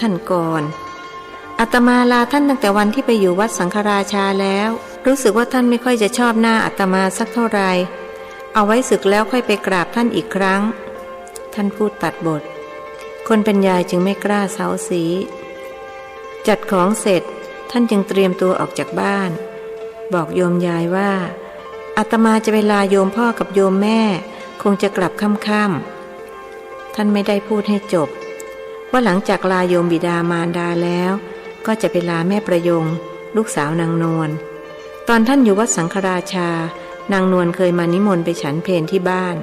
ท่านก่อนอาตมาลาท่านตั้งแต่วันที่ไปอยู่วัดสังฆราชาแล้วรู้สึกว่าท่านไม่ค่อยจะชอบหน้าอาตมาสักเท่าไหร่เอาไว้ศึกแล้วค่อยไปกราบท่านอีกครั้งท่านพูดตัดบทคนเป็นยายจึงไม่กล้าเซ้าสีจัดของเสร็จท่านจึงเตรียมตัวออกจากบ้านบอกโยมยายว่าอาตมาจะไปลาโยมพ่อกับโยมแม่คงจะกลับค่ำๆท่านไม่ได้พูดให้จบว่าหลังจากลาโยมบิดามารดาแล้วก็จะไปลาแม่ประยงลูกสาวนางนวลตอนท่านอยู่วัดสังฆราชานางนวลเคยมานิมนต์ไปฉันเพลที่บ้าน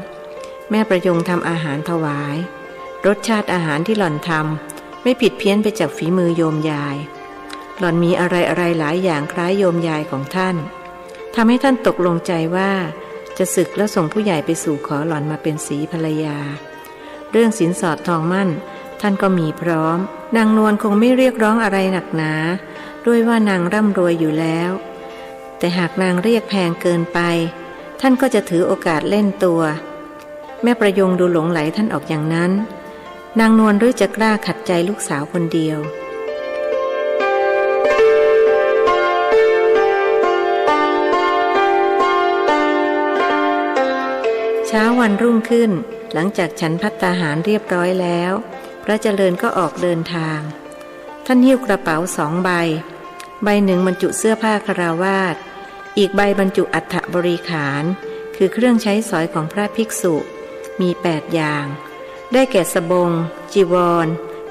แม่ประยงทำอาหารถวายรสชาติอาหารที่หล่อนทำไม่ผิดเพี้ยนไปจากฝีมือโยมยายหล่อนมีอะไรหลายอย่างคล้ายโยมยายของท่านทำให้ท่านตกลงใจว่าจะศึกแล้วส่งผู้ใหญ่ไปสู่ขอหล่อนมาเป็นศรีภรรยาเรื่องสินสอดทองมั่นท่านก็มีพร้อมนางนวลคงไม่เรียกร้องอะไรหนักหนาด้วยว่านางร่ำรวยอยู่แล้วแต่หากนางเรียกแพงเกินไปท่านก็จะถือโอกาสเล่นตัวแม่ประยงดูหลงไหลท่านออกอย่างนั้นนางนวลหรือจะกล้าขัดใจลูกสาวคนเดียวเช้าวันรุ่งขึ้นหลังจากฉันภัตตาหารเรียบร้อยแล้วพระเจริญก็ออกเดินทางท่านหิ้วกระเป๋า2 ใบใบหนึ่งบรรจุเสื้อผ้าคฤหัสถ์อีกใบบรรจุอัฐบริขารคือเครื่องใช้สอยของพระภิกษุมี8 อย่างได้แก่สบงจีวร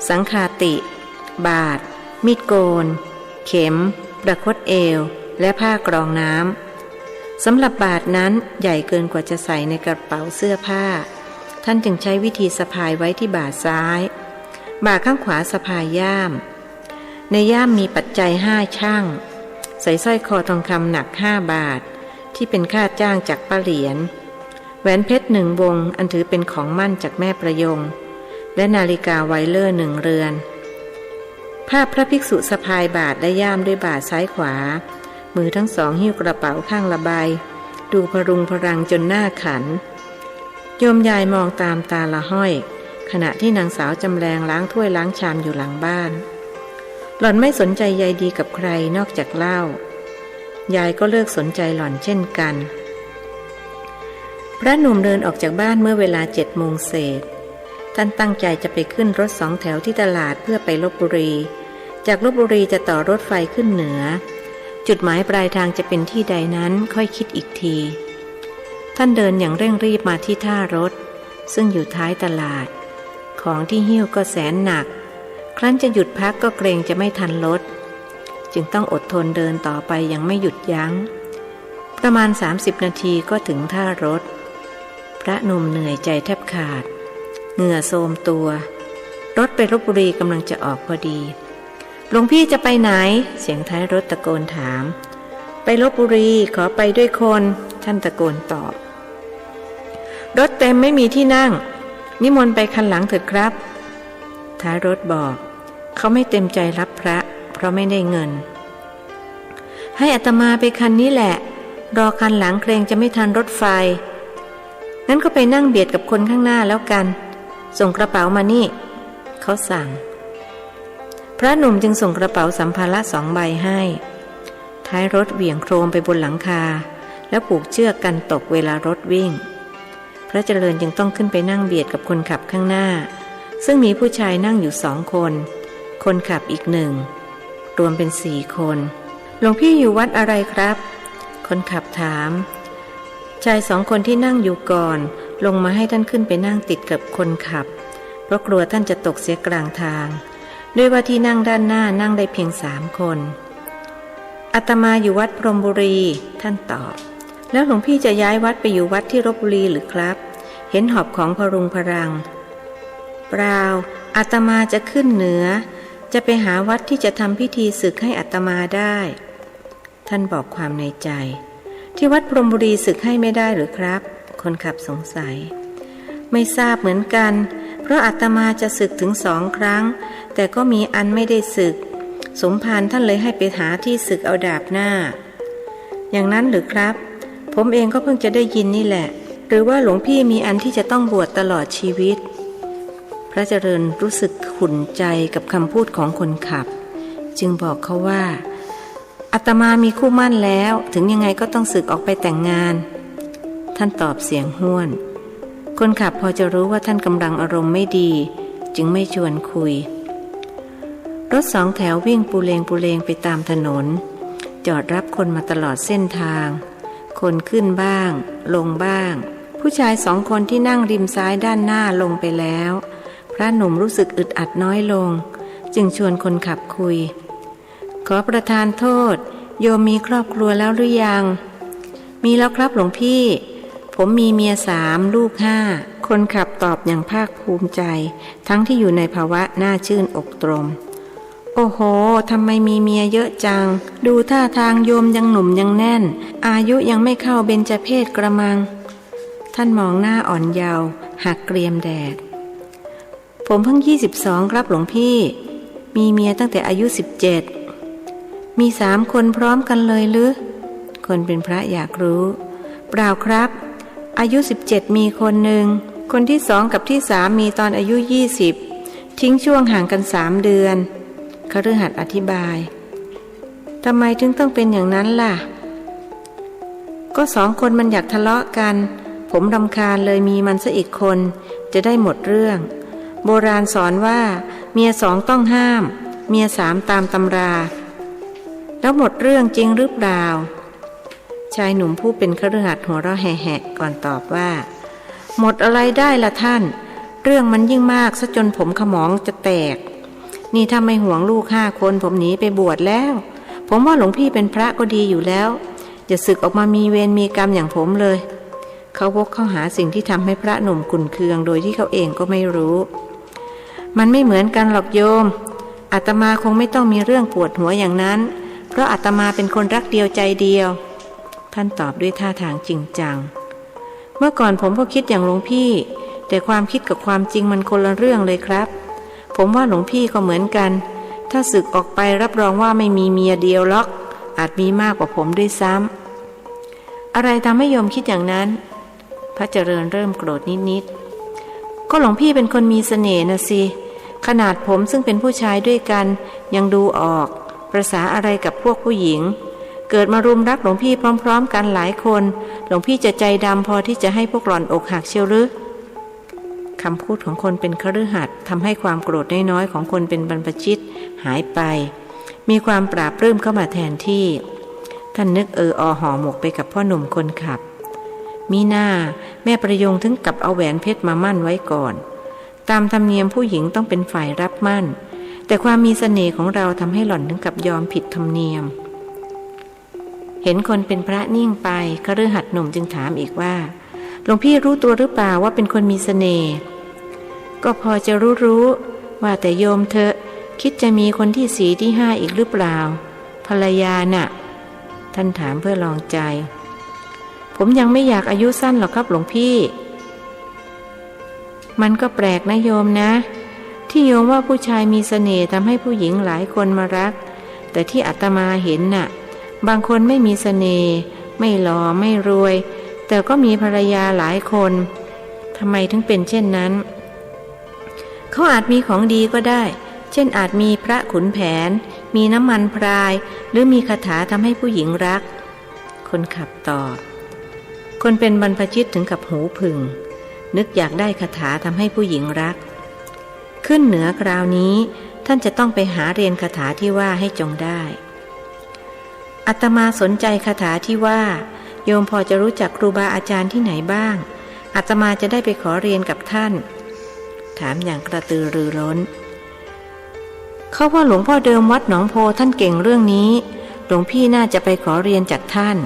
สังฆาติบาทมีดโกนเข็มประคตเอวและผ้ากรองน้ำสำหรับบาทนั้นใหญ่เกินกว่าจะใส่ในกระเป๋าเสื้อผ้าท่านจึงใช้วิธีสะพายไว้ที่บ่าซ้ายบ่าข้างขวาสะพายย่ามในย่ามมีปัจจัย5 ชั่งใส่สร้อยคอทองคำหนัก5 บาทที่เป็นค่าจ้างจากป้าเหรียญแหวนเพชร1 วงอันถือเป็นของมั่นจากแม่ประยงและนาฬิกาไวเลอร์1 เรือนภาพพระภิกษุสะพายบาทและย่ามด้วยบ่าซ้ายขวามือทั้งสองหิ้วกระเป๋าข้างละใบดูพรุงพรังจนหน้าขันโยมยายมองตามตาละห้อยขณะที่นางสาวจำแรงล้างถ้วยล้างชามอยู่หลังบ้านหล่อนไม่สนใจใยดีกับใครนอกจากเหล้ายายก็เลิกสนใจหล่อนเช่นกันพระหนุ่มเดินออกจากบ้านเมื่อเวลา7 โมงเศษท่านตั้งใจจะไปขึ้นรถ2 แถวที่ตลาดเพื่อไปลพบุรีจากลพบุรีจะต่อรถไฟขึ้นเหนือจุดหมายปลายทางจะเป็นที่ใดนั้นค่อยคิดอีกทีท่านเดินอย่างเร่งรีบมาที่ท่ารถซึ่งอยู่ท้ายตลาดของที่หิ้วก็แสนหนักครั้นจะหยุดพักก็เกรงจะไม่ทันรถจึงต้องอดทนเดินต่อไปยังไม่หยุดยั้งประมาณ30 นาทีก็ถึงท่ารถพระหนุ่มเหนื่อยใจแทบขาดเหงื่อโทรมตัวรถไปลพบุรีกำลังจะออกพอดีหลวงพี่จะไปไหนเสียงท้ายรถตะโกนถามไปลพบุรีขอไปด้วยคนท่านตะโกนตอบรถเต็มไม่มีที่นั่งนิมนต์ไปคันหลังเถิดครับท้ายรถบอกเขาไม่เต็มใจรับพระเพราะไม่ได้เงินให้อาตมาไปคันนี้แหละรอคันหลังเกรงจะไม่ทันรถไฟงั้นก็ไปนั่งเบียดกับคนข้างหน้าแล้วกันส่งกระเป๋ามานี่เขาสั่งพระหนุ่มจึงส่งกระเป๋าสัมภาระ2 ใบให้ท้ายรถเหวี่ยงโครมไปบนหลังคาแล้วผูกเชือกกันตกเวลารถวิ่งพระเจริญจึงต้องขึ้นไปนั่งเบียดกับคนขับข้างหน้าซึ่งมีผู้ชายนั่งอยู่2 คนคนขับอีก1รวมเป็น4 คนหลวงพี่อยู่วัดอะไรครับคนขับถามชาย2 คนที่นั่งอยู่ก่อนลงมาให้ท่านขึ้นไปนั่งติดกับคนขับเพราะกลัวท่านจะตกเสียกลางทางด้วยว่าที่นั่งด้านหน้านั่งได้เพียง3 คนอาตมาอยู่วัดพรหมบุรีท่านตอบแล้วหลวงพี่จะย้ายวัดไปอยู่วัดที่ลพบุรีหรือครับเห็นหอบของพรุงพรังเปล่าอาตมาจะขึ้นเหนือจะไปหาวัดที่จะทำพิธีศึกให้อาตมาได้ท่านบอกความในใจที่วัดพรหมบุรีศึกให้ไม่ได้หรือครับคนขับสงสัยไม่ทราบเหมือนกันเพราะอาตมาจะศึกถึง2 ครั้งแต่ก็มีอันไม่ได้ศึกสมภารท่านเลยให้ไปหาที่ศึกเอาดาบหน้าอย่างนั้นหรือครับผมเองก็เพิ่งจะได้ยินนี่แหละหรือว่าหลวงพี่มีอันที่จะต้องบวชตลอดชีวิต พระเจริญรู้สึกขุ่นใจกับคำพูดของคนขับจึงบอกเขาว่าอาตมามีคู่มั่นแล้วถึงยังไงก็ต้องสึกออกไปแต่งงานท่านตอบเสียงห้วนคนขับพอจะรู้ว่าท่านกำลังอารมณ์ไม่ดีจึงไม่ชวนคุยรถ2 แถววิ่งปูเลงไปตามถนนจอดรับคนมาตลอดเส้นทางคนขึ้นบ้างลงบ้างผู้ชาย2 คนที่นั่งริมซ้ายด้านหน้าลงไปแล้วพระหนุ่มรู้สึกอึดอัดน้อยลงจึงชวนคนขับคุยขอประทานโทษโยมมีครอบครัวแล้วหรือยังมีแล้วครับหลวงพี่ผมมีเมีย3ลูก5คนขับตอบอย่างภาคภูมิใจทั้งที่อยู่ในภาวะน่าชื่นอกตรมโอ้โหทำไมมีเมียเยอะจังดูท่าทางโยมยังหนุ่มยังแน่นอายุยังไม่เข้าเบญจเพสกระมังท่านมองหน้าอ่อนเยาว์หักเกรียมแดดผมเพิ่ง22ครับหลวงพี่มีเมียตั้งแต่อายุ17มี3 คนพร้อมกันเลยหรือคนเป็นพระอยากรู้เปล่าครับอายุ17มีคนหนึ่งคนที่2กับที่3มีตอนอายุ20ทิ้งช่วงห่างกัน3 เดือนคฤหัสถ์อธิบายทำไมถึงต้องเป็นอย่างนั้นล่ะก็2 คนมันอยากทะเลาะกันผมรำคาญเลยมีมันซะอีกคนจะได้หมดเรื่องโบราณสอนว่าเมีย2ต้องห้ามเมีย3ตามตำราแล้วหมดเรื่องจริงหรือเปล่าชายหนุ่มผู้เป็นคฤหัสถ์หัวเราะแหะๆก่อนตอบว่าหมดอะไรได้ล่ะท่านเรื่องมันยิ่งมากซะจนผมขมองจะแตกนี่ถ้าไม่ห่วงลูก5 คนผมหนีไปบวชแล้วผมว่าหลวงพี่เป็นพระก็ดีอยู่แล้วอย่าสึกออกมามีเวรมีกรรมอย่างผมเลยเขาวกเข้าหาสิ่งที่ทำให้พระหนุ่มขุ่นเคืองโดยที่เขาเองก็ไม่รู้มันไม่เหมือนกันหรอกโยมอาตมาคงไม่ต้องมีเรื่องปวดหัวอย่างนั้นเพราะอาตมาเป็นคนรักเดียวใจเดียวท่านตอบด้วยท่าทางจริงจังเมื่อก่อนผมก็คิดอย่างหลวงพี่แต่ความคิดกับความจริงมันคนละเรื่องเลยครับผมว่าหลวงพี่ก็เหมือนกันถ้าสึกออกไปรับรองว่าไม่มีเมียเดียวหรอกอาจมีมากกว่าผมด้วยซ้ำอะไรทำให้โยมคิดอย่างนั้นพระเจริญเริ่มโกรธนิดๆก็หลวงพี่เป็นคนมีเสน่ห์นะสิขนาดผมซึ่งเป็นผู้ชายด้วยกันยังดูออกประสาอะไรกับพวกผู้หญิงเกิดมารุมรักหลวงพี่พร้อมๆกันหลายคนหลวงพี่จะใจดำพอที่จะให้พวกหล่อนอกหักเชียวหรือคำพูดของคนเป็นคฤหัสถ์ทำให้ความโกรธน้อยๆของคนเป็นบรรพชิตหายไปมีความปราบปลื้มเข้ามาแทนที่ท่านนึกห่อหมกไปกับพ่อหนุ่มคนขับมีหน้าแม่ประยงถึงกับเอาแหวนเพชรมามั่นไว้ก่อนตามธรรมเนียมผู้หญิงต้องเป็นฝ่ายรับมั่นแต่ความมีเสน่ห์ของเราทำให้หล่อนถึงกับยอมผิดธรรมเนียมเห็นคนเป็นพระนิ่งไปคฤหัสถ์หนุ่มจึงถามอีกว่าหลวงพี่รู้ตัวหรือเปล่าว่าเป็นคนมีเสน่ห์ก็พอจะรู้ว่าแต่โยมเธอคิดจะมีคนที่4ที่5อีกหรือเปล่าภรรยาน่ะท่านถามเพื่อลองใจผมยังไม่อยากอายุสั้นหรอกครับหลวงพี่มันก็แปลกนะโยมนะที่โยมว่าผู้ชายมีเสน่ห์ทำให้ผู้หญิงหลายคนมารักแต่ที่อาตมาเห็นน่ะบางคนไม่มีเสน่ห์ไม่หล่อไม่รวยแต่ก็มีภรรยาหลายคนทำไมถึงเป็นเช่นนั้นเขาอาจมีของดีก็ได้เช่นอาจมีพระขุนแผนมีน้ำมันพรายหรือมีคาถาทำให้ผู้หญิงรักคนขับตอบคนเป็นบรรพชิตถึงกับหูผึ่งนึกอยากได้คาถาทำให้ผู้หญิงรักขึ้นเหนือคราวนี้ท่านจะต้องไปหาเรียนคาถาที่ว่าให้จงได้อาตมาสนใจคาถาที่ว่าโยมพอจะรู้จักครูบาอาจารย์ที่ไหนบ้างอาตมาจะได้ไปขอเรียนกับท่านถามอย่างกระตือรือร้นเขาว่าหลวงพ่อเดิมวัดหนองโพท่านเก่งเรื่องนี้หลวงพี่น่าจะไปขอเรียนจากท่าน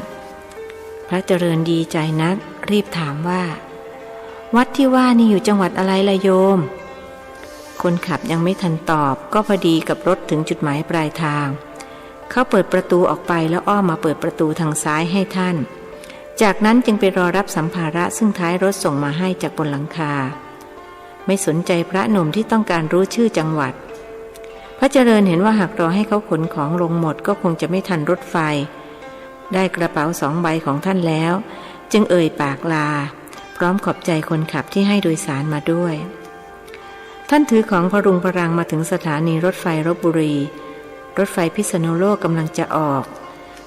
พระเจริญดีใจนักรีบถามว่าวัดที่ว่านี่อยู่จังหวัดอะไรล่ะโยมคนขับยังไม่ทันตอบก็พอดีกับรถถึงจุดหมายปลายทางเขาเปิดประตูออกไปแล้วอ้อมมาเปิดประตูทางซ้ายให้ท่านจากนั้นจึงไปรอรับสัมภาระซึ่งท้ายรถส่งมาให้จากบนหลังคาไม่สนใจพระหนุ่มที่ต้องการรู้ชื่อจังหวัดพระเจริญเห็นว่าหากรอให้เขาขนของลงหมดก็คงจะไม่ทันรถไฟได้กระเป๋า2 ใบของท่านแล้วจึงเอ่ยปากลาพร้อมขอบใจคนขับที่ให้โดยสารมาด้วย ท่านถือของพรุงพรังมาถึงสถานีรถไฟลพบุรีรถไฟพิษณุโลกกำลังจะออก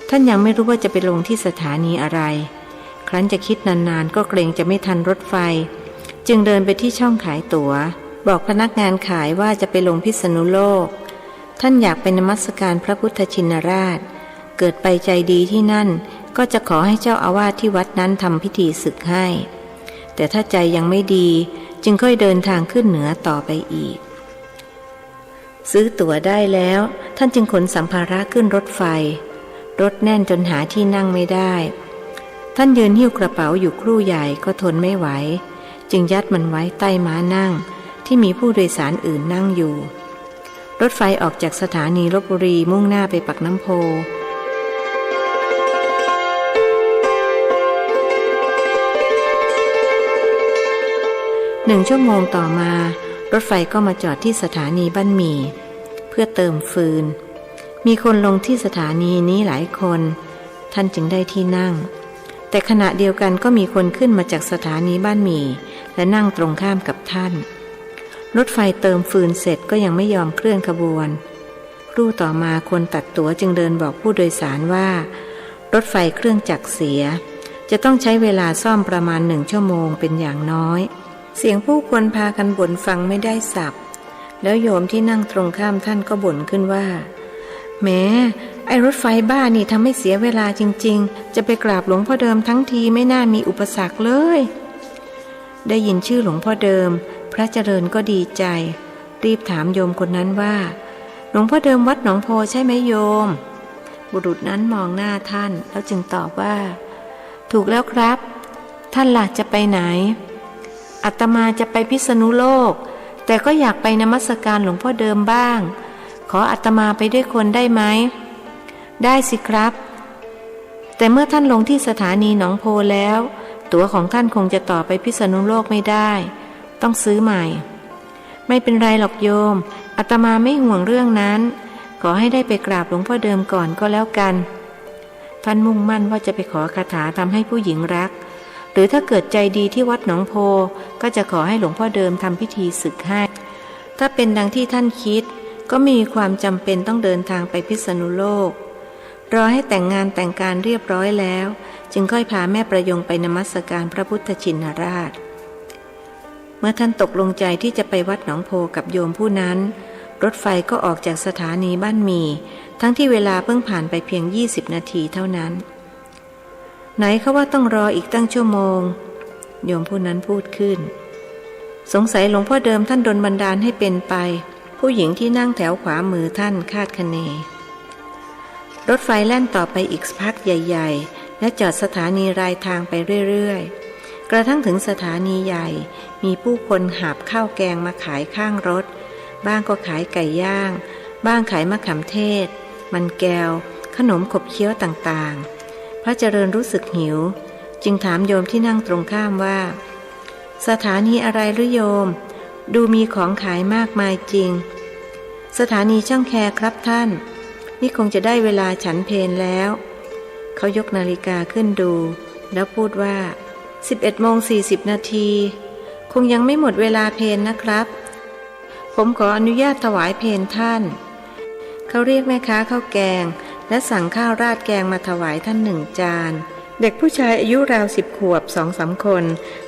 ท่านยังไม่รู้ว่าจะไปลงที่สถานีอะไรครั้นจะคิดนานๆก็เกรงจะไม่ทันรถไฟจึงเดินไปที่ช่องขายตั๋วบอกพนักงานขายว่าจะไปลงพิษณุโลกท่านอยากไปนมัสการพระพุทธชินราชเกิดไปใจดีที่นั่นก็จะขอให้เจ้าอาวาสที่วัดนั้นทำพิธีศึกให้แต่ถ้าใจยังไม่ดีจึงค่อยเดินทางขึ้นเหนือต่อไปอีกซื้อตั๋วได้แล้วท่านจึงขนสัมภาระขึ้นรถไฟรถแน่นจนหาที่นั่งไม่ได้ท่านยืนหิ้วกระเป๋าอยู่ครู่ใหญ่ก็ทนไม่ไหวจึงยัดมันไว้ใต้ม้านั่งที่มีผู้โดยสารอื่นนั่งอยู่รถไฟออกจากสถานีลพบุรีมุ่งหน้าไปปากน้ำโพ1 ชั่วโมงต่อมารถไฟก็มาจอดที่สถานีบ้านหมี่เพื่อเติมฟืนมีคนลงที่สถานีนี้หลายคนท่านจึงได้ที่นั่งแต่ขณะเดียวกันก็มีคนขึ้นมาจากสถานีบ้านหมี่และนั่งตรงข้ามกับท่านรถไฟเติมฟืนเสร็จก็ยังไม่ยอมเคลื่อนขบวนครู่ต่อมาคนตัดตั๋วจึงเดินบอกผู้โดยสารว่ารถไฟเครื่องจักรเสียจะต้องใช้เวลาซ่อมประมาณ1 ชั่วโมงเป็นอย่างน้อยเสียงผู้คนพากันบ่นฟังไม่ได้สับแล้วโยมที่นั่งตรงข้ามท่านก็บ่นขึ้นว่าแหมไอ้รถไฟบ้านี่ทำให้เสียเวลาจริงๆจะไปกราบหลวงพ่อเดิมทั้งทีไม่น่ามีอุปสรรคเลยได้ยินชื่อหลวงพ่อเดิมพระเจริญก็ดีใจรีบถามโยมคนนั้นว่าหลวงพ่อเดิมวัดหนองโพใช่ไหมโยมบุรุษนั้นมองหน้าท่านแล้วจึงตอบว่าถูกแล้วครับท่านล่ะจะไปไหนอาตมาจะไปพิษณุโลกแต่ก็อยากไปนมัสการหลวงพ่อเดิมบ้างขออาตมาไปด้วยคนได้ไหมได้สิครับแต่เมื่อท่านลงที่สถานีหนองโพแล้วตั๋วของท่านคงจะต่อไปพิษณุโลกไม่ได้ต้องซื้อใหม่ไม่เป็นไรหรอกโยมอาตมาไม่ห่วงเรื่องนั้นขอให้ได้ไปกราบหลวงพ่อเดิมก่อนก็แล้วกันท่านมุ่งมั่นว่าจะไปขอคาถาทำให้ผู้หญิงรักหรือถ้าเกิดใจดีที่วัดหนองโพก็จะขอให้หลวงพ่อเดิมทำพิธีศึกให้ถ้าเป็นดังที่ท่านคิดก็มีความจำเป็นต้องเดินทางไปพิษณุโลกรอให้แต่งงานแต่งการเรียบร้อยแล้วจึงค่อยพาแม่ประยงไปนมัสการพระพุทธชินราชเมื่อท่านตกลงใจที่จะไปวัดหนองโพกับโยมผู้นั้นรถไฟก็ออกจากสถานีบ้านหมี่ทั้งที่เวลาเพิ่งผ่านไปเพียง20 นาทีเท่านั้นไหนเขาว่าต้องรออีกตั้งชั่วโมงโยมผู้นั้นพูดขึ้นสงสัยหลวงพ่อเดิมท่านดลบันดาลให้เป็นไปผู้หญิงที่นั่งแถวขวามือท่านคาดคะเนรถไฟแล่นต่อไปอีกพักใหญ่ๆและจอดสถานีรายทางไปเรื่อยๆกระทั่งถึงสถานีใหญ่มีผู้คนหาบข้าวแกงมาขายข้างรถบ้างก็ขายไก่ย่างบ้างขายมะขามเทศมันแก้วขนมขบเคี้ยวต่างๆพระเจริญรู้สึกหิวจึงถามโยมที่นั่งตรงข้ามว่าสถานีอะไรหรือโยมดูมีของขายมากมายจริงสถานีช่างแคครับท่านนี่คงจะได้เวลาฉันเพลแล้วเขายกนาฬิกาขึ้นดูแล้วพูดว่า11:40 นาทีคงยังไม่หมดเวลาเพลนะครับผมขออนุญาตถวายเพลท่านเขาเรียกแม่ค้าข้าวแกงและสั่งข้าวราดแกงมาถวายท่าน1 จานเด็กผู้ชายอายุราว10 ขวบ 2-3 คน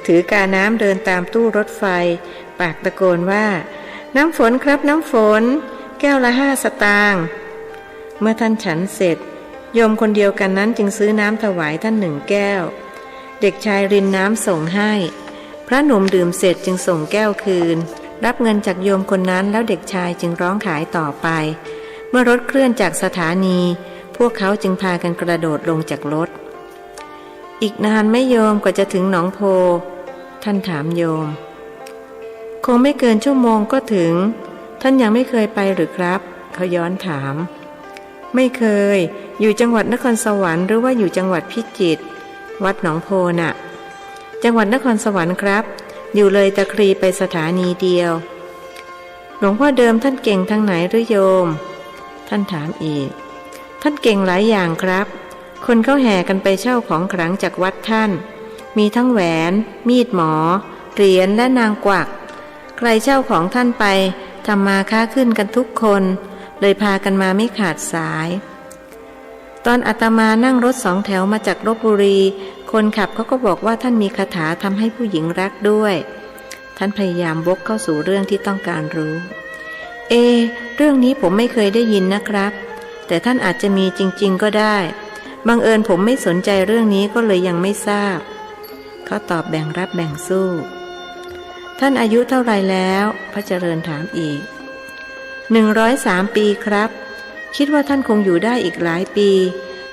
ถือกาน้ำเดินตามตู้รถไฟปากตะโกนว่าน้ำฝนครับน้ำฝนแก้วละ5 สตางค์เมื่อท่านฉันเสร็จโยมคนเดียวกันนั้นจึงซื้อน้ำถวายท่าน1 แก้วเด็กชายรินน้ำส่งให้พระหนุ่มดื่มเสร็จจึงส่งแก้วคืนรับเงินจากโยมคนนั้นแล้วเด็กชายจึงร้องขายต่อไปเมื่อรถเคลื่อนจากสถานีพวกเขาจึงพากันกระโดดลงจากรถอีกนานไม่โยมกว่าจะถึงหนองโพท่านถามโยมคงไม่เกินชั่วโมงก็ถึงท่านยังไม่เคยไปหรือครับเขาย้อนถามไม่เคยอยู่จังหวัดนครสวรรค์หรือว่าอยู่จังหวัดพิจิตรวัดหนองโพน่ะจังหวัดนครสวรรค์ครับอยู่เลยตะครีไปสถานีเดียวหลวงพ่อเดิมท่านเก่งทางไหนหรือโยมท่านถามอีกท่านเก่งหลายอย่างครับคนเขาแห่กันไปเช่าของขลังจากวัดท่านมีทั้งแหวนมีดหมอเหรียญและนางกวักใ ใครเช่าของท่านไปทำมาค้าขึ้นกันทุกคนเลยพากันมาไม่ขาดสายตอนอาตมานั่งรถสองแถวมาจากลพบุรีคนขับเขาก็บอกว่าท่านมีคาถาทำให้ผู้หญิงรักด้วยท่านพยายามวกเข้าสู่เรื่องที่ต้องการรู้เรื่องนี้ผมไม่เคยได้ยินนะครับแต่ท่านอาจจะมีจริงๆก็ได้บังเอิญผมไม่สนใจเรื่องนี้ก็เลยยังไม่ทราบเขาตอบแบ่งรับแบ่งสู้ท่านอายุเท่าไรแล้วพระเจริญถามอีก103 ปีครับคิดว่าท่านคงอยู่ได้อีกหลายปี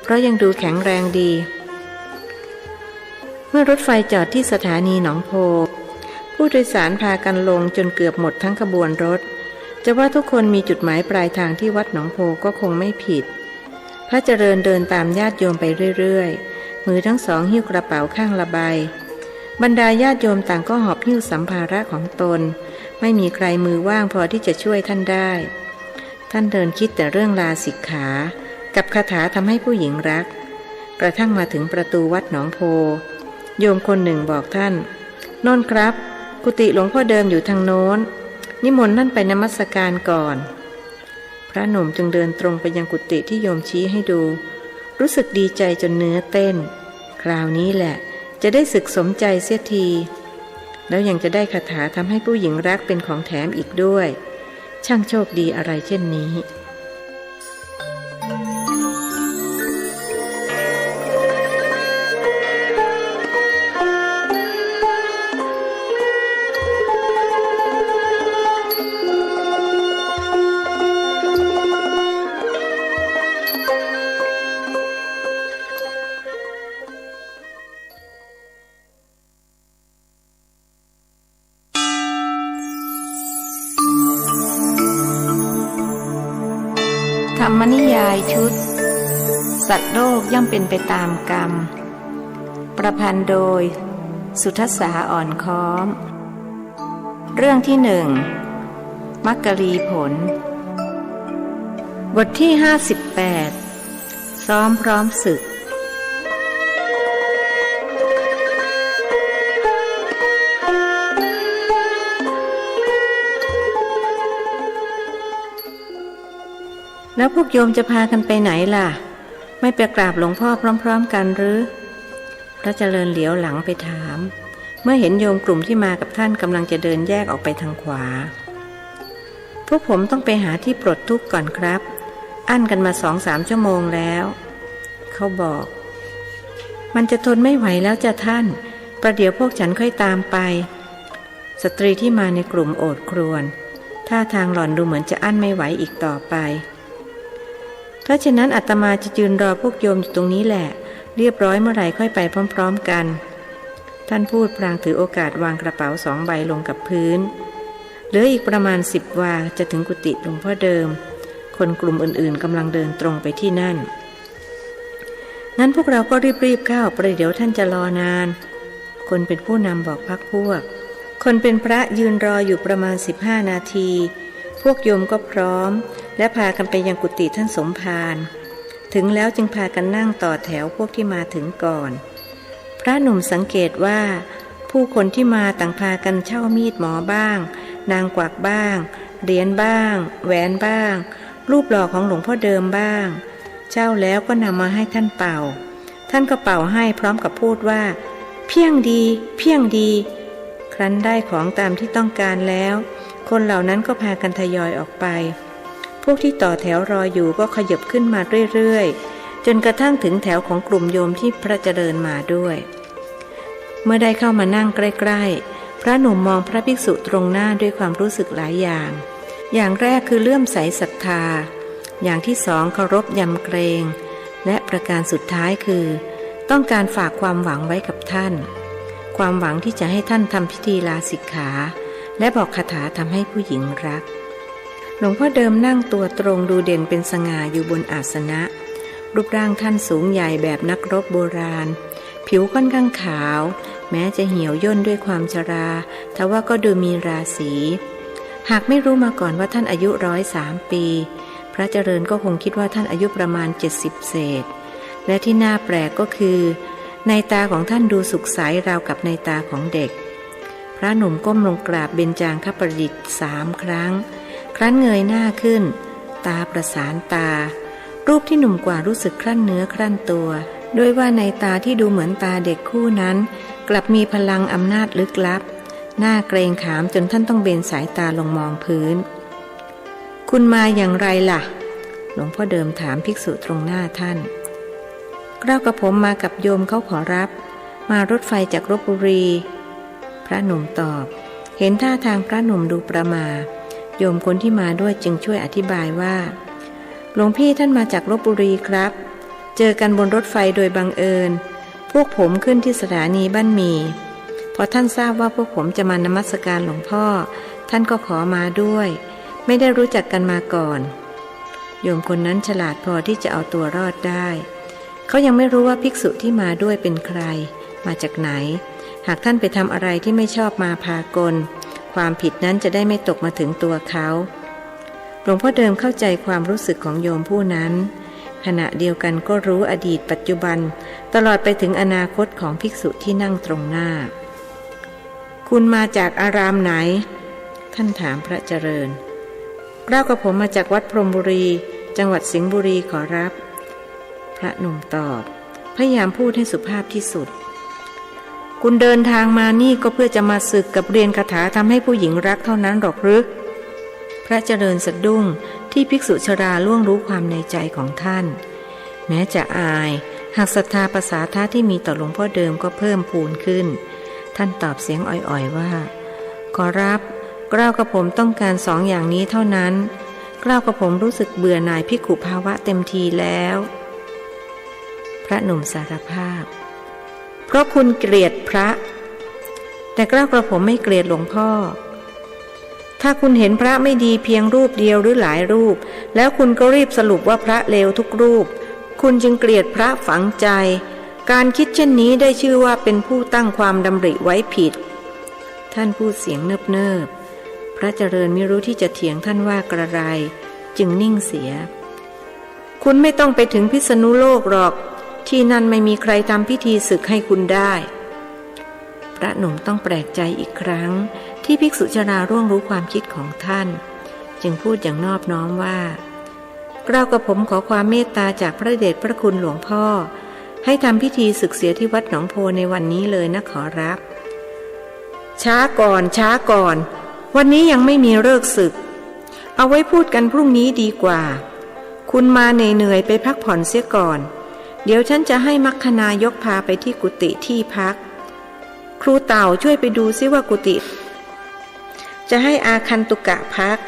เพราะยังดูแข็งแรงดีเมื่อรถไฟจอดที่สถานีหนองโพผู้โดยสารพากันลงจนเกือบหมดทั้งขบวนรถจะว่าทุกคนมีจุดหมายปลายทางที่วัดหนองโพก็คงไม่ผิดพระเจริญเดินตามญาติโยมไปเรื่อยๆมือทั้งสองหิ้วกระเป๋าข้างละใบบรรดาญาติโยมต่างก็หอบหิ้วสัมภาระของตนไม่มีใครมือว่างพอที่จะช่วยท่านได้ท่านเดินคิดแต่เรื่องลาสิกขากับคาถาทำให้ผู้หญิงรักกระทั่งมาถึงประตูวัดหนองโพโยมคนหนึ่งบอกท่านโน่นครับกุฏิหลวงพ่อเดิมอยู่ทางโน้นนิมนต์ท่านไปนมัสการก่อนพระหนุ่มจึงเดินตรงไปยังกุฏิที่โยมชี้ให้ดูรู้สึกดีใจจนเนื้อเต้นคราวนี้แหละจะได้ศึกสมใจเสียทีแล้วยังจะได้คาถาทำให้ผู้หญิงรักเป็นของแถมอีกด้วยช่างโชคดีอะไรเช่นนี้ธรรมนิยายชุดสัตว์โลกย่อมเป็นไปตามกรรมประพันธ์โดยสุทัสสาอ่อนค้อมเรื่องที่มักกลีผลบทที่58ซ้อมพร้อมศึกแล้วพวกโยมจะพากันไปไหนล่ะไม่ไปกราบหลวงพ่อพร้อมๆกันหรือพระเจริญเหลียวหลังไปถามเมื่อเห็นโยมกลุ่มที่มากับท่านกำลังจะเดินแยกออกไปทางขวาพวกผมต้องไปหาที่ปลดทุกข์ก่อนครับอั้นกันมา 2-3 ชั่วโมงแล้วเขาบอกมันจะทนไม่ไหวแล้วจ้ะท่านประเดี๋ยวพวกฉันค่อยตามไปสตรีที่มาในกลุ่มโอดครวญท่าทางหล่อนดูเหมือนจะอั้นไม่ไหวอีกต่อไปเพราะฉะนั้นอาตมาจะยืนรอพวกโยมอยู่ตรงนี้แหละเรียบร้อยเมื่อไหร่ค่อยไปพร้อมๆกันท่านพูดพลางถือโอกาสวางกระเป๋า2 ใบลงกับพื้นเหลืออีกประมาณ10 วาจะถึงกุฏิหลวงพ่อเดิมคนกลุ่มอื่นๆกำลังเดินตรงไปที่นั่นงั้นพวกเราก็รีบๆเข้าประเดี๋ยวท่านจะรอนานคนเป็นผู้นำบอกพรรคพวกคนเป็นพระยืนรออยู่ประมาณ15 นาทีพวกโยมก็พร้อมและพากันไปยังกุฏิท่านสมภารถึงแล้วจึงพากันนั่งต่อแถวพวกที่มาถึงก่อนพระหนุ่มสังเกตว่าผู้คนที่มาต่างพากันเช่ามีดหมอบ้างนางกวักบ้างเหรียญบ้างแหวนบ้างรูปหล่อของหลวงพ่อเดิมบ้างเช่าแล้วก็นำมาให้ท่านเป่าท่านก็เป่าให้พร้อมกับพูดว่าเพียงดีเพียงดีครั้นได้ของตามที่ต้องการแล้วคนเหล่านั้นก็พากันทยอยออกไปพวกที่ต่อแถวรออยู่ก็ขยับขึ้นมาเรื่อยๆจนกระทั่งถึงแถวของกลุ่มโยมที่พระเจริญมาด้วยเมื่อได้เข้ามานั่งใกล้ๆพระหนุ่มมองพระภิกษุตรงหน้าด้วยความรู้สึกหลายอย่างแรกคือเลื่อมใสศรัทธาอย่างที่สองเคารพยำเกรงและประการสุดท้ายคือต้องการฝากความหวังไว้กับท่านความหวังที่จะให้ท่านทำพิธีลาสิกขาและบอกคาถาทำให้ผู้หญิงรักหลวงพ่อเดิมนั่งตัวตรงดูเด่นเป็นสง่าอยู่บนอาสนะรูปร่างท่านสูงใหญ่แบบนักรบโบราณผิวค่อนข้างขาวแม้จะเหี่ยวย่นด้วยความชราทว่าก็ดูมีราศีหากไม่รู้มาก่อนว่าท่านอายุ103 ปีพระเจริญก็คงคิดว่าท่านอายุประมาณ70 เศษและที่น่าแปลกก็คือในตาของท่านดูสุขใสราวกับในตาของเด็ก พระหนุ่มก้มลงกราบเบญจางคประดิษฐ์3 ครั้งครั้นเงยหน้าขึ้นตาประสานตารูปที่หนุ่มกว่ารู้สึกครั่นเนื้อครั่นตัวด้วยว่าในตาที่ดูเหมือนตาเด็กคู่นั้นกลับมีพลังอำนาจลึกลับหน้าเกรงขามจนท่านต้องเบนสายตาลงมองพื้นคุณมาอย่างไรล่ะหลวงพ่อเดิมถามภิกษุตรงหน้าท่านเกล้ากระผมมากับโยมเขาขอรับมารถไฟจากลพบุรีพระหนุ่มตอบเห็นท่าทางพระหนุ่มดูประหม่าโยมคนที่มาด้วยจึงช่วยอธิบายว่าหลวงพี่ท่านมาจากลพบุรีครับเจอกันบนรถไฟโดยบังเอิญพวกผมขึ้นที่สถานีบ้านหมี่พอท่านทราบว่าพวกผมจะมานมัสการหลวงพ่อท่านก็ขอมาด้วยไม่ได้รู้จักกันมาก่อนโยมคนนั้นฉลาดพอที่จะเอาตัวรอดได้เขายังไม่รู้ว่าภิกษุที่มาด้วยเป็นใครมาจากไหนหากท่านไปทำอะไรที่ไม่ชอบมาพากลความผิดนั้นจะได้ไม่ตกมาถึงตัวเขาหลวงพ่อเดิมเข้าใจความรู้สึกของโยมผู้นั้นขณะเดียวกันก็รู้อดีตปัจจุบันตลอดไปถึงอนาคตของภิกษุที่นั่งตรงหน้าคุณมาจากอารามไหนท่านถามพระเจริญเล่ากับผมมาจากวัดพรหมบุรีจังหวัดสิงห์บุรีขอรับพระหนุ่มตอบพยายามพูดให้สุภาพที่สุดคุณเดินทางมานี่ก็เพื่อจะมาศึกกับเรียนคาถาทำให้ผู้หญิงรักเท่านั้นหรอกหรือพระเจริญสะดุ้งที่ภิกษุชราล่วงรู้ความในใจของท่านแม้จะอายหากศรัทธาภาษาท่าที่มีต่อหลวงพ่อเดิมก็เพิ่มพูนขึ้นท่านตอบเสียงอ่อยๆว่าขอรับเกล้ากับผมต้องการ2 อย่างนี้เท่านั้นเกล้ากับผมรู้สึกเบื่อหน่ายภิกขุภาวะเต็มทีแล้วพระหนุ่มสารภาพเพราะคุณเกลียดพระแต่เกล้ากระผมไม่เกลียดหลวงพ่อถ้าคุณเห็นพระไม่ดีเพียงรูปเดียวหรือหลายรูปแล้วคุณก็รีบสรุปว่าพระเลวทุกรูปคุณจึงเกลียดพระฝังใจการคิดเช่นนี้ได้ชื่อว่าเป็นผู้ตั้งความดำริไว้ผิดท่านพูดเสียงเนิบๆพระเจริญไม่รู้ที่จะเถียงท่านว่ากระไรจึงนิ่งเสียคุณไม่ต้องไปถึงพิษณุโลกหรอกที่นั่นไม่มีใครทำพิธีศึกให้คุณได้พระหนุ่มต้องแปลกใจอีกครั้งที่ภิกษุชราร่วงรู้ความคิดของท่านจึงพูดอย่างนอบน้อมว่าเกล้ากับผมขอความเมตตาจากพระเดชพระคุณหลวงพ่อให้ทำพิธีศึกเสียที่วัดหนองโพในวันนี้เลยนะขอรับช้าก่อนวันนี้ยังไม่มีฤกษ์ศึกเอาไว้พูดกันพรุ่งนี้ดีกว่าคุณมาเหนื่อยไปพักผ่อนเสียก่อนเดี๋ยวฉันจะให้มัคคณายกพาไปที่กุฏิที่พักครูเต่าช่วยไปดูซิว่ากุฏิจะให้อาคันตุกะพัก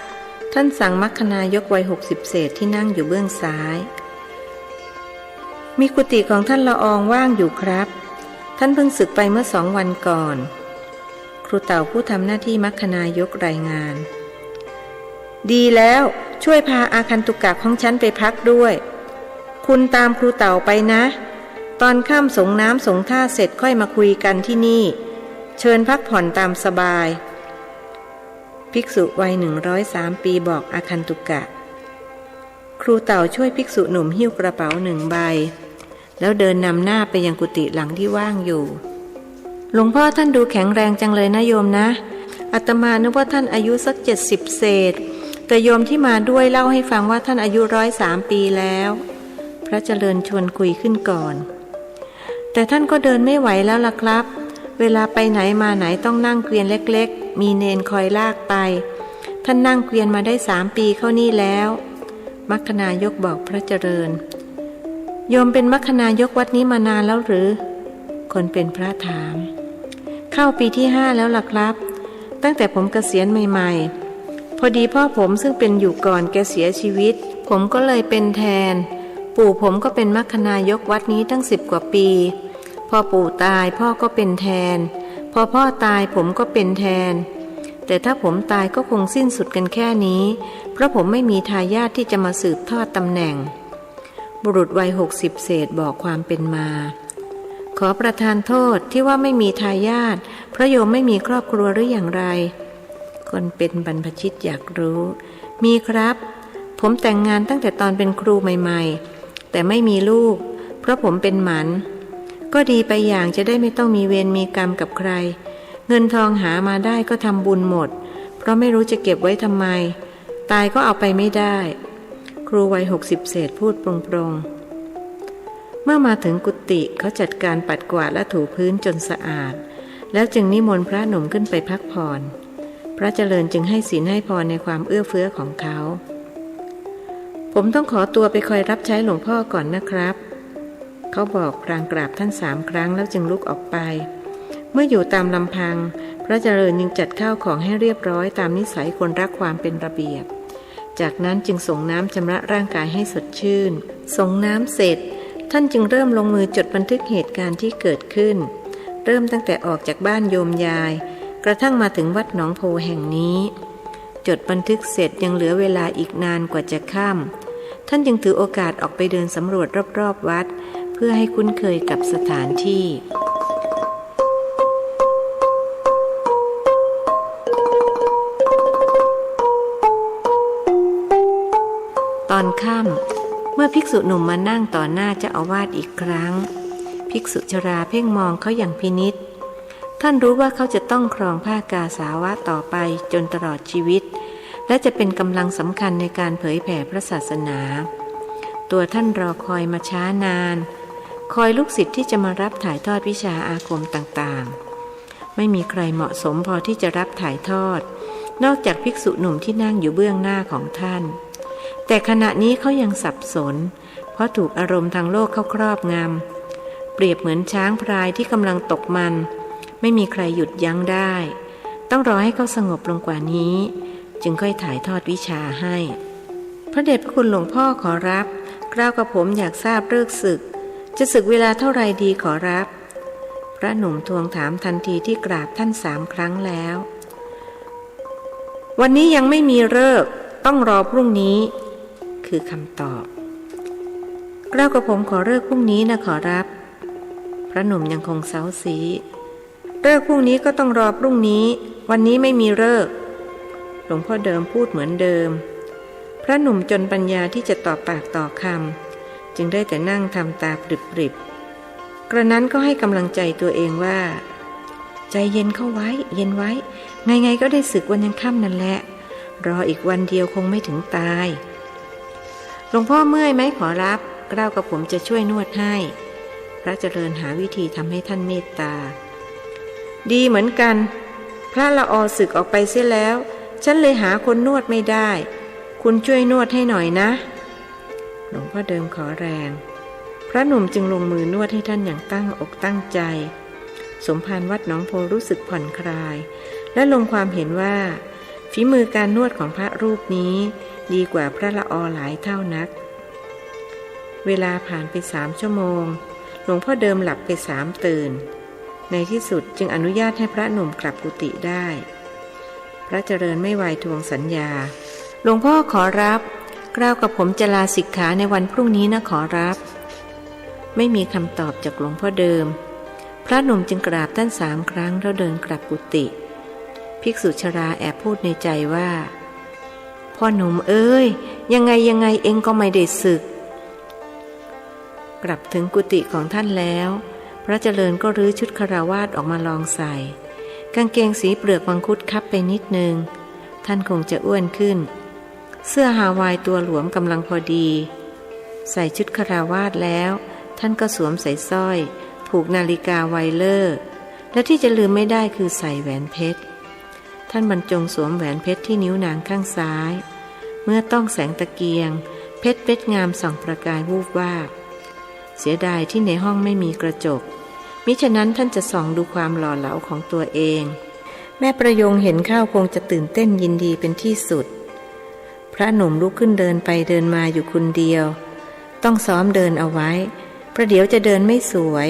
ท่านสั่งมัคคณายกวัย60เศษที่นั่งอยู่เบื้องซ้ายมีกุฏิของท่านละอองว่างอยู่ครับท่านเพิ่งศึกไปเมื่อ2 วันก่อนครูเต่าผู้ทำหน้าที่มัคคณายกรายงานดีแล้วช่วยพาอาคันตุกะของฉันไปพักด้วยคุณตามครูเต่าไปนะตอนค่ำสงน้ำสงท่าเสร็จค่อยมาคุยกันที่นี่เชิญพักผ่อนตามสบายภิกษุวัย103 ปีบอกอาคันตุกะครูเต่าช่วยภิกษุหนุ่มหิ้วกระเป๋า1 ใบแล้วเดินนำหน้าไปยังกุฏิหลังที่ว่างอยู่หลวงพ่อท่านดูแข็งแรงจังเลยนะโยมนะอาตมานึกว่าท่านอายุสัก70เศษแต่โยมที่มาด้วยเล่าให้ฟังว่าท่านอายุ103 ปีแล้วพระเจริญชวนคุยขึ้นก่อนแต่ท่านก็เดินไม่ไหวแล้วล่ะครับเวลาไปไหนมาไหนต้องนั่งเกวียนเล็กๆมีเนนคอยลากไปท่านนั่งเกวียนมาได้3 ปีเข้านี่แล้วมัคคณายกบอกพระเจริญโยมเป็นมัคคณายกวัดนี้มานานแล้วหรือคนเป็นพระถามเข้าปีที่5แล้วล่ะครับตั้งแต่ผมเกษียณใหม่ๆพอดีพ่อผมซึ่งเป็นอยู่ก่อนแกเสียชีวิตผมก็เลยเป็นแทนปู่ผมก็เป็นมัคคณายกวัดนี้ตั้ง10 กว่าปีพอปู่ตายพ่อก็เป็นแทนพอพ่อตายผมก็เป็นแทนแต่ถ้าผมตายก็คงสิ้นสุดกันแค่นี้เพราะผมไม่มีทายาทที่จะมาสืบทอดตำแหน่งบุรุษวัย60เศษบอกความเป็นมาขอประทานโทษที่ว่าไม่มีทายาทเพราะโยมไม่มีครอบครัวหรืออย่างไรคนเป็นบรรพชิตอยากรู้มีครับผมแต่งงานตั้งแต่ตอนเป็นครูใหม่ๆแต่ไม่มีลูกเพราะผมเป็นหมันก็ดีไปอย่างจะได้ไม่ต้องมีเวรมีกรรมกับใคร เงินทองหามาได้ก็ทำบุญหมดเพราะไม่รู้จะเก็บไว้ทำไมตายก็เอาไปไม่ได้ครูวัย60 เศษพูดปรงๆเมื่อมาถึงกุฏิเขาจัดการปัดกวาดและถูพื้นจนสะอาดแล้วจึงนิมนต์พระหนุ่มขึ้นไปพักผ่อนพระเจริญจึงให้ศีลให้พรในความเอื้อเฟื้อของเขาผมต้องขอตัวไปคอยรับใช้หลวงพ่อก่อนนะครับเขาบอกพลางกราบท่าน3 ครั้งแล้วจึงลุกออกไปเมื่ออยู่ตามลำพังพระเจริญยังจัดข้าวของให้เรียบร้อยตามนิสัยคนรักความเป็นระเบียบจากนั้นจึงส่งน้ำชำระร่างกายให้สดชื่นส่งน้ำเสร็จท่านจึงเริ่มลงมือจดบันทึกเหตุการณ์ที่เกิดขึ้นเริ่มตั้งแต่ออกจากบ้านโยมยายกระทั่งมาถึงวัดหนองโพแห่งนี้จดบันทึกเสร็จยังเหลือเวลาอีกนานกว่าจะค่ำท่านจึงถือโอกาสออกไปเดินสำรวจรอบๆวัดเพื่อให้คุ้นเคยกับสถานที่ตอนค่ำเมื่อภิกษุหนุ่มมานั่งต่อหน้าเจ้าอาวาสอีกครั้งภิกษุชราเพ่งมองเขาอย่างพินิจท่านรู้ว่าเขาจะต้องครองผ้ากาสาวะต่อไปจนตลอดชีวิตและจะเป็นกำลังสำคัญในการเผยแผ่พระศาสนาตัวท่านรอคอยมาช้านานคอยลูกศิษย์ที่จะมารับถ่ายทอดวิชาอาคมต่างๆไม่มีใครเหมาะสมพอที่จะรับถ่ายทอดนอกจากภิกษุหนุ่มที่นั่งอยู่เบื้องหน้าของท่านแต่ขณะนี้เขายังสับสนเพราะถูกอารมณ์ทางโลกเข้าครอบงำเปรียบเหมือนช้างพลายที่กำลังตกมันไม่มีใครหยุดยั้งได้ต้องรอให้เขาสงบลงกว่านี้จึงค่อยถ่ายทอดวิชาให้พระเดชพระคุณหลวงพ่อขอรับกล้าวกับผมอยากทราบฤกษ์ศึกจะศึกเวลาเท่าไรดีขอรับพระหนุ่มทวงถามทันทีที่กราบท่าน3 ครั้งแล้ววันนี้ยังไม่มีฤกษ์ต้องรอพรุ่งนี้คือคำตอบกล้าวกับผมขอฤกษ์พรุ่งนี้นะขอรับพระหนุ่มยังคงเซ้าซีฤกษ์พรุ่งนี้ก็ต้องรอพรุ่งนี้วันนี้ไม่มีฤกษ์หลวงพ่อเดิมพูดเหมือนเดิมพระหนุ่มจนปัญญาที่จะต่อปากต่อคำจึงได้แต่นั่งทำตาปริบๆกระนั้นก็ให้กำลังใจตัวเองว่าใจเย็นเข้าไว้เย็นไว้ไงๆก็ได้ศึกวันยังค่ำนั่นแหละรออีกวันเดียวคงไม่ถึงตายหลวงพ่อเมื่อยไหมขอรับกล้าวกับผมจะช่วยนวดให้พระเจริญหาวิธีทำให้ท่านเมตตาดีเหมือนกันพระละออศึกออกไปเสียแล้วฉันเลยหาคนนวดไม่ได้คุณช่วยนวดให้หน่อยนะหลวงพ่อเดิมขอแรงพระหนุ่มจึงลงมือนวดให้ท่านอย่างตั้งอกตั้งใจสมภารวัดหนองโพรู้สึกผ่อนคลายและลงความเห็นว่าฝีมือการนวดของพระรูปนี้ดีกว่าพระละออหลายเท่านักเวลาผ่านไป3 ชั่วโมงหลวงพ่อเดิมหลับไป3 ตื่นในที่สุดจึงอนุญาตให้พระหนุ่มกลับกุฏิได้พระเจริญไม่ไหวทวงสัญญาหลวงพ่อขอรับกล้าวกับผมจะลาสิกขาในวันพรุ่งนี้นะขอรับไม่มีคำตอบจากหลวงพ่อเดิมพระหนุ่มจึงกราบท่าน3 ครั้งแล้วเดินกลับกุฏิภิกษุชราแอบพูดในใจว่าพ่อหนุ่มเอ้ยยังไงเองก็ไม่ได้ศึกกลับถึงกุฏิของท่านแล้วพระเจริญก็รื้อชุดคฤหัสถ์ออกมาลองใส่กางเกงสีเปลือกมังคุดคับไปนิดนึงท่านคงจะอ้วนขึ้นเสื้อฮาวายตัวหลวมกำลังพอดีใส่ชุดคฤหัสถ์แล้วท่านก็สวมใส่สร้อยผูกนาฬิกาไวเลอร์และที่จะลืมไม่ได้คือใส่แหวนเพชรท่านบรรจงสวมแหวนเพชรที่นิ้วนางข้างซ้ายเมื่อต้องแสงตะเกียงเพชรเม็ดงามส่องประกายวูบวาบเสียดายที่ในห้องไม่มีกระจกมิฉะนั้นท่านจะส่องดูความหล่อเหลาของตัวเองแม่ประยงเห็นเข้าคงจะตื่นเต้นยินดีเป็นที่สุดพระหนุ่มลุกขึ้นเดินไปเดินมาอยู่คนเดียวต้องซ้อมเดินเอาไว้ประเดี๋ยวจะเดินไม่สวย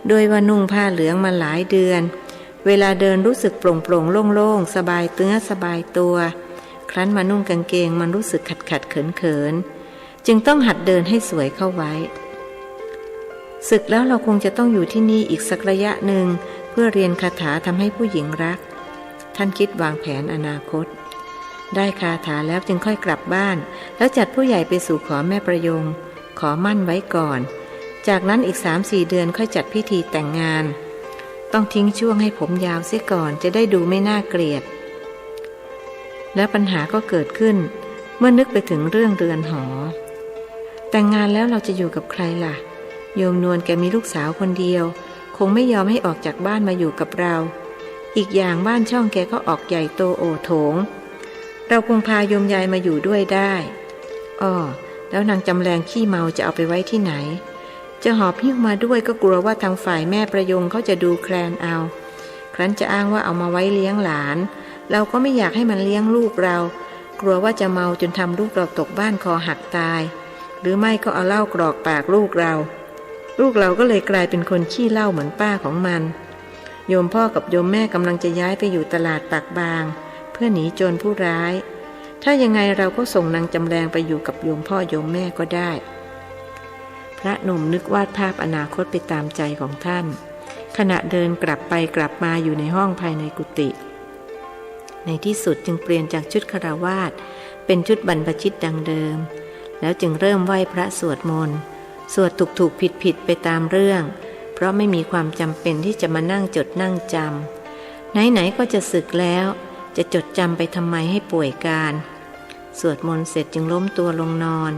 โดยว่านุ่งผ้าเหลืองมาหลายเดือนเวลาเดินรู้สึกโปร่งๆโล่งๆสบายเนื้อสบายตัวครั้นมานุ่งกางเกงมันรู้สึกขัดเขินจึงต้องหัดเดินให้สวยเข้าไว้ศึกแล้วเราคงจะต้องอยู่ที่นี่อีกสักระยะหนึ่งเพื่อเรียนคาถาทำให้ผู้หญิงรักท่านคิดวางแผนอนาคตได้คาถาแล้วจึงค่อยกลับบ้านแล้วจัดผู้ใหญ่ไปสู่ขอแม่ประยงขอมั่นไว้ก่อนจากนั้นอีก 3-4 เดือนค่อยจัดพิธีแต่งงาน ต้องทิ้งช่วงให้ผมยาวเสียก่อนจะได้ดูไม่น่าเกลียดและปัญหาก็เกิดขึ้นเมื่อนึกไปถึงเรื่องเรือนหอแต่งงานแล้วเราจะอยู่กับใครล่ะโยมนวลแกมีลูกสาวคนเดียวคงไม่ยอมให้ออกจากบ้านมาอยู่กับเราอีกอย่างบ้านช่องแกก็ออกใหญ่โตโอโถงเราคงพาโยมยายมาอยู่ด้วยได้อ้อแล้วนางจำแรงขี้เมาจะเอาไปไว้ที่ไหนจะหอบหิ้วมาด้วยก็กลัวว่าทางฝ่ายแม่ประยงเขาจะดูแคลนเอาครั้นจะอ้างว่าเอามาไว้เลี้ยงหลานเราก็ไม่อยากให้มันเลี้ยงลูกเรากลัวว่าจะเมาจนทำลูกเราตกบ้านคอหักตายหรือไม่ก็เอาเหล้ากรอกปากลูกเราก็เลยกลายเป็นคนขี้เหล้าเหมือนป้าของมันโยมพ่อกับโยมแม่กำลังจะย้ายไปอยู่ตลาดปากบางเพื่อหนีโจรผู้ร้ายถ้ายังไงเราก็ส่งนางจำแรงไปอยู่กับโยมพ่อโยมแม่ก็ได้พระหนุ่มนึกวาดภาพอนาคตไปตามใจของท่านขณะเดินกลับไปกลับมาอยู่ในห้องภายในกุฏิในที่สุดจึงเปลี่ยนจากชุดฆราวาสเป็นชุดบรรพชิตดังเดิมแล้วจึงเริ่มไหว้พระสวดมนต์สวดถูกผิดไปตามเรื่องเพราะไม่มีความจำเป็นที่จะมานั่งจดนั่งจำไหนก็จะสึกแล้วจะจดจำไปทำไมให้ป่วยการสวดมนต์เสร็จจึงล้มตัวลงนอน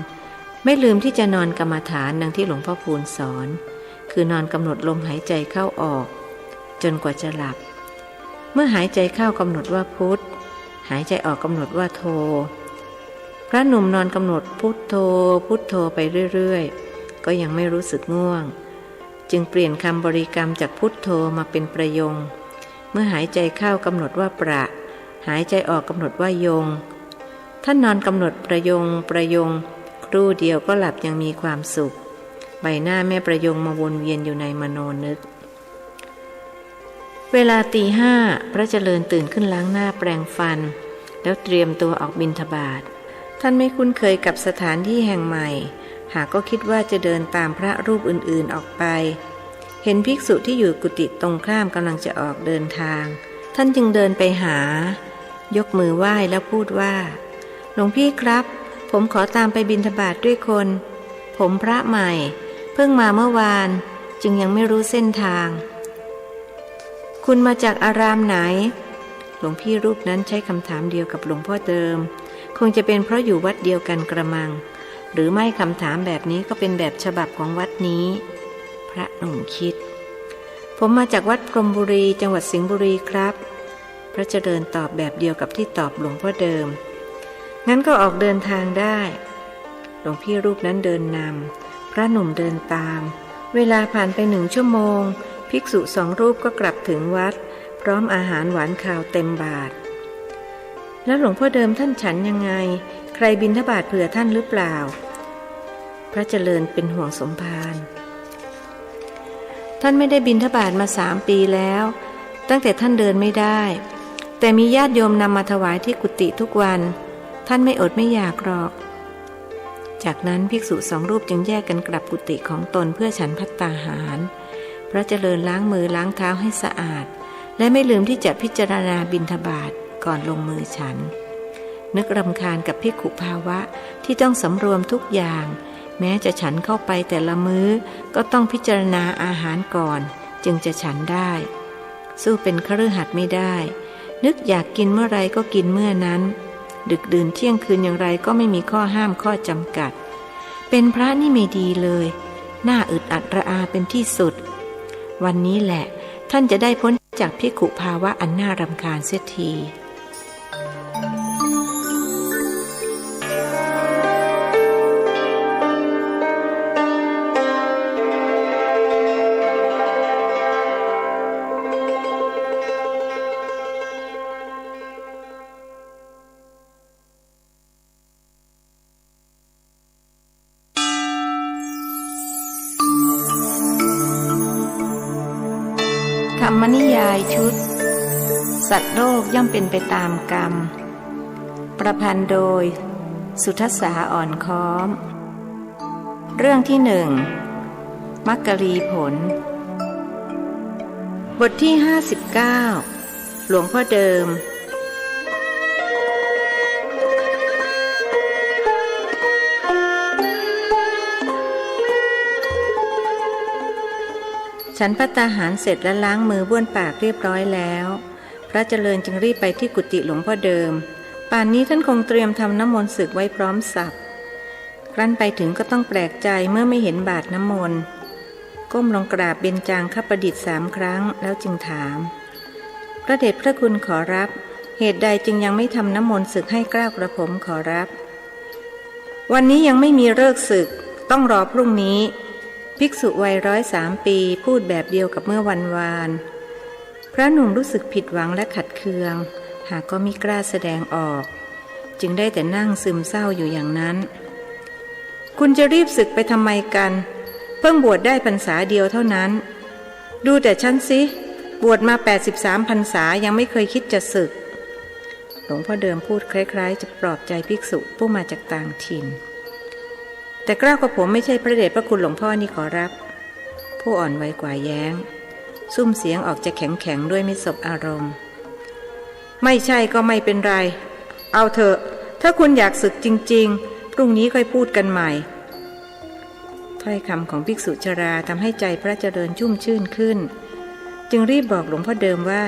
ไม่ลืมที่จะนอนกรรมฐานดังที่หลวงพ่อพูนสอนคือนอนกำหนดลมหายใจเข้าออกจนกว่าจะหลับเมื่อหายใจเข้ากำหนดว่าพุทธหายใจออกกำหนดว่าโธพระหนุ่มนอนกำหนดพุทโธพุทโธไปเรื่อยๆก็ยังไม่รู้สึกง่วงจึงเปลี่ยนคำบริกรรมจากพุทโธมาเป็นประยงเมื่อหายใจเข้ากำหนดว่าประหายใจออกกำหนดว่ายงท่านนอนกำหนดประยงครู่เดียวก็หลับยังมีความสุขใบหน้าแม่ประยงมาวนเวียนอยู่ในมโนนึกเวลาตี 5พระเจริญตื่นขึ้นล้างหน้าแปรงฟันแล้วเตรียมตัวออกบิณฑบาตท่านไม่คุ้นเคยกับสถานที่แห่งใหม่หากก็คิดว่าจะเดินตามพระรูปอื่นๆออกไปเห็นภิกษุที่อยู่กุฏิตรงข้ามกำลังจะออกเดินทางท่านจึงเดินไปหายกมือไหว้แล้วพูดว่าหลวงพี่ครับผมขอตามไปบิณฑบาตด้วยคนผมพระใหม่เพิ่งมาเมื่อวานจึงยังไม่รู้เส้นทางคุณมาจากอารามไหนหลวงพี่รูปนั้นใช้คำถามเดียวกับหลวงพ่อเดิมคงจะเป็นเพราะอยู่วัดเดียวกันกระมังหรือไม่คำถามแบบนี้ก็เป็นแบบฉบับของวัดนี้พระหนุ่มคิดผมมาจากวัดพรหมบุรีจังหวัดสิงห์บุรีครับพระเจริญตอบแบบเดียวกับที่ตอบหลวงพ่อเดิมงั้นก็ออกเดินทางได้หลวงพี่รูปนั้นเดินนำพระหนุ่มเดินตามเวลาผ่านไป1 ชั่วโมงภิกษุ2 รูปก็กลับถึงวัดพร้อมอาหารหวานข้าวเต็มบาตรแล้วหลวงพ่อเดิมท่านฉันยังไงใครบิณฑบาตเผื่อท่านหรือเปล่าพระเจริญเป็นห่วงสมภารท่านไม่ได้บิณฑบาตมา3 ปีแล้วตั้งแต่ท่านเดินไม่ได้แต่มีญาติโยมนำมาถวายที่กุฏิทุกวันท่านไม่อดไม่อยากหรอกจากนั้นภิกษุ2 รูปจึงแยกกันกลับกุฏิของตนเพื่อฉันภัตตาหารพระเจริญล้างมือล้างเท้าให้สะอาดและไม่ลืมที่จะพิจารณาบิณฑบาตก่อนลงมือฉันนึกรำคาญกับภิกขุภาวะที่ต้องสำรวมทุกอย่างแม้จะฉันเข้าไปแต่ละมื้อก็ต้องพิจารณาอาหารก่อนจึงจะฉันได้สู้เป็นคฤหัสถ์ไม่ได้นึกอยากกินเมื่อไรก็กินเมื่อนั้นดึกดื่นเที่ยงคืนอย่างไรก็ไม่มีข้อห้ามข้อจำกัดเป็นพระนี่ไม่ดีเลยน่าอึดอัดระอาเป็นที่สุดวันนี้แหละท่านจะได้พ้นจากภิกขุภาวะอันน่ารำคาญเสียทีธรรมนิยายชุดสัตว์โลกย่อมเป็นไปตามกรรมประพันธ์โดยสุทัสสาอ่อนค้อมเรื่องที่1มักกลีผลบทที่59หลวงพ่อเดิม ฉันภัตตาหารเสร็จและล้างมือบ้วนปากเรียบร้อยแล้วพระเจริญจึงรีบไปที่กุฏิหลวงพ่อเดิมป่านนี้ท่านคงเตรียมทำน้ำมนต์ศึกไว้พร้อมสับครั้นไปถึงก็ต้องแปลกใจเมื่อไม่เห็นบาตรน้ำมนต์ก้มลงกราบเบญจางคประดิษฐ์3 ครั้งแล้วจึงถามพระเดชพระคุณขอรับเหตุใดจึงยังไม่ทำน้ำมนต์ศึกให้เกล้ากระผมขอรับวันนี้ยังไม่มีฤกษ์ศึกต้องรอพรุ่งนี้ภิกษุวัย103 ปีพูดแบบเดียวกับเมื่อวันวานพระหนุ่มรู้สึกผิดหวังและขัดเคืองหากก็มิกล้าแสดงออกจึงได้แต่นั่งซึมเศร้าอยู่อย่างนั้นคุณจะรีบศึกไปทำไมกันเพิ่งบวชได้พรรษาเดียวเท่านั้นดูแต่ฉันสิบวชมา83 พรรษายังไม่เคยคิดจะศึกหลวงพ่อเดิมพูดคล้ายๆจะปลอบใจภิกษุผู้มาจากต่างถิ่นแต่เกล้ากับผมไม่ใช่พระเดชพระคุณหลวงพ่อนี่ขอรับผู้อ่อนวัยกว่าแย้งซุ้มเสียงออกจะแข็งๆด้วยไม่สบอารมณ์ไม่ใช่ก็ไม่เป็นไรเอาเถอะถ้าคุณอยากศึกจริงๆพรุ่งนี้ค่อยพูดกันใหม่ถ้อยคำของภิกษุชราทำให้ใจพระเจริญชุ่มชื่นขึ้นจึงรีบบอกหลวงพ่อเดิมว่า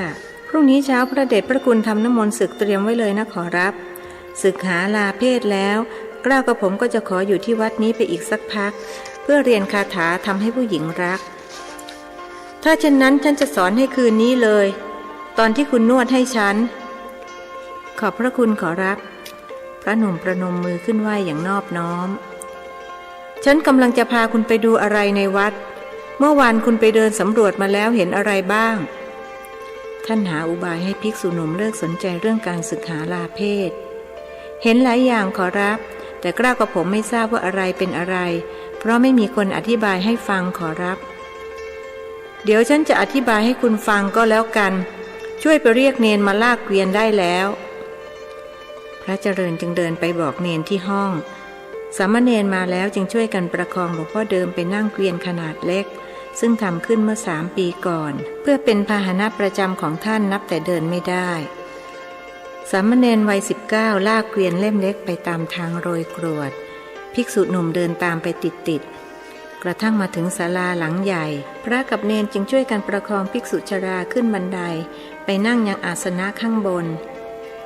พรุ่งนี้เช้าพระเดชพระคุณทำน้ำมนต์ศึกเตรียมไว้เลยนะขอรับศึกหาลาเพศแล้วเกล้ากับผมก็จะขออยู่ที่วัดนี้ไปอีกสักพักเพื่อเรียนคาถาทำให้ผู้หญิงรักถ้าเช่นนั้นฉันจะสอนให้คืนนี้เลยตอนที่คุณนวดให้ฉันขอบพระคุณขอรับพระหนุ่มประนมมือขึ้นไหวอย่างนอบน้อมฉันกำลังจะพาคุณไปดูอะไรในวัดเมื่อวานคุณไปเดินสำรวจมาแล้วเห็นอะไรบ้างท่านหาอุบายให้ภิกษุหนุ่มเลิกสนใจเรื่องการศึกหาลาเพศเห็นหลายอย่างขอรับแต่เกล้ากับผมไม่ทราบว่าอะไรเป็นอะไรเพราะไม่มีคนอธิบายให้ฟังขอรับเดี๋ยวฉันจะอธิบายให้คุณฟังก็แล้วกันช่วยไปเรียกเนนมาลากเกวียนได้แล้วพระเจริญจึงเดินไปบอกเนนที่ห้องสามเณรมาแล้วจึงช่วยกันประคองหลวงพ่อเดิมไปนั่งเกวียนขนาดเล็กซึ่งทำขึ้นเมื่อ3 ปีก่อนเพื่อเป็นพาหนะประจำของท่านนับแต่เดินไม่ได้สามเณรวัย19ลากเกวียนเล่มเล็กไปตามทางโรยกรวดภิกษุหนุ่มเดินตามไปติดกระทั่งมาถึงศาลาหลังใหญ่พระกับเนนจึงช่วยกันประคองภิกษุชราขึ้นบันไดไปนั่งยังอาสนะข้างบน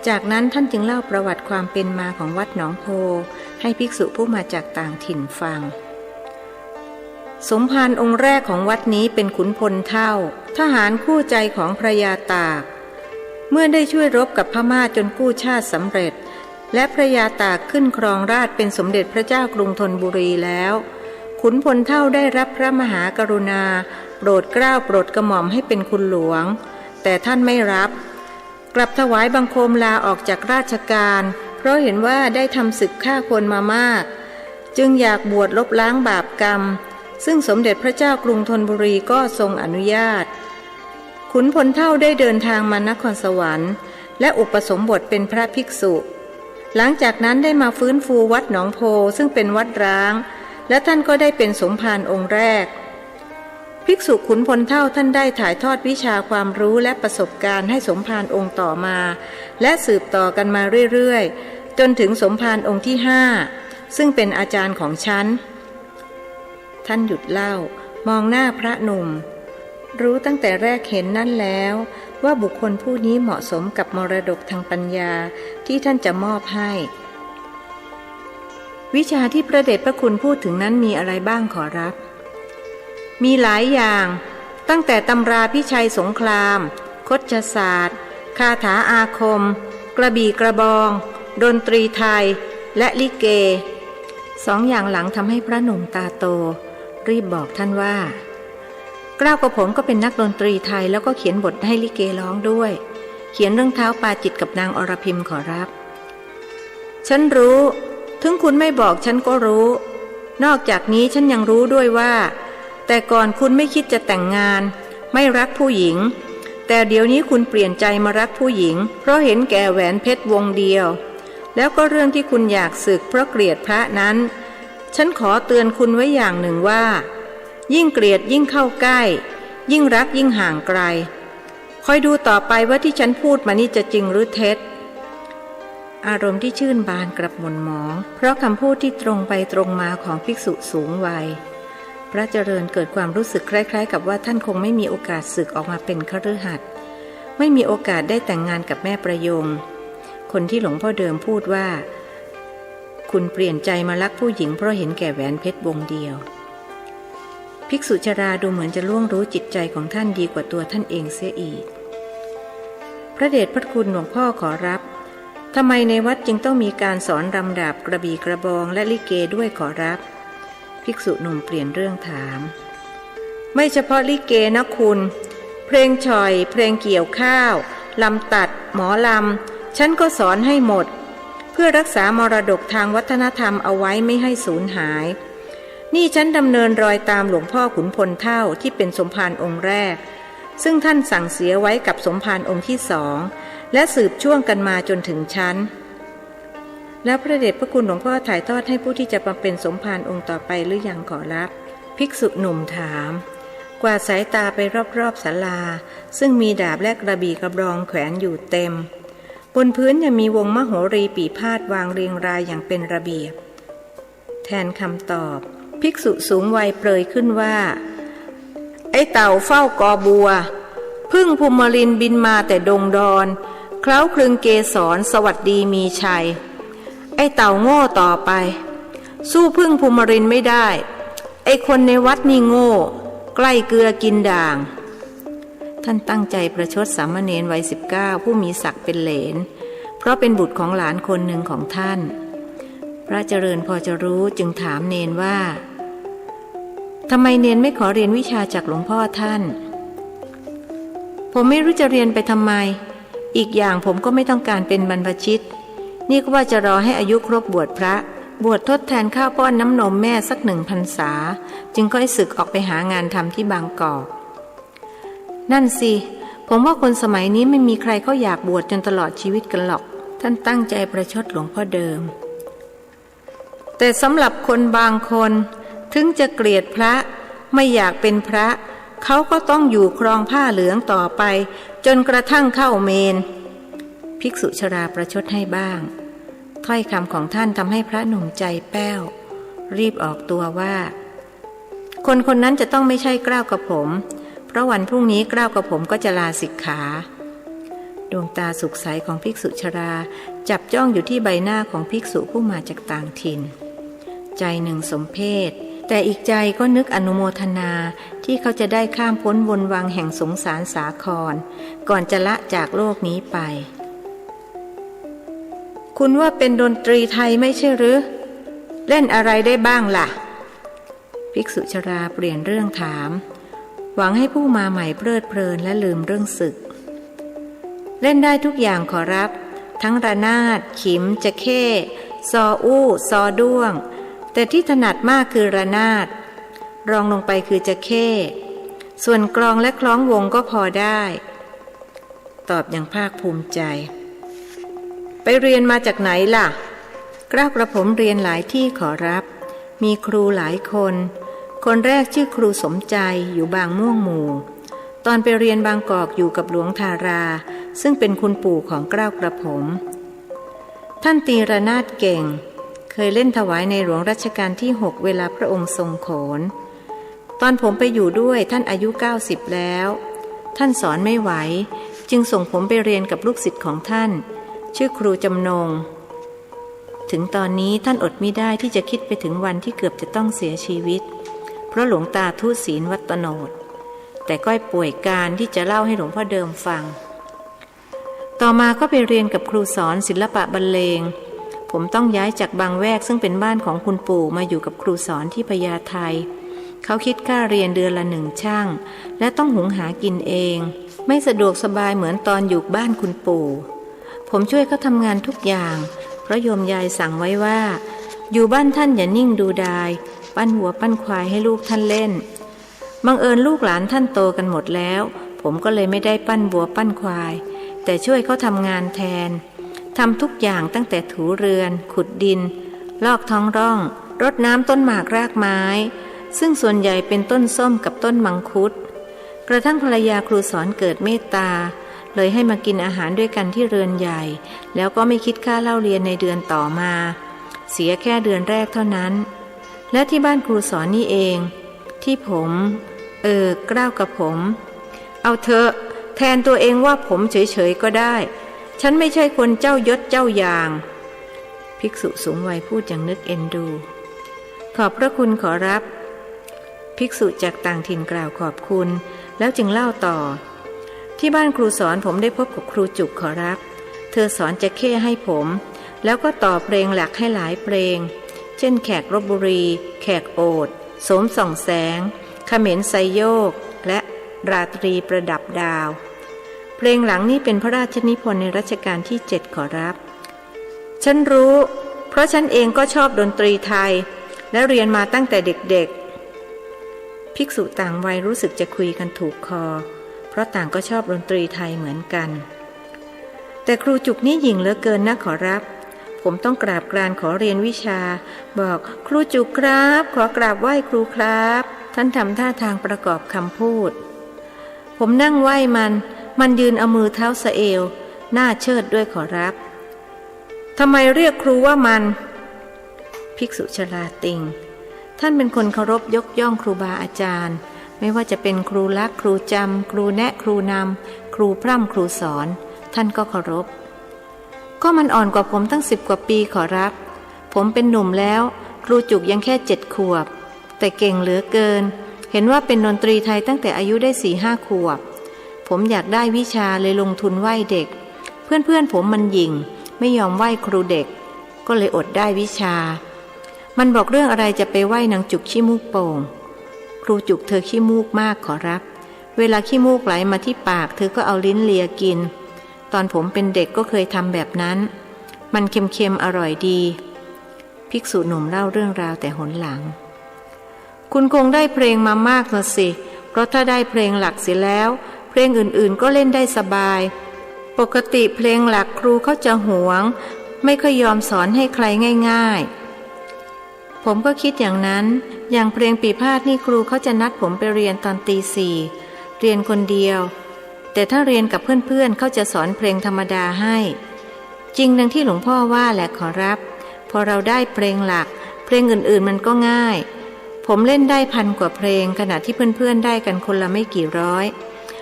จากนั้นท่านจึงเล่าประวัติความเป็นมาของวัดหนองโพให้ภิกษุผู้มาจากต่างถิ่นฟังสมภารองค์แรกของวัดนี้เป็นขุนพลเท่าทหารคู่ใจของพระยาตากเมื่อได้ช่วยรบกับพม่าจนกู้ชาติสำเร็จและพระยาตากขึ้นครองราชย์เป็นสมเด็จพระเจ้ากรุงธนบุรีแล้วขุนพลเท่าได้รับพระมหากรุณาโปรดเกล้าโปรดกระหม่อมให้เป็นคุณหลวงแต่ท่านไม่รับกลับถวายบังคมลาออกจากราชการเพราะเห็นว่าได้ทำศึกฆ่าคนมามากจึงอยากบวชลบล้างบาปกรรมซึ่งสมเด็จพระเจ้ากรุงธนบุรีก็ทรงอนุญาตขุนพลเท่าได้เดินทางมานครสวรรค์และอุปสมบทเป็นพระภิกษุหลังจากนั้นได้มาฟื้นฟูวัดหนองโพซึ่งเป็นวัดร้างและท่านก็ได้เป็นสมภารองค์แรกภิกษุขุนพลเท่าท่านได้ถ่ายทอดวิชาความรู้และประสบการณ์ให้สมภารองค์ต่อมาและสืบต่อกันมาเรื่อยๆจนถึงสมภารองค์ที่5ซึ่งเป็นอาจารย์ของฉันท่านหยุดเล่ามองหน้าพระหนุ่มรู้ตั้งแต่แรกเห็นนั่นแล้วว่าบุคคลผู้นี้เหมาะสมกับมรดกทางปัญญาที่ท่านจะมอบให้วิชาที่พระเดชพระคุณพูดถึงนั้นมีอะไรบ้างขอรับมีหลายอย่างตั้งแต่ตำราพิชัยสงครามคชศาสตร์คาถาอาคมกระบี่กระบองดนตรีไทยและลิเก2 อย่างหลังทำให้พระหนุ่มตาโตรีบบอกท่านว่าเกล้ากับผมก็เป็นนักดนตรีไทยแล้วก็เขียนบทให้ลิเกร้องด้วยเขียนเรื่องเท้าปาจิตกับนางอรพิมขอรับฉันรู้ถึงคุณไม่บอกฉันก็รู้นอกจากนี้ฉันยังรู้ด้วยว่าแต่ก่อนคุณไม่คิดจะแต่งงานไม่รักผู้หญิงแต่เดี๋ยวนี้คุณเปลี่ยนใจมารักผู้หญิงเพราะเห็นแก่แหวนเพชรวงเดียวแล้วก็เรื่องที่คุณอยากสึกเพราะเกลียดพระนั้นฉันขอเตือนคุณไว้อย่างหนึ่งว่ายิ่งเกลียดยิ่งเข้าใกล้ยิ่งรักยิ่งห่างไกลคอยดูต่อไปว่าที่ฉันพูดมานี่จะจริงหรือเท็จอารมณ์ที่ชื่นบานกลับหม่นหมองเพราะคำพูดที่ตรงไปตรงมาของภิกษุสูงวัย พระเจริญเกิดความรู้สึกคล้ายๆกับว่าท่านคงไม่มีโอกาสสึกออกมาเป็นคฤหัสถ์ไม่มีโอกาสได้แต่งงานกับแม่ประยงคนที่หลวงพ่อเดิมพูดว่าคุณเปลี่ยนใจมารักผู้หญิงเพราะเห็นแก่แหวนเพชรวงเดียวภิกษุชราดูเหมือนจะล่วงรู้จิตใจของท่านดีกว่าตัวท่านเองเสียอีกพระเดชพระคุณหลวงพ่อขอรับทำไมในวัดจึงต้องมีการสอนรำดาบกระบี่กระบองและลิเกด้วยขอรับภิกษุหนุ่มเปลี่ยนเรื่องถามไม่เฉพาะลิเกนะคุณเพลงฉ่อยเพลงเกี่ยวข้าวลำตัดหมอลำฉันก็สอนให้หมดเพื่อรักษามรดกทางวัฒนธรรมเอาไว้ไม่ให้สูญหายนี่ฉันดำเนินรอยตามหลวงพ่อขุนพลเท่าที่เป็นสมภารองค์แรกซึ่งท่านสั่งเสียไว้กับสมภารองค์ที่สองและสืบช่วงกันมาจนถึงชั้นแล้วพระเดชพระคุณหลวงพ่อถ่ายทอดให้ผู้ที่จะมาเป็นสมภารองค์ต่อไปหรือยังขอรับภิกษุหนุ่มถามกวาดสายตาไปรอบๆศาลาซึ่งมีดาบและกระบี่กระบองแขวนอยู่เต็มบนพื้นยังมีวงมโหรีปีพาดวางเรียงรายอย่างเป็นระเบียบแทนคำตอบภิกษุสูงวัยเปรยขึ้นว่าไอ้เต่าเฝ้ากอบัวพึ่งภูมิลินบินมาแต่ดงดอนเคล้าคลึงเกสรสวัสดีมีชัยไอ้เต่าโง่ต่อไปสู้พึ่งภูมิลินไม่ได้ไอ้คนในวัดนี่โง่ใกล้เกลือกินด่างท่านตั้งใจประชดสามเณรวัย19ผู้มีศักดิ์เป็นเหลนเพราะเป็นบุตรของหลานคนหนึ่งของท่านพระเจริญพอจะรู้จึงถามเณรว่าทำไมเณรไม่ขอเรียนวิชาจากหลวงพ่อท่านผมไม่รู้จะเรียนไปทำไมอีกอย่างผมก็ไม่ต้องการเป็นบรรพชิตนี่ก็ว่าจะรอให้อายุครบบวชพระบวชทดแทนข้าวป้อนน้ำนมแม่สัก1 พรรษาจึงค่อยสึกออกไปหางานทำที่บางกอกนั่นสิผมว่าคนสมัยนี้ไม่มีใครเขาอยากบวชจนตลอดชีวิตกันหรอกท่านตั้งใจประชดหลวงพ่อเดิมแต่สำหรับคนบางคนถึงจะเกลียดพระไม่อยากเป็นพระเขาก็ต้องอยู่ครองผ้าเหลืองต่อไปจนกระทั่งเข้าเมนภิกษุชราประชดให้บ้างถ้อยคำของท่านทำให้พระหนุ่มใจแป้วรีบออกตัวว่าคนคนนั้นจะต้องไม่ใช่เกล้ากับผมเพราะวันพรุ่งนี้เกล้ากับผมก็จะลาสิกขาดวงตาสุขใสของภิกษุชราจับจ้องอยู่ที่ใบหน้าของภิกษุผู้มาจากต่างถิ่นใจหนึ่งสมเพชแต่อีกใจก็นึกอนุโมทนาที่เขาจะได้ข้ามพ้นวนวังแห่งสงสารสาครก่อนจะละจากโลกนี้ไปคุณว่าเป็นดนตรีไทยไม่ใช่หรือเล่นอะไรได้บ้างล่ะภิกษุชราเปลี่ยนเรื่องถามหวังให้ผู้มาใหม่เพลิดเพลินและลืมเรื่องศึกเล่นได้ทุกอย่างขอรับทั้งระนาดขิมจะเข้ซออู้ซอด้วงแต่ที่ถนัดมากคือระนาดรองลงไปคือจะเข้ส่วนกลองและคล้องวงก็พอได้ตอบอย่างภาคภูมิใจไปเรียนมาจากไหนล่ะเกล้ากระผมเรียนหลายที่ขอรับมีครูหลายคนคนแรกชื่อครูสมใจอยู่บางม่วงหมู่ตอนไปเรียนบางกอกอยู่กับหลวงทาราซึ่งเป็นคุณปู่ของเกล้ากระผมท่านตีระนาดเก่งเคยเล่นถวายในหลวงรัชกาลที่6เวลาพระองค์ทรงโขนตอนผมไปอยู่ด้วยท่านอายุ90แล้วท่านสอนไม่ไหวจึงส่งผมไปเรียนกับลูกศิษย์ของท่านชื่อครูจำนงถึงตอนนี้ท่านอดมิได้ที่จะคิดไปถึงวันที่เกือบจะต้องเสียชีวิตเพราะหลวงตาทูตศีลวัตโนดแต่ก็ป่วยการที่จะเล่าให้หลวงพ่อเดิมฟังต่อมาก็ไปเรียนกับครูสอนศิลปะบรรเลงผมต้องย้ายจากบางแวกซึ่งเป็นบ้านของคุณปู่มาอยู่กับครูสอนที่พญาไทเขาคิดค่าเรียนเดือนละ1ช่างและต้องหุงหากินเองไม่สะดวกสบายเหมือนตอนอยู่บ้านคุณปู่ผมช่วยเขาทำงานทุกอย่างเพราะโยมยายสั่งไว้ว่าอยู่บ้านท่านอย่านิ่งดูดายปั้นหัวปั้นควายให้ลูกท่านเล่นบังเอิญลูกหลานท่านโตกันหมดแล้วผมก็เลยไม่ได้ปั้นบัวปั้นควายแต่ช่วยเขาทำงานแทนทำทุกอย่างตั้งแต่ถูเรือนขุดดินลอกท้องร่องรดน้ำต้นหมากรากไม้ซึ่งส่วนใหญ่เป็นต้นส้มกับต้นมังคุดกระทั่งภรรยาครูสอนเกิดเมตตาเลยให้มากินอาหารด้วยกันที่เรือนใหญ่แล้วก็ไม่คิดค่าเล่าเรียนในเดือนต่อมาเสียแค่เดือนแรกเท่านั้นและที่บ้านครูสอนนี่เองท ที่ผมกล้าวกับผมเอาเถอะแทนตัวเองว่าผมเฉยๆก็ได้ฉันไม่ใช่คนเจ้ายศเจ้าอย่างภิกษุสูงวัยพูดอย่างนึกเอ็นดูขอบพระคุณขอรับภิกษุจากต่างถิ่นกล่าวขอบคุณแล้วจึงเล่าต่อที่บ้านครูสอนผมได้พบกับครูจุกขอรับเธอสอนจะเข้ให้ผมแล้วก็ต่อเพลงหลักให้หลายเพลงเช่นแขกลพบุรีแขกโอดโสมส่องแสงเขมรไซโยกและราตรีประดับดาวเพลงหลังนี้เป็นพระราชนิพนธ์ในรัชกาลที่7ขอรับฉันรู้เพราะฉันเองก็ชอบดนตรีไทยและเรียนมาตั้งแต่เด็กๆภิกษุต่างวัยรู้สึกจะคุยกันถูกคอเพราะต่างก็ชอบดนตรีไทยเหมือนกันแต่ครูจุกนี่หยิ่งเหลือเกินนะขอรับผมต้องกราบกรานขอเรียนวิชาบอกครูจุกครับขอกราบไหว้ครูครับท่านทำท่าทางประกอบคำพูดผมนั่งไหว้มันยืนเอามือเท้าสะเอวหน้าเชิดด้วยขอรับทำไมเรียกครูว่ามันภิกษุชราติงท่านเป็นคนเคารพยกย่องครูบาอาจารย์ไม่ว่าจะเป็นครูลักครูจำครูแนะครูนำครูพร่ำครูสอนท่านก็เคารพก็มันอ่อนกว่าผมตั้ง10 กว่าปีขอรับผมเป็นหนุ่มแล้วครูจุกยังแค่7 ขวบแต่เก่งเหลือเกินเห็นว่าเป็นดนตรีไทยตั้งแต่อายุได้4-5 ขวบผมอยากได้วิชาเลยลงทุนไหว้เด็กเพื่อนผมมันหยิ่งไม่ยอมไหว้ครูเด็กก็เลยอดได้วิชามันบอกเรื่องอะไรจะไปไหว้นางจุกขี้มูกโป่งครูจุกเธอขี้มูกมากขอรับเวลาขี้มูกไหลมาที่ปากเธอก็เอาลิ้นเลียกินตอนผมเป็นเด็กก็เคยทำแบบนั้นมันเค็มๆอร่อยดีภิกษุหนุ่มเล่าเรื่องราวแต่หนหลังคุณคงได้เพลงมามากนะสิเพราะถ้าได้เพลงหลักเสียแล้วเพลงอื่นๆก็เล่นได้สบายปกติเพลงหลักครูเขาจะหวงไม่ค่อยยอมสอนให้ใครง่ายๆผมก็คิดอย่างนั้นอย่างเพลงปีพาทย์นี่ครูเขาจะนัดผมไปเรียนตอนตี 4เรียนคนเดียวแต่ถ้าเรียนกับเพื่อนๆเขาจะสอนเพลงธรรมดาให้จริงดังที่หลวงพ่อว่าแหละขอรับพอเราได้เพลงหลักเพลงอื่นๆมันก็ง่ายผมเล่นได้1,000 กว่าเพลงขณะที่เพื่อนๆได้กันคนละไม่กี่ร้อย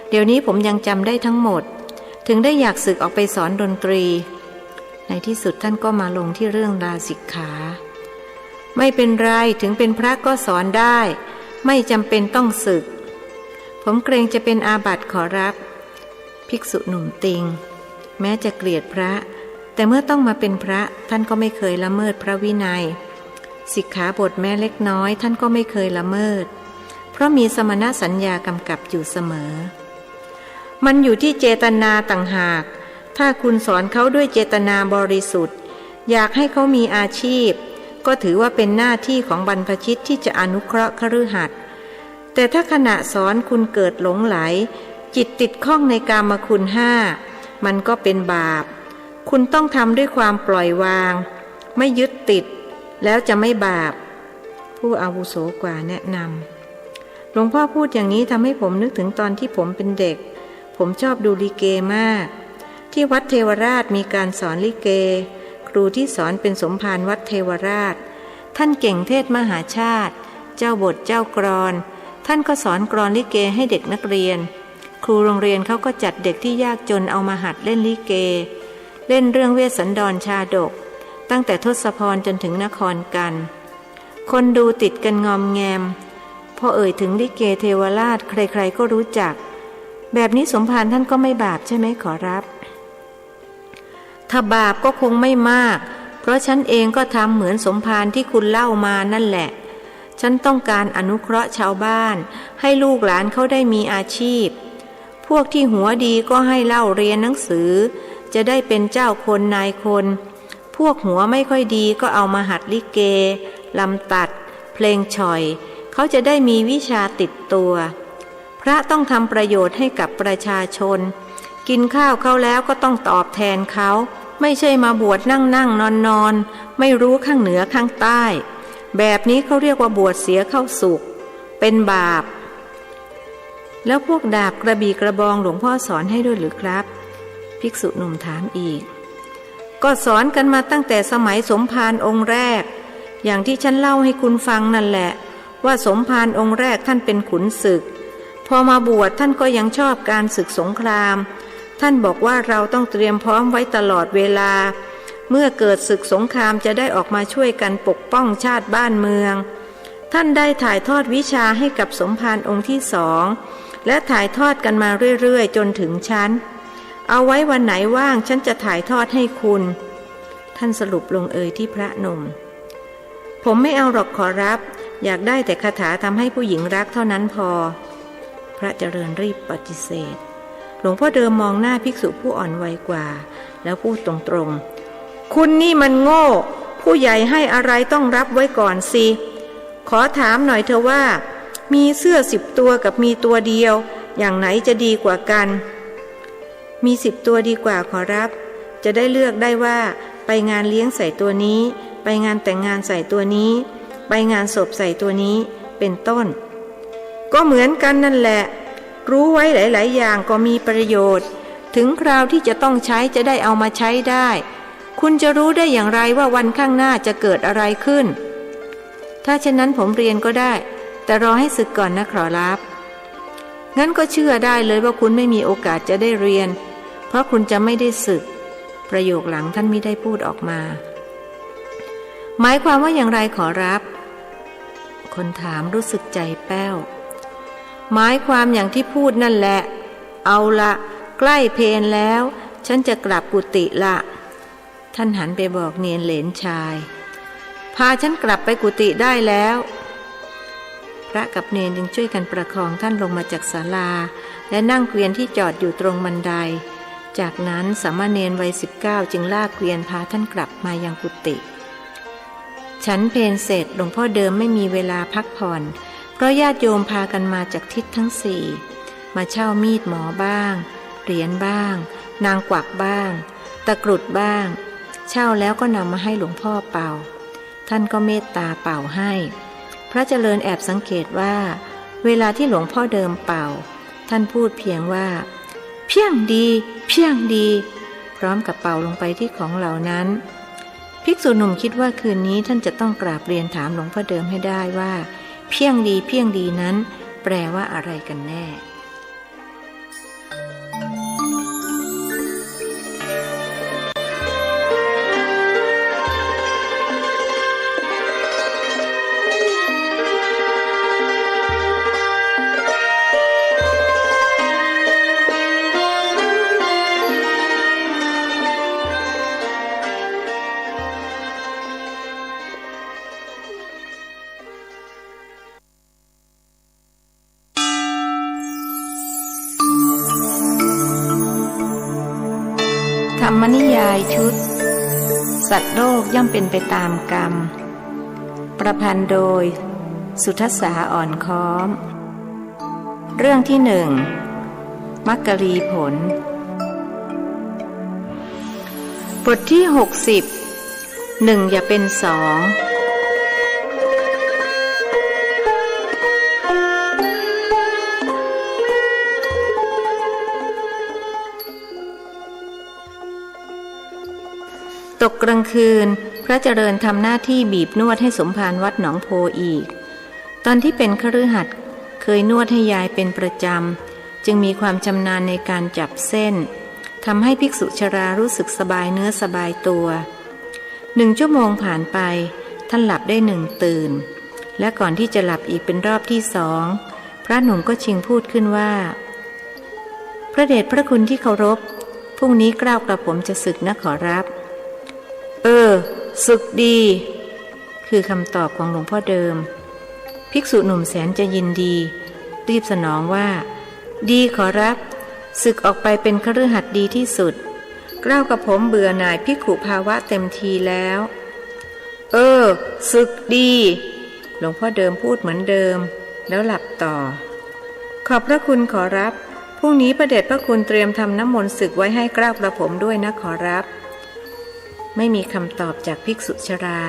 เดี๋ยวนี้ผมยังจำได้ทั้งหมดถึงได้อยากสึกออกไปสอนดนตรีในที่สุดท่านก็มาลงที่เรื่องลาสิกขาไม่เป็นไรถึงเป็นพระก็สอนได้ไม่จำเป็นต้องสึกผมเกรงจะเป็นอาบัติขอรับภิกษุหนุ่มติงแม้จะเกลียดพระแต่เมื่อต้องมาเป็นพระท่านก็ไม่เคยละเมิดพระวินัยสิกขาบทแม้เล็กน้อยท่านก็ไม่เคยละเมิดเพราะมีสมณสัญญากำกับอยู่เสมอมันอยู่ที่เจตนาต่างหากถ้าคุณสอนเขาด้วยเจตนาบริสุทธิ์อยากให้เขามีอาชีพก็ถือว่าเป็นหน้าที่ของบรรพชิตที่จะอนุเคราะห์คฤหัสถ์แต่ถ้าขณะสอนคุณเกิดหลงไหลจิตติดข้องในกามคุณ5มันก็เป็นบาปคุณต้องทำด้วยความปล่อยวางไม่ยึดติดแล้วจะไม่บาปผู้อาวุโสกว่าแนะนำหลวงพ่อพูดอย่างนี้ทำให้ผมนึกถึงตอนที่ผมเป็นเด็กผมชอบดูลิเกมากที่วัดเทวราชมีการสอนลิเกครูที่สอนเป็นสมภารวัดเทวราชท่านเก่งเทศมหาชาติเจ้าบทเจ้ากรอนท่านก็สอนกรอนลิเกให้เด็กนักเรียนครูโรงเรียนเขาก็จัดเด็กที่ยากจนเอามาหัดเล่นลิเกเล่นเรื่องเวสสันดรชาดกตั้งแต่ทศพรจนถึงนครกันคนดูติดกันงอมแงมพอเอ่ยถึงลิเกเทวราชใครๆก็รู้จักแบบนี้สมภารท่านก็ไม่บาปใช่ไหมขอรับถ้าบาปก็คงไม่มากเพราะฉันเองก็ทำเหมือนสมภารที่คุณเล่ามานั่นแหละฉันต้องการอนุเคราะห์ชาวบ้านให้ลูกหลานเขาได้มีอาชีพพวกที่หัวดีก็ให้เล่าเรียนหนังสือจะได้เป็นเจ้าคนนายคนพวกหัวไม่ค่อยดีก็เอามาหัดลิเกลำตัดเพลงฉ่อยเขาจะได้มีวิชาติดตัวพระต้องทำประโยชน์ให้กับประชาชนกินข้าวเขาแล้วก็ต้องตอบแทนเขาไม่ใช่มาบวชนั่งนอนไม่รู้ข้างเหนือข้างใต้แบบนี้เขาเรียกว่าบวชเสียเข้าสุขเป็นบาปแล้วพวกดาบกระบี่กระบองหลวงพ่อสอนให้ด้วยหรือครับภิกษุหนุ่มถามอีกก็สอนกันมาตั้งแต่สมัยสมภารองค์แรกอย่างที่ฉันเล่าให้คุณฟังนั่นแหละ ว่าสมภารองค์แรกท่านเป็นขุนศึกพอมาบวชท่านก็ยังชอบการศึกสงครามท่านบอกว่าเราต้องเตรียมพร้อมไว้ตลอดเวลาเมื่อเกิดศึกสงครามจะได้ออกมาช่วยกันปกป้องชาติบ้านเมืองท่านได้ถ่ายทอดวิชาให้กับสมภารองค์ที่สองและถ่ายทอดกันมาเรื่อยๆจนถึงฉันเอาไว้วันไหนว่างฉันจะถ่ายทอดให้คุณท่านสรุปลงเอยที่พระหนุ่มผมไม่เอาหรอกขอรับอยากได้แต่คาถาทำให้ผู้หญิงรักเท่านั้นพอพระเจริญรีบปฏิเสธหลวงพ่อเดิมมองหน้าภิกษุผู้อ่อนวัยกว่าแล้วพูดตรงๆคุณนี่มันโง่ผู้ใหญ่ให้อะไรต้องรับไว้ก่อนสิขอถามหน่อยเถอะว่ามีเสื้อ10 ตัวกับมีตัวเดียวอย่างไหนจะดีกว่ากันมี10 ตัวดีกว่าขอรับจะได้เลือกได้ว่าไปงานเลี้ยงใส่ตัวนี้ไปงานแต่งงานใส่ตัวนี้ไปงานศพใส่ตัวนี้เป็นต้นก็เหมือนกันนั่นแหละรู้ไว้หลายๆอย่างก็มีประโยชน์ถึงคราวที่จะต้องใช้จะได้เอามาใช้ได้คุณจะรู้ได้อย่างไรว่าวันข้างหน้าจะเกิดอะไรขึ้นถ้าเช่นนั้นผมเรียนก็ได้แต่รอให้ศึกก่อนนะขอรับงั้นก็เชื่อได้เลยว่าคุณไม่มีโอกาสจะได้เรียนเพราะคุณจะไม่ได้ศึกประโยคหลังท่านไม่ได้พูดออกมาหมายความว่าอย่างไรขอรับคนถามรู้สึกใจแป้วหมายความอย่างที่พูดนั่นแหละเอาละใกล้เพลแล้วฉันจะกลับกุฏิละท่านหันไปบอกเนียนเหลนชายพาฉันกลับไปกุฏิได้แล้วพระกับเนนจึงช่วยกันประคองท่านลงมาจากศาลาและนั่งเกวียนที่จอดอยู่ตรงบันไดจากนั้นสามเณรวัย19จึงลากเกวียนพาท่านกลับมายังกุฏิฉันเพลเสร็จหลวงพ่อเดิมไม่มีเวลาพักผ่อนเพราะญาติโยมพากันมาจากทิศทั้ง4มาเช่ามีดหมอบ้างเหรียญบ้างนางกวักบ้างตะกรุดบ้างเช่าแล้วก็นำมาให้หลวงพ่อเป่าท่านก็เมตตาเป่าให้พระเจริญแอบสังเกตว่าเวลาที่หลวงพ่อเดิมเป่าท่านพูดเพียงว่าเพียงดีเพียงดีพร้อมกับเป่าลงไปที่ของเหล่านั้นภิกษุหนุ่มคิดว่าคืนนี้ท่านจะต้องกราบเรียนถามหลวงพ่อเดิมให้ได้ว่าเพียงดีเพียงดีนั้นแปลว่าอะไรกันแน่ธรรมนิยายชุดสัตว์โลกย่อมเป็นไปตามกรรมประพันธ์โดยสุทัสสาอ่อนค้อมเรื่องที่1มักกรีผลบทที่60 1อย่าเป็น2ตกกลางคืนพระเจริญทำหน้าที่บีบนวดให้สมภารวัดหนองโพอีกตอนที่เป็นคฤหัสถ์เคยนวดให้ยายเป็นประจำจึงมีความชำนาญในการจับเส้นทำให้ภิกษุชรารู้สึกสบายเนื้อสบายตัว1 ชั่วโมงผ่านไปท่านหลับได้1 ตื่นและก่อนที่จะหลับอีกเป็นรอบที่2พระหนุ่มก็ชิงพูดขึ้นว่าพระเดชพระคุณที่เคารพพรุ่งนี้เกล้ากระผมจะสึกนะขอรับสึกดีคือคำตอบของหลวงพ่อเดิมภิกษุหนุ่มแสนจะยินดีรีบสนองว่าดีขอรับสึกออกไปเป็นคฤหัสถ์ดีที่สุดเกล้ากับผมเบื่อหน่ายภิกขุภาวะเต็มทีแล้วสึกดีหลวงพ่อเดิมพูดเหมือนเดิมแล้วหลับต่อขอบพระคุณขอรับพรุ่งนี้พระเดชพระคุณเตรียมทำน้ำมนต์ศึกไว้ให้เกล้ากระผมด้วยนะขอรับไม่มีคำตอบจากภิกษุชรา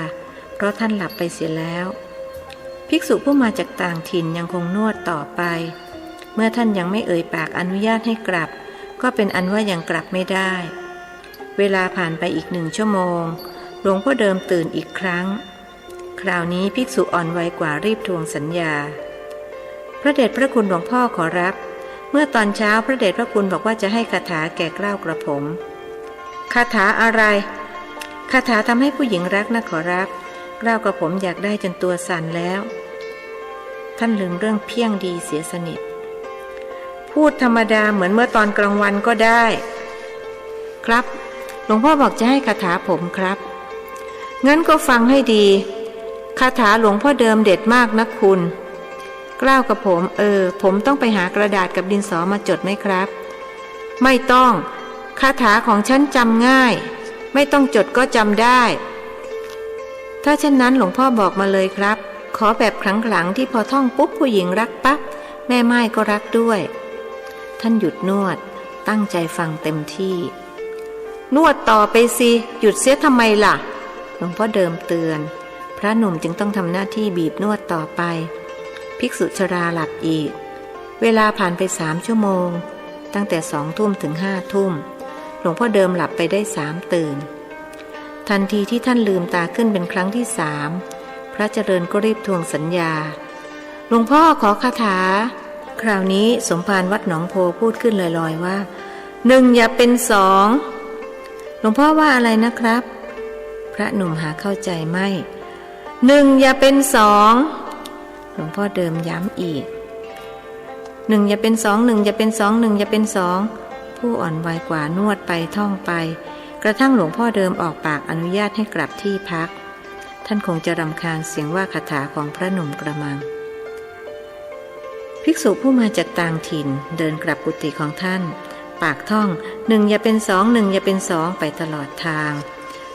เพราะท่านหลับไปเสียแล้วภิกษุผู้มาจากต่างถิ่นยังคงนวดต่อไปเมื่อท่านยังไม่เอ่ยปากอนุญาตให้กลับก็เป็นอันว่ายังกลับไม่ได้เวลาผ่านไปอีก1 ชั่วโมงหลวงพ่อเดิมตื่นอีกครั้งค ราวนี้ภิกษุอ่อนวัยกว่ารีบทวงสัญญาพระเดชพระคุณหลวงพ่อขอรับเมื่อตอนเช้าพระเดชพระคุณบอกว่าจะให้คาถาแก่เกล้ากระผมคาถาอะไรคาถาทำให้ผู้หญิงรักนะขอรับเกล้ากระผมอยากได้จนตัวสั่นแล้วท่านลืมเรื่องเพียงดีเสียสนิทพูดธรรมดาเหมือนเมื่อตอนกลางวันก็ได้ครับหลวงพ่อบอกจะให้คาถาผมครับงั้นก็ฟังให้ดีคาถาหลวงพ่อเดิมเด็ดมากนะคุณเกล้ากับผมต้องไปหากระดาษกับดินสอมาจดไหมครับไม่ต้องคาถาของฉันจำง่ายไม่ต้องจดก็จำได้ถ้าเช่นนั้นหลวงพ่อบอกมาเลยครับขอแบบขลังๆที่พอท่องปุ๊บผู้หญิงรักปั๊บแม่ไม้ก็รักด้วยท่านหยุดนวดตั้งใจฟังเต็มที่นวดต่อไปสิหยุดเสียทำไมล่ะหลวงพ่อเดิมเตือนพระหนุ่มจึงต้องทำหน้าที่บีบนวดต่อไปภิกษุชราหลับอีกเวลาผ่านไป3 ชั่วโมงตั้งแต่20:00 นถึง5:00 นหลวงพ่อเดิมหลับไปได้3 ตื่นทันทีที่ท่านลืมตาขึ้นเป็นครั้งที่3พระเจริญก็รีบทวงสัญญาหลวงพ่อขอคาถาคราวนี้สมภารวัดหนองโพพูดขึ้นลอยๆว่า1อย่าเป็น2หลวงพ่อว่าอะไรนะครับพระหนุ่มหาเข้าใจไม่1อย่าเป็น2หลวงพ่อเดิมย้ำอีก1อย่าเป็น2 1อย่าเป็น2 1อย่าเป็น2ผู้อ่อนวัยกว่านวดไปท่องไปกระทั่งหลวงพ่อเดิมออกปากอนุญาตให้กลับที่พักท่านคงจะรำคาญเสียงว่าคาถาของพระหนุ่มกระมังภิกษุผู้มาจากต่างถิ่นเดินกลับกุฏิของท่านปากท่อง1อย่าเป็น2 1อย่าเป็น2ไปตลอดทาง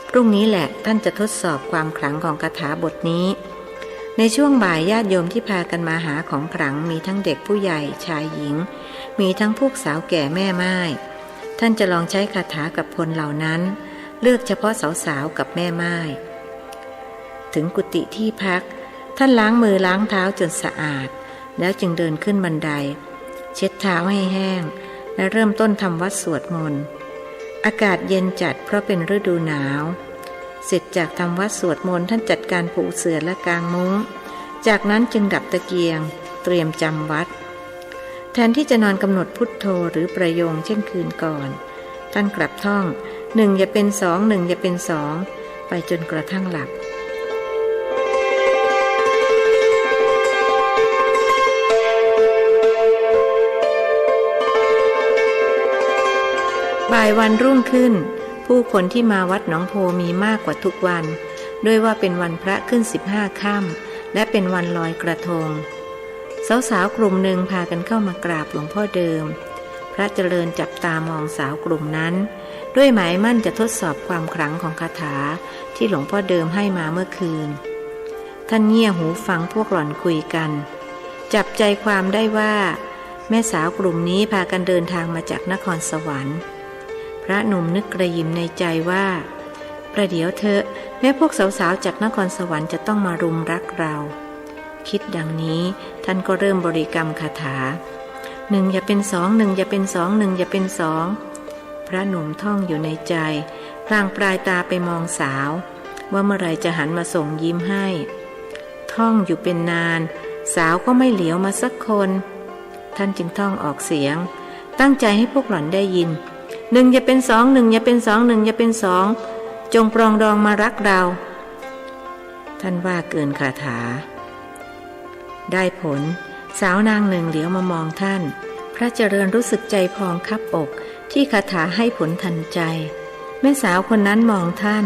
พรุ่งนี้แหละท่านจะทดสอบความขลังของคาถาบทนี้ในช่วงบ่ายญาติโยมที่พากันมาหาของขลังมีทั้งเด็กผู้ใหญ่ชายหญิงมีทั้งพวกสาวแก่แม่ไม้ท่านจะลองใช้คาถากับคนเหล่านั้นเลือกเฉพาะสาวๆกับแม่ไม้ถึงกุฏิที่พักท่านล้างมือล้างเท้าจนสะอาดแล้วจึงเดินขึ้นบันไดเช็ดเท้าให้แห้งและเริ่มต้นทำวัดสวดมนต์อากาศเย็นจัดเพราะเป็นฤดูหนาวเสร็จจากทำวัดสวดมนต์ท่านจัดการปูเสื่อและกางมุ้งจากนั้นจึงดับตะเกียงเตรียมจำวัดแทนที่จะนอนกำหนดพุทโธหรือประโยงเช่นคืนก่อนท่านกลับท่อง1อย่าเป็น2 1อย่าเป็น2ไปจนกระทั่งหลับบ่ายวันรุ่งขึ้นผู้คนที่มาวัดหนองโพมีมากกว่าทุกวันด้วยว่าเป็นวันพระขึ้น15 ค่ำและเป็นวันลอยกระทงสาวๆกลุ่มหนึ่งพากันเข้ามากราบหลวงพ่อเดิมพระเจริญจับตามองสาวกลุ่มนั้นด้วยหมายมั่นจะทดสอบความขลังของคาถาที่หลวงพ่อเดิมให้มาเมื่อคืนท่านเงี่ยหูฟังพวกหล่อนคุยกันจับใจความได้ว่าแม่สาวกลุ่มนี้พากันเดินทางมาจากนครสวรรค์พระหนุ่มนึกกระยิมในใจว่าประเดี๋ยวเถอะแม่พวกสาวๆจากนครสวรรค์จะต้องมารุมรักเราคิดดังนี้ท่านก็เริ่มบริกรรมคาถา1อย่าเป็น2 1อย่าเป็น2 1อย่าเป็น2พระหนุ่มท่องอยู่ในใจพลางปลายตาไปมองสาวว่าเมื่อไรจะหันมาส่งยิ้มให้ท่องอยู่เป็นนานสาวก็ไม่เหลียวมาสักคนท่านจึงท่องออกเสียงตั้งใจให้พวกหล่อนได้ยิน1อย่าเป็น2 1อย่าเป็น2 1อย่าเป็น2จงปรองดองมารักเราท่านว่าเกินคาถาได้ผลสาวนางหนึ่งเหลียวมามองท่านพระเจริญรู้สึกใจพองคับอกที่คาถาให้ผลทันใจแม่สาวคนนั้นมองท่าน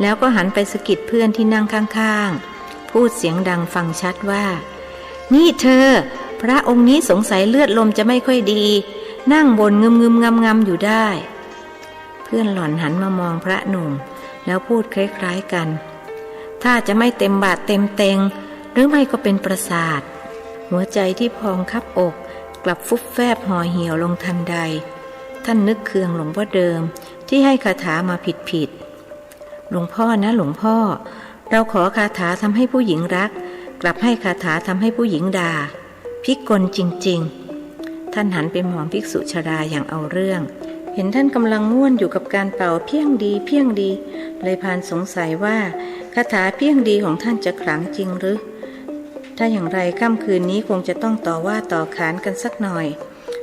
แล้วก็หันไปสะกิดเพื่อนที่นั่งข้างๆพูดเสียงดังฟังชัดว่านี่เธอพระองค์นี้สงสัยเลือดลมจะไม่ค่อยดีนั่งบนงึมงำอยู่ได้เพื่อนหล่อนหันมามองพระหนุ่มแล้วพูดคล้ายๆกันถ้าจะไม่เต็มบาทเต็มเต็งหรือไม่ก็เป็นประสาทหัวใจที่พองคับอกกลับฟุบแฟบห่อเหี่ยวลงทันใดท่านนึกเคืองหลวงพ่อเดิมที่ให้คาถามาผิดหลวงพ่อนะหลวงพ่อเราขอคาถาทำให้ผู้หญิงรักกลับให้คาถาทำให้ผู้หญิงด่าพิกลจริงๆท่านหันไปมองภิกษุชราอย่างเอาเรื่องเห็นท่านกำลังง่วนอยู่กับการเป่าเพียงดีเลยพานสงสัยว่า คาถาเพียงดีของท่านจะขลังจริงหรือถ้าอย่างไรค่ำคืนนี้คงจะต้องต่อว่าต่อขานกันสักหน่อย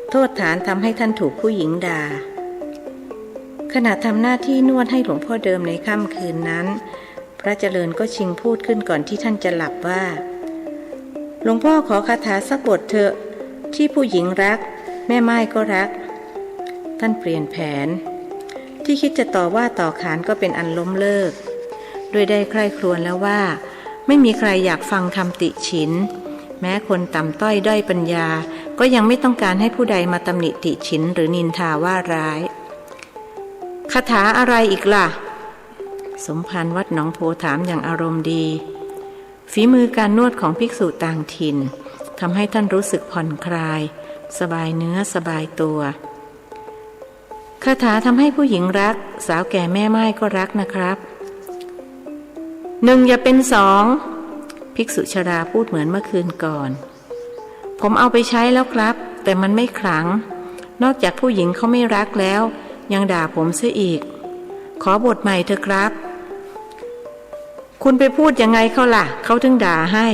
โทษฐานทำให้ท่านถูกผู้หญิงด่าขณะทำหน้าที่นวดให้หลวงพ่อเดิมในค่ำคืนนั้นพระเจริญก็ชิงพูดขึ้นก่อนที่ท่านจะหลับว่าหลวงพ่อขอคาถาสักบทเถอะที่ผู้หญิงรักแม่ไม้ก็รักท่านเปลี่ยนแผนที่คิดจะต่อว่าต่อขานก็เป็นอันล้มเลิกโดยได้ใคร่ครวญแล้วว่าไม่มีใครอยากฟังคำติฉินแม้คนต่ำต้อยด้อยปัญญาก็ยังไม่ต้องการให้ผู้ใดมาตำหนิติฉินหรือนินทาว่าร้ายคาถาอะไรอีกล่ะสมภารวัดหนองโพถามอย่างอารมณ์ดีฝีมือการนวดของภิกษุต่างถิ่นทำให้ท่านรู้สึกผ่อนคลายสบายเนื้อสบายตัวคาถาทำให้ผู้หญิงรักสาวแก่แม่ไม้ก็รักนะครับหนึ่งอย่าเป็นสองภิกษุชราพูดเหมือนเมื่อคืนก่อนผมเอาไปใช้แล้วครับแต่มันไม่ขลังนอกจากผู้หญิงเขาไม่รักแล้วยังด่าผมเสียอีกขอบทใหม่เถอะครับคุณไปพูดยังไงเขาล่ะเขาถึงด่าให้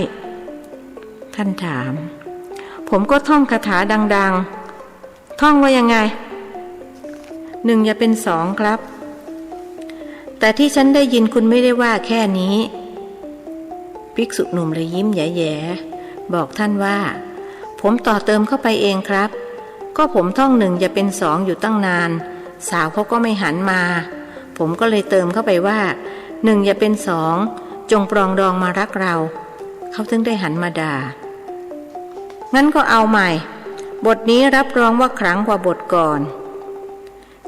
ท่านถามผมก็ท่องคาถาดังๆท่องว่ายังไงหนึ่งอย่าเป็นสองครับแต่ที่ฉันได้ยินคุณไม่ได้ว่าแค่นี้ภิกษุหนุ่มเลยยิ้มแย่ๆบอกท่านว่าผมต่อเติมเข้าไปเองครับก็ผมท่องหนึ่งอย่าเป็นสองอยู่ตั้งนานสาวเขาก็ไม่หันมาผมก็เลยเติมเข้าไปว่าหนึ่งอย่าเป็นสองจงปรองดองมารักเราเขาถึงได้หันมาด่างั้นก็เอาใหม่บทนี้รับรองว่าขลังกว่าบทก่อน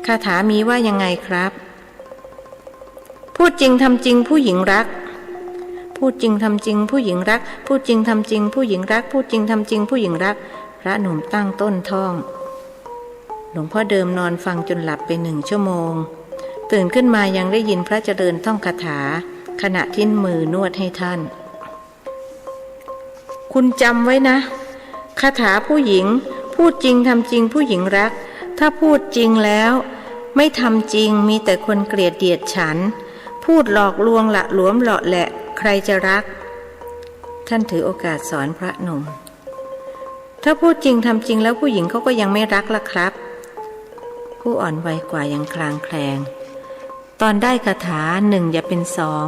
คาถามีว่ายังไงครับพูดจริงทำจริงผู้หญิงรักพูดจริงทำจริงผู้หญิงรักพูดจริงทำจริงผู้หญิงรักพูดจริงทำจริงผู้หญิงรักพระหนุ่มตั้งต้นท่องหลวงพ่อเดิมนอนฟังจนหลับไป1 ชั่วโมงตื่นขึ้นมายังได้ยินพระเจริญท่องคาถาขณะที่มือนวดให้ท่านคุณจำไว้นะคาถาผู้หญิงพูดจริงทำจริงผู้หญิงรักถ้าพูดจริงแล้วไม่ทำจริงมีแต่คนเกลียดเดียดฉันพูดหลอกลวงละหลวมหล่อแหละใครจะรักท่านถือโอกาสสอนพระหนุ่มถ้าพูดจริงทำจริงแล้วผู้หญิงเขาก็ยังไม่รักล่ะครับผู้อ่อนวัยกว่ายังคลางแคลงตอนได้คาถาหนึ่งอย่าเป็นสอง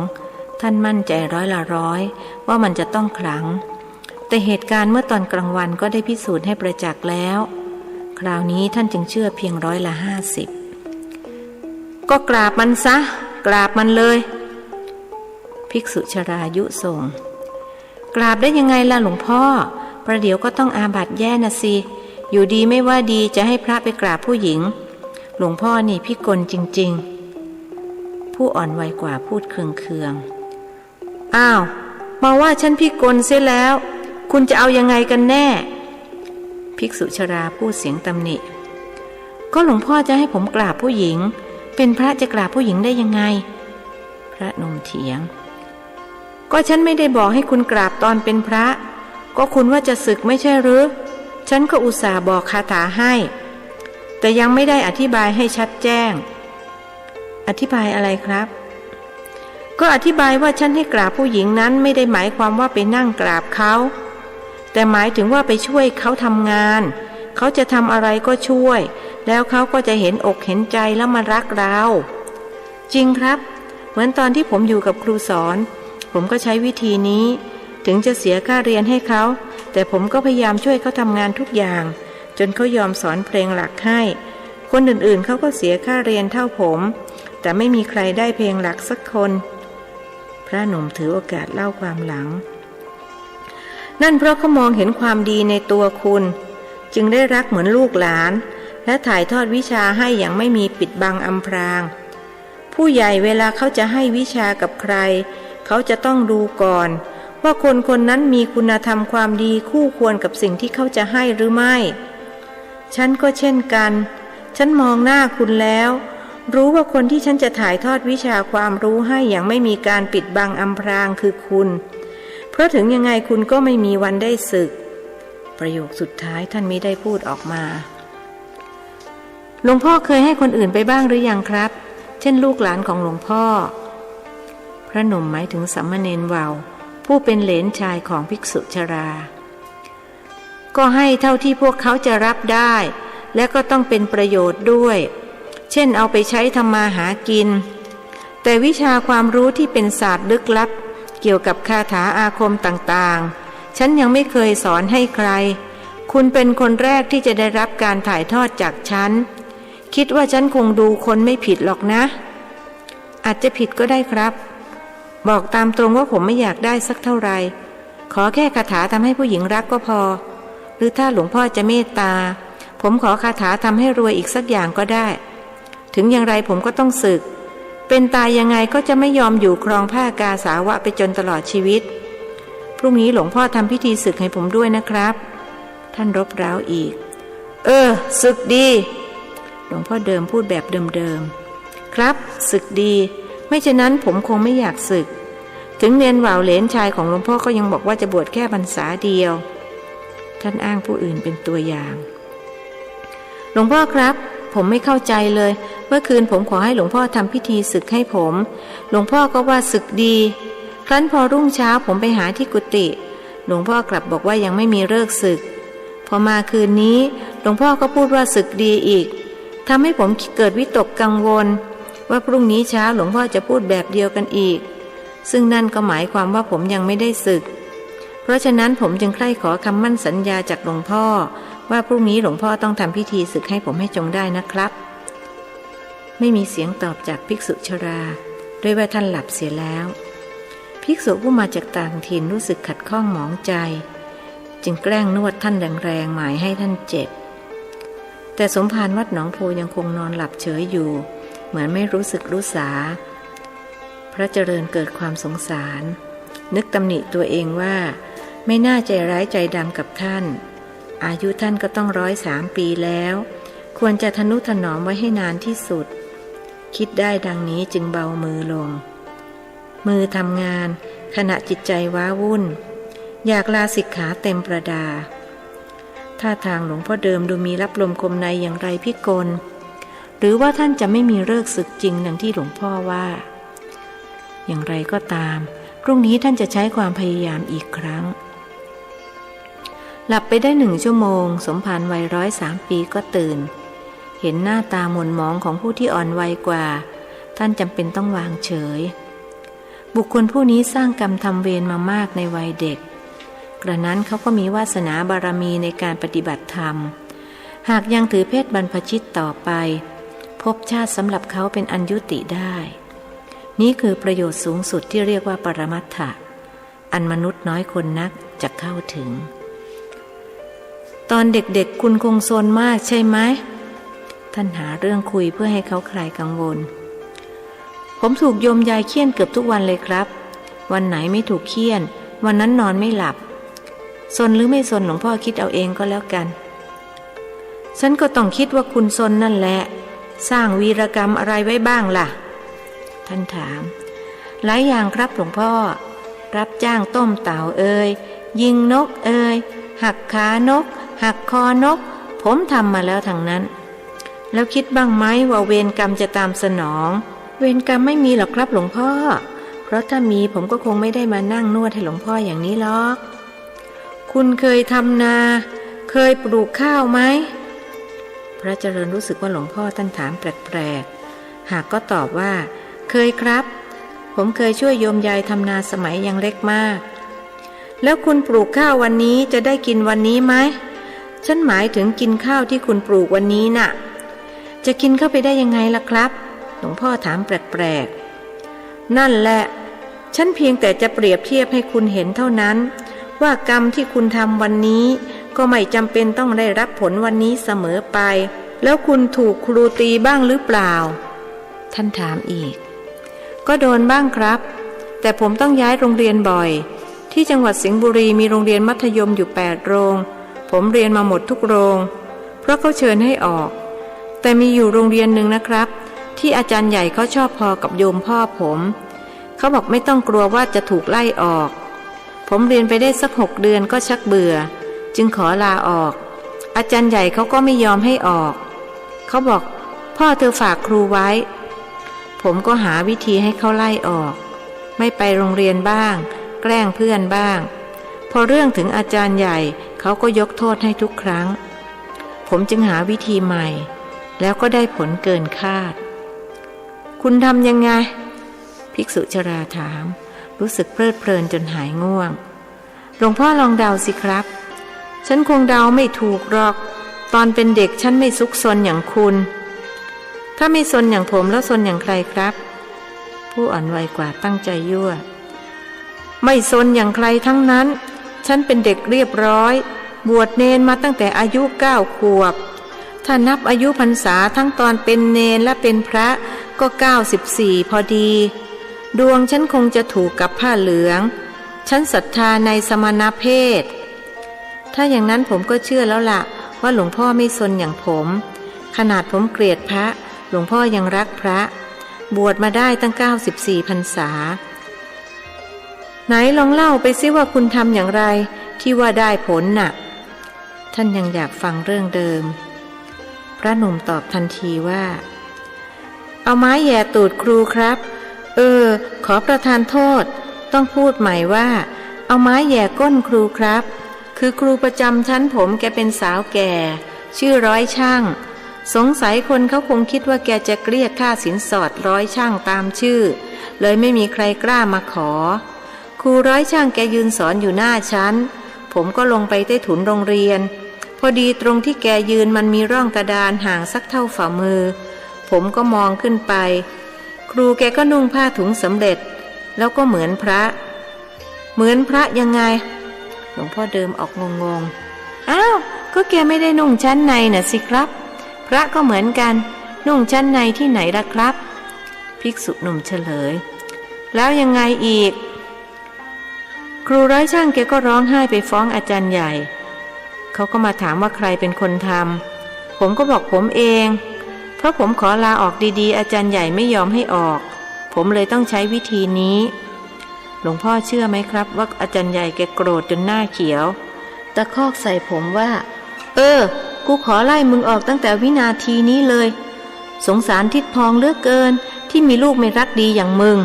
ท่านมั่นใจ100%ว่ามันจะต้องขลังแต่เหตุการณ์เมื่อตอนกลางวันก็ได้พิสูจน์ให้ประจักษ์แล้วคราวนี้ท่านจึงเชื่อเพียง50%ก็กราบมันซะกราบมันเลยภิกษุชรายุส่งกราบได้ยังไงล่ะหลวงพ่อประเดี๋ยวก็ต้องอาบัติแย่นะสิอยู่ดีไม่ว่าดีจะให้พระไปกราบผู้หญิงหลวงพ่อนี่พิกลจริงๆผู้อ่อนวัยกว่าพูดเคืองๆอ้าวมาว่าฉันพิกลเสียแล้วคุณจะเอายังไงกันแน่ภิกษุชราพูดเสียงตำหนิก็หลวงพ่อจะให้ผมกราบผู้หญิงเป็นพระจะกราบผู้หญิงได้ยังไงพระหนุ่มเถียงก็ฉันไม่ได้บอกให้คุณกราบตอนเป็นพระก็คุณว่าจะศึกไม่ใช่หรือฉันก็อุตส่าห์บอกคาถาให้แต่ยังไม่ได้อธิบายให้ชัดแจ้งอธิบายอะไรครับก็อธิบายว่าฉันให้กราบผู้หญิงนั้นไม่ได้หมายความว่าไปนั่งกราบเขาแต่หมายถึงว่าไปช่วยเขาทำงานเขาจะทำอะไรก็ช่วยแล้วเขาก็จะเห็นอกเห็นใจแล้วมารักเราจริงครับเหมือนตอนที่ผมอยู่กับครูสอนผมก็ใช้วิธีนี้ถึงจะเสียค่าเรียนให้เขาแต่ผมก็พยายามช่วยเขาทำงานทุกอย่างจนเขายอมสอนเพลงหลักให้คนอื่นๆเขาก็เสียค่าเรียนเท่าผมแต่ไม่มีใครได้เพลงหลักสักคนพระหนุ่มถือโอกาสเล่าความหลังนั่นเพราะเขามองเห็นความดีในตัวคุณจึงได้รักเหมือนลูกหลานและถ่ายทอดวิชาให้อย่างไม่มีปิดบังอำพรางผู้ใหญ่เวลาเขาจะให้วิชากับใครเขาจะต้องดูก่อนว่าคนคนนั้นมีคุณธรรมความดีคู่ควรกับสิ่งที่เขาจะให้หรือไม่ฉันก็เช่นกันฉันมองหน้าคุณแล้วรู้ว่าคนที่ฉันจะถ่ายทอดวิชาความรู้ให้อย่างไม่มีการปิดบังอำพรางคือคุณเพราะถึงยังไงคุณก็ไม่มีวันได้ศึกประโยคสุดท้ายท่านมิได้พูดออกมาหลวงพ่อเคยให้คนอื่นไปบ้างหรือยังครับเช่นลูกหลานของหลวงพ่อพ ระหนุ่มหมายถึงสามเณรว่าวผู้เป็นเหลนชายของภิกษุชราก็ให้เท่าที่พวกเขาจะรับได้และก็ต้องเป็นประโยชน์ด้วยเช่นเอาไปใช้ทำมาหากินแต่วิชาความรู้ที่เป็นศาสตร์ลึกลับเกี่ยวกับคาถาอาคมต่างๆฉันยังไม่เคยสอนให้ใครคุณเป็นคนแรกที่จะได้รับการถ่ายทอดจากฉันคิดว่าฉันคงดูคนไม่ผิดหรอกนะอาจจะผิดก็ได้ครับบอกตามตรงว่าผมไม่อยากได้สักเท่าไหร่ขอแค่คาถาทำให้ผู้หญิงรักก็พอหรือถ้าหลวงพ่อจะเมตตาผมขอคาถาทำให้รวยอีกสักอย่างก็ได้ถึงอย่างไรผมก็ต้องสึกเป็นตายยังไงก็จะไม่ยอมอยู่ครองผ้ากาสาวะไปจนตลอดชีวิตพรุ่งนี้หลวงพ่อทำพิธีสึกให้ผมด้วยนะครับท่านรบเร้าอีกสึกดีหลวงพ่อเดิมพูดแบบเดิมๆครับสึกดีไม่ฉะนั้นผมคงไม่อยากสึกถึงเนนว่าวเหลนชายของหลวงพ่อก็ยังบอกว่าจะบวชแค่พรรษาเดียวท่านอ้างผู้อื่นเป็นตัวอย่างหลวงพ่อครับผมไม่เข้าใจเลยเมื่อคืนผมขอให้หลวงพ่อทำพิธีสึกให้ผมหลวงพ่อก็ว่าสึกดีครั้นพอรุ่งเช้าผมไปหาที่กุฏิหลวงพ่อกลับบอกว่ายังไม่มีฤกษ์สึกพอมาคืนนี้หลวงพ่อก็พูดว่าสึกดีอีกทำให้ผมเกิดวิตกกังวลว่าพรุ่งนี้เช้าหลวงพ่อจะพูดแบบเดียวกันอีกซึ่งนั่นก็หมายความว่าผมยังไม่ได้สึกเพราะฉะนั้นผมจึงใคร่ขอคำมั่นสัญญาจากหลวงพ่อว่าพรุ่งนี้หลวงพ่อต้องทำพิธีสึกให้ผมให้จงได้นะครับไม่มีเสียงตอบจากภิกษุชราด้วยว่าท่านหลับเสียแล้วภิกษุผู้มาจากต่างถิ่นรู้สึกขัดข้องหมองใจจึงแกล้งนวดท่านแรงๆหมายให้ท่านเจ็บแต่สมภารวัดหนองโพยังคงนอนหลับเฉยอยู่เหมือนไม่รู้สึกรู้สาพระเจริญเกิดความสงสารนึกตำหนิตัวเองว่าไม่น่าใจร้ายใจดำกับท่านอายุท่านก็ต้อง103 ปีแล้วควรจะทนุถนอมไว้ให้นานที่สุดคิดได้ดังนี้จึงเบามือลงมือทำงานขณะจิตใจว้าวุ่นอยากลาสิกขาเต็มประดาท่าทางหลวงพ่อเดิมดูมีรับลมคมในอย่างไรพิกลหรือว่าท่านจะไม่มีฤกษ์ศึกจริงดังที่หลวงพ่อว่าอย่างไรก็ตามพรุ่งนี้ท่านจะใช้ความพยายามอีกครั้งหลับไปได้1 ชั่วโมงสมภารวัย103 ปีก็ตื่นเห็นหน้าตาหม่นหมองของผู้ที่อ่อนวัยกว่าท่านจำเป็นต้องวางเฉยบุคคลผู้นี้สร้างกรรมทำเวรมามากในวัยเด็กกระนั้นเขาก็มีวาสนาบารมีในการปฏิบัติธรรมหากยังถือเพศบรรพชิตต่อไปภพชาติสำหรับเขาเป็นอันยุติได้นี่คือประโยชน์สูงสุดที่เรียกว่าปรมัตถะอันมนุษย์น้อยคนนักจะเข้าถึงตอนเด็กๆคุณคงโซนมากใช่ไหมท่านหาเรื่องคุยเพื่อให้เขาคลายกังวลผมถูกโยมยายเคี่ยนเกือบทุกวันเลยครับวันไหนไม่ถูกเคี่ยนวันนั้นนอนไม่หลับซนหรือไม่ซนหลวงพ่อคิดเอาเองก็แล้วกันฉันก็ต้องคิดว่าคุณซนนั่นแหละสร้างวีรกรรมอะไรไว้บ้างล่ะท่านถามหลายอย่างครับหลวงพ่อรับจ้างต้มเต่ายิงนกหักขานกหักคอนกผมทำมาแล้วทั้งนั้นแล้วคิดบ้างไหมว่าเวรกรรมจะตามสนองเวรกรรมไม่มีหรอกครับหลวงพ่อเพราะถ้ามีผมก็คงไม่ได้มานั่งนวดให้หลวงพ่ออย่างนี้หรอกคุณเคยทำนาเคยปลูกข้าวไหมพระเจริญรู้สึกว่าหลวงพ่อท่านถามแปลกๆหากก็ตอบว่าเคยครับผมเคยช่วยโยมยายทำนาสมัยยังเล็กมากแล้วคุณปลูกข้าววันนี้จะได้กินวันนี้ไหมฉันหมายถึงกินข้าวที่คุณปลูกวันนี้น่ะจะกินเข้าไปได้ยังไงล่ะครับหลวงพ่อถามแปลกๆนั่นแหละฉันเพียงแต่จะเปรียบเทียบให้คุณเห็นเท่านั้นว่ากรรมที่คุณทำวันนี้ก็ไม่จำเป็นต้องได้รับผลวันนี้เสมอไปแล้วคุณถูกครูตีบ้างหรือเปล่าท่านถามอีกก็โดนบ้างครับแต่ผมต้องย้ายโรงเรียนบ่อยที่จังหวัดสิงห์บุรีมีโรงเรียนมัธยมอยู่8 โรงผมเรียนมาหมดทุกโรงเพราะเขาเชิญให้ออกแต่มีอยู่โรงเรียนหนึ่งนะครับที่อาจารย์ใหญ่เขาชอบพอกับโยมพ่อผมเขาบอกไม่ต้องกลัวว่าจะถูกไล่ออกผมเรียนไปได้สัก6 เดือนก็ชักเบื่อจึงขอลาออกอาจารย์ใหญ่เขาก็ไม่ยอมให้ออกเขาบอกพ่อเธอฝากครูไว้ผมก็หาวิธีให้เขาไล่ออก ไม่ไปโรงเรียนบ้างแกล้งเพื่อนบ้างพอเรื่องถึงอาจารย์ใหญ่เขาก็ยกโทษให้ทุกครั้งผมจึงหาวิธีใหม่แล้วก็ได้ผลเกินคาดคุณทำยังไงภิกษุชราถามรู้สึกเพลิดเพลินจนหายง่วงหลวงพ่อลองเดาสิครับฉันคงเดาไม่ถูกหรอกตอนเป็นเด็กฉันไม่ซุกซนอย่างคุณถ้าไม่ซนอย่างผมแล้วซนอย่างใครครับผู้อ่อนวัยกว่าตั้งใจยั่วไม่ซนอย่างใครทั้งนั้นฉันเป็นเด็กเรียบร้อยบวชเนนมาตั้งแต่อายุ9 ขวบถ้านับอายุพรรษาทั้งตอนเป็นเนนและเป็นพระก็94พอดีดวงฉันคงจะถูกกับผ้าเหลืองฉันศรัทธาในสมณเพศถ้าอย่างนั้นผมก็เชื่อแล้วล่ะว่าหลวงพ่อไม่ซนอย่างผมขนาดผมเกลียดพระหลวงพ่อยังรักพระบวชมาได้ตั้ง94พรรษาไหนลองเล่าไปซิว่าคุณทำอย่างไรที่ว่าได้ผลน่ะท่านยังอยากฟังเรื่องเดิมพระหนุ่มตอบทันทีว่าเอาไม้แหย่ตูดครูครับขอประทานโทษต้องพูดใหม่ว่าเอาไม้แหย่ก้นครูครับคือครูประจำชั้นผมแกเป็นสาวแก่ชื่อร้อยช่างสงสัยคนเขาคงคิดว่าแกจะเกลี้ยค่าสินสอดร้อยช่างตามชื่อเลยไม่มีใครกล้ามาขอครูร้อยช่างแกยืนสอนอยู่หน้าชั้นผมก็ลงไปใต้ถุนโรงเรียนพอดีตรงที่แกยืนมันมีร่องกระดานห่างสักเท่าฝ่ามือผมก็มองขึ้นไปครูแกก็นุ่งผ้าถุงสำเร็จแล้วก็เหมือนพระยังไงหลวงพ่อเดิมออกงงอ้าวก็แกไม่ได้นุ่งชั้นในน่ะสิครับพระก็เหมือนกันนุ่งชั้นในที่ไหนล่ะครับภิกษุหนุ่มเฉลยแล้วยังไงอีกครูร้อยช่างแกก็ร้องไห้ไปฟ้องอาจารย์ใหญ่เขาก็มาถามว่าใครเป็นคนทำผมก็บอกผมเองเพราะผมขอลาออกดีๆอาจารย์ใหญ่ไม่ยอมให้ออกผมเลยต้องใช้วิธีนี้หลวงพ่อเชื่อไหมครับว่าอาจารย์ใหญ่แกโกรธจนหน้าเขียวตะคอกใส่ผมว่ากูขอไล่มึงออกตั้งแต่วินาทีนี้เลยสงสารทิดพองเหลือเกินที่มีลูกไม่รักดีอย่างมึง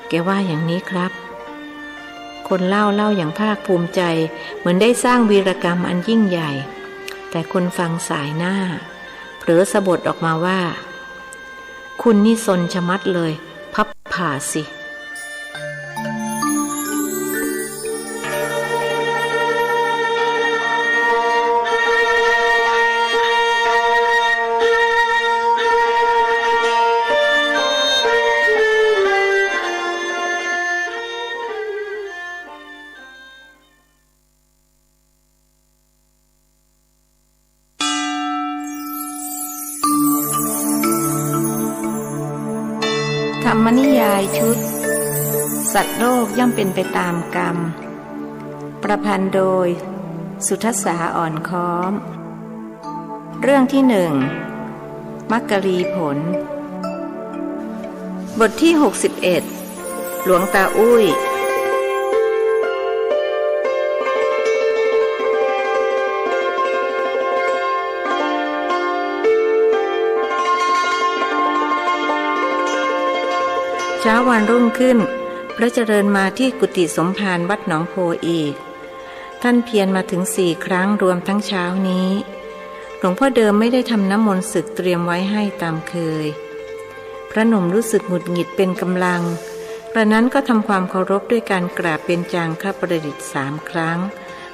แกว่าอย่างนี้ครับคนเล่าอย่างภาคภูมิใจเหมือนได้สร้างวีรกรรมอันยิ่งใหญ่แต่คนฟังสายหน้าเผลอสะบดออกมาว่าคุณนี่ซนชะมัดเลยพับผ่าสิธรรมนิยายชุดสัตว์โลกย่อมเป็นไปตามกรรมประพันธ์โดยสุทัสสาอ่อนค้อมเรื่องที่1มักกรีผลบทที่61หลวงตาอุ้ยเช้าวันรุ่งขึ้นพระเจริญมาที่กุฏิสมภารวัดหนองโพอีกท่านเพียรมาถึง4 ครั้งรวมทั้งเช้านี้หลวงพ่อเดิมไม่ได้ทำน้ำมนต์ศึกเตรียมไว้ให้ตามเคยพระหนุ่มรู้สึกหงุดหงิดเป็นกำลังกระนั้นก็ทำความเคารพด้วยการกราบเป็นจางคประดิษฐ์3 ครั้ง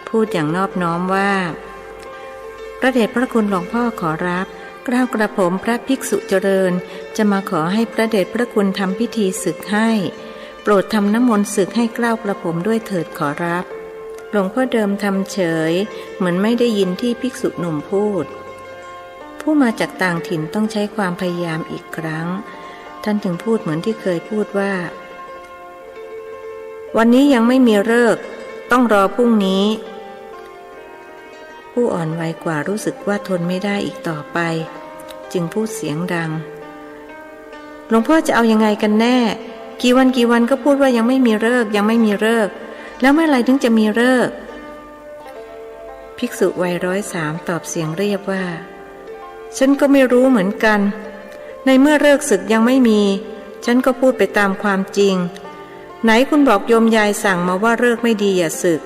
พูดอย่างนอบน้อมว่าพระเดชพระคุณหลวงพ่อขอรับเกล้ากระผมพระภิกษุเจริญจะมาขอให้พระเดชพระคุณทำพิธีศึกให้โปรดทำน้ำมนต์ศึกให้เกล้ากระผมด้วยเถิดขอรับหลวงพ่อเดิมทำเฉยเหมือนไม่ได้ยินที่ภิกษุหนุ่มพูดผู้มาจากต่างถิ่นต้องใช้ความพยายามอีกครั้งท่านถึงพูดเหมือนที่เคยพูดว่าวันนี้ยังไม่มีฤกษ์ต้องรอพรุ่งนี้ผู้อ่อนวัยกว่ารู้สึกว่าทนไม่ได้อีกต่อไปจึงพูดเสียงดังหลวงพ่อจะเอายังไงกันแน่กี่วันก็พูดว่ายังไม่มีฤกษ์แล้วเมื่อไรถึงจะมีฤกษ์ภิกษุวัย103ตอบเสียงเรียบว่าฉันก็ไม่รู้เหมือนกันในเมื่อฤกษ์ศึกยังไม่มีฉันก็พูดไปตามความจริง ไหนคุณบอกโยมยายสั่งมาว่าฤกษ์ไม่ดีอย่าสึก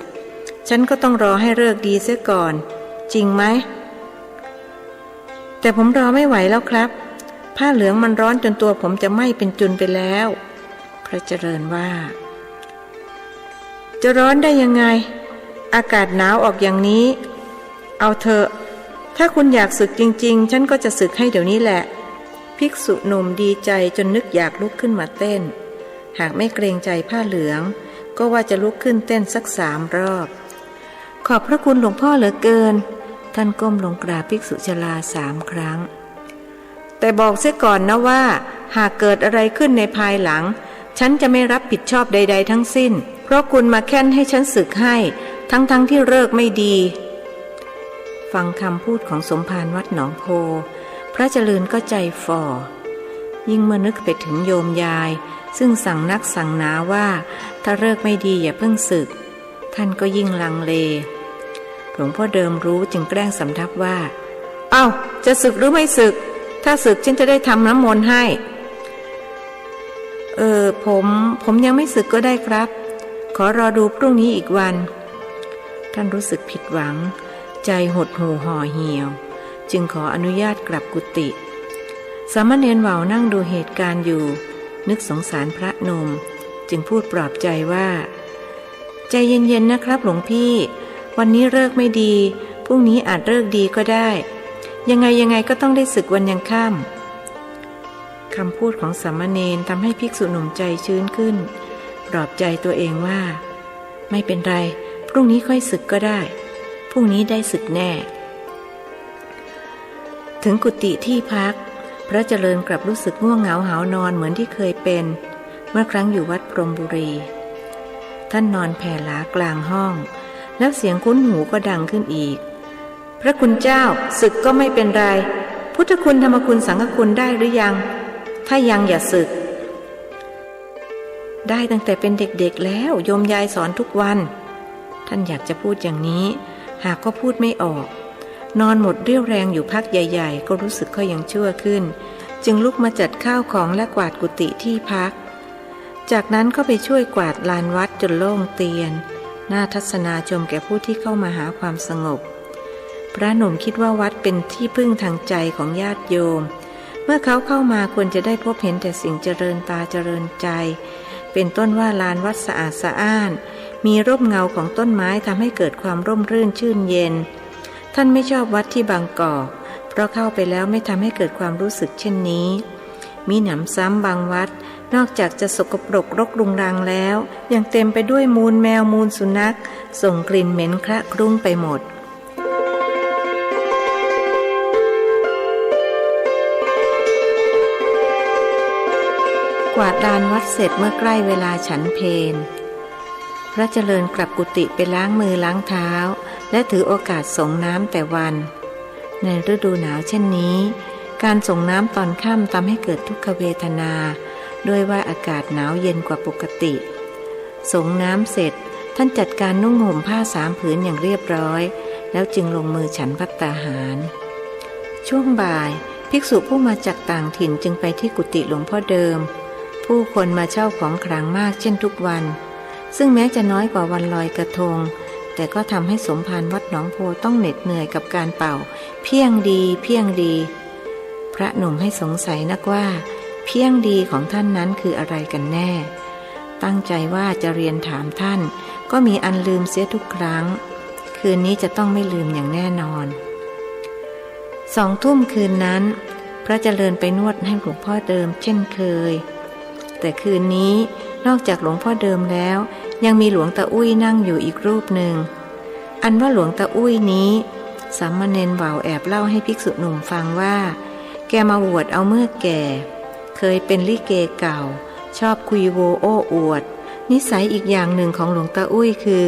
ฉันก็ต้องรอให้ฤกษ์ดีเสียก่อนจริงไหมแต่ผมรอไม่ไหวแล้วครับผ้าเหลืองมันร้อนจนตัวผมจะไหม้เป็นจุนไปแล้วพระเจริญว่าจะร้อนได้ยังไงอากาศหนาวออกอย่างนี้เอาเถอะถ้าคุณอยากสึกจริงๆฉันก็จะสึกให้เดี๋ยวนี้แหละภิกษุหนุ่มดีใจจนนึกอยากลุกขึ้นมาเต้นหากไม่เกรงใจผ้าเหลืองก็ว่าจะลุกขึ้นเต้นสัก3 รอบขอบพระคุณหลวงพ่อเหลือเกินท่านก้มลงกราบภิกษุชรา3 ครั้งแต่บอกเสียก่อนนะว่าหากเกิดอะไรขึ้นในภายหลังฉันจะไม่รับผิดชอบใดๆทั้งสิ้นเพราะคุณมาแค้นให้ฉันสึกให้ทั้งที่ฤกษ์ไม่ดีฟังคำพูดของสมภารวัดหนองโพพระเจริญก็ใจฝ่อยิ่งเมื่อนึกไปถึงโยมยายซึ่งสั่งนักสั่งหนาว่าถ้าฤกษ์ไม่ดีอย่าเพิ่งสึกท่านก็ยิ่งลังเลหลวงพ่อเดิมรู้จึงแกล้งสำทับว่าเอ้าจะสึกหรือไม่สึกถ้าสึกฉันจะได้ทำน้ำมนต์ให้ผมยังไม่สึกก็ได้ครับขอรอดูพรุ่งนี้อีกวันท่านรู้สึกผิดหวังใจหดหู่ห่อเหี่ยวจึงขออนุญาตกลับกุฏิสามเณรเหว่านั่งดูเหตุการณ์อยู่นึกสงสารพระหนุ่มจึงพูดปลอบใจว่าใจเย็นๆนะครับหลวงพี่วันนี้ฤกษ์ไม่ดีพรุ่งนี้อาจฤกษ์ดีก็ได้ยังไงก็ต้องได้ศึกวันยังค่ำคำพูดของสามเณรทำให้ภิกษุหนุ่มใจชื้นขึ้นปลอบใจตัวเองว่าไม่เป็นไรพรุ่งนี้ค่อยศึกก็ได้พรุ่งนี้ได้ศึกแน่ถึงกุฏิที่พักพระเจริญกลับรู้สึกง่วงเหงาหาวนอนเหมือนที่เคยเป็นเมื่อครั้งอยู่วัดพรหมบุรีท่านนอนแผ่หลากลางห้องแล้วเสียงคุ้นหูก็ดังขึ้นอีกพระคุณเจ้าศึกก็ไม่เป็นไรพุทธคุณธรรมคุณสังฆคุณได้หรือยังถ้ายังอย่าศึกได้ตั้งแต่เป็นเด็กๆแล้วโยมยายสอนทุกวันท่านอยากจะพูดอย่างนี้หากก็พูดไม่ออกนอนหมดเรี่ยวแรงอยู่พักใหญ่ๆก็รู้สึกค่อยยังชั่วขึ้นจึงลุกมาจัดข้าวของและกวาดกุฏิที่พักจากนั้นก็ไปช่วยกวาดลานวัดจนโล่งเตียนน่าทัศนาชมแก่ผู้ที่เข้ามาหาความสงบพระหนุ่มคิดว่าวัดเป็นที่พึ่งทางใจของญาติโยมเมื่อเขาเข้ามาควรจะได้พบเห็นแต่สิ่งเจริญตาเจริญใจเป็นต้นว่าลานวัดสะอาดสะอ้านมีร่มเงาของต้นไม้ทำให้เกิดความร่มรื่นชื่นเย็นท่านไม่ชอบวัดที่บางกอกเพราะเข้าไปแล้วไม่ทำให้เกิดความรู้สึกเช่นนี้มีหนำซ้ำบางวัดนอกจากจะสกปรกรกรุงรังแล้วยังเต็มไปด้วยมูลแมวมูลสุนัขส่งกลิ่นเหม็นคละคลุ้งไปหมดกวาดลานวัดเสร็จเมื่อใกล้เวลาฉันเพลพระเจริญกลับกุฏิไปล้างมือล้างเท้าและถือโอกาสส่งน้ำแต่วันในฤดูหนาวเช่นนี้การส่งน้ำตอนค่ำทำให้เกิดทุกขเวทนาด้วยว่าอากาศหนาวเย็นกว่าปกติส่งน้ำเสร็จท่านจัดการนุ่งห่มผ้า3 ผืนอย่างเรียบร้อยแล้วจึงลงมือฉันภัตตาหารช่วงบ่ายภิกษุผู้มาจากต่างถิ่นจึงไปที่กุฏิหลวงพ่อเดิมผู้คนมาเช่าของขลังมากเช่นทุกวันซึ่งแม้จะน้อยกว่าวันลอยกระทงแต่ก็ทำให้สมภารวัดหนองโพต้องเหน็ดเหนื่อยกับการเป่าเพียงดีเพียงดีพระหนุ่มให้สงสัยนักว่าเพียงดีของท่านนั้นคืออะไรกันแน่ตั้งใจว่าจะเรียนถามท่านก็มีอันลืมเสียทุกครั้งคืนนี้จะต้องไม่ลืมอย่างแน่นอน2 ทุ่มคืนนั้นพระเจริญไปนวดให้หลวงพ่อเดิมเช่นเคยแต่คืนนี้นอกจากหลวงพ่อเดิมแล้วยังมีหลวงตาอุ้ยนั่งอยู่อีกรูปหนึ่งอันว่าหลวงตาอุ้ยนี้สามเณรว่าวแอบเล่าให้ภิกษุหนุ่มฟังว่าแกมาบวชเอาเมื่อแก่เคยเป็นลิเกเก่าชอบคุยโวโอ้อวดนิสัยอีกอย่างหนึ่งของหลวงตาอุ้ยคือ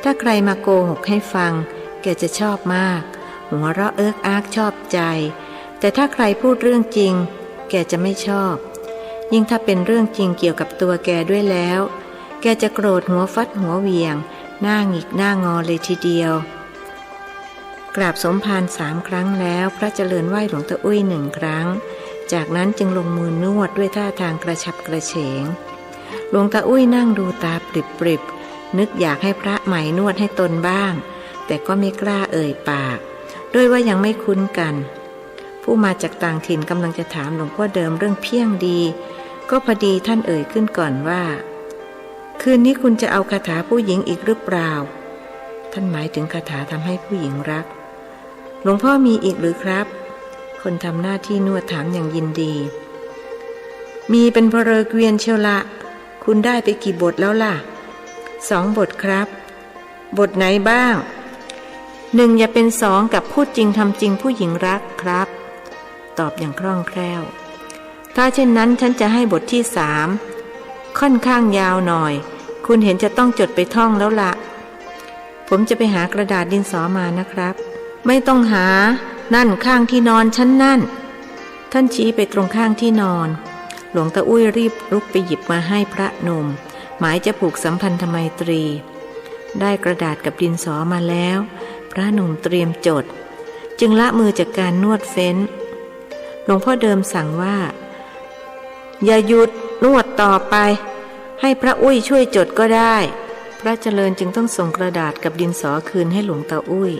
ถ้าใครมาโกหกให้ฟังแกจะชอบมากหัวเราะเอิกอักชอบใจแต่ถ้าใครพูดเรื่องจริงแกจะไม่ชอบยิ่งถ้าเป็นเรื่องจริงเกี่ยวกับตัวแกด้วยแล้วแกจะโกรธหัวฟัดหัวเหวี่ยงหน้าหงิกหน้างอเลยทีเดียวกราบสมภาร3 ครั้งแล้วพระเจริญไหว้หลวงตาอุ้ย1 ครั้งจากนั้นจึงลงมือนวดด้วยท่าทางกระฉับกระเฉง หลวงตาอุ้ยนั่งดูตาปริบๆนึกอยากให้พระใหม่นวดให้ตนบ้างแต่ก็ไม่กล้าเอ่ยปากด้วยว่ายังไม่คุ้นกันผู้มาจากต่างถิ่นกำลังจะถามหลวงพ่อเดิมเรื่องเพี้ยงดีก็พอดีท่านเอ่ยขึ้นก่อนว่าคืนนี้คุณจะเอาคาถาผู้หญิงอีกหรือเปล่าท่านหมายถึงคาถาทำให้ผู้หญิงรักหลวงพ่อมีอีกหรือครับคนทำหน้าที่นวดถามอย่างยินดีมีเป็นพเรเกวียนเชียวละคุณได้ไปกี่บทแล้วล่ะ2 บทครับบทไหนบ้าง1อย่าเป็น2กับพูดจริงทำจริงผู้หญิงรักครับตอบอย่างคล่องแคล่วถ้าเช่นนั้นฉันจะให้บทที่3ค่อนข้างยาวหน่อยคุณเห็นจะต้องจดไปท่องแล้วละผมจะไปหากระดาษดินสอมานะครับไม่ต้องหานั่นข้างที่นอนฉันนั่นท่านชี้ไปตรงข้างที่นอนหลวงตาอุ้ยรีบลุกไปหยิบมาให้พระหนุ่มหมายจะผูกสัมพันธไมตรีได้กระดาษกับดินสอมาแล้วพระหนุ่มเตรียมจดจึงละมือจากการนวดเฟ้นหลวงพ่อเดิมสั่งว่าอย่าหยุดนวดต่อไปให้พระอุ้ยช่วยจดก็ได้พระเจริญจึงต้องส่งกระดาษกับดินสอคืนให้หลวงตาอุ้ย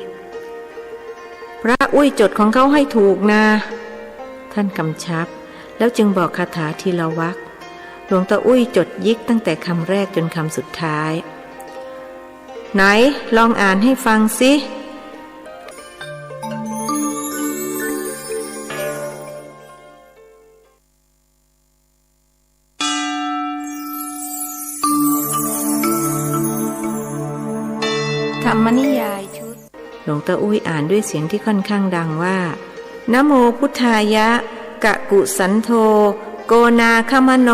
พระอุ้ยจดของเขาให้ถูกนะท่านกำชับแล้วจึงบอกคาถาทีละวรรคหลวงตาอุ้ยจดยิกตั้งแต่คำแรกจนคำสุดท้ายไหนลองอ่านให้ฟังสิธรรมนิยายชุดหลวงตาอุ้ยอ่านด้วยเสียงที่ค่อนข้างดังว่านะโมพุทธายะกะกุสันโธโกนาคมโน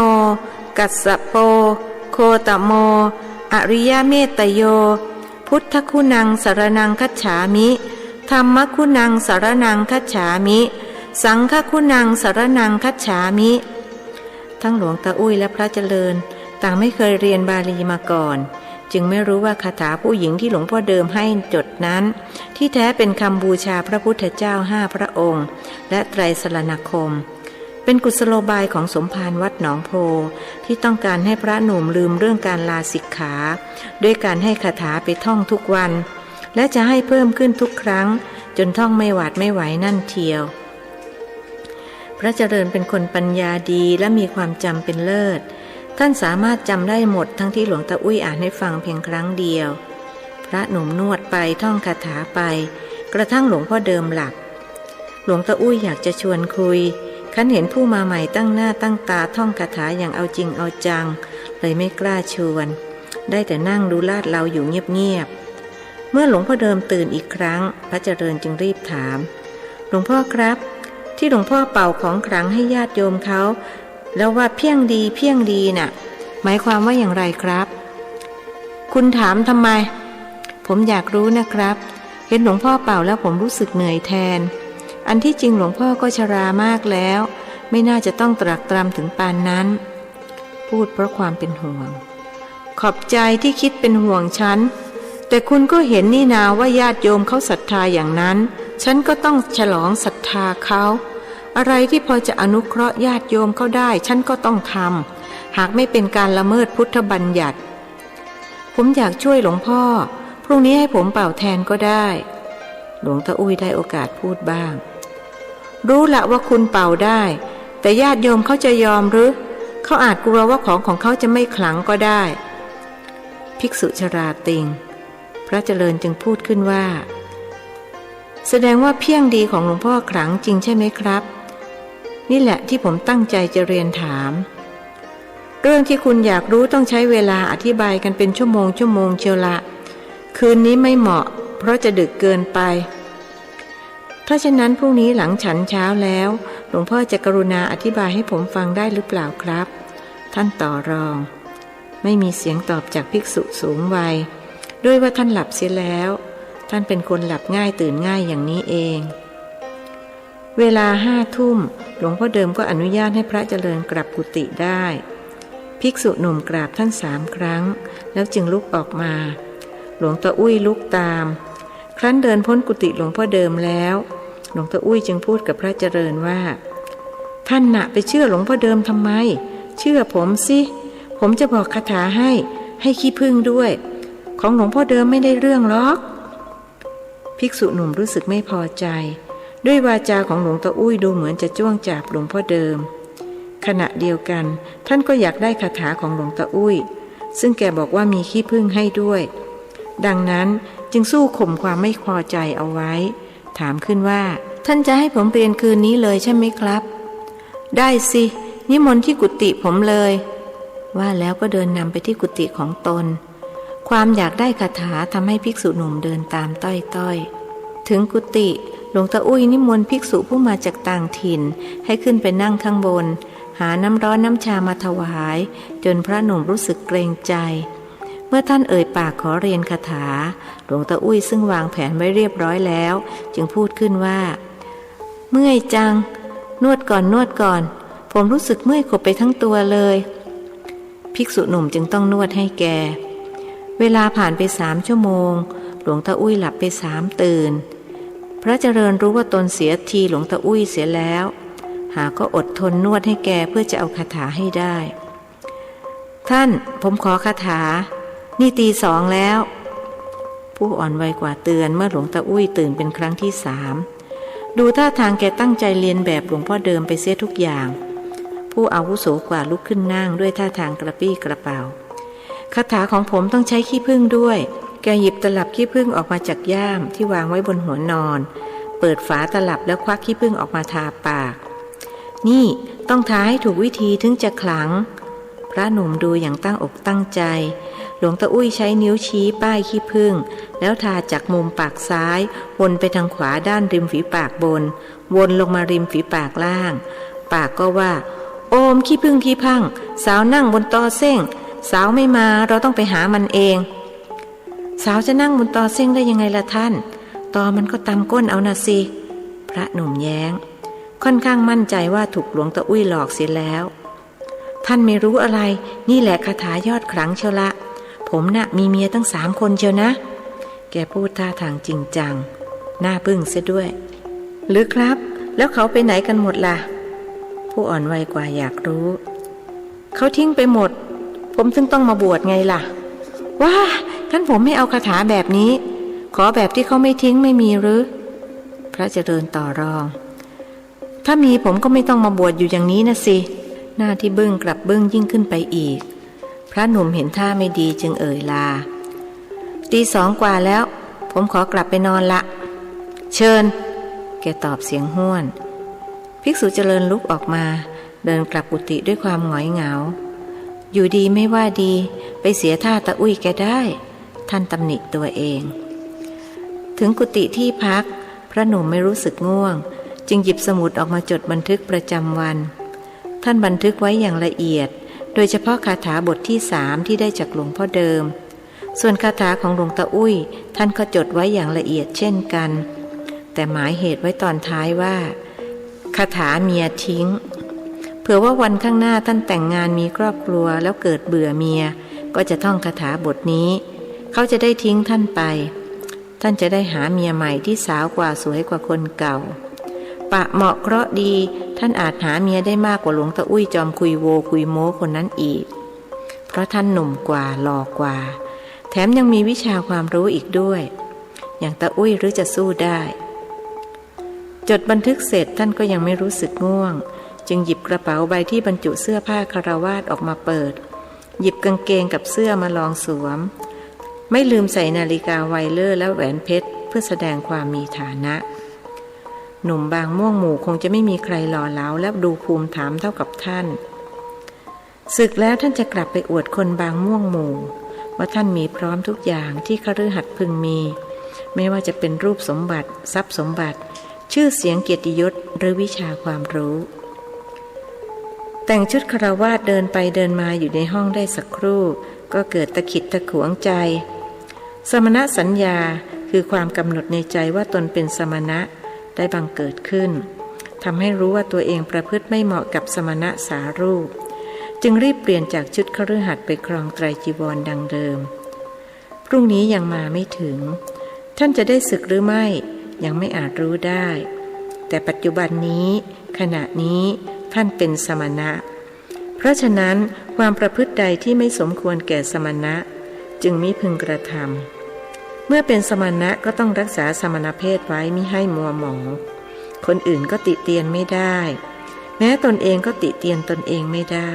กัสสะโปโคตโมอริยเมตโยพุทธคุณังสรณังคัจฉามิธัมมคุณังสรณังคัจฉามิสังฆคุณังสรณังคัจฉามิทั้งหลวงตาอุ้ยและพระเจริญต่างไม่เคยเรียนบาลีมาก่อนจึงไม่รู้ว่าคาถาผู้หญิงที่หลวงพ่อเดิมให้จดนั้นที่แท้เป็นคำบูชาพระพุทธเจ้า5 พระองค์และไตรสรณคมเป็นกุศโลบายของสมภารวัดหนองโพที่ต้องการให้พระหนุ่มลืมเรื่องการลาสิกขาด้วยการให้คาถาไปท่องทุกวันและจะให้เพิ่มขึ้นทุกครั้งจนท่องไม่หวาดไม่ไหวนั่นเทียวพระเจริญเป็นคนปัญญาดีและมีความจำเป็นเลิศท่านสามารถจำได้หมดทั้งที่หลวงตาอุ้ยอ่านให้ฟังเพียงครั้งเดียวพระหนุ่มนวดไปท่องคาถาไปกระทั่งหลวงพ่อเดิมหลับหลวงตาอุ้ยอยากจะชวนคุยคันเห็นผู้มาใหม่ตั้งหน้าตั้งตาท่องคาถาอย่างเอาจริงเอาจังเลยไม่กล้าชวนได้แต่นั่งดูลาดเราอยู่เงียบๆเมื่อหลวงพ่อเดิมตื่นอีกครั้งพระเจริญจึงรีบถามหลวงพ่อครับที่หลวงพ่อเป่าของขลังให้ญาติโยมเขาแล้วว่าเพี้ยงดีน่ะหมายความว่าอย่างไรครับคุณถามทำไมผมอยากรู้นะครับเห็นหลวงพ่อเป่าแล้วผมรู้สึกเหนื่อยแทนอันที่จริงหลวงพ่อก็ชรามากแล้วไม่น่าจะต้องตรากตรำถึงปานนั้นพูดเพราะความเป็นห่วงขอบใจที่คิดเป็นห่วงฉันแต่คุณก็เห็นนี่นาว่าญาติโยมเขาศรัทธาอย่างนั้นฉันก็ต้องฉลองศรัทธาเขาอะไรที่พอจะอนุเคราะห์ญาติโยมเขาได้ฉันก็ต้องทำหากไม่เป็นการละเมิดพุทธบัญญัติผมอยากช่วยหลวงพ่อพรุ่งนี้ให้ผมเป่าแทนก็ได้หลวงตาอุ้ยได้โอกาสพูดบ้างรู้ละว่าคุณเป่าได้แต่ญาติโยมเขาจะยอมหรือเขาอาจกลัวว่าของเขาจะไม่ขลังก็ได้ภิกษุชราติงพระเจริญจึงพูดขึ้นว่าแสดงว่าเพี้ยงดีของหลวงพ่อขลังจริงใช่ไหมครับนี่แหละที่ผมตั้งใจจะเรียนถามเรื่องที่คุณอยากรู้ต้องใช้เวลาอธิบายกันเป็นชั่วโมงเชียวละคืนนี้ไม่เหมาะเพราะจะดึกเกินไปถ้าเช่นนั้นพรุ่งนี้หลังฉันเช้าแล้วหลวงพ่อจะกรุณาอธิบายให้ผมฟังได้หรือเปล่าครับท่านต่อรองไม่มีเสียงตอบจากภิกษุสูงวัยด้วยว่าท่านหลับเสียแล้วท่านเป็นคนหลับง่ายตื่นง่ายอย่างนี้เองเวลา5 ทุ่มหลวงพ่อเดิมก็อนุญาตให้พระเจริญกลับกุฏิได้ภิกษุหนุ่มกราบท่าน3 ครั้งแล้วจึงลุกออกมาหลวงตาอุ้ยลุกตามครั้นเดินพ้นกุฏิหลวงพ่อเดิมแล้วหลวงตาอุ้ยจึงพูดกับพระเจริญว่าท่านน่ะไปเชื่อหลวงพ่อเดิมทำไมเชื่อผมสิผ ผมจะบอกคาถาให้ขี้ผึ้งด้วยของหลวงพ่อเดิมไม่ได้เรื่องหรอกภิกษุหนุ่มรู้สึกไม่พอใจด้วยวาจาของหลวงตาอุ้ยดูเหมือนจะจ้วงจับหลวงพ่อเดิมขณะเดียวกันท่านก็อยากได้คาถาของหลวงตาอุ้ยซึ่งแกบอกว่ามีขี้ผึ้งให้ด้วยดังนั้นจึงสู้ข่มความไม่พอใจเอาไว้ถามขึ้นว่าท่านจะให้ผมเรียนคืนนี้เลยใช่ไหมครับได้สินิมนต์ที่กุฏิผมเลยว่าแล้วก็เดินนำไปที่กุฏิของตนความอยากได้คาถาทำให้ภิกษุหนุ่มเดินตามต้อยๆถึงกุฏิหลวงตาอุ้ยนิมนต์ภิกษุผู้มาจากต่างถิ่นให้ขึ้นไปนั่งข้างบนหาน้ำร้อนน้ำชามาถวายจนพระหนุ่มรู้สึกเกรงใจเมื่อท่านเอ่ยปากขอเรียนคาถาหลวงตาอุ้ยซึ่งวางแผนไว้เรียบร้อยแล้วจึงพูดขึ้นว่าเมื่อยจังนวดก่อนผมรู้สึกเมื่อยขบไปทั้งตัวเลยภิกษุหนุ่มจึงต้องนวดให้แกเวลาผ่านไป3 ชั่วโมงหลวงตาอุ้ยหลับไป3 ตื่นพระเจริญรู้ว่าตนเสียทีหลวงตาอุ้ยเสียแล้วหาก็อดทนนวดให้แกเพื่อจะเอาคาถาให้ได้ท่านผมขอคาถานี่ตี 2แล้วผู้อ่อนวัยกว่าเตือนเมื่อหลวงตาอุ้ยตื่นเป็นครั้งที่3ดูท่าทางแกตั้งใจเรียนแบบหลวงพ่อเดิมไปเสียทุกอย่างผู้อาวุโสกว่าลุกขึ้นนั่งด้วยท่าทางกระปี้กระเป๋าคาถาของผมต้องใช้ขี้ผึ้งด้วยแกหยิบตลับขี้ผึ้งออกมาจากย่ามที่วางไว้บนหัวนอนเปิดฝาตลับแล้วควักขี้ผึ้งออกมาทาปากนี่ต้องทาให้ถูกวิธีถึงจะขลังพระหนุ่มดูอย่างตั้งอกตั้งใจหลวงตาอุ้ยใช้นิ้วชี้ป้ายขี้ผึ้งแล้วทาจากมุมปากซ้ายวนไปทางขวาด้านริมฝีปากบนวนลงมาริมฝีปากล่างปากก็ว่าโอมขี้ผึ้งขี้พังสาวนั่งบนตอเส้งสาวไม่มาเราต้องไปหามันเองสาวจะนั่งบนตอเส้งได้ยังไงล่ะท่านตอมันก็ตำก้นเอานะสิพระหนุ่มแย้งค่อนข้างมั่นใจว่าถูกหลวงตาอุ้ยหลอกเสียแล้วท่านไม่รู้อะไรนี่แหละคาถายอดขลังเชียวละผมน่ะมีเมียตั้ง3 คนเชียวนะแกพูดท่าทางจริงจังหน้าบึ้งเสียด้วยหรือครับแล้วเขาไปไหนกันหมดล่ะผู้อ่อนวัยกว่าอยากรู้เขาทิ้งไปหมดผมซึ่งต้องมาบวชไงล่ะว้าท่านผมไม่เอาคาถาแบบนี้ขอแบบที่เขาไม่ทิ้งไม่มีหรือพระเจริญต่อรองถ้ามีผมก็ไม่ต้องมาบวชอยู่อย่างนี้นะสิหน้าที่บึ้งกลับบึ้งยิ่งขึ้นไปอีกพระหนุ่มเห็นท่าไม่ดีจึงเอ่ยลาตี 2กว่าแล้วผมขอกลับไปนอนละเชิญแกตอบเสียงห้วนภิกษุเจริญลุกออกมาเดินกลับกุฏิด้วยความหงอยเหงาอยู่ดีไม่ว่าดีไปเสียท่าตาอุ้ยแกได้ท่านตำหนิตัวเองถึงกุฏิที่พักพระหนุ่มไม่รู้สึกง่วงจึงหยิบสมุดออกมาจดบันทึกประจำวันท่านบันทึกไว้อย่างละเอียดโดยเฉพาะคาถาบทที่3ที่ได้จากหลวงพ่อเดิมส่วนคาถาของหลวงตาอุ้ยท่านก็จดไว้อย่างละเอียดเช่นกันแต่หมายเหตุไว้ตอนท้ายว่าคาถาเมียทิ้งเผื่อว่าวันข้างหน้าท่านแต่งงานมีครอบครัวแล้วเกิดเบื่อเมียก็จะท่องคาถาบทนี้เขาจะได้ทิ้งท่านไปท่านจะได้หาเมียใหม่ที่สาวกว่าสวยกว่าคนเก่าปะเหมาะเคราะห์ดีท่านอาจหาเมียได้มากกว่าหลวงตาอุ้ยจอมคุยโวคุยโม้คนนั้นอีกเพราะท่านหนุ่มกว่าหล่อกว่าแถมยังมีวิชาความรู้อีกด้วยอย่างตาอุ้ยหรือจะสู้ได้จดบันทึกเสร็จท่านก็ยังไม่รู้สึกง่วงจึงหยิบกระเป๋าใบที่บรรจุเสื้อผ้าคฤหัสถ์ออกมาเปิดหยิบกางเกงกับเสื้อมาลองสวมไม่ลืมใส่นาฬิกาไวเลอร์และแหวนเพชรเพื่อแสดงความมีฐานะหนุ่มบางม่วงหมู่คงจะไม่มีใครหล่อเหลาและดูภูมิฐานเท่ากับท่านศึกแล้วท่านจะกลับไปอวดคนบางม่วงหมู่ว่าท่านมีพร้อมทุกอย่างที่คฤหัสถ์พึงมีไม่ว่าจะเป็นรูปสมบัติทรัพย์สมบัติชื่อเสียงเกียรติยศหรือวิชาความรู้แต่งชุดคฤหัสถ์เดินไปเดินมาอยู่ในห้องได้สักครู่ก็เกิดตะขิดตะขวงใจสมณสัญญาคือความกำหนดในใจว่าตนเป็นสมณะได้บังเกิดขึ้นทำให้รู้ว่าตัวเองประพฤติไม่เหมาะกับสมณะสารูปจึงรีบเปลี่ยนจากชุดคฤหัสถ์ไปครองไตรจีวรดังเดิมพรุ่งนี้ยังมาไม่ถึงท่านจะได้ศึกหรือไม่ยังไม่อาจรู้ได้แต่ปัจจุบันนี้ขณะนี้ท่านเป็นสมณะพ เพราะฉะนั้นความประพฤติใดที่ไม่สมควรแก่สมณะจึงมิพึงกระทำเมื่อเป็นสมณะก็ต้องรักษาสมณเพศไว้มิให้มัวหมองคนอื่นก็ติเตียนไม่ได้แม้ตนเองก็ติเตียนตนเองไม่ได้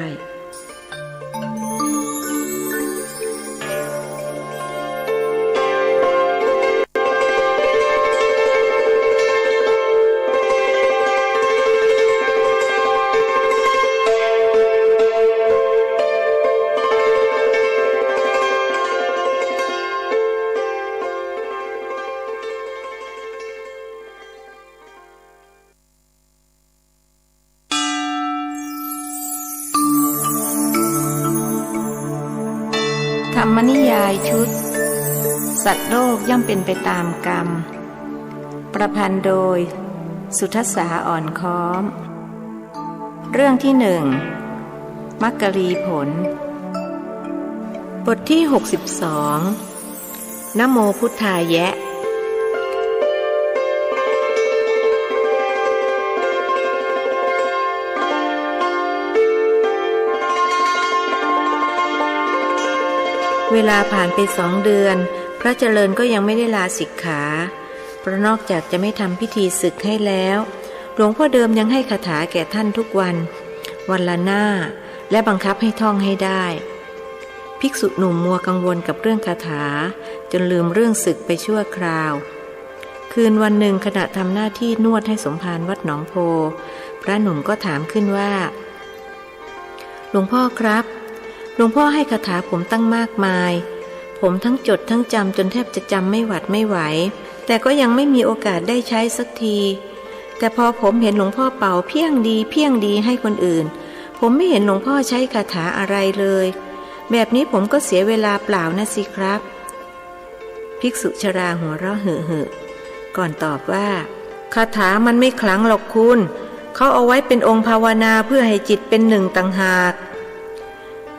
ธรรมนิยายชุดสัตว์โลกย่อมเป็นไปตามกรรมประพันธ์โดยสุทัสสาอ่อนค้อมเรื่องที่1มักกลีผลบทที่62นะโมพุทธายะเวลาผ่านไป2 เดือนพระเจริญก็ยังไม่ได้ลาสิกขาเพราะนอกจากจะไม่ทำพิธีศึกให้แล้วหลวงพ่อเดิมยังให้คาถาแก่ท่านทุกวันวันละหน้าและบังคับให้ท่องให้ได้ภิกษุหนุ่มมัวกังวลกับเรื่องคาถาจนลืมเรื่องศึกไปชั่วคราวคืนวันหนึ่งขณะทำหน้าที่นวดให้สมภารวัดหนองโพพระหนุ่มก็ถามขึ้นว่าหลวงพ่อครับหลวงพ่อให้คาถาผมตั้งมากมายผมทั้งจดทั้งจำจนแทบจะจำไม่หวัดไม่ไหวแต่ก็ยังไม่มีโอกาสได้ใช้สักทีแต่พอผมเห็นหลวงพ่อเป่าเพียงดีให้คนอื่นผมไม่เห็นหลวงพ่อใช้คาถาอะไรเลยแบบนี้ผมก็เสียเวลาเปล่านะสิครับภิกษุชราหัวเราะหึก่อนตอบว่าคาถามันไม่ขลังหรอกคุณเขาเอาไว้เป็นองค์ภาวนาเพื่อให้จิตเป็นหนึ่งต่างหาก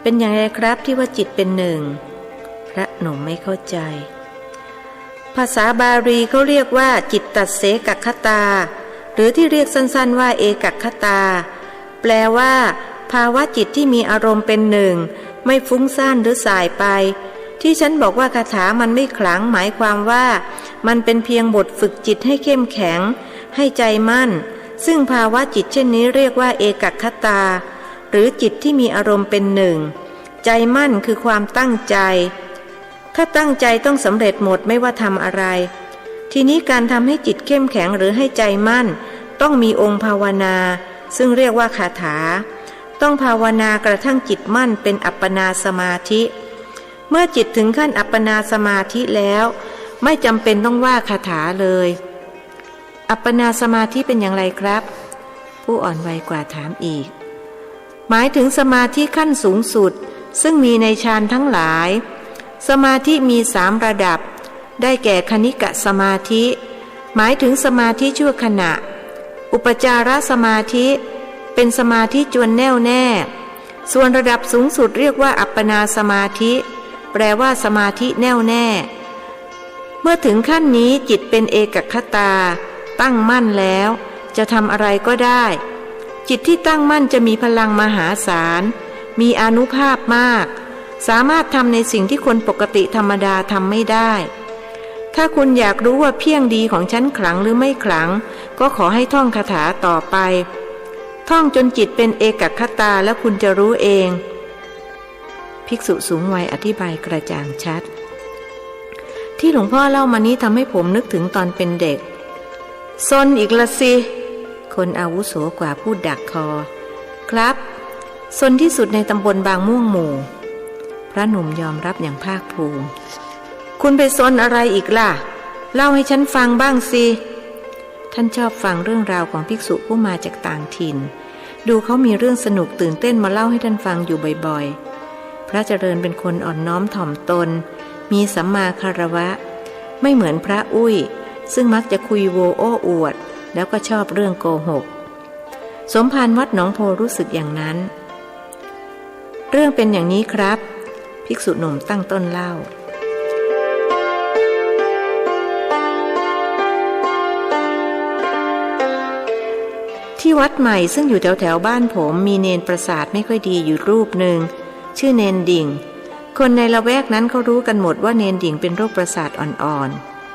เป็นอย่างไรครับที่ว่าจิตเป็นหนึ่งพระหนุ่มไม่เข้าใจภาษาบาลีเขาเรียกว่าจิตตัสเสกัคคตาหรือที่เรียกสั้นๆว่าเอกัคคตาแปลว่าภาวะจิตที่มีอารมณ์เป็นหนึ่งไม่ฟุ้งซ่านหรือสายไปที่ฉันบอกว่าคาถามันไม่ขลังหมายความว่ามันเป็นเพียงบทฝึกจิตให้เข้มแข็งให้ใจมั่นซึ่งภาวะจิตเช่นนี้เรียกว่าเอกัคคตาหรือจิตที่มีอารมณ์เป็นหนึ่งใจมั่นคือความตั้งใจถ้าตั้งใจต้องสำเร็จหมดไม่ว่าทำอะไรทีนี้การทำให้จิตเข้มแข็งหรือให้ใจมั่นต้องมีองค์ภาวนาซึ่งเรียกว่าคาถาต้องภาวนากระทั่งจิตมั่นเป็นอัปปนาสมาธิเมื่อจิตถึงขั้นอัปปนาสมาธิแล้วไม่จำเป็นต้องว่าคาถาเลยอัปปนาสมาธิเป็นอย่างไรครับผู้อ่อนวัยกว่าถามอีกหมายถึงสมาธิขั้นสูงสุดซึ่งมีในฌานทั้งหลายสมาธิมี3 ระดับได้แก่คณิกะสมาธิหมายถึงสมาธิชั่วขณะอุปจารสมาธิเป็นสมาธิจวนแน่วแน่ส่วนระดับสูงสุดเรียกว่าอัปปนาสมาธิแปลว่าสมาธิแน่วแน่เมื่อถึงขั้นนี้จิตเป็นเอกัคคตาตั้งมั่นแล้วจะทำอะไรก็ได้จิตที่ตั้งมั่นจะมีพลังมหาศาลมีอานุภาพมากสามารถทำในสิ่งที่คนปกติธรรมดาทำไม่ได้ถ้าคุณอยากรู้ว่าเพียงดีของฉันขลังหรือไม่ขลังก็ขอให้ท่องคาถาต่อไปท่องจนจิตเป็นเอกัคคตาแล้วคุณจะรู้เองภิกษุสูงวัยอธิบายกระจ่างชัดที่หลวงพ่อเล่ามานี้ทำให้ผมนึกถึงตอนเป็นเด็กซนอีกละสิคนอาวุโสกว่าพูดดักคอครับซนที่สุดในตำบลบางม่วงหมู่พระหนุ่มยอมรับอย่างภาคภูมิคุณไปซนอะไรอีกล่ะเล่าให้ฉันฟังบ้างสิท่านชอบฟังเรื่องราวของภิกษุผู้มาจากต่างถิ่นดูเขามีเรื่องสนุกตื่นเต้นมาเล่าให้ท่านฟังอยู่บ่อยๆพระเจริญเป็นคนอ่อนน้อมถ่อมตนมีสัมมาคารวะไม่เหมือนพระอุ้ยซึ่งมักจะคุยโวโอ้อวดแล้วก็ชอบเรื่องโกหกสมภารวัดหนองโพรู้สึกอย่างนั้นเรื่องเป็นอย่างนี้ครับภิกษุหนุ่มตั้งต้นเล่าท ที่วัดใหม่ซึ่งอยู่แถวบ้านผมมีเนนประสาทไม่ค่อยดีอยู่รูปหนึ่งชื่อเนนดิ่งคนในละแวกนั้นเขารู้กันหมดว่าเนนดิ่งเป็นโรคประสาทอ่อน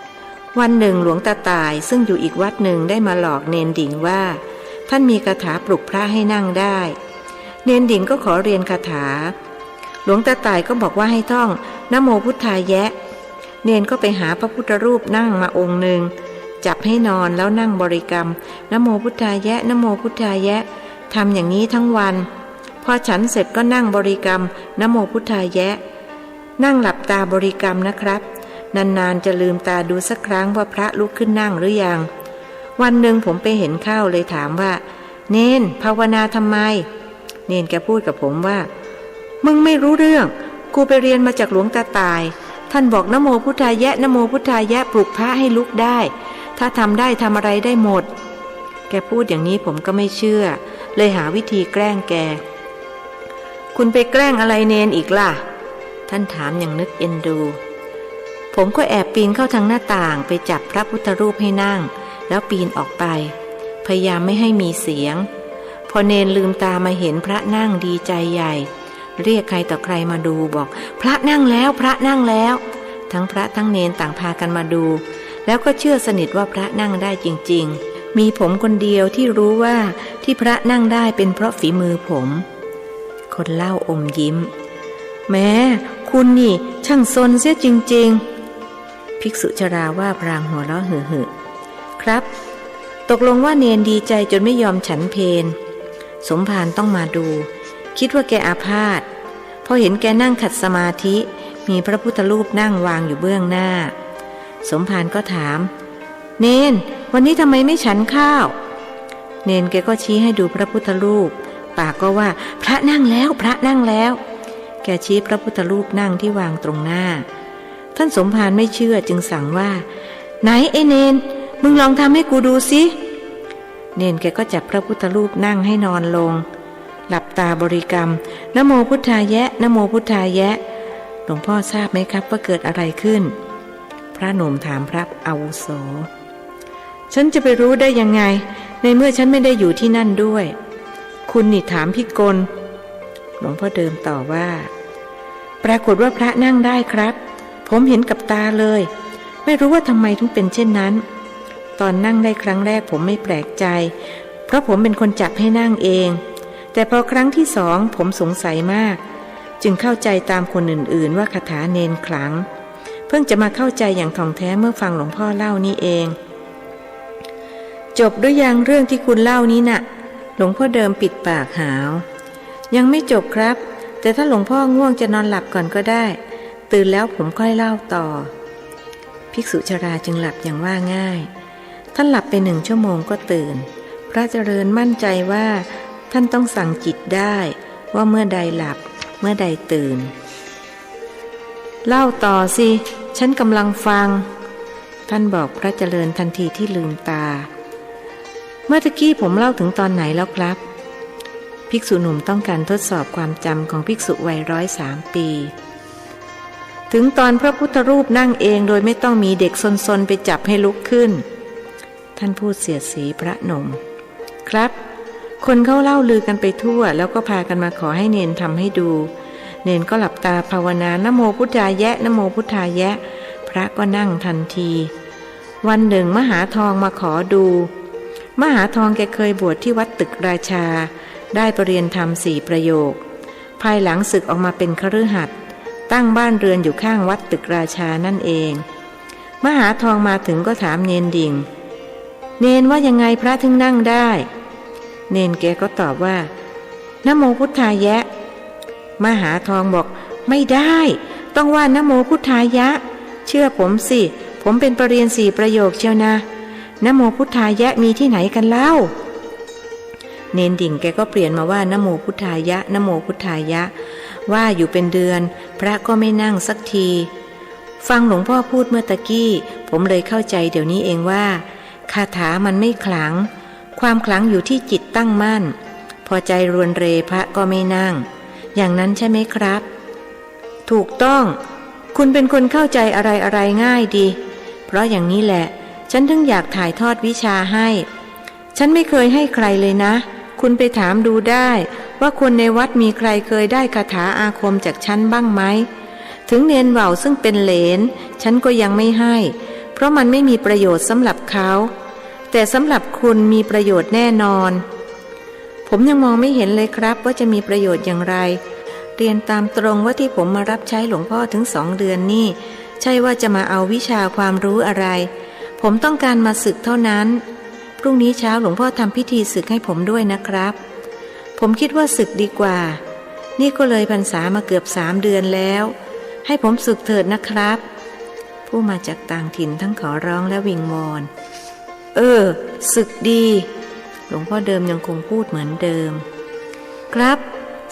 ๆวันหนึ่งหลวงตาตายซึ่งอยู่อีกวัดหนึ่งได้มาหลอกเนนดิ่งว่าท่านมีคาถาปลุกพระให้นั่งได้เนนดิ่งก็ขอเรียนคาถาหลวงตาตายก็บอกว่าให้ท่องนะโมพุทธายะเนนก็ไปหาพระพุทธรูปนั่งมาองค์หนึ่งจับให้นอนแล้วนั่งบริกรรมนะโมพุทธายะนะโมพุทธายะทำอย่างนี้ทั้งวันพอฉันเสร็จก็นั่งบริกรรมนะโมพุทธายะนั่งหลับตาบริกรรมนะครับนานๆจะลืมตาดูสักครั้งว่าพระลุกขึ้นนั่งหรือยังวันหนึ่งผมไปเห็นเข้าเลยถามว่าเนนภาวนาทำไมเนนแกพูดกับผมว่ามึงไม่รู้เรื่องกูไปเรียนมาจากหลวงตาตายท่านบอกนะโมพุทธายะนะโมพุทธายะปลุกพระให้ลุกได้ถ้าทำได้ทำอะไรได้หมดแกพูดอย่างนี้ผมก็ไม่เชื่อเลยหาวิธีแกล้งแกคุณไปแกล้งอะไรเนนอีกล่ะท่านถามอย่างนึกเอ็นดูผมก็แอบปีนเข้าทางหน้าต่างไปจับพระพุทธรูปให้นั่งแล้วปีนออกไปพยายามไม่ให้มีเสียงพอเนนลืมตามาเห็นพระนั่งดีใจใหญ่เรียกใครต่อใครมาดูบอกพระนั่งแล้วพระนั่งแล้วทั้งพระทั้งเนนต่างพากันมาดูแล้วก็เชื่อสนิทว่าพระนั่งได้จริงๆมีผมคนเดียวที่รู้ว่าที่พระนั่งได้เป็นเพราะฝีมือผมคนเล่าอมยิ้มแม้คุณนี่ช่างซนเสียจริงๆภิกษุชราว่าพรางหัวเราะหึๆครับตกลงว่าเนนดีใจจนไม่ยอมฉันเพลสมภารต้องมาดูคิดว่าแกอาพาธพอเห็นแกนั่งขัดสมาธิมีพระพุทธรูปนั่งวางอยู่เบื้องหน้าสมภารก็ถามเนนวันนี้ทำไมไม่ฉันข้าวเนนแกก็ชี้ให้ดูพระพุทธรูปปากก็ว่าพระนั่งแล้วพระนั่งแล้วแกชี้พระพุทธรูปนั่งที่วางตรงหน้าท่านสมภารไม่เชื่อจึงสั่งว่าไหนไอ้เนนมึงลองทำให้กูดูสิเนนแกก็จับพระพุทธรูปนั่งให้นอนลงหลับตาบริกรรมนะโมพุทธายะนะโมพุทธายะหลวงพ่อทราบไหมครับว่าเกิดอะไรขึ้นพระหนุ่มถามพระอาวุโสฉันจะไปรู้ได้ยังไงในเมื่อฉันไม่ได้อยู่ที่นั่นด้วยคุณนี่ถามพิกลหลวงพ่อเดิมต่อว่าปรากฏว่าพระนั่งได้ครับผมเห็นกับตาเลยไม่รู้ว่าทำไมถึงเป็นเช่นนั้นตอนนั่งได้ครั้งแรกผมไม่แปลกใจเพราะผมเป็นคนจับให้นั่งเองแต่พอครั้งที่สองผมสงสัยมากจึงเข้าใจตามคนอื่นๆว่าคาถาเนนขลังเพิ่งจะมาเข้าใจอย่างท่องแท้เมื่อฟังหลวงพ่อเล่านี้เองจบด้วยยังเรื่องที่คุณเล่านี้น่ะหลวงพ่อเดิมปิดปากหาวยังไม่จบครับแต่ถ้าหลวงพ่อง่วงจะนอนหลับก่อนก็ได้ตื่นแล้วผมค่อยเล่าต่อภิกษุชราจึงหลับอย่างว่าง่ายท่านหลับไป1 ชั่วโมงก็ตื่นพระเจริญมั่นใจว่าท่านต้องสั่งจิตได้ว่าเมื่อใดหลับเมื่อใดตื่นเล่าต่อสิฉันกำลังฟังท่านบอกพระเจริญทันทีที่ลืมตาเมื่อตะกี้ผมเล่าถึงตอนไหนแล้วครับภิกษุหนุ่มต้องการทดสอบความจำของภิกษุวัย103 ปีถึงตอนพระพุทธรูปนั่งเองโดยไม่ต้องมีเด็กซนๆไปจับให้ลุกขึ้นท่านพูดเสียดสีพระหนุ่มครับคนเขาเล่าลือกันไปทั่วแล้วก็พากันมาขอให้เนนทำให้ดูเนนก็หลับตาภาวนานะโมพุทธายะนะโมพุทธายะพระก็นั่งทันทีวันหนึ่งมหาทองมาขอดูมหาทองแกเคยบวชที่วัดตึกราชาได้ประเรียนธรรม4 ประโยคภายหลังศึกออกมาเป็นคฤหัสถ์ตั้งบ้านเรือนอยู่ข้างวัดตึกราชานั่นเองมหาทองมาถึงก็ถามเนนดิ่งเนนว่ายังไงพระถึงนั่งได้เนนแกก็ตอบว่านะโมพุทธายะมหาทองบอกไม่ได้ต้องว่านะโมพุทธายะเชื่อผมสิผมเป็นประเรียน4 ประโยคเชียวนะนะโมพุทธายะมีที่ไหนกันเล่าเนนดิ่งแกก็เปลี่ยนมาว่านะโมพุทธายะนะโมพุทธายะว่าอยู่เป็นเดือนพระก็ไม่นั่งสักทีฟังหลวงพ่อพูดเมื่อตะกี้ผมเลยเข้าใจเดี๋ยวนี้เองว่าคาถามันไม่ขลังความขลังอยู่ที่จิตตั้งมั่นพอใจรวนเรพระก็ไม่นั่งอย่างนั้นใช่ไหมครับถูกต้องคุณเป็นคนเข้าใจอะไรง่ายดีเพราะอย่างนี้แหละฉันถึงอยากถ่ายทอดวิชาให้ ฉันไม่เคยให้ใครเลยนะคุณไปถามดูได้ว่าคนในวัดมีใครเคยได้คาถาอาคมจากฉันบ้างไหมถึงเนนว่าวซึ่งเป็นเหลนฉันก็ยังไม่ให้เพราะมันไม่มีประโยชน์สำหรับเขาแต่สำหรับคุณมีประโยชน์แน่นอนผมยังมองไม่เห็นเลยครับว่าจะมีประโยชน์อย่างไรเรียนตามตรงว่าที่ผมมารับใช้หลวงพ่อถึง2 เดือนนี่ใช่ว่าจะมาเอาวิชาความรู้อะไรผมต้องการมาศึกเท่านั้นพรุ่งนี้เช้าหลวงพ่อทำพิธีศึกให้ผมด้วยนะครับผมคิดว่าศึกดีกว่านี่ก็เลยพรรษามาเกือบ3 เดือนแล้วให้ผมศึกเถิดนะครับผู้มาจากต่างถิ่นทั้งขอร้องและวิงวอนศึกดีหลวงพ่อเดิมยังคงพูดเหมือนเดิมครับ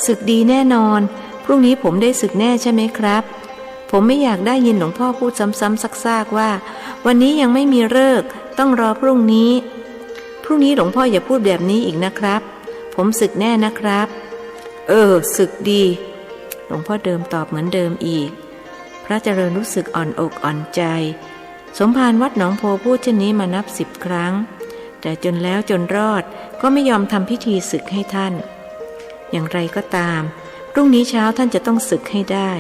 ศึกดีแน่นอนพรุ่งนี้ผมได้ศึกแน่ใช่ไหมครับผมไม่อยากได้ยินหลวงพ่อพูดซ้ำๆซากๆว่าวันนี้ยังไม่มีฤกษ์ต้องรอพรุ่งนี้หลวงพ่ออย่าพูดแบบนี้อีกนะครับผมศึกแน่นะครับศึกดีหลวงพ่อเดิมตอบเหมือนเดิมอีกพระเจริญรู้สึกอ่อนอกอ่อนใจสมภารวัดหนองโพพูดเช่นนี้มานับ10 ครั้งแต่จนแล้วจนรอดก็ไม่ยอมทำพิธีศึกให้ท่านอย่างไรก็ตามพรุ่งนี้เช้าท่านจะต้องศึกให้ได้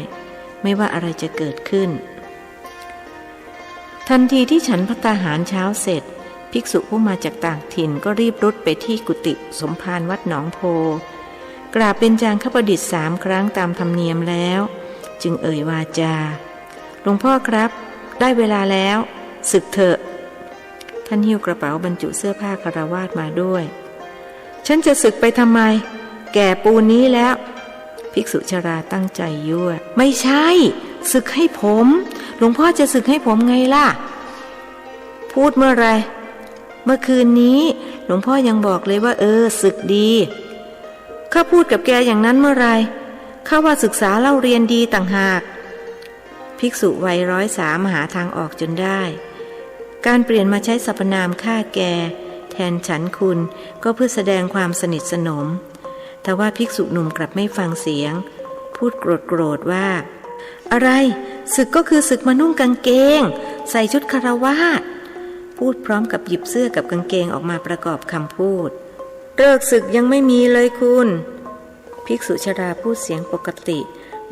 ไม่ว่าอะไรจะเกิดขึ้นทันทีที่ฉันภัตตาหารเช้าเสร็จภิกษุผู้มาจากต่างถิ่นก็รีบรุดไปที่กุฏิสมภารวัดหนองโพกราบเบญจางคประดิษฐ์3 ครั้งตามธรรมเนียมแล้วจึงเอ่ยวาจาหลวงพ่อครับได้เวลาแล้วศึกเถอะท่านหิ้วกระเป๋าบรรจุเสื้อผ้าคฤหัสถ์มาด้วยฉันจะศึกไปทำไมแก่ปูนนี้แล้วภิกษุชราตั้งใจยั่วไม่ใช่ศึกให้ผมหลวงพ่อจะศึกให้ผมไงล่ะพูดเมื่อไรเมื่อคืนนี้หลวงพ่อยังบอกเลยว่าศึกดีข้าพูดกับแกอย่างนั้นเมื่อไรข้าว่าศึกษาเล่าเรียนดีต่างหากภิกษุวัย103หาทางออกจนได้การเปลี่ยนมาใช้สรรพนามข้าแกแทนฉันคุณก็เพื่อแสดงความสนิทสนมแต่ว่าภิกษุหนุ่มกลับไม่ฟังเสียงพูดโกรธว่าอะไรศึกก็คือศึกมานุ่งกางเกงใส่ชุดคฤหัสถ์พูดพร้อมกับหยิบเสื้อกับกางเกงออกมาประกอบคำพูดเลิกศึกยังไม่มีเลยคุณภิกษุชราพูดเสียงปกติ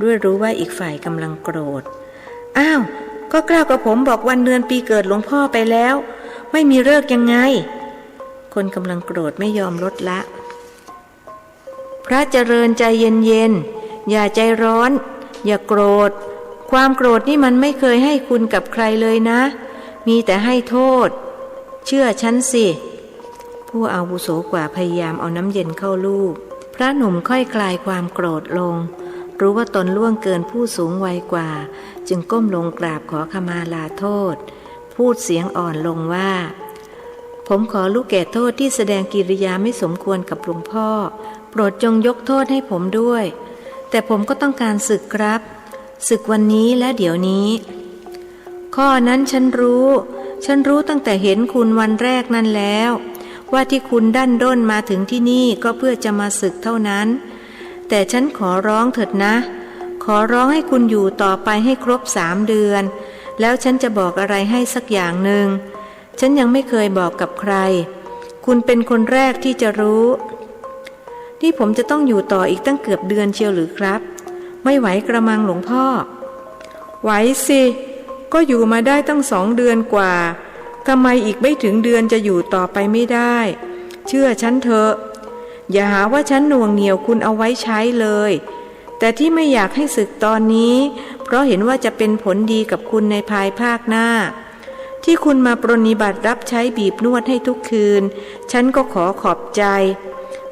ด้วยรู้ว่าอีกฝ่ายกำลังโกรธอ้าวก็กล้ากับผมบอกวันเดือนปีเกิดหลวงพ่อไปแล้วไม่มีฤกษ์ยังไงคนกำลังโกรธไม่ยอมลดละพระเจริญใจเย็นๆอย่าใจร้อนอย่าโกรธความโกรธนี่มันไม่เคยให้คุณกับใครเลยนะมีแต่ให้โทษเชื่อฉันสิผู้อาวุโสกว่าพยายามเอาน้ำเย็นเข้าลูบพระหนุ่มค่อยคลายความโกรธลงรู้ว่าตนล่วงเกินผู้สูงวัยกว่าจึงก้มลงกราบขอขมาลาโทษพูดเสียงอ่อนลงว่าผมขอลูกแก่โทษที่แสดงกิริยาไม่สมควรกับหลวงพ่อโปรดจงยกโทษให้ผมด้วยแต่ผมก็ต้องการศึกครับศึกวันนี้และเดี๋ยวนี้ข้อนั้นฉันรู้ตั้งแต่เห็นคุณวันแรกนั่นแล้วว่าที่คุณดันด้นมาถึงที่นี่ก็เพื่อจะมาศึกเท่านั้นแต่ฉันขอร้องเถิดนะขอร้องให้คุณอยู่ต่อไปให้ครบ3 เดือนแล้วฉันจะบอกอะไรให้สักอย่างหนึ่งฉันยังไม่เคยบอกกับใครคุณเป็นคนแรกที่จะรู้นี่ผมจะต้องอยู่ต่ออีกตั้งเกือบเดือนเชียวหรือครับไม่ไหวกระมังหลวงพ่อไหวสิก็อยู่มาได้ตั้ง2 เดือนกว่าทำไมอีกไม่ถึงเดือนจะอยู่ต่อไปไม่ได้เชื่อฉันเถอะอย่าหาว่าฉันหน่วงเหนี่ยวคุณเอาไว้ใช้เลยแต่ที่ไม่อยากให้ศึกตอนนี้เพราะเห็นว่าจะเป็นผลดีกับคุณในภายภาคหน้าที่คุณมาปรนนิบัติรับใช้บีบนวดให้ทุกคืนฉันก็ขอขอบใจ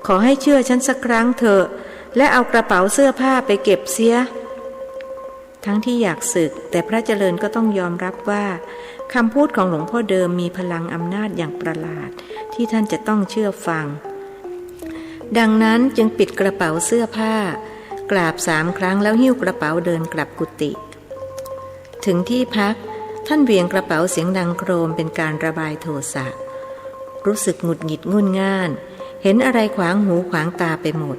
ขอให้เชื่อฉันสักครั้งเถอะและเอากระเป๋าเสื้อผ้าไปเก็บเสียทั้งที่อยากศึกแต่พระเจริญก็ต้องยอมรับว่าคำพูดของหลวงพ่อเดิมมีพลังอำนาจอย่างประหลาดที่ท่านจะต้องเชื่อฟังดังนั้นจึงปิดกระเป๋าเสื้อผ้ากราบ3 ครั้งแล้วหิ้วกระเป๋าเดินกลับกุฏิถึงที่พักท่านเหวี่ยงกระเป๋าเสียงดังโครมเป็นการระบายโทสะรู้สึกหงุดหงิดงุนง่านเห็นอะไรขวางหูขวางตาไปหมด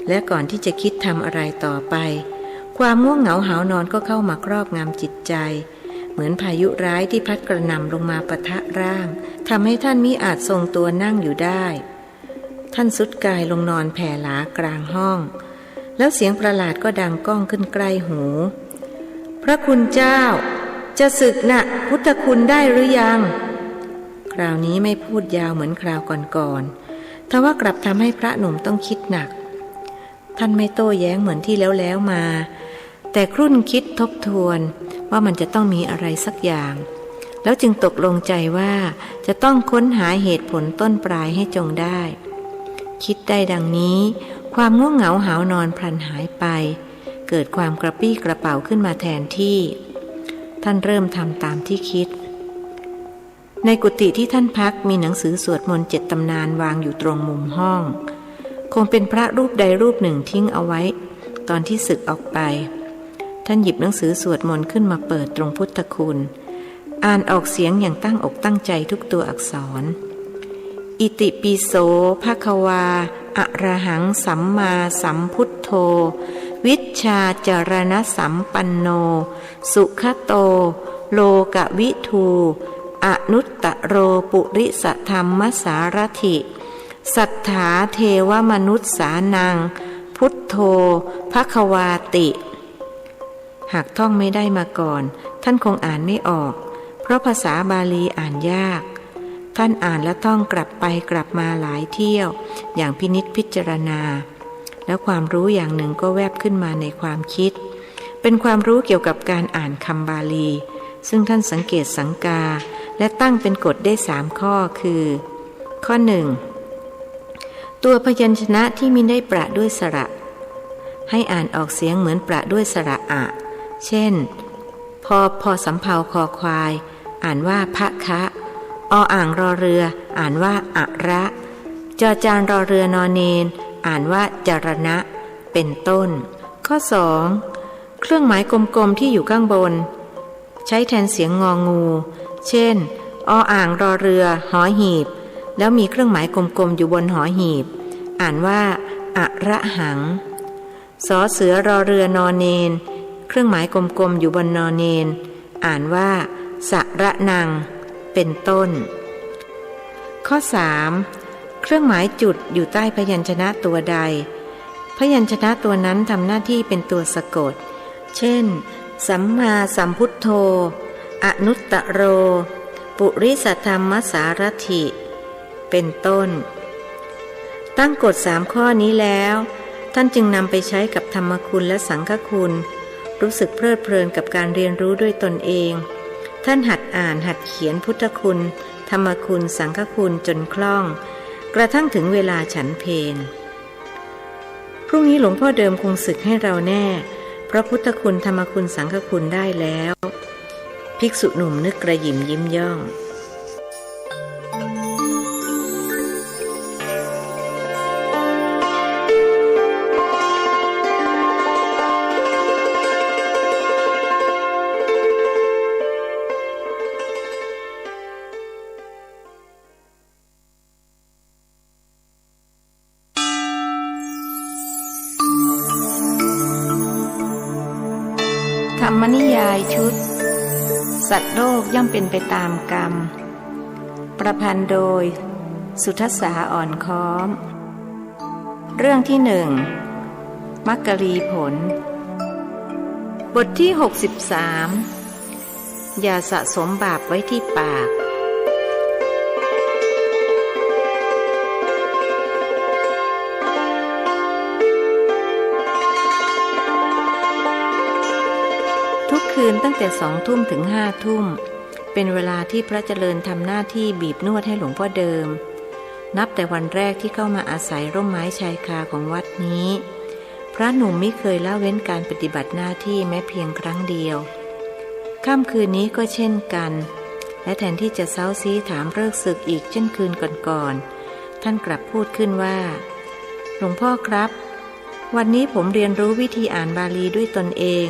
และก่อนที่จะคิดทำอะไรต่อไปความง่วงเหงาหาวนอนก็เข้ามาครอบงำจิตใจเหมือน มือนพายุร้ายที่พัดกระหน่ำลงมาปะทะร่างทำให้ท่านมิอาจทรงตัวนั่งอยู่ได้ท่านสุดกายลงนอนแผ่หลากลางห้องแล้วเสียงประหลาดก็ดังก้องขึ้นใกล้หูพระคุณเจ้าจะสึกนะพุทธคุณได้หรือยังคราวนี้ไม่พูดยาวเหมือนคราวก่อนๆทว่ากลับทำให้พระหนุ่มต้องคิดหนักท่านไม่โต้แย้งเหมือนที่แล้วมาแต่ครุ่นคิดทบทวนว่ามันจะต้องมีอะไรสักอย่างแล้วจึงตกลงใจว่าจะต้องค้นหาเหตุผลต้นปลายให้จงได้คิดได้ดังนี้ความง่วงเหงาหาวนอนพลันหายไปเกิดความกระปี้กระเป๋าขึ้นมาแทนที่ท่านเริ่มทำตามที่คิดในกุฏิที่ท่านพักมีหนังสือสวดมนต์7 ตำนานวางอยู่ตรงมุมห้องคงเป็นพระรูปใดรูปหนึ่งทิ้งเอาไว้ตอนที่สึกออกไปท่านหยิบหนังสือสวดมนต์ขึ้นมาเปิดตรงพุทธคุณอ่านออกเสียงอย่างตั้งอกตั้งใจทุกตัวอักษรอิติปิโสภควาอะระหังสัมมาสัมพุทโธวิชชาจารณสัมปันโนสุขโตโลกวิทูอนุตตโรปุริสธรรมสารถิสัทธาเทวมนุษสานังพุทโธภควาติหากท่องไม่ได้มาก่อนท่านคงอ่านไม่ออกเพราะภาษาบาลีอ่านยากท่านอ่านและท่องกลับไปกลับมาหลายเที่ยวอย่างพินิจพิจารณาแล้วความรู้อย่างหนึ่งก็แวบขึ้นมาในความคิดเป็นความรู้เกี่ยวกับการอ่านคำบาลีซึ่งท่านสังเกตสังกาและตั้งเป็นกฎได้3 ข้อคือข้อ 1ตัวพยัญชนะที่มิได้ประด้วยสระให้อ่านออกเสียงเหมือนประด้วยสระอะเช่นพอสำเภาคอควายอ่านว่าพะคะออ่างรอเรืออ่านว่าอะระจอจานรอเรือนอเนนอ่านว่าจารณะเป็นต้นข้อ 2เครื่องหมายกลมๆที่อยู่ข้างบนใช้แทนเสียงงองูเช่นออ่างรอเรือหอหีบแล้วมีเครื่องหมายกลมๆอยู่บนหอหีบอ่านว่าอะระหังสอเสือรอเรือนอเนนเครื่องหมายกลมๆอยู่บนนอเนนอ่านว่าสระนังเป็นต้นข้อ 3เครื่องหมายจุดอยู่ใต้พยัญชนะตัวใดพยัญชนะตัวนั้นทำหน้าที่เป็นตัวสะกดเช่นสัมมาสัมพุทโธอนุตตโรปุริสธรรมสารถิเป็นต้นตั้งกฎ3 ข้อนี้แล้วท่านจึงนำไปใช้กับธรรมคุณและสังฆคุณรู้สึกเพลิดเพลินกับการเรียนรู้ด้วยตนเองท่านหัดอ่านหัดเขียนพุทธคุณธรรมคุณสังฆคุณจนคล่องกระทั่งถึงเวลาฉันเพลพรุ่งนี้หลวงพ่อเดิมคงสึกให้เราแน่เพราะพุทธคุณธรรมคุณสังฆคุณได้แล้วภิกษุหนุ่มนึกกระหยิมยิ้มย่องธรรมนิยายชุดสัตว์โลกย่อมเป็นไปตามกรรมประพันธ์โดยสุทัสสาอ่อนค้อมเรื่องที่1มักกลีผลบทที่63อย่าสะสมบาปไว้ที่ปากคืนตั้งแต่20:00 นถึง5:00 นเป็นเวลาที่พระเจริญทำหน้าที่บีบนวดให้หลวงพ่อเดิมนับแต่วันแรกที่เข้ามาอาศัยร่มไม้ชายคาของวัดนี้พระหนุ่มไม่เคยละเว้นการปฏิบัติหน้าที่แม้เพียงครั้งเดียวค่ำคืนนี้ก็เช่นกันและแทนที่จะเซ้าซี้ถามเลิกศึกอีกเช่นคืนก่อนๆท่านกลับพูดขึ้นว่าหลวงพ่อครับวันนี้ผมเรียนรู้วิธีอ่านบาลีด้วยตนเอง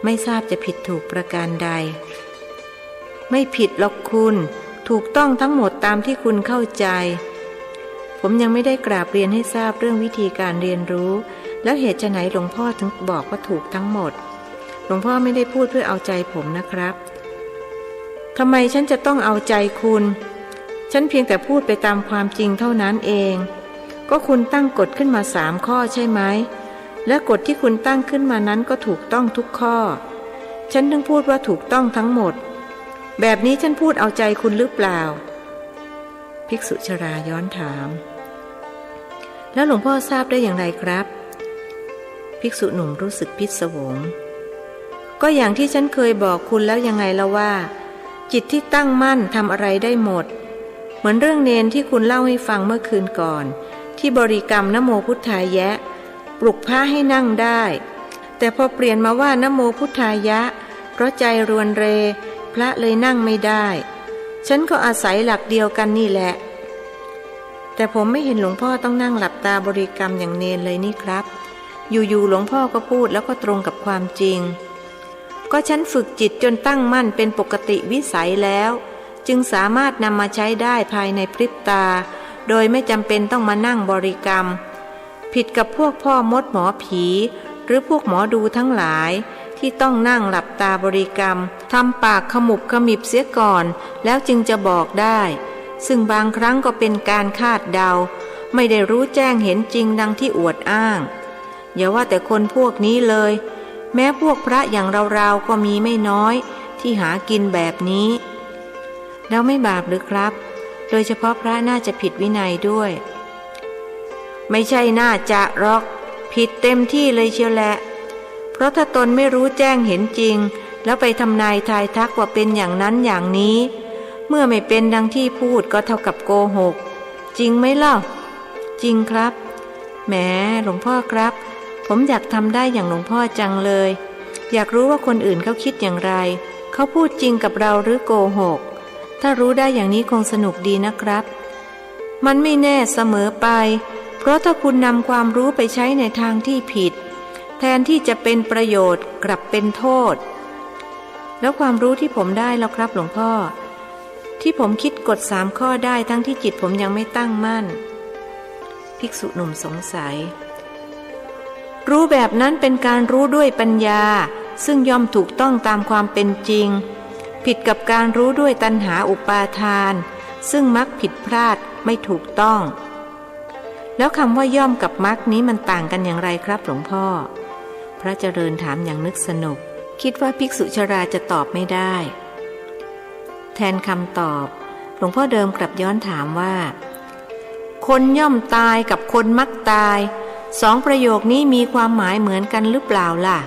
ไม่ทราบจะผิดถูกประการใดไม่ผิดหรอกคุณถูกต้องทั้งหมดตามที่คุณเข้าใจผมยังไม่ได้กราบเรียนให้ทราบเรื่องวิธีการเรียนรู้แล้วเหตุไฉนหลวงพ่อถึงบอกว่าถูกทั้งหมดหลวงพ่อไม่ได้พูดเพื่อเอาใจผมนะครับ ทำไมฉันจะต้องเอาใจคุณฉันเพียงแต่พูดไปตามความจริงเท่านั้นเองก็คุณตั้งกฎขึ้นมา3 ข้อใช่ไหมและกฎที่คุณตั้งขึ้นมานั้นก็ถูกต้องทุกข้อฉันถึงพูดว่าถูกต้องทั้งหมดแบบนี้ฉันพูดเอาใจคุณหรือเปล่าภิกษุชราย้อนถามแล้วหลวงพ่อทราบได้อย่างไรครับภิกษุหนุ่มรู้สึกพิศวงก็อย่างที่ฉันเคยบอกคุณแล้วยังไงละว่าจิตที่ตั้งมั่นทำอะไรได้หมดเหมือนเรื่องเนนที่คุณเล่าให้ฟังเมื่อคืนก่อนที่บริกรรมนะโมพุทธายะปลุกพระให้นั่งได้แต่พอเปลี่ยนมาว่านะโมพุทธายะเพราะใจรวนเรพระเลยนั่งไม่ได้ฉันก็อาศัยหลักเดียวกันนี่แหละแต่ผมไม่เห็นหลวงพ่อต้องนั่งหลับตาบริกรรมอย่างเนนเลยนี่ครับอยู่ๆหลวงพ่อก็พูดแล้วก็ตรงกับความจริงก็ฉันฝึกจิตจนตั้งมั่นเป็นปกติวิสัยแล้วจึงสามารถนำมาใช้ได้ภายในพริบตาโดยไม่จำเป็นต้องมานั่งบริกรรมผิดกับพวกพ่อมดหมอผีหรือพวกหมอดูทั้งหลายที่ต้องนั่งหลับตาบริกรรมทำปากขมุบขมิบเสียก่อนแล้วจึงจะบอกได้ซึ่งบางครั้งก็เป็นการคาดเดาไม่ได้รู้แจ้งเห็นจริงดังที่อวดอ้างอย่าว่าแต่คนพวกนี้เลยแม้พวกพระอย่างเราๆก็มีไม่น้อยที่หากินแบบนี้แล้วไม่บาปหรือครับโดยเฉพาะพระน่าจะผิดวินัยด้วยไม่ใช่น่าจะหรอกผิดเต็มที่เลยเชียวแหละเพราะถ้าตนไม่รู้แจ้งเห็นจริงแล้วไปทำนายทายทักว่าเป็นอย่างนั้นอย่างนี้เมื่อไม่เป็นดังที่พูดก็เท่ากับโกหกจริงไหมเล่าจริงครับแหมหลวงพ่อครับผมอยากทำได้อย่างหลวงพ่อจังเลยอยากรู้ว่าคนอื่นเขาคิดอย่างไรเขาพูดจริงกับเราหรือโกหกถ้ารู้ได้อย่างนี้คงสนุกดีนะครับมันไม่แน่เสมอไปเพราะถ้าคุณนำความรู้ไปใช้ในทางที่ผิดแทนที่จะเป็นประโยชน์กลับเป็นโทษแล้วความรู้ที่ผมได้แล้วครับหลวงพ่อที่ผมคิดกฎ3 ข้อได้ทั้งที่จิตผมยังไม่ตั้งมั่นภิกษุหนุ่มสงสัยรู้แบบนั้นเป็นการรู้ด้วยปัญญาซึ่งย่อมถูกต้องตามความเป็นจริงผิดกับการรู้ด้วยตัณหาอุปาทานซึ่งมักผิดพลาดไม่ถูกต้องแล้วคำว่าย่อมกับมักนี้มันต่างกันอย่างไรครับหลวงพ่อพระเจริญถามอย่างนึกสนุกคิดว่าภิกษุชราจะตอบไม่ได้แทนคำตอบหลวงพ่อเดิมกลับย้อนถามว่าคนย่อมตายกับคนมักตาย2 ประโยคนี้มีความหมายเหมือนกันหรือเปล่าล่ะ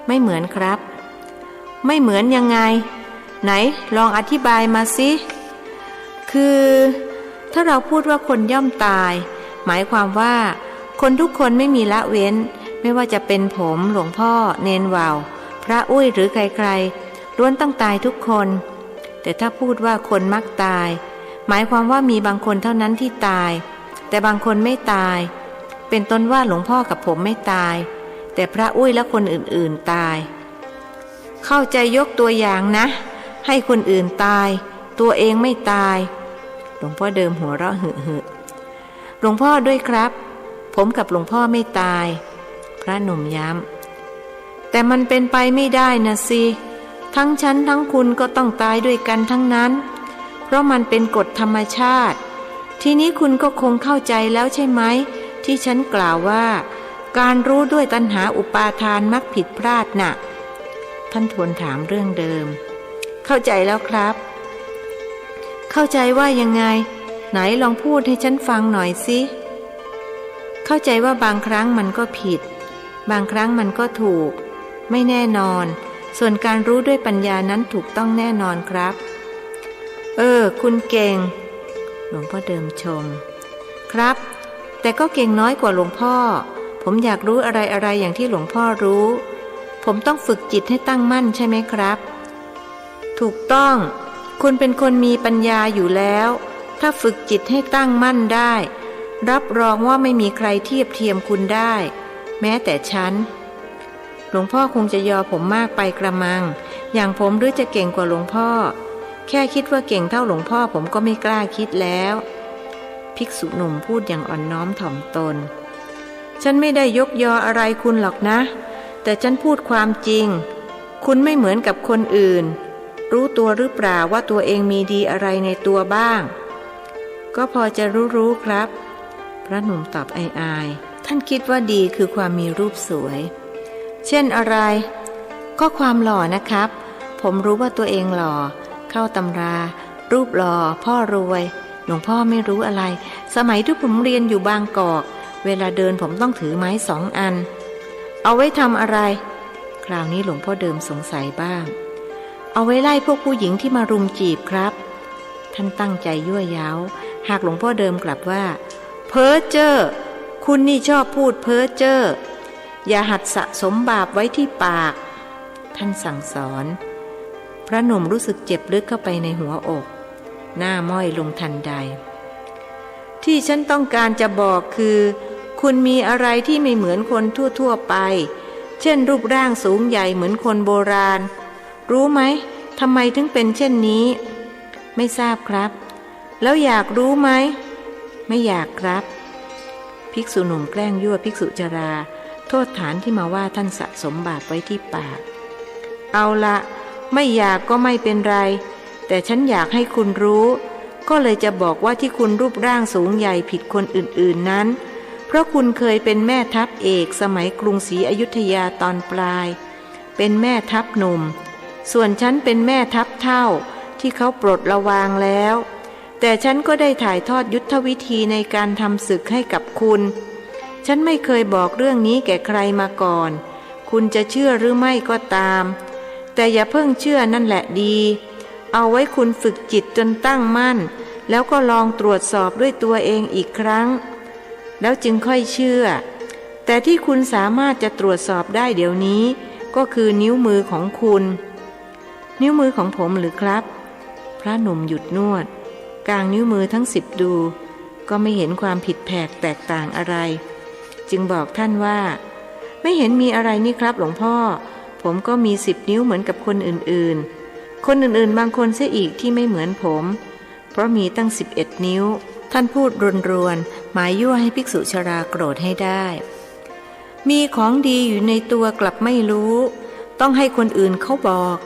ไม่เหมือนครับไม่เหมือนยังไงไหนลองอธิบายมาสิคือถ้าเราพูดว่าคนย่อมตายหมายความว่าคนทุกคนไม่มีละเว้นไม่ว่าจะเป็นผมหลวงพ่อเนนว่าวพระอุ้ยหรือใครๆล้วนต้องตายทุกคนแต่ถ้าพูดว่าคนมักตายหมายความว่ามีบางคนเท่านั้นที่ตายแต่บางคนไม่ตายเป็นต้นว่าหลวงพ่อกับผมไม่ตายแต่พระอุ้ยและคนอื่นๆตายเข้าใจยกตัวอย่างนะให้คนอื่นตายตัวเองไม่ตายหลวงพ่อเดิมหัวเราะหึหลวงพ่อด้วยครับผมกับหลวงพ่อไม่ตายพระหนุ่มย้ำแต่มันเป็นไปไม่ได้นะสิทั้งฉันทั้งคุณก็ต้องตายด้วยกันทั้งนั้นเพราะมันเป็นกฎธรรมชาติทีนี้คุณก็คงเข้าใจแล้วใช่ไหมที่ฉันกล่าวว่าการรู้ด้วยตัณหาอุปาทานมักผิดพลาดน่ะท่านทวนถามเรื่องเดิมเข้าใจแล้วครับเข้าใจว่ายังไงไหนลองพูดให้ฉันฟังหน่อยสิเข้าใจว่าบางครั้งมันก็ผิดบางครั้งมันก็ถูกไม่แน่นอนส่วนการรู้ด้วยปัญญานั้นถูกต้องแน่นอนครับคุณเก่งหลวงพ่อเดิมชมครับแต่ก็เก่งน้อยกว่าหลวงพ่อผมอยากรู้อะไรอย่างที่หลวงพ่อรู้ผมต้องฝึกจิตให้ตั้งมั่นใช่ไหมครับถูกต้องคุณเป็นคนมีปัญญาอยู่แล้วถ้าฝึกจิตให้ตั้งมั่นได้รับรองว่าไม่มีใครเทียบเทียมคุณได้แม้แต่ฉันหลวงพ่อคงจะยอผมมากไปกระมังอย่างผมหรือจะเก่งกว่าหลวงพ่อแค่คิดว่าเก่งเท่าหลวงพ่อผมก็ไม่กล้าคิดแล้วภิกษุหนุ่มพูดอย่างอ่อนน้อมถ่อมตนฉันไม่ได้ยกยออะไรคุณหรอกนะแต่ฉันพูดความจริงคุณไม่เหมือนกับคนอื่น รู้ตัวหรือเปล่าว่าตัวเองมีดีอะไรในตัวบ้างก็พอจะรู้ครับพระหนุ่มตอบอายๆท่านคิดว่าดีคือความมีรูปสวยเช่นอะไรก็ความหล่อนะครับผมรู้ว่าตัวเองหล่อเข้าตำรารูปหล่อพ่อรวยหลวงพ่อไม่รู้อะไรสมัยที่ผมเรียนอยู่บางกอกเวลาเดินผมต้องถือไม้2 อันเอาไว้ทำอะไรคราวนี้หลวงพ่อเดิมสงสัยบ้างเอาไว้ไล่พวกผู้หญิงที่มารุมจีบครับท่านตั้งใจยั่วเย้าหากหลวงพ่อเดิมกลับว่าเพ้อเจ้อคุณนี่ชอบพูดเพ้อเจ้ออย่าหัดสะสมบาปไว้ที่ปากท่านสั่งสอนพระหนุ่มรู้สึกเจ็บลึกเข้าไปในหัวอกหน้าม้อยลงทันใดที่ฉันต้องการจะบอกคือคุณมีอะไรที่ไม่เหมือนคนทั่วๆไปเช่นรูปร่างสูงใหญ่เหมือนคนโบราณรู้ไหมทำไมถึงเป็นเช่นนี้ไม่ทราบครับแล้วอยากรู้ไหมไม่อยากครับภิกษุหนุ่มแกล้งยั่วภิกษุชราโทษฐานที่มาว่าท่านสะสมบาปไว้ที่ปากเอาละไม่อยากก็ไม่เป็นไรแต่ฉันอยากให้คุณรู้ก็เลยจะบอกว่าที่คุณรูปร่างสูงใหญ่ผิดคนอื่นๆนั้นเพราะคุณเคยเป็นแม่ทัพเอกสมัยกรุงศรีอยุธยาตอนปลายเป็นแม่ทัพหนุ่มส่วนฉันเป็นแม่ทัพเฒ่าที่เขาปลดระวางแล้วแต่ฉันก็ได้ถ่ายทอดยุทธวิธีในการทำศึกให้กับคุณฉันไม่เคยบอกเรื่องนี้แก่ใครมาก่อนคุณจะเชื่อหรือไม่ก็ตามแต่อย่าเพิ่งเชื่อนั่นแหละดีเอาไว้คุณฝึกจิตจนตั้งมั่นแล้วก็ลองตรวจสอบด้วยตัวเองอีกครั้งแล้วจึงค่อยเชื่อแต่ที่คุณสามารถจะตรวจสอบได้เดี๋ยวนี้ก็คือนิ้วมือของคุณนิ้วมือของผมหรือครับพระหนุ่มหยุดนวดกางนิ้วมือทั้ง10ดูก็ไม่เห็นความผิดแผกแตกต่างอะไรจึงบอกท่านว่าไม่เห็นมีอะไรนี่ครับหลวงพ่อผมก็มี10 นิ้วเหมือนกับคนอื่นๆคนอื่นๆบางคนเสียอีกที่ไม่เหมือนผมเพราะมีตั้ง11 นิ้วท่านพูดรวนๆหมายยั่วให้ภิกษุชราโกรธให้ได้มีของดีอยู่ในตัวกลับไม่รู้ต้องให้คนอื่นเขาบอก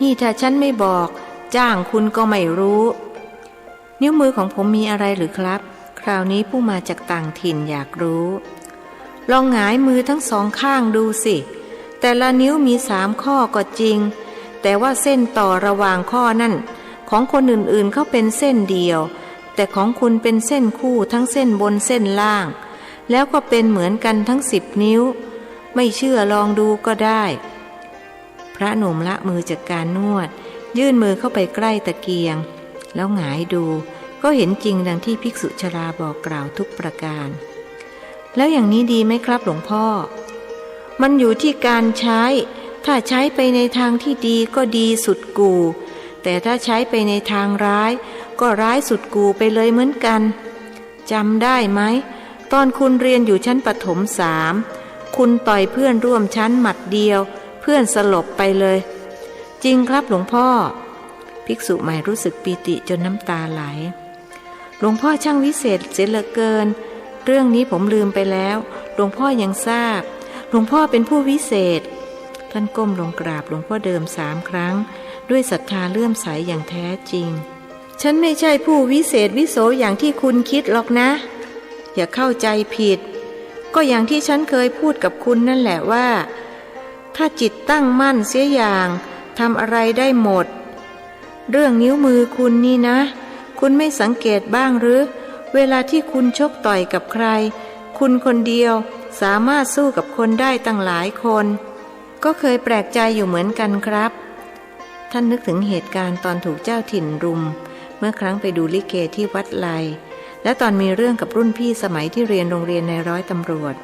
นี่ถ้าฉันไม่บอกจ้างคุณก็ไม่รู้นิ้วมือของผมมีอะไรหรือครับคราวนี้ผู้มาจากต่างถิ่นอยากรู้ลองหงายมือทั้ง2 ข้างดูสิแต่ละนิ้วมี3 ข้อก็จริงแต่ว่าเส้นต่อระหว่างข้อนั่นของคนอื่นๆเขาเป็นเส้นเดียวแต่ของคุณเป็นเส้นคู่ทั้งเส้นบนเส้นล่างแล้วก็เป็นเหมือนกันทั้ง10 นิ้วไม่เชื่อลองดูก็ได้พระหนุ่มละมือจากการนวดยื่นมือเข้าไปใกล้ตะเกียงแล้วหงายดูก็เห็นจริงดังที่ภิกษุชราบอกกล่าวทุกประการแล้วอย่างนี้ดีไหมครับหลวงพ่อมันอยู่ที่การใช้ถ้าใช้ไปในทางที่ดีก็ดีสุดกู่แต่ถ้าใช้ไปในทางร้ายก็ร้ายสุดกู่ไปเลยเหมือนกันจำได้ไหมตอนคุณเรียนอยู่ชั้นประถม3คุณต่อยเพื่อนร่วมชั้นหมัดเดียวเพื่อนสลบไปเลยจริงครับหลวงพ่อภิกษุใหม่รู้สึกปีติจนน้ำตาไหลหลวงพ่อช่างวิเศษเสียเหลือเกินเรื่องนี้ผมลืมไปแล้วหลวงพ่อยังทราบหลวงพ่อเป็นผู้วิเศษท่านก้มลงกราบหลวงพ่อเดิม3 ครั้งด้วยศรัทธาเลื่อมใสอย่างแท้จริงฉันไม่ใช่ผู้วิเศษวิโสอย่างที่คุณคิดหรอกนะอย่าเข้าใจผิดก็อย่างที่ฉันเคยพูดกับคุณนั่นแหละว่าถ้าจิตตั้งมั่นเสียอย่างทำอะไรได้หมดเรื่องนิ้วมือคุณนี่นะคุณไม่สังเกตบ้างหรือเวลาที่คุณชกต่อยกับใครคุณคนเดียวสามารถสู้กับคนได้ตั้งหลายคนก็เคยแปลกใจอยู่เหมือนกันครับท่านนึกถึงเหตุการณ์ตอนถูกเจ้าถิ่นรุมเมื่อครั้งไปดูลิเกที่วัดไลและตอนมีเรื่องกับรุ่นพี่สมัยที่เรียนโรงเรียนในร้อยตำรวจ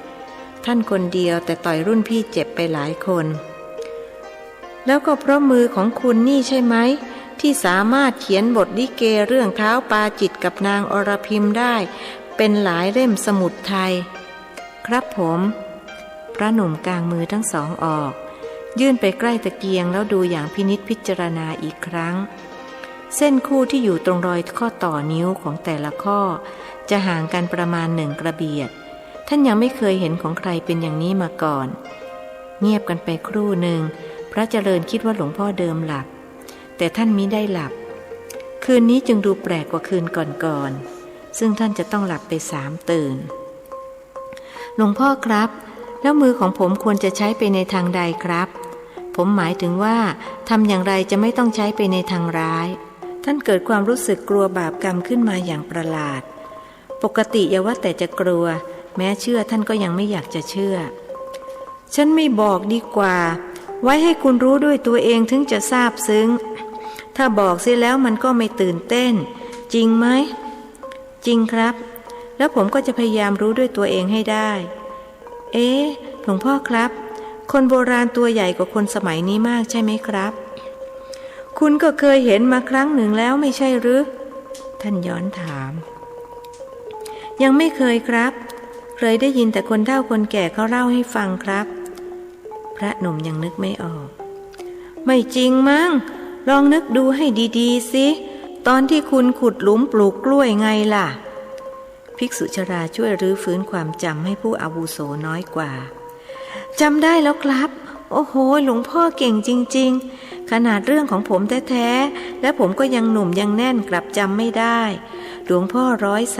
ท่านคนเดียวแต่ต่อยรุ่นพี่เจ็บไปหลายคนแล้วก็เพราะมือของคุณนี่ใช่ไหมที่สามารถเขียนบทลิเกเรื่องเท้าปาจิตกับนางอรพิมได้เป็นหลายเล่มสมุดไทยครับผมพระหนุ่มกางมือทั้ง2ออกยื่นไปใกล้ตะเกียงแล้วดูอย่างพินิจพิจารณาอีกครั้งเส้นคู่ที่อยู่ตรงรอยข้อต่อนิ้วของแต่ละข้อจะห่างกันประมาณ1 กระเบียดท่านยังไม่เคยเห็นของใครเป็นอย่างนี้มาก่อนเงียบกันไปครู่หนึ่งพระเจริญคิดว่าหลวงพ่อเดิมหลับ แต่ท่านมิได้หลับคืนนี้จึงดูแปลกกว่าคืนก่อนๆซึ่งท่านจะต้องหลับไป3 ตื่นหลวงพ่อครับแล้วมือของผมควรจะใช้ไปในทางใดครับผมหมายถึงว่าทำอย่างไรจะไม่ต้องใช้ไปในทางร้ายท่านเกิดความรู้สึกกลัวบาปกรรมขึ้นมาอย่างประหลาดปกติอย่าว่าแต่จะกลัวแม้เชื่อท่านก็ยังไม่อยากจะเชื่อฉันไม่บอกดีกว่าไว้ให้คุณรู้ด้วยตัวเองถึงจะซาบซึ้งถ้าบอกเสียแล้วมันก็ไม่ตื่นเต้นจริงไหมจริงครับแล้วผมก็จะพยายามรู้ด้วยตัวเองให้ได้หลวงพ่อครับคนโบราณตัวใหญ่กว่าคนสมัยนี้มากใช่ไหมครับคุณก็เคยเห็นมาครั้งหนึ่งแล้วไม่ใช่หรือท่านย้อนถามยังไม่เคยครับเคยได้ยินแต่คนเฒ่าคนแก่เขาเล่าให้ฟังครับพระหนุ่มยังนึกไม่ออกไม่จริงมั้งลองนึกดูให้ดีๆสิตอนที่คุณขุดหลุมปลูกกล้วยไงล่ะภิกษุชราช่วยรื้อฟื้นความจำให้ผู้อาวุโสน้อยกว่าจำได้แล้วครับโอ้โหหลวงพ่อเก่งจริงๆขนาดเรื่องของผมแท้ๆและผมก็ยังหนุ่มยังแน่นกลับจำไม่ได้หลวงพ่อ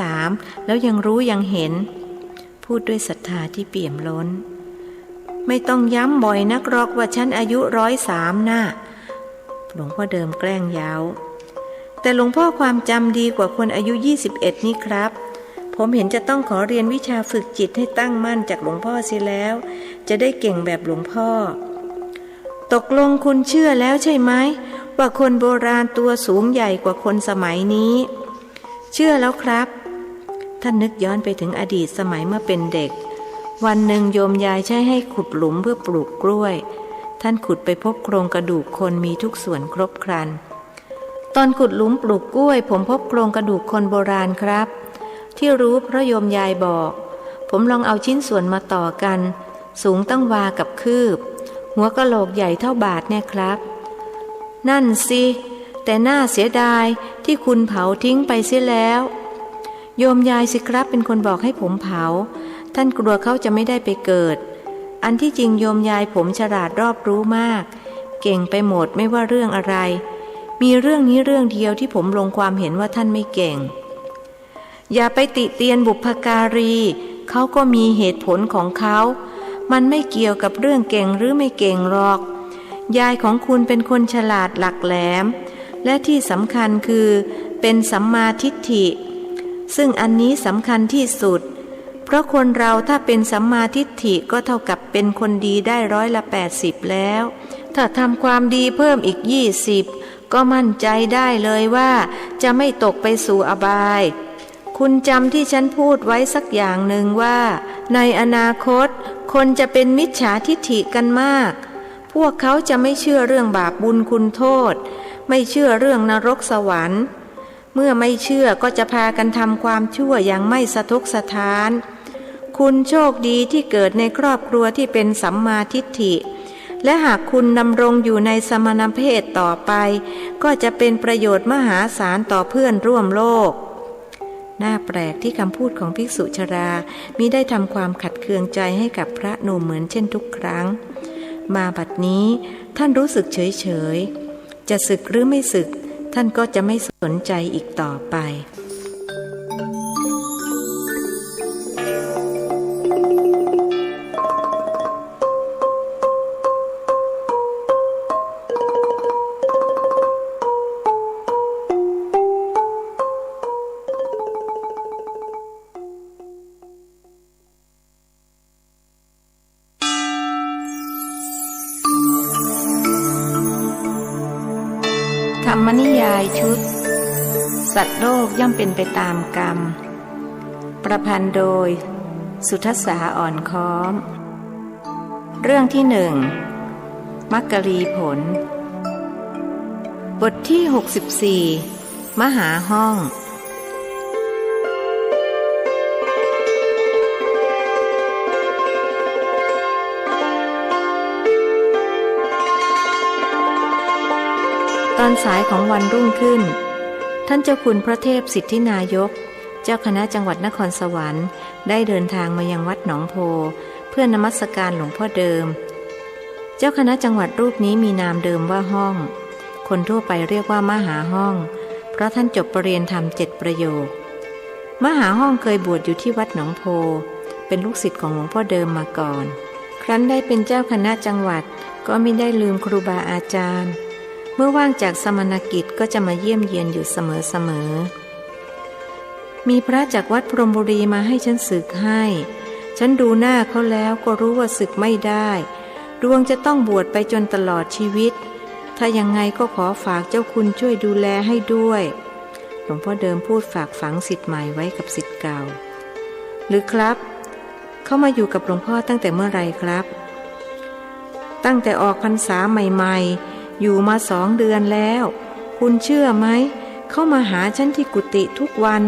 103แล้วยังรู้ยังเห็นพูดด้วยศรัทธาที่เปี่ยมล้นไม่ต้องย้ำบ่อยนักหรอกว่าฉันอายุ103น่ะหลวงพ่อเดิมแกล้งเย้าแต่หลวงพ่อความจำดีกว่าคนอายุ21นี่ครับผมเห็นจะต้องขอเรียนวิชาฝึกจิตให้ตั้งมั่นจากหลวงพ่อเสียแล้วจะได้เก่งแบบหลวงพ่อตกลงคุณเชื่อแล้วใช่ไหมว่าคนโบราณตัวสูงใหญ่กว่าคนสมัยนี้เชื่อแล้วครับท่านนึกย้อนไปถึงอดีตสมัยเมื่อเป็นเด็กวันหนึ่งโยมยายใช้ให้ขุดหลุมเพื่อปลูกกล้วยท่านขุดไปพบโครงกระดูกคนมีทุกส่วนครบครันตอนขุดหลุมปลูกกล้วยผมพบโครงกระดูกคนโบราณครับที่รู้เพราะโยมยายบอกผมลองเอาชิ้นส่วนมาต่อกันสูงตั้งวากับคืบหัวกะโหลกใหญ่เท่าบาทเนี่ยครับนั่นสิแต่น่าเสียดายที่คุณเผาทิ้งไปเสียแล้วโยมยายสิครับเป็นคนบอกให้ผมเผาท่านกลัวเขาจะไม่ได้ไปเกิดอันที่จริงโยมยายผมฉลาดรอบรู้มากเก่งไปหมดไม่ว่าเรื่องอะไรมีเรื่องนี้เรื่องเดียวที่ผมลงความเห็นว่าท่านไม่เก่งอย่าไปติเตียนบุพการีเขาก็มีเหตุผลของเขามันไม่เกี่ยวกับเรื่องเก่งหรือไม่เก่งหรอกยายของคุณเป็นคนฉลาดหลักแหลมและที่สำคัญคือเป็นสัมมาทิฏฐิซึ่งอันนี้สำคัญที่สุดเพราะคนเราถ้าเป็นสัมมาทิฏฐิก็เท่ากับเป็นคนดีได้80%แล้วถ้าทำความดีเพิ่มอีก20ก็มั่นใจได้เลยว่าจะไม่ตกไปสู่อบายคุณจำที่ฉันพูดไว้สักอย่างหนึ่งว่าในอนาคตคนจะเป็นมิจฉาทิฏฐิกันมากพวกเขาจะไม่เชื่อเรื่องบาปบุญคุณโทษไม่เชื่อเรื่องนรกสวรรค์เมื่อไม่เชื่อก็จะพากันทำความชั่วอย่างไม่สะทกสะท้านคุณโชคดีที่เกิดในครอบครัวที่เป็นสัมมาทิฏฐิและหากคุณดำรงอยู่ในสมณเพศต่อไปก็จะเป็นประโยชน์มหาศาลต่อเพื่อนร่วมโลกน่าแปลกที่คำพูดของภิกษุชรามิได้ทำความขัดเคืองใจให้กับพระหนุ่มเหมือนเช่นทุกครั้งมาบัดนี้ท่านรู้สึกเฉยๆจะสึกหรือไม่สึกท่านก็จะไม่สนใจอีกต่อไปธรรมนิยายชุดสัตว์โลกย่อมเป็นไปตามกรรมประพันธ์โดยสุทัสสาอ่อนค้อมเรื่องที่1มักกรีผลบทที่64มหาห้องตอนสายของวันรุ่งขึ้นท่านเจ้าคุณพระเทพสิทธินายกเจ้าคณะจังหวัดนครสวรรค์ได้เดินทางมายังวัดหนองโพเพื่อนมัสการหลวงพ่อเดิมเจ้าคณะจังหวัดรูปนี้มีนามเดิมว่าห้องค คนทั่วไปเรียกว่ามหาห้องเพราะท่านจบปรริญญาธรรม7 ประโยคมหาห้องเคยบวชอยู่ที่วัดหนองโพเป็นลูกศิษย์ของหลวงพ่อเดิมมาก่อนครั้นได้เป็นเจ้าคณะจังหวัดก็ไม่ได้ลืมครูบาอาจารย์เมื่อว่างจากสมณกิจก็จะมาเยี่ยมเยียนอยู่เสมอมีพระจากวัดพรหมบุรีมาให้ฉันสึกให้ฉันดูหน้าเขาแล้วก็รู้ว่าสึกไม่ได้ดวงจะต้องบวชไปจนตลอดชีวิตถ้ายังไงก็ขอฝากเจ้าคุณช่วยดูแลให้ด้วยหลวงพ่อเดิมพูดฝากฝังศิษย์ใหม่ไว้กับศิษย์เก่าหรือครับเขามาอยู่กับหลวงพ่อตั้งแต่เมื่อไรครับตั้งแต่ออกพรรษาใหม่ๆอยู่มา2 เดือนแล้วคุณเชื่อไหมเขามาหาฉันที่กุฏิทุกวัน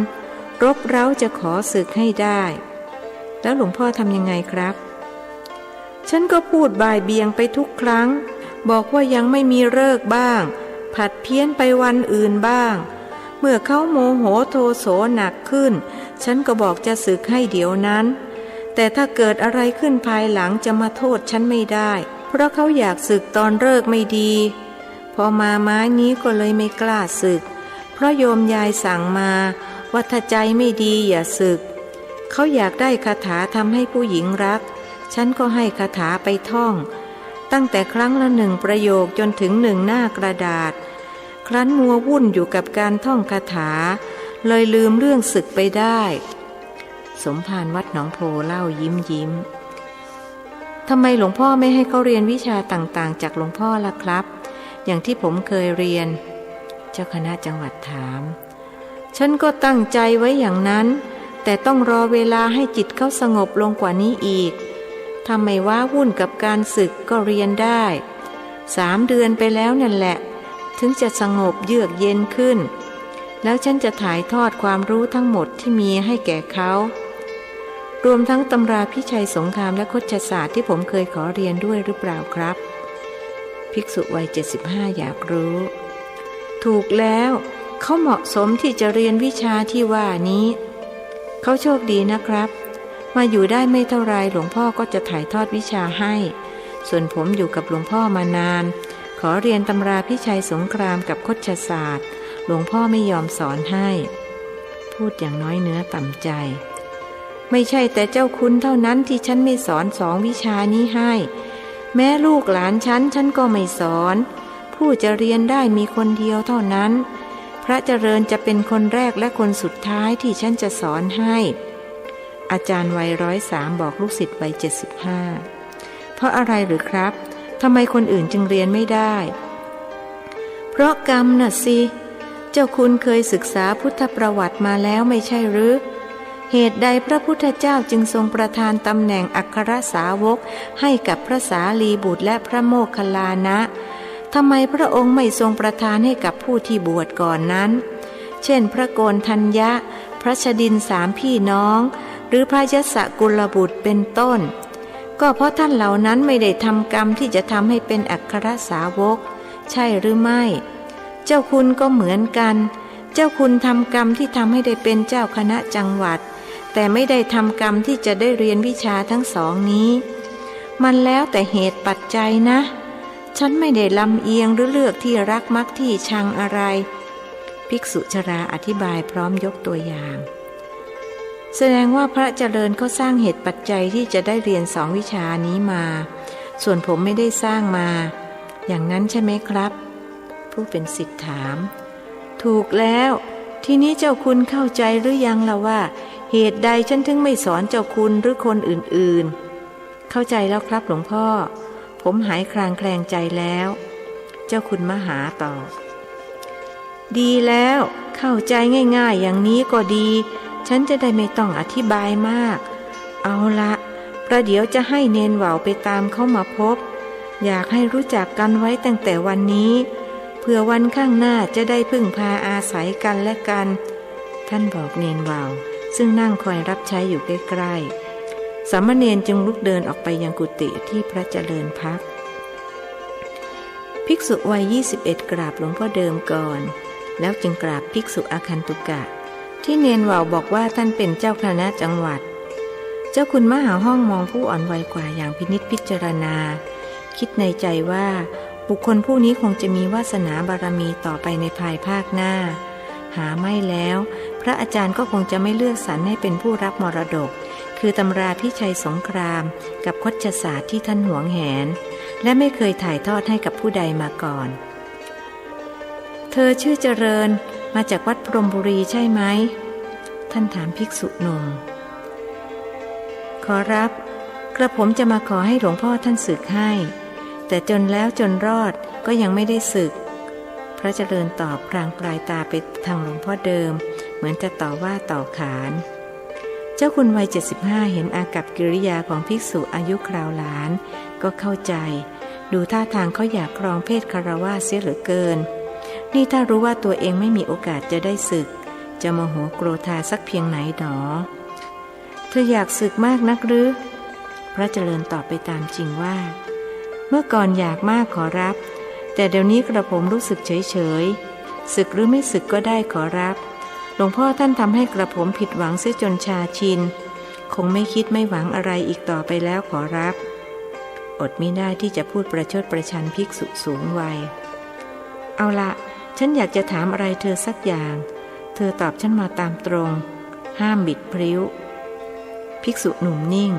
รบเร้าจะขอสึกให้ได้แล้วหลวงพ่อทำยังไงครับฉันก็พูดบ่ายเบี่ยงไปทุกครั้งบอกว่ายังไม่มีฤกษ์บ้างผัดเพี้ยนไปวันอื่นบ้างเมื่อเขาโมโหโทโสหนักขึ้นฉันก็บอกจะสึกให้เดี๋ยวนั้นแต่ถ้าเกิดอะไรขึ้นภายหลังจะมาโทษฉันไม่ได้เพราะเขาอยากสึกตอนฤกษ์ไม่ดีพอมาไม้นี้ก็เลยไม่กล้าสึกเพราะโยมยายสั่งมาว่าถ้าใจไม่ดีอย่าสึกเขาอยากได้คาถาทำให้ผู้หญิงรักฉันก็ให้คาถาไปท่องตั้งแต่ครั้งละ1 ประโยคจนถึง1 หน้ากระดาษครั้นมัววุ่นอยู่กับการท่องคาถาเลยลืมเรื่องสึกไปได้สมภารวัดหนองโพเล่ายิ้มทำไมหลวงพ่อไม่ให้เขาเรียนวิชาต่างๆจากหลวงพ่อล่ะครับอย่างที่ผมเคยเรียนเจ้าคณะจังหวัดถามฉันก็ตั้งใจไว้อย่างนั้นแต่ต้องรอเวลาให้จิตเขาสงบลงกว่านี้อีกทำไมว้าวุ่นกับการศึกก็เรียนได้3 เดือนไปแล้วนั่นแหละถึงจะสงบเยือกเย็นขึ้นแล้วฉันจะถ่ายทอดความรู้ทั้งหมดที่มีให้แก่เขารวมทั้งตำราพิชัยสงครามและคชศาสตร์ที่ผมเคยขอเรียนด้วยหรือเปล่าครับภิกษุวัย75อยากรู้ถูกแล้วเขาเหมาะสมที่จะเรียนวิชาที่ว่านี้เขาโชคดีนะครับมาอยู่ได้ไม่เท่าไรหลวงพ่อก็จะถ่ายทอดวิชาให้ส่วนผมอยู่กับหลวงพ่อมานานขอเรียนตำราพิชัยสงครามกับคชศาสตร์หลวงพ่อไม่ยอมสอนให้พูดอย่างน้อยเนื้อต่ำใจไม่ใช่แต่เจ้าคุณเท่านั้นที่ฉันไม่สอน2 วิชานี้ให้แม้ลูกหลานฉันก็ไม่สอนผู้จะเรียนได้มีคนเดียวเท่านั้นพระเจริญจะเป็นคนแรกและคนสุดท้ายที่ฉันจะสอนให้อาจารย์วัย103บอกลูกศิษย์วัย75เพราะอะไรหรือครับทำไมคนอื่นจึงเรียนไม่ได้เพราะกรรมน่ะสิเจ้าคุณเคยศึกษาพุทธประวัติมาแล้วไม่ใช่หรือเหตุใดพระพุทธเจ้าจึงทรงประทานตำแหน่งอัครสาวกให้กับพระสารีบุตรและพระโมคคัลลานะทำไมพระองค์ไม่ทรงประทานให้กับผู้ที่บวชก่อนนั้นเช่นพระโกณทัญญะพระชดิน3 พี่น้องหรือพระยศกุลบุตรเป็นต้นก็เพราะท่านเหล่านั้นไม่ได้ทำกรรมที่จะทำให้เป็นอัครสาวกใช่หรือไม่เจ้าคุณก็เหมือนกันเจ้าคุณทำกรรมที่ทำให้ได้เป็นเจ้าคณะจังหวัดแต่ไม่ได้ทำกรรมที่จะได้เรียนวิชาทั้ง2 นี้มันแล้วแต่เหตุปัจจัยนะฉันไม่ได้ลำเอียงหรือเลือกที่รักมักที่ชังอะไรภิกษุชราอธิบายพร้อมยกตัวอย่างแสดงว่าพระเจริญเขาสร้างเหตุปัจจัยที่จะได้เรียน2 วิชานี้มาส่วนผมไม่ได้สร้างมาอย่างนั้นใช่ไหมครับผู้เป็นศิษย์ถามถูกแล้วทีนี้เจ้าคุณเข้าใจหรือยังล่ะว่าเหตุใดฉันถึงไม่สอนเจ้าคุณหรือคนอื่นๆเข้าใจแล้วครับหลวงพ่อผมหายคลางแคลงใจแล้วเจ้าคุณมหาตอบดีแล้วเข้าใจง่ายๆอย่างนี้ก็ดีฉันจะได้ไม่ต้องอธิบายมากเอาละประเดี๋ยวจะให้เนนว่าวไปตามเขามาพบอยากให้รู้จักกันไว้ตั้งแต่วันนี้เพื่อวันข้างหน้าจะได้พึ่งพาอาศัยกันและกันท่านบอกเนนว่าวซึ่งนั่งคอยรับใช้อยู่ใกล้ๆสามเณรจึงลุกเดินออกไปยังกุฏิที่พระเจริญพักภิกษุวัย21กราบหลวงพ่อเดิมก่อนแล้วจึงกราบภิกษุอาคันตุกะที่เนนว่าวบอกว่าท่านเป็นเจ้าคณะจังหวัดเจ้าคุณมหาห้องมองผู้อ่อนวัยกว่าอย่างพินิจพิจารณาคิดในใจว่า บุคคลผู้นี้คงจะมีวาสนาบารมีต่อไปในภายภาคหน้าหาไม่แล้วพระอาจารย์ก็คงจะไม่เลือกสรรให้เป็นผู้รับมรดกคือตำราพิชัยสงครามกับคชศาสตร์ที่ท่านหวงแหนและไม่เคยถ่ายทอดให้กับผู้ใดมาก่อนเธอชื่อเจริญมาจากวัดพรหมบุรีใช่ไหมท่านถามภิกษุหนุ่มขอรับกระผมจะมาขอให้หลวงพ่อท่านสึกให้แต่จนแล้วจนรอดก็ยังไม่ได้สึกพระเจริญตอบพลางปลายตาไปทางหลวงพ่อเดิมเหมือนจะต่อว่าต่อขานเจ้าคุณวัย75เห็นอากัปกิริยาของภิกษุอายุคราวหลานก็เข้าใจดูท่าทางเขาอยากครองเพศคฤหัสถ์เสียเหลือเกินนี่ถ้ารู้ว่าตัวเองไม่มีโอกาสจะได้สึกจะโมโหโกรธาสักเพียงไหนหนอเธออยากสึกมากนักหรือพระเจริญตอบไปตามจริงว่าเมื่อก่อนอยากมากขอรับแต่เดี๋ยวนี้กระผมรู้สึกเฉยๆสึกหรือไม่สึกก็ได้ขอรับหลวงพ่อท่านทำให้กระผมผิดหวังเสียจนชาชินคงไม่คิดไม่หวังอะไรอีกต่อไปแล้วขอรับอดมิได้ที่จะพูดประชดประชันภิกษุสูงวัยเอาละฉันอยากจะถามอะไรเธอสักอย่างเธอตอบฉันมาตามตรงห้ามบิดพริ้วภิกษุหนุ่มนิ่ง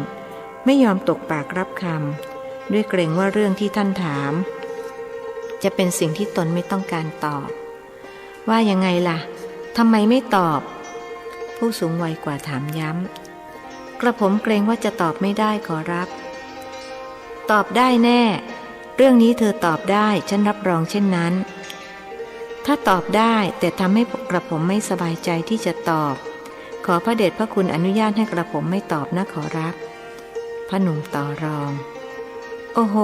ไม่ยอมตกปากรับคำด้วยเกรงว่าเรื่องที่ท่านถามจะเป็นสิ่งที่ตนไม่ต้องการตอบว่ายังไงล่ะทำไมไม่ตอบผู้สูงวัยกว่าถามย้ำกระผมเกรงว่าจะตอบไม่ได้ขอรับตอบได้แน่เรื่องนี้เธอตอบได้ฉันรับรองเช่นนั้นถ้าตอบได้แต่ทำให้กระผมไม่สบายใจที่จะตอบขอพระเดชพระคุณอนุญาตให้กระผมไม่ตอบนะขอรับพระหนุ่มต่อรองโอ้โห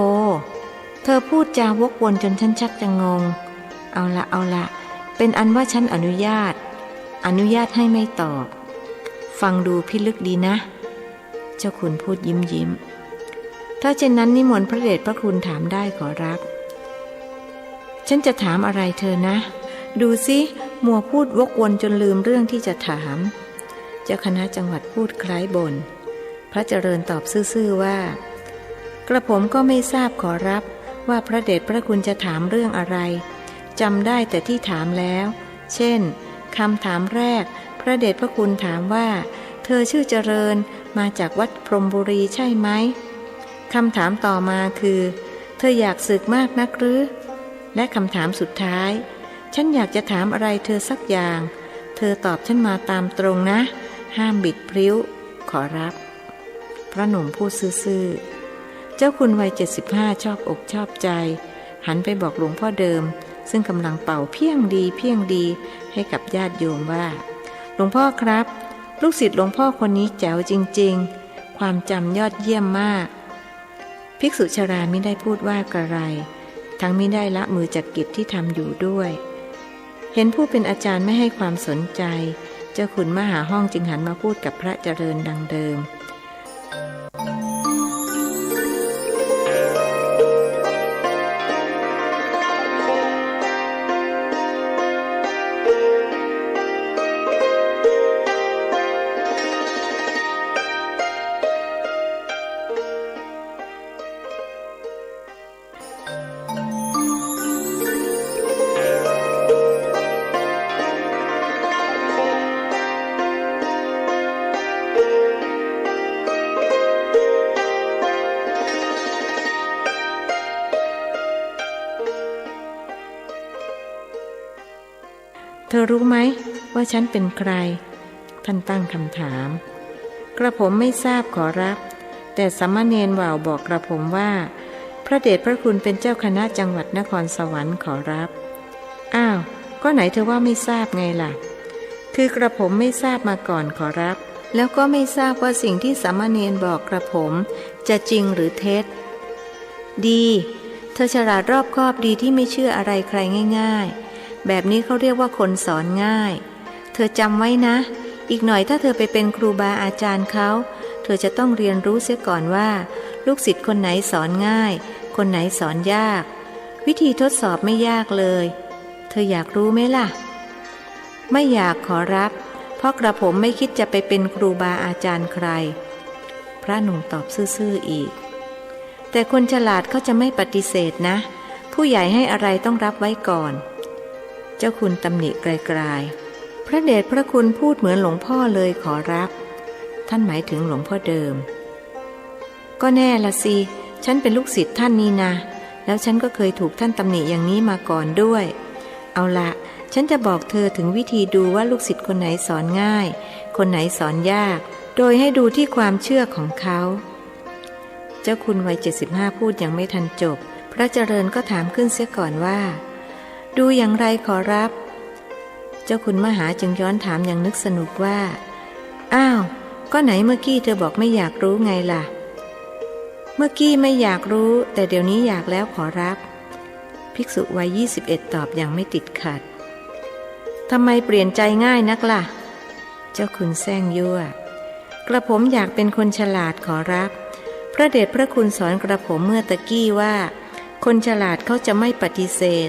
เธอพูดจาวกวนจนฉันชักจะงงเอาละเป็นอันว่าฉันอนุญาตให้ไม่ตอบฟังดูพิลึกดีนะเจ้าคุณพูดยิ้มถ้าเช่นนั้นนิมนต์พระเดชพระคุณถามได้ขอรับฉันจะถามอะไรเธอนะดูสิมัวพูดวกวนจนลืมเรื่องที่จะถามเจ้าคณะจังหวัดพูดคล้ายบ่นพระเจริญตอบซื่อๆว่ากระผมก็ไม่ทราบขอรับว่าพระเดชพระคุณจะถามเรื่องอะไรจำได้แต่ที่ถามแล้วเช่นคำถามแรกพระเดชพระคุณถามว่าเธอชื่อเจริญมาจากวัดพรหมบุรีใช่ไหมคำถามต่อมาคือเธออยากสึกมากนักหรือและคำถามสุดท้ายฉันอยากจะถามอะไรเธอสักอย่างเธอตอบฉันมาตามตรงนะห้ามบิดพริ้วขอรับพระหนุ่มพูดซื่อๆเจ้าคุณวัย75ชอบอกชอบใจหันไปบอกหลวงพ่อเดิมซึ่งกำลังเป่าเพียงดีให้กับญาติโยมว่าหลวงพ่อครับลูกศิษย์หลวงพ่อคนนี้แจ๋วจริงๆความจำยอดเยี่ยมมากภิกษุชรามิได้พูดว่ากระไรทั้งมิได้ละมือจากกิจที่ทำอยู่ด้วยเห็นผู้เป็นอาจารย์ไม่ให้ความสนใจเจ้าขุนมหาห้องจึงหันมาพูดกับพระเจริญดังเดิมเธอรู้ไหมว่าฉันเป็นใครท่านตั้งคำถามกระผมไม่ทราบขอรับแต่สามเณรว่าวบอกกระผมว่าพระเดชพระคุณเป็นเจ้าคณะจังหวัดนครสวรรค์ขอรับอ้าวก็ไหนเธอว่าไม่ทราบไงล่ะคือกระผมไม่ทราบมาก่อนขอรับแล้วก็ไม่ทราบว่าสิ่งที่สามเณรบอกกระผมจะจริงหรือเท็จดีเธอฉลาดรอบคอบดีที่ไม่เชื่ออะไรใครง่ายๆแบบนี้เขาเรียกว่าคนสอนง่ายเธอจำไว้นะอีกหน่อยถ้าเธอไปเป็นครูบาอาจารย์เขาเธอจะต้องเรียนรู้เสียก่อนว่าลูกศิษย์คนไหนสอนง่ายคนไหนสอนยากวิธีทดสอบไม่ยากเลยเธออยากรู้ไหมล่ะไม่อยากขอรับเพราะกระผมไม่คิดจะไปเป็นครูบาอาจารย์ใครพระหนุ่มตอบซื่อๆอีกแต่คนฉลาดเขาจะไม่ปฏิเสธนะ ผู้ใหญ่ให้อะไรต้องรับไว้ก่อนเจ้าคุณตำหนิไกลๆพระเดชพระคุณพูดเหมือนหลวงพ่อเลยขอรับท่านหมายถึงหลวงพ่อเดิมก็แน่ละสิฉันเป็นลูกศิษย์ท่านนี่นะแล้วฉันก็เคยถูกท่านตำหนิอย่างนี้มาก่อนด้วยเอาละฉันจะบอกเธอถึงวิธีดูว่าลูกศิษย์คนไหนสอนง่ายคนไหนสอนยากโดยให้ดูที่ความเชื่อของเขาเจ้าคุณวัย75พูดยังไม่ทันจบพระเจริญก็ถามขึ้นเสียก่อนว่าดูอย่างไรขอรับเจ้าคุณมหาจึงย้อนถามอย่างนึกสนุกว่าอ้าวก็ไหนเมื่อกี้เธอบอกไม่อยากรู้ไงล่ะเมื่อกี้ไม่อยากรู้แต่เดี๋ยวนี้อยากแล้วขอรับภิกษุวัย21ตอบอย่างไม่ติดขัดทำไมเปลี่ยนใจง่ายนักล่ะเจ้าคุณแซงยั่วกระผมอยากเป็นคนฉลาดขอรับพระเดชพระคุณสอนกระผมเมื่อตะกี้ว่าคนฉลาดเขาจะไม่ปฏิเสธ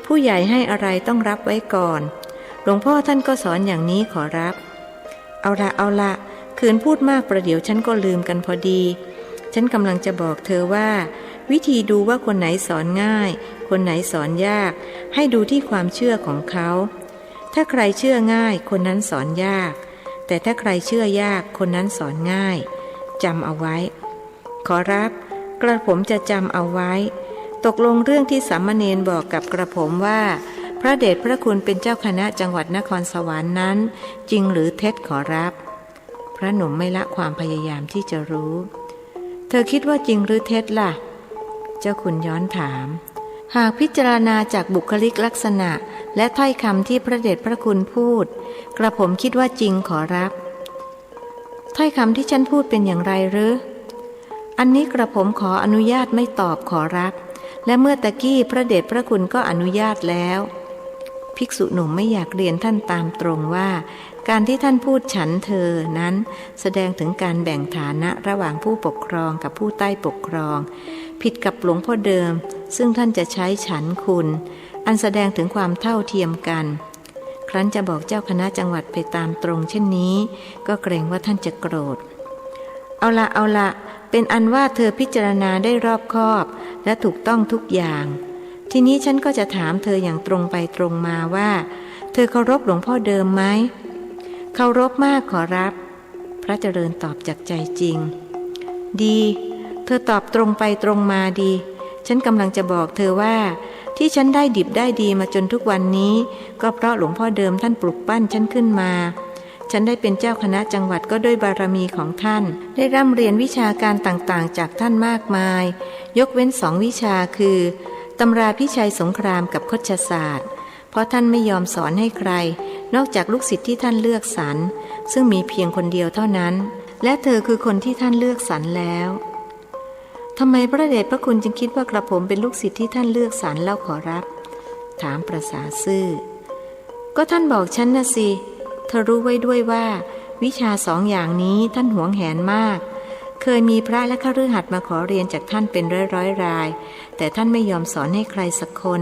ผู้ใหญ่ให้อะไรต้องรับไว้ก่อนหลวงพ่อท่านก็สอนอย่างนี้ขอรับเอาละคืนพูดมากประเดี๋ยวฉันก็ลืมกันพอดีฉันกำลังจะบอกเธอว่าวิธีดูว่าคนไหนสอนง่ายคนไหนสอนยากให้ดูที่ความเชื่อของเขาถ้าใครเชื่อง่ายคนนั้นสอนยากแต่ถ้าใครเชื่อยากคนนั้นสอนง่ายจำเอาไว้ขอรับกระผมจะจำเอาไว้ตกลงเรื่องที่สามเณรบอกกับกระผมว่าพระเดชพระคุณเป็นเจ้าคณะจังหวัดนครสวรรค์นั้นจริงหรือเท็จขอรับพระหนุ่มไม่ละความพยายามที่จะรู้เธอคิดว่าจริงหรือเท็จล่ะเจ้าคุณย้อนถามหากพิจารณาจากบุคลิกลักษณะและถ้อยคำที่พระเดชพระคุณพูดกระผมคิดว่าจริงขอรับถ้อยคำที่ฉันพูดเป็นอย่างไรหรืออันนี้กระผมขออนุญาตไม่ตอบขอรับและเมื่อตะกี้พระเดชพระคุณก็อนุญาตแล้วภิกษุหนุ่มไม่อยากเรียนท่านตามตรงว่าการที่ท่านพูดฉันเธอนั้นแสดงถึงการแบ่งฐานะระหว่างผู้ปกครองกับผู้ใต้ปกครองผิดกับหลวงพ่อเดิมซึ่งท่านจะใช้ฉันคุณอันแสดงถึงความเท่าเทียมกันครั้นจะบอกเจ้าคณะจังหวัดไปตามตรงเช่นนี้ก็เกรงว่าท่านจะโกรธเอาละเป็นอันว่าเธอพิจารณาได้รอบคอบและถูกต้องทุกอย่างทีนี้ฉันก็จะถามเธออย่างตรงไปตรงมาว่าเธอเคารพหลวงพ่อเดิมไหมเคารพมากขอรับพระเจริญตอบจากใจจริงดีเธอตอบตรงไปตรงมาดีฉันกำลังจะบอกเธอว่าที่ฉันได้ดิบได้ดีมาจนทุกวันนี้ก็เพราะหลวงพ่อเดิมท่านปลุกปั้นฉันขึ้นมาฉันได้เป็นเจ้าคณะจังหวัดก็ด้วยบารมีของท่านได้ร่ำเรียนวิชาการต่างๆจากท่านมากมายยกเว้น2 วิชาคือตำราพิชัยสงครามกับคชศาสตร์เพราะท่านไม่ยอมสอนให้ใครนอกจากลูกศิษย์ที่ท่านเลือกสรรซึ่งมีเพียงคนเดียวเท่านั้นและเธอคือคนที่ท่านเลือกสรรแล้วทำไมพระเดชพระคุณจึงคิดว่ากระผมเป็นลูกศิษย์ที่ท่านเลือกสรรแล้วขอรับถามประสาซื่อก็ท่านบอกฉันนะสิเธอรู้ไว้ด้วยว่าวิชา2 อย่างนี้ท่านหวงแหนมากเคยมีพระและคฤหัสถ์มาขอเรียนจากท่านเป็นร้อยรายแต่ท่านไม่ยอมสอนให้ใครสักคน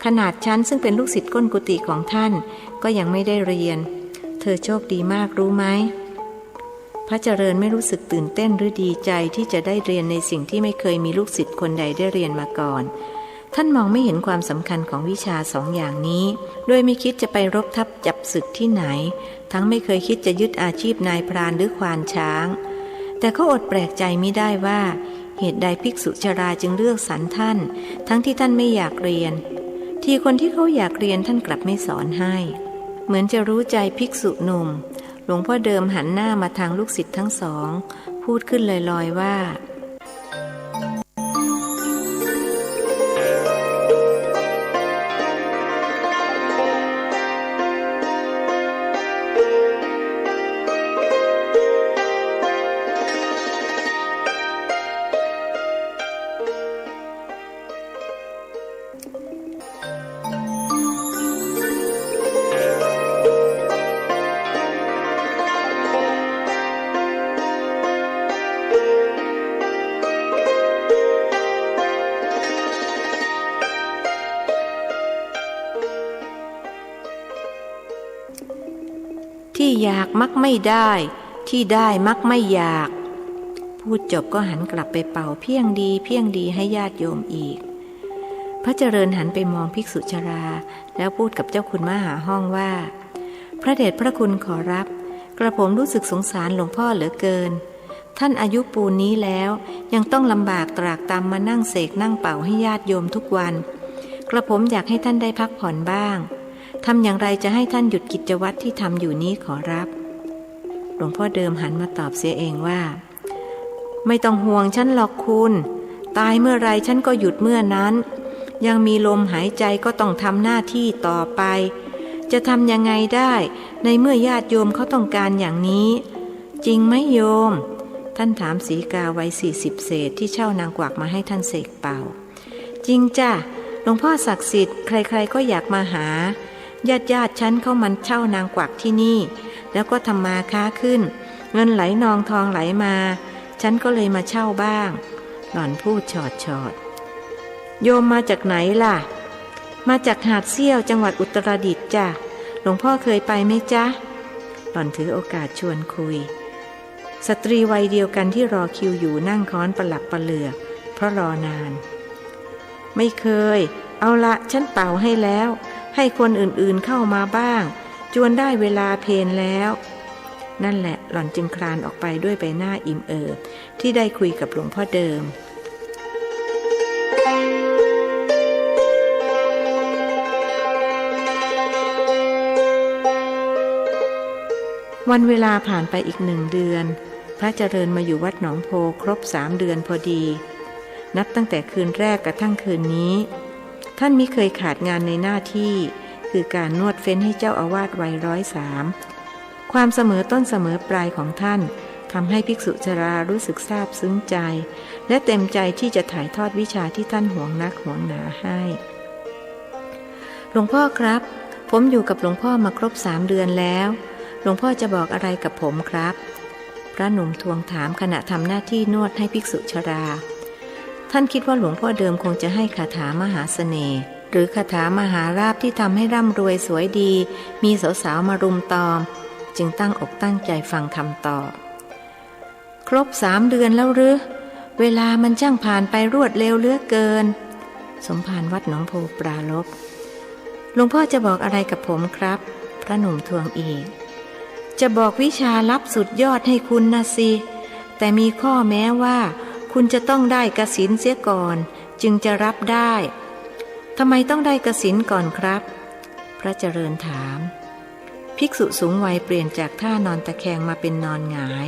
ขนาดฉันซึ่งเป็นลูกศิษย์ก้นกุฏิของท่านก็ยังไม่ได้เรียนเธอโชคดีมากรู้ไหมพระเจริญไม่รู้สึกตื่นเต้นหรือดีใจที่จะได้เรียนในสิ่งที่ไม่เคยมีลูกศิษย์คนใดได้เรียนมาก่อนท่านมองไม่เห็นความสำคัญของวิชา2 อย่างนี้โดยไม่คิดจะไปรบทับจับศึกที่ไหนทั้งไม่เคยคิดจะยึดอาชีพนายพรานหรือควานช้างแต่ก็อดแปลกใจไม่ได้ว่าเหตุใดภิกษุชราจึงเลือกสรรท่านทั้งที่ท่านไม่อยากเรียนที่คนที่เขาอยากเรียนท่านกลับไม่สอนให้เหมือนจะรู้ใจภิกษุหนุ่มหลวงพ่อเดิมหันหน้ามาทางลูกศิษย์ทั้งสองพูดขึ้นลอยๆว่า ที่อยากมักไม่ได้ที่ได้มักไม่อยากพูดจบก็หันกลับไปเป่าเพียงดีให้ญาติโยมอีก พระเจริญหันไปมองภิกษุชราแล้วพูดกับเจ้าคุณมหาห้องว่าพระเดชพระคุณขอรับกระผมรู้สึกสงสารหลวงพ่อเหลือเกินท่านอายุปูนนี้แล้วยังต้องลำบากตรากตรำมานั่งเสกนั่งเป่าให้ญาติโยมทุกวันกระผมอยากให้ท่านได้พักผ่อนบ้างทำอย่างไรจะให้ท่านหยุดกิจวัตรที่ทำอยู่นี้ขอรับหลวงพ่อเดิมหันมาตอบเสียเองว่าไม่ต้องห่วงฉันหรอกคุณตายเมื่อไรฉันก็หยุดเมื่อนั้นยังมีลมหายใจก็ต้องทำหน้าที่ต่อไปจะทำยังไงได้ในเมื่อญาติโยมเขาต้องการอย่างนี้จริงไหมโยมท่านถามสีกาวัย40 เศษที่เช่านางกวักมาให้ท่านเสกเป่าจริงจ้ะหลวงพ่อศักดิ์สิทธิ์ใครๆก็อยากมาหาญาติฉันเข้ามันเช่านางกวักที่นี่แล้วก็ทำมาค้าขึ้นเงินไหลนองทองไหลมาฉันก็เลยมาเช่าบ้างหล่อนพูดชอดโยมมาจากไหนล่ะมาจากหาดเซี่ยวจังหวัดอุตรดิตถ์จ้ะหลวงพ่อเคยไปไหมจ๊ะหล่อนถือโอกาสชวนคุยสตรีวัยเดียวกันที่รอคิวอยู่นั่งค้อนประหลับประเหลือกเพราะรอนานไม่เคยเอาละฉันเป่าให้แล้วให้คนอื่นๆเข้ามาบ้างจวนได้เวลาเพลแล้วนั่นแหละหล่อนจึงคลานออกไปด้วยใบหน้าอิ่มเอิบที่ได้คุยกับหลวงพ่อเดิมวันเวลาผ่านไปอีก1 เดือนพระเจริญมาอยู่วัดหนองโพครบ3 เดือนพอดีนับตั้งแต่คืนแรกกระทั่งคืนนี้ท่านมิเคยขาดงานในหน้าที่คือการนวดเฟ้นให้เจ้าอาวาสวัย103ความเสมอต้นเสมอปลายของท่านทำให้ภิกษุชรารู้สึกซาบซึ้งใจและเต็มใจที่จะถ่ายทอดวิชาที่ท่านหวงนักหวงหนาให้หลวงพ่อครับผมอยู่กับหลวงพ่อมาครบ3 เดือนแล้วหลวงพ่อจะบอกอะไรกับผมครับพระหนุ่มทวงถามขณะทำหน้าที่นวดให้ภิกษุชราท่านคิดว่าหลวงพ่อเดิมคงจะให้คาถามหาเสน่ห์หรือคาถามหาราภที่ทำให้ร่ำรวยสวยดีมีสาวๆมารุมตอมจึงตั้งอกตั้งใจฟังคำตอบครบ3 เดือนแล้วหรือเวลามันช่างผ่านไปรวดเร็วเหลือเกินสมภารวัดหนองโพปราลบหลวงพ่อจะบอกอะไรกับผมครับพระหนุ่มทวงอีกจะบอกวิชาลับสุดยอดให้คุณนะสิแต่มีข้อแม้ว่าคุณจะต้องได้กสิณเสียก่อนจึงจะรับได้ทำไมต้องได้กสิณก่อนครับพระเจริญถามภิกษุสูงวัยเปลี่ยนจากท่านอนตะแคงมาเป็นนอนหงาย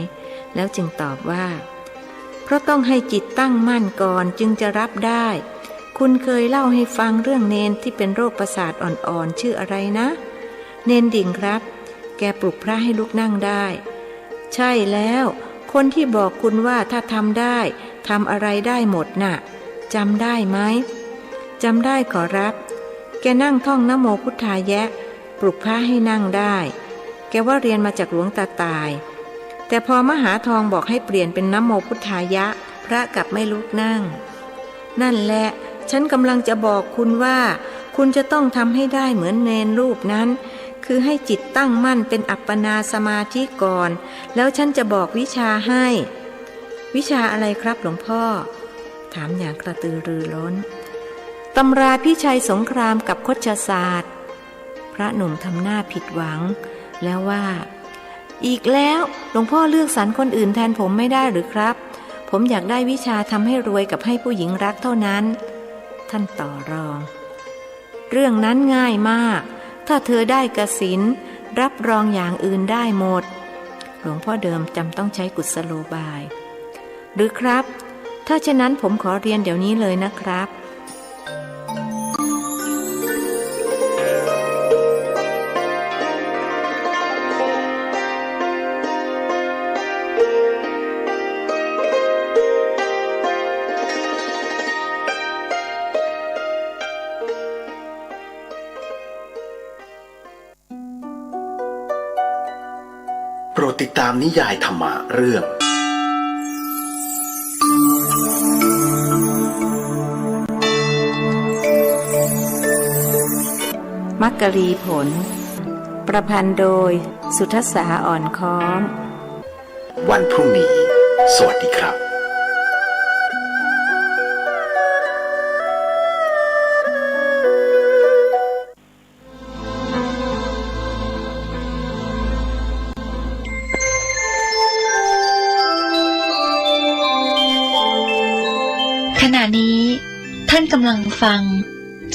แล้วจึงตอบว่าเพราะต้องให้จิตตั้งมั่นก่อนจึงจะรับได้คุณเคยเล่าให้ฟังเรื่องเนนที่เป็นโรคประสาทอ่อนๆชื่ออะไรนะเนนดิ่งครับแกปลุกพระให้ลุกนั่งได้ใช่แล้วคนที่บอกคุณว่าถ้าทำได้ทำอะไรได้หมดน่ะจำได้ไหมจำได้ขอรับแกนั่งท่องนะโมพุทธายะปลุกพระให้นั่งได้แกว่าเรียนมาจากหลวงตาตายแต่พอมหาทองบอกให้เปลี่ยนเป็นนะโมพุทธายะพระกลับไม่ลุกนั่งนั่นแหละฉันกำลังจะบอกคุณว่าคุณจะต้องทำให้ได้เหมือนเนนรูปนั้นคือให้จิตตั้งมั่นเป็นอัปปนาสมาธิก่อนแล้วฉันจะบอกวิชาให้วิชาอะไรครับหลวงพ่อถามอย่างกระตือรือร้นตำราพิชัยสงครามกับคชศาสตร์พระหนุ่มทำหน้าผิดหวังแล้วว่าอีกแล้วหลวงพ่อเลือกสรรคนอื่นแทนผมไม่ได้หรือครับผมอยากได้วิชาทำให้รวยกับให้ผู้หญิงรักเท่านั้นท่านต่อรองเรื่องนั้นง่ายมากถ้าเธอได้กสิณรับรองอย่างอื่นได้หมดหลวงพ่อเดิมจำต้องใช้กุศโลบายหรือครับถ้าเช่นนั้นผมขอเรียนเดี๋ยวนี้เลยนะครับ โปรดติดตามนิยายธรรมะเรื่องมักกรีผลประพันธ์โดยสุทัสสาอ่อนค้อมวันพรุ่งนี้สวัสดีครับ ขณะนี้ท่านกำลังฟัง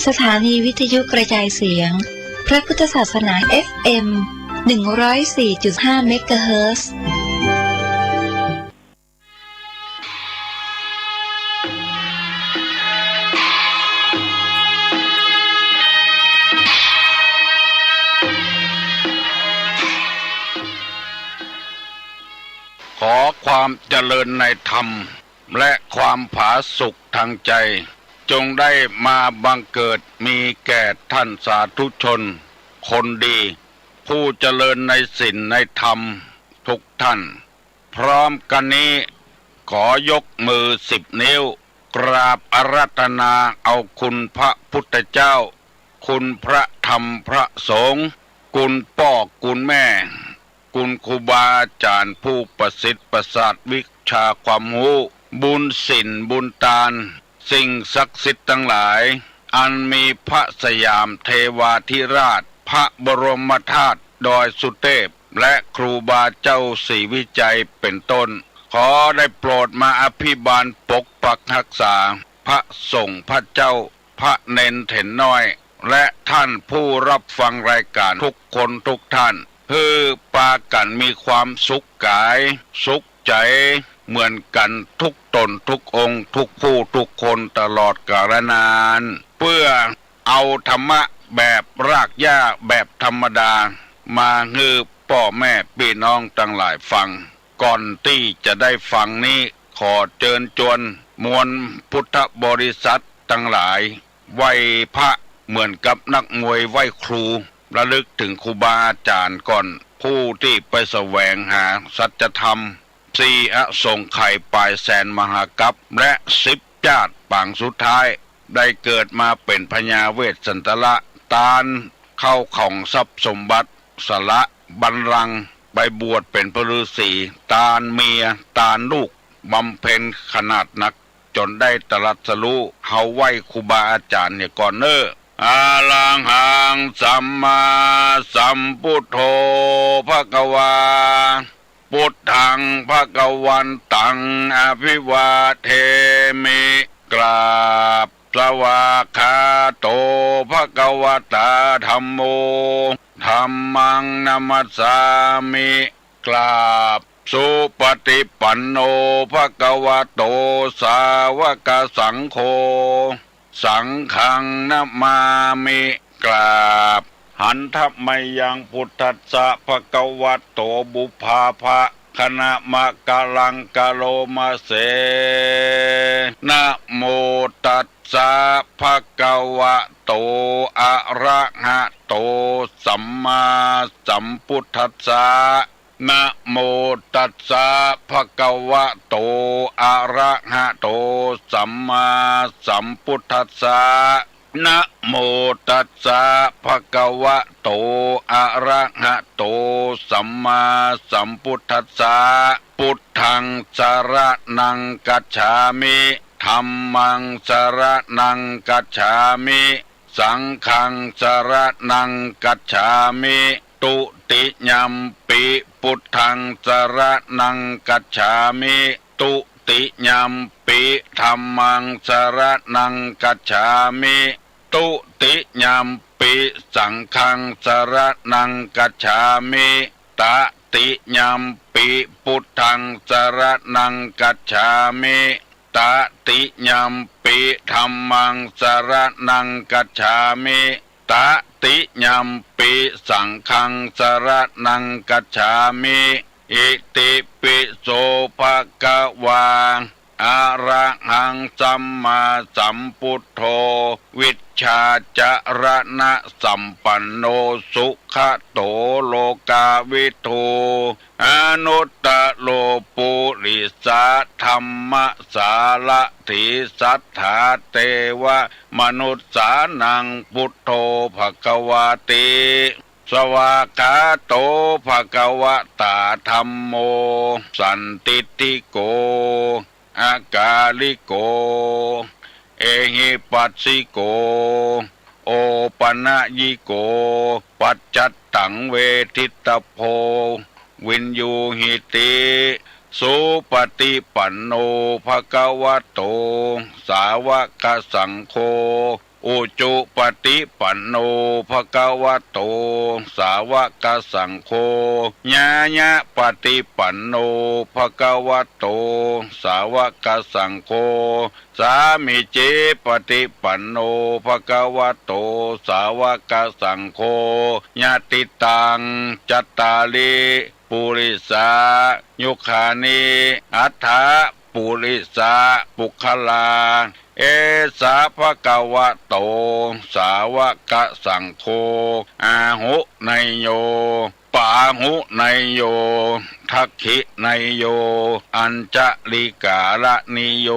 สถานีวิทยุกระจายเสียงพระพุทธศาสนา FM 104.5 เมกะเฮิรตซ์ขอความเจริญในธรรมและความผาสุกทางใจจงได้มาบังเกิดมีแก่ท่านสาธุชนคนดีผู้เจริญในศีลในธรรมทุกท่านพร้อมกันนี้ขอยกมือ10 นิ้วกราบอาราธนาเอาคุณพระพุทธเจ้าคุณพระธรรมพระสงฆ์คุณพ่อคุณแม่คุณครูบาอาจารย์ผู้ประสิทธิ์ประสาทวิชาความรู้บุญศีลบุญทานสิ่งศักดิ์สิทธิ์ทั้งหลายอันมีพระสยามเทวาธิราชพระบรมธาตุดอยสุเทพและครูบาเจ้าศรีวิจัยเป็นต้นขอได้โปรดมาอภิบาลปกปักรักษาพระสงฆ์พระเจ้าพระเนนเถนน้อยและท่านผู้รับฟังรายการทุกคนทุกท่านเพื่อปากันมีความสุขกายสุขใจเหมือนกันทุกตนทุกองค์ทุกผู้ทุกคนตลอดกาลนานเพื่อเอาธรรมะแบบรากหญ้าแบบธรรมดามาฮือพ่อแม่พี่น้องทั้งหลายฟังก่อนที่จะได้ฟังนี้ขอเชิญชวนมวลพุทธบริษัททั้งหลายไหว้พระเหมือนกับนักมวยไหว้ครูระลึกถึงครูบาอาจารย์ก่อนผู้ที่ไปแสวงหาสัจธรรม4 อสงไขยปลายแสนมหากัปและ10 ชาติปางสุดท้ายได้เกิดมาเป็นพญาเวสสันตละตาลเข้าของทรัพย์สมบัติสละบัลลังก์ไปบวชเป็นพระฤาษีตาลเมียตาลลูกบำเพ็ญขนาดหนักจนได้ตรัสรู้เฮาไหว้ครูบาอาจารย์เนี่ยก่อนเนออาลังหังสัมมาสัมพุทโธภควาพุทธังภวันตังอภิวาเทมิกราบสวากขาโตภควตาธัมโมธัมมังนัมสสามิกราบสุปฏิปันโนภควโตสาวกสังโฆสังฆังนะมามิกราบหันทัพไมยังพุทธัสสะภควโตบุพาภะคณะมะกะลังกะโลมาเสนะโมตัสสะภะคะวะโตอะระหะโตสัมมาสัมพุทธัสสะนะโมตัสสะภะคะวะโตอะระหะโตสัมมาสัมพุทธัสสะนะโมตัสสะภะคะวะโตอะระหะโตสัมมาสัมพุทธัสสะพุทธังสรณังกัจฉามิธัมมังสรณังกัจฉามิสังฆังสรณังกัจฉามิตุติยัมปิพุทธังสรณังกัจฉามิตุติยัมปิธัมมังสรณังกัจฉามิตุติยัมปิสังฆังสรณังกัจฉามิตติยัมปิพุทธังสรณังกัจฉามิตติยัมปิธัมมังสรณังกัจฉามิตติยัมปิสังฆังสรณังกัจฉามิอิติปิโสภะคะวาอะระหังสัมมาสัมพุทโธวิชชาจรณะสัมปันโนสุขโตโลกาวิทูอนุตตโลปุริสาธัมมสาละถิสัทธาเทวมนุสสานังพุทโธภควาติสวากขาโตภควตาธัมโมสันติติโกอากาลิโกเอหิปัสสิโกโอปนะยิโกปัจจัตตังเวทิตโพวินยูหิติ สุปฏิปันโนภะคะวะโตสาวกสังโฆอุจุปฏิปันโนภะคะวะโตสาวกสังโฆญาญะปฏิปันโนภะคะวะโตสาวกสังโฆสามิเจปฏิปันโนภะคะวะโตสาวกสังโฆญาติตังจัตตาลิปุริสายุคานิอัฏฐะปุริสาปุคลาเอสาภะคะวะโตสาวกสังโฆอาหุไนโยปาหุไนโยทักขิไนโยอัญจลิกาละนิโย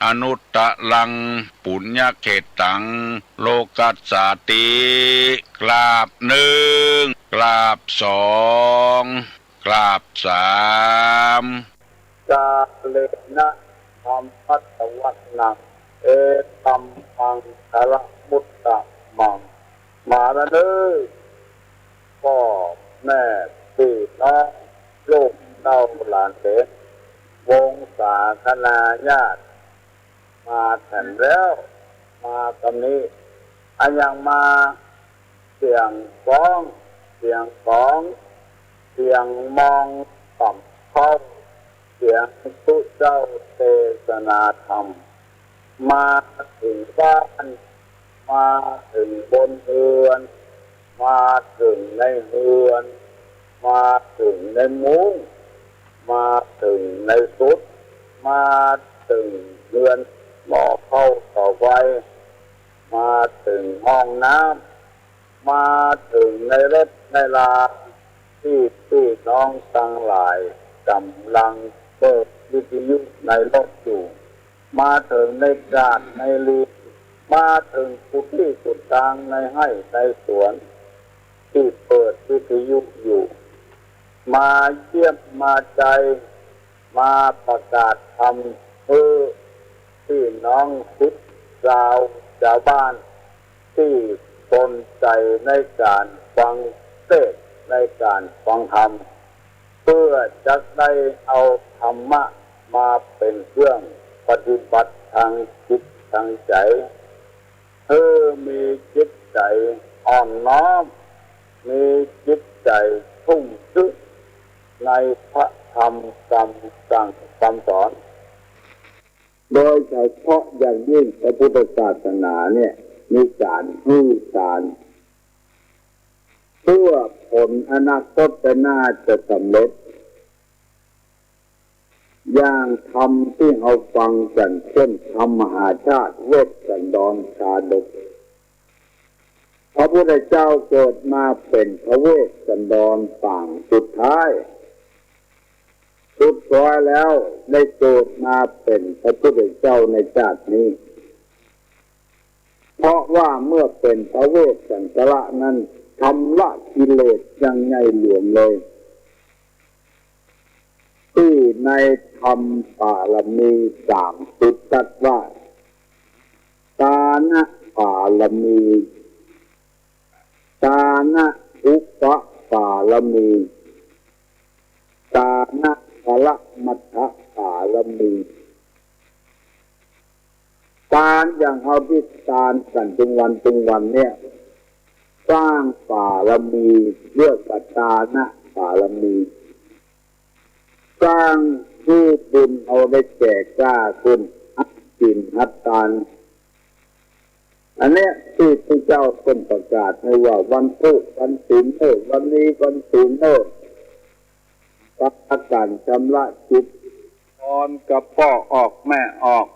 อนุตตะลังปุญญเขตังโลกัสสาติกราบหนึ่งกราบสองกราบสาม กาเลนะธรรมัตตวัตนังเอตัมมังคารมุตตะมังมาแล้วเด้อพ่อแม่พี่น้องลูกเต้าหลานเหลนวงศาคณาญาติมาแผ่นแล้วมาตอนนี้อันยังมาเสียงฟ้องเสียงของเสียงมองต่ำเข้าเสียงพุทธเจ้าเทศนาธรรมมาถึงบ้านมาถึงบนเรือนมาถึงในเรือนมาถึงในมุ้งมาถึงในสุดมาถึงเรือนหม้อเข้าต่อไว้มาถึงห้องน้ำมาถึงในรถในลาที่พี่น้องทั้งหลายกำลังเปิดวิทยุในรถอยู่มาถึงในกาดในลีมาถึงกุฏิสุดทางในให้ในสวนที่เปิดวิทยุอยู่มาเยี่ยมมาใจมาประกาศธรรมเพื่อพี่น้องพุทธชาวชาวบ้านที่สนใจในการฟังเทศน์ในการฟังธรรมเพื่อจะได้เอาธรรมะมาเป็นเครื่องปฏิบัติทางจิตทางใจเพื่อมีจิตใจอ่อนน้อมมีจิตใจทุ่มทึกในพระธรรมคำสั่งคำสอนโดยเฉพาะอย่างยิ่งพระพุทธศาสนาเนี่ยมีการให้การเพื่อผลอนาคตน่าจะสำเร็จอย่างธรรมที่เราฟังกันเช่นธรรมมหาชาติเวสสันดรชาดกพระพุทธเจ้าเกิดมาเป็นพระเวสสันดรปางสุดท้ายสุดท้ายแล้วได้เกิดมาเป็นพระพุทธเจ้าในชาตินี้เพราะว่าเมื่อเป็นพระเวสสันดรนั้นทำละกิเลสยังไงหลวมเลยที่ในธรรมปารมี3สุดตัดว่าตานะปารมีตานะอุปปารมีตานะพละมัทธปารมีการอย่างเอาที่ทานกันทุกวันเนี่ยสร้างปารมีเรียกว่าตานะปารมีสร้างผู้บุญเอาได้แก่กล้าคุณอัตตินอัตตานอันนี้ที่พระเจ้าเป็นประกาศให้ว่าวันพุธวันศีลวันนี้วันศีลประการชำระจิตนอนกับพ่อออกแม่ออก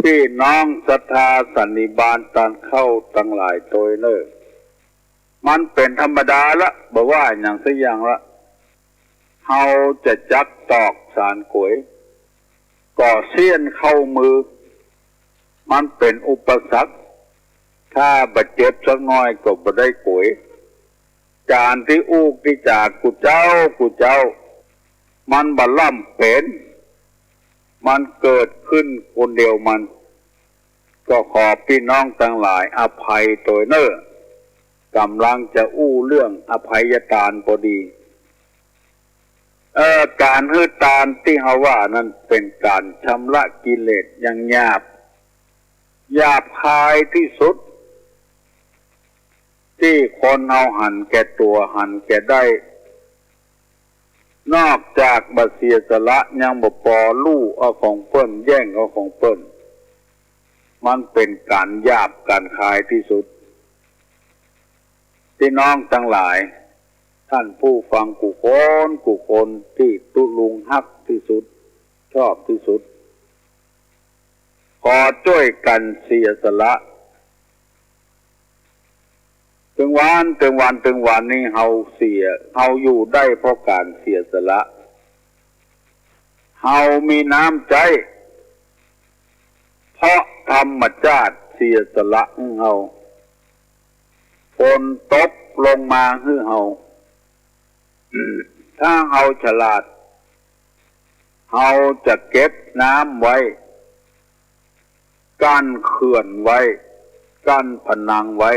พี่น้องศรัทธาสันนิบาตต่างเข้าตั้งหลายโดยมันเป็นธรรมดาละบอกว่าอย่างสักอย่างละเฮาจะจับตอกสารกวยก่อเสี้ยนเข้ามือมันเป็นอุปสรรคถ้าบาดเจ็บสักน้อยก็บ่ได้กวยการที่อูกที่จากกูเจ้ามันบ่ล่ำเป็นมันเกิดขึ้นคนเดียวมันก็ขอพี่น้องทั้งหลายอภัยโดยกำลังจะอู้เรื่องอภัยทานพอดีการฮื้อตา การที่เฮาว่านั้นเป็นการชำระกิเลสอย่างหยาบคายที่สุดที่คนเอาหันแก่ตัวหันแก่ได้นอกจากบัเสียสละยังบ่ปอลู่เอาของเปิ้นแย่งเอาของเปิ้นมันเป็นการหยาบการคายที่สุดที่น้องทั้งหลายท่านผู้ฟังกุคนที่ตุลุงฮักที่สุดชอบที่สุดขอช่วยกันเสียสละถึงวันนี้เฮาอยู่ได้เพราะการเสียสละเฮามีน้ำใจเพราะธรรมชาติเสียสละให้เฮาฝนตกลงมาให้เฮาถ้าเฮาฉลาดเฮาจะเก็บน้ำไว้กั้นเขื่อนไว้กั้นผนังไว้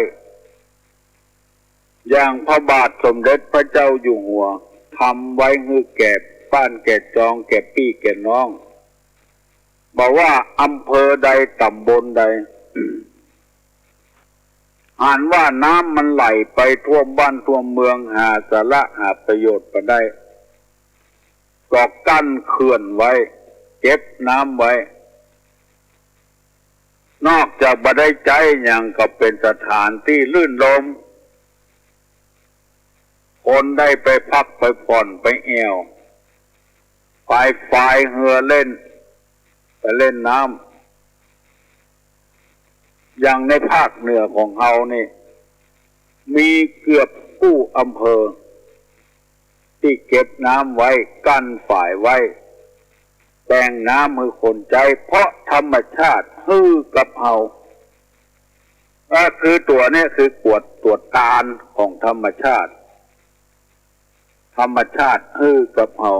อย่างพระบาทสมเด็จพระเจ้าอยู่หัวทำไว้ให้แก่บ้านแก่จองแก่พี่แก่น้องบอกว่าอำเภอใดตำบลใด อ่านว่าน้ำมันไหลไปท่วมบ้านท่วมเมืองหาสาระหาประโยชน์ไปได้ก็กั้นเขื่อนไว้เก็บน้ำไว้นอกจากบ่ได้ใจยังก็เป็นสถานที่ลื่นลมคนได้ไปพักไปผ่อนไปแอวไปเหือเล่นไปเล่นน้ำอย่างในภาคเหนือของเฮานี่มีเกือบกู้อำเภอที่เก็บน้ำไว้กั้นฝ่ายไว้แบ่งน้ำให้คนใจเพราะธรรมชาติฮื้อกับเฮาก็คือตัวนี้คือกวดตรวจการของธรรมชาติฮื้อกับเฮา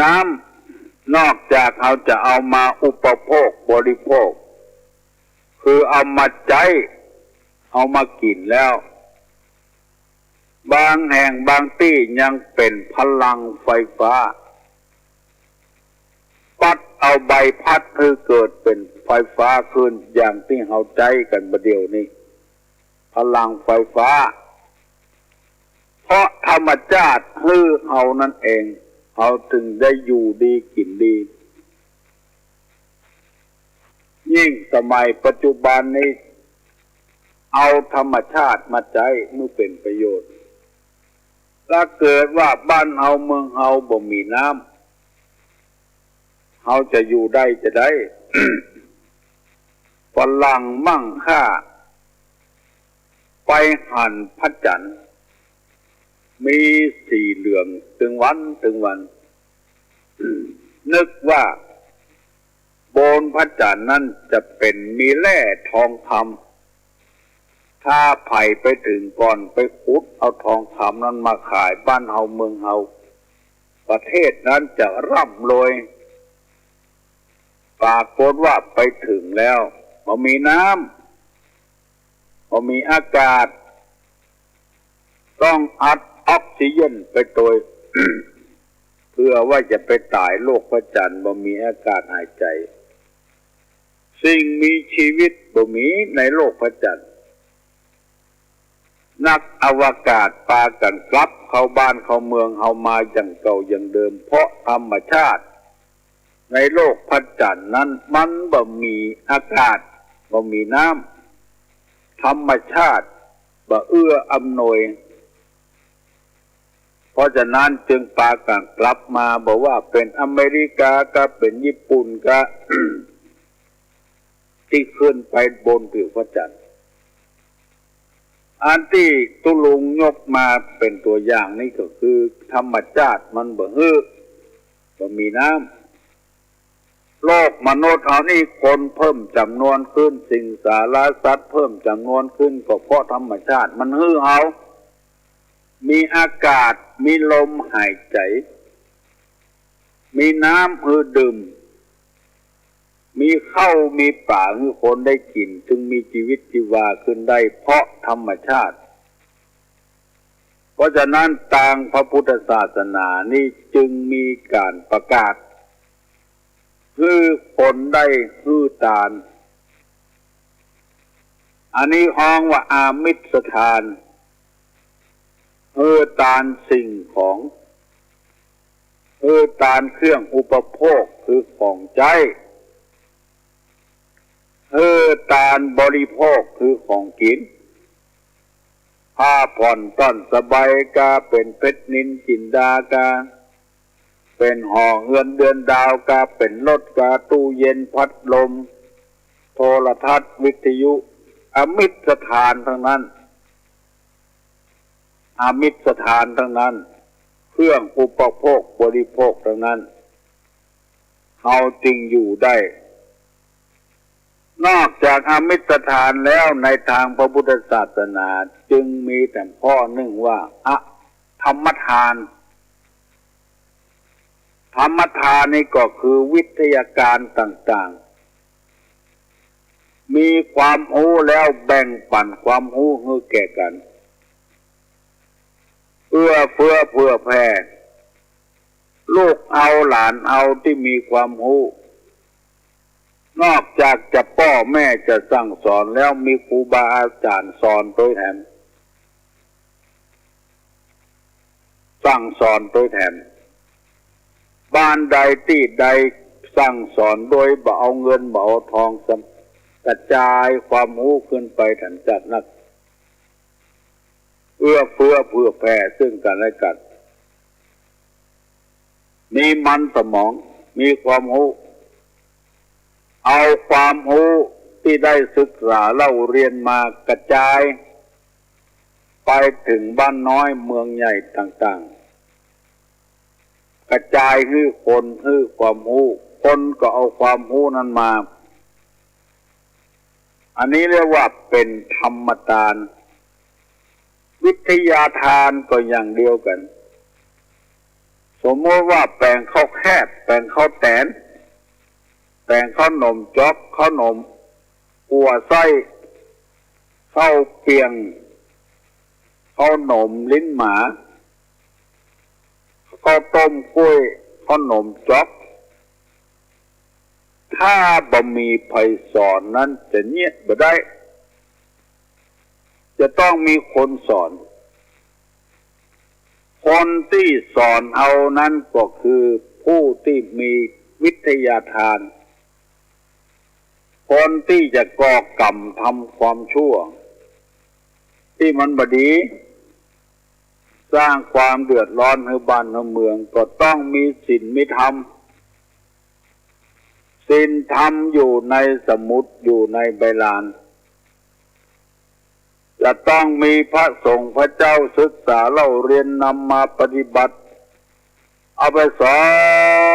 น้ำนอกจากเฮาจะเอามาอุปโภคบริโภคคือเอามาใจเอามากินแล้วบางแห่งบางที่ยังเป็นพลังไฟฟ้าปัดเอาใบพัดให้เกิดเป็นไฟฟ้าขึ้นอย่างที่เฮาใจกันประเดี๋ยวนี้พลังไฟฟ้าเพราะธรรมชาติฮื้อเฮานั่นเองเฮาถึงได้อยู่ดีกินดียิ่งสมัยปัจจุบันนี้เอาธรรมชาติมาใช้มันเป็นประโยชน์ถ้าเกิดว่าบ้านเฮาเมืองเฮาบ่มีน้ำเฮาจะอยู่ได้จะได้ ฝรั่งมั่งค่าไปหั่นพระจันทร์มีสีเหลืองถึงวันนึกว่าโบนพระจันทร์นั้นจะเป็นมีแร่ทองคำถ้าไผ่ไปถึงก่อนไปขุดเอาทองคำนั้นมาขายบ้านเฮาเมืองเฮาประเทศนั้นจะร่ำรวยปรากฏว่าไปถึงแล้วบ่มีน้ำบ่มีอากาศต้องอัดออกซิเจนไปโดย เพื่อว่าจะไปตายโลกพระจันทร์บ่มีอากาศหายใจสิ่งมีชีวิตบ่มีในโลกพระจันทร์นักอวกาศพากันกลับเข้าบ้านเข้าเมืองเฮามาอย่างเก่าอย่างเดิมเพราะธรรมชาติในโลกพระจันทร์นั้นมันบ่มีอากาศบ่มีน้ำธรรมชาติบ่เอื้ออำนวยเพราะฉะนั้นจึงพากันกลับมาบอกว่าเป็นอเมริกาก็เป็นญี่ปุ่นก็ ที่ขึ้นไปบนผิวพระจันทร์อันที่ตุลุงยกมาเป็นตัวอย่างนี่ก็คือธรรมชาติมันบ่ฮื้อบ่มีน้ำโลกมนุษย์เอานี่คนเพิ่มจำนวนขึ้นสิ่งสารสัตว์เพิ่มจำนวนขึ้นก็เพราะธรรมชาติมันฮื้อเอามีอากาศมีลมหายใจมีน้ำให้ดื่มมีข้าวมีปลาให้คนได้กินจึงมีชีวิตชีวาขึ้นได้เพราะธรรมชาติ เพราะฉะนั้นทางพระพุทธศาสนานี้จึงมีการประกาศคือคนได้คือทานอันนี้ฮ้องว่าอามิสทานทานสิ่งของทานเครื่องอุปโภคคือของใจทานบริโภคคือของกินผ้าผ่อนต้อนสบายกาเป็นเพชรนินจินดากาเป็นห่อเฮือนเดือนดาวกาเป็นรถกาตู้เย็นพัดลมโทรทัศน์วิทยุอมิตรทานทั้งนั้นอมิตรทานทั้งนั้นเครื่องอุปโภคบริโภคทั้งนั้นเอาจริงอยู่ได้นอกจากอมิตรทานแล้วในทางพระพุทธศาสนาจึงมีแต่ข้อหนึ่งว่าธรรมทานธรรมทานนี่ก็คือวิทยาการต่างๆมีความรู้แล้วแบ่งปันความรู้ให้แก่กันเอื้อเฟื้อเผื่อแผ่ลูกเอาหลานเอาที่มีความรู้นอกจากจะพ่อแม่จะสั่งสอนแล้วมีครูบาอาจารย์สอนโดยแถมสั่งสอนโดยแถมบ้านใดที่ใดสั่งสอนโดยบ่เอาเงินบ่เอาทองกระจายความรู้ขึ้นไปถันจัดนักเอื้อเฟื้อเผื่อแผ่ซึ่งกันและกันมีมันสมองมีความรู้เอาความรู้ที่ได้ศึกษาเล่าเรียนมากระจายไปถึงบ้านน้อยเมืองใหญ่ต่างๆกระจายให้คนให้ความรู้คนก็เอาความรู้นั้นมาอันนี้เรียกว่าเป็นธรรมทานวิทยาทานก็อย่างเดียวกันสมมติว่าแปลงข้าวแคบแปลงข้าวแตนแปลงข้าวหนมจ๊อกข้าวหนมกัวไส้ข้าวเปียงข้าวหนมลิ้นหมาข้าวต้มกล้วยข้าวหนมจ๊อกถ้าบ่มีไผสอนนั้นจะเงียบบ่ได้จะต้องมีคนสอนคนที่สอนเอานั้นก็คือผู้ที่มีวิทยาทานคนที่จะก่อกรรมทำความชั่วที่มันบดีสร้างความเดือดร้อนให้บ้านให้เมืองก็ต้องมีศีลมีธรรมศีลธรรมอยู่ในสมุดอยู่ในใบลานจะต้องมีพระสงฆ์พระเจ้าศึกษาเล่าเรียนนำมาปฏิบัติเอาไปสอ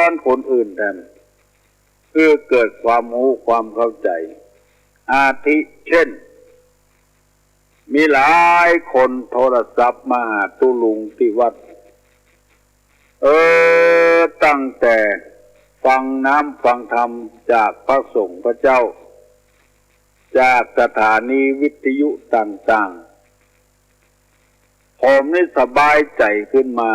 นคนอื่นแทนเพื่อเกิดความรู้ความเข้าใจอาทิเช่นมีหลายคนโทรศัพท์มาหาตุลุงที่วัดตั้งแต่ฟังน้ำฟังธรรมจากพระสงฆ์พระเจ้าจากสถานีวิทยุต่างๆผมนี่สบายใจขึ้นมา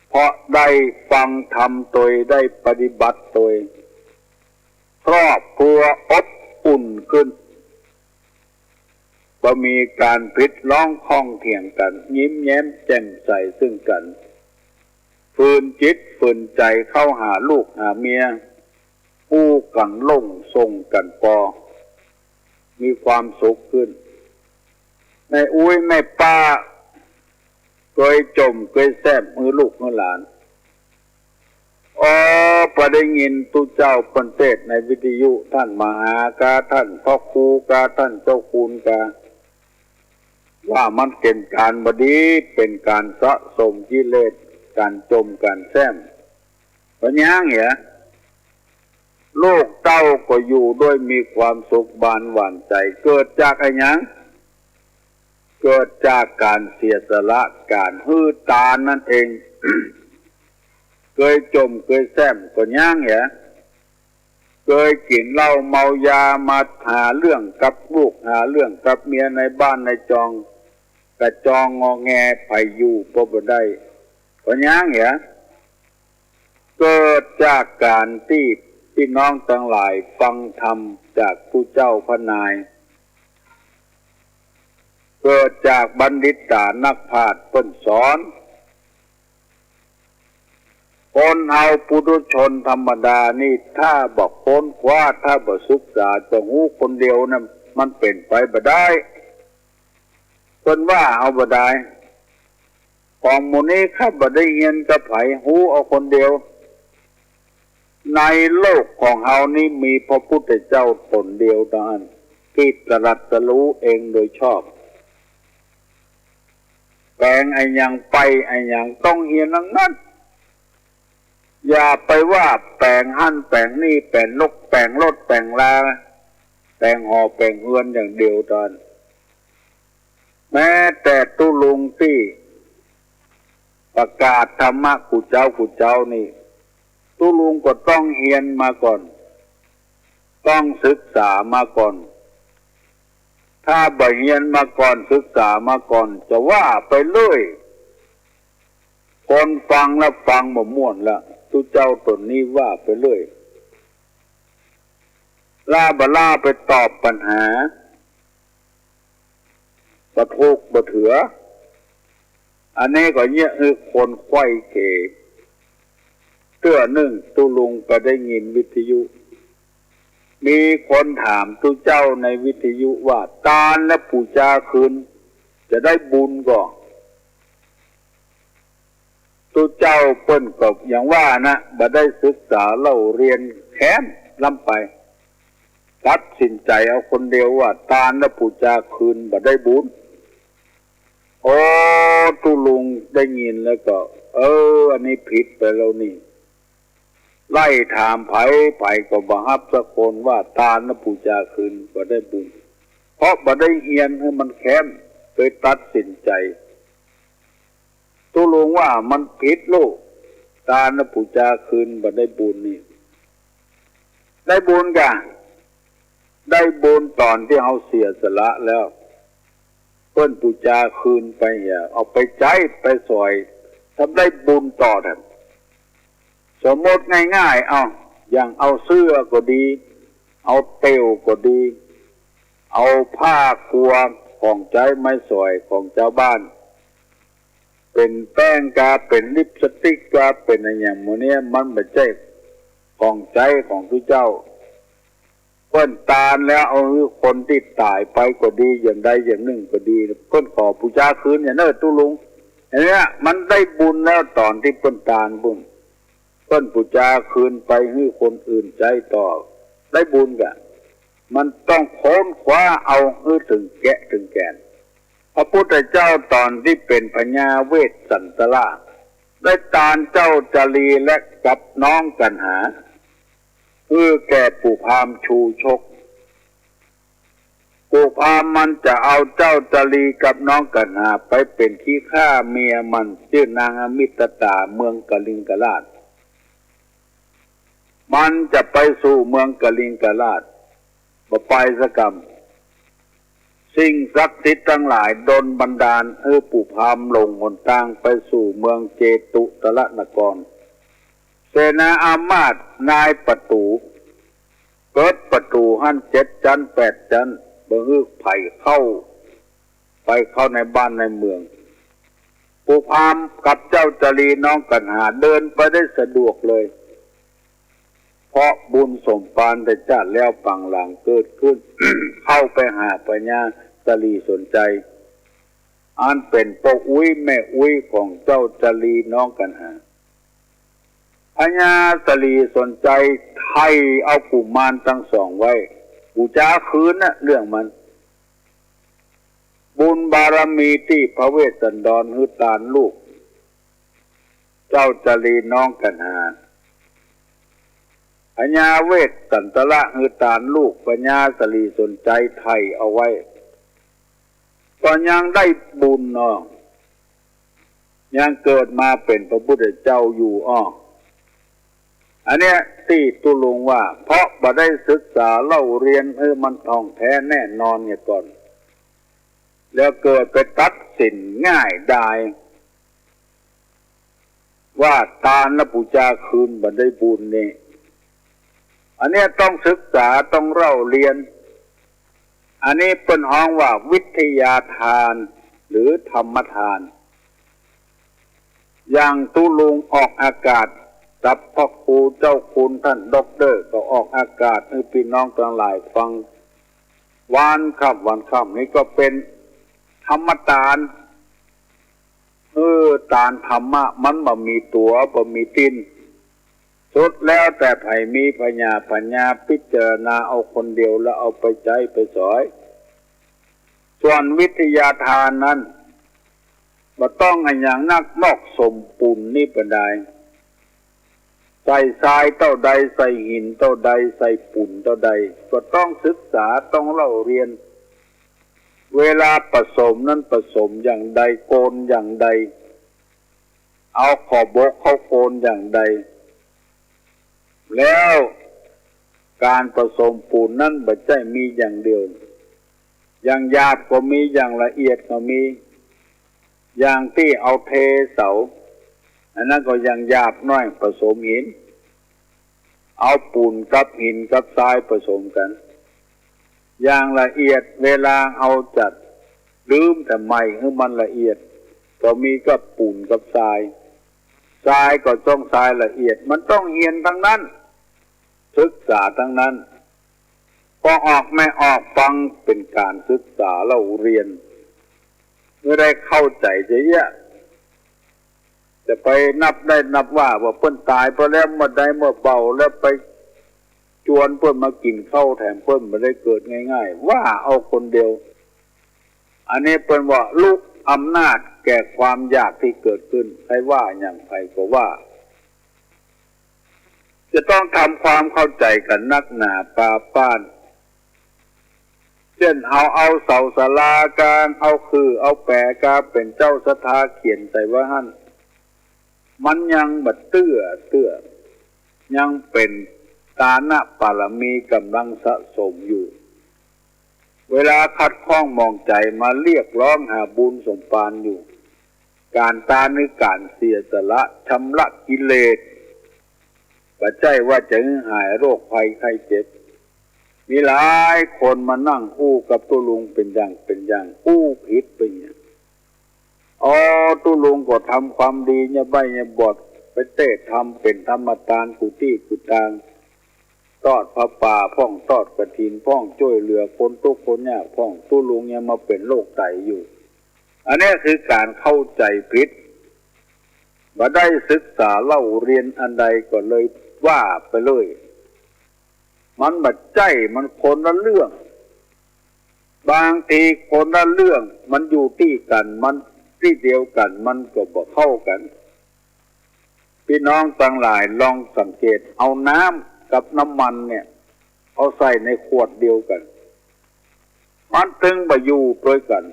เพราะได้ฟังธรรมโดยได้ปฏิบัติโดยครอบครัวอบอุ่นขึ้นบ่มีการพิดร้องข้องเถียงกันยิ้มแย้มแจ่มใสซึ่งกันฝืนจิตฝืนใจเข้าหาลูกหาเมียอู้กันล่งส่งกันปอมีความสุขขึ้นในอุ้ยแม่ป้าเคยจมเคยแซบมือลูกมือหลานพอได้ยินตุเจ้าปนเทศในวิทยุท่านมหากาท่านพ่อครูกาท่านเจ้าคุณกาว่ามันเป็นการบดีเป็นการสะสมกิเลสการจมการแซมเพราะย่างเหรอโลกเต้าก็อยู่ด้วยมีความสุขบานหวานใจเกิดจากอะไรยังเกิดจากการเสียสละการฮื้อตานั่นเอง เคยจมเคยแซมก็ย่างเหรอเคยกินเหล้าเมายามาหาเรื่องกับลูกหาเรื่องกับเมียในบ้านในจอง กระจองงอแงไผอยู่บ่ได้ก็ย่างเหรอเกิดจากการที่พี่น้องทั้งหลายฟังธรรมจากผู้เจ้าพระนายเกิดจากบัณฑิตานักปราชญ์เพิ่นสอนคนเอาปุถุชนธรรมดานี่ถ้าบอกค้นคว้าถ้าบ่ศึกษาจะหู้คนเดียวนะมันเป็นไปบ่ได้เพิ่นว่าเอาบ่ได้ของหมู่นี้ข้าบ่ได้เรียนกับไผหู้เอาคนเดียวในโลกของเฮานี้มีพระพุทธเจ้าตนเดียวเท่านั้นที่ตรัสรู้เองโดยชอบแปลงไอ้ยังไปไอ้ยังต้องเรียนทั้งนั้นอย่าไปว่าแปลงหั่นแปลงนี่แปลงนกแปลงรถแปลงลาแปลงหอแปลงเฮือนอย่างเดียวตอนแม้แต่ตุลุงที่ประกาศธรรมะกูเจ้านี่ตุลุงก็ต้องเรียนมาก่อนต้องศึกษามาก่อนถ้าบ่เรียนมาก่อนศึกษามาก่อนจะว่าไปเลยคนฟังแล้วฟังบ่ม่วนละตุเจ้าตนนี้ว่าไปเลยล่าไปตอบปัญหาบ่ทุกข์บ่เถืออันนี้ก็เนี่ยคนไขว้เขเตื้อหนึ่งตุลุงก็ได้ยินวิทยุมีคนถามตุเจ้าในวิทยุว่าทานและปูชาคืนจะได้บุญก่อนตุเจ้าเปิ้นก็อย่างว่านะบ่ได้ศึกษาเล่าเรียนแค้นล้ำไปตัดสินใจเอาคนเดียวว่าทานและปูชาคืนบ่ได้บุญโอ้ตุลุงได้ยินแล้วก็อันนี้ผิดไปแล้วนี่ไล่ถามไผก็บ่ฮับสักคนว่าทานและปูชาคืนบ่ได้บุญเพราะบ่ได้เรียนให้มันแค้นเลยตัดสินใจตุลุงว่ามันผิดลูกทานและปูชาคืนบ่ได้บุญนี่ได้บุญกะได้บุญตอนที่เฮาเสียสละแล้วเพิ่นปูชาคืนไปเอาไปใจไปสวยทำได้บุญต่อแทนสมมติง่ายๆอย่างเอาเสื้อก็ดีเอาเตียวก็ดีเอาผ้ากลัวของใจไม้สวยของเจ้าบ้านเป็นแป้งกาเป็นลิปสติกกาเป็นอะไรอย่างโมเนี้ยมันไม่ใช่ของใจของทุกเจ้าเพิ่นตานแล้วเอาคนที่ตายไปก็ดีอย่างใดอย่างหนึ่งก็ดีเพิ่นขอบูชาคืนอย่างนั้นตุลุงอย่างเนี้ยมันได้บุญแล้วตอนที่เพิ่นตานบุญเพิ่นบูชาคืนไปให้คนอื่นใจต่อได้บุญกะมันต้องค้นคว้าเอาให้ถึงแกะถึงแก่นพระพุทธเจ้าตอนที่เป็นพญาเวสสันตระได้ตานเจ้าจารีและกับน้องกันหาแก่ปู่พราหมณ์ชูชกปู่พราหมณ์มันจะเอาเจ้าจารีกับน้องกันหาไปเป็นขี้ข้าเมียมันชื่อนางอมิตตาเมืองกลิงกราชมันจะไปสู่เมืองกลิงกราชบ่ไปสกรรมสิ่งศักดิ์สิทธิ์ทั้งหลายดลบันดาลปู่พราหมณ์ลงหนทางไปสู่เมืองเจตุตระนครเสนาอามาตย์นายประตูเกิดประตูหั่น7 ชั้น 8 ชั้นบ่ฮือไผเข้าในบ้านในเมืองปู่พราหมณ์กับเจ้าจารีน้องกันหาเดินไปได้สะดวกเลยเพราะบุญสมปานได้จัดแล้วปังหลังเกิดขึ้น เข้าไปหาปัญญาจารีสนใจอันเป็นพ่ออุ้ยแม่อุ้ยของเจ้าจารีน้องกันหาพญาสลีสนใจไทยเอากุมารทั้งสองไว้บูชาคืนนะเรื่องมันบุญบารมีที่พระเวสสันดรฮึตานลูกเจ้าจารีน้องกันหาพญาเวสสันตระฮึตานลูกพญาสลีสนใจไทยเอาไว้ก็ยังได้บุญยังเกิดมาเป็นพระพุทธเจ้าอยู่อันเนี้ยที่ตุลุงว่าเพราะบ่ได้ศึกษาเล่าเรียนมันท่องแท้แน่นอนเนี่ยก่อนแล้วเกิดไปตัดส สินง่ายได้ว่าทานและปูจาคืนบันไดบุญนี่อันนี้ต้องศึกษาต้องเล่าเรียนอันนี้เป็นห้องว่าวิทยาทานหรือธรรมทานอย่างตุลุงออกอากาศกับพ่อครูเจ้าคุณท่านด็อกเตอร์ก็ออกอากาศให้พี่น้องทั้งหลายฟังวันค่ำนี่ก็เป็นธรรมทานทานธรรมะมันบ่มีตัวบ่มีตินสุดแล้วแต่ไผมีปัญญาพิจารณาเอาคนเดียวแล้วเอาไปใจไปสอยส่วนวิทยาทานนั้นบ่ต้องอันอย่างนักมอกสมปุณนี่เป็นได้ใส่ทรายเท่าใดใส่หินเท่าใดใส่ปุ่นเท่าใดก็ต้องศึกษาต้องเล่าเรียนเวลาผสมนั้นผสมอย่างใดโกนอย่างใดเอาขอบบกเข้าโกนอย่างใดแล้วการผสมปูนนั้นบ่ใช่มีอย่างเดียวอย่างหยาบก็มีอย่างละเอียดก็มีอย่างที่เอาเทเสาอันนั้นก็อย่างหยาบน้อยผสมหินเอาปูนกับหินกับทรายผสมกันอย่างละเอียดเวลาเอาจัดลืมแต่ไม่ให้มันละเอียดก็มีกับปูนกับทรายก็ต้องทรายละเอียดมันต้องเรียนทั้งนั้นศึกษาทั้งนั้นพอออกไม่ออกฟังเป็นการศึกษาเราเรียนเมื่อได้เข้าใจจะไปนับว่าเพิ่นตายเพราะแล้วเมื่อใดเมื่อเบาแล้วไปจวนเพิ่นมากินข้าวแถมเพิ่นไม่ได้เกิดง่ายๆว่าเอาคนเดียวอันนี้เพิ่นว่าลูกอำนาจแก่ความอยากที่เกิดขึ้นใครว่าอย่างไรก็ว่าจะต้องทำความเข้าใจกันนักหนาปาป้านเช่นเอาเสาศาลากลางเอาแปะกาเป็นเจ้าสถาเขียนใส่ว่าหั่นมันยังบัดเตื้อยังเป็นตานะปารมีกำลังสะสมอยู่เวลาคัดข้องมองใจมาเรียกร้องหาบุญสมปานอยู่การตานึกการเสียสละชำระกิเลสปัจจัยว่าจะหายโรคภัยไข้เจ็บมีหลายคนมานั่งอู้กับตุลุงเป็นอย่างอู้ผิดไปเนี่ยตุลุงก็ทำความดีเนี่ยใบเนี่ยบดไปเตะทำเป็นธรรมทานกุฏิกุฏางทอดพระป่าพ่องทอดกฐินพ่องช่วยเหลือคนทุกข์คนยากพ่องตุลุงเนี่ยมาเป็นโรคไตอยู่อันนี้คือการเข้าใจผิดบ่ได้ศึกษาเล่าเรียนอันใดก็เลยว่าไปเลยมันบัดใจมันคนละเรื่องบางทีคนละเรื่องมันอยู่ที่กันมันที่เดียวกันมันก็บ่เข้ากันพี่น้องทั้งหลายลองสังเกตเอาน้ำกับน้ำมันเนี่ยเอาใส่ในขวดเดียวกันมันถึงบ่อยู่ด้วยกัน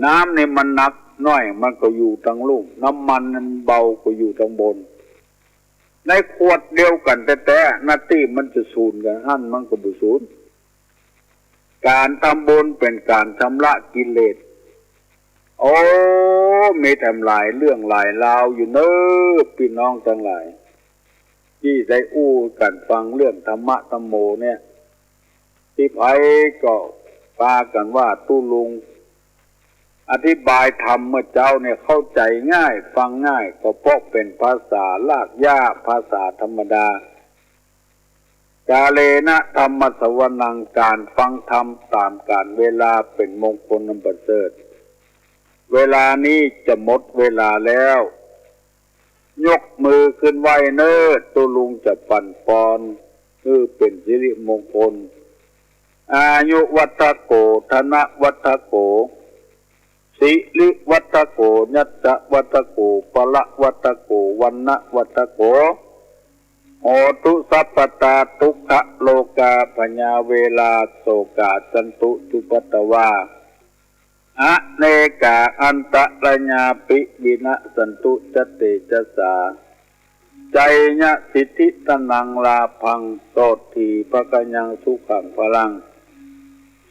น้ำเนี่ยมันหนักน้อยมันก็อยู่ทางลุ่มน้ำมันมันเบาก็อยู่ทางบนในขวดเดียวกันแต่หน้าที่มันจะสูญกันหั่นมันก็บ่สูญการทำบุญเป็นการชำระกิเลสมีทำหลายเรื่องหลายราวอยู่เนอะพี่น้องทั้งหลายที่ได้อู้กันฟังเรื่องธรรมะธรรมโมเนี่ยที่ไผก็ปากันว่าตุลุงอธิบายธรรมเมื่อเจ้าเนี่ยเข้าใจง่ายฟังง่ายก็เพราะเป็นภาษาลากยากภาษาธรรมดากาเลนะธรรมสวนังการฟังธรรมตามกาลเวลาเป็นมงคลอันประเสริฐเวลานี้จะหมดเวลาแล้วยกมือขึ้นไหวเนิดตุลุงจะปั่นปอนเป็นสิริมงคลอายุวัฏโกธนวัฏโกสิริวัฏโกญัตตะวัฏโกปละวัฏโกวันนะวัฏโกโหตุสัพพตาทุกขโลกาปญาเวลาโสกาสันตุจุปตวาอเนกาอันตะระญาปิวินะสันตุจเตจสาใจญะสิทธิตนังลาพังโสทีปะกัญญังสุขังพลัง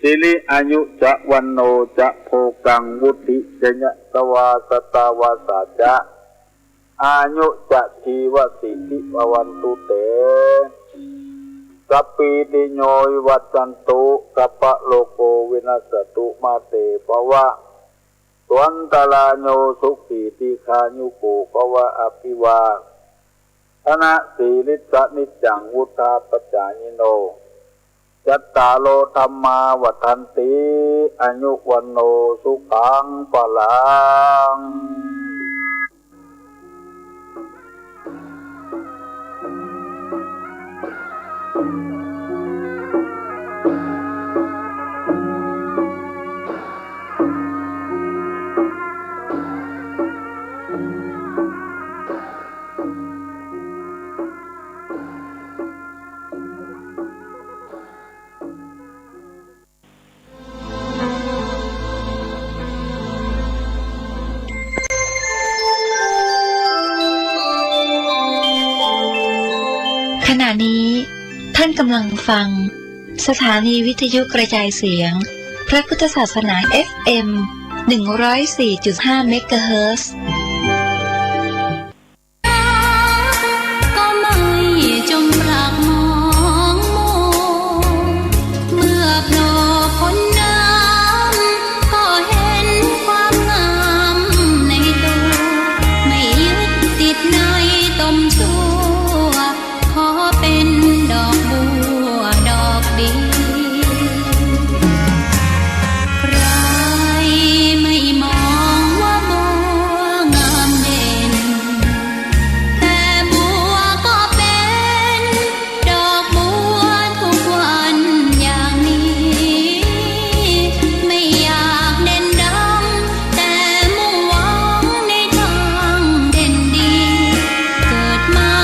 สิริอายุจะวันโนจะโภกังวุติจญะสวาสตาวาสาจะอายุจะชีวสิทธิภวันตุเตสัพพิติโยวัจจันตุสัพพะโลโกวินัสตุมาเตภวะสวันตลาโยสุขีติคายุโกภวะอภิวาธนะสีลิสะนิจังวุธาปจายิโนจัตตาโลธรรมาวัฏันติอายุวันโนสุขังพลังขณะนี้ท่านกำลังฟังสถานีวิทยุกระจายเสียงพระพุทธศาสนา FM 104.5 เมกะเฮิรตซ์ก็ไม่จงปรากมองมัวเมื่อโผล่พ้นน้ำก็เห็นความงามในตัวไม่ยึดติดในตมชั่วขอเป็นดอกบัวดอกดีใครไม่มองว่าบัวงามเด่นแต่บัวก็เป็นดอกบัวทุกวันอย่างนี้ไม่อยากเด่นดังแต่มุ่งหวังในทางเด่นดีเกิดมา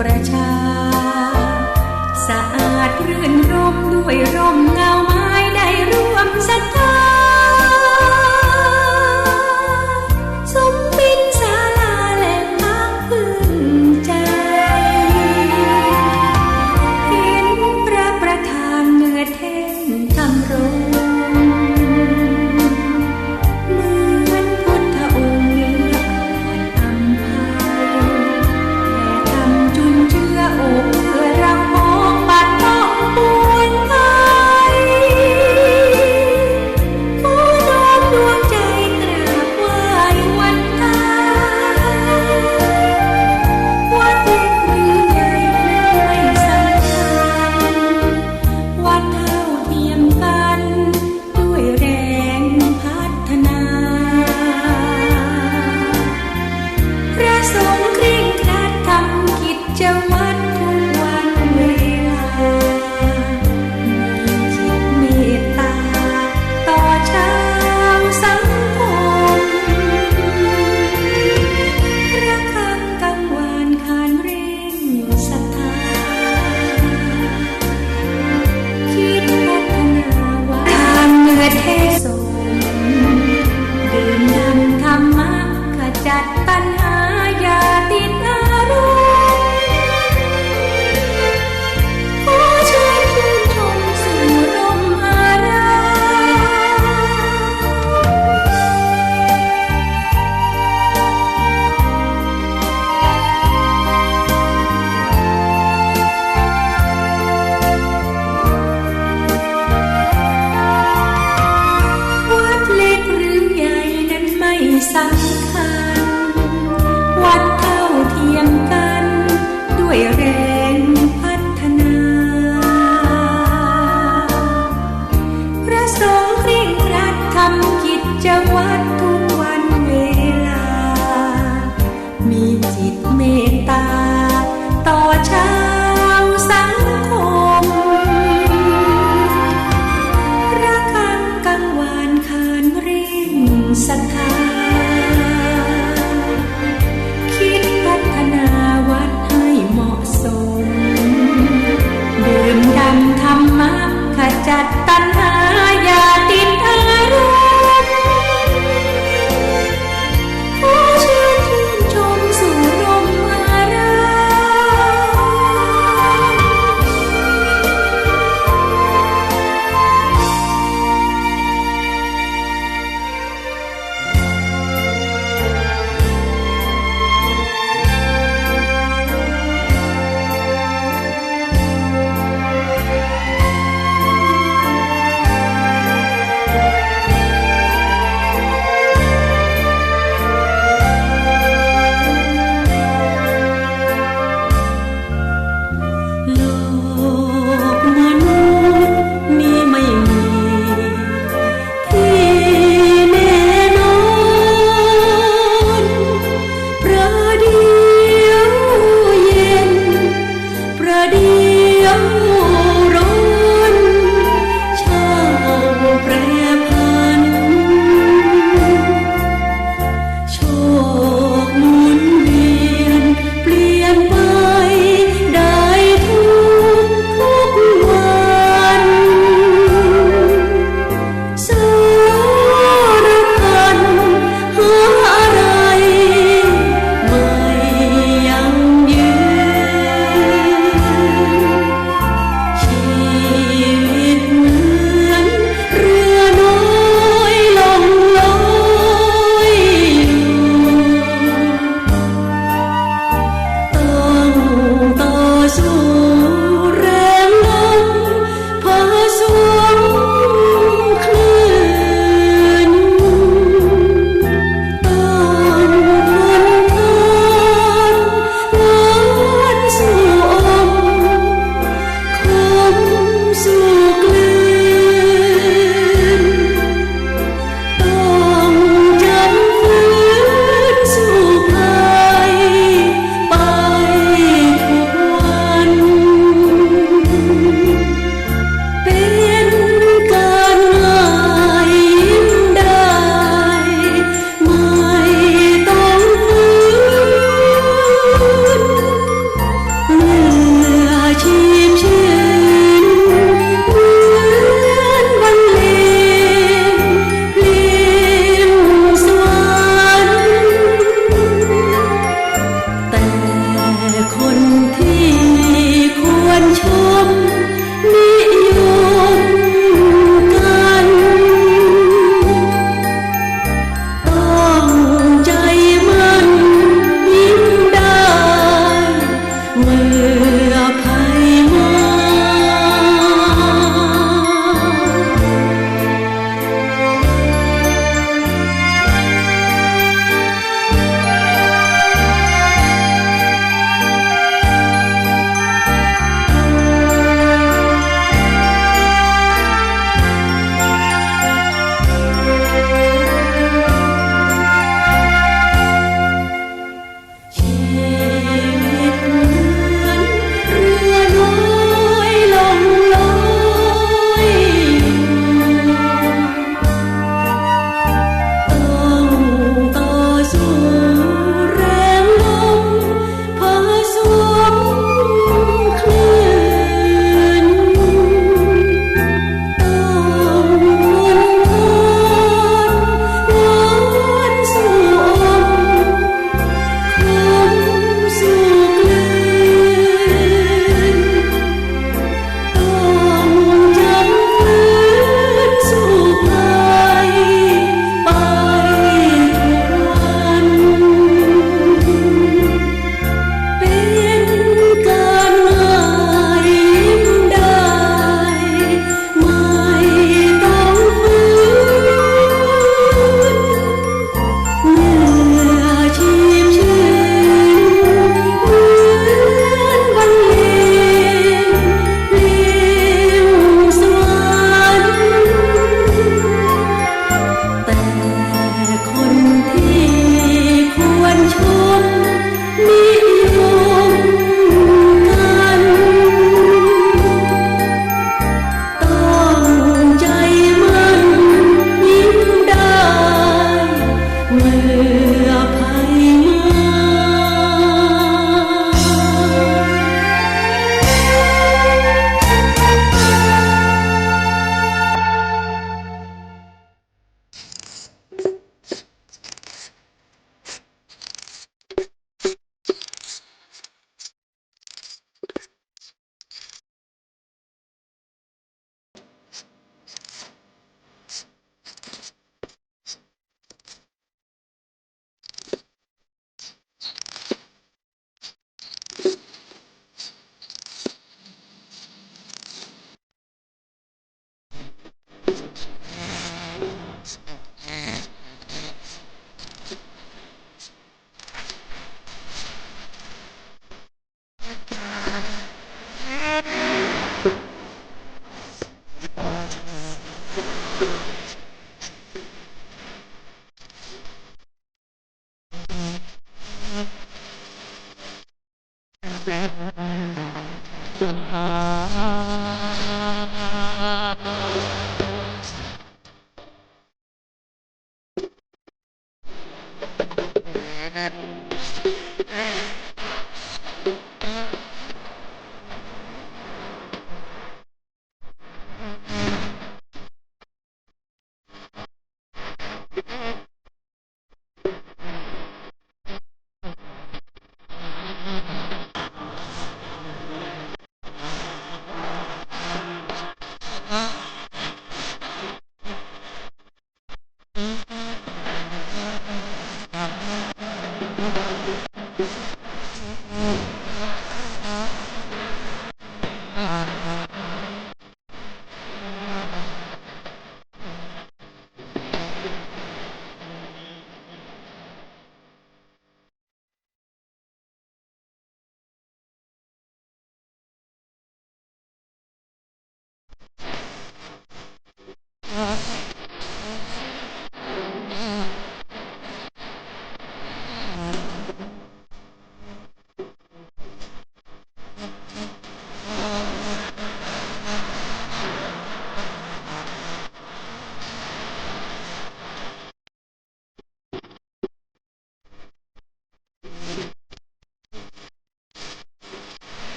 ประชาสะอาดรื่นรมด้วยร่มเงาไม้ได้ร่วมศรัทธาสมเป็นศาลาแหล่งพักพึ่งใจเห็นพระประธานเนื้อเท่นทำรงเหมือนพุทธองค์เนื้ออ่อนอำไพแผ่ทำจุนเจืออกเพื่อเรามองบัดต้องปวงไทย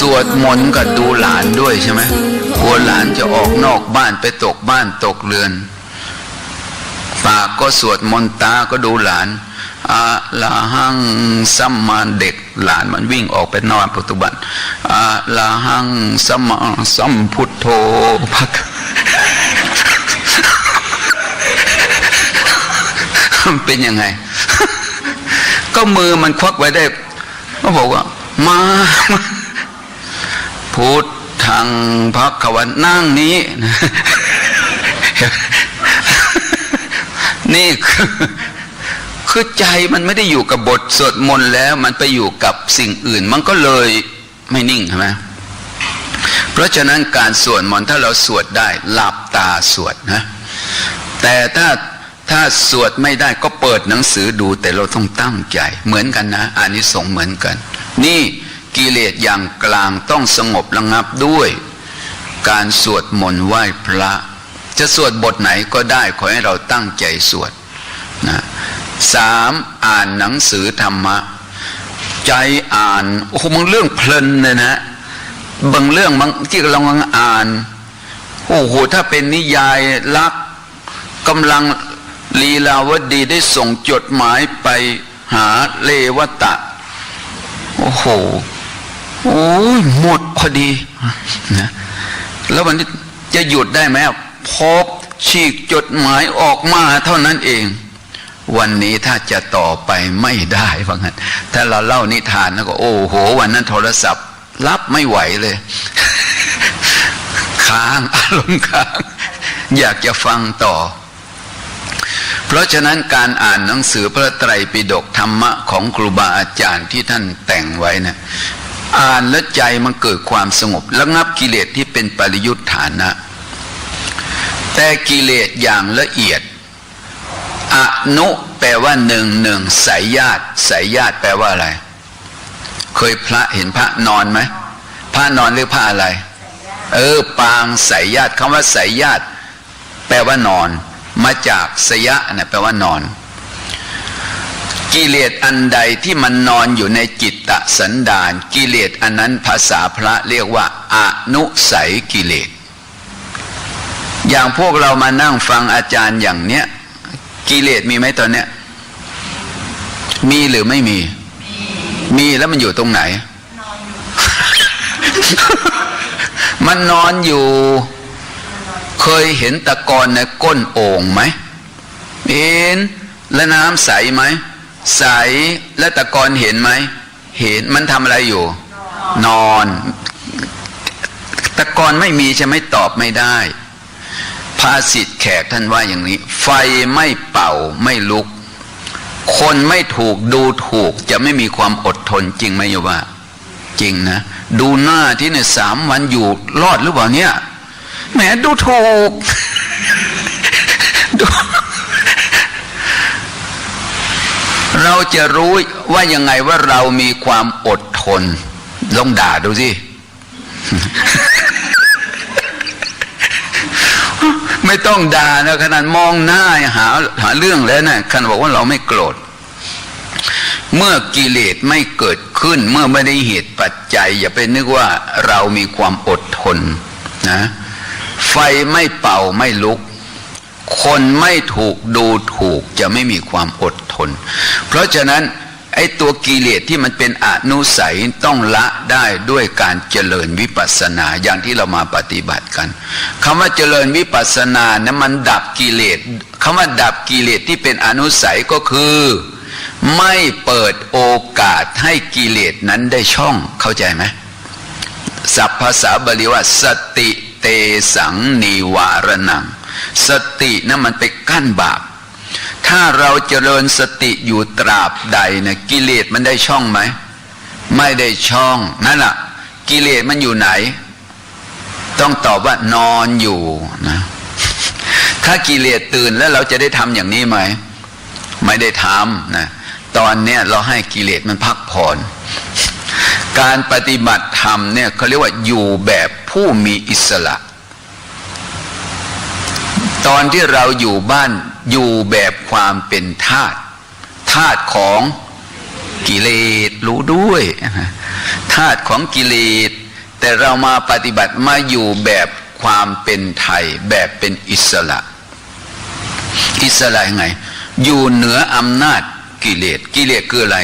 สวดมนต์กับดูหลานด้วยใช่ไหมกลัวหลานจะออกนอกบ้านไปตกบ้านตกเรือนปากก็สวดมนต์ตาก็ดูหลานอะละหังสัมมาเด็กหลานมันวิ่งออกไปนอนปัจจุบันอะละหังสัมมาสัมพุทโธพักเป็นยังไงก็มือมันควักไว้ได้ก็บอกว่ามาพุทธังภควานั่งนี้นี่คือใจมันไม่ได้อยู่กับบทสวดมนต์แล้วมันไปอยู่กับสิ่งอื่นมันก็เลยไม่นิ่งใช่ไหมเพราะฉะนั้นการสวดมนต์ถ้าเราสวดได้หลับตาสวดนะแต่ถ้าสวดไม่ได้ก็เปิดหนังสือดูแต่เราต้องตั้งใจเหมือนกันนะอานิสงส์เหมือนกันนี่กิเลสอย่างกลางต้องสงบระงับด้วยการสวดมนต์ไหว้พระจะสวดบทไหนก็ได้ขอให้เราตั้งใจสวด นะ3อ่านหนังสือธรรมะใจอ่านโอ้โหบางเรื่องเพลินเลยนะบางเรื่องบางที่กำลังอ่านโอ้โหถ้าเป็นนิยายรักกำลังลีลาวดีได้ส่งจดหมายไปหาเลวตะโอ้โหโอ้ยหมดพอดีนะแล้ววันนี้จะหยุดได้ไหมพบฉีกจดหมายออกมาเท่านั้นเองวันนี้ถ้าจะต่อไปไม่ได้เพราะงั้นถ้าเราเล่านิทานแล้วก็โอ้โหวันนั้นโทรศัพท์รับไม่ไหวเลย ค้างอารมณ์ค้างอยากจะฟังต่อเพราะฉะนั้นการอ่านหนังสือพระไตรปิฎกธรรมะของครูบาอาจารย์ที่ท่านแต่งไว้นะอ่านแล้วใจมันเกิดความสงบระงับกิเลสที่เป็นปริยุทธานะแต่กิเลสอย่างละเอียดอนุแปลว่าหนึ่งสายญาติสายญาติแปลว่าอะไรเคยพระเห็นพระนอนไหมพระนอนหรือพระอะไรปางสายญาติคำว่าสายญาติแปลว่านอนมาจากสยะนะแปลว่านอนกิเลสอันใดที่มันนอนอยู่ในจิตตสันดานกิเลสอันนั้นภาษาพระเรียกว่าอนุสัยกิเลสอย่างพวกเรามานั่งฟังอาจารย์อย่างเนี้ยกิเลสมีไหมตอนเนี้ยมีหรือไม่มีมีแล้วมันอยู่ตรงไหน มันนอนอยู่เคยเห็นตะกอนในก้นโอ่งไหมเห็นแล้วน้ำใสไหมใสแล้วตะกอนเห็นไหมเห็นมันทำอะไรอยู่นอนตะกอนไม่มีใช่ไหมตอบไม่ได้ภาษิตแขกท่านว่าอย่างนี้ไฟไม่เป่าไม่ลุกคนไม่ถูกดูถูกจะไม่มีความอดทนจริงไหมโยว่าจริงนะดูหน้าที่เนี่ย3 วันอยู่รอดหรือเปล่าเนี่ยแหมดูถูก เราจะรู้ว่ายังไงว่าเรามีความอดทนลองด่าดูสิ ไม่ต้องด่านะขนาดมองหน้าหาเรื่องแล้วนะขนาดบอกว่าเราไม่โกรธเมื่อกิเลสไม่เกิดขึ้นเมื่อไม่ได้เหตุปัจจัยอย่าไปนึกว่าเรามีความอดทนนะไฟไม่เป่าไม่ลุกคนไม่ถูกดูถูกจะไม่มีความอดทนเพราะฉะนั้นไอ้ตัวกิเลสที่มันเป็นอนุสัยต้องละได้ด้วยการเจริญวิปัสสนาอย่างที่เรามาปฏิบัติกันคำว่าเจริญวิปัสสนานะมันดับกิเลสคำว่าดับกิเลสที่เป็นอนุสัยก็คือไม่เปิดโอกาสให้กิเลสนั้นได้ช่องเข้าใจไหมศัพท์ภาษาบาลีว่าสติเตสังนิวารนังสตินั้นมันไปกั้นบาปถ้าเราเจริญสติอยู่ตราบใดนะกิเลสมันได้ช่องไหมไม่ได้ช่องนั่นแหละกิเลสมันอยู่ไหนต้องตอบว่านอนอยู่นะถ้ากิเลสตื่นแล้วเราจะได้ทำอย่างนี้ไหมไม่ได้ทำนะตอนเนี้ยเราให้กิเลสมันพักผ่อนการปฏิบัติธรรมเนี่ยเขาเรียกว่าอยู่แบบผู้มีอิสระตอนที่เราอยู่บ้านอยู่แบบความเป็นทาสของกิเลสรู้ด้วยทาสของกิเลสแต่เรามาปฏิบัติมาอยู่แบบความเป็นไทยแบบเป็นอิสระอิสระยังไงอยู่เหนืออำนาจกิเลสกิเลสคืออะไร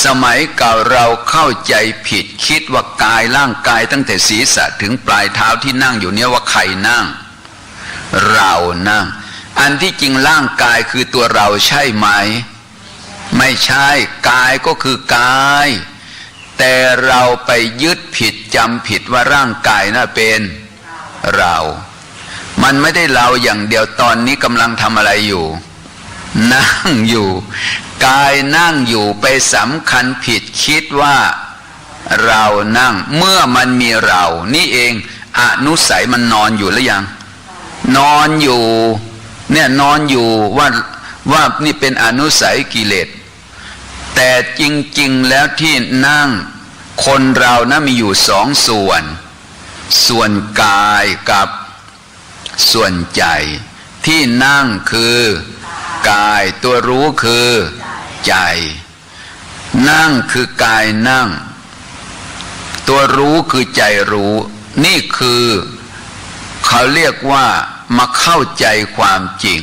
สมัยเก่าเราเข้าใจผิดคิดว่ากายร่างกายตั้งแต่ศีรษะถึงปลายเท้าที่นั่งอยู่เนี่ยว่าใครนั่งเรานั่งอันที่จริงร่างกายคือตัวเราใช่ไหมไม่ใช่กายก็คือกายแต่เราไปยึดผิดจำผิดว่าร่างกายน่ะเป็นเรามันไม่ได้เราอย่างเดียวตอนนี้กำลังทำอะไรอยู่นั่งอยู่กายนั่งอยู่ไปสำคัญผิดคิดว่าเรานั่งเมื่อมันมีเรานี่เองอนุสัยมันนอนอยู่หรือยังนอนอยู่เนี่ยนอนอยู่ว่านี่เป็นอนุสัยกิเลสแต่จริงๆแล้วที่นั่งคนเรานะมีอยู่2 ส่วนกายกับส่วนใจที่นั่งคือก กายตัวรู้คือใจนั่งคือกายนั่งตัวรู้คือใจรู้นี่คือเขาเรียกว่ามาเข้าใจความจริง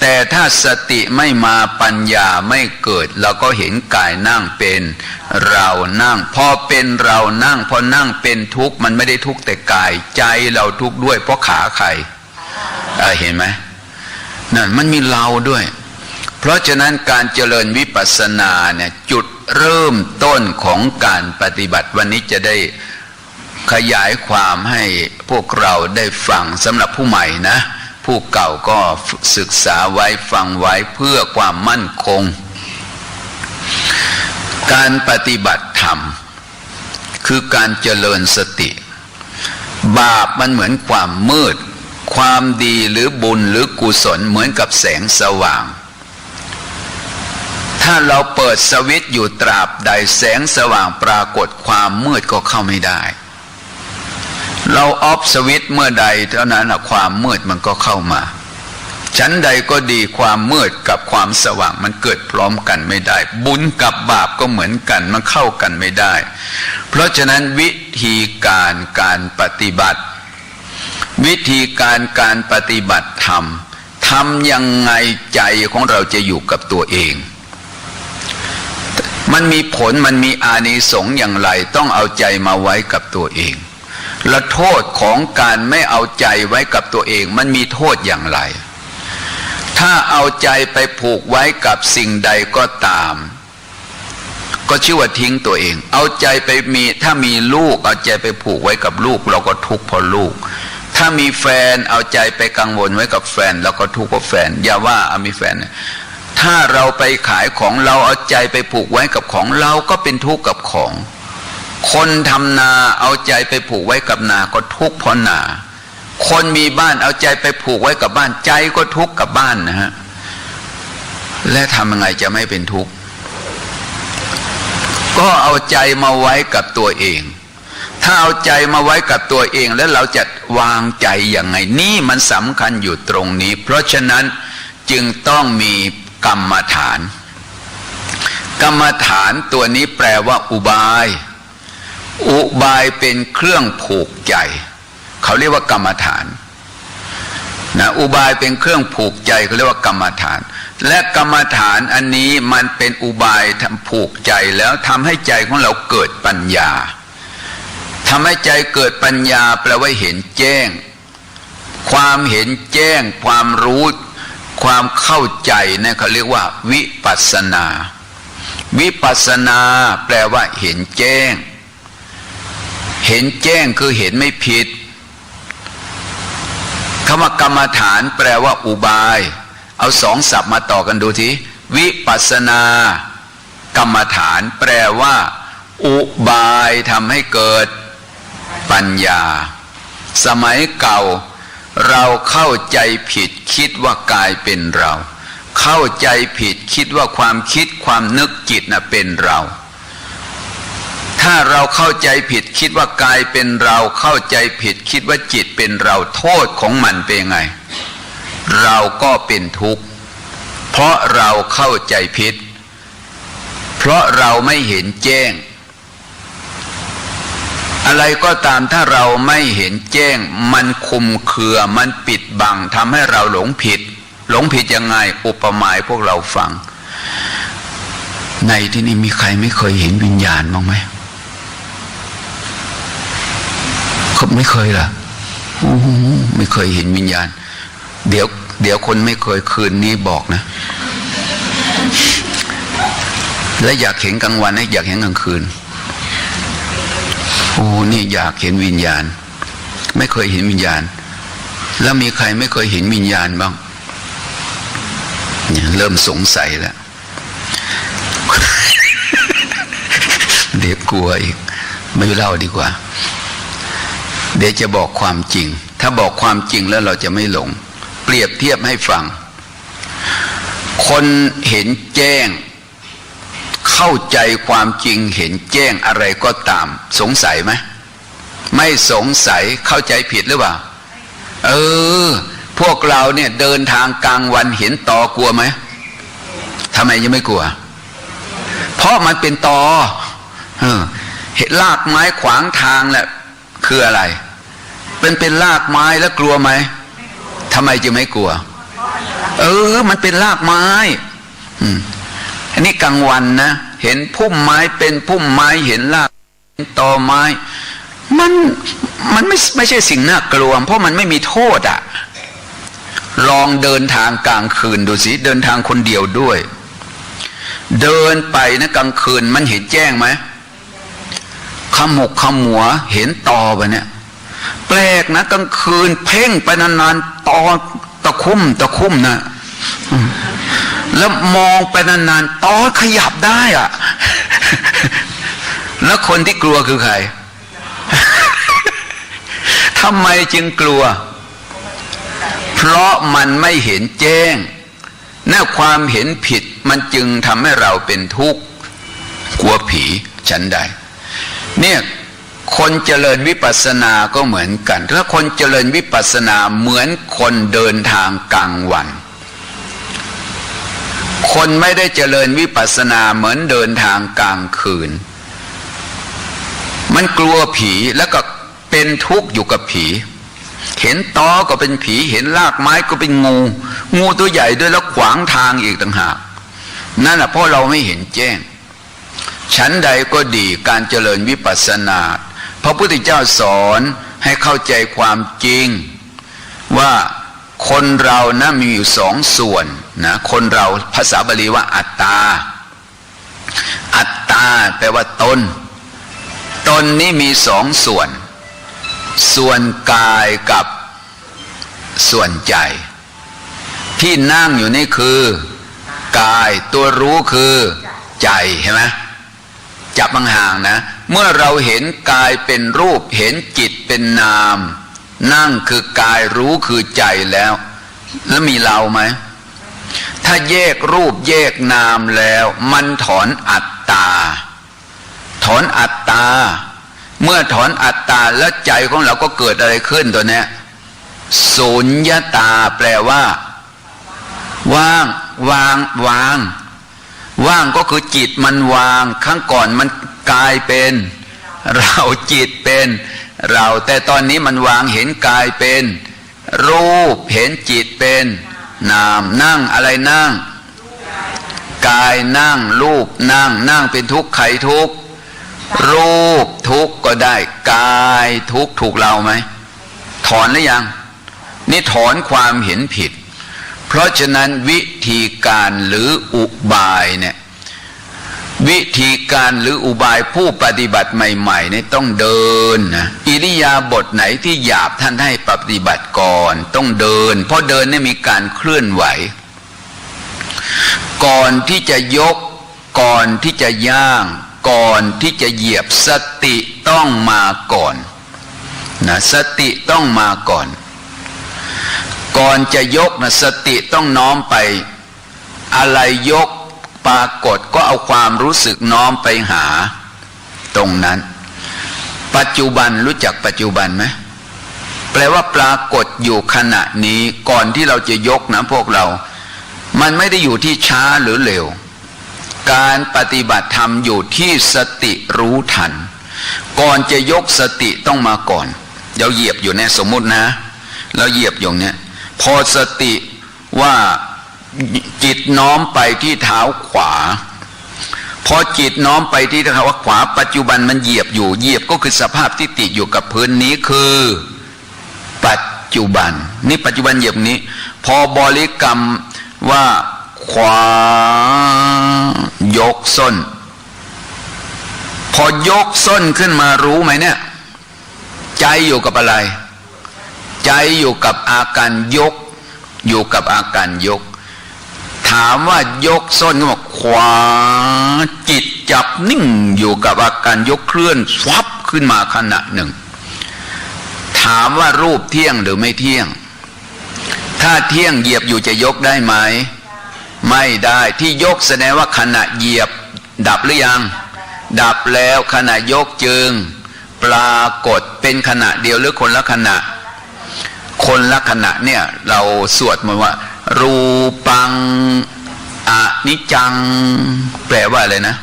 แต่ถ้าสติไม่มาปัญญาไม่เกิดเราก็เห็นกายนั่งเป็นเรานั่งพอเป็นเรานั่งพอนั่งเป็นทุกข์มันไม่ได้ทุกข์แต่กายใจเราทุกข์ด้วยเพราะขาใครเห็นไหมนั่นมันมีเราด้วยเพราะฉะนั้นการเจริญวิปัสสนาเนี่ยจุดเริ่มต้นของการปฏิบัติวันนี้จะได้ขยายความให้พวกเราได้ฟังสำหรับผู้ใหม่นะผู้เก่าก็ศึกษาไว้ฟังไว้เพื่อความมั่นคงการปฏิบัติธรรมคือการเจริญสติบาปมันเหมือนความมืดความดีหรือบุญหรือกุศลเหมือนกับแสงสว่างถ้าเราเปิดสวิตช์อยู่ตราบใดแสงสว่างปรากฏความมืดก็เข้าไม่ได้เราออฟสวิตช์เมื่อใดเท่านั้นความมืดมันก็เข้ามาชั้นใดก็ดีความมืดกับความสว่างมันเกิดพร้อมกันไม่ได้บุญกับบาปก็เหมือนกันมันเข้ากันไม่ได้เพราะฉะนั้นวิธีการปฏิบัติวิธีการปฏิบัติธรรมทำยังไงใจของเราจะอยู่กับตัวเองมันมีผลมันมีอานิสงส์อย่างไรต้องเอาใจมาไว้กับตัวเองและโทษของการไม่เอาใจไว้กับตัวเองมันมีโทษอย่างไรถ้าเอาใจไปผูกไว้กับสิ่งใดก็ตามก็ชื่อว่าทิ้งตัวเองเอาใจไปถ้ามีลูกเอาใจไปผูกไว้กับลูกเราก็ทุกข์เพราะลูกถ้ามีแฟนเอาใจไปกังวลไว้กับแฟนเราก็ทุกข์เพราะแฟนอย่าว่ามีแฟนถ้าเราไปขายของเราเอาใจไปผูกไว้กับของเราก็เป็นทุกข์กับของคนทำนาเอาใจไปผูกไว้กับนาก็ทุกข์เพราะนาคนมีบ้านเอาใจไปผูกไว้กับบ้านใจก็ทุกข์กับบ้านนะฮะและทำยังไงจะไม่เป็นทุกข์ก็เอาใจมาไว้กับตัวเองถ้าเอาใจมาไว้กับตัวเองแล้วเราจะวางใจอย่างไงนี่มันสำคัญอยู่ตรงนี้เพราะฉะนั้นจึงต้องมีกรรมฐานกรรมฐานตัวนี้แปลว่าอุบายอุบายเป็นเครื่องผูกใจเขาเรียกว่ากรรมฐานนะอุบายเป็นเครื่องผูกใจเขาเรียกว่ากรรมฐานและกรรมฐานอันนี้มันเป็นอุบายทำผูกใจแล้วทำให้ใจของเราเกิดปัญญาทำให้ใจเกิดปัญญาแปลว่าเห็นแจ้งความเห็นแจ้งความรู้ความเข้าใจเนี่ยเขาเรียกว่าวิปัสสนาวิปัสสนาแปลว่าเห็นแจ้งเห็นแจ้งคือเห็นไม่ผิดคำว่ากรรมฐานแปลว่าอุบายเอาสองศัพท์มาต่อกันดูทีวิปัสสนากรรมฐานแปลว่าอุบายทำให้เกิดปัญญาสมัยเก่าเราเข้าใจผิดคิดว่ากายเป็นเราเข้าใจผิดคิดว่าความคิดความนึกจิตน่ะเป็นเราถ้าเราเข้าใจผิดคิดว่ากายเป็นเราเข้าใจผิดคิดว่าจิตเป็นเราโทษของมันเป็นไงเราก็เป็นทุกข์เพราะเราเข้าใจผิดเพราะเราไม่เห็นแจ้งอะไรก็ตามถ้าเราไม่เห็นแจ้งมันคุมเครือมันปิดบังทำให้เราหลงผิดยังไงอุปมาพวกเราฟังในที่นี้มีใครไม่เคยเห็นวิญญาณบ้างไหมเขาไม่เคยเหรอไม่เคยเห็นวิญญาณเดี๋ยวคนไม่เคยคืนนี้บอกนะและอยากเห็นกลางวันให้อยากเห็นกลางคืนนี่อยากเห็นวิญญาณไม่เคยเห็นวิญญาณแล้วมีใครไม่เคยเห็นวิญญาณบ้างเริ่มสงสัยแล้ว เดี๋ยวกลัวอีกไม่เล่าดีกว่าเดี๋ยวจะบอกความจริงถ้าบอกความจริงแล้วเราจะไม่หลงเปรียบเทียบให้ฟังคนเห็นแจ้งเข้าใจความจริงเห็นแจ้งอะไรก็ตามสงสัยไหมไม่สงสัยเข้าใจผิดหรือเปล่าพวกเราเนี่ยเดินทางกลางวันเห็นตอกลัวไหม ทำไมยังไม่กลัวเพราะมันเป็นตอเห็นรากไม้ขวางทางแหละคืออะไรเป็นรากไม้แล้วกลัวไหมทำไมจะไม่กลัวมันเป็นรากไม้อันนี้กลางวันนะเห็นพุ่มไม้เป็นพุ่มไม้เห็นรากตอไม้มันไม่ใช่สิ่งน่ากลัวเพราะมันไม่มีโทษอ่ะลองเดินทางกลางคืนดูสิเดินทางคนเดียวด้วยเดินไปนะกลางคืนมันเห็นแจ้งไหมขมุกขมัวเห็นตอไปเนี่ยแปลกนะกลางคืนเพ่งไปนานๆตอตะคุ่มนะแล้วมองไปนานๆตอขยับได้อ่ะแล้วคนที่กลัวคือใครทำไมจึงกลัวเพราะมันไม่เห็นแจ้งน่าความเห็นผิดมันจึงทำให้เราเป็นทุกข์กลัวผีฉันใดเนี่ยคนเจริญวิปัสสนาก็เหมือนกันถ้าคนเจริญวิปัสสนาเหมือนคนเดินทางกลางวันคนไม่ได้เจริญวิปัสสนาเหมือนเดินทางกลางคืนมันกลัวผีแล้วก็เป็นทุกข์อยู่กับผีเห็นตอก็เป็นผีเห็นรากไม้ก็เป็นงูตัวใหญ่ด้วยแล้วขวางทางอีกต่างหากนั่นแหละเพราะเราไม่เห็นแจ้งชั้นใดก็ดีการเจริญวิปัสสนาพระพุทธเจ้าสอนให้เข้าใจความจริงว่าคนเรานะมีอยู่สองส่วนนะคนเราภาษาบาลีว่าอัตตาแปลว่าตนนี้มีสองส่วนกายกับส่วนใจที่นั่งอยู่นี่คือกายตัวรู้คือใจเห็นไหมจับห่างๆนะเมื่อเราเห็นกายเป็นรูปเห็นจิตเป็นนามนั่งคือกายรู้คือใจแล้วมีเราไหมถ้าแยกรูปแยกนามแล้วมันถอนอัตตาเมื่อถอนอัตตาแล้วใจของเราก็เกิดอะไรขึ้นตัวเนี้ยสุญญตาแปลว่าว่างก็คือจิตมันวางข้างก่อนมันกลายเป็นเราจิตเป็นเราแต่ตอนนี้มันวางเห็นกายเป็นรูปเห็นจิตเป็นนามนั่งอะไรนั่งกายนั่งรูปนั่งเป็นทุกข์ใครทุกข์รูปทุกข์ก็ได้กายทุกข์ถูกเราไหมถอนหรือยังนี่ถอนความเห็นผิดเพราะฉะนั้นวิธีการหรืออุบายเนี่ยวิธีการหรืออุบายผู้ปฏิบัติใหม่ๆเนี่ยต้องเดินนะอิริยาบถไหนที่หยาบท่านให้ปฏิบัติก่อนต้องเดินเพราะเดินเนี่ยมีการเคลื่อนไหวก่อนที่จะยกก่อนที่จะย่างก่อนที่จะเหยียบสติต้องมาก่อนนะสติต้องมาก่อนจะยกนะสติต้องน้อมไปอะไรยกปรากฏก็เอาความรู้สึกน้อมไปหาตรงนั้นปัจจุบันรู้จักปัจจุบันไหมแปลว่าปรากฏอยู่ขณะนี้ก่อนที่เราจะยกนะพวกเรามันไม่ได้อยู่ที่ช้าหรือเร็วการปฏิบัติธรรมอยู่ที่สติรู้ทันก่อนจะยกสติต้องมาก่อนเราเหยียบอยู่เนี่ยสมมุตินะเราเหยียบอย่างเนี้ยพอสติว่าจิตน้อมไปที่เท้าขวาพอจิตน้อมไปที่เท้าขวาปัจจุบันมันเหยียบอยู่เหยียบก็คือสภาพที่ติดอยู่กับพื้นนี้คือปัจจุบันนี่ปัจจุบันเหยียบนี้พอบริกรรมว่าขวายกส้นพอยกส้นขึ้นมารู้ไหมเนี่ยใจอยู่กับอะไรใจอยู่กับอาการยกอยู่กับอาการยกถามว่ายกส้นก็บอกขวาจิตจับนิ่งอยู่กับอาการยกเคลื่อนสวับขึ้นมาขณะหนึ่งถามว่ารูปเที่ยงหรือไม่เที่ยงถ้าเที่ยงเหยียบอยู่จะยกได้ไหมไม่ได้ที่ยกแสดงว่าขณะเหยียบดับหรือยังดับแล้วขณะยกจึงปรากฏเป็นขณะเดียวหรือคนละขณะเนี่ยเราสวดมาว่ารูปังอ นิจจังแปลว่าอะไรนะ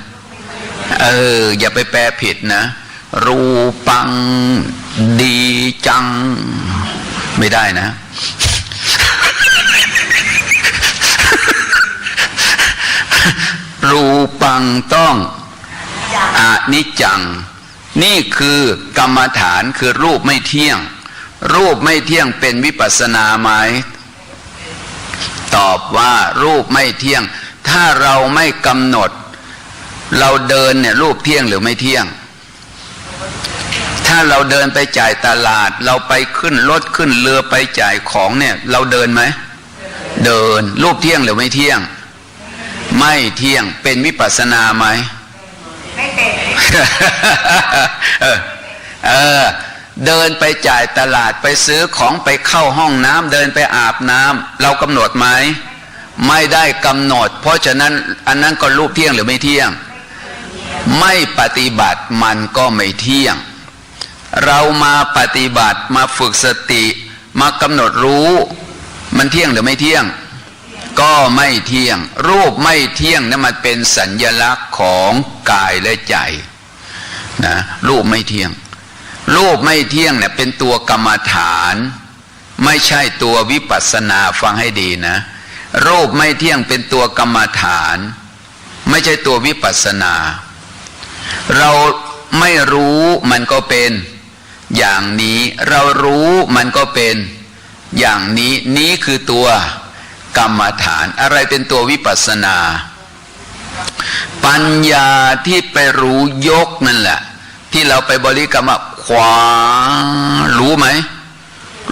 อย่าไปแปลผิดนะรูปังดีจังไม่ได้นะ รูปังต้องอนิจจังนี่คือกรรมฐานคือรูปไม่เที่ยงรูปไม่เที่ยงเป็นวิปัสสนาไหมตอบว่ารูปไม่เที่ยงถ้าเราไม่กำหนดเราเดินเนี่ยรูปเที่ยงหรือไม่เที่ยงถ้าเราเดินไปจ่ายตลาดเราไปขึ้นรถขึ้นเรือไปจ่ายของเนี่ยเราเดินไหมเดินรูปเที่ยงหรือไม่เที่ยงไม่เที่ยงเป็นวิปัสสนาไหมไม่เป็นเดินไปจ่ายตลาดไปซื้อของไปเข้าห้องน้ำเดินไปอาบน้ำเรากำหนดไหมไม่ได้กำหนดเพราะฉะนั้นอันนั้นก็รูปเที่ยงหรือไม่เที่ยงไม่ปฏิบัติมันก็ไม่เที่ยงเรามาปฏิบัติมาฝึกสติมากำหนดรู้มันเที่ยงหรือไม่เที่ยงก็ไม่เที่ยงรูปไม่เที่ยงนั่นมันเป็นสัญลักษณ์ของกายและใจนะรูปไม่เที่ยงรูปไม่เที่ยงเนี่ยเป็นตัวกรรมฐานไม่ใช่ตัววิปัสสนาฟังให้ดีนะรูปไม่เที่ยงเป็นตัวกรรมฐานไม่ใช่ตัววิปัสสนาเราไม่รู้มันก็เป็นอย่างนี้เรารู้มันก็เป็นอย่างนี้นี้คือตัวกรรมฐานอะไรเป็นตัววิปัสสนาปัญญาที่ไปรู้ยกนั่นแหละที่เราไปบริกรรมขวารู้ไหม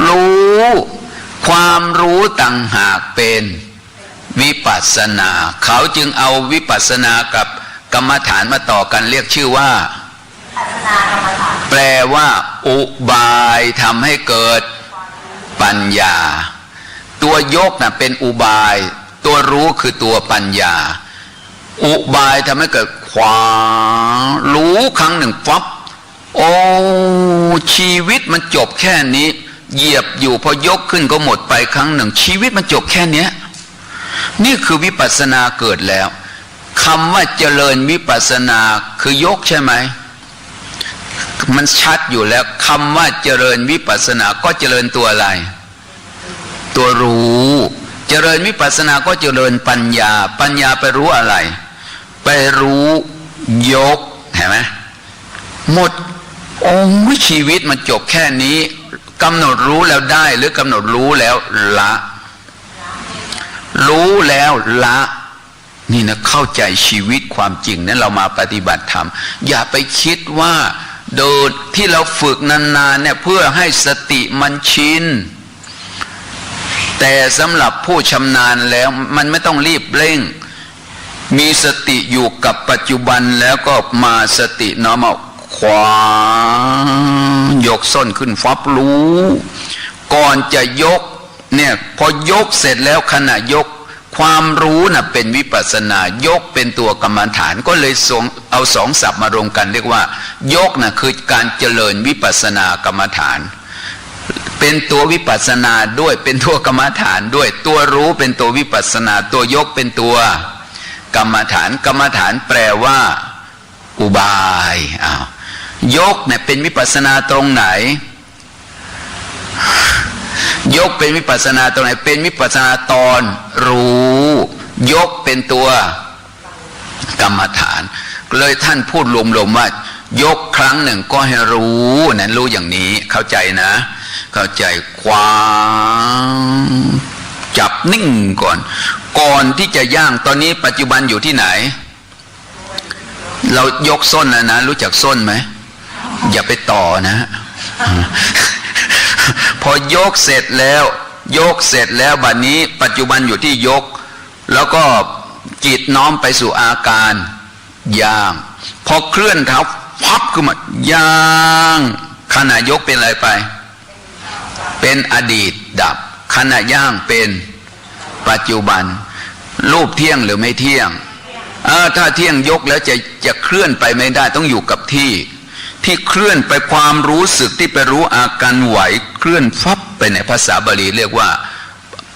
รู้ความรู้ต่างหากเป็นวิปัสสนาเขาจึงเอาวิปัสสนากับกรรมฐานมาต่อกันเรียกชื่อว่าแปลว่าอุบายทำให้เกิดปัญญาตัวยกน่ะเป็นอุบายตัวรู้คือตัวปัญญาอุบายทำให้เกิดขวารู้ครั้งหนึ่งปั๊บโอ้ชีวิตมันจบแค่นี้เหยียบอยู่พอยกขึ้นก็หมดไปครั้งหนึ่งชีวิตมันจบแค่นี้นี่คือวิปัสสนาเกิดแล้วคำว่าเจริญวิปัสสนาคือยกใช่ไหมมันชัดอยู่แล้วคำว่าเจริญวิปัสสนาก็เจริญตัวอะไรตัวรู้เจริญวิปัสสนาก็เจริญปัญญาปัญญาไปรู้อะไรไปรู้ยกเห็นไหมหมดชีวิตมันจบแค่นี้กำหนดรู้แล้วได้หรือกำหนดรู้แล้วละรู้แล้วละนี่นะเข้าใจชีวิตความจริงนั้นเรามาปฏิบัติธรรมอย่าไปคิดว่าโดยที่เราฝึกนานๆเนี่ยเพื่อให้สติมันชินแต่สำหรับผู้ชำนาญแล้วมันไม่ต้องรีบเร่งมีสติอยู่กับปัจจุบันแล้วก็มาสติน้อมเอาขวายกส้นขึ้นฟับรู้ก่อนจะยกเนี่ยพอยกเสร็จแล้วขณะยกความรู้น่ะเป็นวิปัสสนายกเป็นตัวกรรมฐานก็เลยเอาสองศัพท์มารวมกันเรียกว่ายกน่ะคือการเจริญวิปัสสนากรรมฐานเป็นตัววิปัสสนาด้วยเป็นตัวกรรมฐานด้วยตัวรู้เป็นตัววิปัสสนาตัวยกเป็นตัวกรรมฐานกรรมฐานแปลว่าอุบายยกเนี่ยเป็นวิปัสสนาตรงไหนยกเป็นวิปัสสนาตรงไหนเป็นวิปัสสนาตอนรู้ยกเป็นตัวกรรมฐานเลยท่านพูดรวมๆว่ายกครั้งหนึ่งก็ให้รู้นั้นรู้อย่างนี้เข้าใจนะเข้าใจความจับนิ่งก่อนที่จะย่างตอนนี้ปัจจุบันอยู่ที่ไหนเรายกส้นนะรู้จักส้นไหมอย่าไปต่อนะ พอยกเสร็จแล้วบัดนี้ปัจจุบันอยู่ที่ยกแล้วก็จิตน้อมไปสู่อาการย่างพอเคลื่อนเท้าพับขึ้นมาย่างขณะยกเป็นอะไรไปเป็นอดีตดับขณะย่างเป็นปัจจุบันรูปเที่ยงหรือไม่เที่ยงถ้าเที่ยงยกแล้วจะเคลื่อนไปไม่ได้ต้องอยู่กับที่เคลื่อนไปความรู้สึกที่ไปรู้อาการไหวเคลื่อนฟับไปในภาษาบาลีเรียกว่า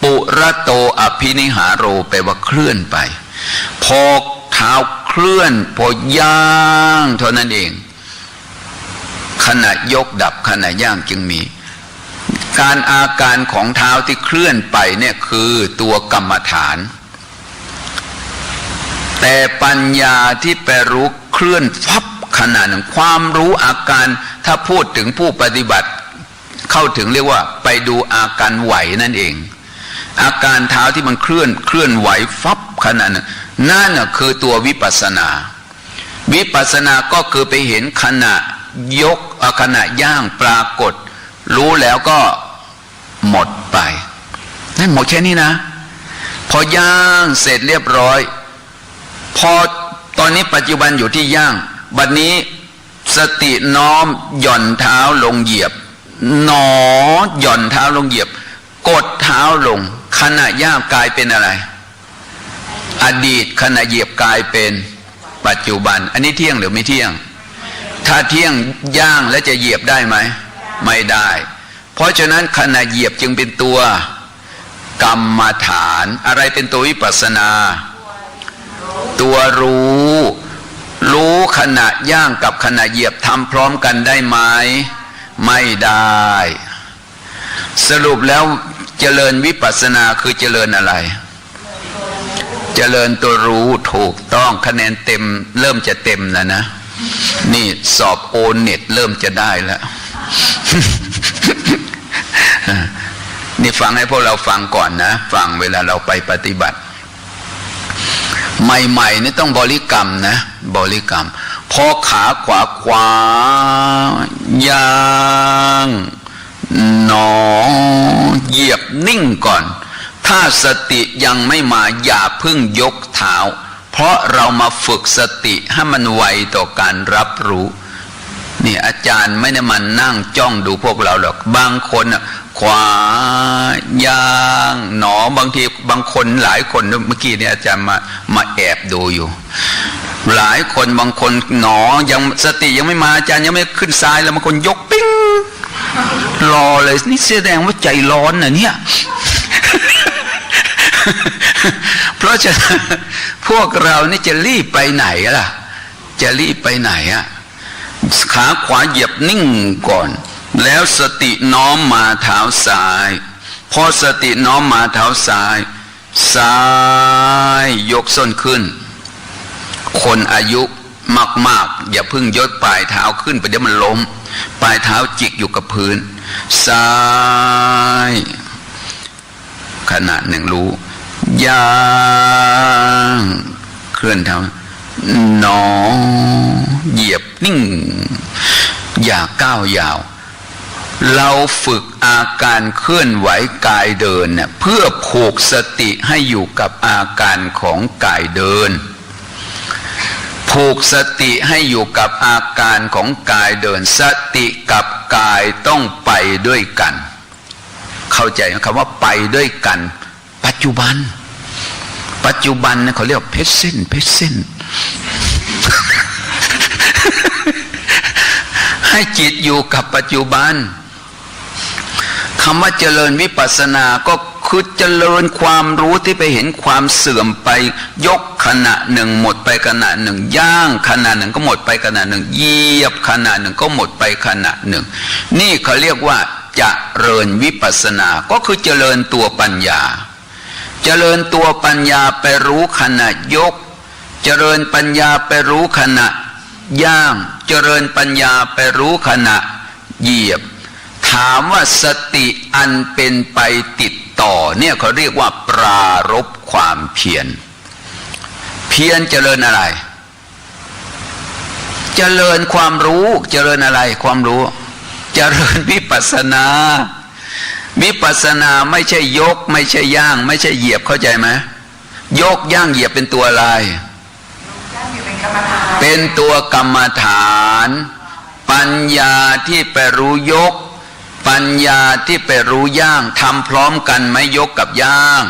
ป ปุระโตอภินิหารโรแปลว่าเคลื่อนไปพอเท้าเคลื่อนพอย่างเท่านั้นเองขณะยกดับขณะย่างจึงมีการอาการของเท้าที่เคลื่อนไปเนี่ยคือตัวกรรมฐานแต่ปัญญาที่ไปรู้เคลื่อนฟับขณะหนึ่งความรู้อาการถ้าพูดถึงผู้ปฏิบัติเข้าถึงเรียกว่าไปดูอาการไหวนั่นเองอาการเท้าที่มันเคลื่อนไหวฟับขณะนั้นนั่นคือตัววิปัสสนาวิปัสสนาก็คือไปเห็นขณะยกขณะย่างปรากฏรู้แล้วก็หมดไปนั่นหมดแค่นี้นะพอย่างเสร็จเรียบร้อยพอตอนนี้ปัจจุบันอยู่ที่ย่างบัดนี้สติน้อมหย่อนเท้าลงเหยียบหนอหย่อนเท้าลงเหยียบกดเท้าลงขณะย่างกลายเป็นอะไรอดีตขณะเหยียบกลายเป็นปัจจุบันอันนี้เที่ยงหรือไม่เที่ยงถ้าเที่ยงย่างแล้วจะเหยียบได้ไหมไม่ได้เพราะฉะนั้นขณะเหยียบจึงเป็นตัวกรรมฐานอะไรเป็นตัววิปัสสนาตัวรู้ขณะย่างกับขณะเหยียบทำพร้อมกันได้ไหมไม่ได้สรุปแล้วเจริญวิปัสสนาคือเจริญอะไรเจริญตัวรู้ถูกต้องคะแนนเต็มเริ่มจะเต็มแล้วนะนี่สอบโอเน็ตเริ่มจะได้แล้ว นี่ฟังให้พวกเราฟังก่อนนะฟังเวลาเราไปปฏิบัติใหม่ๆนี่ต้องบริกรรมนะบริกรรมพอขาขวาย่างหนอเหยียบนิ่งก่อนถ้าสติยังไม่มาอย่าพึ่งยกเท้าเพราะเรามาฝึกสติให้มันไวต่อการรับรู้นี่อาจารย์ไม่ได้มานั่งจ้องดูพวกเราหรอกบางคนขวาย่างหนอบางทีบางคนหลายคนเมื่อกี้เนี่ยอาจารย์มาแอบดูอยู่หลายคนบางคนหนอยังสติยังไม่มาอาจารย์ยังไม่ขึ้นซ้ายแล้วบางคนยกปิ้งรอเลยนี่แสดงว่าใจร้อนนะเนี่ย เพราะฉะนั้นพวกเรานี่จะรีบไปไหนล่ะจะรีบไปไหนอะขาขวาเหยียบนิ่งก่อนแล้วสติน้อมมาเท้าซ้ายพอสติน้อมมาเท้าซ้ายยกส้นขึ้นคนอายุมากๆอย่าพึ่งยกปลายเท้าขึ้นไปเดี๋ยวมันล้มปลายเท้าจิกอยู่กับพื้นซ้ายขณะหนึ่งรู้ย่างเคลื่อนเท้าหนอเหยียบนิ่งอย่าก้าวยาวเราฝึกอาการเคลื่อนไหวกายเดินเนี่ยเพื่อผูกสติให้อยู่กับอาการของกายเดินผูกสติให้อยู่กับอาการของกายเดินสติกับกายต้องไปด้วยกันเข้าใจไหมคำว่าไปด้วยกันปัจจุบันนะเขาเรียกเพชรเส้น ให้จิตอยู่กับปัจจุบันคำว่าเจริญวิปัสสนาก็คือเจริญความรู้ที่ไปเห็นความเสื่อมไปยกขณะหนึ่งหมดไปขณะหนึ่งย่างขณะหนึ่งก็หมดไปขณะหนึ่งเหยียบขณะหนึ่งก็หมดไปขณะหนึ่งนี่เขาเรียกว่าเจริญวิปัสสนาก็คือเจริญตัวปัญญาเจริญตัวปัญญาไปรู้ขณะยกเจริญปัญญาไปรู้ขณะย่างเจริญปัญญาไปรู้ขณะเหยียบถามว่าสติอันเป็นไปติดต่อเนี่ยเขาเรียกว่าปรารภความเพียรเจริญอะไรเจริญความรู้เจริญอะไรความรู้เจริญวิปัสสนาวิปัสสนาไม่ใช่ยกไม่ใช่ย่างไม่ใช่เหยียบเข้าใจไหมยกย่างเหยียบเป็นตัวอะไรเป็นตัวกรรมฐานปัญญาที่ไปรู้ยกปัญญาที่ไปรู้ย่างทำพร้อมกันไหมยกกับย่าง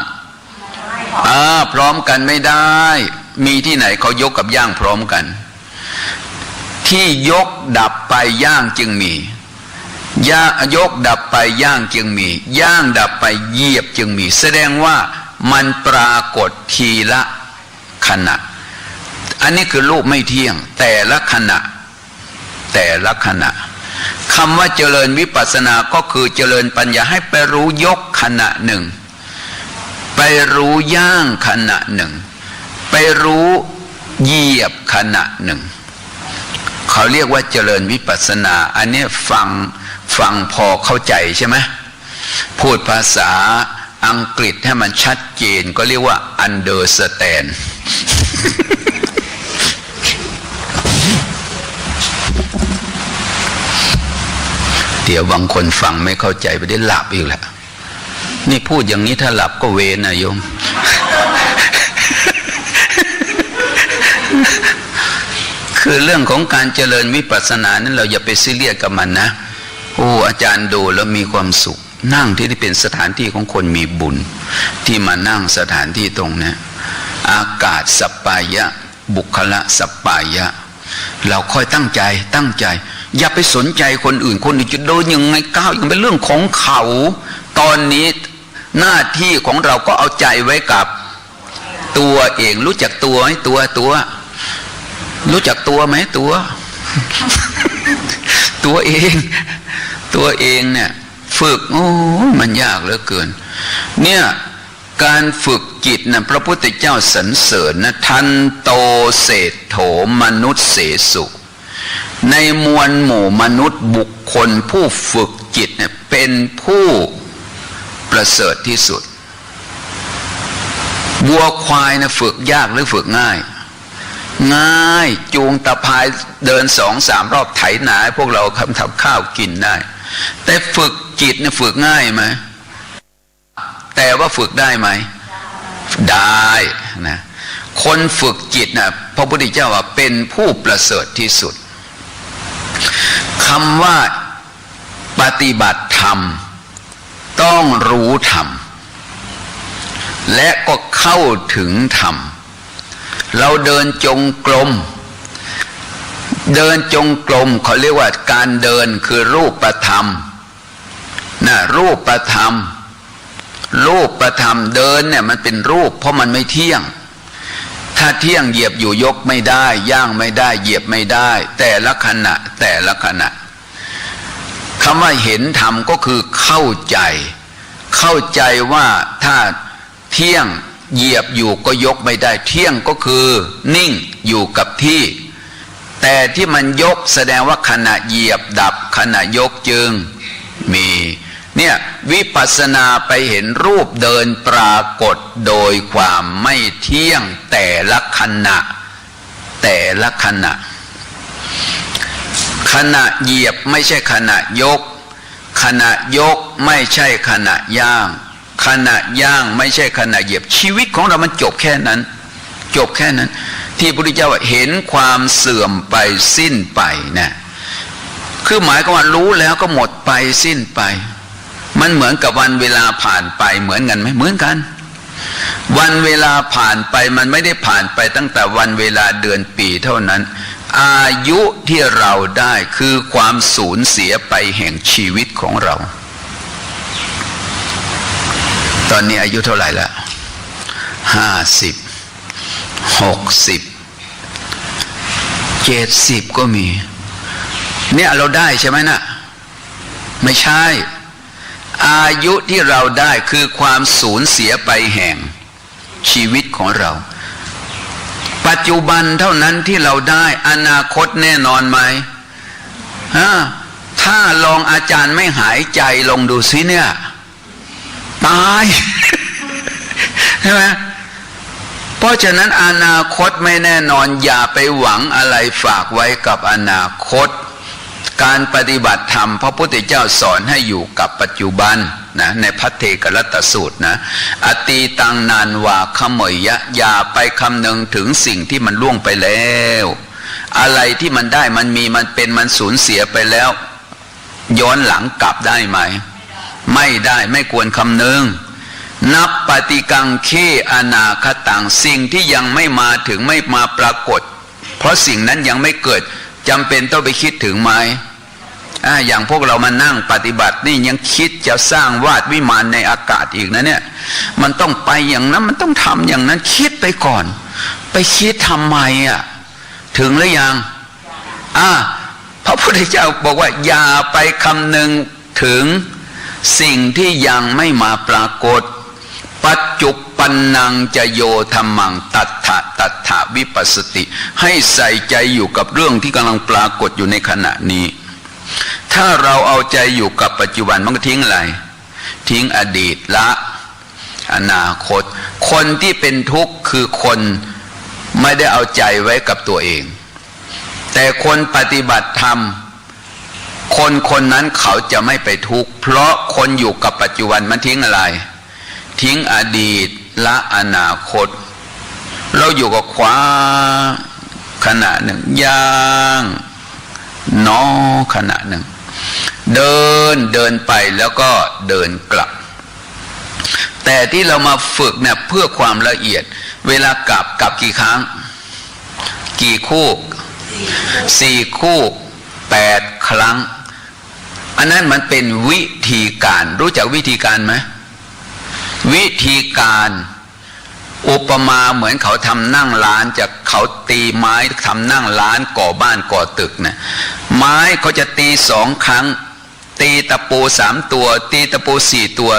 พร้อมกันไม่ได้มีที่ไหนเขายกกับย่างพร้อมกันที่ยกดับไปย่างจึงมี ยกดับไปย่างจึงมีย่างดับไปเหยียบจึงมีแสดงว่ามันปรากฏทีละขณะอันนี้คือรูปไม่เที่ยงแต่ละขณะคำว่าเจริญวิปัสสนาก็คือเจริญปัญญาให้ไปรู้ยกขณะหนึ่งไปรู้ย่างขณะหนึ่งไปรู้เหยียบขณะหนึ่งเขาเรียกว่าเจริญวิปัสสนาอันนี้ฟังพอเข้าใจใช่ไหมพูดภาษาอังกฤษให้มันชัดเจนก็เรียกว่า understand เดี๋ยวบางคนฟังไม่เข้าใจไปได้หลับอีกแล้วนี่พูดอย่างนี้ถ้าหลับก็เวรนะโยม คือเรื่องของการเจริญวิปัสสนานั้นเราอย่าไปซีเรียสกับมันนะโอ้อาจารย์ดูแล้วมีความสุขนั่งที่นี่เป็นสถานที่ของคนมีบุญที่มานั่งสถานที่ตรงนี้อากาศสัปปายะบุคละสัปปายะเราค่อยตั้งใจอย่าไปสนใจคนอื่นจะโดนยังไงก้าวยังเป็นเรื่องของเขาตอนนี้หน้าที่ของเราก็เอาใจไว้กับตัวเองรู้จักตัวไหมตัวรู้จักตัวไหมตัวเองเนี่ยฝึกโอ้มันยากเหลือเกินเนี่ยการฝึกจิตนะพระพุทธเจ้าสรรเสริญนะทันโตเศรษโถมนุษย์เสสุในมวลหมู่มนุษย์บุคคลผู้ฝึกจิตเนี่ยเป็นผู้ประเสริฐที่สุดวัวควายนะฝึกยากหรือฝึกง่ายจูงตะพายเดิน2-3 รอบไถนาพวกเราทำข้าวกินได้แต่ฝึกจิตเนี่ยฝึกง่ายไหมแต่ว่าฝึกได้ไหมได้นะคนฝึกจิตนะพระพุทธเจ้าว่าเป็นผู้ประเสริฐที่สุดคำว่าปฏิบัติธรรมต้องรู้ธรรมและก็เข้าถึงธรรมเราเดินจงกรมเขาเรียกว่าการเดินคือรูปธรรมนะรูปธรรมเดินเนี่ยมันเป็นรูปเพราะมันไม่เที่ยงถ้าเที่ยงเหยียบอยู่ยกไม่ได้ย่างไม่ได้เหยียบไม่ได้แต่ละขณะคำว่าเห็นธรรมก็คือเข้าใจว่าถ้าเที่ยงเหยียบอยู่ก็ยกไม่ได้เที่ยงก็คือนิ่งอยู่กับที่แต่ที่มันยกแสดงว่าขณะเหยียบดับขณะยกจึงมีเนี่ยวิปัสสนาไปเห็นรูปเดินปรากฏโดยความไม่เที่ยงแต่ละขณะขณะเหยียบไม่ใช่ขณะยกขณะยกไม่ใช่ขณะย่างขณะย่างไม่ใช่ขณะเหยียบชีวิตของเรามันจบแค่นั้นที่พระพุทธเจ้าเห็นความเสื่อมไปสิ้นไปนะคือหมายความว่ารู้แล้วก็หมดไปสิ้นไปมันเหมือนกับวันเวลาผ่านไปเหมือนกันไหมเหมือนกันวันเวลาผ่านไปมันไม่ได้ผ่านไปตั้งแต่วันเวลาเดือนปีเท่านั้นอายุที่เราได้คือความสูญเสียไปแห่งชีวิตของเราตอนนี้อายุเท่าไหร่ละ50 60 70ก็มีเนี่ยเราได้ใช่ไหมนะไม่ใช่อายุที่เราได้คือความสูญเสียไปแห่งชีวิตของเราปัจจุบันเท่านั้นที่เราได้อนาคตแน่นอนไหมถ้าลองอาจารย์ไม่หายใจลองดูสิเนี่ยตายใช่ไหมเพราะฉะนั้นอนาคตไม่แน่นอนอย่าไปหวังอะไรฝากไว้กับอนาคตการปฏิบัติธรรมพระพุทธเจ้าสอนให้อยู่กับปัจจุบันนะในพัทเทกรัตตสูตรนะอตีตังนานวาขโมยะอย่าไปคำนึงถึงสิ่งที่มันล่วงไปแล้วอะไรที่มันได้มันมีมันเป็นมันสูญเสียไปแล้วย้อนหลังกลับได้ไหมไม่ได้ไม่ควรคำนึงนับปฏิกังเคอนาคตังสิ่งที่ยังไม่มาถึงไม่มาปรากฏเพราะสิ่งนั้นยังไม่เกิดจำเป็นต้องไปคิดถึงไหม อย่างพวกเรามานั่งปฏิบัตินี่ยังคิดจะสร้างวาดวิมานในอากาศอีกนะเนี่ยมันต้องไปอย่างนั้นมันต้องทำอย่างนั้นคิดไปก่อนไปคิดทำไมถึงหรือยังพระพุทธเจ้าบอกว่าอย่าไปคำนึงถึงสิ่งที่ยังไม่มาปรากฏปัจจุปันนังจะโยธรรมังตัทธะวิปัสสติให้ใส่ใจอยู่กับเรื่องที่กำลังปรากฏอยู่ในขณะนี้ถ้าเราเอาใจอยู่กับปัจจุบันมันก็ทิ้งอะไรทิ้งอดีตละอนาคตคนที่เป็นทุกข์คือคนไม่ได้เอาใจไว้กับตัวเองแต่คนปฏิบัติธรรมคนนั้นเขาจะไม่ไปทุกข์เพราะคนอยู่กับปัจจุบันมันทิ้งอะไรทิ้งอดีตละอนาคตเราอยู่กับขวาขณะหนึ่งย่างนอขณะหนึ่งเดินไปแล้วก็เดินกลับแต่ที่เรามาฝึกเนี่ยเพื่อความละเอียดเวลากลับกี่ครั้งกี่คู่4 คู่8 ครั้งอันนั้นมันเป็นวิธีการรู้จักวิธีการไหมวิธีการอุปมาเหมือนเขาทำนั่งร้านจากเขาตีไม้ทำนั่งร้านก่อบ้านก่อตึกเนี่ยไม้เขาจะตี2 ครั้งตีตะปู3 ตัวตีตะปู4 ตัว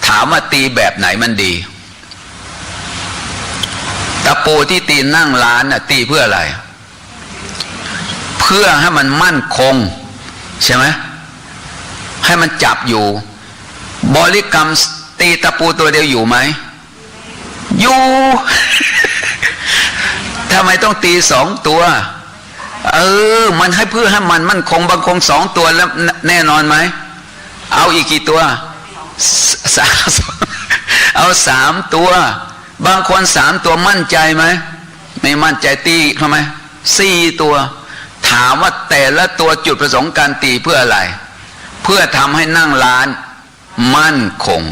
ถามว่าตีแบบไหนมันดีตะปูที่ตีนั่งร้านน่ะตีเพื่ออะไรเพื่อให้มันมั่นคงใช่ไหมให้มันจับอยู่บริกรรมตีตะปูตัวเดียวอยู่ไหมอยู่ ทำไมต้องตี2 ตัวมันให้เพื่อให้มันมั่นคงบางคง2 ตัวแล้วแน่นอนไหมเอาอีกกี่ตัวเอา3 ตัวบางคน3 ตัวมั่นใจไหมไม่มั่นใจตีทำไม4 ตัวถามว่าแต่ละตัวจุดประสงค์การตีเพื่ออะไรเพื่อทำให้นั่งร้านมั่นคง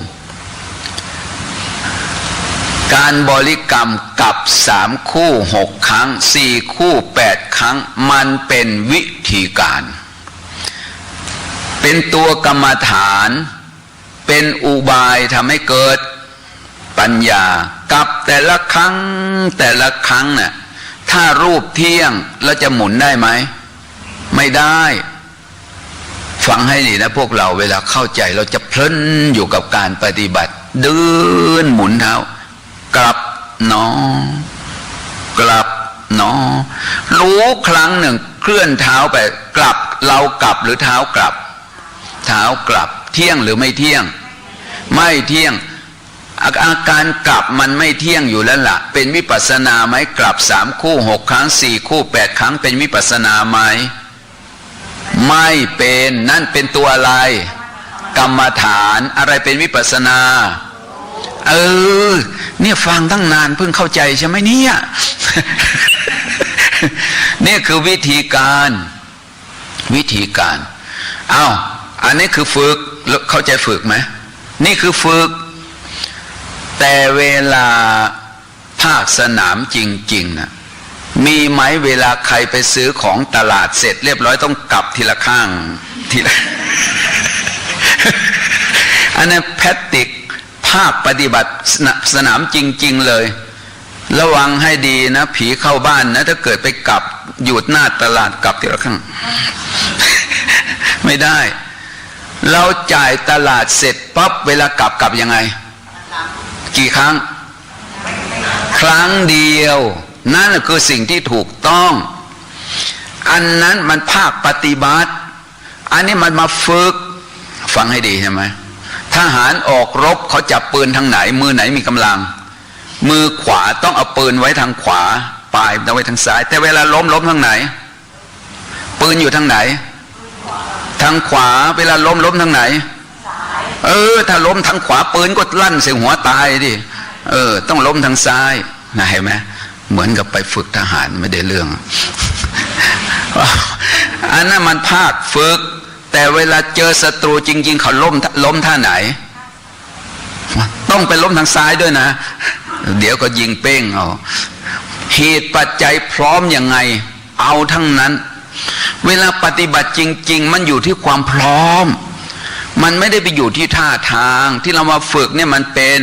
การบริกรรมกับ3 คู่6 ครั้ง4 คู่8 ครั้งมันเป็นวิธีการเป็นตัวกรรมฐานเป็นอุบายทำให้เกิดปัญญากับแต่ละครั้งน่ะถ้ารูปเที่ยงแล้วจะหมุนได้ไหมไม่ได้ฟังให้ดีนะพวกเราเวลาเข้าใจเราจะเพลินอยู่กับการปฏิบัติเดินหมุนเท้ากลับหนอกลับหนอรู้ครั้งหนึ่งเคลื่อนเท้าไปกลับเรากลับหรือเท้ากลับเท้ากลับเที่ยงหรือไม่เที่ยงไม่เที่ยงอาการกลับมันไม่เที่ยงอยู่แล้วล่ะเป็นวิปัสสนาไหมกลับ3 คู่6 ครั้ง4 คู่8 ครั้งเป็นวิปัสสนาไหมไม่เป็นนั่นเป็นตัวอะไรกรรมฐานอะไรเป็นวิปัสสนาเนี่ยฟังตั้งนานเพิ่งเข้าใจใช่ไหมเนี่ย นี่คือวิธีการอันนี้คือฝึกเข้าใจฝึกไหมนี่คือฝึกแต่เวลาภาคสนามจริงๆนะมีไหมเวลาใครไปซื้อของตลาดเสร็จเรียบร้อยต้องกลับทีละข้างทีละ อันนั้นแพทติกภาคปฏิบัติสนามจริงๆเลยระวังให้ดีนะผีเข้าบ้านนะถ้าเกิดไปกลับหยุดหน้าตลาดกลับทีละข้าง ไม่ได้เราจ่ายตลาดเสร็จปั๊บเวลากลับยังไงกี่ครั้งครั้งเดียวนั่นคือสิ่งที่ถูกต้องอันนั้นมันภาคปฏิบัติอันนี้มันมาฝึกฟังให้ดีใช่ไหมทหารออกรบเขาจับปืนทางไหนมือไหนมีกำลังมือขวาต้องเอาปืนไว้ทางขวาปลายต้องไว้ทางซ้ายแต่เวลาล้มทางไหนปืนอยู่ทางไหนทางขวาเวลาล้มทางไหนถ้าล้มทางขวาปืนก็ลั่นใส่หัวตายดิต้องล้มทางซ้ายนะเห็นไหมเหมือนกับไปฝึกทหารไม่ได้เรื่อง อันนั้นมันภาคฝึกแต่เวลาเจอศัตรูจริงๆเขาล้มท่าไหนต้องไปล้มทางซ้ายด้วยนะเดี๋ยวก็ยิงเป้งเอาเหตุปัจจัยพร้อมยังไงเอาทั้งนั้น เวลาปฏิบัติจริงๆมันอยู่ที่ความพร้อมมันไม่ได้ไปอยู่ที่ท่าทางที่เรามาฝึกเนี่ยมันเป็น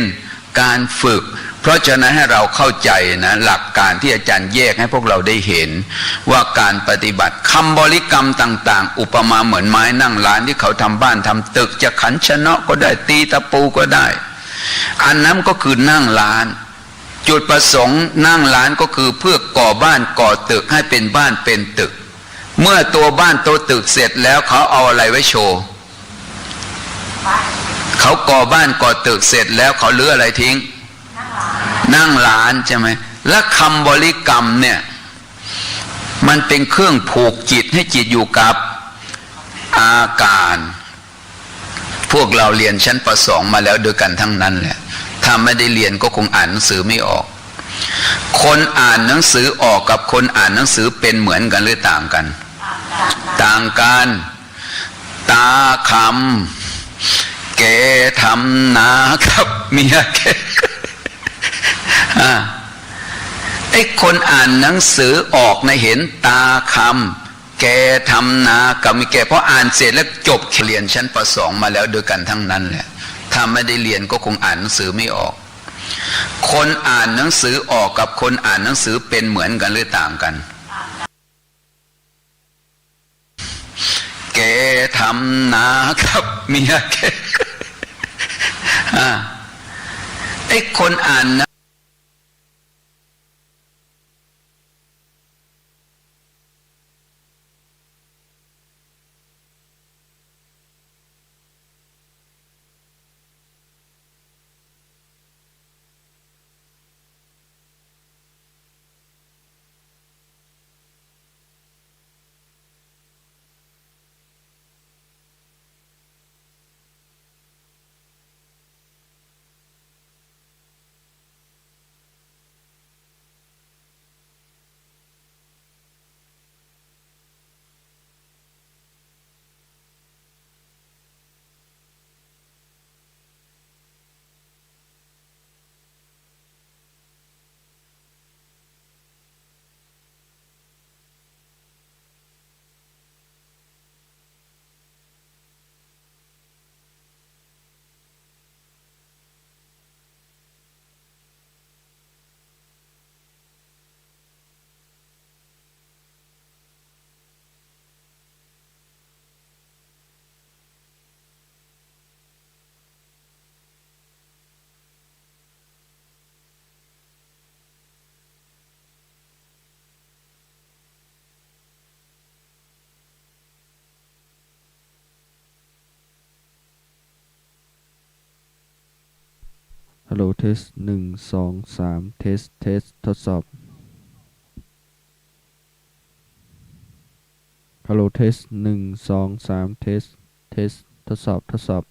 การฝึกเพราะฉะนั้นให้เราเข้าใจนะหลักการที่อาจารย์แยกให้พวกเราได้เห็นว่าการปฏิบัติคำบริกรรมต่างๆอุปมาเหมือนไม้นั่งร้านที่เขาทำบ้านทำตึกจะขันชนะก็ได้ตีตะปูก็ได้อันนั้นก็คือนั่งร้านจุดประสงค์นั่งร้านก็คือเพื่อก่อบ้านก่อตึกให้เป็นบ้านเป็นตึกเมื่อตัวบ้านตัวตึกเสร็จแล้วเขาเอาอะไรไว้โชว์เขาก่อบ้านก่อตึกเสร็จแล้วเขาเลืออะไรทิ้งนั่งร้านใช่ไหมและคำบริกรรมเนี่ยมันเป็นเครื่องผูกจิตให้จิตอยู่กับอาการพวกเราเรียนชั้นประสองมาแล้วโดยกันทั้งนั้นแหละถ้าไม่ได้เรียนก็คงอ่านหนังสือไม่ออกคนอ่านหนังสือออกกับคนอ่านหนังสือเป็นเหมือนกันหรือต่างกันต่างกันตาคำแกทำนากับเมียแกไอ้คนอ่านหนังสือออกนะเห็นตาคำแกทำนากับเมียแกเพราะอ่านเสร็จแล้วจบเรียนชั้นประสองมาแล้วโดยกันทั้งนั้นแหละถ้าไม่ได้เรียนก็คงอ่านหนังสือไม่ออกคนอ่านหนังสือออกกับคนอ่านหนังสือเป็นเหมือนกันหรือต่างกันแกทำนากับเมียแกไอ้คนอ่านนะฮัลโหลเทส1 2 3เทสทดสอบฮัลโหลเทส1 2 3เทสทดสอบ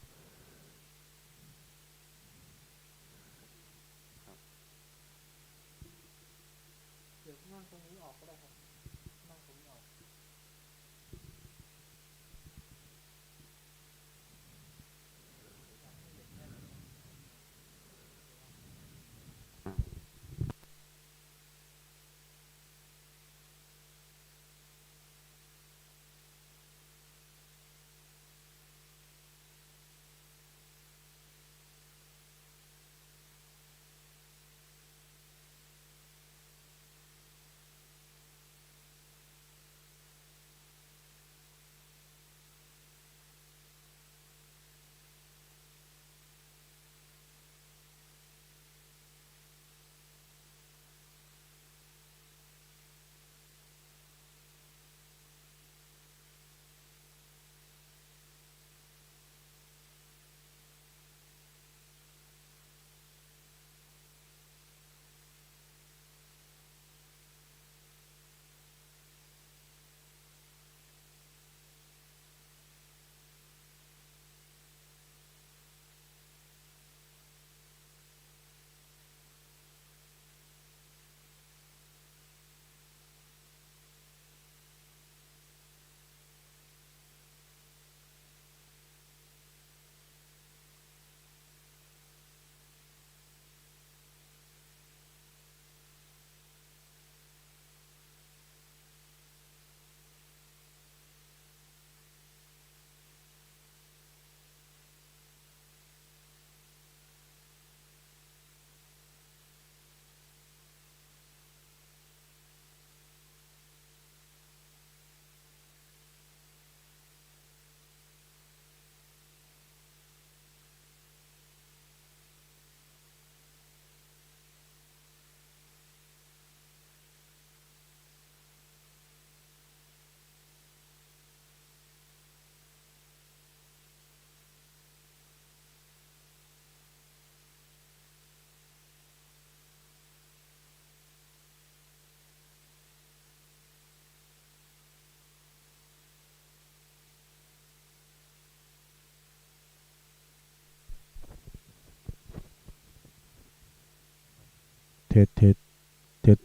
เทส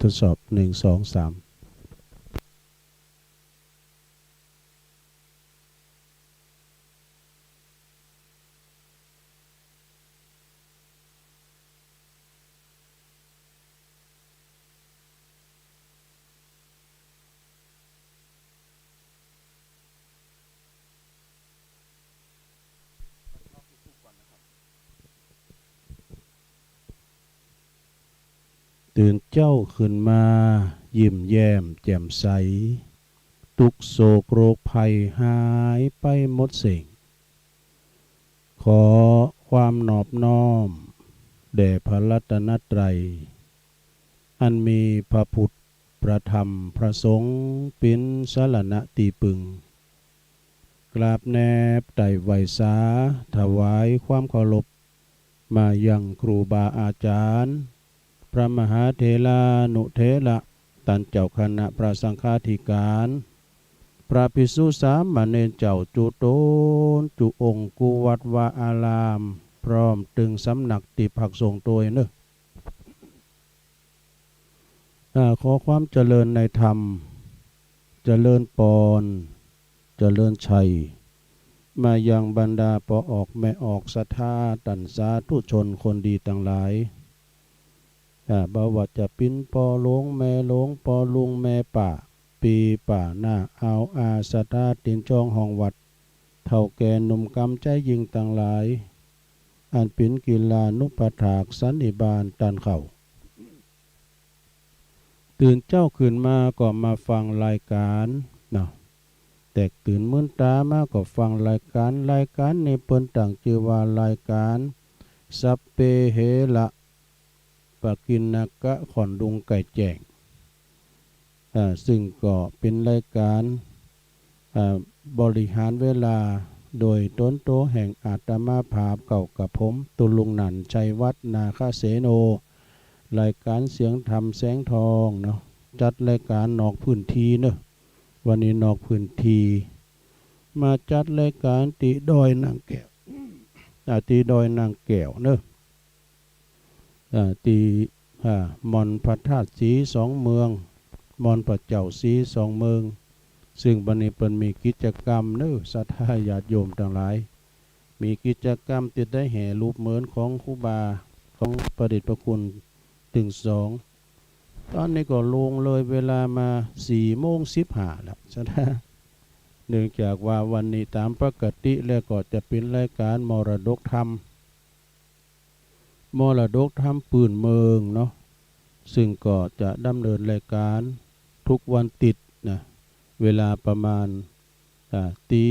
ทดสอบ1 2 3ตื่นเจ้าขึ้นมายิ้มแย้มแจ่มใสทุกโศกโรคภัยหายไปหมดสิ่งขอความนอบน้อมแด่พระรัตนตรัยอันมีพระพุทธพระธรรมพระสงฆ์เป็นสรณะตีปึงกราบแนบไต่ไหวสาถวายความเคารพมายังครูบาอาจารย์พระมหาเถรานุเถระตันเจ้าคณะพระสังฆาธิการพระภิกษุสามเณรเจ้าจุโตนจุองค์กุวัดวาอารามพร้อมตึงสำนักติภักสงฆ์ตัวเนอะขอความเจริญในธรรมเจริญปอนเจริญชัยมายังบรรดาปอออกแม่ออกศรัทธาตันสาธุชนคนดีต่างหลายบ่ว่าจะปิ้นปอหลงแม่หลงปอลุงแม่ป่าปีป่าหน้าเอาอาศรัทธาตินจองห้องวัดเท่าแก่หนุ่มกำใจยิงต่างหลายอันปิ้นกีฬานุปถากสันนิบาตตันเข่าตื่นเจ้าขึ้นมาก็มาฟังรายการเนาะแตกตื่นมื่นตามาก็ฟังรายการในเปิ้นต่างชื่อว่ารายการสัพเพเหระปกินนักกะขอนดุงไก่แจ้งซึ่งก็เป็นรายการบริหารเวลาโดยต้นโตแห่งอาตมาภาพเก่ากับผมตุลุงหนันชัยวัฒนาคเสโนรายการเสียงธรรมแสงทองเนาะจัดรายการนอกพื้นที่เนอะวันนี้นอกพื้นที่มาจัดรายการตีดอยนางแก้วตีดอยนางแก้วเนอะตีมอนพระธาตุสีสองเมืองมอนพระเจ้าสีสองเมืองซึ่งบัดนี้เปิ้นมีกิจกรรมเนอะศรัทธาญาติโยมทั้งหลายมีกิจกรรมติดได้แห่รูปเหมือนของครูบาของประเดชพระคุณถึง2ตอนนี้ก็ลงเลยเวลามา4:15แล้วศรัทธาเนื่องจากว่าวันนี้ตามปกติแล้วก็จะเป็นรายการมรดกธรรมปืนเมืองเนาะซึ่งก็จะดำเนินรายการทุกวันติดนะเวลาประมาณตี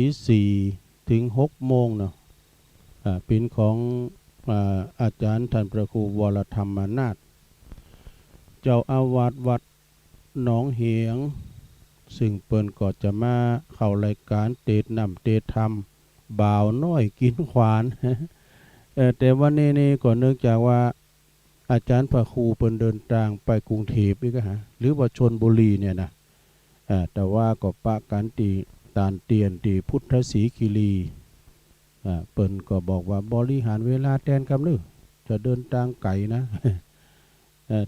4ถึง6โมงเนาะเป็นของอาจารย์ท่านพระครูวรธรรมนาถเจ้าอาวาสวัดหนองเหียงซึ่งเปิ้นก็จะมาเข้ารายการเตดนำเตดธรรมบ่าวน้อยกินขวานแต่วันนี้ก็เนื่องจากว่าอาจารย์พระครูเปิ้นเดินทางไปกรุงเทพอีกหรือว่าชลบุรีเนี่ยนะแต่ว่าก็ปะกันตีตานเตียนตีพุทธศรีคีรีเปิ้นก็บอกว่าบริหารเวลาแทนกำนึจะเดินทางไกลนะ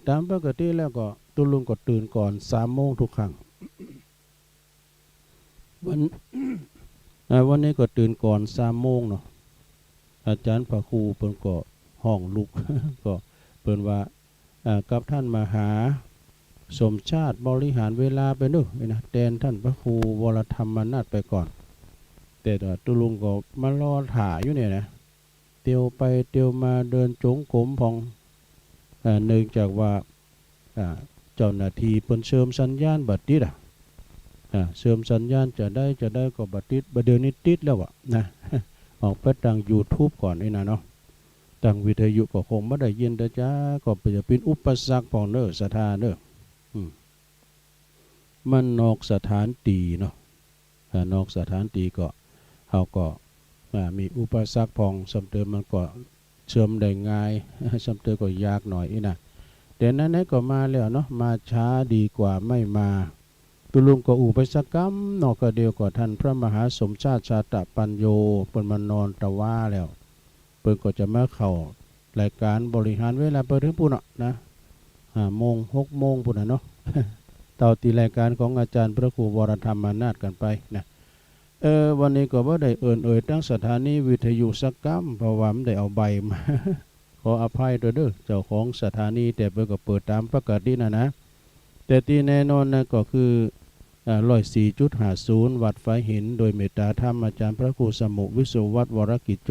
ตามปกติแล้วก็ตุลุงก็ตื่นก่อน3 โมงทุกครั้งวันนี้ก็ตื่นก่อน3 โมงเนาะอาจารย์พระครูเปิ้นก็ห้องลุก ก็เปิ้นว่ากับท่านมหาสมชาติบริหารเวลาไปเนอะนะแทนท่านพระครูวรธรรมนาถไปก่อนแต่ตุลุงก็มารอถ่ายอยู่เนี่ยนะเตียวไปเตียวมาเดินจงกรมพองเนื่องจากว่าเจ้าหน้าที่เปิ้นเสริมสัญญาณบัดติดเสริมสัญญาณจะได้ก็บัดติดบัดเดี๋ยวนี้ติดแล้วนะ ออกไปทาง YouTube ก่อนนี่นะเนาะทางวิทยุก็คงบ่ได้ยินแต่จ้าก็จะเป็นอุปสรรคของเนอะศรัทธาเนอะมันนอกสถานตีเนาะนอกสถานตีก็เฮาก็มีอุปสรรคของสำเติมมันก็เชื่อมได้ง่ายสำเติมก็ยากหน่อยนี่นะแต่นั้นก็มาแล้วเนาะมาช้าดีกว่าไม่มาตุลุงก็อุปสรรคกรรมนอกก็เดียวก็ท่านพระมหาสมชาติชาตปัญโยเปิ้นมานอนตะว่าแล้วเปิ้นก็จะมาเข้ารายการบริหารเวลาเปิ้นถึงปุ่นนะ 5 โมง 6 โมงพุ่นน่ะเนาะ เต่าตีรายการของอาจารย์พระครูวรธรรมนาถกันไปนะวันนี้ก็บ่ได้ตั้งสถานีวิทยุสักกัมเพราะว่ามันได้เอาใบมา ขออภัยด้วยเด้อเจ้าของสถานีแต่เพิ่นก็เปิดตามปกตินะแต่ที่แน่นอนนะก็คือ104.50 วัดไฟหินโดยเมตตาธรรมอาจารย์พระครูสมุวิสุทธิวัฒน์วรกิจโจ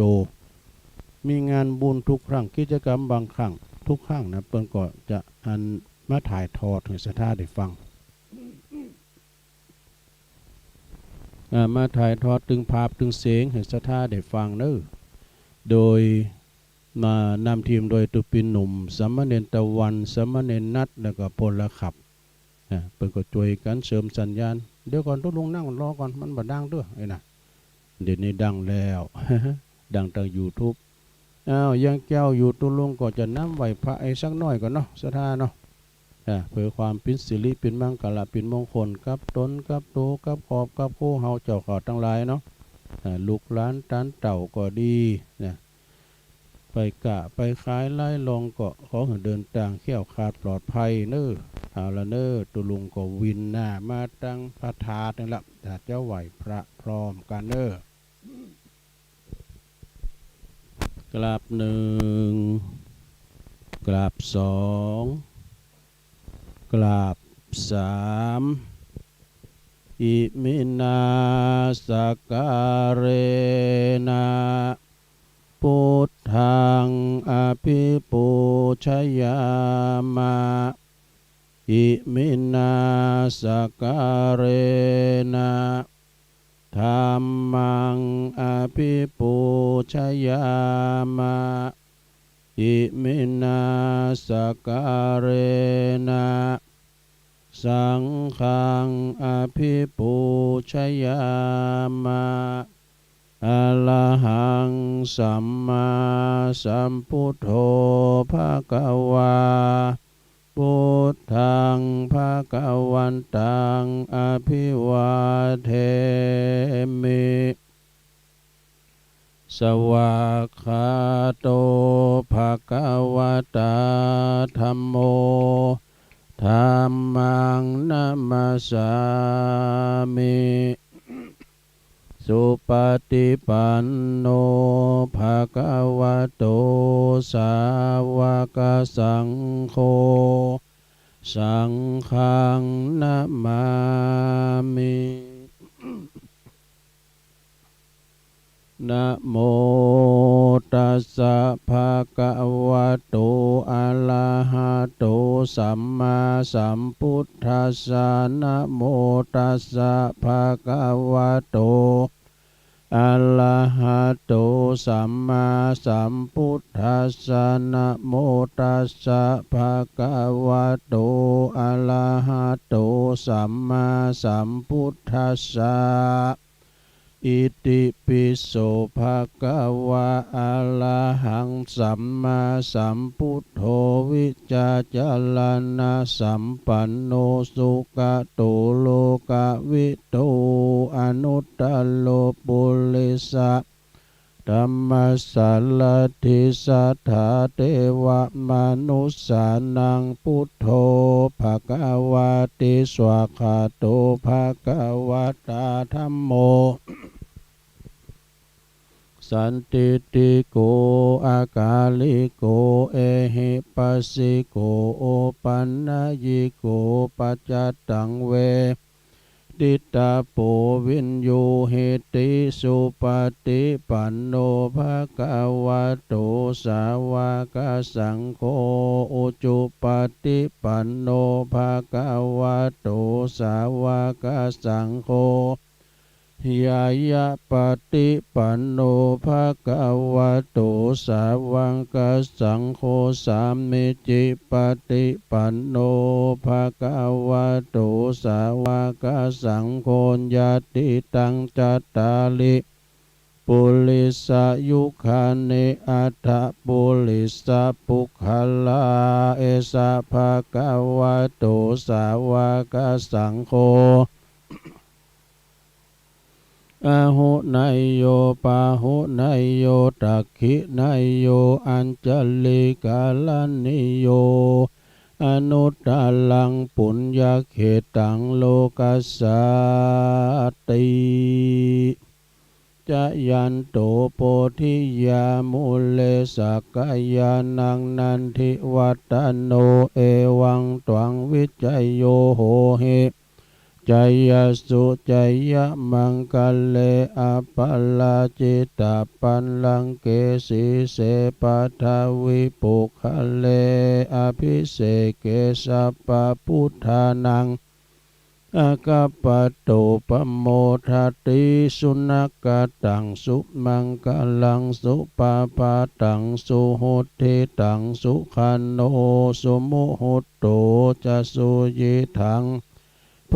มีงานบุญทุกครั้งกิจกรรมบางครั้งทุกครั้งนะเพิ่นก็จะมาถ่ายทอดให้ศรัทธาได้ฟังมาถ่ายทอดถึงภาพถึงเสียงให้ศรัทธาได้ฟังเด้อโดยมานำทีมโดยตุปินหนุ่มสามเณรตะวันสามเณรนัทแล้วก็พลขับเพิ่นก็ช่วยกันเสริมสัญญาณเดี๋ยวก่อนต้องลงนั่งรอก่อนมันบ่ดังเด้อไอ้น่ะเดี๋ยวนี้ดังแล้ว ดังทาง YouTube ยังแก้วอยู่ตุลุงก็จะน้ำไหวพระไอ้สักหน่อยก่อนเนาะศรัทธาเนาะเพื่อความเป็นสิริเป็นมังกรเป็นมงคลกับตนกับโตกับขอบกับคู่เฮาเจ้าขอทั้งหลายเนาะลูกหลานตานเต่าก็ดีนะไปกะไปขายไล่ลองก็ขอให้เดินทางแคล้วคลาดปลอดภัยเน้อเอาละเน้อตุลุงก็วินหน้ามาตั้งพระธาตุนั่นละถ้าเจ้าไหวพระพร้อมกันเน้อกราบ1กราบ2กราบ3อิมินาสการเรนะพุทธังอภิปูชยามะอิมินาสการเรนะธัมมังอภิปูชยามะอิมินาสการเรนะสังฆังอภิปูชยามะอะระหังสัมมาสัมพุทโธภะคะวาพุทธังภะคะวันตังอภิวาเทมิสวากขาโตภะคะวะตาธัมโมธัมมังนัมมัสสามิสุปฏิปันโนภะคะวะโตสาวกสังโฆสังฆังนะมามินะโมตัสสะภะคะวะโตอะระหะโตสัมมาสัมพุทธัสสะนะโมตัสสะภะคะวะโตอะระหะโตสัมมาสัมพุทธัสสะนะโมตัสสะภะคะวะโตอะระหะโตสัมมาสัมพุทธัสสะอิติปิโสภะคะวะอะระหังสัมมาสัมพุทโธวิจาจารณะสัมปันโนสุขโตโลกวิโตอนุตตโลปุริสะธัมมัสสารทิสัทธาเทวมนุสสานังพุทโธภะคะวะติสวากขาโตภะคะวะตาธัมโมสันติติโกอากาลิโกเอหิปัสสิโกโอปันนายิโกปัจจตังเวติตาโปวินโยเหติสุปฏิปันโนภะคะวะโตสาวกสังโฆอุจุปฏิปันโนภะคะวะโตสาวกสังโฆยายะปฏิปันโนภะคะวะโตสาวกสังโฆสามิจิปฏิปันโนภะคะวะโตสาวกสังโฆญาติตังจัตตาลิปุริสายุคาเนอัตถปุริสาปุคคลาเอสะภะคะวะโตสาวกสังโฆอาหุนายโยปาหุนายโยตักขินายโยอัญจลิกาลนิโย อนุตตลังปุญญเขตังโลกัสสาติจะยันโตโพธิยามุเลสักกายานังนันทิวัตโนเอวังตวังวิจัยโยโหเหจยสุจยมังคะเลอปัลลาจิตาปันลังเกสีเสปัทวิปุคะเลอภิเสเกสัพพพุทธานังอากาปโตปโมทติสุนักตังสุมังกลังสุปาปาตังสุโหติตังสุขันโนสุมุหุตโตจะสุยิทัง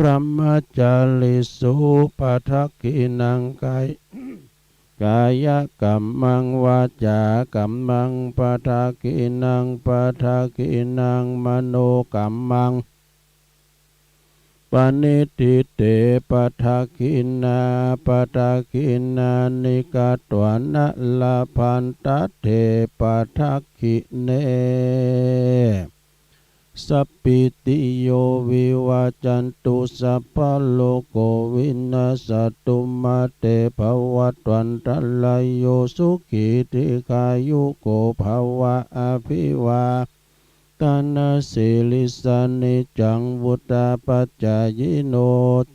พระมจาริสุปัทกินังกายกัมมังวาจากัมมังปัทกินังปัทกินังมโนกัมมังปณิทิเตปัทกินาปัทกินานิกาตวนะลาพันตเถปัทกิเนสัพพิติโยวิวาจันตุสัพพะโลกโควินาศตุมาเตภวัตวันตรายโยสุขิติกายุโกภวะอภิวาตานาสิลิสานิจังวุตตาปัจจายโน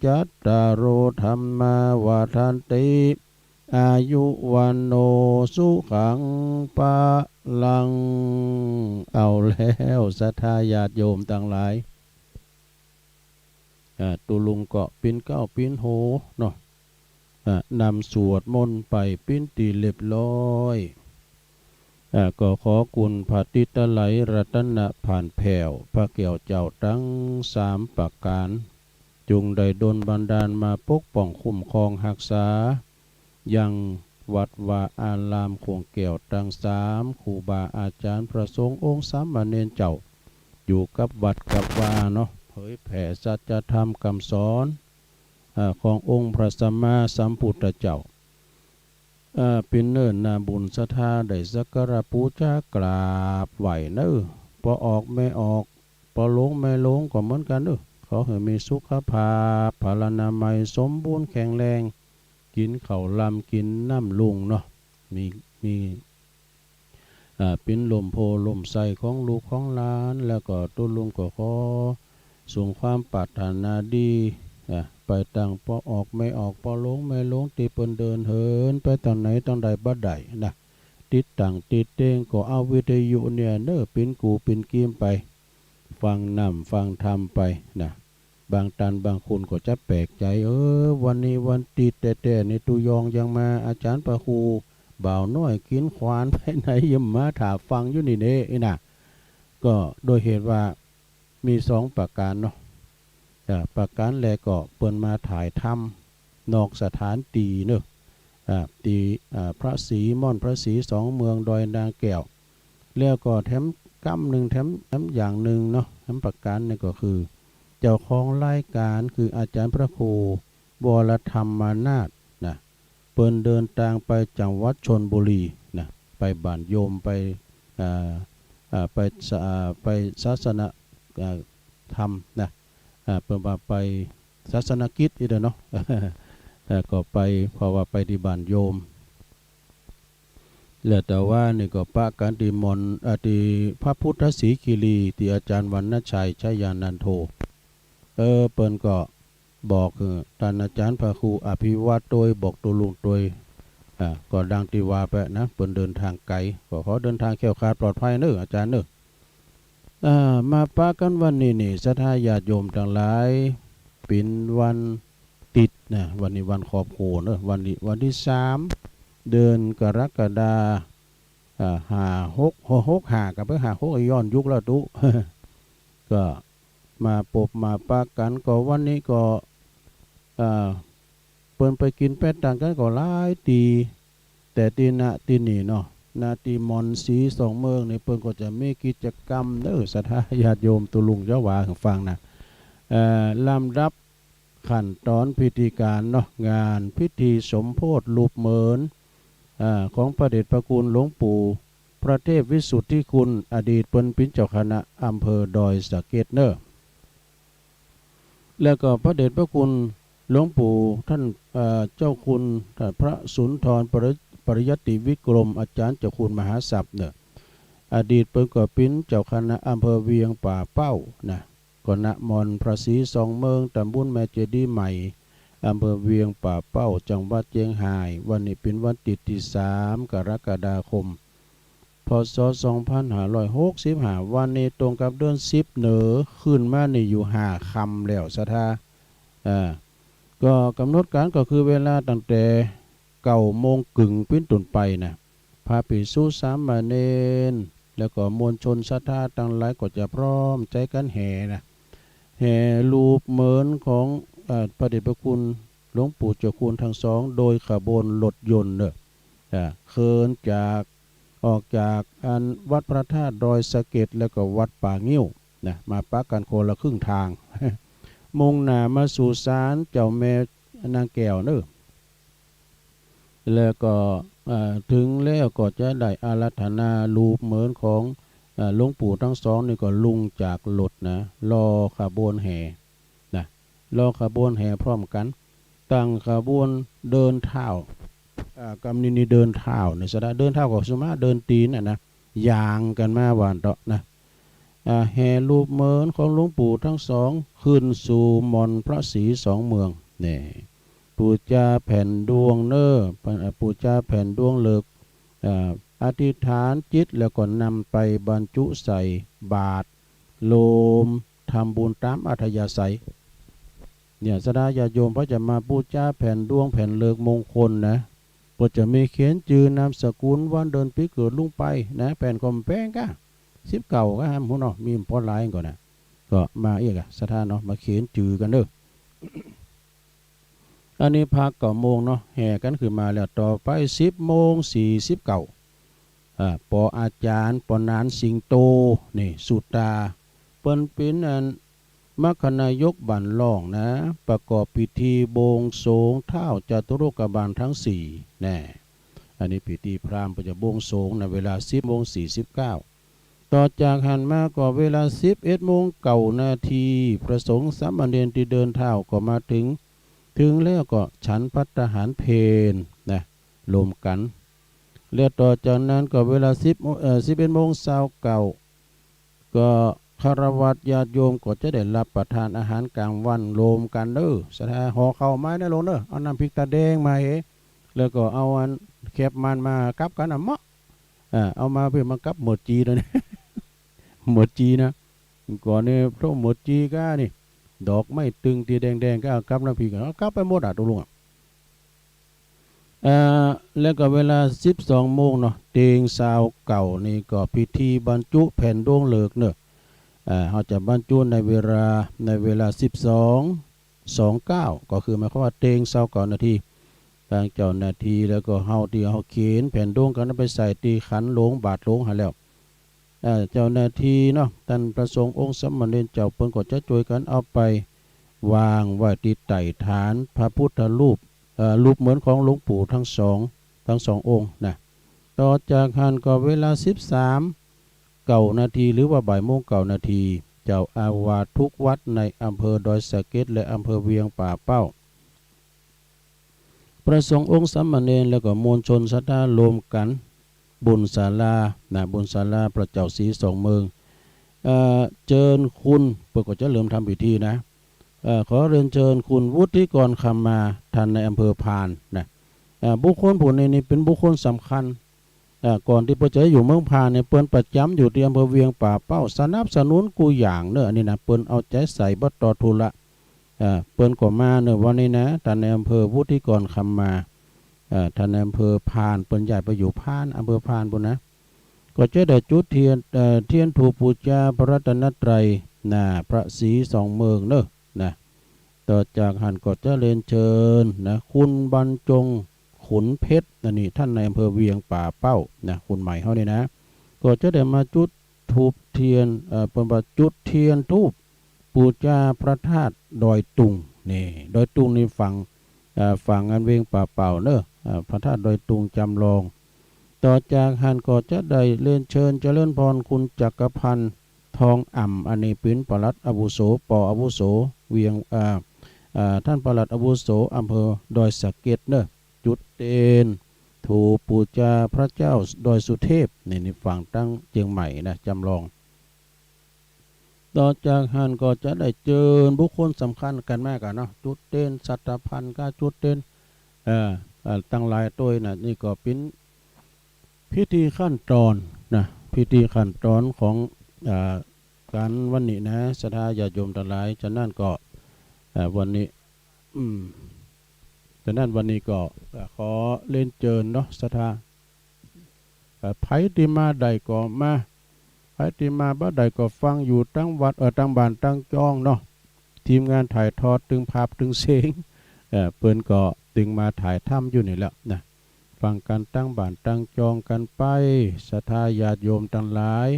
จัตตารโอธรรมาวาทันติอายุวันโนสุขังปะลังเอาแล้วศรัทธาญาติโยมต่างหลายตุลุงเกาะปิ้นเก้าปิ้นโหเนาะนำสวดมนต์ไปปิ้นตีเรียบร้อยก็ขอคุณพระติตไลรัตนะผ่านแผ่วพระเกี่ยวเจ้าทั้งสามประการจุงได้ดลบันดาลมาปกป้องคุ้มครองรักษายังวัดวาอารามคงแก้วทั้งสามครูบาอาจารย์พระสงฆ์องค์สามเณรเจ้าอยู่กับวัดกับวาเนาะเผยแผ่สัจธรรมคำสอนขององค์พระสัมมาสัมพุทธเจ้าเป็นเนิ่นนาบุญศรัทธาได้สักการะบูชากราบไหวเน้อพอออกไม่ออกพอลงไม่ลงก็เหมือนกันเด้อขอให้มีสุขภาพพลานามัยสมบูรณ์แข็งแรงกินข้าวลำกินน้ำลุงเนาะมีเป็นลมโพลมใสของลูกของหลานแล้วก็ตุลุงก็ขอส่งความปรารถนาดีไปต่างพอออกไม่ออกพอลงไม่ลงตีเปิ้นเดินเหินไปตอนไหนตอนใดบ่ได้นะติดต่างติดเต้งก็เอาวิทยุเนี่ยเน้อเป็นกูเป็นกีมไปฟังนำฟังธรรมไปนะบางตันบางคนก็จะแปลกใจวันนี้วันติดแต่ในตุยองยังมาอาจารย์ประครูบ่าวน้อยกินควานไปไหนยิมมาถาฟังอยู่นี่เด้นะก็โดยเหตุว่ามีสองประการเนาะประการแรกก็เปิ้นมาถ่ายทำนอกสถานตีเนอะตีพระศรีม่อนพระศรีสองเมืองดอยนางแก้วแล้วก็แถมกำหนึ่งแถมอย่างหนึ่งเนาะแถมประการนี่ก็คือเจ้าของรายการคืออาจารย์พระครูวรธรรมมานาถนะเปิ้นเดินทางไปจังหวัดชลบุรีนะไปบ้านโยมไปไปศาสนธรรมนะเปิ้นว่าไปศาสนกิจอีเด้อเนาะก็ไปเพราะว่าไปที่บ้านโยมแล้วแต่ว่านี่ก็ปะกันที่มนที่พระพุทธศรีคีรีที่อาจารย์วรรณชัยชัยยานันโทเปิ้นก็บอกท่านอาจารย์พระครูอภิวัตโดยบอกตัวลุงโดยก็ดังที่ว่าไปนะเปิ้นเดินทางไกลก็ขอเดินทางแคล้วคลาดปลอดภัยเด้ออาจารย์เด้อมาปะกันวันนี้นี่ศรัทธาญาติโยมทั้งหลายเป็นวันติดนะวันนี้วันขอบโขนวันนี้วันที่3เดือนกรกฎาคม56กับไป56ย้อนยุคแล้วตุ ก็มาปบมาปะกันก็วันนี้ก็เปิ้นไปกินเป็ดต่างกันก็หลายตีแต่ตีนี่เนาะนาตีมอนสีสองเมืองในเปิ้นก็จะมีกิจกรรมศรัทธาญาติโยมตุลุงเจ้าว่าฟังนะลำดับขั้นตอนพิธีการเนาะงานพิธีสมโภชรูปเหมือนของพระเดชพระคุณหลวงปู่ พระเทพวิสุทธิคุณอดีตเป็นเจ้าคณะอำเภอดอยสะเก็ดเนอแล้วก็พระเดชพระคุณหลวงปู่ท่านเจ้าคุณพระสุนทรปริยัติวิกรมอาจารย์เจ้าคุณมหาศัพท์เนี่ยอดีตเป็นเจ้าคณะอำเภอเวียงป่าเป้านะก็ณมณพระศรีสองเมืองตำบลแม่เจดีย์ใหม่อำเภอเวียงป่าเป้าจังหวัดเชียงรายวันนี้เป็นวันที่3 กรกฎาคมพศ2565วันนี้ตรงกับเดือน10เหนือขึ้นมานี่อยู่5 ค่ำแล้วสะทาก็กำหนดการก็คือเวลาตั้งแต่9:30เป็นต้นไปนะพระภิกษุสามเณรแล้วก็มวลชนศรัทธาทั้งหลายก็จะพร้อมใจกันแห่นะแห่รูปเหมือนของพระเดชพระคุณหลวงปู่เจ้าคุณทั้งสองโดยขบวนรถยนต์เนี่ยเคลื่อนออกจากวัดพระธาตุดอยสะเก็ดแล้วก็วัดป่างิ้วนะมาปักกันคนละครึ่งทาง มุ่งหน้ามาสู่ศาลเจ้าแม่นางแก้วเนอะแล้วก็ถึงแล้วก็จะได้อาราธนารูปเหมือนของหลวงปู่ทั้งสองนี่ก็ลุงจากรถนะรอขบวนแห่นะรอขบวนแห่พร้อมกันตั้งขบวนเดินเท้ากำนิเดินเท้าในสระเดินเท้ากับสุมาเดินตีนนะยางกันมาหวานเตาะนะแห่รูปเหมือนของหลวงปู่ทั้งสองขึ้นสู่มณพระศรีสองเมืองนี่ปูจาแผ่นดวงเนอปูจาแผ่นดวงเลิกอธิษฐานจิตแล้วก็นำไปบรรจุใส่บาตรโลมทำบุญตามอัธยาศัยเนี่ยสดาญาโยมพระจะมาปูจาแผ่นดวงแผ่นเลิกมงคลนะก็จะมีเขียนจือนามสกุลวันเดินปีเกิดลุงไปนะแผ่นคอมแป้งก็10เก่าก็ฮะหัวเนาะมีพอหลายก่อนนะก็มาเอกสถานเนาะมาเขียนจือกันเด้อ อันนี้พัก9 โมงเนาะแห่กันขึ้นมาแล้วต่อไป10:49ปออาจารย์ปอนานสิงโตนี่สุตาเปิ้นเป็นมคณายกบันล่องนะประกอบพิธีบวงสรวงเท้าจตุโลกบาลทั้ง4แน่อันนี้พิธีพราหมณ์จะบวงสรวงในเวลา10:49ต่อจากหันมาก็เวลา11:09 ประสงค์สามเณรที่เดินเท้าก็มาถึงแล้วก็ฉันภัตตาหารเพลนะรวมกันแล้วต่อจากนั้นก็เวลา11:29ก็คารวะญาติโยมก็จะได้รับประทานอาหารกลางวันรวมกันเด้อสถาห่อข้าวไม้ได้ลงเด้อเอาน้ำพริกตาแดงมาแล้วก็เอาแคบมันมากับกันเมาะเอามาเพื่อมากับหมดจีนะ หมดจีนะก่อนนี่พระหมดจีก็นี่ดอกไม่ตึงตีแดงๆก็เอากับน้ำพริกเอากับไปหมดตกลงแล้วก็เวลา12 โมงเนาะเตียงซาวเก่านี่ก็พิธีบรรจุแผ่นดวงเลิกเนอะเขาจะบรรจุในเวลา12:29ก็คือหมายความว่าเตียงซาวเก่านาทีทางเจ้านาทีแล้วก็เฮาที่เฮาเขียนแผ่นดวงกันไปใส่ตีขันหลวงบาทหลวงหาแล้วเจ้านาทีเนาะท่านประสงค์องค์สมณเณรเจ้าเปิ้นก็จะช่วยกันเอาไปวางไว้ที่ใต้ฐานพระพุทธรูปเหมือนของหลวงปู่ทั้งสององค์นะต่อจากหันก็เวลา13:09 หรือว่าบ่ายโมง9 นาทีเจ้าอาวาสทุกวัดในอำเภอดอยสะเก็ดและอำเภอเวียงป่าเป้าประสงค์องค์สามเณรแล้วก็มวลชนศรัทธารวมกันบุญศาลาบุญศาลาพระเจ้าศรีสองเมืองเชิญคุณเพื่อก็จะเริ่มทำพิธีนะขอเรียนเชิญคุณวุฒิกรคำมาท่านในอำเภอพานนะบุคคลผู้นี้เป็นบุคคลสำคัญก่อนที่พระเจ้าอยู่เมืองพานเนี่ยเปิ้นประจำอยู่ที่อำเภอเวียงป่าเป้าสนับสนุนกูอย่างเนอะอันนี้นะเปิ้นเอาใจใส่บัดต่อทุละเปิ้นก็มาเนอะวันนี้นะท่านในอำเภอวุฒิกรคำมาท่านในอำเภอพานเปิ้นใหญ่ไปอยู่พานอำเภอพานบุญนะก็จะได้จุดเทียนถูกปูชาพระรัตนตรัยพระศรีสองเมืองเนอะนะต่อจากหันก็จะเรียนเชิญนะคุณบรรจงขุนเพชรนี่ท่านในอำเภอเวียงป่าเป้านะคุณใหม่เขาเนี่ยนะก็จะได้มาจุดทูบเทียนเป็นว่าจุดเทียนทูบปูชาพระธาตุดอยตุงนี่ดอยตุงนี่ฝั่งอันเวียงป่าเป้าเนอะพระธาตุดอยตุงจำลอง ต่อจากหันก็จะได้เรียนเชิญเจริญพรคุณจักรพันธ์ทองอ่ำอันนี้เป็นปลัดอาวุโสปอาวุโสเวียงท่านปลัดอาวุโสอำเภอดอยสะเก็ดเนอะจุดเตนถูปูจาพระเจ้าดอยสุเทพนี่ฝั่งตั้งเชียงใหม่นะจำลองต่อจากหันก็จะได้เจอบุคคลสำคัญกันมากกันเนาะจุดเต้นสัตพันธ์ก็จุดเต้นตั้งหลายตัวนะนี่ก็เป็นพิธีขั้นตอนนะพิธีขั้นตอนของการวันนี้นะศรัทธาญาติโยมทั้งหลายฉะนั้นก็วันนี้ฉะนั้นวันนี้ก็ขอเล่นเจิญเนาะศรัทธาไผที่มาใดก็มาไผที่มาบ้าใดก็ฟังอยู่ตั้งวัดตั้งบ้านตั้งจ้องเนาะทีมงานถ่ายทอดตึงภาพตึงเสียงเปิ้นก็ตึงมาถ่ายถ้ำอยู่นี่แหละนะฟังกันตั้งบ้านตั้งจองกันไปศรัทธาญาติโยมทั้งหลาย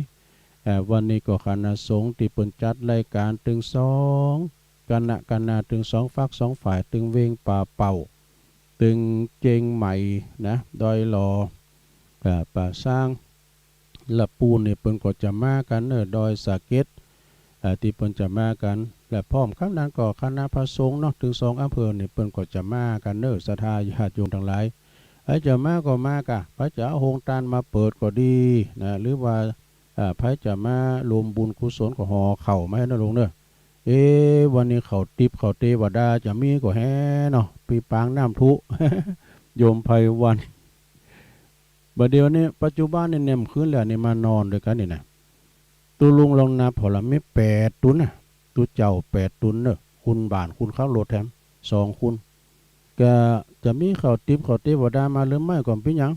วันนี้ก็คณะสงฆ์ที่เปิ้นจัดรายการตึงสองคณะตึงสองฝักสองฝ่ายตึงเวงป่าเป่าตึงเจงใหม่นะดอยหลอป่าสร้างละปูนเนี่ยเปิ้นก็จะมากันดอยสะเก็ดที่เปิ้นจะมากันและพร้อมครับนั้นก็คณะพระสงฆ์เนาะถึง2อำเภอเนี่ยเปิ้นก็จะมากันศรัทธาญาติโยมทั้งหลายจะมาก็มากะพระจะเอาโฮงตานมาเปิดก็ดีนะหรือว่าพระจะมารวมบุญกุศลก็ห่อเข่ามาให้นะลงวันนี้เขาติบเขาเทวดาจะมีก็แฮ่เนาะปีปางน้ำทุ โยมไพวันบัดเดี๋ยวนี้ปัจจุบันเนี่ยเนมคืนแล้วนี่มานอนด้วยกันนี่นะตุลุงลองนับพอละไม่8 ตุนนะตุเจ้า8 ตุนเนอะคุณบานคุณข้าวโลดแถม2 คุณก็จะมีเขาติบเขาเทวดามาหรือไม่ก่อนพี่ยัง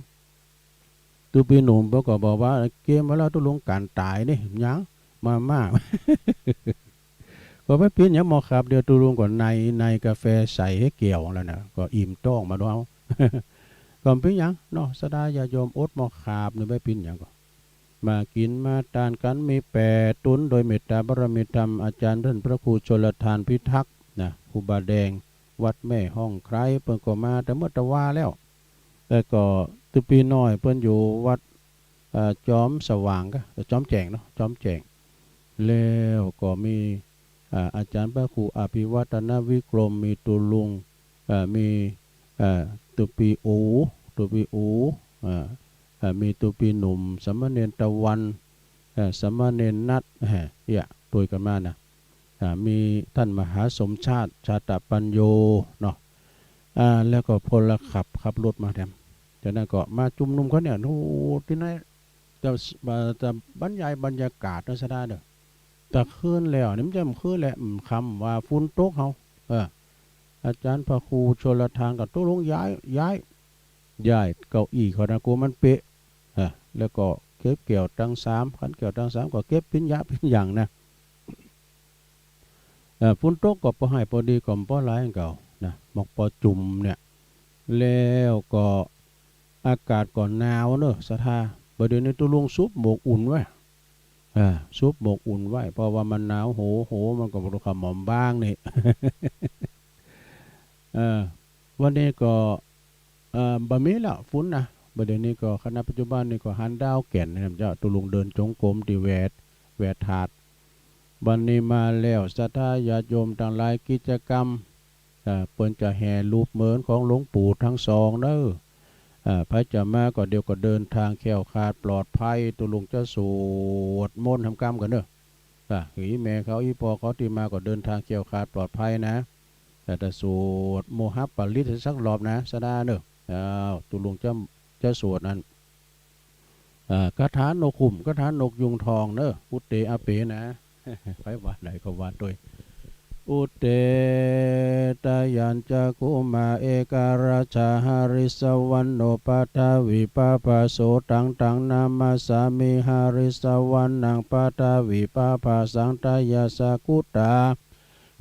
ตุปีหนุ่มก็บอกว่าเกมเวลาตุลุงการตายนี่ยังมา ก็ไม่เป็นอย่างหมอครับเดี๋ยวตุลุงก่อนในกาแฟใส่ให้เกี่ยวแล้วนะก็อิ่มต้องมาด้วยเอา ก่อนเป็นอย่างเนาะสดาญาโยมอดหมอขาบนี่ไม่เป็นอย่างก็มากินมาทานกันมี8 ตุนโดยเมตตาบารมีธรรมอาจารย์ท่านพระครูชลทานพิทักษ์นะครูบาแดงวัดแม่ห้องใครเพิ่นก็มาแต่เมื่อตะว่าแล้วแต่ก็ตุปีน้อยเพิ่นอยู่วัดจอมสว่างก็จอมแจงเนาะจอมแจงแล้วก็มีอาจารย์พระครูอภิวัตนวิกรมมีตุลุงมีตุปีอูมีตุปีหนุ่มสมณเณรตะวันสมณเณรนัทตัวกันมานะมีท่านมหาสมชาติชาตปัญโยเนาะแล้วก็พลขับรถมาแถมจากนั้นก็มาจุ่มนุมเขาเนี่ยโอ้ที่นั่นจะบรรยายบรรยากาศนะสดาเด้อแต่คืนแล้วนี่มันจะคืนแหละคำว่าฝุ่นตกเขาอาจารย์พระครูชลทานกับตัวลงย้ายเก้าอี้เขานะกูมันเป๊ะแล้วก็เก็บเกี่ยวตั้ง3ขันเกี่ยวตั้ง3ก็เก็บปิ้นอย่างนะฝุ่นตกก็พอให้พอดีก็พอหลายเก่านะมอกพอจุ่มเนี่ยแล้วก็อากาศก่อนหนาวเนอะสถาประเดี๋ยวนี้ตัวลงซุปหมกอุ่นไว้ซุปหมกอุ่นไว้เพราะว่ามันหนาวโหมันก็รู้คำหม่อมบ้างนี่ วันนี้ก็บะมีละฟุ้นนะประเดี๋ยวนี้ก็คณะปัจจุบันนี่ก็หันดาวแก่นนะครับเจ้าตุลุงเดินจงกรมที่แวดถาดบันนี้มาแล้วศรัทธาญาติโยมต่างหลายกิจกรรมเปิ้นจะแห่รูปเหมือนของหลวงปู่ทั้งสองเด้อพระจะมาก็เดี๋ยวก็เดินทางแคล้วคลาดปลอดภัยตุลุงจะสวดมนต์ทำกรรมกันเด้ออีแม่เขาอีปอเขาที่มาก็เดินทางแคล้วคลาดปลอดภัยนะแต่สวดโมหะปริตสักรอบนะสดาเด้อตุลุงจะสวดนั้นคาถานกขุ่มคาถานกยุงทองเด้อพุทเตอเปนะ ไปว่าไหนก็ว่าด้วยอุเตตยัญจะกุมาเอกราชาหาริสวรรณโนปัทวิปปะโสตังนามาสามิหาริสวรรณังปัทวิปปะสังตายาสกุตา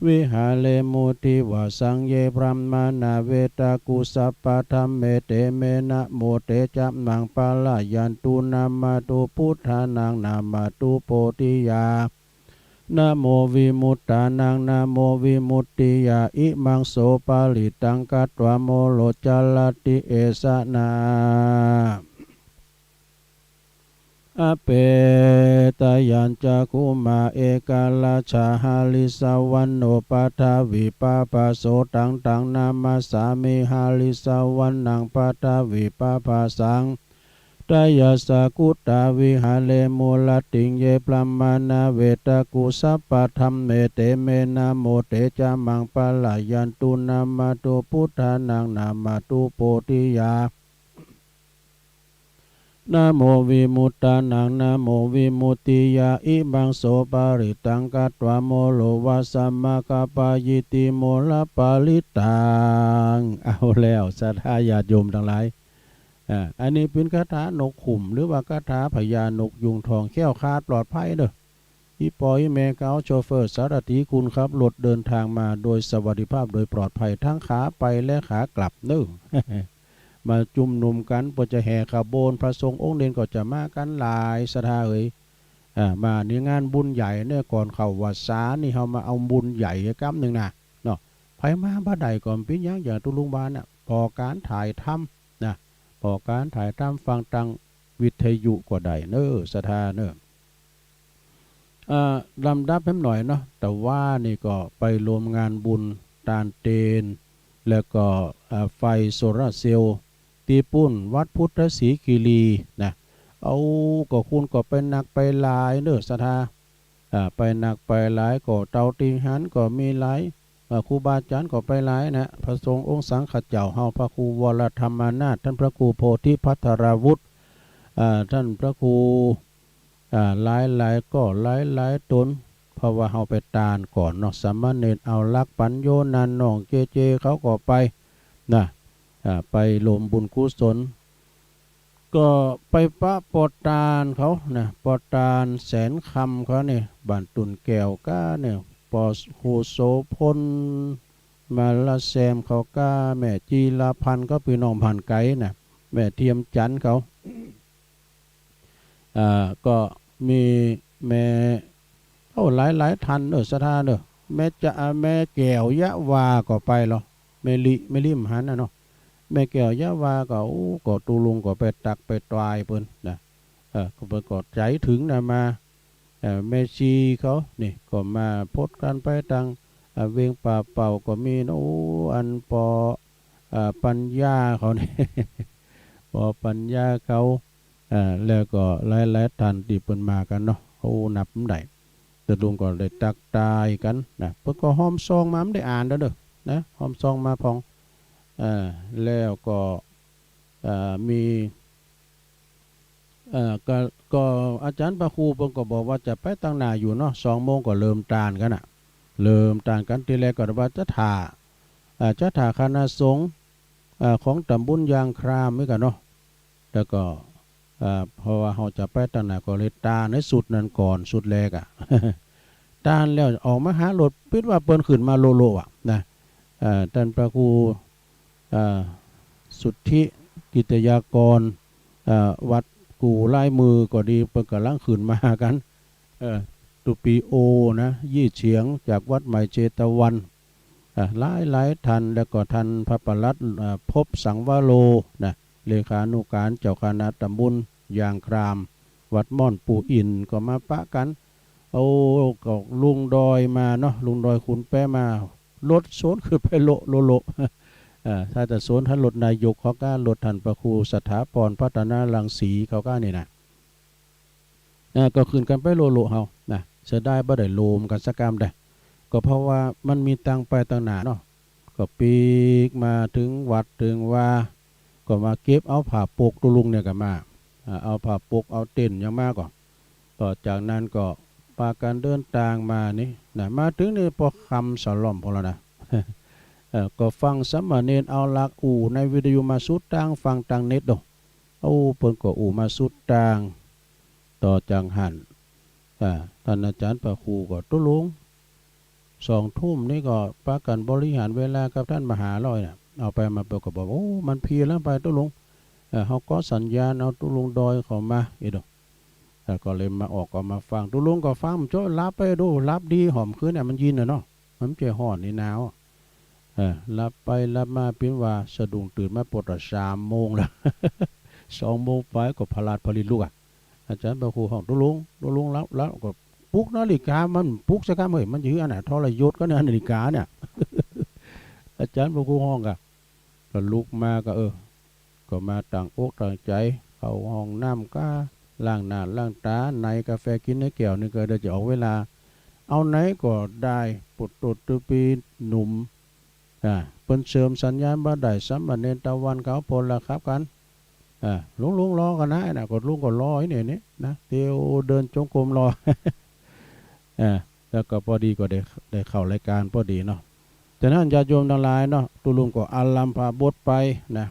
วิหาเลมุติวาสังเยพรัมมานาเวตากุสัพพะธัมเมเตเมนะโมเตจัมมังปะลายันตุนามาตุพุทธานังนามาตุโพธิยานะโมวิมุตตานังนะโมวิมุตติยาอิมังโสปาลิตังกัตวะโมโลจลติเอสนา อเปตยัญจคุมาเอกาลาชาหาลิสาวันโนปัทาวิปาปาโสตังตังนามาสามิหาลิสาวันนังปัทาวิปาปาสังตยาสกุตาวิหาเลมูลติงเยปลัมมานาเวตกุสัพพะธรรมเมเตเมนะโมเตจามังปะลายันตุนามาตุพุทธานังนามาตุโพธิยานะโมวิมุตตานังนะโมวิมุตติยาอิบังโสปาริตังกัตวะโมโลวะสัมมากัปปายิติโมละปาลิตังเอาแล้วศรัทธาญาติโยมทั้งหลายอันนี้เป็นคาถานกขุมหรือว่าคาถาพญานกยุงทองแค้วคลาดปลอดภัยเด้ออีปอยแม่เกาโชเฟอร์สารถีคุณครับรถเดินทางมาโดยสวัสดิภาพโดยปลอดภัยทั้งขาไปและขากลับเด้อ มาจุ่มนุมกันเพื่อจะแห่ขบวนพระสงฆ์องค์เด่นก็จะมากันหลายศรัทธาเอ่ยมาในงานบุญใหญ่เนี่ยก่อนเข้าวัดสานี่เขามาเอาบุญใหญ่กำหนึ่งนะเนาะไผมาบ้านใดก่อนปิ้งย่างอย่างตุลุงบานน่ะพอการถ่ายทำนะพอการถ่ายทำฟังตังวิทยุก็ได้เนอศรัทธาเนอลำดับให้หน่อยเนาะแต่ว่านี่ก็ไปรวมงานบุญตานเตนแล้วก็ไฟโซลาร์เซลล์ตีปุ่นวัดพุทธศรีคีรีนะเอาก็คุณก็ไปหนักไปหลายเด้อศรัทธาไปหนักไปหลายก็เตาติงหันก็มีหลายครูบาอาจารย์ก็ไปหลายนะพระสงฆ์องค์สังฆเจ้าเฮาพระครูวรธรรมานาถท่านพระครูโพธิพัทรวุฒิท่านพระครูหลายก็หลายตนเพราะว่าเฮาไปตานก่อนเนาะสามเณรเอาลักปัญโยนันน้องเจเขาก็ไปนะไปรวมบุญกุศลก็ไปปะปอตานเขานะปอตานแสนคำเขาเนี่ยบ้านตุนแก้วก้าเนี่ยปอโหโสพลมาละแซมเขาก้าแม่จีลาพันก็พี่น้องผ่านไกนะแม่เทียมจันเขาก็มีแม่หลายทันศรัทธาแม่จะแม่แก้วยะวาก็ไปหรอแม่ลิมหันนะเนาะแม่แก้วยะวาก็ตูลุงก็ไปตักไปตายเพิ่นนะก็ไปกอดใจถึงนะมาแม่ชีเขานี่ก็มาพดกันไปตังเวียงป่าเป่าก็มีโอ้อันปอปัญญาเขาเนี่ย ปอปัญญาเขาแล้วก็หลายท่านที่เพิ่นมากันเนาะเขานับได้แต่ลุงก็ได้ตักตายกันนะเพิ่นก็ห้อมซองมาได้อ่านแล้วเด้อนะห้อมซองมาพองแล้วก็มีก็อาจารย์พระครูเพิ่นก็บอกว่าจะไปตั้งหน้าอยู่เนาะ2 โมงก็เริ่มตานกันน่ะเริ่มตานกันทีแรกก็ว่าจะถ่าคณะสงฆ์ของตำบลยางครามนี่กันเนาะแล้วก็เพราะว่าเขาจะไปตั้งหน้าก็เลยตาในสุดนั้นก่อนสุดแรกตานแล้วออกมาหารถปิดว่าเปิ้นขึ้นมาโลนะท่านพระครูสุทธิกิตยากรวัดกูไล่มือก็ดีเปิ้นกำลังขึ้นมากันตุปีโอนะยี่เฉียงจากวัดใหม่เจตวันหลายทันแล้วก็ทันพระปลัดพบสังวโรนะเลขานุการเจ้าคณะตำบลยางครามวัดม่อนปู่อินก็มาปะกันเอาก็ลุงดอยมาเนาะลุงดอยคุณแป้มารถโซนคือไปโลถ้าจะโซนท่านรถนายกเขาก็รถท่านประครูสถาพรพัฒนารังสีเขาก็นี่นะก็ขึ้นกันไปโลเฮานะเสียได้บ่ได้โลมกันสักกรรมได้ก็เพราะว่ามันมีตังไปต่างหนาเนาะก็ปีกมาถึงวัดถึงว่าก็มาเก็บเอาผ้าปกตุลุงเนี่ยกันมาเอาผ้าปกเอาเต็นท์ยังมากก่อนต่อจากนั้นก็พากันเดินทางมานี่นะมาถึงนี่พอคำสลอมพอแล้วนะ ก็ฟังสามเณรเอาหลักในวิทยุมาสุดต่างฟังต่างเน็ตดอกเอาเปิ้นก็มาสุดต่างต่อจังหันท่านอาจารย์พระครูก็ตุลุง2 ทุ่มนี่ก็ปากันบริหารเวลากับท่านมหาลอยเนี่ยเอาไปมาเปิดก็บอกโอ้มันเพียแล้วไปตุลุงเขาก็สัญญาณเอาตุลุงดอยเขามาอีดอกก็เลยมาออกก็มาฟังตุลุงก็ฟังมันจะรับไปดูรับดีหอมคืนเนี่ยมันยินเนาะมันเจห่อนนี่หนาวรับไปรับมาเป็นว่าสะดุ้งตื่นมาปวด3 โมงแล้ว2 โมงไปก็พลาดผลิตลูก อาจารย์พระครูห้องตุลุงแล้วก็ปลุกนาฬิกามันปลุกสักครั้งเฮ้ยมันอยู่อันน่ะทรยศก็เนี่ยนาฬิกาเนี่ย อาจารย์พระครูห้องก็ลุกมาก็ก็มาต่างอกต่างใจเข้าห้องน้ำก็ล้างหน้าล้างตาในกาแฟกินในแก้วนี่ก็ได้จะออกเวลาเอาไหนก็ได้ปุดตุดตุปีหนุ่มเปิ้นเสริมสัญญาณบ่ได้สัมบันเนตะวันเขาพลละครับกันลุงรอกันนะน่ะก็ลุงก็รอไอ้เนี่ยนะเตียวเดินจงกรมรอ แล้วก็พอดีก็ได้เข้ารายการพอดีเนาะจากนั้นญาติโยมทั้งหลายเนาะตุลุงก็อาลัมพาบทไปนะ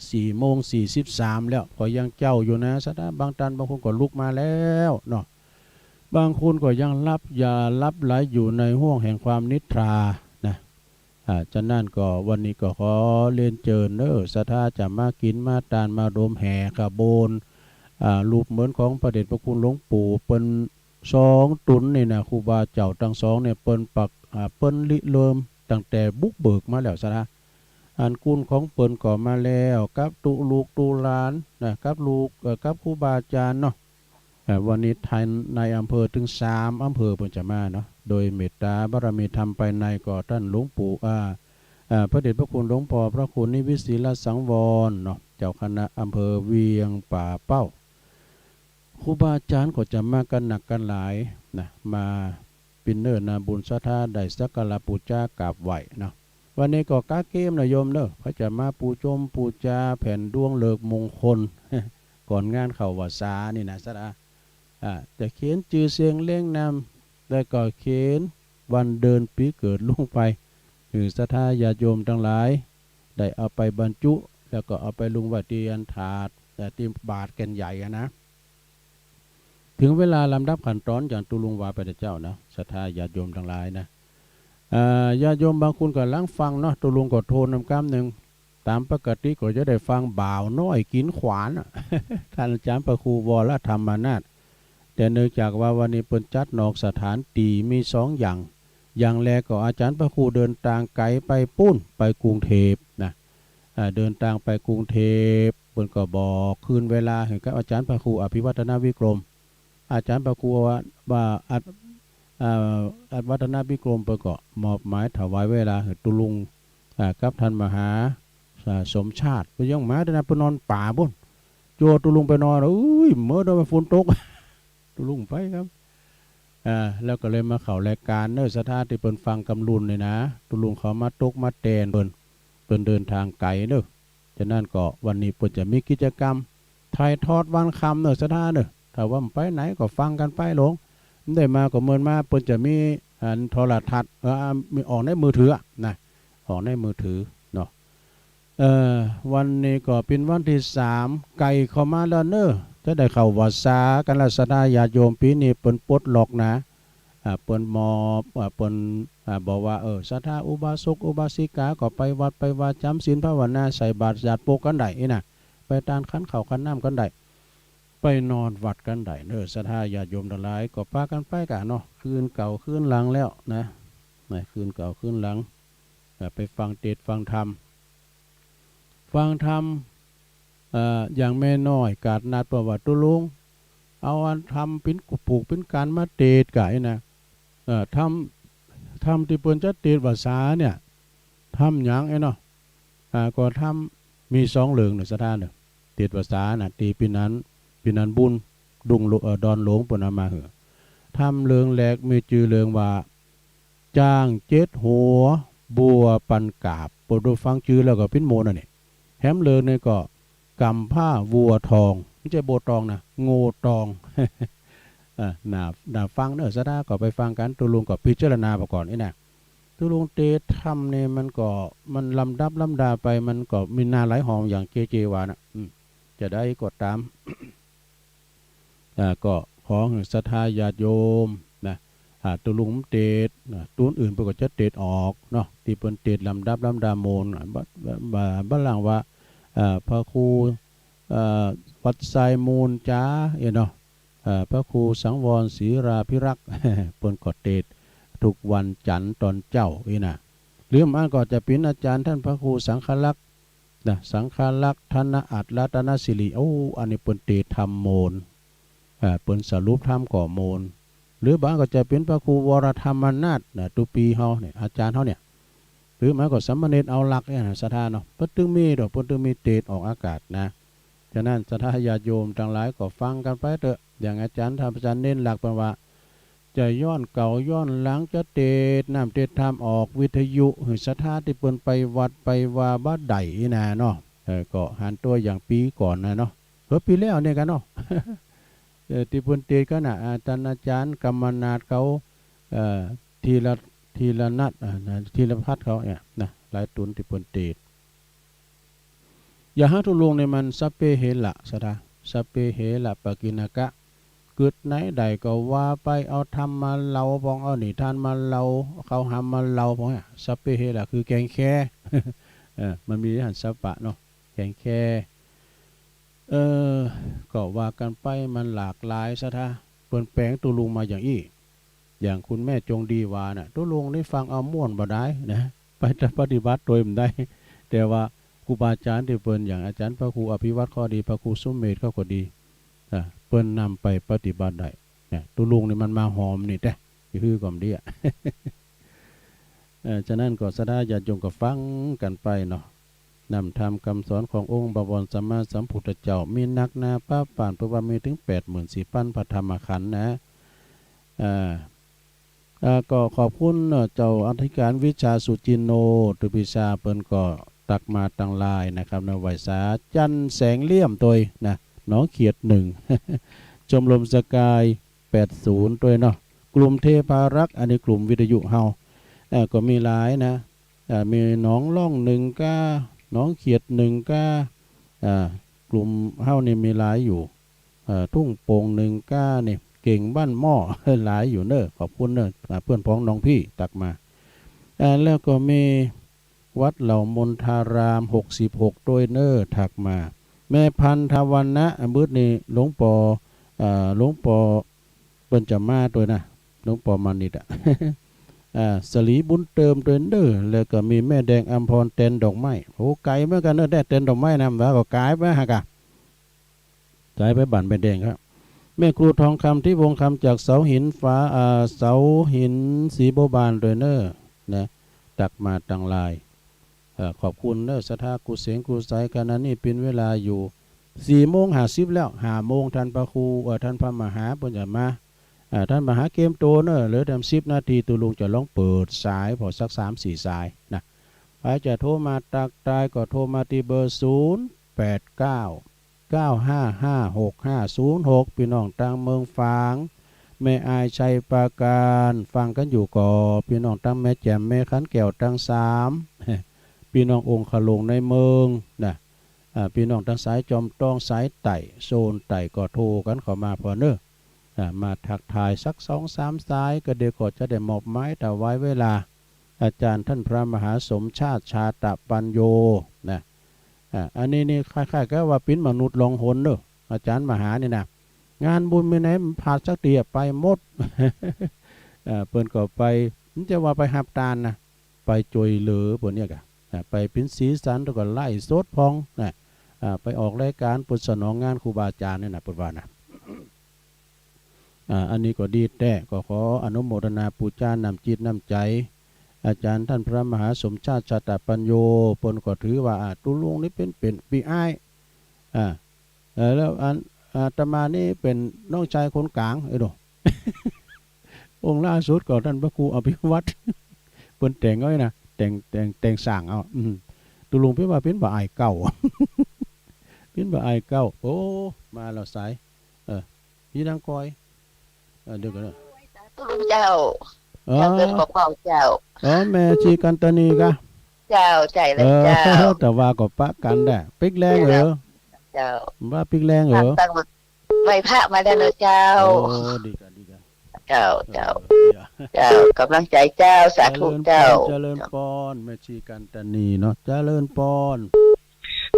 4:43แล้วก็ยังเจ้าอยู่นะซะนะบางท่านบางคนก็ลุกมาแล้วเนาะบางคนก็ยังรับไหลอยู่ในห้วงแห่งความนิทรานะฉะนั้นก็วันนี้ก็ขอเรียนเชิญศรัทธาจะมากินมาตานมารวมแห่ขบวนรูปเหมือนของพระเดชพระคุณหลวงปู่เปิ้น2ตุนนี่นะครูบาเจ้าทั้งสองเนี่ยเปิ้นปักเปิ้นริเริ่มตั้งแต่บุกเบิกมาแล้วซะนะอันกุลของเปิ้นก็มาแล้วกับตุลูกตุหลานนะกับลูกกับครูบาอาจารย์เนาะวันนี้ไทยในอำเภอถึง3อำเภอเพิ่นจะมาเนาะโดยเมตตาบารมีธรรมไปในก็ท่านหลวงปู่พระเดชพระคุณหลวงพ่อพระคุณนิวิศิลสังวรเนาะเจ้าคณะอำเภอเวียงป่าเป้าครูบาอาจารย์ก็จะมากันหนักกันหลายนะมาปินเนอร์นาบุญศรัทธาได้สักการะปูชากราบไหว้เนาะวันนี้ก็กาเกมนะโยมเด้อเขาจะมาปูจมปูจาแผ่นดวงเลิกมงคล ก่อนงานเข้าพรรษานี่นะซะจะเขียนชื่อเสียงเล่งนำแล้วก็เขียนวันเดินปีเกิดลงไปคือศรัทธาญาติโยมทั้งหลายได้เอาไปบรรจุแล้วก็เอาไปลุงวัดเตียนถาดแต่ที่บาทกันใหญ่นะถึงเวลาลำดับขั้นตอนอย่างตุลุงวาไปเจ้านะศรัทธาญาติโยมทั้งหลายนะญาติโยมบางคนก็ลังฟังเนาะตุลุงก็โทรนำกำหนึ่งตามปกติก็จะได้ฟังบ่าวน้อยกินขวาน ท่านอาจารย์พระครูวรธรรมนาถแต่เนื่องจากว่าวันนี้เปิ้นจัดนอกสถานตีมี2อย่างแรกก็อาจารย์พระครูเดินทางไกลไปปุ้นไปกรุงเทพนะเดินทางไปกรุงเทพเปิ้นก็บอกคืนเวลาให้กับอาจารย์พระครูอภิวัฒนวิกรมอาจารย์พระครูว่าอัดวัฒนวิกรมเปิ้นก็มอบหมายถวายเวลาให้ตุลุงกับท่านมหาสมชาติไปยังมาได้นะไปนอนป่าบุ่นโจตุลุงไปนอนเมื่อโดนฝนตก ตุลุงไปครับแล้วก็เลยมาเข้ารายการสถานที่เปิ้นฟังกำลุนเลยนะตุลุงเขามาตกมาแตนเปิ้นเดินทางไกลฉะนั้นก็วันนี้เปิ้นจะมีกิจกรรมถ่ายทอดวันคำสถานถ้าว่าไปไหนก็ฟังกันไปหลงได้มาก็เมินมาเปิ้นจะมีโทรทัศน์มีออกในมือถือนะออกในมือถือเนาะวันนี้ก็เป็นวันที่3ไก่เข้ามาแล้วจะได้เข้าวัดสากันละศรัทธาญาติโยมปีนี้เปิ้นปลดล็อกนะเปิ้นมอบเปิ้นบอกว่าศรัทธาอุบาสกอุบาสิกาก็ไปวัดไปวาจำศีลภาวนาใส่บาตรญาติโปกันได้นะไปตานขันข้าวขันน้ำกันได้ไปนอนวัดกันได้ศรัทธาญาติโยมทั้งหลายก็พากันไปกันเนาะคืนเก่าคืนหลังแล้วนะคืนเก่าคืนหลังไปฟังเทศน์ฟังธรรมอย่างแม่น้อยกาดนัดประวัติตุลุงเอาอันทำเป็นกุปลูกเป็นการมาเทศน์ไก่นะทำที่เปิ้นจะเทศน์ภาษาเนี่ยทำหยังเนาะก็ทำมี2เหลืองศรัทธาเทศน์ภาษาน่ะตีปีนั้นบุญดุงดอนหลวงเปิ้นเอามาเหอะทำเหลืองแรกมีชื่อเหลืองว่าจ้าง7หัวบัวปันกาบเปิ้นฟังชื่อแล้วก็เป็นโมน่ะนี่แถมเหลืองนี่ก็กำผ้าวัวทองไม่ใช่โบตองนะโง่ตอง น่าฟังศรัทธาก็ไปฟังกันตุลุงก็พิจารณาไปก่อนนี่นะตุลุงเตทำเนี่ยมันลำดับลำดาไปมันก็มีนาหลายหอมอย่างเจวานะจะได้กดตาม ก็ขอศรัทธาญาติโยมนะตุลุงเตดตูนอื่นไปก็จะเตดออกเนาะที่เป็นเตดลำดับลำดาโมนบ้านหลังว่าพระครูวัดไซมูลจ้าเนาะพระครูสังวรศรีราภิรักษ์ เปิ้นก็เทศน์ทุกวันจันทร์ตอนเจ้านะหรือมันก็จะเป็นอาจารย์ท่านพระครูสังฆลักษณ์ นะสังฆลักษณ์ธนอัตรัตนสิริโอ้อันนี้เปิ้นเตธรรมโมนเปิ้นสรุปธรรมก่อโมนหรือบางก็จะเป็นพระครูวรธรรมนาถนะตุปีเฮาเนี่ยอาจารย์เฮาเนี่ยหรือหมายก็สามเณรเอาหลักเนี่ยศรัทธาเนาะเพิ่นตึงมีดอกเพิ่นตึงมีเตศออกอากาศนะฉะนั้นศรัทธาญาติโยมทั้งหลายก็ฟังกันไปเถอะอย่างอาจารย์ธรรมอาจารย์เน้นหลักเปิ้นว่าจะย้อนเก่าย้อนหลังจะเตศน้ำเตศธรรมออกวิทยุให้ศรัทธาที่เปิ้นไปวัดไปว่าบ้าใดนะเนาะก็หันตัวอย่างปีก่อนนะเนาะปีแล้วเนี่ยกันเนาะ ที่เปิ้นเตศก็น่ะอาจารย์กรรมนาถเขาทีละนัดทีละพัดเขาเนี่ยนะหลายตุนที่เปิ้นเตศอย่าหาทุลงในมันสัพเพเหระสดาสัพเพเหระปกิณกะเกิดไหนใดก็ว่าไปเอาธรรมมาเล่าพองเอานิทานมาเล่าเขาหำมาเล่าพองเนี่ยสัพเพเหระคือแกงแค่ มันมีหันสัพปะเนาะแกงแค่ก็ว่ากันไปมันหลากหลายซะท่าเปิ้นแปลงตุลุงมาอย่างอี้อย่างคุณแม่จงดีวาน่ะตุลุงได้ฟังเอาม่วนบ่ได้นะไปปฏิบัติโดยมันได้แต่ว่าครูบาอาจารย์ที่เปิ้นอย่างอาจารย์พระครูอภิวัตรข้อดีพระครูสุมเมธเขาก็ดีเปิ้นนำไปปฏิบัติได้เนี่ยตุลุงนี่มันมาหอมนี่แต่คือความดีอ่ะ ฉะนั้นก็สดาญาติโยมก็ฟังกันไปเนาะนำธรรมคำสอนขององค์บวรสัมมาสัมพุทธเจ้ามีนักนาป้าป่านเพราะว่ามีถึง 84,000 พระธรรมขันธ์นะก็ขอบคุณเจ้าอธิการวิชาสุจินโนตุปิชาเปิ้นก็ตักมาตังลายนะครับในไหวสาจันแสงเลี่ยมตัวนะน้องเขียด1 ชมรมสกาย80ตัวเนาะกลุ่มเทพารักษ์อันนี้กลุ่มวิทยุเฮาก็มีหลายนะมีน้องล่อง1ก้าน้องเขียด1ก้ากลุ่มเฮานี่มีหลายอยู่ทุ่งโป่ง1ก้านี่เก่งบ้านหม้อหลายอยู่เนอะขอบคุณเนอะเพื่อนพ้องน้องพี่ตักมาแล้วก็มีวัดเหล่ามนทาราม66ด้วยเนอถักมาแม่พันธวรรณะบึดนี่หลวงปอเปิ้นจะมาตัวนะหลวงปอมานิดสลีบุญเติมตัวเนอแล้วก็มีแม่แดงอัมพรเต็นดอกไม้โอ้ไก่เหมือนกันเนอะได้เต็นดอกไม้นำแล้วก็กายไปฮะกะกายไปบ้านแม่แดงครับแม่ครูทองคำที่วงคำจากเสาหินฟ้าเสาหินสีโบบานตัวเนอนะตักมาตังลายขอบคุณเนอะสถากุเสงกุไสขณะนี้เป็นเวลาอยู่4:50แล้ว5โมงท่านพระครูท่านพระมหาเพิ่นจะมาท่านมหาเกมโตเนอะเหลือแต่10 นาทีตุลุงจะลองเปิดสายพอสัก 3-4 สายนะใครจะโทรมาตักตายก็โทรมาที่เบอร์0899555606พี่น้องต่างเมืองฝางแม่อายชัยปราการฟังกันอยู่ก่อพี่น้องตั้งแม่แจ่มแม่ขันแก้วตั้ง3พี่น้ององค์ขลงในเมืองนะพี่น้องทั้งสายจอมต้องสายไต่โซนไต่ก็โทรกันเข้ามาพอเนอะมาทักทายสัก 2-3 สายก็เดี๋ยวก็จะได้มอบไม้แต่ไว้เวลาอาจารย์ท่านพระมหาสมชาติชาตปัญโยนะอันนี้นี่คล้ายๆก็ว่าเป็นมนุษย์ลองหนเนอะอาจารย์มหานี่นะงานบุญไม่ไหนผ่านสักเตียไปหมด เปิ้นก็ไปมันจะว่าไปหับตาลนะไปจอยเหลือพวกเนี้ยกะไปเป็นสีสันแล้วก็ไล่โซดพองนะไปออกรายการปุสนองงานครูบาอาจารย์เนี่ยนะปุถวานะอันนี้ก็ดีแต่ก็ขออนุโมทนาปูชานำจิตนำใจอาจารย์ท่านพระมหาสมชาติชาตปัญโยปนก็ถือว่าตุลุงนี่เป็นปีอ้ายแล้วอาตมานี่เป็นน้องชายคนกลางดู องค์ล่าสุดก็ท่านพระครูอภิวัตรเปิ้นแต่งไว้นะแต่งสร้างเอาตุลุงเพิ่นว่าเป็นบ่อายเก่า เป็นบ่อายเก่าโอ้มาแล้วสายพี่นางกอยเดี๋ยวกันนะตุลุงเจ้าเกิดของพ่อเจ้าแม่ชีกันตนีกะเจ้าใจเลยเจ้าแต่ว่าก็ปะกันได้ปิกแรงเหรอเจ้าว่าปิกแรงเหรอตั้งไหวพระมาได้เลยเจ้าโอ้ดีกันเจ้ากำลังใจเจ้าสาธุเจ้าเจริญพรแม่ชีกันตนีเนาะเจริญพร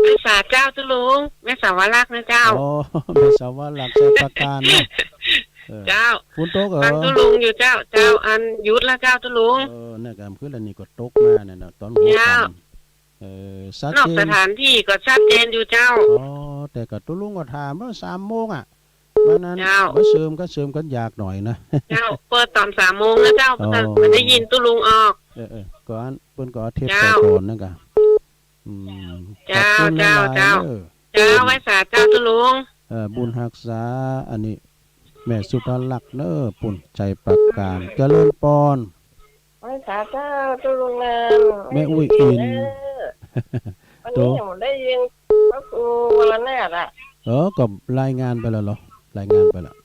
แม่สาเจ้าตุลุงแม่สาวรักษ์นะเจ้าโอ้แม่สาวรักษ์ใช้ประการเนาะเจ้าฝนตกเหรอตุลุงอยู่เจ้าอันยุดแล้วเจ้าตุลุงเนี่ยกำขึ้นแล้วนี่ก็ตกมาเนี่ยตอนหัวค่ ชัด นอก เจ ส น ถานที่ก็ชัดเจนอยู่เจ้า อ๋อแต่ก็ตุลุงก็ถามว่า3 โมงอ่ะวันนั้น เจ้า บ่เสริมกันยากหน่อยนะ เจ้าเปิดตอน3 โมงนะเจ้า อ๋อ มันได้ยินตุลุงออก ก่อนเพิ่นก็เอาเทป เจ้า ไปก่อนนั่นก็ขอบคุณหลายๆ เจ้า เด้อ เจ้าไว้สาเจ้าตุลุง บุญรักษาอันนี้แม่สุภาลักษณ์เด้อปุ่นใจประการเจริญปอน ไว้สาเจ้าตุลุงนาง แม่อุ้ยอิน วันนี้ผมได้ยินพระครูวรนาถอ่ะ ก็รายงานไปแล้วเหรอรายงานไปแล้ว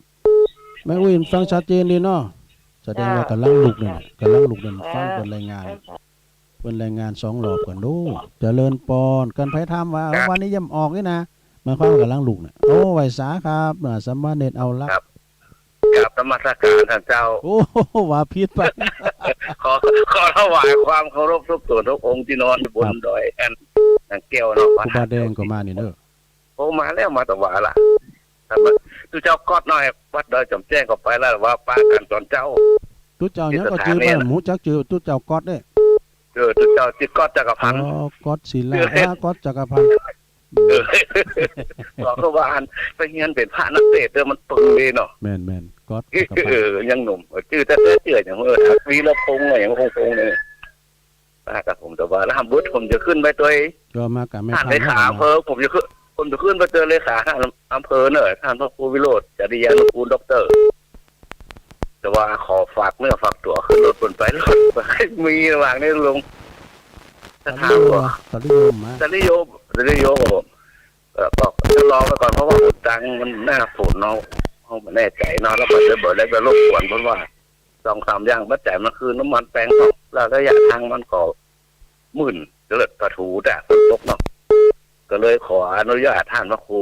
แม่อุ้ยฟังชัดเจนดีเนาะแสดงว่ากำลังลุกนั่นน่ะกำลังลุกนั่นฟังเพิ่นรายงานเพิ่นรายงาน2 รอบกันดูเจริญปอนกันไผถามว่าวันนี้ย่ำออกนี่นะหมายความว่ากำลังลุกน่ะโอ้ไหวสาครับสมมาเน็ตเอาละ กับธรรมสการท่านเจ้า โอ้ว่าผิดไป ขอถวายความเคารพทุกส่วนทุกองค์ที่นอนอยู่บนดอยแอนนางแก้วเนาะ ครูบาแดงก็มานี่เด้อ โอ้มาแล้วมาตะวาล่ะทุเจ้ากอดหน่อยวัดดอยจอมแจ้งก็ไปแล้วว่าป้ากันตอนเจ้า ตุ๊เจ้ายังก็จื้อบ้านหมูจักจื้อตุ๊เจ้ากอดเด้ ทุเจ้าจิกอดจักรพันธ์ กอดศิลากอดจักรพันธ์ บอกเขาว่าอันไปเฮียนเป็นพระนักเตะเด้อมันปึงดีเนาะ แม่นกอดจักรพันธ์ ยังหนุ่มชื่อแต่เจืออย่างวีรพงษ์อะไรอย่างพงษ์เนี่ยป้ากับผมแต่ว่าแล้วทำบุญผมจะขึ้นไปตัว ก็มากับแม่ ท่านเลขาอำเภอผมจะขึ้นไปเจอเลขาท่านอำเภอเนอะท่านพระครูวิโรจน์จริยานุกูลด็อกเตอร์แต่ว่าขอฝากเนื้อฝากตัวขึ้นรถบนไปรถมีระหว่างนี้ลงจะถามว่า ตอนที่โยมมา จะได้โยผมบอกจะรอไปก่อนเพราะว่าฝนตังมันหน้าฝนเนาะเขาไม่แน่ใจเนาะแล้วมันจะเบิดแล้วจะรบกวนเพราะว่า2-3 อย่างบัดแต่มันคือน้ำมันแปลงของแล้วระยะทางมันก็มื่นเกิดประทูแต่ฝนตกเนาะก็เลยขออนุญาตท่านพระครู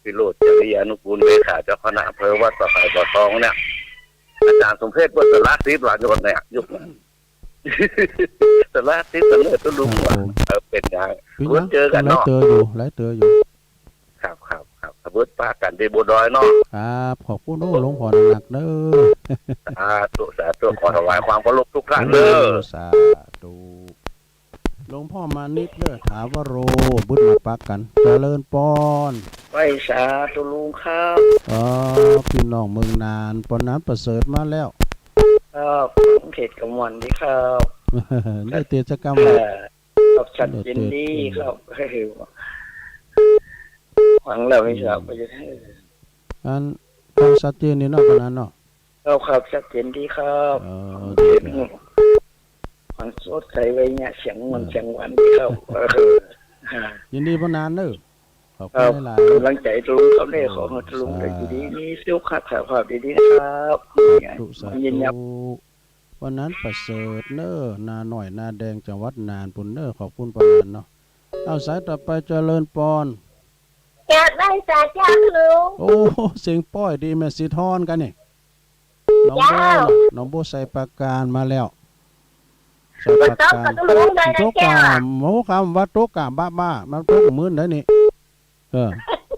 วิโรจน์จริยานุกูลเลขาเจ้าคณะอำเภอวัดประไผ่บ่อทองเนี่ยอาจารย์สมเพชบุตรราชศิษย์หลานโยนเนี่ยยุคแต่ราชศิษย์เลิศตุลุงว่าเป็นอย่างรู้เจอกันเนาะหลายเตออยู่ครับสมมติป้ากันเดโบดอยเนาะครับขอบคุณหลวงพ่อหนักเด้อ สาธุขอถวายความเคารพทุกท่านเด้อสาธุหลวงพ่อมานิดเด้อถาวโรบุญมาปักกันเจริญปอน ไว้สาตุลุงครับ พี่น้องเมืองนานปอนน้ำประเสริฐมาแล้ว ครับเขตกำวันดีครับ ได้เตจกรรม ครับชัดเจนดีครับหวังแล้วไม่ทราบว่าจะให้ อันฟังชัดเจนนี่เนาะปานนั้นเนาะ ครับชัดเจนดีครับมันสดใสไว้เนี่ยเสียงมันเสียงหวานดีครับยินดีปานนั้นเด้อขอบคุ ครั ณ บ หลาย กำลังใจตุลุงเขาได้ขอให้ตุลุงได้ดีๆมีสุขภาพดีๆนะครับ สา ยินยับ ธุวันนั้นประเสริฐเน้อนาหน่อยนาแดงจังหวัดนานปุ่นเน้อขอบคุณปานนั้นเนาะเอาสายต่อไปเจริญปอน แกะได้สาเจ้าลุง โอ้เสียงป้อยดีแม่สิทอนกันนี่น้องโบใส่ปากการมาแล้วใส่ปากการโตกาหมูคำว่าโตกาบ้ามันโตกมื้นได้นี่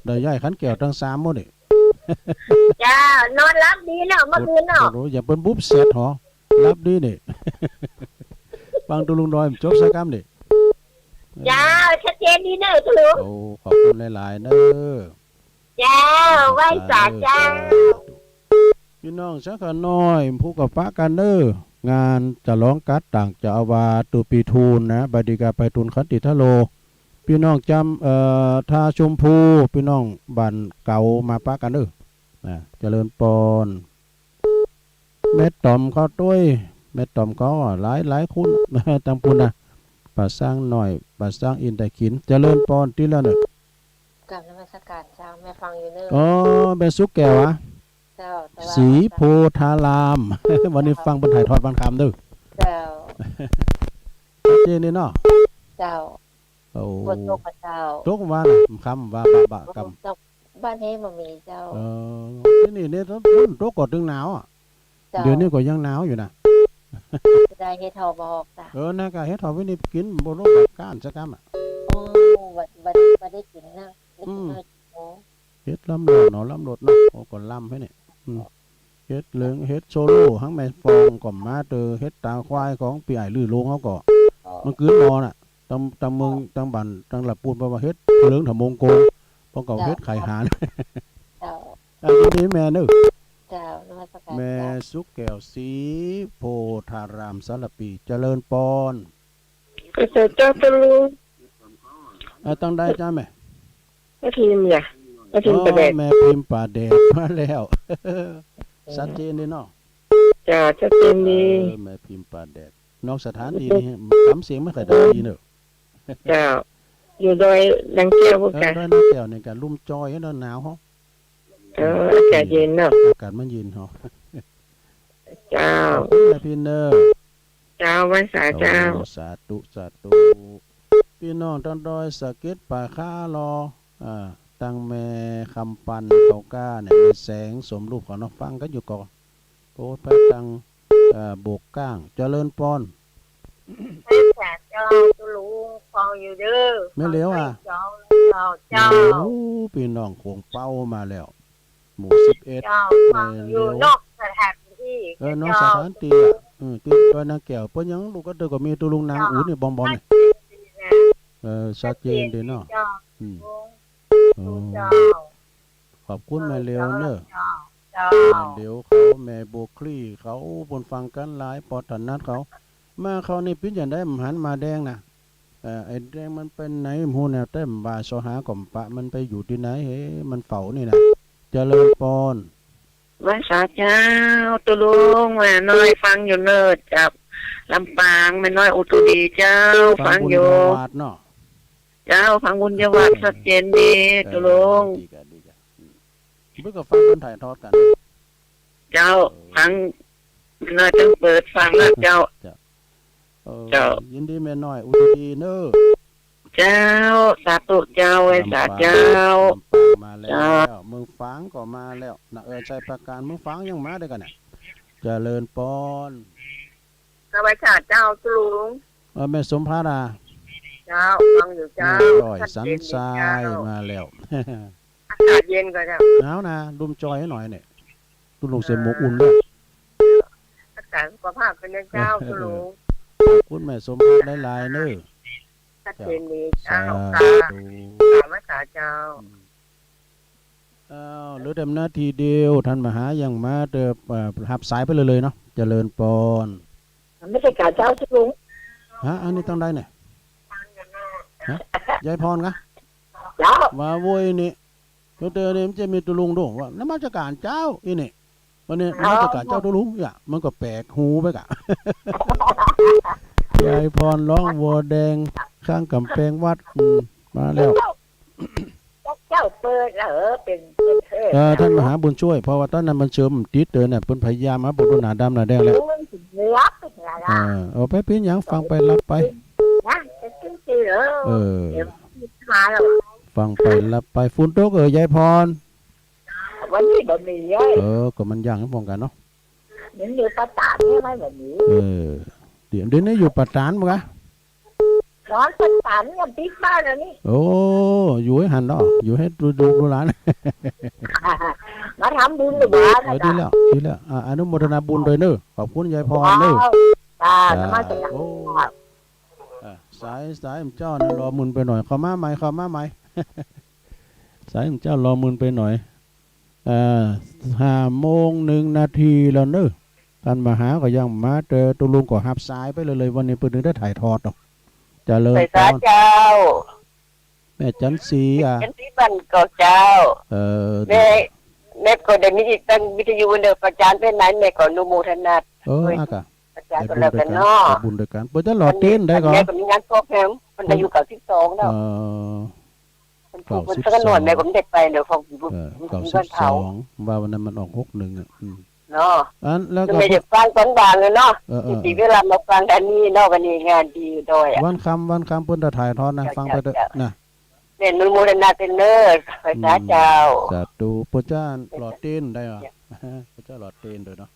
ได้ย่ายขันแก้วทั้ง3หมดนี่ จ้านอนรับดีแล้วเมื่อคืนเนาะ โอ้อย่าเปิ้นบุ๊บเสร็จหรอรับดีนี่ ฟังตุลุงดอยจบซะกำนี่ จ้าชัดเจนดีเนอะตุลุง โอ้ขอบคุณหลายๆเด้อ จ้าไว้สาเจ้า พี่น้องสักน้อยผู้กับฟ้ากันเด้องานจะร้องกัดต่างจะอาวาตุปีทูลนะบดิกาไปทุนคันติทะโลพี่น้องจำทาชมพูพี่น้องบ้านเก่ามาป้ากันเด้อเจริญปอนเม็ดต่อมเขาด้วยเม็ดต่อมเขาหลายคุณตังปุ่นนะป่าสร้างหน่อยป่าสร้างอินไดขินเจริญปอนที่แล้วเนี่ย กราบนมัสการเจ้าแม่ฟังอยู่เนอะ อ๋อเป็นสุกแก้วอะ เจ้าแต่ว่า สีโพธาราม วันนี้ฟังบนถ่ายทอดบางคำเด้อ เจ้า เจนี่เนาะ เจ้า โอ้ บนโตกเจ้า ตกว่าน่ะคำว่าบะกำ เจ้าบ้านนี้มันมีเจ้า ที่นี่เนี่ยตกกดถึงหนาวอ่ะ เจ้า เดี๋ยวนี้ก็ยังหนาวอยู่นะ ได้เฮ็ดเฮาบอกจ้ะ น่าก็เฮ็ดเฮาไว้นี่กินบ่รู้แบบก้านสักกำอ่ะ โอ้บัดได้กินนะได้กินน้อยโอ้ เฮ็ดลำโลดเนาะลำโลดเนาะโอ้ก็ลำให้นี่เฮ็ดเหลืองเฮ็ดโซโล่ทั้งแม่ฟองก็มาเตอเฮ็ดตาควายของพี่ไอ้ลือลงเขาก็มันกืนนอนอ่ะ ตั้งเมืองตั้งบ้านตั้งหลับปูนเพราะว่าเฮ็ดเรื่องถมงโกเพราะเก่าเฮ็ดไข่หาน เจ้า อันนี้แม่นึก เจ้านมัสการ แม่ เจ้า สุกแก้วสีโพธารามสารปีเจริญปอน ก็เจอเจ้าตะลุง ต้องได้จ้าแม่ แม่ทีมเนี่ยแม่ทีมประเด็น แม่พิมพ์ป่าแดดมาแล้ว ชัดเจนดีเนาะ จ้าชัดเจนดี แม่พิมพ์ป่าแดดนอกสถานที่นี่ทำเสียงไม่ค่อยได้ยินเนอะ เจ้าอยู่โดยดังแก้วพวกกัน แล้วน้ำแก้วในการลุ่มจอยให้หนาวเหรอ อากาศเย็นเนาะ อากาศมันเย็นเหรอ เจ้า แม่พินเนอร์ เจ้าไว้สาเจ้า สาธุสาธุพี่น้องต้นดอยสะเก็ดป่าข้ารอตั้งแม่คำปันเขาก้าเนี่ยแสงสมรูปของน้องฟังก็อยู่ก่อนโอ้พระตังโบกก้างเจริญปอน ให้แขกเจ้าตุลุงฟังอยู่เด้อ ไม่เหลียวอ่ะ เจ้าเจ้า โอ้พี่น้องโขงเป้ามาแล้วหมู่11 เจ้าฟังอยู่นอกสถานที่ น้องสถานตีติดตัวนางแก้วเพิ่นยังลูกก็เด้อก็มีตุลุงนางอูนี่บอมๆนี่ชัดเจนดีเนาะ เจ้า อ๋อ เจ้า ขอบคุณแม่เหลียวเนอะ เจ้า แม่เหลียวเขาแม่โบคลี่เขาบนฟังกันหลายปอถนัดเขามาเขานี่ปิ้นอย่างได้หันมาแดงนะไอ้แดงมันเป็นไหนหูแนวเต็มบาสหากล่อมปะมันไปอยู่ที่ไหนเฮ้มันเฝ้านี่นะเจริญปอน ไว้สาเจ้าตะลุงแม่น้อยฟังอยู่เนิดจับลำปางแม่น้อยอุตุดีเจ้าฟังอยู่ บุญวาดเนาะ เจ้าฟังบุญยวัดชัดเจนดีตะลุง ดีกันเมื่อก็ฟังคนถ่ายทอดกัน เจ้าฟังแม่น้อยต้องเปิดฟังแล้วเจ้า เจ้า ยินดีแม่น้อยอุตดีเนอะ เจ้าสาธุเจ้าไว้สาเจ้า มาแล้วเมืองฟางก็มาแล้วนะชัยประการเมืองฟางยังมาได้กันเนี่ยเจริญปอน สวัสดีเจ้าตะลุง แม่สมภารา เจ้าฟังอยู่เจ้า ร่อยสันทรายมาแล้ว อากาศเย็นก็เจ้า หนาวนะดุมจอยให้หน่อยเนี่ยตุลงเสียหมกอุ่นเลย อากาศสุขภาพเป็นเจ้าตะลุง คุณแม่สมภาได้ลายเนอะ ชัดเจนดีเจ้า สา ค่ะ ธุ สาธุเจ้า เหลือแต่นาทีเดียวท่านมหายังมาเดินหับสายไปเลยเนาะเจริญปอน ไม่ใช่กาเจ้าตุลุง อันนี้ต้องได้เนี่ยยายพรกะ เจ้า ว่าโวยนี่ตัวเตอเนี่ยมันจะมีตุลุงด้วยว่านมัสการเจ้าอีนี่วันนี้นมัสการเจ้าตุลุงอย่ามันก็แปลกหูไปกะ ยายพรร้องวัวแดงข้างกำแพงวัดมาแล้ว เจ้าเปิดเหรอเป็นเทศ ท่านมหาบุญช่วยเพราะว่าตอนนั้นมันเชิมติดเดินเนี่ยเป็นพยายามมาบุญหนาดำหนาแดงแล้ว มันถึงรับเป็นไงล่ะ เอาไปเป็นอย่างฟังไปรับไป นะจะกินตีเหรอเดี๋ยวมาแล้ว ฟังไปรับไปฝุ่นตกยายพร วันนี้บะหมี่เอ้ย ก็มันย่างให้พร้อมกันเนาะ เหมือนอยู่ประตานใช่ไหมแบบนี้ เดี๋ยวนี้อยู่ปัตตานมั้งะ ร้อนประตานยังปิดบ้านแล้วนี่ โอ้อยู่ให้หันเนาะอยู่ให้ดูร้าน มาทำบุญหรือบ้านนะ ดีแล้วอนุโมทนาบุญเลยเนอะขอบคุณยายพรเนอะ นมัสการ สายเจ้านะรอมุนไปหน่อยเข้ามาใหม่ สายเจ้ารอมุนไปหน่อย5:01 แล้วเนอะท่านมหาก็ยังมาเจอตุลุงก็หับสายไปเลยวันนี้เพิ่นถึงได้ถ่ายทอดเนาะจะเลย ไปสาเจ้า แม่จันทร์ศรีจันทร์ศรีบันก็เจ้าแม่ก็ได้มีตั้งวิทยุเด้อประจานเป็นไหนแม่ก็อนุโมทนาอากะ ประจานก็แล้วกันเนาะ บุญด้วยกันเพิ่นจะหลอดเต้นได้ก่อน แม่ก็มีงานพบแฮมมันได้อยู่92แล้วมันถูกมันสักหน่อยแม่ก็ไม่ได้ไปเดี๋ยวเขา92ว่าวันนั้นมันออก61เนาะแล้วก็ไม่ได้ฟังตอนบางเลยเนาะที่เวลามาฟังอันนี้เนาะวันนี้งานดีด้วยวันคำเพิ่นจะถ่ายทอดนะฟังไปเถอะนะเน่นโมเดนาเป็นเนอร์ไปสาเจ้าสาธุพระเจ้าหลอดเต้นได้เหรอพระเจ้าหลอดเต้นด้วยเนาะ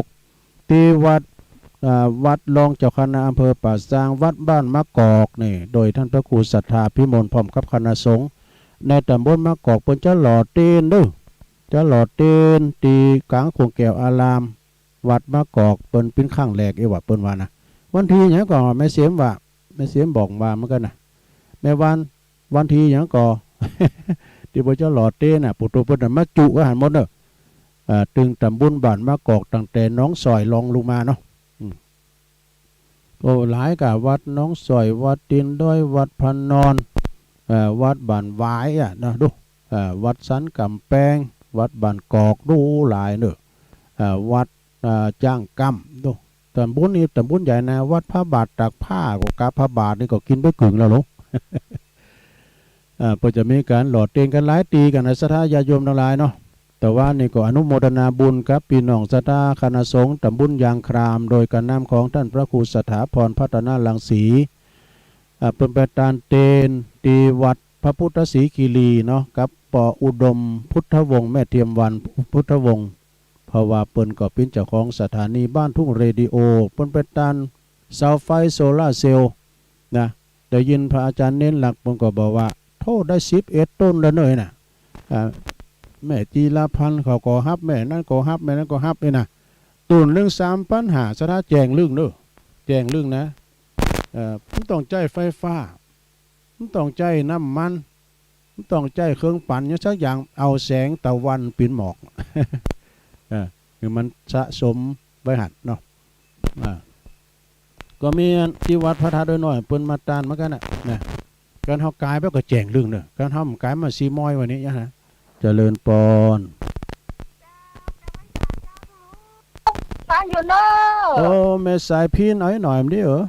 0899556506ที่วัดรองเจ้าคณะอำเภอป่าซางวัดบ้านมะกอกนี่โดยท่านพระครูศรัทธาพิมลพร้อมกับคณะสงฆ์ในตำบลมะกอกเพิ่นจะหลอดเต้นเด้อจะหลอดเต้นตีกลางโคงแก้วอาราม วัดมะกอกเปิ้นเป็นข้างแรกว่าเปิ้นว่านะวันที่หยังก็แม่เสียมว่าแม่เสียมบอกว่าเหมือนกันนะแม่วันที่หยังก็ ที่บ่เจ้าหลอดเต้น่ะปู่โตเปิ้นน่ะมาจุอาหารหมดเด้อตึงตำบลบ้านมะกอกตั้งแต่น้องซอยลองลงมาเนาะก็หลายกะวัดน้องซอยวัดตีนด้อยวัดพันนอนวัดบ้านหวายนะดูวัดสันกำแพงวัดบ้านกอกดูหลายเด้อวัดจ้างกำดูตำบลนี้ตำบลใหญ่นะวัดพระบาทตากผ้าก็กาพระบาทนี่ก็กินไปกึ่งแล้วลูก เพื่อจะมีการหลอดเตียงกันหลายตีกันในศรัทธาญาติโยมทั้งหลายเนาะแต่ว่านี่ก็อนุโมทนาบุญครับพี่น้องศรัทธาคณะสงฆ์ตำบลยางครามโดยการนำของท่านพระครูสถาพรพัฒนาลังสีเป็นประธานเตนตีวัดพระพุทธศรีคีรีเนาะกับปออุดมพุทธวงศ์แม่เทียมวันพุทธวงศ์เพราะว่าเปิ้นก็เป็นเจ้าของสถานีบ้านทุ่งเรดิโอเปิ้นประธานเสาไฟโซล่าเซลล์นะได้ยินพระอาจารย์เน้นหลักเปิ้นก็บอกว่าโทษได้11ต้นแล้วเนยน่ะแม่จีราพันธ์เขาก็ฮับแม่นั่นก็ฮับแม่นั่นก็ฮับเลยนะตุนเรื่อง3ปัญหาสถาแจงเรื่องเด้อแจงเรื่องนะมันต้องใจไฟฟ้ามันต้องใจน้ำมันมันต้องใจเครื่องปั่นอย่างสักอย่างเอาแสงตะวันปิ่นหมอกคือมันสะสมไว้หัดเนาะก็มีที่วัดพระธาตุน้อยเปิ้นมาตานเหมือนกันนะการเฮากายแบบก็แจงเรื่องเด้อการทำกายมาซีมอยวันนี้นะเจริญปอนฟังอยู่เนอะโอ้แม่สายพี่หน่อยมันดิเหรอ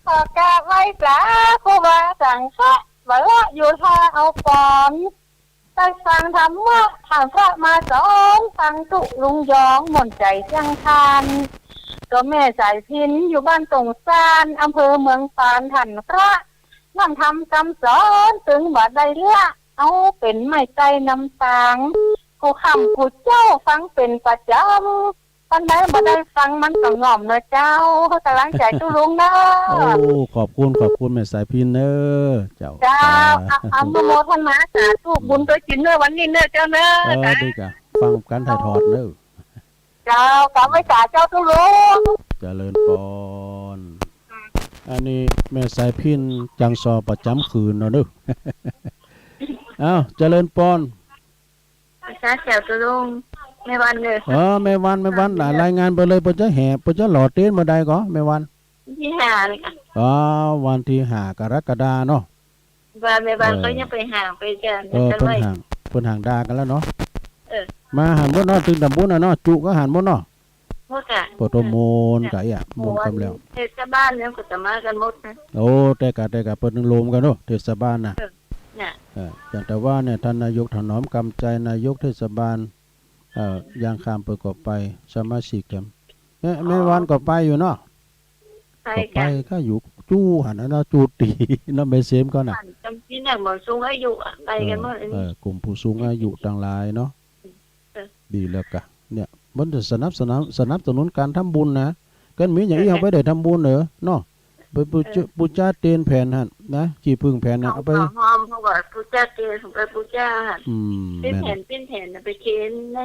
ขอกราบไหว้พระครูบาสังฆะว่าละอยู่ท่าเอาปอนตั้งฟังธรรมะทางพระมาสอนฟังตุลุงยองหม่นใจเชียงคานก็แม่สายพินอยู่บ้านตรงซานอำเภอเมืองปานทันพระนั่งทำคำสอนถึงบ่ได้เลือเอาเป็นไม้ใจน้ำตางกูคำกูเจ้าฟังเป็นประจำปันได้บ่ได้ฟังมันก็ง่อมเนอะเจ้ากำลังใจตุลุงเนอะโอ้ขอบคุณแม่สายพินเนอะเจ้าอนุโมทนาสาธุบุญตัวจินเนอะวันนี้เนอะเจ้าเนอะดีจ้ะฟังกันถ่ายทอดเนอะเจ้ากลับไว้จ่าเจ้าตุลุงเจริญปอนอันนี้แม่สายพินจังซอประจำคืนเนาะเด้ออ้าวเจริญปอนจ้าเจ้าตุลุงแม่วันเลยแม่วันรายงานไปเลยเพิ่นจะแห่เพิ่นจะหล่อเต้นบ่ได้ก็แม่วันที่5เลยค่ะวันที่5กรกฎาคมเนาะว่าแม่วันก็ยังไปห่างไปกันเพิ่นห่างดากันแล้วเนาะมาหันบ่เนาะถึงตำบลน่ะเนาะจุก็หันบ่เนาะหมดอ่ะโปโตโมนกะอีหมดคำแล้วเทศบาลเนี่ยก็จะมากันหมดนะโอ้แต่กะเปิ้นลมกันเนาะเทศบาลน่ะแต่ว่าเนี่ยท่านนายกถนอมกำใจนายกเทศบาลยางคามเปิดก็ไปสมาชิกกันแม่วันก็ไปอยู่เนาะไปก็อยู่จู้หันนะจูตีน้ำเบเซมก็น่ะจำที่เนี่ยหมอสูงอายุไปกันหมดกลุ่มผู้สูงอายุต่างหลายเนาะดีแล้วกะเนี่ยมันจะสนับสนุนการทำบุญนะกันมีอย่างนี้เอาไปได้ทำบุญเหรอเนาะไปปูจ้าเตียนแผ่นหันนะกี่พึ่งแผ่นนะเอาไปหอมเพราะว่าปูจ้าเตียนไปปูจ้าหันเป็นแผ่นไปเขียนใน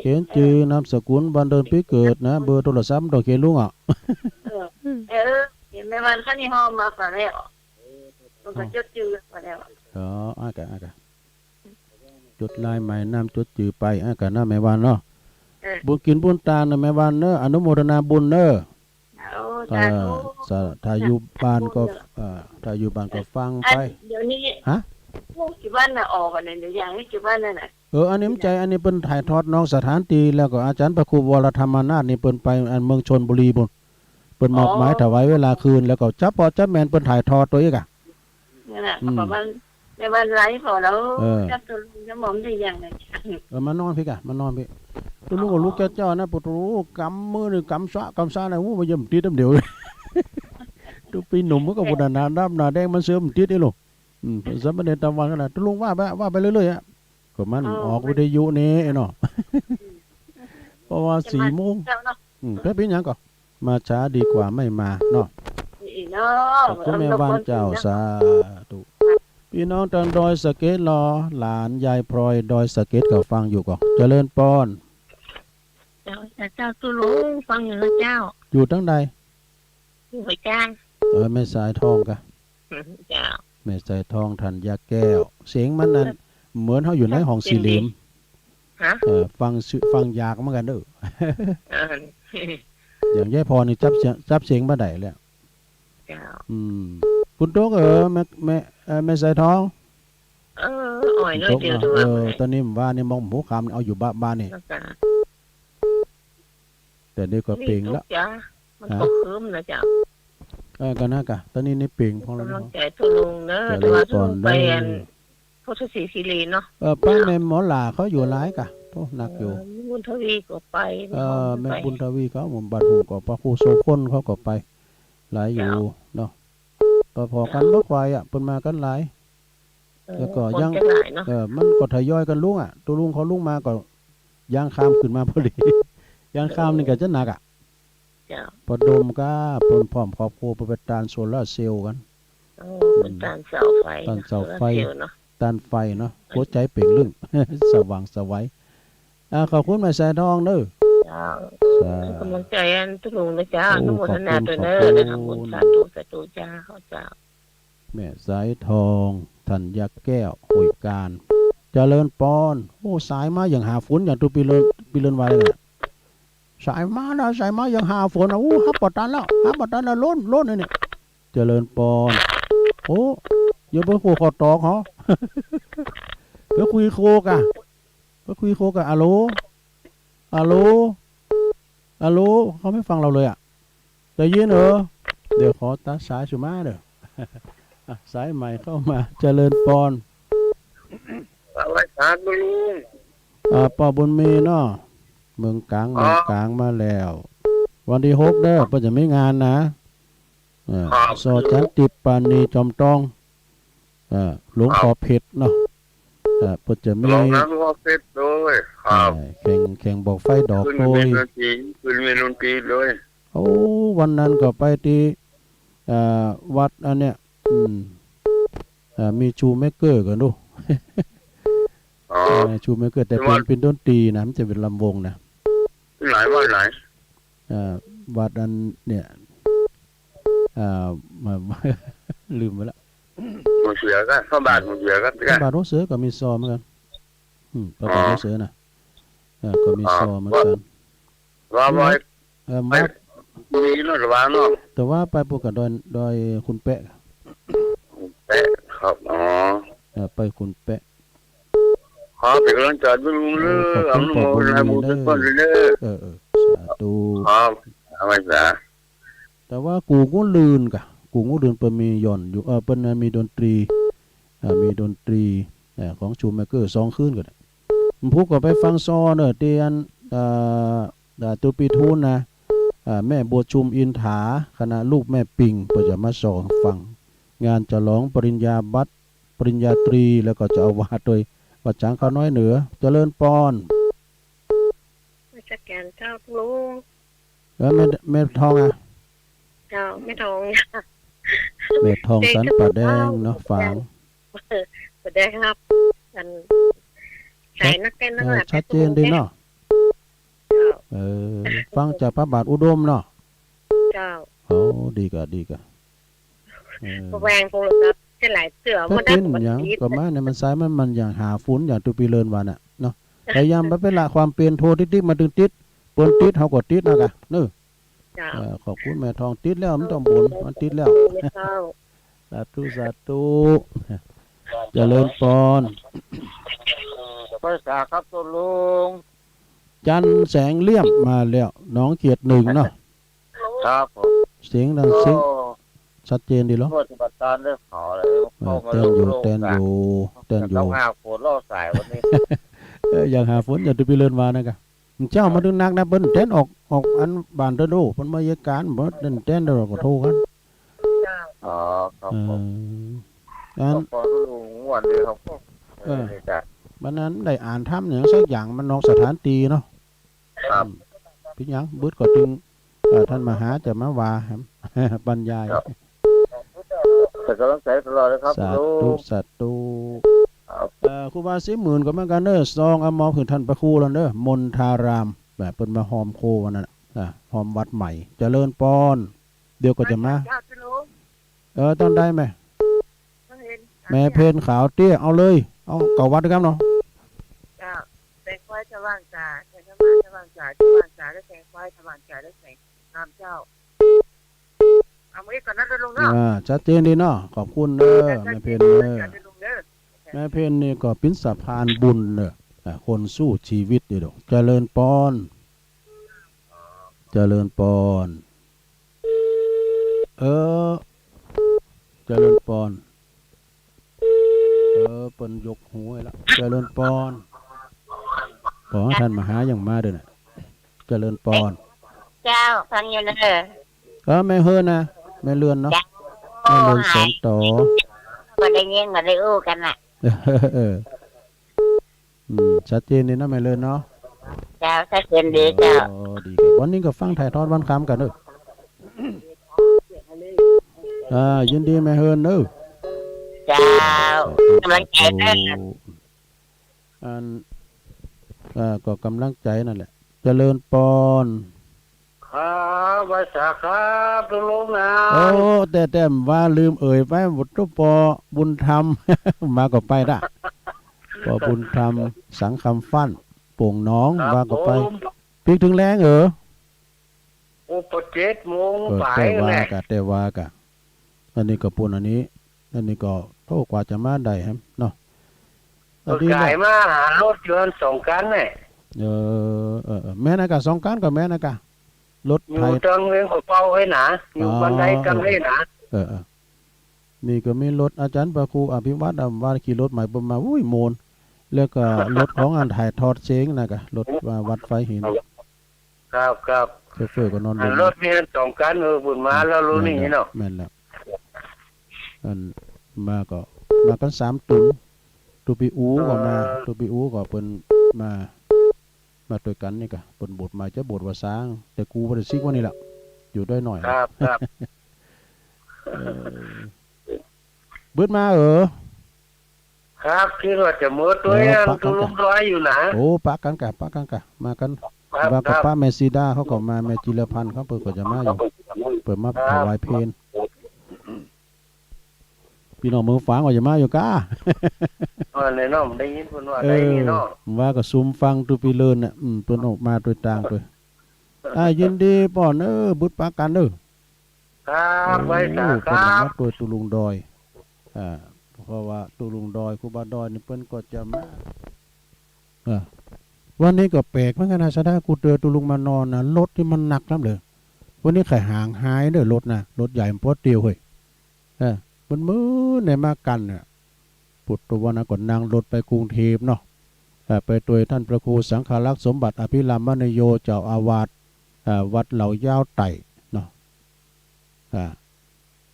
เขียนชื่อนามสกุลวันเดือนปีเกิดนะเบอร์โทรศัพท์ต้องเขียนลุงอ่ะเห็นแม่วันเขานี่หอมมาก่อนแล้วมันก็จดจื่อมาแล้วอากะจดลายใหม่น้ำจดจื่อไปอากะน้าแม่วันเนาะบุญกินบุญตานะแม่วันเนอะอนุโมทนาบุญเนอะถ้าอยู่บ้านก็ฟังไปเดี๋ยวนี้ฮะกี่บ้านน่ะออกกันเดี๋ยวอย่างนี้กี่บ้านนั่นน่ะอันนี้มันใจอันนี้เปิ้นถ่ายทอดน้องสถานตีแล้วก็อาจารย์พระครูวรธรรมนาถนี่เปิ้นไปอันเมืองชลบุรีพุ่นเปิ้นมอบหมายถวายเวลาคืนแล้วก็จับแม่นเปิ้นถ่ายทอดตัวอีกอ่ะนั่นน่ะเพราะว่าในวันไลฟ์พอแล้วจับตัวลุงจะหม่อมได้อย่างไรมานอนพี่กะมานอนพี่ตัวลูกก็ลูกเจ้านะปุตรูกำมือนี่กำซ่านะมาย่ำตีดำเดียวตัวปีหนุ่มมันก็บุญนาดำนาแดงมันเสื่อมตีดไอ้ลูกสมัยเด็กตะวันขนาดตัวลุงว่าไปเรื่อยๆอ่ะก็มันออกวิทยุนี่เนาะเพราะว่า4 โมงแค่เป็นยังก็มาช้าดีกว่าไม่มาเนาะขอบคุณแม่วันเจ้าสาธุปี พี่น้องทางดอยสะเก็ดรอหลานยายพลอยดอยสะเก็ดก็ฟังอยู่ก่อนเจริญปอนเจ้าตุลุงฟังอยู่นะเจ้าอยู่ทั้งใดอยู่หัวจานแม่สายทองกะเจ้าแม่สายทองทันยาแก้วเสียงมันนั้นเหมือนเขาอยู่ในห้องสี่เหลี่ยมฟังยากเหมือนกันเด้ออย่างยายพรนี่จับเสียงมาได้แล้วคุณโต๊กแม่สายทองอ่อยเลยเดียวตอนนี้ว่านี่มองหูคำเอาอยู่บ้านนี่แต่นี่ก็เป่งแล้วมันก็คืมนะจ๊ะก็น่ากะตอนนี้นี่เป่งพอแล้วกำลังใจทุลุงเนอะแต่ว่าทุลุงไปพุทธศรีศิริเนาะป้าแม่หมอหลาเขาอยู่ร้ายกะโตหนักอยู่บุญทวีก็ไปแม่บุญทวีเขาหมุนบัตรหูก็พระครูโสพลเขาก็ไปหลายอยู่เนาะพอกันรถไฟเปิ้นมากันหลายแล้วก็ยังมันก็ทยอยกันลุงตัวลุงเขาลุงมาก็ย่างข้ามขึ้นมาพอดีย่างข้ามนี่ก็จะหนักพอดมก็ปนพร้อมครอบครัวไปตานโซล่าเซลล์กันเป็นตานเสาไฟตานเสาไฟตานไฟเนาะหัวใจเปล่งลึ่งสว่างสวัยขอบคุณแม่สายทองเด้อกำลังใจอันทุลุงนะจ๊ะอนุโมทนาด้วยเด้อได้ทำบุญสาธุจ้าเขาเจ้าแม่สายทองธัญแก้วห่วยการเจริญปอนโอ้สายมาอย่างหาฝนอย่างตัวปีเลินไว้เลยสายมานะสายมาอย่างหาฝนโอ้ฮับปอตันแล้วล้นเลยเนี่ยเจริญปอนโอ้อย่าไปคุยขอตอกเหรอไปคุยโคกะฮัลโหลเขาไม่ฟังเราเลยจะยินเดี๋ยวขอตัดสายสุมาเด้อสายใหม่เข้ามาเจริญปอนอะไรครับลุงปอบุญมีเนาะเมืองกลางมาแล้ววันที่6เด้อเพิ่นจะมีงานนะสอจันติปานีจอมตองหลวงพ่อเพชรเนาะเพิ่นจะมีหลวงพ่อเพชรด้วยครับแข่งบอกไฟดอกโดยคืนเมนตีเลยโอ้วันนั้นก็ไปที่วัดอันเนี้ยมีชูเมเกอร์กันดูชูเมเกอร์แต่เป็นดนตรีนะมันจะเป็นลำวงนะไหนวัดไหนวัดอันเนี่ยลืมไปแล้วหัวเสือก็พระบาทหัวเสือก็พระบาทหัวเสือก็มีซอเหมือนกันพระบาทหัวเสือนะก็มีซอเหมือนกันว่าไม่มีเนาะระวังเนาะแต่ว่าไปพวกกับดอยคุณแปะครับไปคุณแปะเป็นกำลังใจด้วยลุงเด้ออนุโมทนาบุญทุกคนเด้อสาธุครับอะไรจ้ะแต่ว่ากูก็ลืนเปิ้นมีย่อนอยู่เปิ้นมีดนตรีของชูเมเกอร์2คืนก็ได้ผมพูดก็ไปฟังซอเด้อเตียนตุปีทูนนะแม่บัวชุมอินถาคณะลูกแม่ปิงเพื่อจะมาสอนฟังงานจะร้องปริญญาบัตรปริญญาตรีแล้วก็จะเอาวาดโดยวัดจางข้าวน้อยเหนือเจริญปอนจะแกนเจ้าลุงแม่ทองเจ้าแม่ทองแม่ทองสันป่าแดงเนาะฝางป่าแดงครับใส่นักเต้นนักหลับชัดเจนดีเนาะฟังจากพระบาทอุดมเนาะเจ้าดีกะแหวงโปรครับจะหลายเสือมันได้อย่างก็มาเนี่ยมันซ้ายมันอย่างหาฝุ่นอย่างตุปีเลินวันเนาะพยายามไปเป็นละความเปลี่ยนโทติดมาดึงติดปนติดเขาก็ติดนะกะเนอะขอบคุณแม่ทองติดแล้วมันต้องบุญมันติดแล้วสาธุเจริญปอนภาษาครับตัวลุงจันแสงเลี่ยมมาแล้วน้องเกียรติ1เนาะครับเสียงดังเสียงชัดเจนดีหรอปฏิบัติการได้ขออะไรเต้นอยู่ต้องหาฝนล่อสายวันนี้อย่างหาฝนอย่าดูไปเลื่อนมานะกะเจ้ามาดึงนักนะเปิ้นเต้นออกอันบานเด้อเพิ่นมาเยการบ่เต้นเด้อก็โทรกันครับอันพอลุงวันนี้ครับบัดนั้นได้อ่านถ้ำอย่างสักอย่างมันนอกสถานตีเนาะครับพี่หยังบึดก็จึงท่านมหาจะมาว่าบรรยาย เป็นกำลังใจตลอดนะครับ สาธุสาธุครูบา40,000ก็เหมือนกันเด้อซองอมอคือท่านพระครูแล้วเด้อมนทารามแบบเพิ่นมาหอมโควันนั้นหอมวัดใหม่เจริญปอนเดี๋ยวก็จะมาต้องได้ไหมแม่เพนขาวเตี้ยเอาเลยเอาเก่าวัดด้วยกันเนาะจ้าแสงไฟสว่างจ่าแสงธรรมะสว่างจ่าสว่างจ่าได้แสงไฟสว่างจ่าได้แสงน้ำเจ้าเอาไว้ก่อนนะเดินลงเนาะชัดเจนดีเนาะขอบคุณเด้อแม่เพนเด้อแม่เพนนี่ก็เป็นสะพานบุญเด้อคนสู้ชีวิตนี่ดอกเจริญปอนเจริญปอนเจริญปอนเปิ้นยกหูให้ละเจริญปอนขอท่านมหาอย่างมาเด้อน่ะเจริญปอนเจ้าฟังอยู่เด้อแม่เฮือนนะแม่เรือนเนาะแม่เรือนสอนต่อบ่ได้เงี้ยบ่ได้อู้กันน่ะชัดเจนดีนะแม่เรือนเนาะเจ้าชัดเจนดีเจ้าดีครับวันนี้ก็ฟังถ่ายทอดวันคำกันเด้อยินดีแม่เฮือนเด้อเจ้ากำลังใจเด้อก็กำลังใจนั่นแหละเจริญปอนครับภาษาครับลุงนะแต่ว่าลืมเอ่ยไปบุตรปอบุญธรรม มาก็ไปได้ปอบุญธรรมสังคำฟั่นโป่งน้องว่าก็ไปปีถึงแรงป7 โมงบ่ายแต่ว่ากะอันนี้ก็ปุ่นอันนี้ก็โตกว่าจะมาได้ครับเนาะไก่มาหารถยนต์2 คันเนี่ยแม่นะกะ2 คันกับแม่นะกะรถไทยอยู่ตรงเวียงหัวเป้าให้หนาอยู่บันไดกันให้หนานี่ก็มีรถอาจารย์พระครูอภิวัตรว่าขี่รถใหม่ประมาณโมนแล้วก็รถของอันถ่ายทอดเสียงนะกะรถวัดไฟหินครับโชเฟอร์ก็นอนรถมี2 คันบุญมาแล้วรู้นี่เนาะแม่นแล้วมากัน3 ตุนตูปีอูก็มาตูปีอูก็เปิ้นมาด้วยกันนี่ก็เปิ้นบทมาจะบทว่าสร้างแต่กูบ่ได้ซิกว่านี่ล่ะอยู่ด้วยหน่อยครับเบิดมาครับคิดว่าจะมือตัวยังตุลุงร้อยอยู่นะปะกันกะมากันว่ากับป้าแม่ซีดาเขาก็มาแม่จิรพันธ์เขาเปิดก็จะมาอยู่เปิดมาถวายเพลงพี่น้องมือฟังว่าจะมาอยู่ก้าในน้องได้ยินเพิ่นว่าได้นี่เนาะว่าก็ซุมฟังตุปีเลินน่ะเพิ่นออกมาโดยต่างโดยยินดีป้อนบุญปากันครับไว้ครับตัวตุลุงดอยเพราะว่าตุลุงดอยครูบาดอยนี่เพิ่นก็จะมาวันนี้ก็แปลกเหมือนกันนะซะได้กูเจอตุลุงมานอนนะรถที่มันหนักน้ำเลยวันนี้ไข่ห่างหายเด้อรถนะรถใหญ่มันพอเดียวเฮ้ยมันมือในมากันเนี่ยปุตตะวันก่อนนั่งรถไปกรุงเทพเนาะไปตัวท่านพระครูสังฆลักษณ์สมบัติอภิรามนโยเจ้าอาวาสวัดเหล่ายาวไต่เนาะ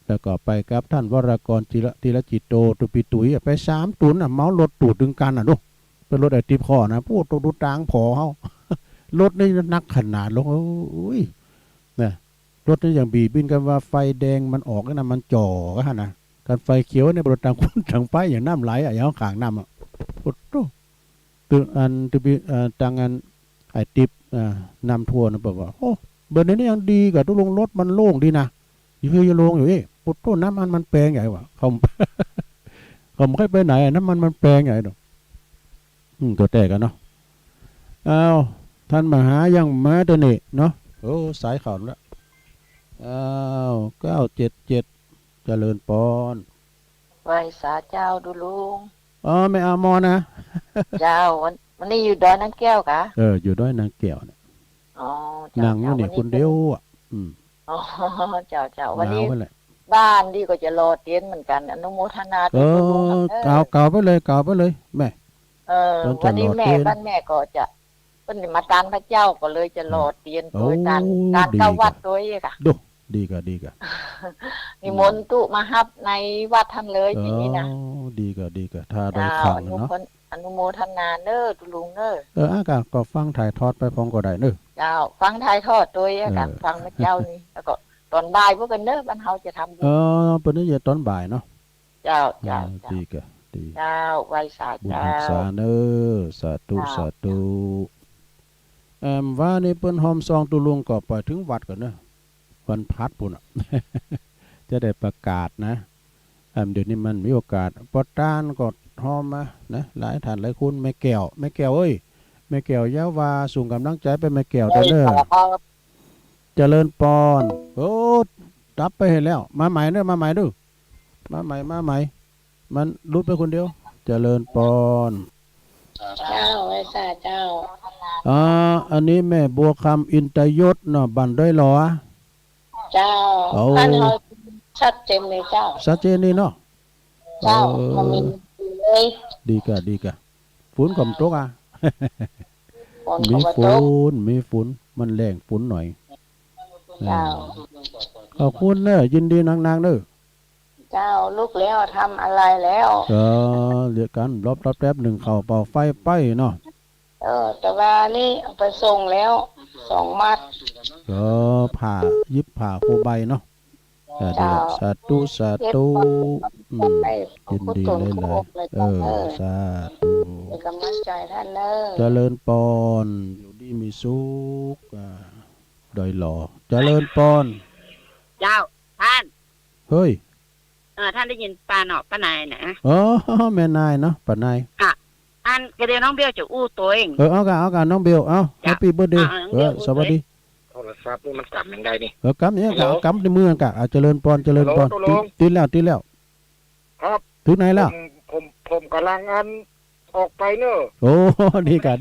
แล้วก็ไปกับท่านวรากรจิรจิตโตตุปิตุยไป3 ตุนเมารถตูดดึงกันดูเป็นรถไอติข้อนะพูดตัวดูตางพอเขารถนี่นักขนาดลงเนี่ยรถนี่อย่างบีบินกันว่าไฟแดงมันออกนะมันจ่อก็ฮะนะการไฟเขียวเนี่ยรถต่างคนต่างไปอย่างน้ำไหลอย่างข้างน้ำปุตโตตัวอันตุปิต่างอันไอติบนำทัวร์นะบอกว่าโอ้เบอร์นี้ยังดีกับตัวลงรถมันโล่งดีนะอยู่โล่งอยู่ปุตโตน้ำมันแปลงใหญ่วะเขาไม่ค่อยไปไหนน้ำมันแปลงใหญ่ดอกตัวแต่กันเนาะท่านมหายังมาตัวนี้เนาะสายข่าวแล้ว977เจริญปอนไหว้สาเจ้าดูลุงไม่เอามอนะเจ้าวันนี้อยู่ดอยนางแก้วกะอยู่ดอยนางแก้วเนี่ยนางอยู่นี่คนเดียวเจ้าวันนี้บ้านดีก็จะรอเตียนเหมือนกันอนุโมทนาเก่าไปเลยแม่วันนี้บ้านแม่ก็จะเป็นมาตานพระเจ้าก็เลยจะรอเตียนโดยการเข้าวัดด้วยค่ะดีกะนิมนต์ตุมาฮับในวัดท่านเลยทีนี้นะดีกะถ้าโดยขังเนาะอนุโมทนาเด้อตุลุงเด้อก็ฟังถ่ายทอดไปพร้อมก็ได้เด้อเจ้าฟังถ่ายทอดด้วยกันฟังพระเจ้านี่แล้วก็ ตอนบ่ายพวกกันเนอะบ้านเฮาจะทำบุญ เป็นนี่จะตอนบ่ายเนาะ เจ้า ดีกะดี เจ้าไหว้สา บุญ เจ้า รักษาเนอสาธุสาธุว่านี่เปิ้นหอมซองตุลุงก็ไปถึงวัดก่อนเนอะวันพัดปุ่นอ่ะ จะได้ประกาศนะเดี๋ยวนี้มันมีโอกาสปอตานก็หอมมานะหลายท่านหลายคุณแม่แก้วเอ้ยแม่แก้วยาวาส่งกำลังใจไปแม่แก้วเด้อเจริญปอนโอ้รับไปเห็นแล้วมาใหม่เด้อมาใหม่ดูมาใหม่มันรุดไปคนเดียวเจริญปอนเจ้าไหว้สาเจ้า อันนี้แม่บัวคำอินตยศเนาะบันด้วยหรอเจ้าบ้านเฮาชัดเจนเลยเจ้าชัดเจนนี่เนาะเจ้ามันมีเลยดีกะฝุ่นก็ตกมีฝุ่นมันแรงฝุ่นหน่อยเจ้าขอบคุณเนอะยินดีนางเนอะเจ้าลูกแล้วทำอะไรแล้วเรียกกันรอบแป๊บหนึ่งเข่าเป่าไฟไปเนาะแต่ว่านี่เอาไปส่งแล้ว2 มัดผ่ายิบผ่าโคใบเนาะสาธุยินดีเลยสาธุเป็นกำลังใจท่านเนอะเจริญปอนอยู่ดีมีสุขโดยหล่อเจริญปอนเจ้าท่านเฮ้ยท่านได้ยินป้าเนาะป้านายนะแม่นายเนาะป้านายอันกระเดียวน้องเบลจะอู้ตัวเองเอากันน้องเบลแฮปปี้เบิร์ธเดย์สวัสดีโทรศัพท์นี่มันกำยังไงนี่กำเนี่ยกำในมือกะเจริญปอนติดแล้วครับถึงไหนแล้วผมกำลังออกไปเนอะโอ้ดีกะ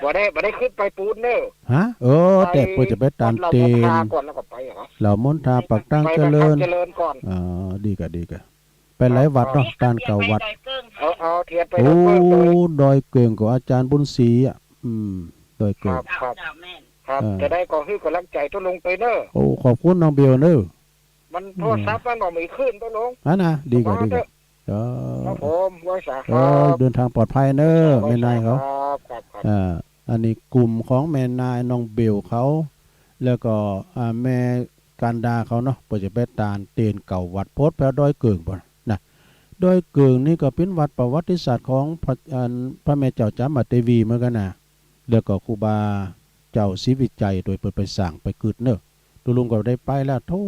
บ่ได้ขึ้นไปปูนเนอะฮะแต่เพื่อจะไปตามเต็นเหล่ามณฑาปักตั้งเจริญก่อนดีกะไปหลายวัดเนาะการเก่าวัดเอาเทียนไปดอยเก่งของอาจารย์บุญศรีดอยเก่งครับจะได้ก่อให้กำลังใจตัวลงไปเนอะโอ้ขอบคุณน้องเบลเนอะมันโทษซับมันบอกไม่ขึ้นตัวลงนะดีกะครับผมไว้สาเดินทางปลอดภัยเนอะแม่นายเขาอันนี้กลุ่มของแม่นายน้องเบลเขาแล้วก็แม่การดาเขาเนาะเปิดจะไปตานเตียนเก่าวัดโพธิ์แปลดอยเกิงบ่นะดอยเกิงนี่ก็เป็นวัดประวัติศาสตร์ของพระแม่เจ้าจามเทวีเหมือนกันนะแล้วก็ครูบาเจ้าศรีวิจัยโดยเปิดไปสั่งไปกึดเนอะตุลุงก็ได้ไปแล้วโธ่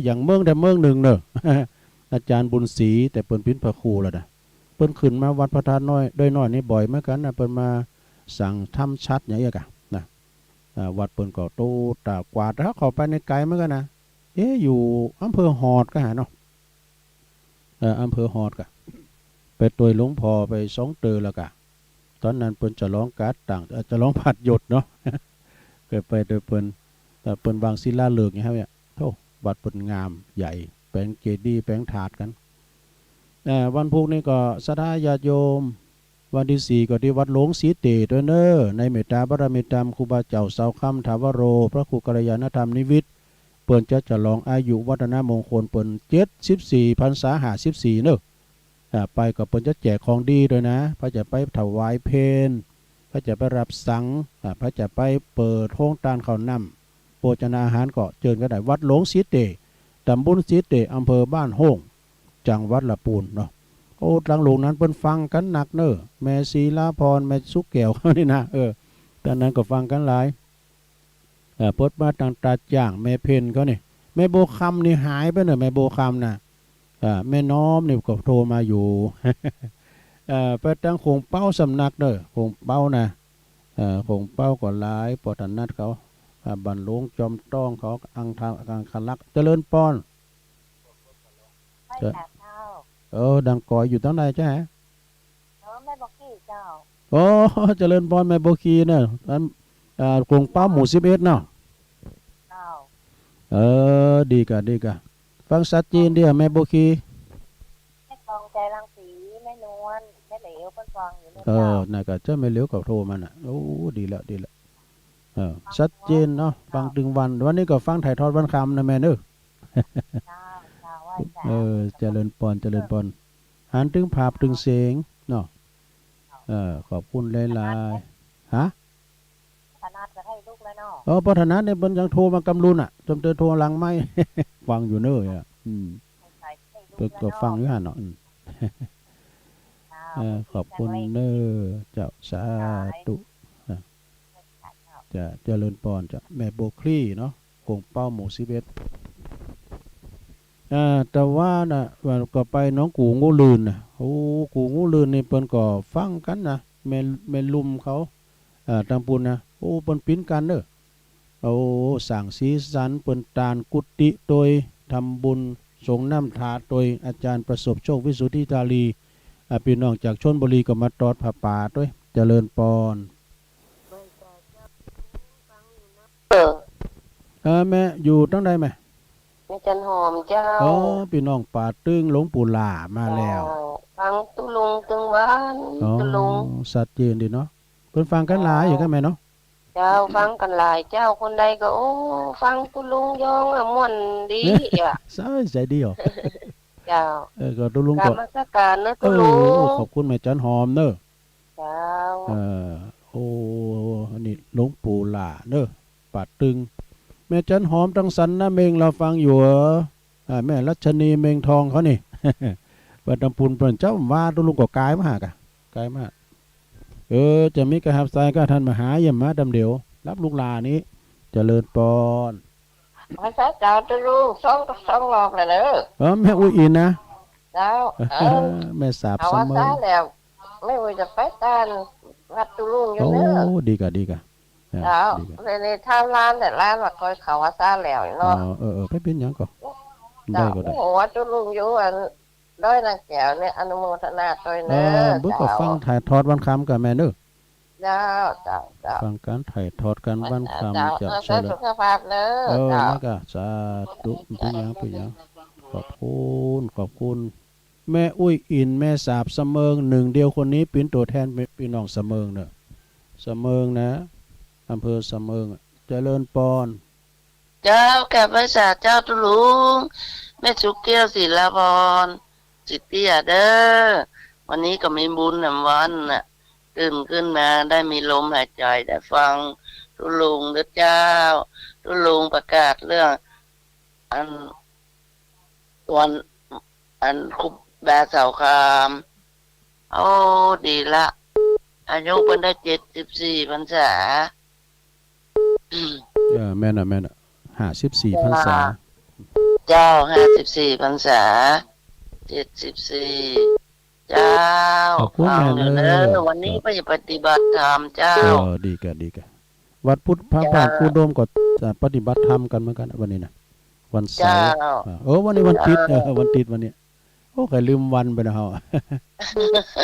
อย่างเมืองแต่เมืองหนึ่งเนอะ อาจารย์บุญศรีแต่เปิ้นพินพระครูแล้วนะเปิ้นขึ้นมาวัดพระธาตุน้อยด้วยน้อยนี่บ่อยเหมือนกันนะเปิ้นมาสั่งทำชัดอย่างเงี้ยกะนะวัดเปิ้นก็โตตากวาดแล้วเข้าไปในไกลเหมือนกันนะอยู่อำเภอหอดก็หาเนาะอำเภอหอดกะไปตัวหลวงพ่อไป2 เตอแล้วกะตอนนั้นเปิ้นจะร้องการ์ดต่างจะร้องผัดหยดเนาะ เกิดไปโดยเปิ้นแต่เปิ้นวางศิลาฤกษ์อย่างเงี้ยโธ่วัดเปิ้นงามใหญ่แปลงเจดีย์แปลงถาดกันวันพุธนี้ก็ศรัทธาญาติโยมวันที่4ก็ที่วัดหลวงศรีเตด้วยเนอในเมตตาบารมีธรรมครูบาเจ้าเสาค่ำถาวโรพระครูกัลยาณธรรมนิวิตเปิ้นจะฉลองอายุวัฒนมงคลเปิ้น74 พรรษา54เนอะไปก็เปิ้นจะแจกของดีด้วยนะพระจะไปถวายเพลพระจะไปรับสังพระจะไปเปิดโรงทานข้าวน้ำโภชนาอาหารก็เจิญก็ได้วัดหลวงศรีเตตำบลศรีเตอำเภอบ้านโฮ่งจังหวัดละปูนเนาะโอ้ทางหลวงนั้นเปิ้นฟังกันหนักเนอะแม่ศรีลาพรแม่สุกแก้วเขานี่นะตอนนั้นก็ฟังกันหลายพดมาต่างตาจ่างแม่เพนเขานี่แม่โบคำนี่หายไปเนอะแม่โบคำนะแม่น้อมนี่ก็โทรมาอยู่ ไปตั้งคงเป้าสำนักเนอะคงเป้านะคงเป้าก็หลายปอดนัดเขาบันหลวงจอมต้องเขาอังทางอังคลักเจริญปอนดังกอยอยู่ตั้งไหนใช่ไหมแม่บอกกี้เจ้าเจริญปอนแม่บอกกี้เนอะคงเป้าหมู่11เนาะดีกะฟังสัจจีนเดียวแม่บอกกี้แม่กองใจรังสีแม่นวลแม่เหลวเพิ่นฟังอยู่น่ะก็จะไม่เหลวกับโทรมันอ่ะโอ้ดีแล้วชัดเจนเนาะฟังถึงวันนี้ก็ฟังถ่ายทอดวันคำนะแม่เนอะเจริญปอนหันถึงภาพถึงเสียงเนาะขอบคุณหลายๆฮะขนาดก็ให้ ปัฒนาเนี่ยเพิ่นยังโทรมากำลุนอ่ะจำเตอโทรหลังไม่ ฟังอยู่เน้ออ่ะเพิ่นก็ฟังอยู่หั่นเนาะขอบคุณเน้อเจ้าสาธุจะเจริญพรจ้ะแม่โบคลี่เนาะกงเป้าหมู่11แต่ว่าน่ะก็ไปน้องกูงูลืนน่ะโอ้กูงูลืนนี่เปิ้นก็ฟังกันนะแม่ลุมเขาทางปุ่นนะโอ้เปิ้นปิ้นกันเด้อโอ้สร้างสีสันเปิ้นตานกุฏิโดยทำบุญสงน้ำถาโดยอาจารย์ประสบโชควิสุทธิธารีพี่น้องจากชลบุรีก็มาตอดผ้าป่าด้วยเจริญพรแม่อยู่ตั้งใดแม่แม่จันหอมเจ้าพี่น้องป่าตึงหลวงปู่หล่ามาแล้วฟังตุลุงตึงหวานตุลุงสัตว์เจนดีเนาะเพิ่นฟังกันหลายอยู่กันแม่เนาะเจ้าฟังกันหลายเจ้าคนใดก็โอ้ฟังตุลุงยองม่วนดีอ่ะใจดีเหรอเจ้าก็ตุลุงก็กรรมการนะตุลุงขอบคุณแม่จันหอมเด้อเจ้าอันนี้หลวงปู่หล่าเด้อป่าตึงแม่จันหอมตังสันนะเมงเราฟังอยู่แม่รัชนีเมงทองเขานี่บัดดำปุนเปิ้นเจ้าว่าตุลุงก็กายมาหากะกายมาจะมีกระหับสายก็ท่านมาหาเยี่ยมมาดำเดียวรับลูกหลานี้เจริญปอนภาษาเจ้าตุลุงสองหลอกเลยเด้อแม่อุ้ยอินนะเจ้าแม่สาบเสมอแล้วไม่ว่าจะไปตานวัดตุลุงอยู่เด้อดีกะเจ้าในทางร้านแต่ร้านว่าคอยเขาว่าซาแล้วเนาะไปเป็นหยังก็ได้ก็ได้โอ้ตุลุงอยู่อันด้อยนางแก้วเนี่ยอนุโมทนาด้วยเด้อบึกก็ฟังถ่ายทอดวันคำกับแม่เด้อเจ้าฟังการถ่ายทอดกันวันคำจากใช้สุขภาพเด้อแล้วก็สาธุเป็นหยังขอบคุณแม่อุ้ยอินแม่สาบเสมิงหนึ่งเดียวคนนี้เป็นตัวแทนพี่น้องเสมิงเนอะเสมิงนะอำเภอเสมิงเจริญปอนเจ้าแก่พระศาเจ้าตุลุงแม่ชุกเกี้ยวศิลาพรสิเตียเด้อวันนี้ก็มีบุญนำวันน่ะตื่นขึ้นมาได้มีลมหายใจได้ฟังตุลุงเด้อเจ้าตุลุงประกาศเรื่องคุบบาสาวคามโอ้ดีละอายุเพิ่นได้74พรรษาแม่น่ะ54พรรษาเจ้า54พรรษา74เจ้าฟังเด้อวันนี้ไปปฏิบัติธรรมเจ้าดีกะวัดพุทธพระบาทอุดมก็ปฏิบัติธรรมกันเหมือนกันวันนี้นะวันเสาร์วันนี้วันติดวันติดวันนี้โอ้เคยลืมวันไปนะเฮา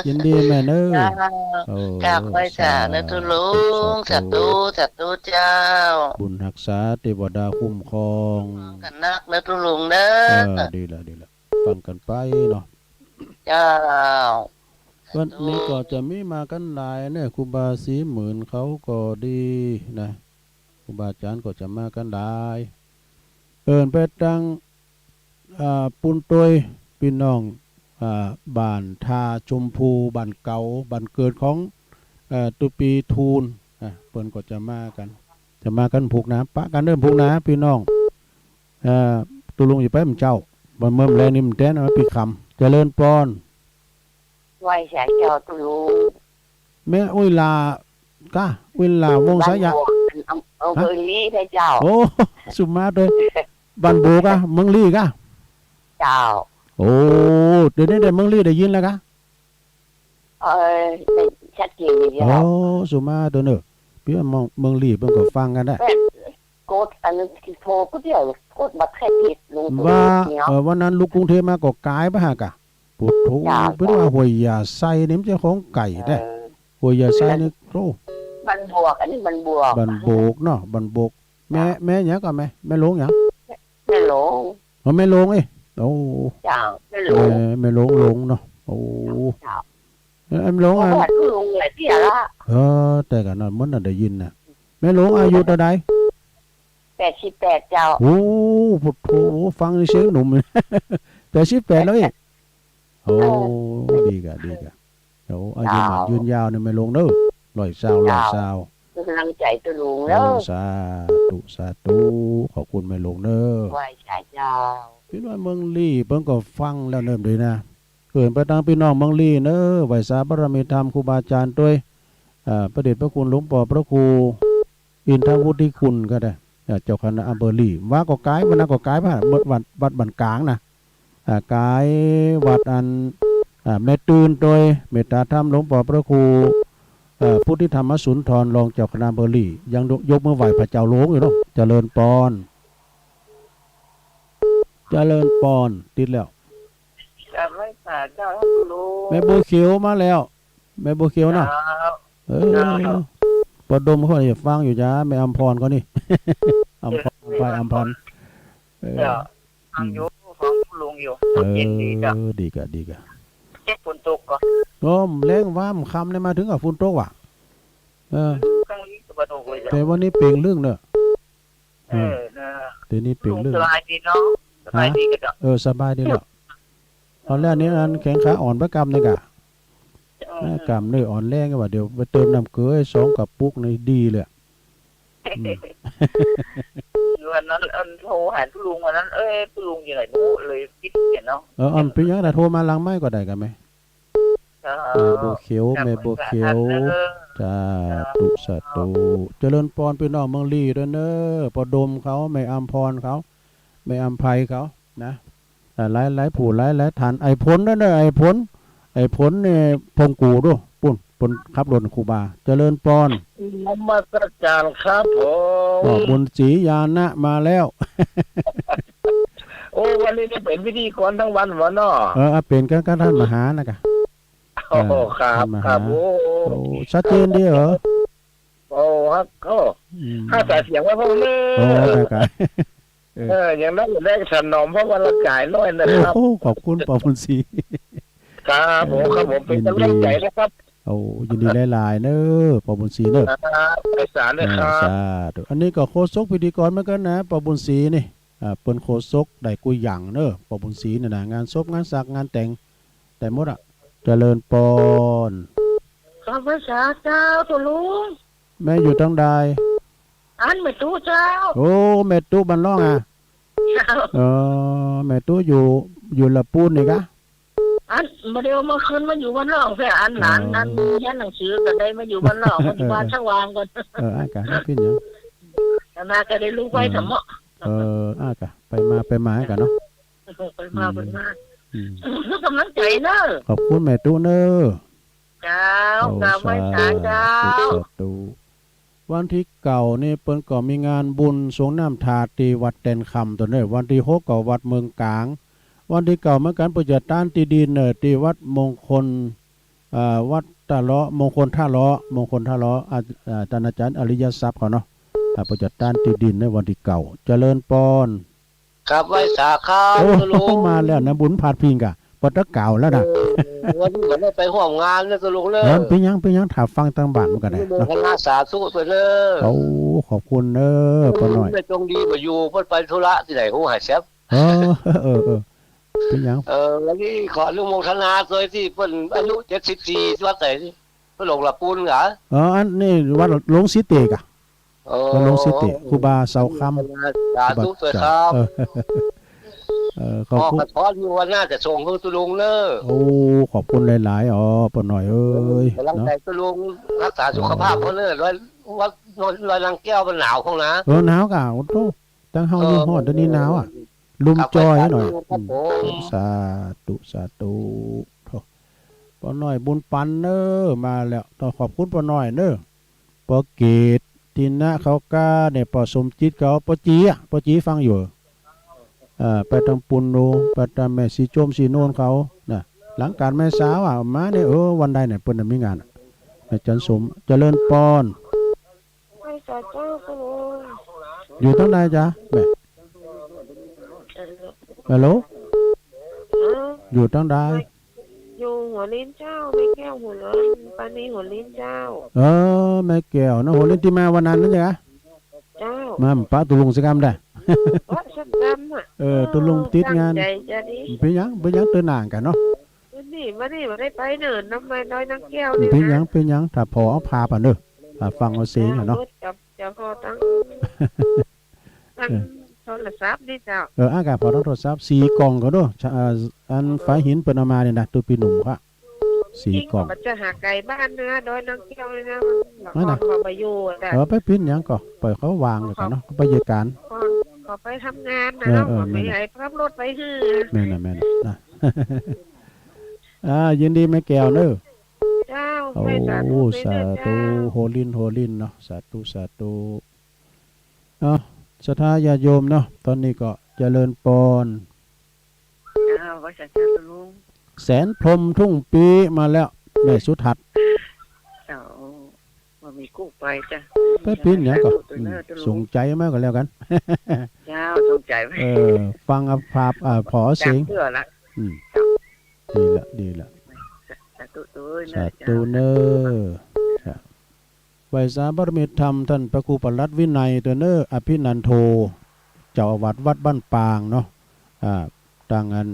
ยินดีแม่เด้อกราบไหว้สาธุตุลุงสาธุเจ้าบุญรักษาเทวดาคุ้มครองกันนักนะตุลุงเด้อดีละฟังกันไปเนาะเจ้าวันนี้ก็จะมีมากันหลายเนี่ยครูบาสีหมื่นเขาก็ดีนะครูบาอาจารย์ก็จะมากันหลายไปตั้งปุนตวยพี่น้องบ้านทาชมพูบ้านเก่าบ้านเกิดของตุปีทูลเพิ่นก็จะมากันผูกน้ำปะกันเริ่มผูกน้ำพี่น้องตุลุงอยู่ไปมันเจ้าบ่เมื่อแลนี่มันแท้นมาปีคำเจริญปอนไหว้สายเจ้าตุลุงแม่อุ้ยลากะอุ้ยลาวงสายะเอาเคยลีให้เจ้าโอ้สุมาเลยบ้านโบกะเมืองลีกะเจ้าโอ้เดี๋ยวเมืองลีได้ยินแล้วกะชัดเจนเลยโอ้สุมาตัวเนอะพี่ว่าเมืองลีเพิ่นก็ฟังกันได้โกดอันที่โทรก็เดียวโกดบัดแค่ผิดลงว่าวันนั้นลูกกรุงเทพมาก็กายไปหากะปุถโธเพิ่นว่าหวยยาไส้นี่มันจะของไก่ได้หวยยาไส้นี่โตบันบวกอันนี้บันบวกบันโบกเนาะบันโบกแม่หยังก็แม่ลงหยังแม่ลงแม่ลงโอ้จ้าแม่ลงเนาะโอ้แม่ลงลงหลายเที่ยละแต่ก็นอนมันน่ะได้ยินน่ะแม่ลงอายุเท่าใด88เจ้าโอ้พุทโธฟังเสียงหนุ่ม88แล้วโอ้ดีกะโอ้อายุยืนยาวนี่แม่ลงเด้อ100 ซาว เป็นกำลังใจตัวลุงแล้ว สาธุสาธุขอบคุณแม่หลวงเด้อ ไหวสายเจ้า พี่น้องเมืองลี่เพิ่นก็ฟังแล้วเนิ่มด้วยนะเกิดไปทางพี่น้องเมืองลี่เด้อไหวสาบารมีธรรมครูบาอาจารย์ด้วยพระเดชพระคุณหลวงพ่อพระครูอินทวุฒิคุณก็ได้เจ้าคณะอำเภอลี่ว่าก็กายวันนั้นก็กายว่าวัดบันกลางนะกายวัดอันแม่ตื่นโดยเมตตาธรรมหลวงพ่อพระครูพุทธิธรรมสุนทรรองเจ้าคณะอำเภอลี่ยังยกมือไหว้พระเจ้าหลวงอยู่เนาะเจริญปอนเจริญปอนติดแล้ว กับไหว้สาเจ้าตุลุง แม่บัวเขียวมาแล้วแม่บัวเขียวเนาะปดมเขาจะฟังอยู่จ้าแม่อำพรเขานี่ อำพรไปอำพันธ์ฟังอยู่ฟังลุงอยู่เย็นดีจ้ะดีกะเจ็บฝนตกก็ ก็แรงว่ามคำเนี่ยมาถึงกับฝนตกว่ะข้างนี้ก็บ่ตกเลยจ้ะแต่วันนี้เปล่งเรื่องเนอะนะ แต่นี้เปล่งเรื่อง สบายดีเนาะสบายดีกันจ้ะสบายดีแล้วตอนแรกนี้อันแข็งขาอ่อนประกำเนี่ยกะกำเนื้ออ่อนแรงก็ว่าเดี๋ยวไปเติมน้ำเกลือ2 กระปุกนี่ดีเลยวันนั้นโทรหาตุลุงวันนั้นตุลุงอยู่ไหนนู้เลยคิดเห็นเนาะเป็นยังไงโทรมาหลังไม้ก็ได้กันไหมแม่บัวเขียวแม่บัวเขียวจ้าตุสาตุเจริญปอนพี่น้องเมืองลี่ด้วยเนอะปดมเขาแม่อำพรเขาแม่อำไพเขานะหลายผู้หลายฐานไอ้ผลนั่นเนอะไอ้ผลเนี่ยพงกูด้วยปุ่นขับรถครูบาเจริญปอนนมัสการครับผมบุญศรีญาณะมาแล้ว โอ้วันนี้เป็นพิธีกรทั้งวันวะเนาะเป็นกันท่านมหานะกะโอ้ครับโอ้ชัดเจนดีเหรอโอ้ครับก็ถ้าใส่เสียงไว้พ่อเนอะอย่างนั้นได้สนมเพราะวันละจ่ายน้อยนะครับขอบคุณปอบุญศรีครับผมเป็นกำลังใจนะครับยินดีหลายๆเนอะปอบุญศรีเนอะไปศาลเลยครับอันนี้ก็โฆษกพิธีกรเหมือนกันนะปอบุญศรีนี่เป็นโฆษกได้กุยหยั่งเนอะปอบุญศรีเนี่ยนะงานศพงานสักงานแต่งแต่หมดอ่ะเจริญปอนข้าพเจ้าเจ้าตุลุงแม่อยู่ทั้งใดอันแม่ตู้เจ้าแม่ตู้บันล่องอ่ะแม่ตู้อยู่ละปูนนี่กะอันมาเดียวมาคืนมาอยู่บ้านนอกแค่อันหลานอันยันหนังสือกันได้มาอยู่บ้านนอกมาอยู่บ้านช่างวางก่อนอากะพี่เนี่ยมาก็ได้รู้ไปสมะอากะไปมากันเนาะไปมาลูกกำลังใจเนอะขอบคุณแม่ตู้เนอะเจ้ากราบไหว้ศาลเจ้าวันที่เก่านี่เปิ้นก็มีงานบุญสงน้ำถาดที่วัดแตนคำตัวเนี่ยวันที่6ก็วัดเมืองกลางวันที่เก่าเหมือนกันประจัดต้านที่ดินเนอที่วัดมงคลวัดตาล้อมงคลท่าล้อท่านอาจารย์อริยทรัพย์เขาเนาะประจัดต้านที่ดินในวันที่เก่าเจริญปอนครับไหว้สาครับลุงมาแล้วนะบุญผาดพิงกะปตะเก่าแล้วนะวันนี้เหมือนได้ไปร่วมงานแล้วลุงเลยเป็นยังถามฟังตั้งบ้านมันก็ได้เนาะคณะสาธุไปเลยขอบคุณเนอะปอหน่อยไม่จงดีบ่อยู่เพิ่นไปธุระที่ไหนฮู้หาแซ่บเป็นยังวันนี้ขออนุโมทนาโดยที่เพิ่นอายุ74วัดไหนเพิ่นหลงละปูนเหรออันนี้วัดหลวงสิเตกะวัดหลวงสิเตครูบาเสาคำสาธุด้วยครับขอบคุณขออยู่ว่าน่าจะส่งให้ตุลุงเนอะขอบคุณหลายๆปอหน่อยกำลังใจตุลุงรักษาสุขภาพเพิ่นเนอะวัดลอยนางแก้วมันหนาวของนะหนาวกะโอ้โตตั้งเฮาอยู่ฮอดตอนนี้หนาวอ่ะลุมจอยให้หน่อยสาธุปอหน่อยบุญปันเนอมาแล้วต้องขอบคุณปอหน่อยเนอปอเกตทินะเขาก้าเนี่ยปอสมจิตเขาปอจีฟังอยู่ไปทางปุณโนไปทางแม่สีโจมสีโนนเขาน่ะหลังการแม่สาวมาเนี่ยวันใดเนี่ยเปิ้นมีงานแม่จันสมเจริญปอนอยู่ทั้งใดจ๊ะแม่ฮัลโหลอยู่ตั้งใดอยู่หัวลิ้นเจ้าแม่แก้วหัวลิ้นปานีหัวลิ้นเจ้าแม่แก้วนะหัวลิ้นที่มาวันนั้นนั่นเหรอเจ้ามาป้าตุลุงสักคำได้สักคำตุลุงติดงานเป็นยังเตือนหนังกันเนาะมานี่ได้ไปเนินน้ำไม้น้อยนังแก้วนี่เป็นยังถ้าพอเอาพาป่ะเนอะ ฟังเอาเสียงเนาะ จะพอตั้งโทรศัพท์ดิเจ้าอากาศพอต้องโทรศัพท์4กล่องก็ด้วยอันฝาหินเปิ้นเอามาเนี่ยนะตัวปีหนุ่มค่ะ4กล่องมันจะหาไก่บ้านนะโดยน้องเกี้ยวเลยนะมันขอไปอยู่แต่ไปปิ้นหยังก็ปล่อยเขาวางกันเนาะไปเหตุการณ์ขอไปทำงานนะขอไปให้ขับรถไปฮื้อแม่นนะยินดีแม่แก้วเด้อเจ้าสาธุโหลินเนาะสาธุศรัทธาญาติโยมเนาะตอนนี้ก็เจริญปอนว่าจะเจริญลุงแสนพรมทุ่งปีมาแล้วแม่สุทัศน์ว่ามีกู้ไปจ้ะไปปิ้นเนี่ยก็ส่งใจมากก็แล้วกันเจ้าส่งใจฟังภาพผอเสียงดีละสาธุเนอไวสาบารมีธรรมท่านพระครูปลัดวินัยตัวเนออภินันโทเจ้าอาวาสวัดบ้านปางเนาะต่างกัน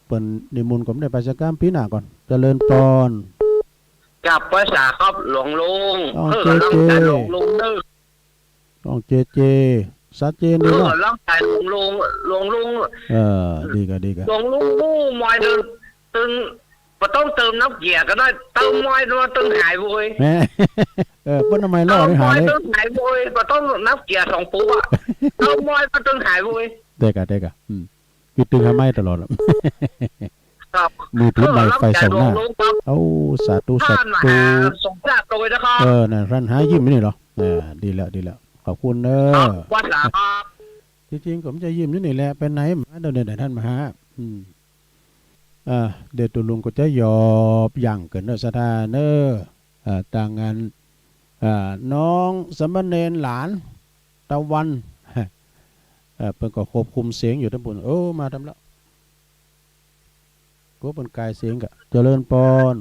เปิ้นนิมนต์ผมได้ไปสักการปีหน้าก่อนเจริญพรกับภาษาครับหลวงลุงเจหลวงลุงเด้อต้องเจชัดเจนดีเนาะร่างกายหลวงลุงดีกะหลวงลุงมู่มอยเดินตึงบ่ต้องเติมน้ำเกียร์ก็ได้เติมมอยด้วยตึงหายบุยแม่เปิ้นทำไมล่อได้หายเลยตึงหายบุยบ่ต้องน้ำเกียร์2ปุ๊บอ่ะเติมมอยก็ตึงหายบุยได้กะพี่ตึงทำไมตลอดมือถือใบไฟส่องหน้าสาธุส่งญาติโดยนะครับนั่นท่านหายิ้มนี่เหรอดีแล้วขอบคุณเด้อวัดหลาครับจริงๆผมจะยิ้มอยู่นี่แหละเป็นไหนมาเดี๋ยวท่านมาหาเดี๋ยวตัวลุงก็จะยอบอย่างเกินเนอสถานเนอต่างงานน้องสมณเณรหลานตะวันเพิ่นก็ควบคุมเสียงอยู่ทั้งปุ่นมาทำแล้วก็เป็นกายเสียงกะเจริญปอน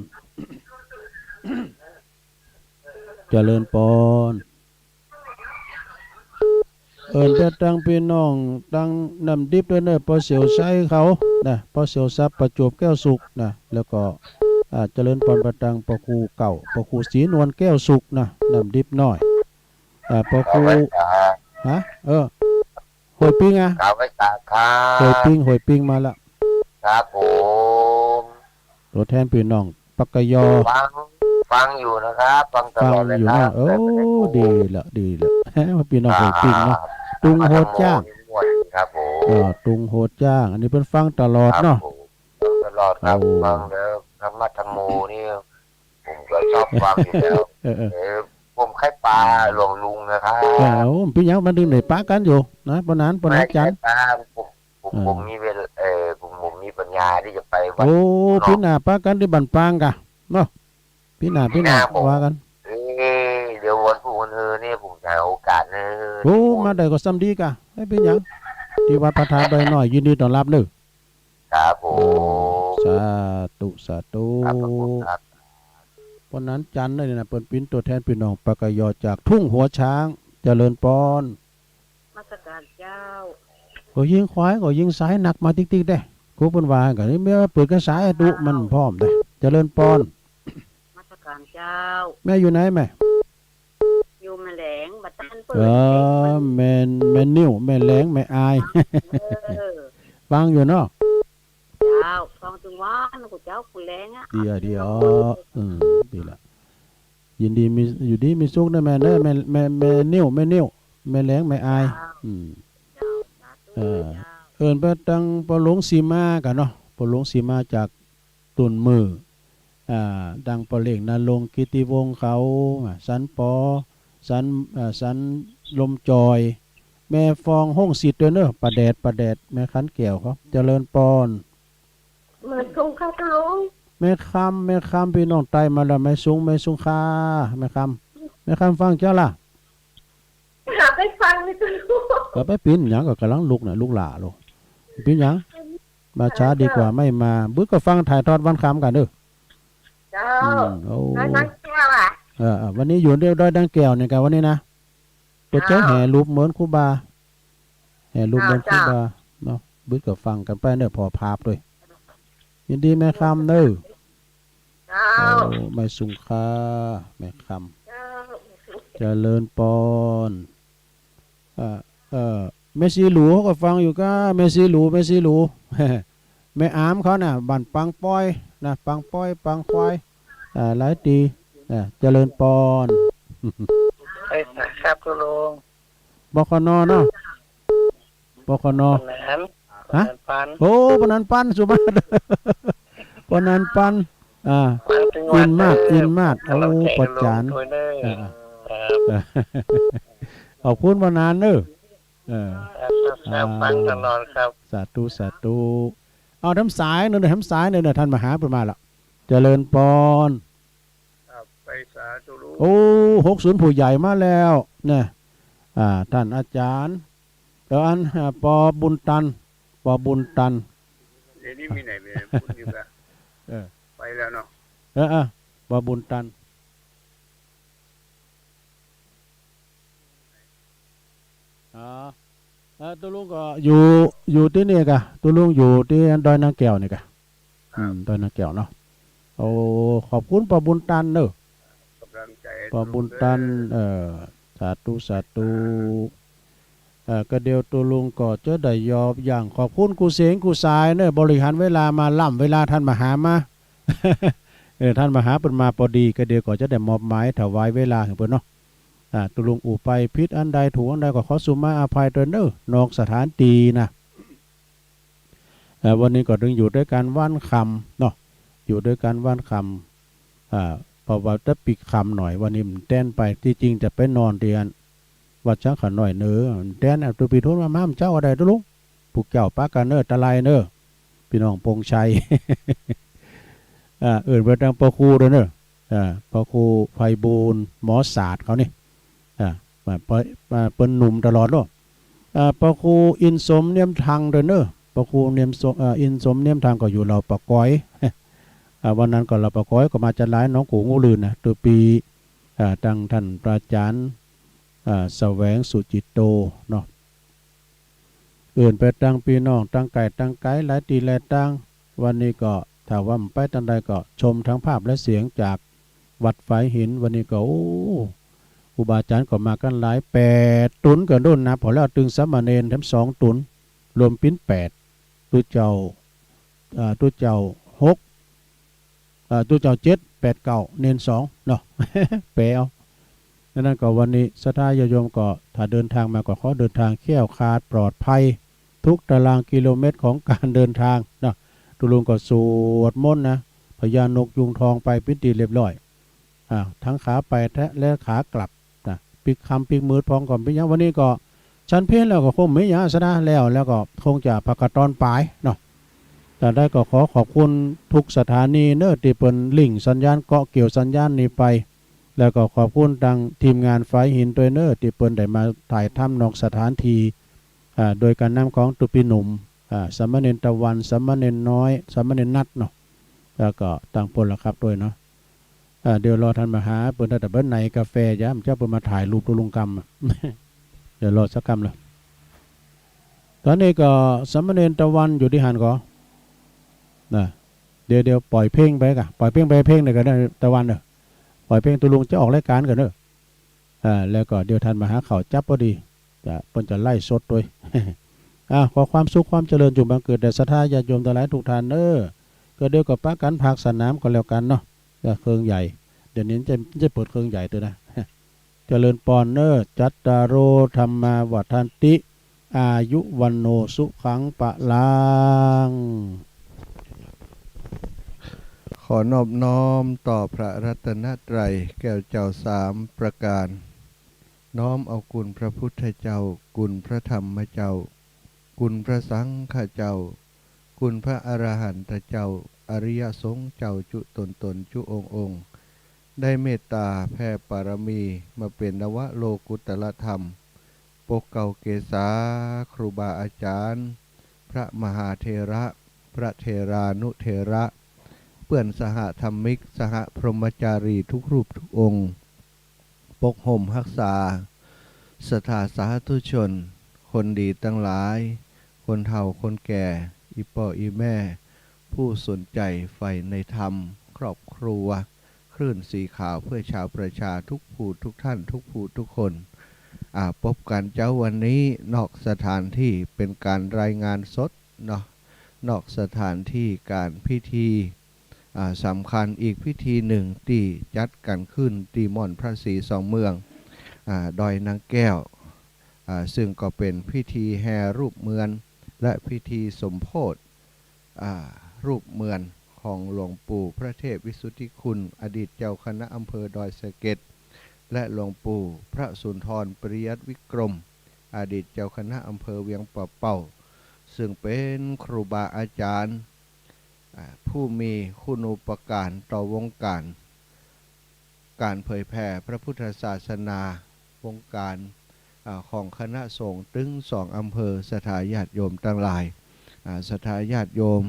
เจริญปอนแต่ตั้งพี่น้องตั้งนำดิบด้วยเนอพอเสียวใช้เขานะพอเสียวซับประจวบแก้วสุกนะแล้วก็เจริญปอนประตังปะคูเก่าปะคูสีนวลแก้วสุกนะนำดิบน้อยปะคูหอยปิ้งครับไว้ตาครับหอยปิ้งมาละครับผมตัวแทนพี่น้องปักกยอฟังอยู่นะครับฟังตลอดเลยครับดีละพี่น้องหอยปิ้งเนาะตุงโหดจ้างครับผมตุงโหดจ้างอันนี้เป็นฟังตลอดเนาะตลอดครับฟังแล้วธรรมะธรรมโมนี่ผมก็ชอบฟังอยู่แล้วผมไข่ปลาหลวงลุงนะครับพี่ยังมันดึงไหนปลากันอยู่นะปนันจันผมมีเวลผมมีปัญญาที่จะไปวัดพี่หน้าปลากันที่บันปางกะเนาะพี่หน้าว่ากันเดี๋ยววันผู้คนนี่ผมจะโอกาสมาได้ก็ซ้ำดีกะให้พี่ยังที่วัดพระธาตุใบหน่อยยินดีต้อนรับเลยครับผมสาธุวันนั้นจันเลยนะเปิดปิ้นตัวแทนพี่น้องปากยอจากทุ่งหัวช้างเจริญปอนมาสการเจ้าก็ยิงควายก็ยิงสายหนักมาติ๊กๆได้กูเป็นว่ากันนี่เมื่อเปิดกระสายดุมันพร้อมได้เจริญปอนมาสการเจ้าแม่อยู่ไหนแม่อยู่แม่แหลงบัดตันเปิดแม่นิ้วแม่แหลงแม่อายฟังอยู่เนาะเจ้าฟังถึงว่ากูเจ้ากูแหลงเดี๋ยวดีละยินดีมีอยู่ดีมีสุขนะแม่เนอะแม่นิ้วแม่แหลงแม่อายไปตั้งปหลวงสีมากันเนาะปหลวงสีมาจากตุนมือดังปเล่งนาลงกิติวงศ์เขาสันปอสันลมจอยแม่ฟองห้องสิทธิ์ด้วยเนอะประแดดแม่ขันแก้วเขาเจริญปอนเหมือนคงข้าวทองแม่คำพี่น้องไตมาแล้วแม่สุงค่าแม่คำฟังเจ้าล่ะหาไปฟังไม่ถูกก็ไปปิ้นหยังก็กำลังลุกน่ะลูกหล่าลูกปิ้นหยังมาช้าดีกว่าไม่มาบึ้ก็ฟังถ่ายทอดวันคำกันเด้อเจ้านั่งแก้ววันนี้อยู่เดียวดอยดังแก้วเนี่ยกันวันนี้นะตัวเจ้าแห่รูปเหมือนครูบาเนาะบึ้ก็ฟังกันไปเด้อพอภาพด้วยยินดีแม่คำเด้อไม่สุงค่าแม่ค เจริญปอนเมสซี่หลูเขาก็ฟังอยู่ก็เมสซี่หลู แม่อามเขาน่ะบ้านปังป้อยนะปังป้อยปังควายหลายตีเจริญปอนไปครับคุณลุงบกนเนาะบกนฮะโอ้ปนันปันสุมาปนันปันอินมากโอ้ปัจจานขอบคุณมานานเนอะฟังตลอดครับสาธุเอาทำสายเนอะทำสายเนอะท่านมหาประมาณละเจริญปอนไปสาธุรู้โอ้60ผู้ใหญ่มาแล้วเนี่ยท่านอาจารย์เดี๋ยวอันปอบุญตันเดี๋ยวนี้มีไหนเลยพูดอยู่กันไปแล้วเนาะปอบุญตันตัวลุงก็อยู่ที่นี่กะตัวลุงอยู่ที่ดอยนางแก้วนี่กะดอยนางแก้วเนาะโอ้ขอบคุณปอบุญตันเนอะปอบุญตันสาธุก็เดียวตัวลุงก็จะได้ยอบอย่างขอบคุณกูเสียงกูสายเนอะบริหารเวลามาล่ำเวลาท่านมหามา ท่านมหาเป็นมาพอดีก็เดียวก็จะได้มอบหมายถวายเวลาให้เพิ่นเนาะตุลุงอู่ไปพิษอันใดถูกอันใดก็ขอสุมาอภัยตัวเนอะนอกสถานตีนะวันนี้ก็ดึงอยู่ด้วยการว่านคำเนาะอยู่ด้วยการว่านคำพอว่าจะปิดคำหน่อยวันนี้มันแต้นไปที่จริงจะไปนอนเรียนวัดช้างขันหน่อยเนอแต้นตัวปีทุนมาม้ามเจ้าอะไรตุลุงผูกเจ้าปากกันเนอตะไลเนอพี่น้องปงชัยไปทางปอคูเลยเนอะปอคูไพบูลหมอศาสตร์เขานี่มาเป็นหนุ่มตลอดเนาะปอคูอินสมเนียมทางเด้อเนอะปอคูเนียมอินสมเนียมทางก็อยู่เราปะก้อยวันนั้นก็เราปะก้อยก็มาจะร้ายน้องกูงูลืนนะตัวปีตั้งท่านพระอาจารย์แสวงสุจิตโตเนาะไปตั้งพี่น้องตั้งไก่หลายตีหลายตั้งวันนี้ก็ถ้าว่าไปตันใดก็ชมทั้งภาพและเสียงจากวัดฝายหินวันนี้ก็ครูบาอาจารย์ก็มากันหลาย8ตุนก็โดนนะพอแล้วตึงสามเณรทั้ง2ตุนรวมปิ้น8ตัวเจ้า6ตัวเจ้า7 8 9เนน2เนาะ แปลเอาดังนั้นก็วันนี้ศรัทธาญาติโยมก็ถ้าเดินทางมาก็ขอเดินทางแคล้วคลาดปลอดภัยทุกตารางกิโลเมตรของการเดินทางเนาะตุลุงก็สวดมนต์นะพญานกยุงทองไปพิธีเรียบร้อยทั้งขาไปและขากลับนะปิกคำปิกมือพองก่อนพิญญาวันนี้ก็ชั้นเพลแล้วก็คงไม่ยาสนะแล้วก็คงจะพักตอนปลายเนาะแต่ได้ก็ขอบคุณทุกสถานีเนอที่เป็นลิงสัญญาณเกาะเกี่ยวสัญญาณนี้ไปแล้วก็ขอบคุณทางทีมงานไฟหินตัวเนอที่เป็นได้มาถ่ายทำนอกสถานที่โดยการนำของตุปีหนุ่มสามเณรตะวันสามเณรน้อยสามเณรนัดเนาะแล้วก็ต่างพลละครับด้วยเนาะเดี๋ยวรอท่านมาหาเปิดแต่เบิ้ลไหนกาแฟย้ำเจ้าเปิดมาถ่ายรูปตัวลุงกรรม เดี๋ยวรอสักกรรมเลยตอนนี้ก็สามเณรตะวันอยู่ที่หันก็เดี๋ยวปล่อยเพลงไปกะปล่อยเพลงไปเพลงหนึ่งกันตะวันเนอะปล่อยเพลงตัวลุงจะออกรายการกันเนอะแล้วก็เดี๋ยวท่านมาหาเขาจับพอดีเพิ่นจะไล่สดด้วย ขอความสุขความเจริญจงบังเกิดแด่ศรัทธาญาติโยมทั้งหลายทุกท่านก็เดียวกับป้ากันผักสนามก็แล้วกันเนาะเครื่องใหญ่เดี๋ยวนี้จะเปิดเครื่องใหญ่ตัวนะ เจริญปอนจัตตารโอธรรมาวัฏันติอายุวันโนสุขังปะลังขอนอบน้อมต่อพระรัตนตรัยแก้วเจ้า3ประการน้อมเอาคุณพระพุทธเจ้าคุณพระธรรมเจ้าคุณพระสังฆเจ้าคุณพระอรหันตเจ้าอริยสงฆ์เจ้าจุตนจุองค์ได้เมตตาแผ่ปารมีมาเป็นนวโลกุตตรธรรมปกเก่าเกษาครูบาอาจารย์พระมหาเถระพระเถรานุเถระเปื่อนสหธรรมิกสหพรหมจารีทุกรูปทุกองค์ปกห่มรักษาศรัทธาสาธุชนคนดีทั้งหลายคนเฒ่าคนแก่อีพ่ออีแม่ผู้สนใจใฝ่ในธรรมครอบครัว คลื่นสีขาวเพื่อชาวประชาทุกผู้ทุกท่านทุกผู้ทุกคนพบกันเจ้าวันนี้นอกสถานที่เป็นการรายงานสดเนาะนอกสถานที่การพิธีสำคัญอีกพิธีหนึ่งที่จัดกันขึ้นที่ม่อนพระศรีสองเมืองดอยนางแก้วซึ่งก็เป็นพิธีแห่รูปเมือนและพิธีสมโภชรูปเมือนของหลวงปู่พระเทพวิสุทธิคุณอดีตเจ้าคณะอำเภอดอยสะเก็ดและหลวงปู่พระสุนทรปริยัติวิกรมอดีตเจ้าคณะอำเภอเวียงป่าเป้าซึ่งเป็นครูบาอาจารย์ผู้มีคุณูปการต่อวงการเผยแผ่พระพุทธศาสนาวงการของคณะสงฆ์ถึง2 อำเภอศรัทธาญาติโยมทั้งหลายศรัทธาญาติโยม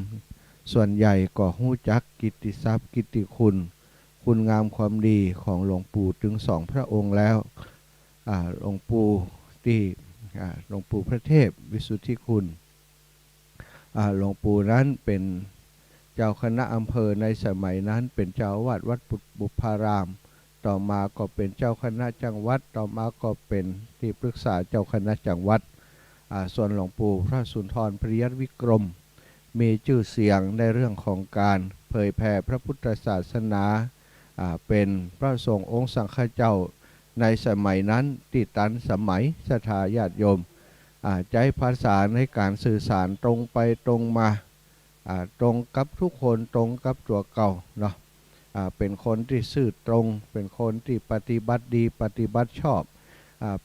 ส่วนใหญ่ก็ฮู้จักกิตติทรัพย์กิตติคุณงามความดีของหลวงปู่ถึง2 พระองค์แล้วหลวงปู่หลวงปู่พระเทพวิสุทธิคุณหลวงปู่นั้นเป็นเจ้าคณะอำเภอในสมัยนั้นเป็นเจ้าอาวาสวัดบุพารามต่อมาก็เป็นเจ้าคณะจังหวัดต่อมาก็เป็นที่ปรึกษาเจ้าคณะจังหวัดส่วนหลวงปู่พระสุนทรปริยัติวิกรมมีชื่อเสียงในเรื่องของการเผยแผ่พระพุทธศาสนาเป็นพระสงฆ์องค์สังฆเจ้าในสมัยนั้นที่ตันสมัยศรัทธาญาติโยมใช้ภาษาในการสื่อสารตรงไปตรงมาตรงกับทุกคนตรงกับตัวเก่าเนาะเป็นคนที่ซื่อตรงเป็นคนที่ปฏิบัติดีปฏิบัติชอบ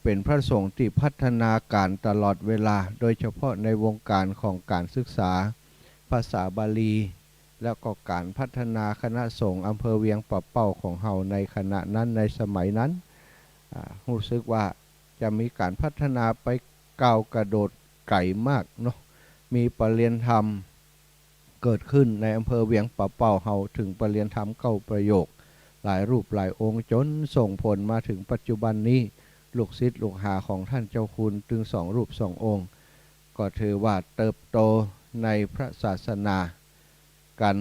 เป็นพระสงฆ์ที่พัฒนาการตลอดเวลาโดยเฉพาะในวงการของการศึกษาภาษาบาลีแล้วก็การพัฒนาคณะสงฆ์อำเภอเวียงป่าเป้าของเฮาในขณะนั้นในสมัยนั้นรู้สึกว่าจะมีการพัฒนาไปก้าวกระโดดไกลมากเนาะมีปรริญญาธรรมเกิดขึ้นในอำเภอเวียงป่าเป้าเฮาถึงปรริญญาธรรม9 ประโยคหลายรูปหลายองค์จนส่งผลมาถึงปัจจุบันนี้ลูกศิษย์ลูกหาของท่านเจ้าคุณถึง2 รูป 2 องค์ก็ถือว่าเติบโตในพระศาสนากัน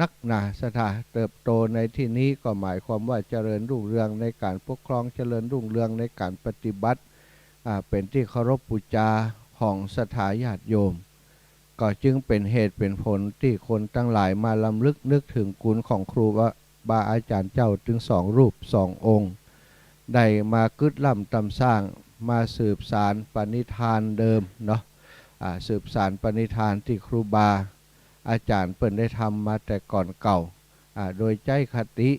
นักหนาศรัทธาเติบโตในที่นี้ก็หมายความว่าเจริญรุ่งเรืองในการปกครองเจริญรุ่งเรืองในการปฏิบัติเป็นที่เคารพบูชาของศรัทธาญาติโยมก็จึงเป็นเหตุเป็นผลที่คนทั้งหลายมาลำลึกนึกถึงคุณของครูบาอาจารย์เจ้าถึง2 รูป 2 องค์ได้มากึดล่ำตำสร้างมาสืบสารปณิธานเดิมเนาะสืบสารปณิธานที่ครูบาอาจารย์เปิ่นได้ทำมาแต่ก่อนเก่าโดยใจคติ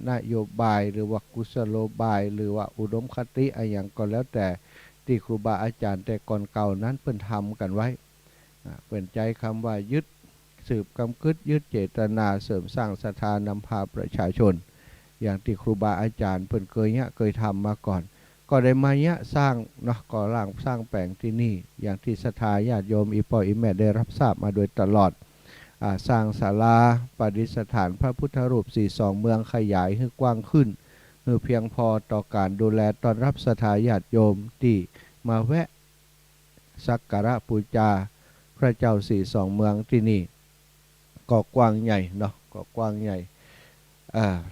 นโยบายหรือว่ากุศโลบายหรือว่าอุดมคติอย่างก็แล้วแต่ที่ครูบาอาจารย์แต่ก่อนเก่านั้นเปิ่นทำกันไว้เปิ่นใจคำว่ายึดสืบกำกึดยึดเจตนาเสริมสร้างศรัทธานำพาประชาชนอย่างที่ครูบาอาจารย์เปิ่นเคยทำมาก่อนก็ได้มาสร้างเนาะก่อร่างสร้างแปลงที่นี่อย่างที่ศรัทธาญาติโยมอีพ่ออีแม่ได้รับทราบมาโดยตลอดสร้างศาลาประดิษฐานพระพุทธรูป42 เมืองขยายให้กว้างขึ้นเพื่อเพียงพอต่อการดูแลต้อนรับศรัทธาญาติโยมที่มาแวะสักการะบูชาพระเจ้า42 เมืองที่นี่ก็กว้างใหญ่เนาะก็กว้างใหญ่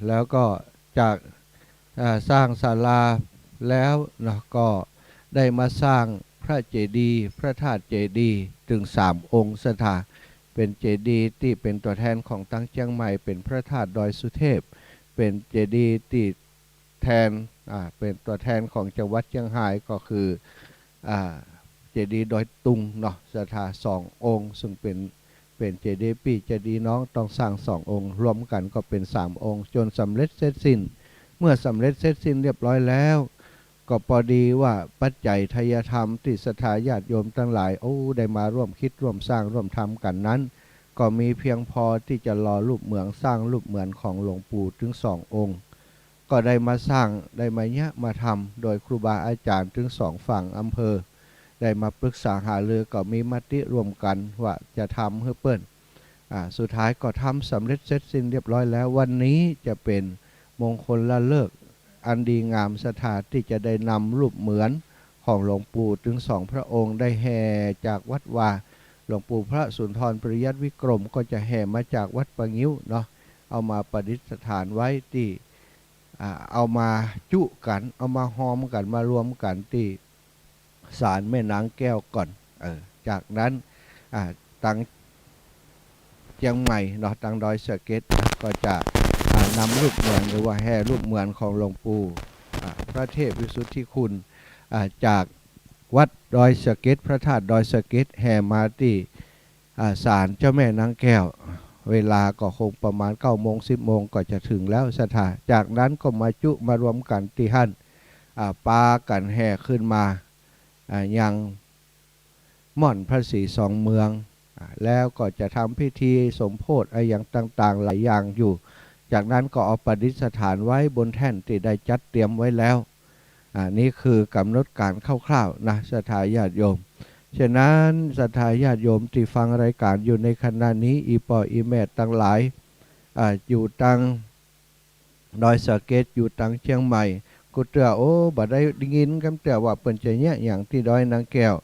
แล้วก็จากสร้างศาลาแล้วเนาะก็ได้มาสร้างพระเจดีย์พระธาตุเจดีย์ถึง3 องค์ศรัทธาเป็นเจดีย์ที่เป็นตัวแทนของตั้งเชียงใหม่เป็นพระธาตุดอยสุเทพเป็นเจดีย์ที่แทนเป็นตัวแทนของจังหวัดเชียงรายก็คือเจดีย์ดอยตุงเนาะศรัทธา2 องค์ซึ่งเป็นเจดีย์พี่เจดีย์น้องต้องสร้าง2 องค์รวมกันก็เป็น3 องค์จนสำเร็จเสร็จสิ้นเมื่อสำเร็จเสร็จสิ้นเรียบร้อยแล้วก็พอดีว่าปัจจัยทายธรรมที่ศรัทธาญาติโยมทั้งหลายได้มาร่วมคิดร่วมสร้างร่วมทำกันนั้นก็มีเพียงพอที่จะรอรูปเหมือนสร้างรูปเหมือนของหลวงปู่ถึง2 องค์ก็ได้มาสร้างได้มาทำโดยครูบาอาจารย์ถึง2 ฝั่งอำเภอได้มาปรึกษาหารือก็มีมติร่วมกันว่าจะทำให้เปิ้นสุดท้ายก็ทำสำเร็จเสร็จสิ้นเรียบร้อยแล้ววันนี้จะเป็นมงคลละเลิกอันดีงามศรัทธาที่จะได้นำรูปเหมือนของหลวงปู่ถึง2 พระองค์ได้แห่จากวัดวาหลวงปู่พระสุนทรปริยัติวิกรมก็จะแห่มาจากวัดปะงิ้วเนาะ เอามาประดิษฐานไว้ที่เอามาจุกันเอามาหอมกันมารวมกันที่ศาลแม่นางแก้วก่อนจากนั้นตังเชียงใหม่เนาะตังดอยสะเก็ดก็จะนำรูปเหมือนหรือว่าแห่รูปเหมือนของหลวงปู่พระเทพวิสุทธิคุณจากวัดดอยสะเก็ดพระธาตุดอยสะเก็ดแห่มาที่ศาลเจ้าแม่นางแก้วเวลาก็คงประมาณ9 โมง 10 โมงก็จะถึงแล้วสถานจากนั้นก็มาจุมารวมกันที่หั่นปากันแห่ขึ้นมายังม่อนพระศรีสองเมืองแล้วก็จะทำพิธีสมโพธิอย่างต่างๆหลายอย่างอยู่จากนั้นก็เอาประดิษฐานไว้บนแท่นที่ได้จัดเตรียมไว้แล้วนี่คือกำหนดการคร่าวๆนะศรัทธาญาติโยมฉะนั้นศรัทธาญาติโยมที่ฟังรายการอยู่ในขณะนี้อีปออีแม่ตั้งหลายอยู่ตังดอยสะเก็ดอยู่ตังเชียงใหม่กูเตือโอ้บ่ได้ยินคำเตือว่าเปิ้นจะเนี่ยอย่างที่ดอยนางแก้ว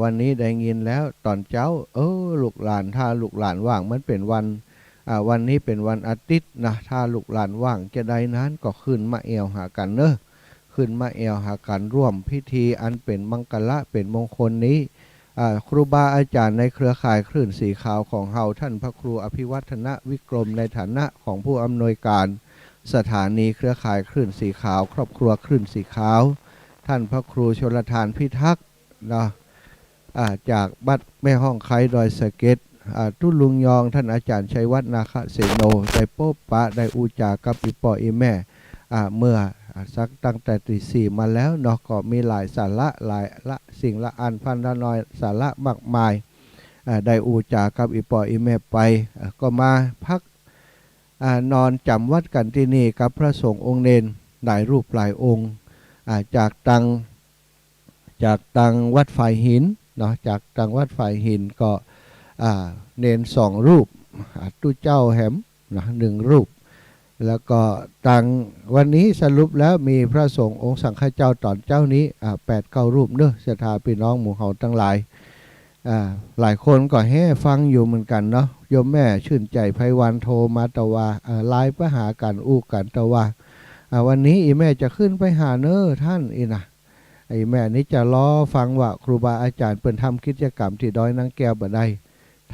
วันนี้ได้ยินแล้วตอนเช้าลูกหลานถ้าลูกหลานว่างมันเป็นวันนี้เป็นวันอาทิตย์นะถ้าลูกหลานว่างจะได้นั้นก็ขึ้นมาแอวหากันเนอะขึ้นมาแอวหากันร่วมพิธีอันเป็นมังกละเป็นมงคลนี้ครูบาอาจารย์ในเครือข่ายคลื่นสีขาวของเฮาท่านพระครูอภิวัฒนวิกรมในฐานะของผู้อำนวยการสถานีเครือข่ายคลื่นสีขาวครอบครัวคลื่นสีขาวท่านพระครูชลทานพิทักษ์นะจากบัดแม่ห้องไคดอยสะเก็ดตุ้ลุงยองท่านอาจารย์ชัยวัฒน์นาคเสโนได้พบปะได้อูจากับอีปออีแม่เมื่อสักตั้งแต่ตี 4มาแล้วเนาะก็มีหลายสาระหลายละสิ่งละอันพันละน้อยสาระมากมายได้อูจากับอีปออีแม่ไปก็มาพักนอนจำวัดกันที่นี่กับพระสงฆ์องค์เนนหลายรูปหลายองค์จากตังวัดฝ่ายหินเนาะจากตังวัดฝ่ายหินก็เนน2 รูปตู้เจ้าแหมนะ1 รูปแล้วก็ตังวันนี้สรุปแล้วมีพระสงฆ์องค์สังฆเจ้าตอนเจ้านี้8-9 รูปเนอะศรัทธาพี่น้องหมู่เฮาทั้งหลายหลายคนก็แห่ฟังอยู่เหมือนกันเนาะโยมแม่ชื่นใจไพวันโทรมาตะว่าไลน์ไปหากันอู้กันตะว่าวันนี้อีแม่จะขึ้นไปหาเนอะท่านอีนะไอ้แม่นี้จะรอฟังว่าครูบาอาจารย์เปิ่นทำกิจกรรมที่ดอยนางแก้วบ่ได้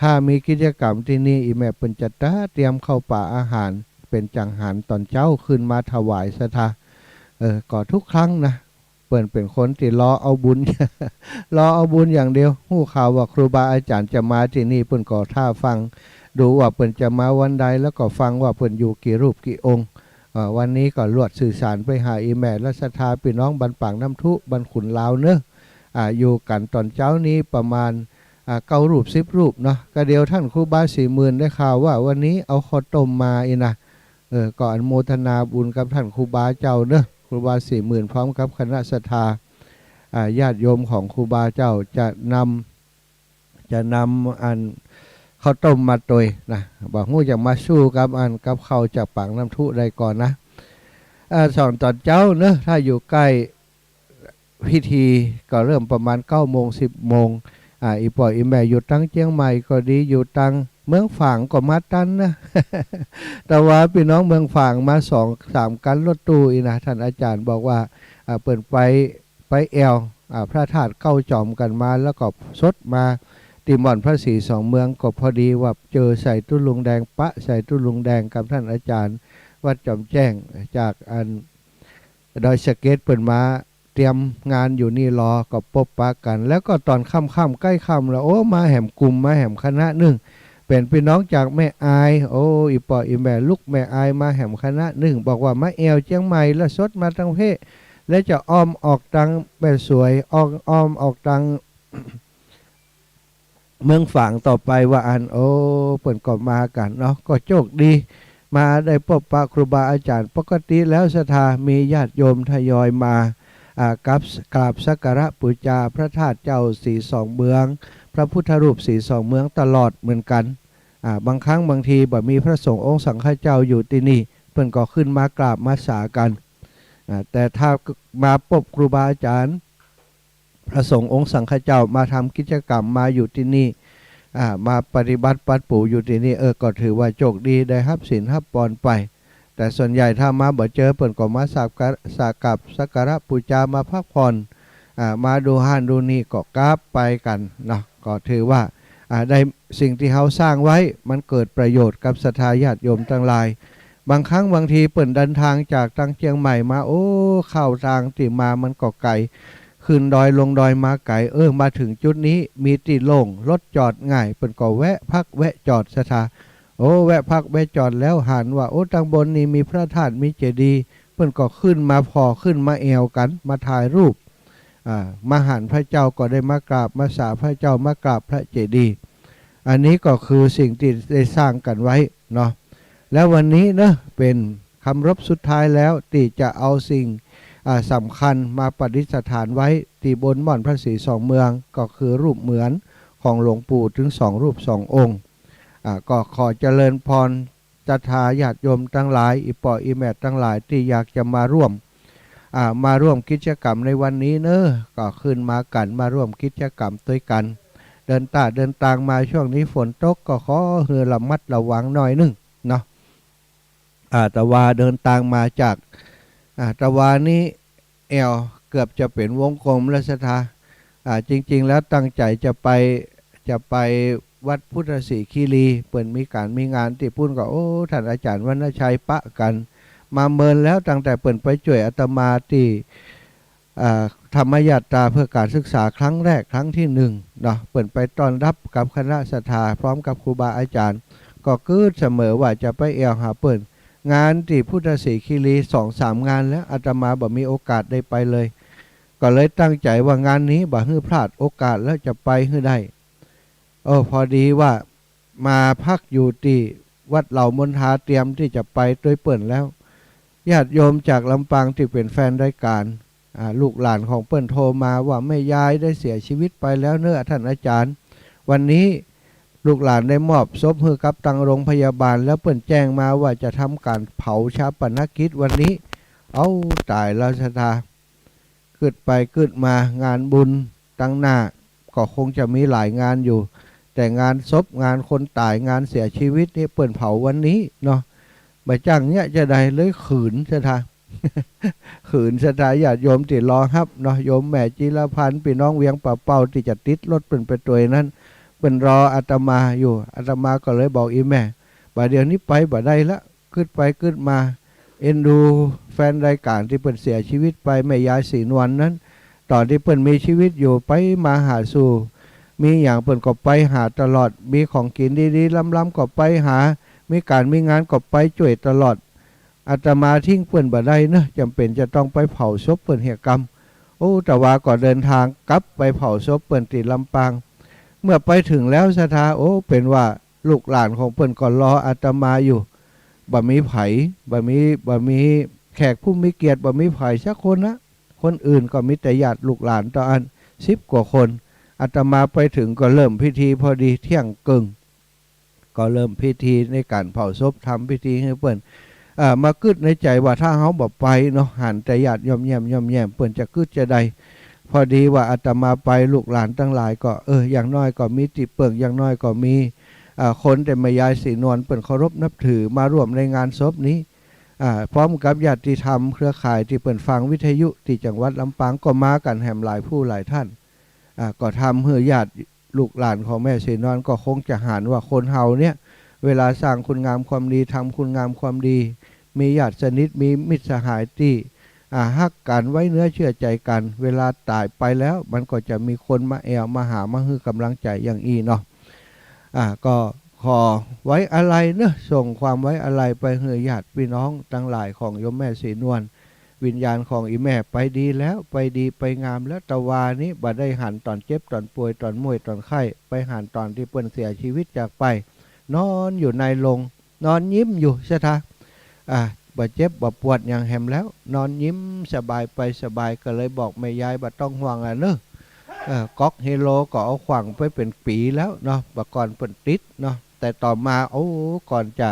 ถ้ามีกิจกรรมที่นี่อีแม่เปิ่นจะเตรียมเข้าป่าอาหารเป็นจังหันตอนเจ้าขึ้นมาถวายศรัทธาก็ทุกครั้งนะเปิ่นเป็นคนที่รอเอาบุญ รอเอาบุญอย่างเดียวฮู้ข่าวว่าครูบาอาจารย์จะมาที่นี่เปิ่นก็ท่าฟังดูว่าเปิ่นจะมาวันใดแล้วก็ฟังว่าเปิ่นอยู่กี่รูปกี่องค์วันนี้ก็ลวดสื่อสารไปหาอีแม่และศรัทธาพี่น้องบันปางน้ำทุบันขุนลาวเนอะอยู่กันตอนเช้านี้ประมาณ9 รูป 10 รูปเนาะก็เดียวท่านครูบา40,000ได้ข่าวว่าวันนี้เอาข้าวต้มมาอีนะก็อนุโมทนาบุญกับท่านครูบาเจ้าเนอะครูบา40,000พร้อมกับคณะศรัทธาญาติโยมของครูบาเจ้าจะนำอันข้าวต้มมาโดยนะบอกงูจะมาสู้กับอันกับข้าวจากปากน้ำทุได้ก่อนนะสอนตอนเจ้าเนอะถ้าอยู่ใกล้พิธีก็เริ่มประมาณ9 โมง 10 โมงอีปออีแม่อยู่ตั้งเชียงใหม่ก็ดีอยู่ตั้งเมืองฝางก็มาตันนะ แต่ว่าพี่น้องเมืองฝางมา2-3 กันรถตู้อีนะท่านอาจารย์บอกว่าเปิดไปแอวพระธาตุเก้าจอมกันมาแล้วก็สดมาติมอนพระศรีสองเมืองก็พอดีว่าเจอใส่ตุ้ลุงแดงใส่ตุ้ลุงแดงกับท่านอาจารย์วัดจอมแจ้งจากอันดอยสะเก็ดเปิดมาเตรียมงานอยู่นี่รอก็พบปะกันแล้วก็ตอนค่ำใกล้ค่ำแล้วโอ้มาแหมกลุ่มมาแหมคณะหนึ่งเป็นพี่น้องจากแม่อายโอ้อีปออีแม่ลูกแม่อายมาแหมคณะหนึ่งบอกว่ามาแอวเชียงใหม่แล้วสดมาทางเพและจะอ้อมออกตังแม่สวยอ้อมออกตัง เมืองฝางต่อไปว่าอันโอ้เปิ่นก็มากันเนาะก็โชคดีมาได้พบปะครูบาอาจารย์ปกติแล้วศรัทธามีญาติโยมทยอยมากราบสักการะบูชาพระธาตุเจ้าสีสองเมืองพระพุทธรูปสีสองเมืองตลอดเหมือนกันบางครั้งบางทีบ่มีพระสงฆ์องค์สังฆเจ้าอยู่ที่นี่เพิ่นก็ขึ้นมากราบมาสากันแต่ถ้ามาพบครูบาอาจารย์พระสงฆ์องค์สังฆเจ้ามาทำกิจกรรมมาอยู่ที่นี่ มาปฏิบัติปัดปู่อยู่ที่นี่ก็ถือว่าโชคดีได้รับศีลรับพรไป แต่ส่วนใหญ่ถ้ามาบ่เจอเปิ่นก็มาสักการะปูชามาพักผ่อนมาดูห้านดูนี่ก็กราบไปกันเนาะก็ถือว่าได้สิ่งที่เขาสร้างไว้มันเกิดประโยชน์กับศรัทธาญาติโยมทั้งหลายบางครั้งบางทีเปิ่นเดินทางจากทางเชียงใหม่มาเข้าทางที่มามันก็ไกลขึ้นดอยลงดอยมาไกลมาถึงจุดนี้มีที่โล่งรถจอดง่ายเปิ่นก็แวะพักแวะจอดศรัทธาแวะพักแวะจอดแล้วหันว่าทางบนนี้มีพระธาตุมีเจดีย์เปิ่นก็ขึ้นมาขึ้นมาแอวกันมาถ่ายรูปมาหันพระเจ้าก็ได้มากราบมาสาพระเจ้ามากราบพระเจดีย์อันนี้ก็คือสิ่งที่ได้สร้างกันไว้เนาะแล้ววันนี้นะเป็นคำรบสุดท้ายแล้วที่จะเอาสิ่งสำคัญมาประดิษฐานไว้ที่บนม่อนพระศรีสองเมืองก็คือรูปเหมือนของหลวงปู่ถึง2 รูป 2 องค์ก็ขอเจริญพรศรัทธาญาติโยมทั้งหลายอีปออีแม่ทั้งหลายที่อยากจะมาร่วมกิจกรรมในวันนี้เนอะก็ขึ้นมากันมาร่วมกิจกรรมด้วยกันเดินทางมาช่วงนี้ฝนตกก็ขอเฮือระมัดระวังหน่อยนึงเนาะแต่ว่าเดินทางมาจากตะวันนี้เกือบจะเป็นวงกลมและศรัทธาจริงๆแล้วตั้งใจจะไปวัดพุทธศรีคีรีเปิดมีงานที่พูดก็ท่านอาจารย์วรรณชัยปะกันมาเมินแล้วตั้งแต่เปิดไปช่วยอาตมาที่ธรรมยาตราเพื่อการศึกษาครั้งแรกครั้งที่1เนาะเปิดไปต้อนรับกับคณะศรัทธาพร้อมกับครูบาอาจารย์ก็คือเสมอว่าจะไปหาเปิดงานที่พุทธศรีคีรี 2-3 งานแล้วอาตมาบ่มีโอกาสได้ไปเลยก็เลยตั้งใจว่างานนี้บ่ให้พลาดโอกาสแล้วจะไปให้ได้พอดีว่ามาพักอยู่ที่วัดเหล่ามณฑาเตรียมที่จะไปด้วยเปิ่นแล้วญาติโยมจากลำปางที่เป็นแฟนรายการลูกหลานของเปิ่นโทรมาว่าแม่ยายได้เสียชีวิตไปแล้วเนอะท่านอาจารย์วันนี้ลูกหลานได้มอบศพให้กับทางโรงพยาบาลแล้วเปิ่นแจ้งมาว่าจะทำการเผาชาปนกิจวันนี้ตายแล้วศรัทธาเกิดไปเกิดมางานบุญตั้งหน้าก็คงจะมีหลายงานอยู่แต่งานศพงานคนตายงานเสียชีวิตนี่เปิ่นเผาวันนี้เนาะบ่จังเนี่ยจะได้เลยขืนศรัทธา ขืนศรัทธาญาติโยมที่รอครับเนาะโยมแม่จิรพันธ์พี่น้องเวียงป่าเป้าที่จะติดรถเปิ่นไปตัวนั้นเปิ่นรออาตมาอยู่อาตมาก็เลยบอกอีแม่บ่เดี๋ยวนี้ไปบ่ได้ละขึ้นไปขึ้นมาเอ็นดูแฟนรายการที่เปิ่นเสียชีวิตไปแม่ยายศรีนวลนั้นตอนที่เปิ่นมีชีวิตอยู่ไปมาหาสู่มีอย่างเปิ่นก็ไปหาตลอดมีของกินดีๆล้ำๆก็ไปหามีการมีงานก็ไปช่วยตลอดอาตมาทิ้งเปิ่นบ่ได้เนอะจำเป็นจะต้องไปเผาศพเปิ่นเหตุกรรมแต่ว่าก็เดินทางกลับไปเผาศพเปิ่นที่ลำปางเมื่อไปถึงแล้วศรัทธาเป็นว่าลูกหลานของเปิ่นก็รออาตมาอยู่บ่มีไผบ่มีแขกผู้มีเกียรติบ่มีไผสักคนนะคนอื่นก็มีแต่ญาติลูกหลานต่ออัน10 กว่าคนอาตมาไปถึงก็เริ่มพิธีพอดีเที่ยงกึ่งก็เริ่มพิธีในการเผาศพทำพิธีให้เปิ่นมาคึดในใจว่าถ้าเขาบอกไปเนาะหันแต่ญาติย่อมแย่มเปิ่นจะคึดจะใดพอดีว่าอาตมาไปลูกหลานทั้งหลายก็อย่างน้อยก็มีติเปิ่งอย่างน้อยก็มีคนแต่แม่ยายศรีนวลเปิ่นเคารพนับถือมาร่วมในงานศพนี้พร้อมกับญาติธรรมเครือข่ายที่เปิ่นฟังวิทยุที่จังหวัดลำปางก็มากันแห่มหลายผู้หลายท่านก็ทำให้ญาติลูกหลานของแม่ศรีนวลก็คงจะหานว่าคนเฮาเนี่ยเวลาสร้างคุณงามความดีทำคุณงามความดีมีญาติสนิทมีมิตรสหายที่ฮักกันไว้เนื้อเชื่อใจกันเวลาตายไปแล้วมันก็จะมีคนมามาหามาให้กำลังใจอย่างอีเนาะก็ขอไว้อะไรเนอะส่งความไว้อะไรไปให้ญาติพี่น้องทั้งหลายของโยมแม่ศรีนวลวิญญาณของอีแม่ไปดีแล้วไปดีไปงามแล้วตะวานี้บ่ได้หันตอนเจ็บตอนป่วยตอนป่วยตอนไข้ไปหันตอนที่เปิ้นเสียชีวิตจากไปนอนอยู่ในโรงนอนยิ้มอยู่ใช่ไหมบ่เจ็บบ่ปวดอย่างแหมแล้วนอนยิ้มสบายไปสบายก็เลยบอกแม่ยายบ่ต้องห่วงเนอะก๊อกเฮโลก็เอาขวางไปเป็นปีแล้วเนาะบ่ก่อนเปิ้นติดเนาะแต่ต่อมาก่อนจะ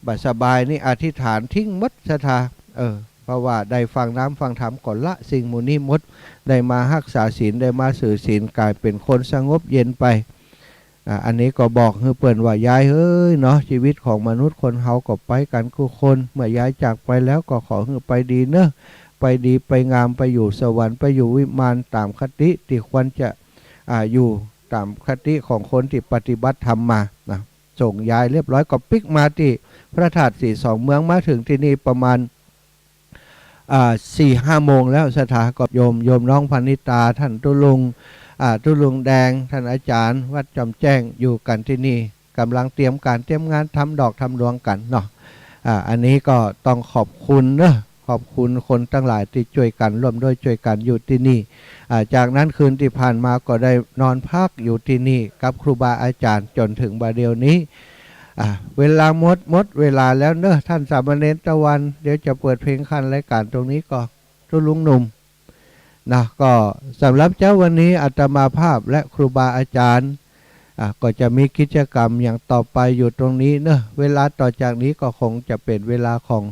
บ่สบายนี่อธิษฐานทิ้งมดศรัทธาเพราะว่าได้ฟังน้ำฟังธรรมก่อนละสิ่งมูนี้มดได้มารักษาศีลได้มาสื่อศีลกลายเป็นคนสงบเย็นไป อันนี้ก็บอกให้เปิ่นว่ายายเฮ้ยเนาะชีวิตของมนุษย์คนเฮาก็ไปกันทุกคนเมื่อยายจากไปแล้วก็ขอให้ไปดีเนอะไปดีไปงามไปอยู่สวรรค์ไปอยู่วิมานตามคติที่ควรจะอยู่ตามคติของคนที่ปฏิบัติธรรมมานะส่งยายเรียบร้อยก็ปิกมาที่พระธาตุสีสองเมืองมาถึงที่นี่ประมาณ4-5 โมงแล้วสถากับโยมน้องพนิตาท่านตุลุงแดงท่านอาจารย์วัดจอมแจ้งอยู่กันที่นี่กำลังเตรียมงานทำดอกทำดวงกันเนาะอันนี้ก็ต้องขอบคุณเนอะขอบคุณคนทั้งหลายที่ช่วยกันร่วมด้วยช่วยกันอยู่ที่นี่จากนั้นคืนที่ผ่านมาก็ได้นอนพักอยู่ที่นี่กับครูบาอาจารย์จนถึงบัดเดี๋ยวนี้เวลาหมดเวลาแล้วเนอะท่านสามเณรตะวันเดี๋ยวจะเปิดเพลงขั้นรายการตรงนี้ก็ทุลุงหนุ่มนะก็สำหรับเจ้าวันนี้อาตมาภาพและครูบาอาจารย์ก็จะมีกิจกรรมอย่างต่อไปอยู่ตรงนี้เนอะเวลาต่อจากนี้ก็คงจะเป็นเวลาของ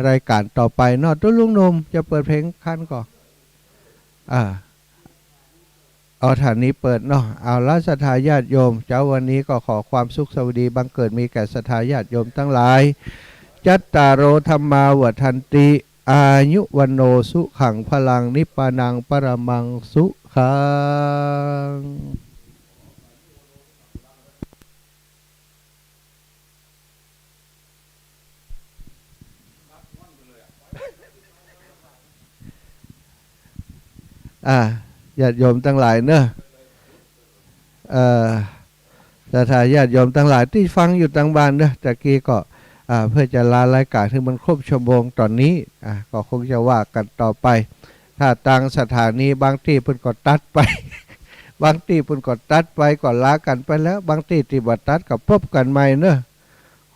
รายการต่อไปเนาะทุลุงหนุ่มจะเปิดเพลงขั้นก่อนเอาฐานนี้เปิดเนาะเอาละศรัทธาญาติโยมเจ้าวันนี้ก็ขอความสุขสวัสดีบังเกิดมีแก่ศรัทธาญาติโยมทั้งหลายจัตตารโอธรรมาวัฏันติอายุวันโนสุขังพลังนิพพานังปรมังสุขังญาติโยมทั้งหลายเนอะศรัทธาญาติโยมทั้งหลายที่ฟังอยู่ต่างบ้านเนอะตะกี้ก็เพื่อจะลารายการที่มันครบชั่วโมงตอนนี้ก็คงจะว่ากันต่อไปถ้าต่างสถานีบางที่เพิ่นก็ตัดไป บางที่เพิ่นก็ตัดไปก็ลากันไปแล้วบางที่ที่บ่ตัดก็พบกันใหม่เนอะ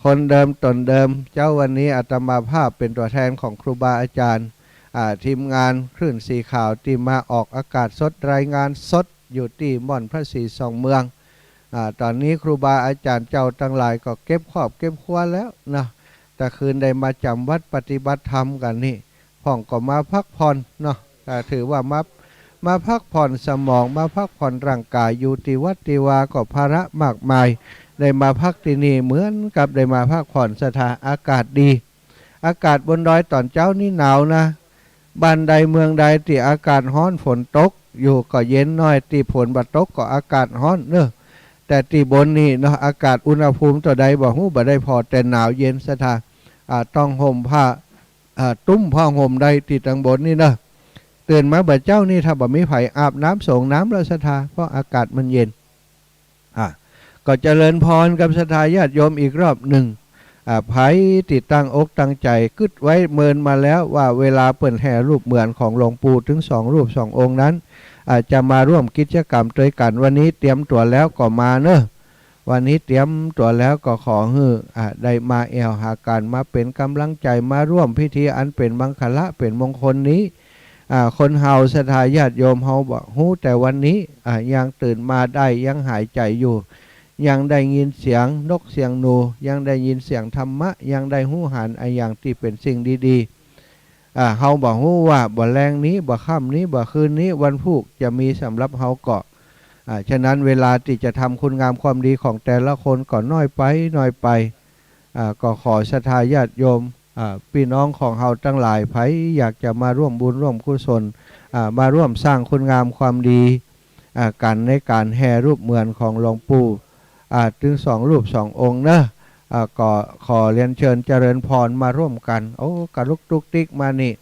คนเดิมตนเดิมเจ้าวันนี้อาตมาภาพเป็นตัวแทนของครูบาอาจารย์ทีมงานคลื่นสีข่าวที่มาออกอากาศสดรายงานสดอยู่ที่ม่อนพระศรีสองเมืองตอนนี้ครูบาอาจารย์เจ้าทั้งหลายก็เก็บครอบเก็บครัวแล้วนะแต่คืนได้มาจำวัดปฏิบัติธรรมกันนี่พ่องก็มาพักผ่อนเนาะถือว่ามาพักผ่อนสมองมาพักผ่อนร่างกายอยู่ที่วัดที่วาก็ภาระมากมายได้มาพักที่นี่เหมือนกับได้มาพักผ่อนสถานอากาศดีอากาศบนดอยตอนเช้านี่หนาวนะบ้านใดเมืองใดที่อากาศร้อนฝนตกอยู่ก็เย็นน้อยที่ฝนบ่ตกก็อากาศร้อนเนอะแต่ที่บนนี่เนาะอากาศอุณหภูมิตัวใดบ่ฮู้บ่ได้พอแต่หนาวเย็นสถานต้องห่มผ้าตุ้มผ้าห่มใดที่ทางบนนี่เนอะตื่นมาบ่เจ้านี่ถ้าบ่มีไผอาบน้ำส่งน้ำแล้วสถานเพราะอากาศมันเย็นก็เจริญพรกับศรัทธาญาติโยมอีกรอบหนึ่งไผติดตั้งอกตั้งใจกึดไว้เมินมาแล้วว่าเวลาเปิดแห่รูปเหมือนของหลวงปู่ถึง2 รูป 2 องค์นั้นจะมาร่วมกิจกรรมด้วยกันวันนี้เตรียมตัวแล้วก็มาเนอะวันนี้เตรียมตัวแล้วก็ขอให้ได้มาแอวหาการมาเป็นกำลังใจมาร่วมพิธีอันเป็นมังคละเป็นมงคลนี้คนเฮาศรัทธาญาติโยมเฮาบอกฮู้แต่วันนี้ยังตื่นมาได้ยังหายใจอยู่ยังได้ยินเสียงนกเสียงหนูยังได้ยินเสียงธรรมะยังได้หู้หันอย่างที่เป็นสิ่งดีๆเฮาบอกฮู้ว่าบ่แรงนี้บ่ค่ำนี้บ่คืนนี้วันพุธจะมีสำหรับเฮาเกาะฉะนั้นเวลาที่จะทำคุณงามความดีของแต่ละคนก็น้อยไปก็ขอศรัทธาญาติโยมพี่น้องของเฮาทั้งหลายไผอยากจะมาร่วมบุญร่วมกุศลมาร่วมสร้างคุณงามความดีกันในการแห่รูปเหมือนของหลวงปู่ถึง2 รูป 2 องค์นะก็ขอเรียนเชิญเจริญพรมาร่วมกันโอ้กะลุกตุกติ๊กมานี่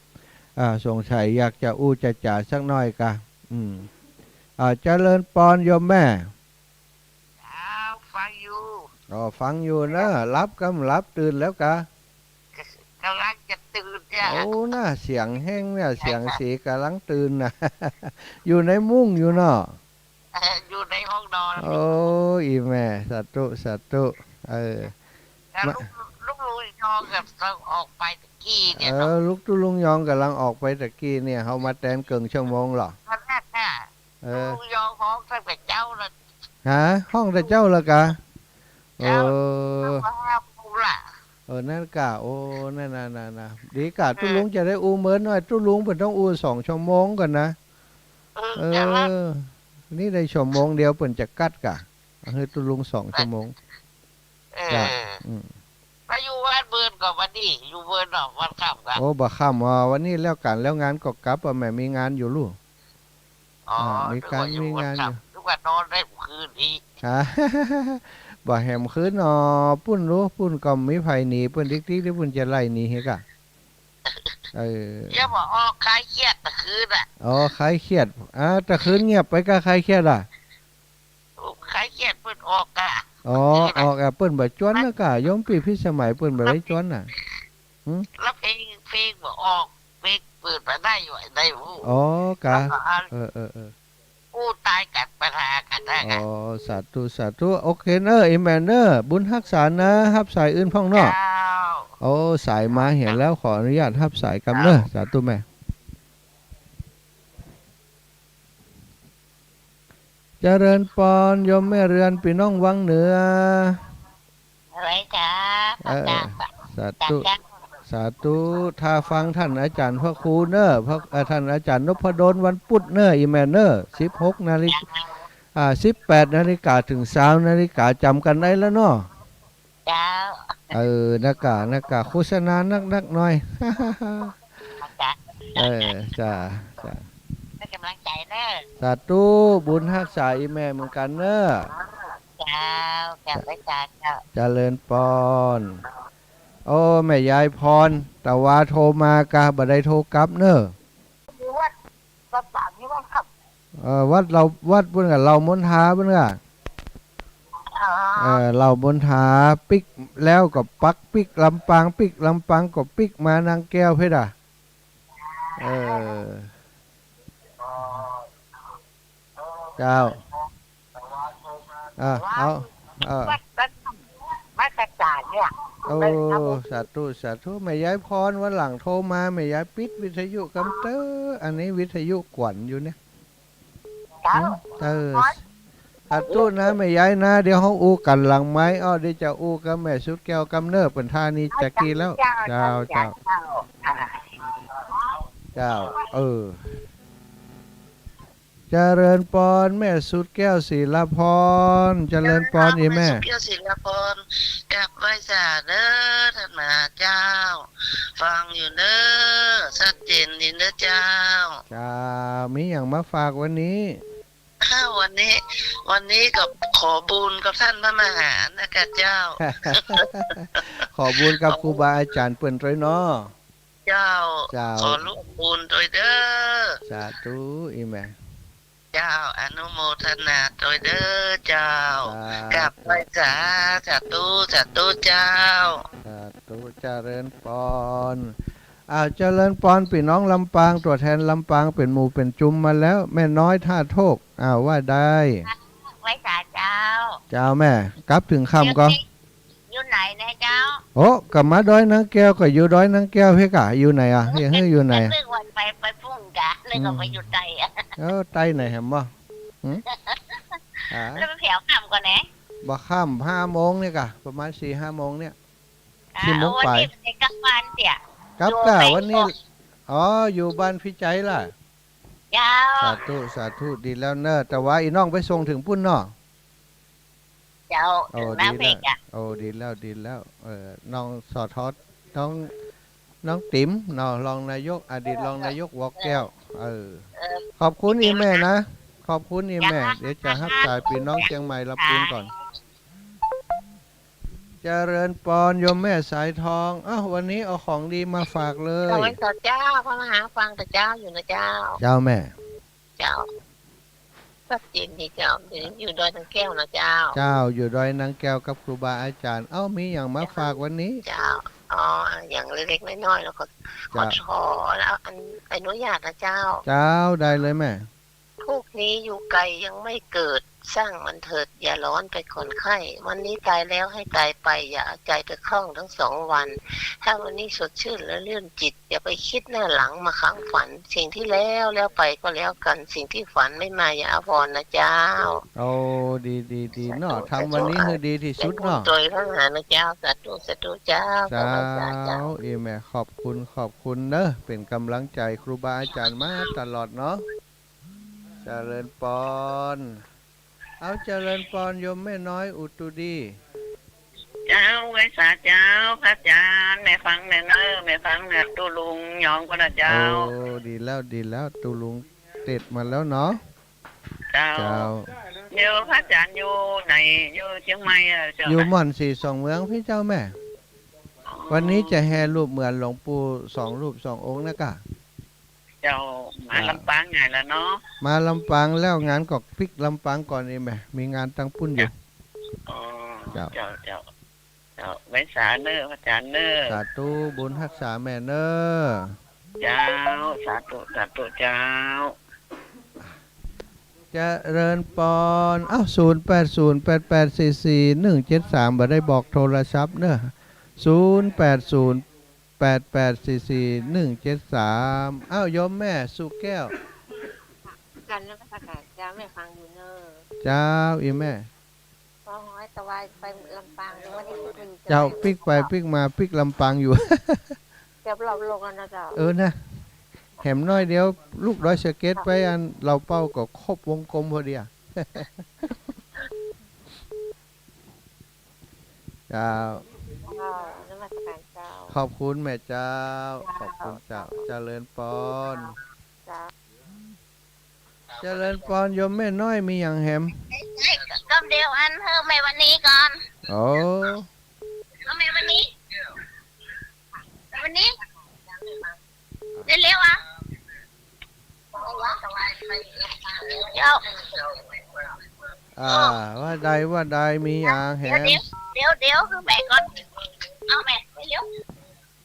สงสัยอยากจะจะจ่าสักหน่อยกะเจริญพรโยมแม่ฟังอยู่ฟังอยู่นะรับกำรับตื่นแล้วกะกำลังจะตื่นจ้ะโอ้น่าเสียงแห้งเนี่ยเสียงสีกำลังตื่นนะ อยู่ในมุ้งอยู่เนาะอยู่ในห้องนอนโอ้อีแม่สาธุแล้วลูกลุงยองกับเราออกไปตะกี้เนี่ยลูกตุลุงยองกำลังออกไปตะกี้เนี่ยเขามาแตนเกิงชั่วโมงหรอตอนแรกน่ะลุงยองห้องตั้งแต่เจ้าละห้องแต่เจ้าละกะนั่นกะโอ้นั่นดีกะตุลุงจะได้เหมือนหน่อยตุลุงเป็นต้อง2 ชั่วโมงก่อนนะ นี่ได้ชั่วโมงเดียวเปิ่นจะกัดกะเฮ้ยตุลุง2 ชั่วโมงจ้ะมาอยู่วัดเบิร์นกับวันนี้อยู่เบิร์นหรอวันค่ำกันโอ้บ่ค่ำวันนี้แล้วกันแล้วงานก็กลับแม่มีงานอยู่ลูกมีการมีงานอยู่ทุกวันนอนได้คืนอีกบ่แหมคืนนอปุ้นรู้ปุ้นก็มีไผหนีเปิ้นติ๊กๆที่ปุ้นจะไล่หนีเฮกะอย่าบอกคลายเครียดตะคืนคลายเครียดตะคืนเงียบไปก็คลายเครียดคลายเครียดเปิ้นออกออกเปิ้นบ่จ้วนนะกะยมปีพิสมัยเปิ้นบ่ได้จ้วนน่ะแล้วเพลงบ่ออกเพลงเปิดมาได้อยู่ได้กะผู้ตายกัดปัญหากันได้กันสาธุโอเคเนอะอีแมนเนอร์บุญรักษานะรับสายอื่นพ่องเนาะสายมาเห็นแล้วขออนุญาตรับสายกำเนอะสาธุแม่เจริญปอนยมแม่เรือนพี่น้องวังเหนืออะไรจ้าสาธุถ้าฟังท่านอาจารย์พระครูเนอะท่านอาจารย์นพดลวันพุธเนอะอีแมนเนอร์16 นาฬิกา18 นาฬิกาถึง20 นาฬิกาจำกันได้แล้วเนาะจ้าหน้ากากโฆษณานักหน่อยจ้าให้กำลังใจเนอะสาธุบุญรักษาอีแม่เหมือนกันเนอะจ้าเจริญปอนแม่ยายพรแต่ว่าโทรมากะบ่ได้โทรกลับเนอะวัดป่านี่ว่าครับวัดเพิ่นก็เรามนทาเพิ่นก็เรามนทาปิกแล้วก็ปักปิกลำปางปิกลำปางก็ปิกมานางแก้วเพิ่นเจ้ามาจากจานเนี่ยสาธุแม่ยายพรวันหลังโทรมาแม่ยายปิดวิทยุกำเตออันนี้วิทยุกวนอยู่เนี่ยสาธุนะแม่ยายนะเดี๋ยวเฮาอู้กันหลังไม้เดี๋ยวจะอู้กับแม่สุดแก้วกำเนิดเป็นท่านี้จักกี้แล้วเจ้าเจริญปอนแม่สุดแก้วศิลาพรเจริญปอนอีแม่สุดแก้วศิลาพรกลับไหว้สาเด้อท่านมหาเจ้าฟังอยู่เด้อชัดเจนดีเด้อเจ้ามีอย่างมาฝากวันนี้วันนี้กับขอบุญกับท่านพระมหานะคะเจ้า ขอบุญกับครูบาอาจารย์เปิ้นด้วยเนาะเจ้าขอลูกบุญด้วยเด้อสาธุอีแม่เจ้าอนุโมทนาโดยเด้อเจ้ากับไปจ้าสาธุเจ้าเจริญปอนเจริญปอนพี่น้องลำปางตัวแทนลำปางเป็นหมู่เป็นจุมมาแล้วแม่น้อยท่าโทกว่าได้ไว้จ้าเจ้าแม่กลับถึงค่ำก็อยู่ไหนนะเจ้ากลับมาดอยนางแก้วก็อยู่ดอยนางแก้วเพ่กะอยู่ไหนอยู่ไหนเรื่องวันไปพุ่งกะเรื่องก็ไปอยู่ใต้ใต้ไหนแหมบ่แล้วไปแถวค่ำก่อนนะบ่ค่ำ5 โมงนี่กะประมาณ 4-5 โมงเนี่ย4 โมงไปกลับบ้านเสียกลับกะวันนี้อยู่บ้านพี่ใจล่ะสาธุดีแล้วเนอะแต่ว่าอีน้องไปส่งถึงปุ้นเนาะเจ้าน้ำเพกอ่ะดีแล้วน้องสอทอดน้องติ๋มรองนายกอดีตรองนายกวอกแก้วขอบคุณอีแม่นะขอบคุณอีแม่เดี๋ยวจะฮับสายพี่น้องเชียงใหม่รับปูนก่อนเจริญปอนโยมแม่สายทองวันนี้เอาของดีมาฝากเลยขอบคุณเจ้าพระมหาฟังแต่เจ้าอยู่นะเจ้าแม่เจ้าสักจินดีเจ้าอยู่ดอยนางแก้วนะเจ้าอยู่ดอยนางแก้วกับครูบาอาจารย์มีอย่างมาฝากวันนี้เจ้าอย่างเล็กๆน้อยๆแล้วก็ขอแล้วอนุญาตนะเจ้าได้เลยแม่พวกนี้อยู่ไกลยังไม่เกิดสร้างมันเถิดอย่าร้อนไปคนไข้วันนี้ตายแล้วให้ตายไปอย่าใจไปคล้องทั้ง2 วันถ้าวันนี้สดชื่นและเลื่อนจิตอย่าไปคิดหน้าหลังมาค้างฝันสิ่งที่แล้วไปก็แล้วกันสิ่งที่ฝันไม่มาอย่าอภรนะเจ้าดีเนาะทำวันนี้ให้ดีที่สุดเนาะโดยพระมหาเจ้าสาธุเจ้าแม่ขอบคุณเนอะเป็นกำลังใจครูบาอาจารย์มาตลอดเนาะ เจริญปอนเอาเจริญปอนโยมแม่น้อยอุตุดีเจ้าไว้สาเจ้าพระอาจารย์แม่ฟังแม่เนอแม่ฟังแม่ตุลุงยองก็นะเจ้าโอ้ดีแล้วตุลุงเต็ดมาแล้วเนาะเจ้าเดี๋ยวพระอาจารย์อยู่ไหนอยู่เชียงใหม่อ่ะเจ้าอยู่ม่อนสีสองเมืองพี่เจ้าแม่วันนี้จะแห่รูปเหมือนหลวงปู่2 รูป 2 องค์นะกะเจ้ามาลำปางไงล่ะเนาะมาลำปางแล้วงานก็พลิกลำปางก่อนนี่แม่มีงานตั้งปุ้นอยู่เจ้าไว้สาเนอพระอาจารย์เนอสาธุบุญรักษาแม่เนอเจ้าสาธุเจ้าจะเริญปอนอ้าว0808844173บ่ได้บอกโทรศัพท์เนอะ0808844173อ้าวโยมแม่สุแก้วกันแล้วก็ประกาศเจ้าแม่ฟังอยู่เนอเจ้าอีแม่พอห้อยตะวันไปลำปางวันนี้เจ้าปิกไปปิกมาปิกลำปางอยู่เดี๋ยวเราลงกันนะเจ้านะแหมน้อยเดียวลูกร้อยสเก็ตไปอันเราเป้าก็ครบวงกลมพอดีเจ้าขอบคุณแม่เจ้าขอบคุณเจ้าเจริญปอนเจริญปอนโยมแม่น้อยมีอย่างแหมก็เดียวอันเพิ่มแม่วันนี้ก่อนโอ้ก็แม่วันนี้เร็วอ่ะว่าใดมีอย่างแหมเดี๋ยวคือแม่ก่อนเอาแม่เร็ว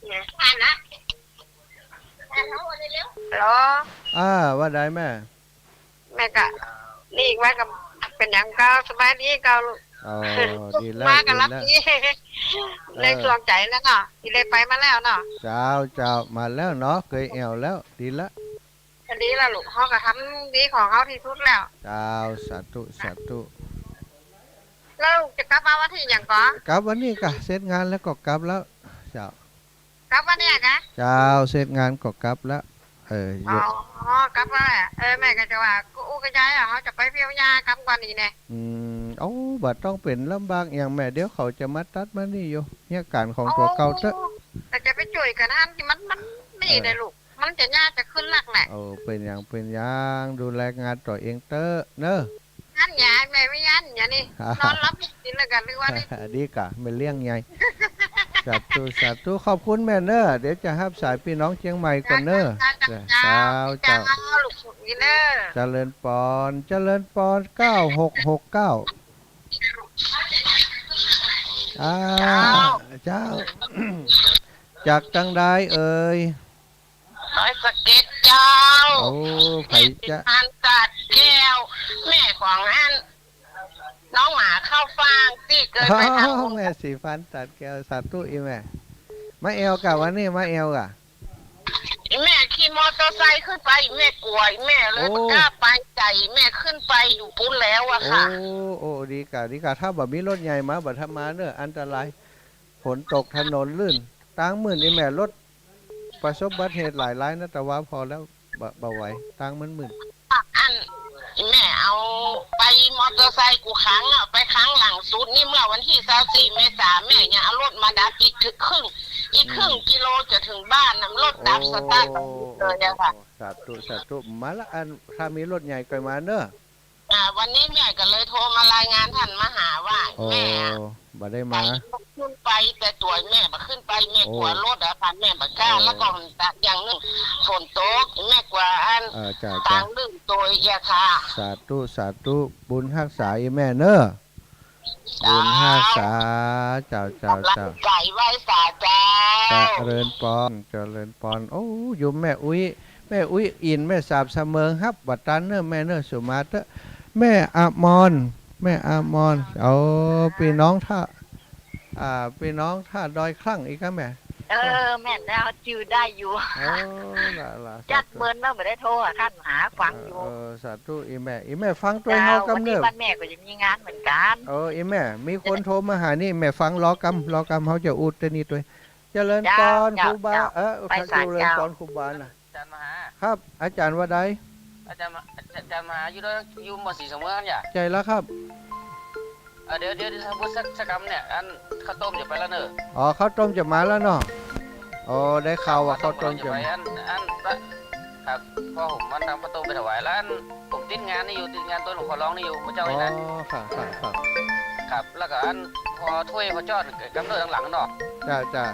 เนี่ยทานนะทั้งหมดเร็วรอว่าใดแม่กะนี่ว่ากับเป็นอย่างเก่าสบายดีเก่าลูกดีแล้วมากันรับนี่เลยสวงใจแล้วเนาะที่เลยไปมาแล้วเนาะเจ้ามาแล้วเนาะเคยแอวแล้วดีละดีแล้วลูกเขาก็ทำดีของเขาที่สุดแล้วเจ้าสาธุแล้วจะกลับมาวันที่อย่างก่อนกลับวันนี้กะเสร็จงานแล้วก็กลับแล้วเจ้ากลับวันนี้กะเจ้าเสร็จงานก็กลับแล้วกลับมาแม่ก็จะว่ากูกระจายเขาจะไปเพียวยากลับวันนี้แน่บัดต้องเป็นลำบากอย่างแม่เดี๋ยวเขาจะมาตัดมานี่อยู่เนี่ยการของตัวเก่าเถอะแต่จะไปช่วยกันนั่นที่มันนี่เลยลูกมันจะยากจะขึ้นหลักแหละเป็นอย่างดูแลงานตัวเองเตอเนอะยันอย่าแม่ไม่ยันอย่านี่นอนรับกินแล้วกันหรือว่านี่ดีกะไม่เลี้ยงไงสาธุขอบคุณแม่เนอะเดี๋ยวจะฮับสายพี่น้องเชียงใหม่ก่อนเนอะเจ้าเจริญปอน9669เจ้าจากจังได้เอ่ยร้อยสเก็ตเจ้าไผ่จะอันกัดแก้วแม่ของอันน้องหมาเข้าฟางที่เกิดไปทางแม่สีฟันตัดแก้วสาธุอีแม่มาเอวกะวันนี้มาเอวกะแม่ขี่มอเตอร์ไซค์ขึ้นไปแม่กลัวแม่เลยไม่กล้าไปใจแม่ขึ้นไปอยู่ปุ้นแล้วอะค่ะดีกะถ้าแบบมีรถใหญ่มาบัดทำมาเนอะอันตรายฝนตกถนนลื่นตั้งมื่นอีแม่รถประสบอุบัติเหตุหลายนะแต่ว่าพอแล้วเบาไหวตั้งมื่นอันแม่เอาไปมอเตอร์ไซค์กูค้างไปค้างหลังสุดนี่เมื่อวันที่24 เมษายนแม่เนี่ยเอารถมาดับอีกครึ่งกิโลจะถึงบ้านรถดับสตาร์ทเลยเนี่ยค่ะสาธุมาละอันถ้ามีรถใหญ่ก็มาเนอะวันนี้แม่ก็เลยโทรมารายงานท่านมหาว่าแม่บ่ได้มาขึ้นไปแต่ตัวแม่บ่ขึ้นไปแม่กลัวรถค่ะแม่บ่กล้าแล้วก็อย่างนึงฝนตกแม่กลัวอันต่างเรื่องตัวค่ะสาธุบุญรักษาอีแม่เนอะบุญรักษาเจ้าไก่ไว้สาเจ้าเจริญปอนโอ้อยู่แม่อุ้ยอินแม่สาบเสมอครับบัดตันเนอะแม่เนอะสุมาเตะแม่อมรพี่น้องท่าดอยคลั่งอีกครับแม่แม่แล้วจือได้อยู่จักเบิร์นแล้วไม่ได้โทรขั้นหาฟังอยู่สาธุอีแม่ฟังตัวเฮากำเนิดวันแม่ก็จะมีงานเหมือนกันอีแม่มีคนโทรมาหานี่แม่ฟังล้อกำเขาจะอุดตัวนี้ตัวเจริญพรครูบาไปเจริญพรครูบาน่ะครับอาจารย์ว่าใด อาจารย์มาอยู่ด้วยอยู่หมด4 ชั่วโมงอย่า ใจแล้วครับ เดี๋ยวทำบุญสักกรรมเนี่ยอันข้าวต้มจะไปแล้วเนอะ อ๋อข้าวต้มจะมาแล้วเนาะอ๋อได้ข่าวว่าข้าวต้มจะ ไป มา ครับพ่อผมมันทำข้าวต้มไปถวายแล้วผมติดงานนี่อยู่ติดงานตัวหลวงพ่อร้องนี่อยู่พระเจ้า อ๋อ นี่นะ ค่ะครับ ครับแล้วก็พอถ้วยพอจอดกำเนิดหลังเนาะ จ้า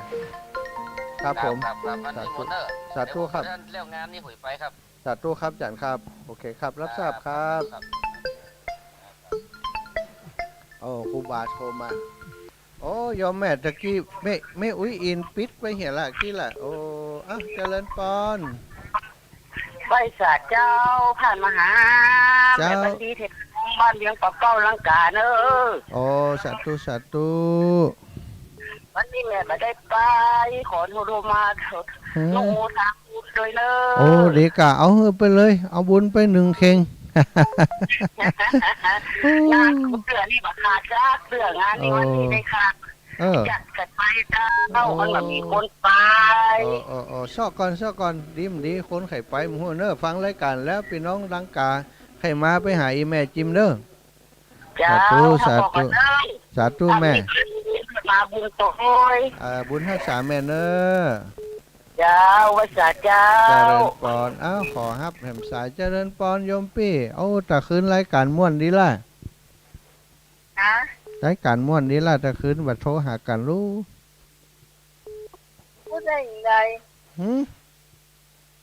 ครับผม ครับอันนี้หมดเนอะ สาธุครับ เรื่องงานนี่ผมไปครับ สาธุครับอาจารย์ครับโอเคครับรับทราบครับโอ้ครูบาโทรมาโอ้ยอมแม่ตะกี้ไม่อุ้ยอินปิดไปเหี้ยละกี้ละโอ้อ่ะเจริญปอน ใบสาเจ้าผ่านมาหา เจ้า แม่บันดีเทศบ้านเลี้ยงปลาเป้าลังกาเนอะ โอ้สาธุ วันนี้แม่ไม่ได้ไปขอโทรมาเถิด อืม โนทางบุญเลยเนอะ โอ้ดีกะเอาเฮือไปเลย เอาบุญไป1 เข่ง งานเสือนี่บัขาดจ้าเสืองานนี่วันนี้ได้ขาด จัดกันไปเจ้ามันแบบมีคนไป ซอกก่อนดีคนไข่ไปหมู่เนอฟังรายการแล้วพี่น้องรังกาไข่มาไปหาอีแม่จิมเด้อ เจ้า สาธุแม่ มาบุญโต้ย บุญรักษาแม่เนอ เจ้าวัสเจ้า เจริญปอนอ้าวขอฮับแหมสายเจริญปอนโยมปี้เอาตะคืนรายการม่วนดีล่ะ นะ รายการม่วนดีล่ะตะคืนบัดโทรหากันรู้ พูดได้ยังไง หืม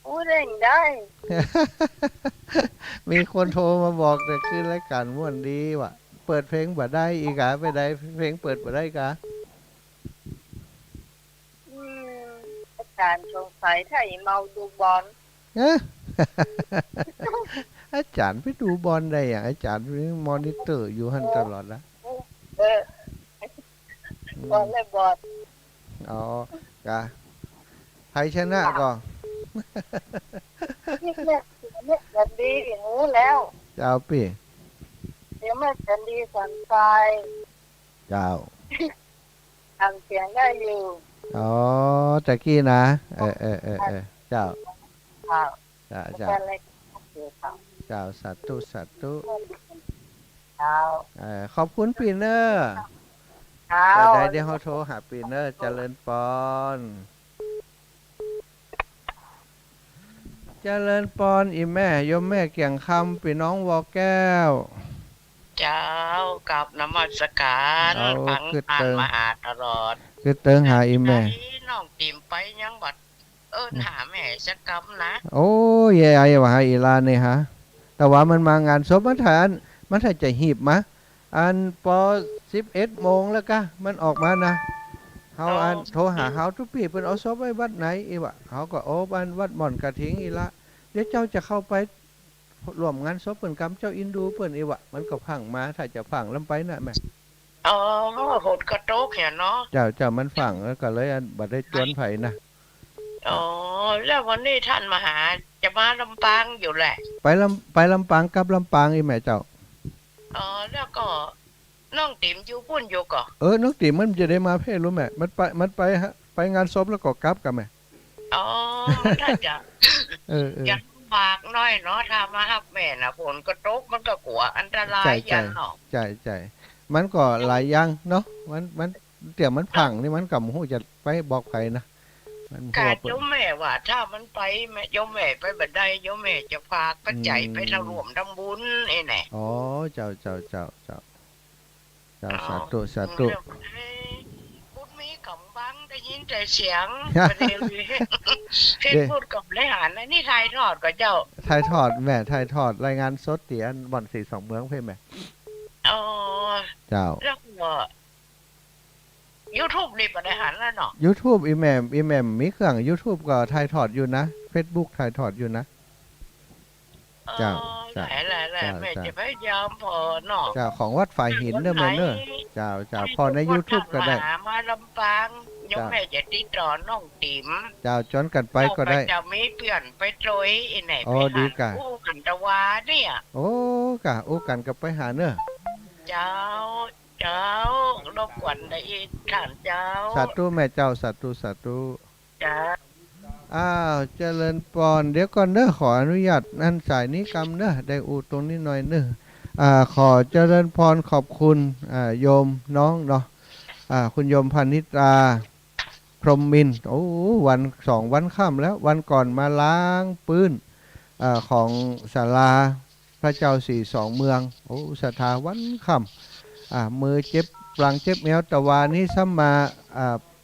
พูดได้ยังไง มีคนโทรมาบอกแต่คืนรายการม่วนดีว่ะเปิดเพลงบ่ได้อีกะไปได้เพลงเปิดบ่ได้กะ อาจารย์สงสัยถ้าไอ้เมาดูบอล อาจารย์ไปดูบอลได้อย่างอาจารย์เป็นมอนิเตอร์อยู่หันตลอดนะ บอลเลยบอล อ๋อกะใครชนะก็ เนี่ยจันดีอย่างงูแล้ว เจ้าปี่ เดี๋ยวแม่จันดีสันทราย เจ้า ทำเสียงได้อยู่ อ๋อตะกี้นะเจ้า ข่าว เจ้า อาจารย์เล็กเสียข่าว เจ้าสาธุ ข่าว ขอบคุณปีเนอร์ ข่าว ได้เดี๋ยวเขาโทรหาปีเนอร์เจริญปอนเจริญปอนอีแม่โยมแม่เกี่ยงคำปีน้องวอแก้ว เจ้ากับนมัสการฟังอ่านมาอ่านตลอด คือเติงหาอีแม่ น้องติ่มไปยังบัดหาแม่สักกำนะ โอ้ยไอ้ว่าอีลานี่ฮะแต่ว่ามันมางานศพมันถ่ายจะหีบมาอันป11 โมงแล้วกะมันออกมานะเฮาอันโทรหาเฮาทุกปีเพิ่นเอาศพไว้วัดไหนอีวะเฮาก็โอ้บ้านวัดหม่อนกระทิงอีละเดี๋ยวเจ้าจะเข้าไปร่วมงานศพเพิ่นกำเจ้าอินดูเพิ่นอีวะมันก็พังมาถ้าจะพังลำไปน่ะแม่ อ๋อหดกระโตกแค่เนาะ เจ้ามันฟังแล้วก็เลยอันบัดได้จวนไผนะ อ๋อแล้ววันนี้ท่านมาหาจะมาลำปางอยู่แหละ ไปลำปางกับลำปางอีแม่เจ้า อ๋อแล้วก็น้องติ๋มอยู่พุ่นอยู่ก่อ น้องติ๋มมันจะได้มาเพ่รู้แม่มันไปฮะไปงานศพแล้วก็กลับกันแม่ อ๋อถ้าจะอยากฝากน้อยเนาะถ้ามารับแม่น่ะฝนก็ตกมันก็กลัวอันตรายอย่างเนาะ ใจมันก็หลายอย่างเนาะมันเดี๋ยวมันพังนี่มันกับหูจะไปบอกใครนะมัน กาโยมแม่ว่าถ้ามันไปแม่โยมแม่ไปบัดใดโยมแม่จะฝากปัจจัยไปทำรวมทำบุญไอ้แน่ อ๋อเจ้าสาธุ พูดมีกำบังได้ยินแต่เสียงเพ่นพูดกับเลยหานนี่ทายทอดกับเจ้า ถ่ายทอดแม่ถ่ายทอดรายงานสดเตี๋ยบ่อน42เมืองเพ่แม่ อ๋อ เจ้า แล้วก็ YouTube นี่บ่ได้หันแล้วเนาะ YouTube อีแม่มมีเครื่อง YouTube ก็ถ่ายทอดอยู่นะ Facebook ถ่ายทอดอยู่นะเจ้า หลายแม่จะพยายามพอเนาะ เจ้าของวัดฝ่ายหินเด้อแม่เด้อเจ้าพอใน YouTube ก็ได้ มาลำปางโยมแม่จะติดต่อน้องติ๋ม เจ้าจนกันไปก็ได้ จะมีเพื่อนไปโจยอีไหน อ๋อดีกะ ผู้กันตะวาเนี่ย โอ้กะโอ้กันกับไปหาเนอะ เจ้ารบกวนได้อีกท่านเจ้า สาธุแม่เจ้าสาธุ จ้า อ้าวเจริญปอนเดี๋ยวก่อนเด้อขออนุญาตนั่นสายนี้กำเด้อได้อูตรงนี้หน่อยเด้อขอเจริญพรขอบคุณโยมน้องเนาะคุณโยมพนิตราพรหมมินทร์โอ้วัน2 วันค่ำแล้ววันก่อนมาล้างปืนของศาลาพระเจ้า42เมืองโอ้ศรัทธาวันค่ำมือเจ็บปลังเจ็บแมวตะวานี้ซ้ำมา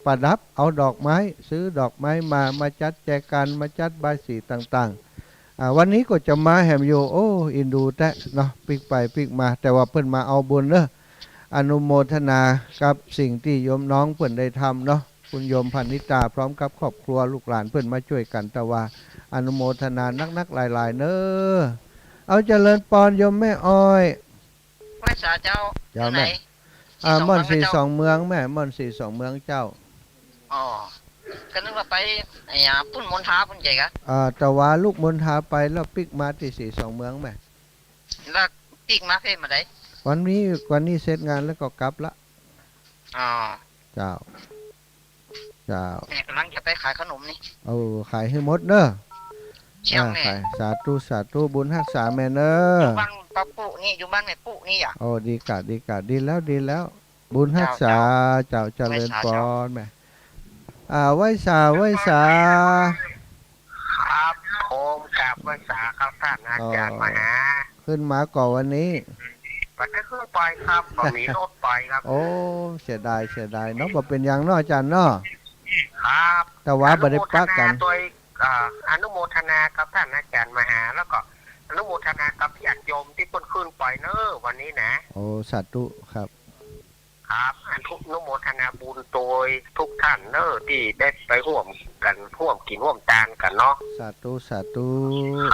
ประดับเอาดอกไม้ซื้อดอกไม้มาจัดแจกันมาจัดใบสีต่างๆวันนี้ก็จะมาแหมโยโอ้อินดูแตะเนาะปิกไปปิกมาแต่ว่าเพิ่นมาเอาบุญเนอะอนุโมทนากับสิ่งที่โยมน้องเพิ่นได้ทำเนาะคุณโยมพันนิตาพร้อมกับครอบครัวลูกหลานเพิ่นมาช่วยกันแต่ว่าอนุโมทนานักๆหลายๆเนอะเอาเจริญปอนโยมแม่อ้อย พระเจ้าแม่ม่อน42เมืองแม่ม่อน42เมืองเจ้าอ๋อก็นึกว่าไปปุ้นมณฑาปุ้นใจกะแต่ว่าลูกมณฑาไปแล้วปิกมาที่42เมืองแม่แล้วปิกมาเพ่มาได้วันนี้เสร็จงานแล้วก็กลับละเจ้าแม่กำลังจะไปขายขนมนี่ขายให้หมดเนอะขายสาธุบุญรักษาแม่เนอะอยู่บ้านป้าปุ๊นี่อยู่บ้านแม่ปุ๊นี่อ่ะดีดีแล้วบุญรักษาเจ้าเจริญพรแม่ไหว้สาครับผมกับไหว้สาครับท่านอาจารย์มหาขึ้นมาก่อนวันนี้ไปได้ขึ้นไปครับก็มีรถไปครับโอ้เสียดายเนาะบ่เป็นอย่างเนาะอาจารย์เนาะครับแต่ว่าบ่ได้ปักกันโดยอนุโมทนากับท่านอาจารย์มหาแล้วก็อนุโมทนากับญาติโยมที่เพิ่นขึ้นไปเนอะวันนี้นะโอ้สาธุครับอนุโมทนาบุญโดยทุกท่านเนอะที่ได้ไปร่วมกันร่วมกินร่วมทานกันเนาะสาธุ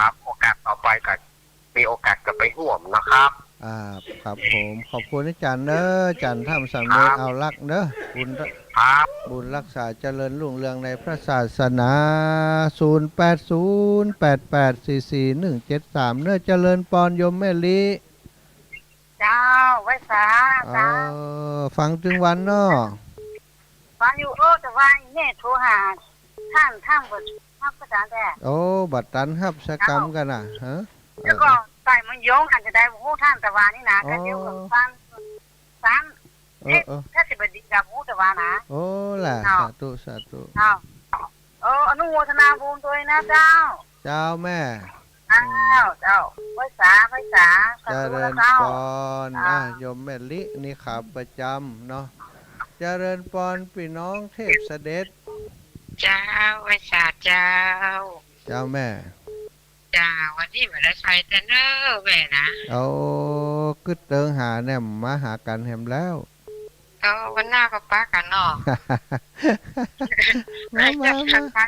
ครับโอกาสต่อไปก็มีโอกาสจะไปร่วมนะครับครับผมขอบคุณอาจารย์เนอะอาจารย์ทำสำเร็จเอาลักเนอะบุญรักษาเจริญรุ่งเรืองในพระศาสนา0808844173เนอะเจริญปอนโยมแม่ลิเจ้าไว้สาฟังถึงวันเนาะฟังอยู่แต่ว่าเนี่ยโทรหาท่านบทท่านประธานแต่บัดตันฮับสกรรมกันฮะแล้วก็ใส่มันโยงกันจะได้โอ้ท่านตะวานี่นะกันเดียวกับฟังถ้าสิบดีกับโอ้ตะวานะแหละสาธุอนุโมทนาบุญตัวนะเจ้าแม่เจ้าไว้สาเจริญปอนโยมแม่ลินี่ขาประจำเนาะเจริญปอนพี่น้องเทพเสด็จเจ้าไว้สาเจ้าแม่วันนี้มาได้ใช้แต่เนอะแม่นะกึดเติงหาเนี่ยมาหากันแหมแล้ววันหน้าก็ป้ากันเนาะไม่จับไป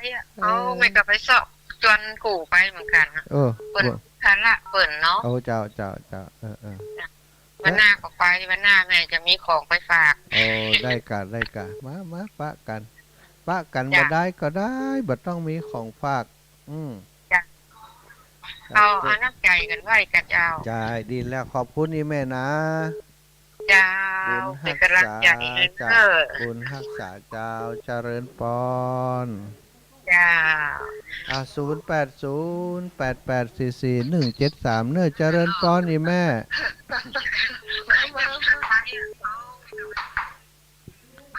ไม่ก็ไปสอบจนกูไปเหมือนกันเปิดทันละเปิดเนาะเจ้าวันหน้าก็ไปวันหน้าแม่จะมีของไปฝากได้กันมาป้ากันบ่ได้ก็ได้บ่ต้องมีของฝากเอาน้ำใจกันไว้กันเจ้าใจดีแล้วขอบคุณนี่แม่นะเจ้าเป็นกำลังใจบุญรักษาเจ้าเจริญปอนจ้า0808844173เนื้อเจริญปอนนี่แม่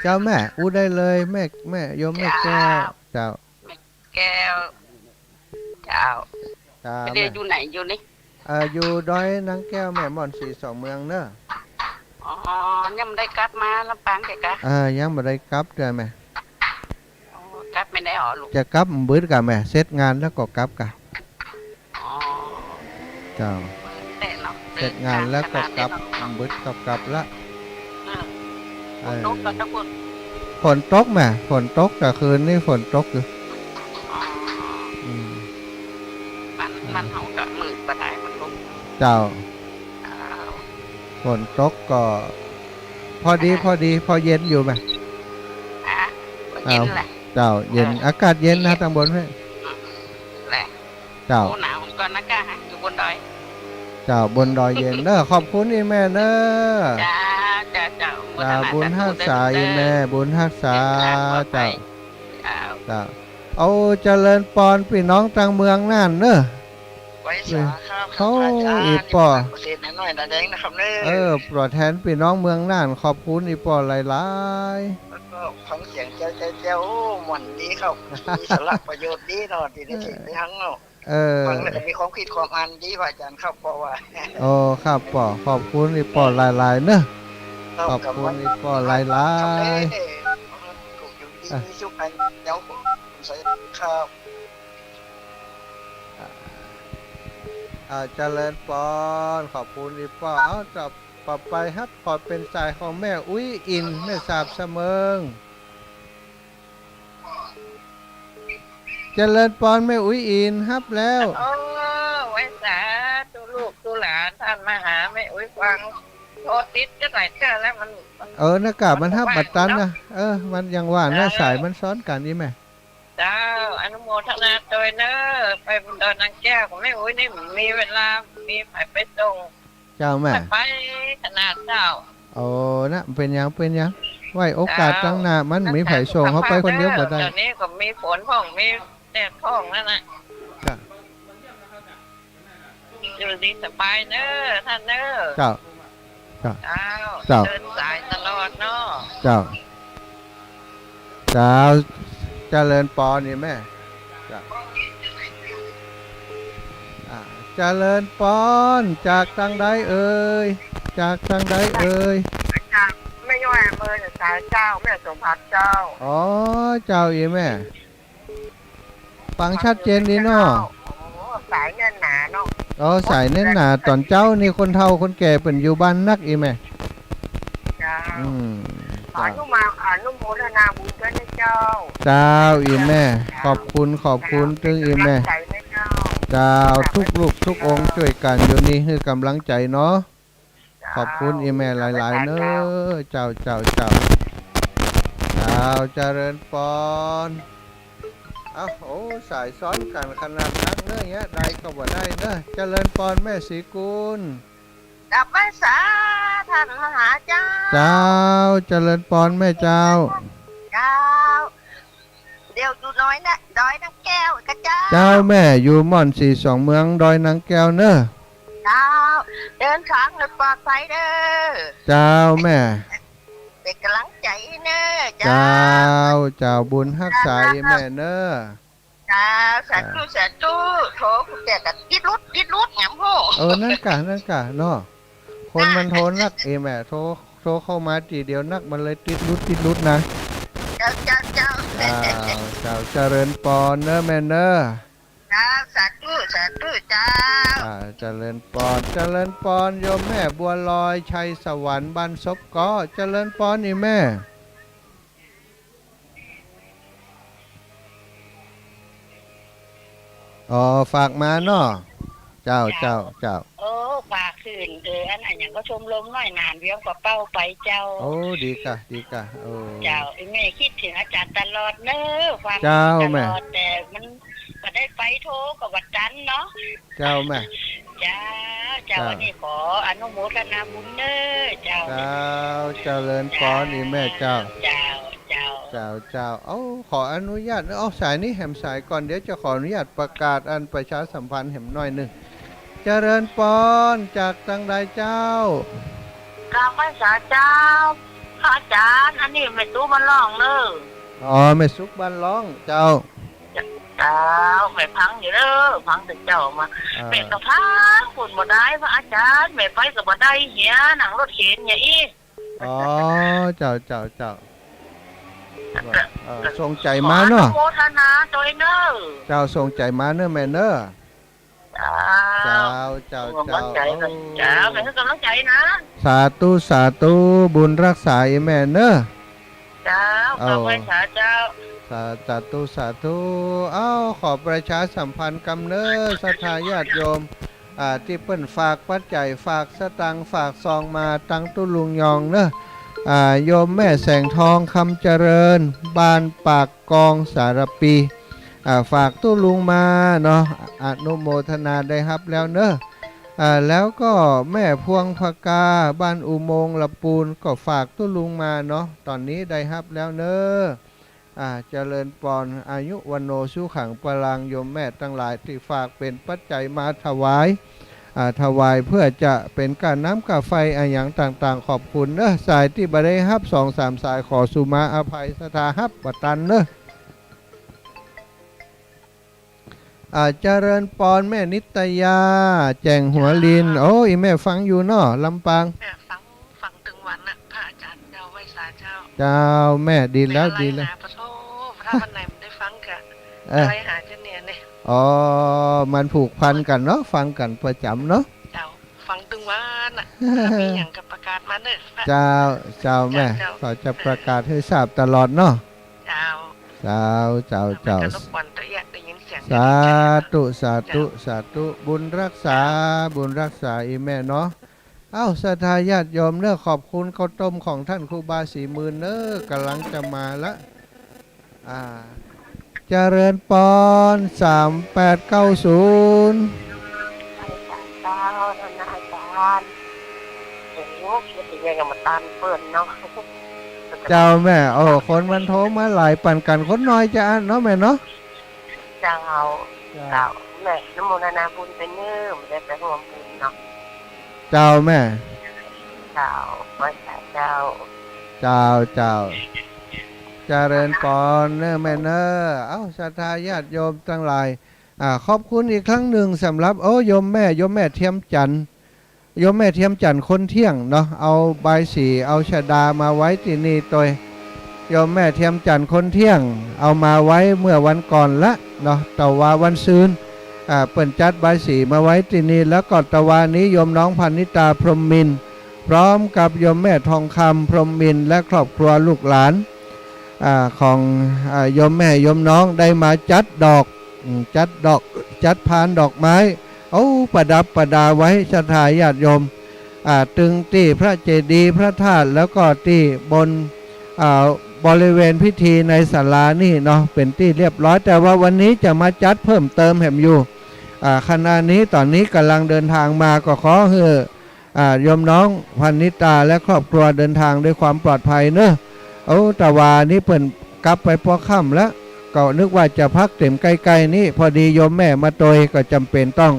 เจ้าแม่อู้ได้เลยแม่โยมแม่แก้วเจ้าไม่ได้อยู่ไหนอยู่นี่อยู่ดอยนางแก้วแม่ม่อน42เมืองเนอะยังไม่ได้กลับมาลำปางแกกะยังไม่ได้กลับเลยแม่กลับไม่ได้หรอลูกจะกลับบื้อกะแม่เสร็จงานแล้วก็กลับกะเจ้าเสร็จงานแล้วก็กลับบื้อกลับละฝนตกแม่ฝนตกแต่คืนนี่ฝนตกอยู่มันเขากะมืดปะได้มันลงเจ้าฝนตกก็พอดีพอเย็นอยู่ไหมเย็นแหละเจ้าเย็นอากาศเย็นนะทางบนไหมเจ้าหนาวก่อนนะกะอยู่บนดอยเจ้าบนดอยเย็นเนอะขอบคุณอีแม่เนอะจ้าบุญรักษาอีแม่บุญรักษาเจ้า เอาเจริญปอนพี่น้องทางเมืองนั่นเนอะ ไว้สาครับ เขาอีปอ เศษน้อยๆนะแดงนะครับเน้อ ปลอดแทนพี่น้องเมืองน่านขอบคุณอีปอหลาย แล้วก็ฟังเสียงเจ้าโอ้หม่อนดีครับมีสาระประโยชน์ดีเนาะที่ได้ถึงได้ทั้งเนาะ ๆ ฟังแล้วก็มีความคิดความอ่านดีพระอาจารย์ครับเพราะว่า โอ้ครับปอขอบคุณอีปอหลายๆเนอะขอบคุณอีปอหลาย ถูกอยู่ดีมีสุขอันเจ้าผมใส่ครับ เจริญปอนขอบคุณอีปอเอาจับปรับไปครับขอเป็นสายของแม่อุ้ยอินแม่สาบเสมิงเจริญปอนแม่อุ้ยอินครับแล้ว โอ้ไว้สาตุลูกตุหลานท่านมาหาแม่อุ้ยฟังโทษติดจะไหนเจอแล้วมัน หน้ากากมันทับบัดตันนะมันยังว่าหน้าสายมันซ้อนกันนี่แม่ เจ้าอนุโมทนาโดยเนอไปบนดอยนางแก้วของแม่อุ้ยนี่มีเวลามีไปตรง เจ้าแม่ ไปขนาดเจ้า นะเป็นยังไว้โอกาสตั้งหน้ามันมีไผ่ส่งเขาไปคนเดียวบ่ได้ เดี๋ยวนี้ก็มีฝนพ่องมีแดดพ่องนั่นน่ะ จ้ะ อยู่ดีสบายเนอท่านเนอ เจ้า เจ้าเดินสายตลอดเนาะ เจ้าเจริญปอนนี่แม่จ้ะเจริญปอนจากทางใดเอ่ยจากทางใดเอ่ย ไม่ย่อยเบอร์สายเจ้าแม่สมพัฒน์เจ้า เจ้าอีแม่ฟังชัดเจนดีเนาะ สายแน่นหนาเนาะ สายเน้นหนาตอนเจ้านี่คนเฒ่าคนแก่เป็นอยู่บ้านนักอีแม่ เจ้า จ้ะ อนุโมทนาบุญด้วยนะเจ้า เจ้าอีแม่ขอบคุณตึงอีแม่ ใจนะเจ้า เจ้าทุกลูกทุกองค์ช่วยกันอยู่นี่คือกำลังใจเนาะขอบคุณอีแม่หลายๆเนอะเจ้าเจริญปอนสายซ้อนกันขนาดนั้นเนอะเงี้ยได้ก็บ่ได้เนอะเจริญปอนแม่ศรีกุล ดับไว้สาท่านมหาเจ้า เจ้าเจริญปอนแม่เจ้า เจ้าเดี๋ยวอยู่น้อยนะดอยนางแก้วกับเจ้า เจ้าแม่อยู่ม่อน42เมืองดอยนางแก้วเนอะ เจ้าเดินทางให้ปลอดภัยเด้อ เจ้าแม่ เป็นกำลังใจเนอะ เจ้าบุญฮักษาอีแม่เนอะ เจ้าสาธุโถคุณแต่กับติดรุดหยำโห นั่นกะเนาะคนมันโทรนักแม่โทรเข้ามาทีเดียวนักมันเลยติดรุดนะ เจ้า เจ้าเจริญปอนเนอะแม่เนอะ เจ้าสาธุเจ้า เจริญปอนโยมแม่บัวลอยชัยสวรรค์บ้านศพก็เจริญปอนนี่แม่ฝากมาเนาะเจ้า โอ้ฝากคืนอันอย่างก็ชมลมน้อยนานเวียงกว่าเป้าไปเจ้า ดีกะเจ้าแม่คิดถึงอาจารย์ตลอดเนอะฟัง เจ้า ต แม่ ลอดแต่มันก็ได้ไปโทรกับวัดจันทร์เนาะ เจ้าแม่ เจ้าอันนี้ขออนุโมทนาบุญเนอะเจ้า เจริญปอนนี่แม่เจ้า เจ้า ขออนุญาตสายนี้แหมสายก่อนเดี๋ยวจะขออนุญาตประกาศอันประชาสัมพันธ์แหมหน่อยหนึ่งเจริญปอนจากทางใดเจ้าก ราบไหว้สาเจ้าพระอาจารย์อันนี้ไม่ตู้มันร้องเนอะ แม่สุกบ้านร้องเจ้า เจ้าแม่พังอยู่เด้อพังแต่เจ้ามาแม่ก็พังฝนบ่ได้พระอาจารย์แม่ไปก็บ่ได้เหียหนังรถเข็นอย่างอี เจ้าส่งใจมาเนาะ ขออนุโมทนาโดยเนอะ เจ้าส่งใจมาเนอะแม่เนอะ เจ้า เจ้า แม่ให้กำลังใจนะ สาธุบุญรักษาอีแม่เนอะ เจ้าขอบคุณเจ้า สาธุขอประชาสัมพันธ์กำเนิดศรัทธาญาติโยมที่เปิ้นฝากปัจจัยฝากสตังค์ฝากซองมาตั้งตุลุงยองเนอะโยมแม่แสงทองคำเจริญบ้านปากกองสารปีฝากตุลุงมาเนาะอนุโมทนาได้ครับแล้วเนอะแล้วก็แม่พวงพกาบ้านอุโมงค์ละปูนก็ฝากตุลุงมาเนาะตอนนี้ได้ครับแล้วเนอะ เจริญปอนอายุวันโนสุขังปรังโยมแม่ทั้งหลายที่ฝากเป็นปัจจัยมาถวายถวายเพื่อจะเป็นการน้ำกาไฟอย่างต่างๆขอบคุณเนอะสายที่บได้ฮับ2-3 สายขอสุมาอภัยสถาฮับปตันเนอะเจริญปอนแม่นิตยาแจงหัวลินโอ้ยแม่ฟังอยู่เนาะลำปางฟังถึงวันน่ะพระอาจารย์เจ้าไว้สาเจ้า เจ้าแม่ดีแล้วดีแล้วพระโทถ้าวันไหนมันได้ฟังกะอะไรหาจะเนี่ยเนี่ยอ๋อมันผูกพันกันเนาะฟังกันประจำเนาะเจ้าฟังถึงวันน่ะมีอย่างกับประกาศมาเนอะเจ้าแม่ก็จะประกาศให้ทราบตลอดเนาะเจ้าสาธุสาธุบุญรักษาอีแม่เนาะศรัทธาญาติโยมเนอะขอบคุณข้าวต้มของท่านครูบาศรีมือเนอะกำลังจะมาละเจริญปอน3890เจ้าท่านอาจารย์โอ้โหคิดยังไงกับมาตานเปิดเนาะเจ้าแม่คนมันโทรมาหลายปั่นกันคนน้อยจะอ่านเนาะแม่เนาะเจ้าแม่นโมนาบุญเป็นเนื้อไม่ได้ไปรวมบุญเนาะเจ้าแม่เจ้าไม่ใช่เจ้าเจริญปอนเนอะแม่เนอะศรัทธาญาติโยมทั้งหลายขอบคุณอีกครั้งหนึ่งสำหรับโยมแม่เทียมจันทร์คนเที่ยงเนาะเอาใบสีเอาชดามาไว้ที่นี่ตัวโยมแม่เทียมจันทร์คนเที่ยงเอามาไว้เมื่อวันก่อนละเนาะแต่ว่าวันซืนเปิ่นจัดใบสีมาไว้ที่นี่แล้วก็ตะวันนี้โยมน้องพันนิตาพรหมมินทร์พร้อมกับโยมแม่ทองคำพรหมมินทร์และครอบครัวลูกหลานของโยมแม่โยมน้องได้มาจัดพานดอกไม้ประดับประดาไว้ศรัทธาญาติโยมตึงที่พระเจดีย์พระธาตุแล้วก็ที่บนบริเวณพิธีในศาลานี่เนาะเป็นที่เรียบร้อยแต่ว่าวันนี้จะมาจัดเพิ่มเติมแหมอยู่ขณะนี้ตอนนี้กำลังเดินทางมาก็ขอให้โยมน้องพันนิตาและครอบครัวเดินทางด้วยความปลอดภัยเนอะแต่ว่านี้เปิ่นกลับไปพอค่ำแล้วก็นึกว่าจะพักเต็มใกล้ๆนี่พอดีโยมแม่มาโดยก็จำเป็นต้อง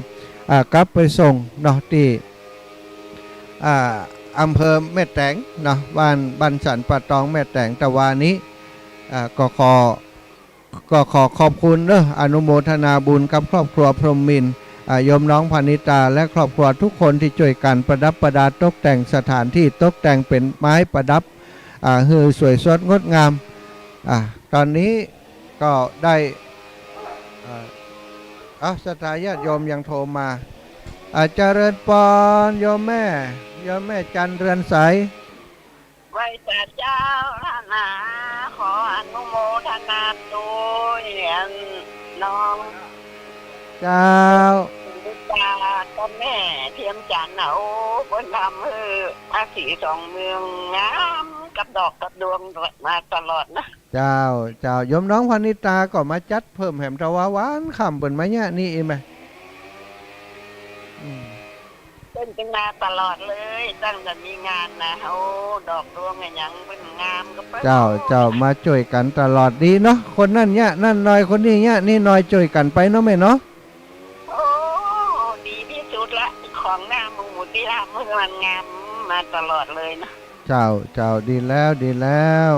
กลับไปส่งเนาะที่อำเภอแม่แตงเนาะบ้านสันปะตองแม่แตงแต่วานี้ก็ขอขอบคุณเนอะอนุโมทนาบุญกับครอบครัวพรหมมินทร์โยมน้องพานิตาและครอบครัวทุกคนที่ช่วยกันประดับประดาตกแต่งสถานที่ตกแต่งเป็นไม้ประดับฮือสวยสดงดงามตอนนี้ก็ได้ศรัทธาญาติโยมยังโทรมาเจริญปอนโยมแม่จันเรือนใสไว้แต่เจ้าท่านนาขออนุโมทนาด้วยน้องเจ้าก็แม่เทียมจันทร์บนทำภาษีสองเมืองงามกับดอกกับดวงมาตลอดนะเจ้าโยมน้องพนิตาก็มาจัดเพิ่มแหมตะวาหวานขำเปิ่นมาเนี่ยนี่เองไหมเป็นกันมาตลอดเลยตั้งแต่มีงานนะดอกดวงอย่างเป็นงามก็ไปเจ้ามาช่วยกันตลอดดีเนาะคนนั่นเนี่ยนั่นน้อยคนนี้เนี่ยนี่น้อยช่วยกันไปเนาะแม่เนาะดีที่สุดละของหน้าหมูที่ทำมันงามมาตลอดเลยนะเจ้าดีแล้ว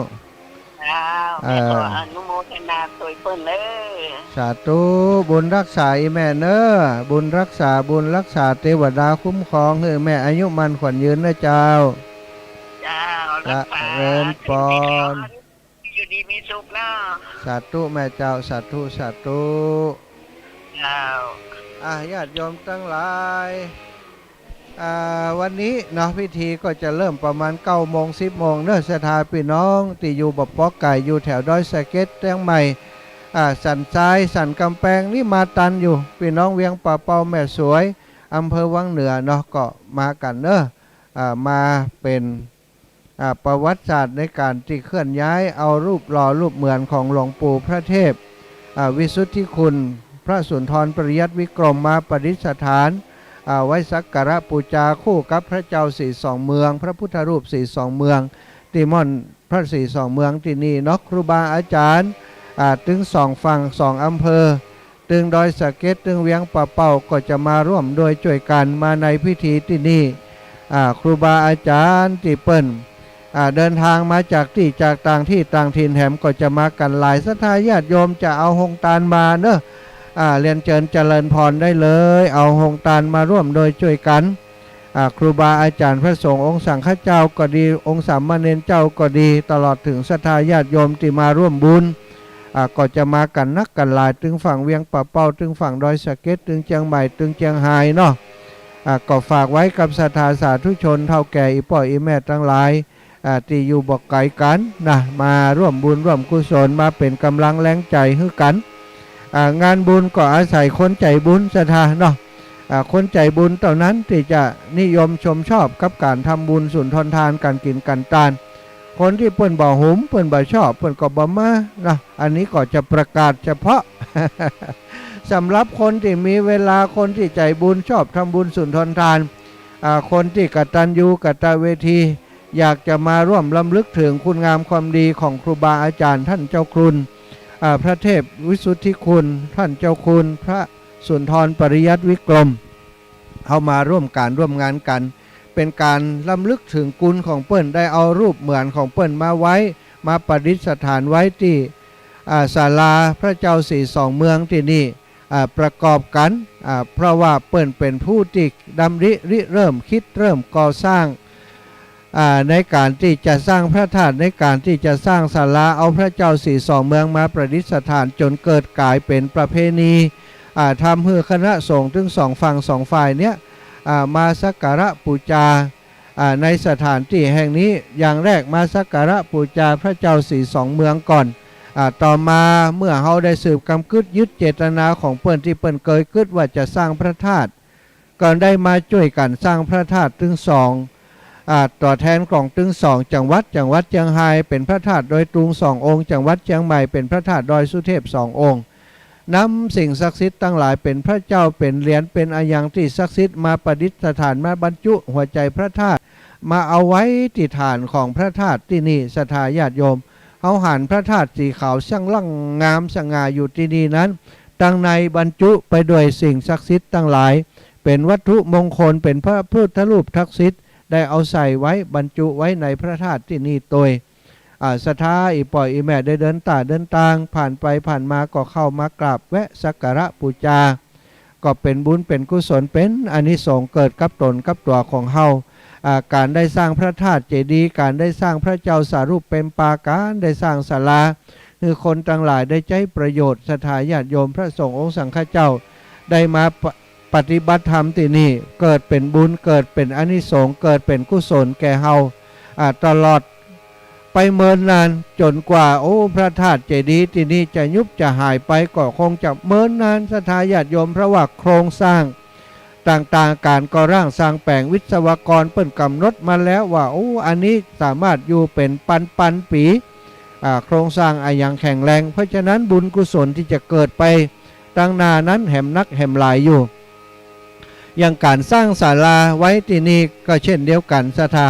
ขออนุโมทนาสวยเปิ้นเลยสาธุบุญรักษาแม่เนอะบุญรักษาเทวดาคุ้มครองให้แม่อายุมันขวัญยืนนะเจ้าเริญปอนอยู่ดีมีสุขนะสาธุแม่เจ้าสาธุญาติโยมทั้งหลายวันนี้เนาะพิธีก็จะเริ่มประมาณ9 โมง 10 โมงเนอะศรัทธาพี่น้องที่อยู่บ่ปอกไก่อยู่แถวดอยสะเก็ดแตงใหม่สันทรายสันกำแพงนี่มาตันอยู่พี่น้องเวียงป่าเปาแม่สวยอำเภอวังเหนือเนาะก็มากันเนอะมาเป็นประวัติศาสตร์ในการที่เคลื่อนย้ายเอารูปหล่อรูปเหมือนของหลวงปู่พระเทพวิสุทธิคุณพระสุนทรปริยัติวิกรมมาประดิษฐานไว้สักการะปูจาคู่กับพระเจ้าสีสองเมืองพระพุทธรูปสีสองเมืองที่ม่อน พระศรีสองเมืองที่นี่เนาะครูบาอาจารย์ถึง2 ฝั่ง2 อำเภอตึงดอยสะเก็ดตึงเวียงป่าเป่าก็จะมาร่วมโดยช่วยกันมาในพิธีที่นี่ครูบาอาจารย์ที่เปิ้นเดินทางมาจากที่จากต่างที่ต่างถิ่นแถมก็จะมากันหลายศรัทธาญาติโยมจะเอาหงตาลมาเนอะเรียนเชิญเจริญพรได้เลยเอาหงตาลมาร่วมโดยช่วยกันครูบาอาจารย์พระสงฆ์องค์สังฆเจ้าก็ดีองค์สามเณรเจ้าก็ดีตลอดถึงศรัทธาญาติโยมที่มาร่วมบุญก็จะมากันนักกันหลายถึงฝั่งเวียงป่าเป้าถึงฝั่งดอยสะเก็ดถึงเชียงใหม่ถึงเชียงรายเนาะก็ฝากไว้กับศรัทธาสาธุชนเท่าแก่อีป่ออีแม่ทั้งหลายที่อยู่บอกไกลกันนะมาร่วมบุญร่วมกุศลมาเป็นกำลังแรงใจให้กันงานบุญก็อาศัยคนใจบุญศรัทธาเนาะคนใจบุญเท่านั้นที่จะนิยมชมชอบกับการทำบุญสุนทรทานการกินกันทานคนที่เปิ้นบ่หุมเปิ้นบ่ชอบเปิ้นก็บ่มานะอันนี้ก็จะประกาศเฉพาะ สำหรับคนที่มีเวลาคนที่ใจบุญชอบทำบุญสุนทรทานคนที่กตัญญูกตเวทีอยากจะมาร่วมรำลึกถึงคุณงามความดีของครูบาอาจารย์ท่านเจ้าคุณพระเทพวิสุทธิคุณท่านเจ้าคุณพระสุนทรปริยัติวิกรมเข้ามาร่วมการร่วมงานกันเป็นการรำลึกถึงคุณของเปิ้นได้เอารูปเหมือนของเปิ้นมาไว้มาประดิษฐานไว้ที่ศาลาพระเจ้าสีสองเมืองที่นี่ประกอบกันเพราะว่าเปิ้นเป็นผู้ที่ดำริเริ่มคิดเริ่มก่อสร้างในการที่จะสร้างพระธาตุในการที่จะสร้างศาลาเอาพระเจ้าสีสองเมืองมาประดิษฐานจนเกิดกลายเป็นประเพณีทำให้คณะสงฆ์ถึง2 ฝั่ง2 ฝ่ายเนี้ยมาสักการะบูชาในสถานที่แห่งนี้อย่างแรกมาสักการะบูชาพระเจ้าสีสองเมืองก่อนต่อมาเมื่อเขาได้สืบกำกึดยึดเจตนาของเปิ้นที่เปิ้นเคยกึดว่าจะสร้างพระธาตุก็ได้มาช่วยกันสร้างพระธาตุถึงต่อแทนของถึง2 จังหวัดเชียงรายเป็นพระธาตุดอยตุง2 องค์จังหวัดเชียงใหม่เป็นพระธาตุดอยสุเทพ2 องค์นำสิ่งศักดิ์สิทธิ์ตั้งหลายเป็นพระเจ้าเป็นเหรียญเป็นอายังที่ศักดิ์สิทธิ์มาประดิษฐานมาบรรจุหัวใจพระธาตุมาเอาไว้ที่ฐานของพระธาตุที่นี่ศรัทธาญาติโยมเอาหันพระธาตุสีขาวช่างลั่งงามสง่าอยู่ที่นี่นั้นตั้งในบรรจุไปด้วยสิ่งศักดิ์สิทธิ์ตั้งหลายเป็นวัตถุมงคลเป็นพระพุทธรูปศักดิ์สิทธิ์ได้เอาใส่ไว้บรรจุไว้ในพระธาตุที่นี่โดยศรัทธาอีป่อยอีแม่ได้เดินทางผ่านไปผ่านมาก็เข้ามากราบแวะสักการะบูชาก็เป็นบุญเป็นกุศลเป็นอานิสงส์เกิดกับตนกับตัวของเฮาการได้สร้างพระธาตุเจดีย์การได้สร้างพระเจ้าสารูปเป็นปาการได้สร้างศาลาคือคนทั้งหลายได้ใช้ประโยชน์ศรัทธาญาติโยมพระสงฆ์องค์สังฆเจ้าได้มาปฏิบัติธรรมที่นี่เกิดเป็นบุญเกิดเป็นอานิสงส์เกิดเป็นกุศลแก่เฮาตลอดไปเมินนานจนกว่าพระธาตุเจดีย์ที่นี่จะยุบจะหายไปก็คงจะเมินนานศรัทธาญาติโยมเพราะว่าโครงสร้างต่างๆการก่อร่างสร้างแปลงวิศวกรเปิ้นกำหนดมาแล้วว่าอันนี้สามารถอยู่เป็นปันปีโครงสร้างอย่างแข็งแรงเพราะฉะนั้นบุญกุศลที่จะเกิดไปตั้งหน้านั้นแหมนักแหมหลายอยู่อย่างการสร้างศาลาไว้ที่นี่ก็เช่นเดียวกันศรัทธา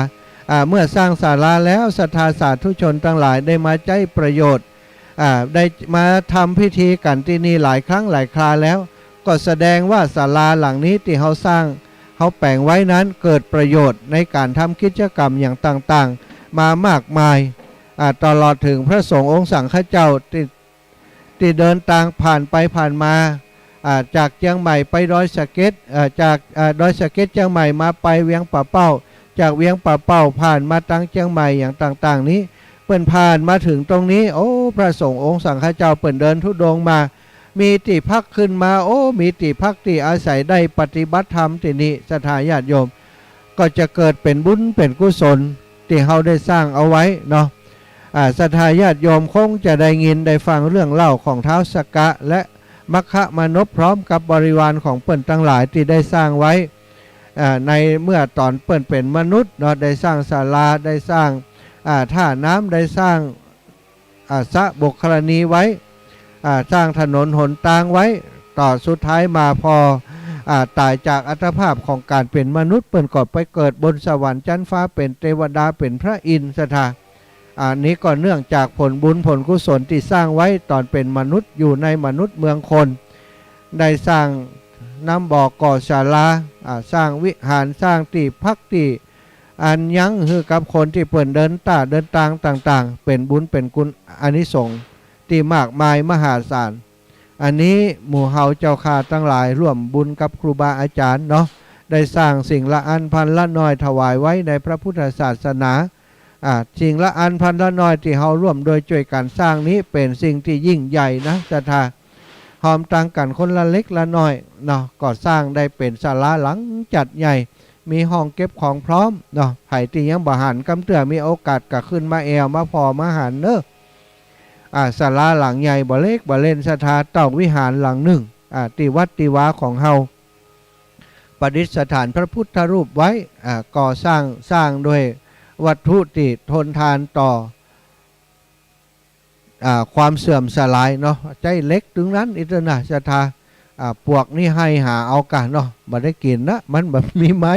เมื่อสร้างศาลาแล้วศรัทธาสาธุชนทั้งหลายได้มาใช้ประโยชน์ได้มาทำพิธีกันที่นี่หลายครั้งหลายคราแล้วก็แสดงว่าศาลาหลังนี้ที่เขาสร้างเขาแปลงไว้นั้นเกิดประโยชน์ในการทำกิจกรรมอย่างต่างๆมามากมายตลอดถึงพระสงฆ์องค์สังฆเจ้าที่เดินทางผ่านไปผ่านมาจากเชียงใหม่ไปดอยสะเก็ดจากดอยสะเก็ดเชียงใหม่มาไปเวียงป่าเป้าจากเวียงป่าเป้าผ่านมาตั้งเชียงใหม่อย่างต่างๆนี้เปิ้นผ่านมาถึงตรงนี้พระสงฆ์องค์สังฆเจ้าเปิ้นเดินธุดงค์มามีที่พักขึ้นมามีที่พักที่อาศัยได้ปฏิบัติธรรมที่นี่ศรัทธาญาติโยมก็จะเกิดเป็นบุญเป็นกุศลที่เขาได้สร้างเอาไว้เนาะศรัทธาญาติโยมคงจะได้ยินได้ฟังเรื่องเล่าของท้าวสักกะและมัคคะมานพพร้อมกับบริวารของเปิ้นทั้งหลายที่ได้สร้างไว้ในเมื่อตอนเปิ้นเป็นมนุษย์เนาะได้สร้างศาลาได้สร้างท่าน้ำได้สร้างสระบกกรณีไว้สร้างถนนหนทางไว้ต่อสุดท้ายมาพอตายจากอัตภาพของการเป็นมนุษย์เปิ้นก็ไปเกิดบนสวรรค์ชั้นฟ้าเป็นเทวดาเป็นพระอินทร์ศรัทธา อันนี้ก็เนื่องจากผลบุญผลกุศลที่สร้างไว้ตอนเป็นมนุษย์อยู่ในมนุษย์เมืองคนได้สร้างน้ำบ่อก่อศาลาสร้างวิหารสร้างที่พักที่อันยังคือกับคนที่เปิ่นเดินตาเดินทางต่างๆเป็นบุญเป็นกุศลอานิสงส์ที่มากมายมหาศาลอันนี้หมู่เฮาเจ้าข้าทั้งหลายร่วมบุญกับครูบาอาจารย์เนาะได้สร้างสิ่งละอันพันละน้อยถวายไว้ในพระพุทธศาสนาสิ่งละอันพันละน้อยที่เฮาร่วมโดยช่วยกันสร้างนี้เป็นสิ่งที่ยิ่งใหญ่นะศรัทธาหอมต่างกันคนละเล็กละน้อยเนาะก็สร้างได้เป็นศาลาหลังจัดใหญ่มีห้องเก็บของพร้อมเนาะไผ่ที่ยังบ่หันกำเตือมีโอกาสก็ขึ้นมาแอวมาพอมาหันเนอะศาลาหลังใหญ่บ่เล็กบ่เล่นศรัทธาต้องวิหารหลังหนึ่งที่วัดที่วาของเฮาประดิษฐานพระพุทธรูปไว้ก่อสร้างโดยวัตถุที่ทนทานต่อความเสื่อมสลายเนาะใจเล็กถึงนั้นอิตนะศรัทธาปวกนี่ให้หาเอากันเนาะบ่ได้กินนะมันแบบมีไม้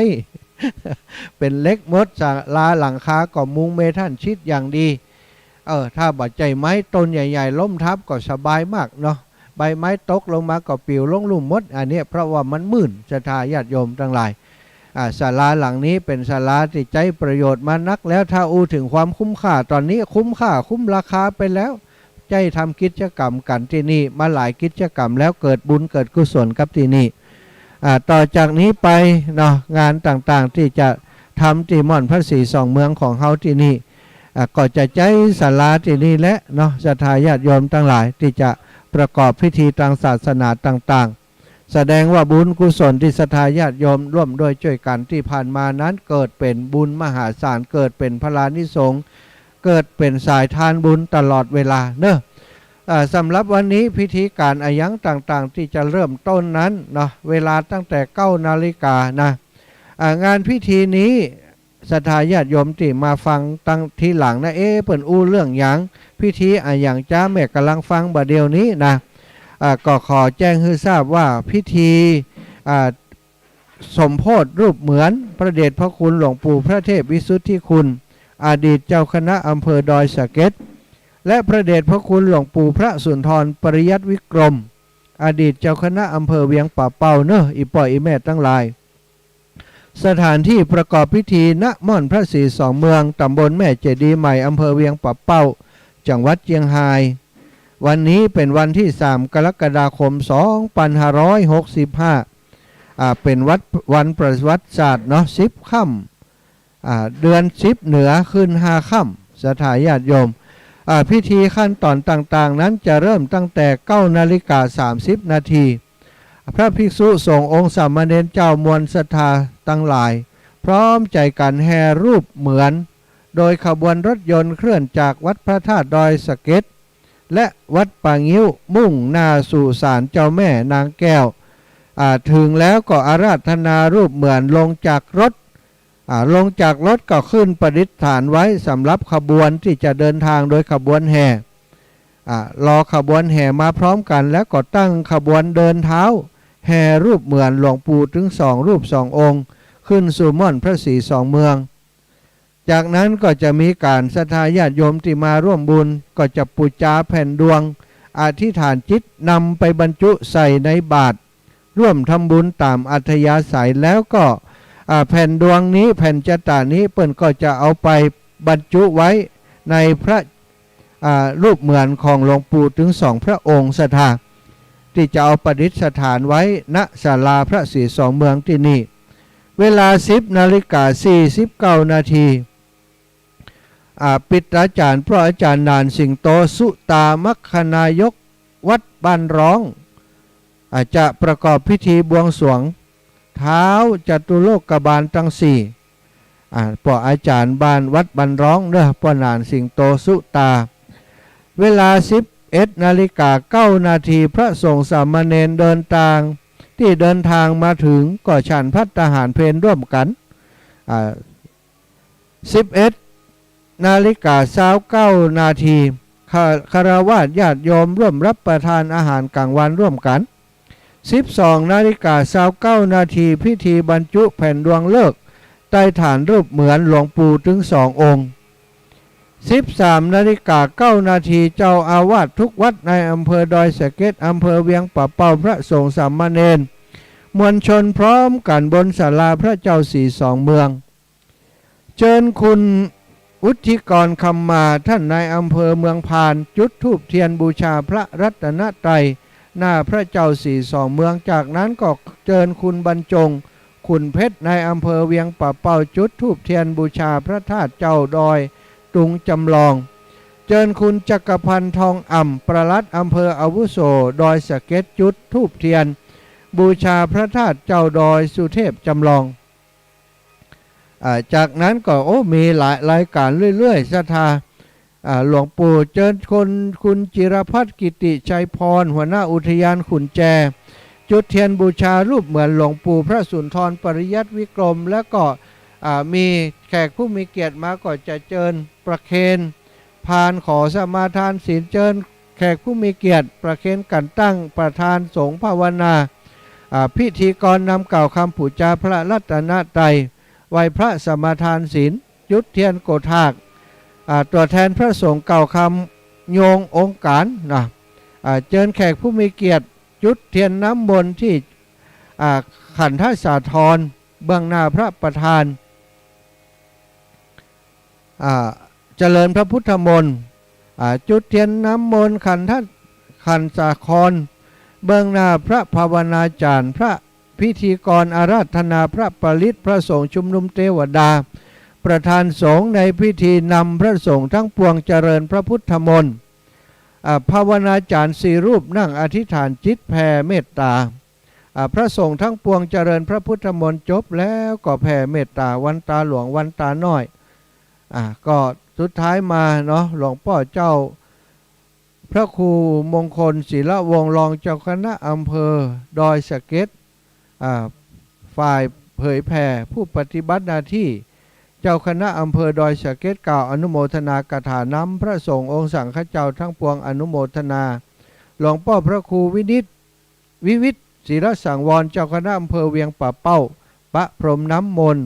เป็นเล็กมดศาลาหลังคาก็มุงเมทัลชิดอย่างดีถ้าบาดใจไม้ต้นใหญ่ๆล้มทับก็สบายมากเนาะใบไม้ตกลงมาก็ปลิวลงลุ่มมดอันนี้เพราะว่ามันมื่นศรัทธาญาติโยมทั้งหลายศาลาหลังนี้เป็นศาลาที่ใจประโยชน์มานักแล้วถ้าอู้ถึงความคุ้มค่าตอนนี้คุ้มค่าคุ้มราคาไปแล้วใจทำกิจกรรมกันที่นี่มาหลายกิจกรรมแล้วเกิดบุญเกิดกุศลกับที่นี่ต่อจากนี้ไปเนาะงานต่างๆที่จะทำที่ม่อนพระศรีสองเมืองของเฮาที่นี่ก็จะใจศาลาที่นี่และเนาะศรัทธาญาติโยมทั้งหลายที่จะประกอบพิธีทางศาสนาต่างๆแสดงว่าบุญกุศลที่ศรัทธาญาติโยมร่วมด้วยช่วยกันที่ผ่านมานั้นเกิดเป็นบุญมหาศาลเกิดเป็นพลานิสงส์เกิดเป็นสายทานบุญตลอดเวลาเนอะสำหรับวันนี้พิธีการอายังต่างๆที่จะเริ่มต้นนั้นเนาะเวลาตั้งแต่9 นาฬิกานะงานพิธีนี้ศรัทธาญาติโยมที่มาฟังตั้งทีหลังนะเปิ่นอู้เรื่องหยังพิธีอย่างจ้าแม่กำลังฟังบัดเดียวนี้นะก็ขอแจ้งให้ทราบว่าพิธีสมโภชรูปเหมือนพระเดชพระคุณหลวงปู่พระเทพวิสุทธิคุณอดีตเจ้าคณะอำเภอดอยสะเก็ดและพระเดชพระคุณหลวงปู่พระสุนทรปริยัติวิกรมอดีตเจ้าคณะอำเภอเวียงป่าเป่าเนอะอีป่อยอีแม่ตั้งหลายสถานที่ประกอบพิธีณม่อนพระศรีสองเมืองตำบลแม่เจดีย์ใหม่อำเภอเวียงป่าเป่าจังหวัดเชียงรายวันนี้เป็นวันที่3 กรกฎาคม 2565เป็นวันประวัติศาสตร์เนาะ10 ค่ำเดือน10เหนือขึ้น5 ค่ำศรัทธาญาติโยมพิธีขั้นตอนต่างๆนั้นจะเริ่มตั้งแต่9 นาฬิกา 30 นาทีพระภิกษุสงฆ์องค์สามเณรเจ้ามวลศรัทธาทั้งหลายพร้อมใจกันแห่รูปเหมือนโดยขบวนรถยนต์เคลื่อนจากวัดพระธาตุดอยสะเก็ดและวัดป่างิ้วมุ่งหน้าสู่ศาลเจ้าแม่นางแก้วถึงแล้วก็อาราธนารูปเหมือนลงจากรถก็ขึ้นประดิษฐานไว้สำหรับขบวนที่จะเดินทางโดยขบวนแห่รอขบวนแห่มาพร้อมกันแล้วก็ตั้งขบวนเดินเท้าแห่รูปเหมือนหลวงปู่ถึง2 รูป 2 องค์ขึ้นสู่ม่อนพระศรีสองเมืองจากนั้นก็จะมีการศรัทธาญาติโยมที่มาร่วมบุญก็จะปูชาแผ่นดวงอธิษฐานจิตนำไปบรรจุใส่ในบาตรร่วมทำบุญตามอัธยาศัยแล้วก็แผ่นดวงนี้แผ่นจตานี้เปิ้นก็จะเอาไปบรรจุไว้ในพระรูปเหมือนของหลวงปู่ถึง2 พระองค์ศรัทธาที่จะเอาประดิษฐานไว้ณศาลาพระศรีสองเมืองที่นี่เวลา10 นาฬิกา 49 นาทีปิตราจารย์พระอาจารย์นานสิงโตสุตามัคคนายกวัดบ้านร้องจะประกอบพิธีบวงสรวงเท้าจตุโลกบาลทั้ง4พ่ออาจารย์บ้านวัดบ้านร้องเด้อพ่อนานสิงโตสุตาเวลา11 นาฬิกา 9 นาทีพระสงฆ์สามเณรเดินทางมาถึงก็ฉันภัตตาหารเพลร่วมกัน11 นาฬิกา 29 นาทีคฤหัสถ์ญาติโยมร่วมรับประทานอาหารกลางวันร่วมกัน12 นาฬิกา 29 นาทีพิธีบรรจุแผ่นดวงฤกษ์ใต้ฐานรูปเหมือนหลวงปู่ถึง2 องค์ 13:09 เจ้าอาวาสทุกวัดในอำเภอดอยสะเก็ดอำเภอเวียงป่าเป้าพระสงฆ์สามเณรมวลชนพร้อมกันบนศาลาพระเจ้าสี่สองเมืองเชิญคุณวุฒิกรคำมาท่านนายอำเภอเมืองพานจุดธูปเทียนบูชาพระรัตนตรัยหน้าพระเจ้าสี่สองเมืองจากนั้นก็เชิญคุณบรรจงขุนเพชรนายอำเภอเวียงป่าเป้าจุดธูปเทียนบูชาพระธาตุเจ้าดอยตุงจำลองเชิญคุณจักรพันธ์ทองอ่ำประลัดอำเภออาวุโสดอยสะเก็ดจุดธูปเทียนบูชาพระธาตุเจ้าดอยสุเทพจำลองจากนั้นก็มีหลายรายการเรื่อยๆศรัทธาหลวงปู่เชิญคุณจิรพัฒน์กิติชัยพรหัวหน้าอุทยานขุนแจจุดเทียนบูชารูปเหมือนหลวงปู่พระสุนทรปริยัติวิกรมแล้วก็มีแขกผู้มีเกียรติมาก็จะเชิญประเคนพานขอสมาทานศีลเชิญแขกผู้มีเกียรติประเคนกันตั้งประธานสงฆ์ภาวนาพิธีกรนำกล่าวคำปูชาพระรัตนตรัยไหว้พระสมาทานศีลจุดเทียนโกฏากตัวแทนพระสงฆ์กล่าวคำโยงองค์การเชิญแขกผู้มีเกียรติจุดเทียนน้ำมนต์ที่ขันธสาธรเบื้องหน้าพระประธานเจริญพระพุทธมนต์จุดเทียนน้ำมนต์ขันสาครเบื้องหน้าพระภาวนาจารย์พระพิธีกรอาราธนาพระปริตรพระสงฆ์ชุมนุมเทวดาประธานสงฆ์ในพิธีนำพระสงฆ์ทั้งปวงเจริญพระพุทธมนต์ภาวนาจารย์สี่รูปนั่งอธิษฐานจิตแผ่เมตตาพระสงฆ์ทั้งปวงเจริญพระพุทธมนต์จบแล้วก็แผ่เมตตาวันตาหลวงวันตาน้อยก็สุดท้ายมาเนาะหลวงพ่อเจ้าพระครูมงคลศิลวงศ์รองเจ้าคณะอำเภอดอยสะเก็ดฝ่ายเผยแผ่ผู้ปฏิบัติหน้าที่เจ้าคณะอำเภอดอยสะเก็ดกล่าวอนุโมทนากถานำพระสงฆ์องค์สังฆเจ้าทั้งปวงอนุโมทนาหลวงพ่อพระครูวิวิทย์ศิรสังวรเจ้าคณะอำเภอเวียงป่าเป้าประพรมน้ำมนต์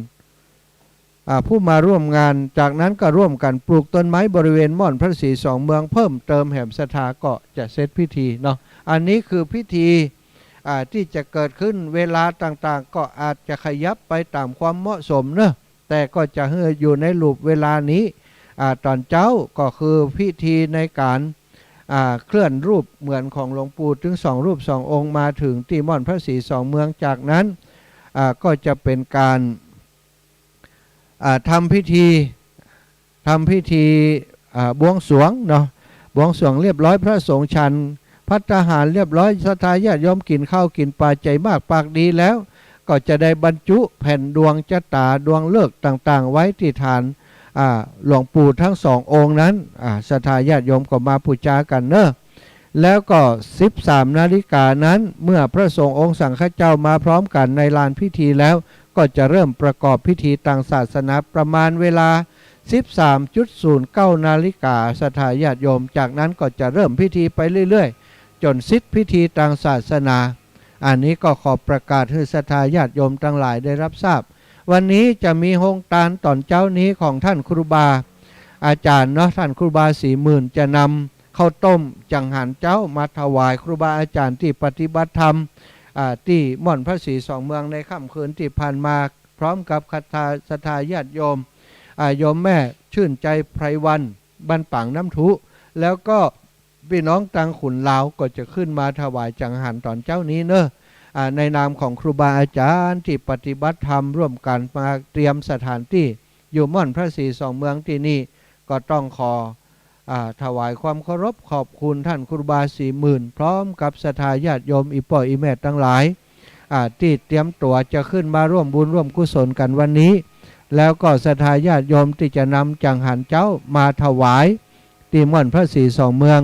ผู้มาร่วมงานจากนั้นก็ร่วมกันปลูกต้นไม้บริเวณม่อนพระศรีสองเมืองเพิ่มเติมแห่มศรัทธาก็จะเสร็จพิธีเนาะอันนี้คือพิธีที่จะเกิดขึ้นเวลาต่างๆก็อาจจะขยับไปตามความเหมาะสมเนอะแต่ก็จะอยู่ในรูปเวลานี้ตอนเช้าก็คือพิธีในการเคลื่อนรูปเหมือนของหลวงปู่ถึง2รูป2องค์มาถึงที่ม่อนพระศรีสองเมืองจากนั้นก็จะเป็นการทำพิธีบวงสรวงเนาะบวงสรวงเรียบร้อยพระสงฆ์ฉันภัตตาหารเรียบร้อยศรัทธาญาติโยมกินข้าวกินปลาใจมากปากดีแล้วก็จะได้บรรจุแผ่นดวงชะตาดวงฤกษ์ต่างๆไว้ที่ฐานหลวงปู่ทั้ง2องค์นั้นศรัทธาญาติโยมก็มาบูชากันเนอะแล้วก็ 13 นาฬิกานั้นเมื่อพระสงฆ์องค์สังฆเจ้ามาพร้อมกันในลานพิธีแล้วก็จะเริ่มประกอบพิธีทางศาสนาประมาณเวลา 13.09 นาฬิกาศรัทธาญาติโยมจากนั้นก็จะเริ่มพิธีไปเรื่อยๆจนสิ้นพิธีทางศาสนาอันนี้ก็ขอประกาศให้ศรัทธาญาติโยมทั้งหลายได้รับทราบวันนี้จะมีโฮงตานตอนเช้านี้ของท่านครูบาอาจารย์เนาะท่านครูบา40,000จะนำข้าวต้มจังหันเจ้ามาถวายครูบาอาจารย์ที่ปฏิบัติธรรมที่ม่อนพระศรีสองเมืองในค่ำคืนที่ผ่านมาพร้อมกับศรัทธาญาติโยมโยมแม่ชื่นใจไพรวันบ้านปังน้ำทุแล้วก็พี่น้องตังขุนลาวก็จะขึ้นมาถวายจังหันตอนเจ้านี้เนอะในนามของครูบาอาจารย์ที่ปฏิบัติธรรมร่วมกันมาเตรียมสถานที่อยู่ม่อนพระศรีสองเมืองที่นี่ก็ต้องขอถวายความเคารพขอบคุณท่านครูบา40,000พร้อมกับศรัทธาญาติโยมอีป่ออีแม่ทั้งหลายที่เตรียมตัวจะขึ้นมาร่วมบุญร่วมกุศลกันวันนี้แล้วก็ศรัทธาญาติโยมที่จะนำจังหันเจ้ามาถวายที่ม่อนพระศรีสองเมือง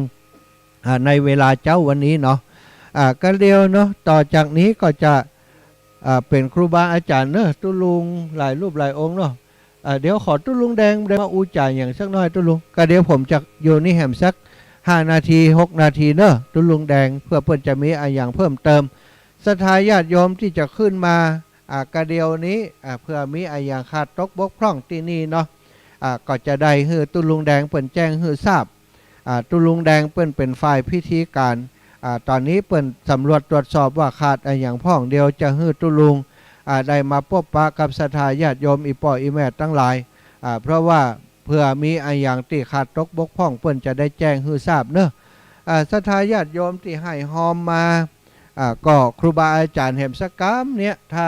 ในเวลาเจ้าวันนี้เนาะก็เดียวเนาะต่อจากนี้ก็จะเป็นครูบาอาจารย์เนอะตุลุงหลายรูปหลายองค์เนาะเดี๋ยวขอตุลุงแดงมาอูจ่ายอย่างสักหน่อยตุลุงก็เดี๋ยวผมจะอยู่นี่แหมสัก5 นาที6 นาทีเนอะตุลุงแดงเพื่อจะมีอย่างเพิ่มเติมศรัทธาญาติโยมที่จะขึ้นมากระเดียวนี้เพื่อมีอย่างขาดตกบกพร่องที่นี่เนาะ ก็จะได้ฮือตุลุงแดงเปิ่นแจ้งฮือทราบตุลุงแดงเปิ่นเป็นฝ่ายพิธีการตอนนี้เปิ่นสำรวจตรวจสอบว่าขาดอย่างพ่องเดียวจะฮือตุลุงได้มาพบปะกับศรัทธาญาติโยมอีป่ออีแม่ทั้งหลายเพราะว่าเพื่อมีอย่างที่ขาดตกบกพร่องเปิ่นจะได้แจ้งฮือทราบเนอะศรัทธาญาติโยมที่ให้หอมมาก็ครูบาอาจารย์แห่มสกามเนี่ยถ้า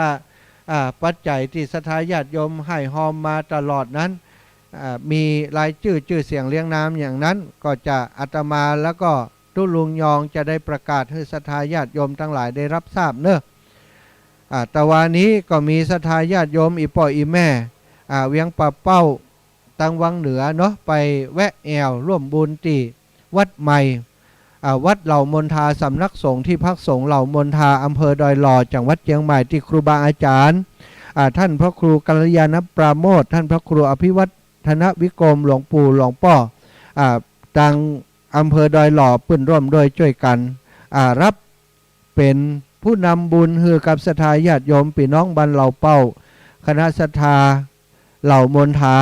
ปัจจัยที่ศรัทธาญาติโยมให้หอมมาตลอดนั้นมีรายชื่อเสียงเลี้ยงน้ำอย่างนั้นก็จะอาตมาแล้วก็ตุลุงยองจะได้ประกาศให้ศรัทธาญาติโยมทั้งหลายได้รับทราบเนอะแต่วันนี้ก็มีศรัทธาญาติโยมอีป่ออีแม่เวียงป่าเป้าตังวังเหนือเนาะไปแวะแอวร่วมบุญที่วัดใหม่วัดเหล่ามนทาสำนักสงฆ์ที่พักสงฆ์เหล่ามนทาอำเภอดอยหล่อจังหวัดเชียงใหม่ที่ครูบาอาจารย์ท่านพระครูกัลยาณปราโมทย์ท่านพระครูอภิวัฒนวิกรมหลวงปู่หลวงป้อตังอำเภอดอยหล่อปืนร่วมโดยช่วยกันรับเป็นผู้นำบุญฮือกับศรัทธาญาติโยมพี่น้องบ้านเหล่าเป้าคณะศรัทธาเหล่ามนทา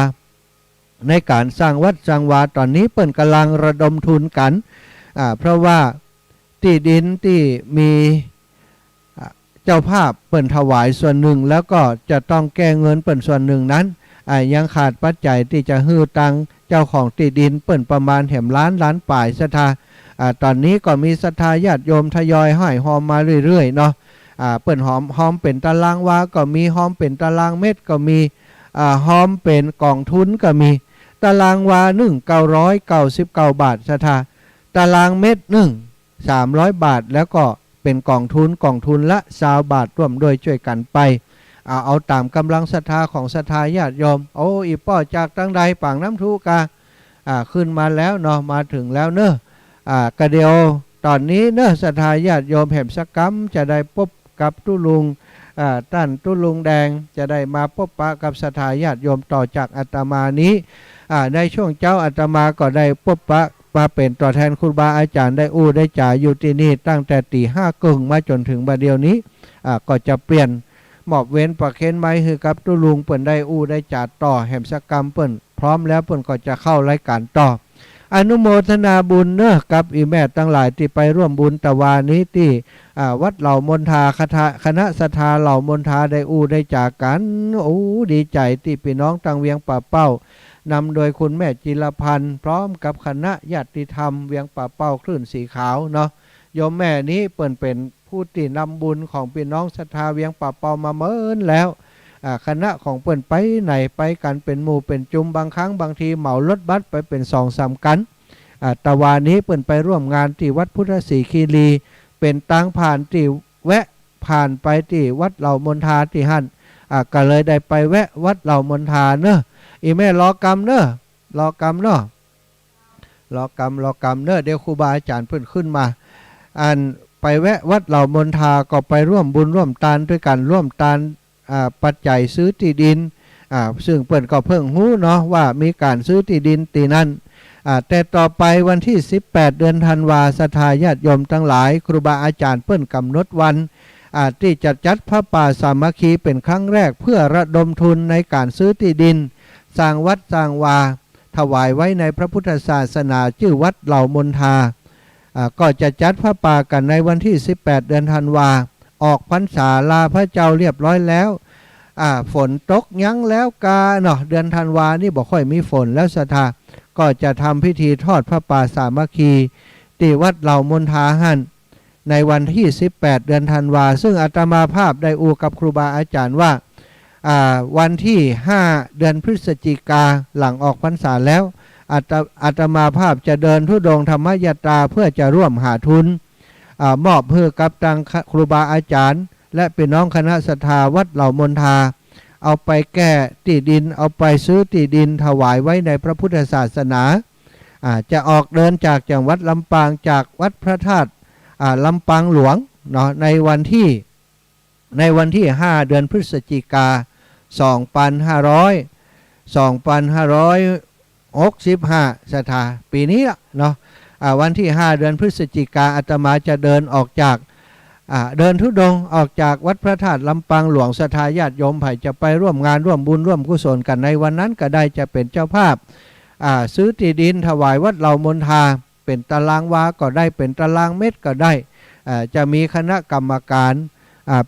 ในการสร้างวัดสร้างวาตอนนี้เปิ่นกำลังระดมทุนกันเพราะว่าที่ดินที่มีเจ้าภาพเปิ่นถวายส่วนหนึ่งแล้วก็จะต้องแก้เงินเปิ่นส่วนหนึ่งนั้นยังขาดปัจจัยที่จะฮือตังเจ้าของที่ดินเปิ่นประมาณแหมล้านป่ายศรัทธาตอนนี้ก็มีศรัทธาญาติโยมทยอยให้หอมมาเรื่อยๆเนาะเปิ่นหอมเป็นตารางวาก็มีหอมเป็นตารางเม็ดก็มีหอมเป็นกองทุนก็มีตารางวา1,999 บาทศรัทธาตารางเม็ด300 บาทแล้วก็เป็นกองทุนละ20 บาทร่วมโดยช่วยกันไปเอาตามกำลังศรัทธาของศรัทธาญาติโยมโอ้อีป้อจากตั้งใดปางน้ำทุกาขึ้นมาแล้วเนาะมาถึงแล้วเนอะกระเดียวตอนนี้เนอะศรัทธาญาติโยมแห่มสกัมจะได้พบกับตุลุงท่านตุลุงแดงจะได้มาพบปะกับศรัทธาญาติโยมต่อจากอาตมานี้ในช่วงเจ้าอาตมาก็ได้พบปะมาเป็นตัวแทนครูบาอาจารย์ได้ได้จ่ายอยู่ที่นี่ตั้งแต่ตี 5 กึ่งมาจนถึงบัดเดียวนี้ก็จะเปลี่ยนหมอบเว้นประเคนไม้คือกับตุลุงเปิ่นได้ได้จ่าต่อแห่มสกรรมเปิ่นพร้อมแล้วเปิ่นก็จะเข้ารายการต่ออนุโมทนาบุญเนอะกับอีแม่ทั้งหลายที่ไปร่วมบุญตะวานี้ที่วัดเหล่ามนทาคณะศรัทธาเหล่ามนทาได้ได้จากกันดีใจที่พี่น้องตังเวียงป่าเป้านำโดยคุณแม่จิรพันธ์พร้อมกับคณะญาติธรรมเวียงป่าเป้าคลื่นสีขาวเนาะโยมแม่นี้เปิ่นเป็นผู้ที่นำบุญของพี่น้องศรัทธาเวียงป่าเป้ามาเมินแล้วคณะของเปิ่นไปไหนไปกันเป็นหมู่เป็นจุมบางครั้งบางทีเหมารถบัสไปเป็น 2-3 กันตะวันนี้เปิ่นไปร่วมงานที่วัดพุทธศรีคีรีเป็นตังผ่านที่แวะผ่านไปที่วัดเหล่ามนทาที่หั่นก็เลยได้ไปแวะวัดเหล่ามนทาเนอะอีแม่รอกรรมเนอะรอกรรมเนอะรอกรรมเนอะเดี๋ยวครูบาอาจารย์เพิ่นขึ้นมาไปแวะวัดเหล่ามนทาก็ไปร่วมบุญร่วมทานด้วยกันร่วมทานปัจจัยซื้อที่ดินซึ่งเปิ่นก็เพิ่งรู้เนาะว่ามีการซื้อที่ดินตีนั้นแต่ต่อไปวันที่18 เดือนธันวาศรัทธาญาติโยมทั้งหลายครูบาอาจารย์เปิ้นกำหนดวันที่จะจัดพระป่าสามัคคีเป็นครั้งแรกเพื่อระดมทุนในการซื้อที่ดินสร้างวัดสร้างวาถวายไว้ในพระพุทธศาสนาชื่อวัดเหล่ามนทาก็จะจัดพระป่ากันในวันที่18 เดือนธันวาออกพรรษาลาพระเจ้าเรียบร้อยแล้วฝนตกยั้งแล้วกาเนาะเดือนธันวานี่บ่ค่อยมีฝนแล้วศรัทธาก็จะทำพิธีทอดพระป่าสามัคคีที่วัดเหล่ามนทาหันในวันที่18 เดือนธันวาซึ่งอาตมาภาพได้กับครูบาอาจารย์ว่าวันที่5 เดือนพฤศจิกาหลังออกพรรษาแล้วอาตมาภาพจะเดินธุดงค์ธรรมยตราเพื่อจะร่วมหาทุนมอบเพื่อกับทางครูบาอาจารย์และเป็นน้องคณะศรัทธาวัดเหล่ามนทาเอาไปแก้ที่ดินเอาไปซื้อที่ดินถวายไว้ในพระพุทธศาสนาจะออกเดินจากจังหวัดลำปางจากวัดพระธาตุลำปางหลวงเนาะในวันที่5 เดือนพฤศจิกา2565ศรัทธาปีนี้ละเนาะวันที่5 เดือนพฤศจิกาอาตมาจะเดินออกจาก เดินธุดงค์ออกจากวัดพระธาตุลำปางหลวงศรัทธาญาติโยมไผ่จะไปร่วมงานร่วมบุญร่วมกุศลกันในวันนั้นก็ได้จะเป็นเจ้าภาพซื้อที่ดินถวายวัดเหล่ามนทาเป็นตารางวาก็ได้เป็นตารางเมตรก็ได้จะมีคณะกรรมการ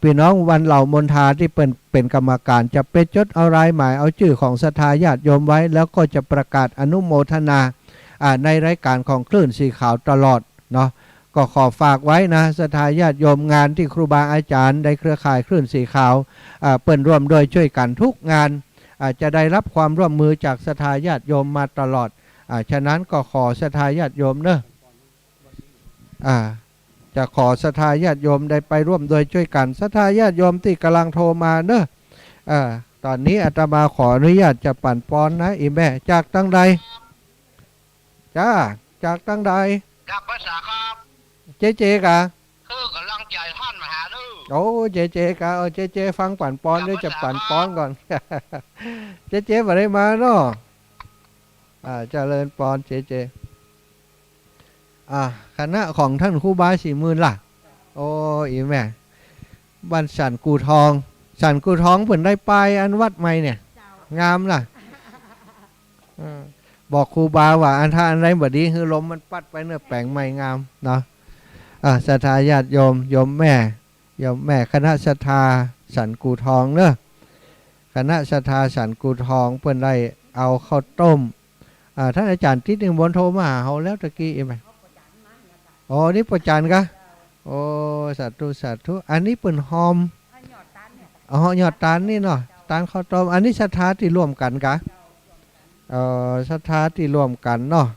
พี่น้องวันเหล่ามนทาที่เป็นกรรมการจะไปจดเอารายหมายเอาชื่อของศรัทธาญาติโยมไว้แล้วก็จะประกาศอนุโมทนาในรายการของคลื่นสีขาวตลอดเนาะก็ขอฝากไว้นะศรัทธาญาติโยมงานที่ครูบาอาจารย์ได้เครือข่ายคลื่นสีขาวเปิ่นร่วมโดยช่วยกันทุกงานจะได้รับความร่วมมือจากศรัทธาญาติโยมมาตลอดฉะนั้นก็ขอศรัทธาญาติโยมเนอะจะขอศรัทธาญาติโยมได้ไปร่วมโดยช่วยกันศรัทธาญาติโยมที่กำลังโทรมาเนอะตอนนี้อาตมาขออนุญาตจะปั่นปอนนะอีแม่จากตั้งใดจ้าจากตั้งใดกับภาษาครับ เจกะคือกำลังใจท่านมหาลูกโอ้เจกะเจฟังปั่นปอนด้วยจะปั่นปอนก่อน เจบ่ได้มาเนาะเจริญปอนเจคณะของท่านครูบาสีมื่นล่ะโอ้อีแม่บ้านสันกูทองเพิ่นได้ไปอันวัดใหม่เนี่ยงามล่ะบอกครูบาว่าอันท่าอันไรบ่ดีคือลมมันปัดไปเนื้อแปลงใหม่งามเนาะศรัทธาญาติโยมแม่คณะศรัทธาสันกูทองเนอะคณะศรัทธาสันกูทองเพิ่นได้เอาข้าวต้มท่านอาจารย์ทิศนึงบนโทรมาหาเขาแล้วตะกี้เองไหมอ๋อนี่ประจันกะโอ้สาธุอันนี้เปิ่นหอมหยอดตาลนี่เนาะตาลข้าวต้มอันนี้ศรัทธาที่ร่วมกันกะศรัทธาที่ร่วมกันเนาะ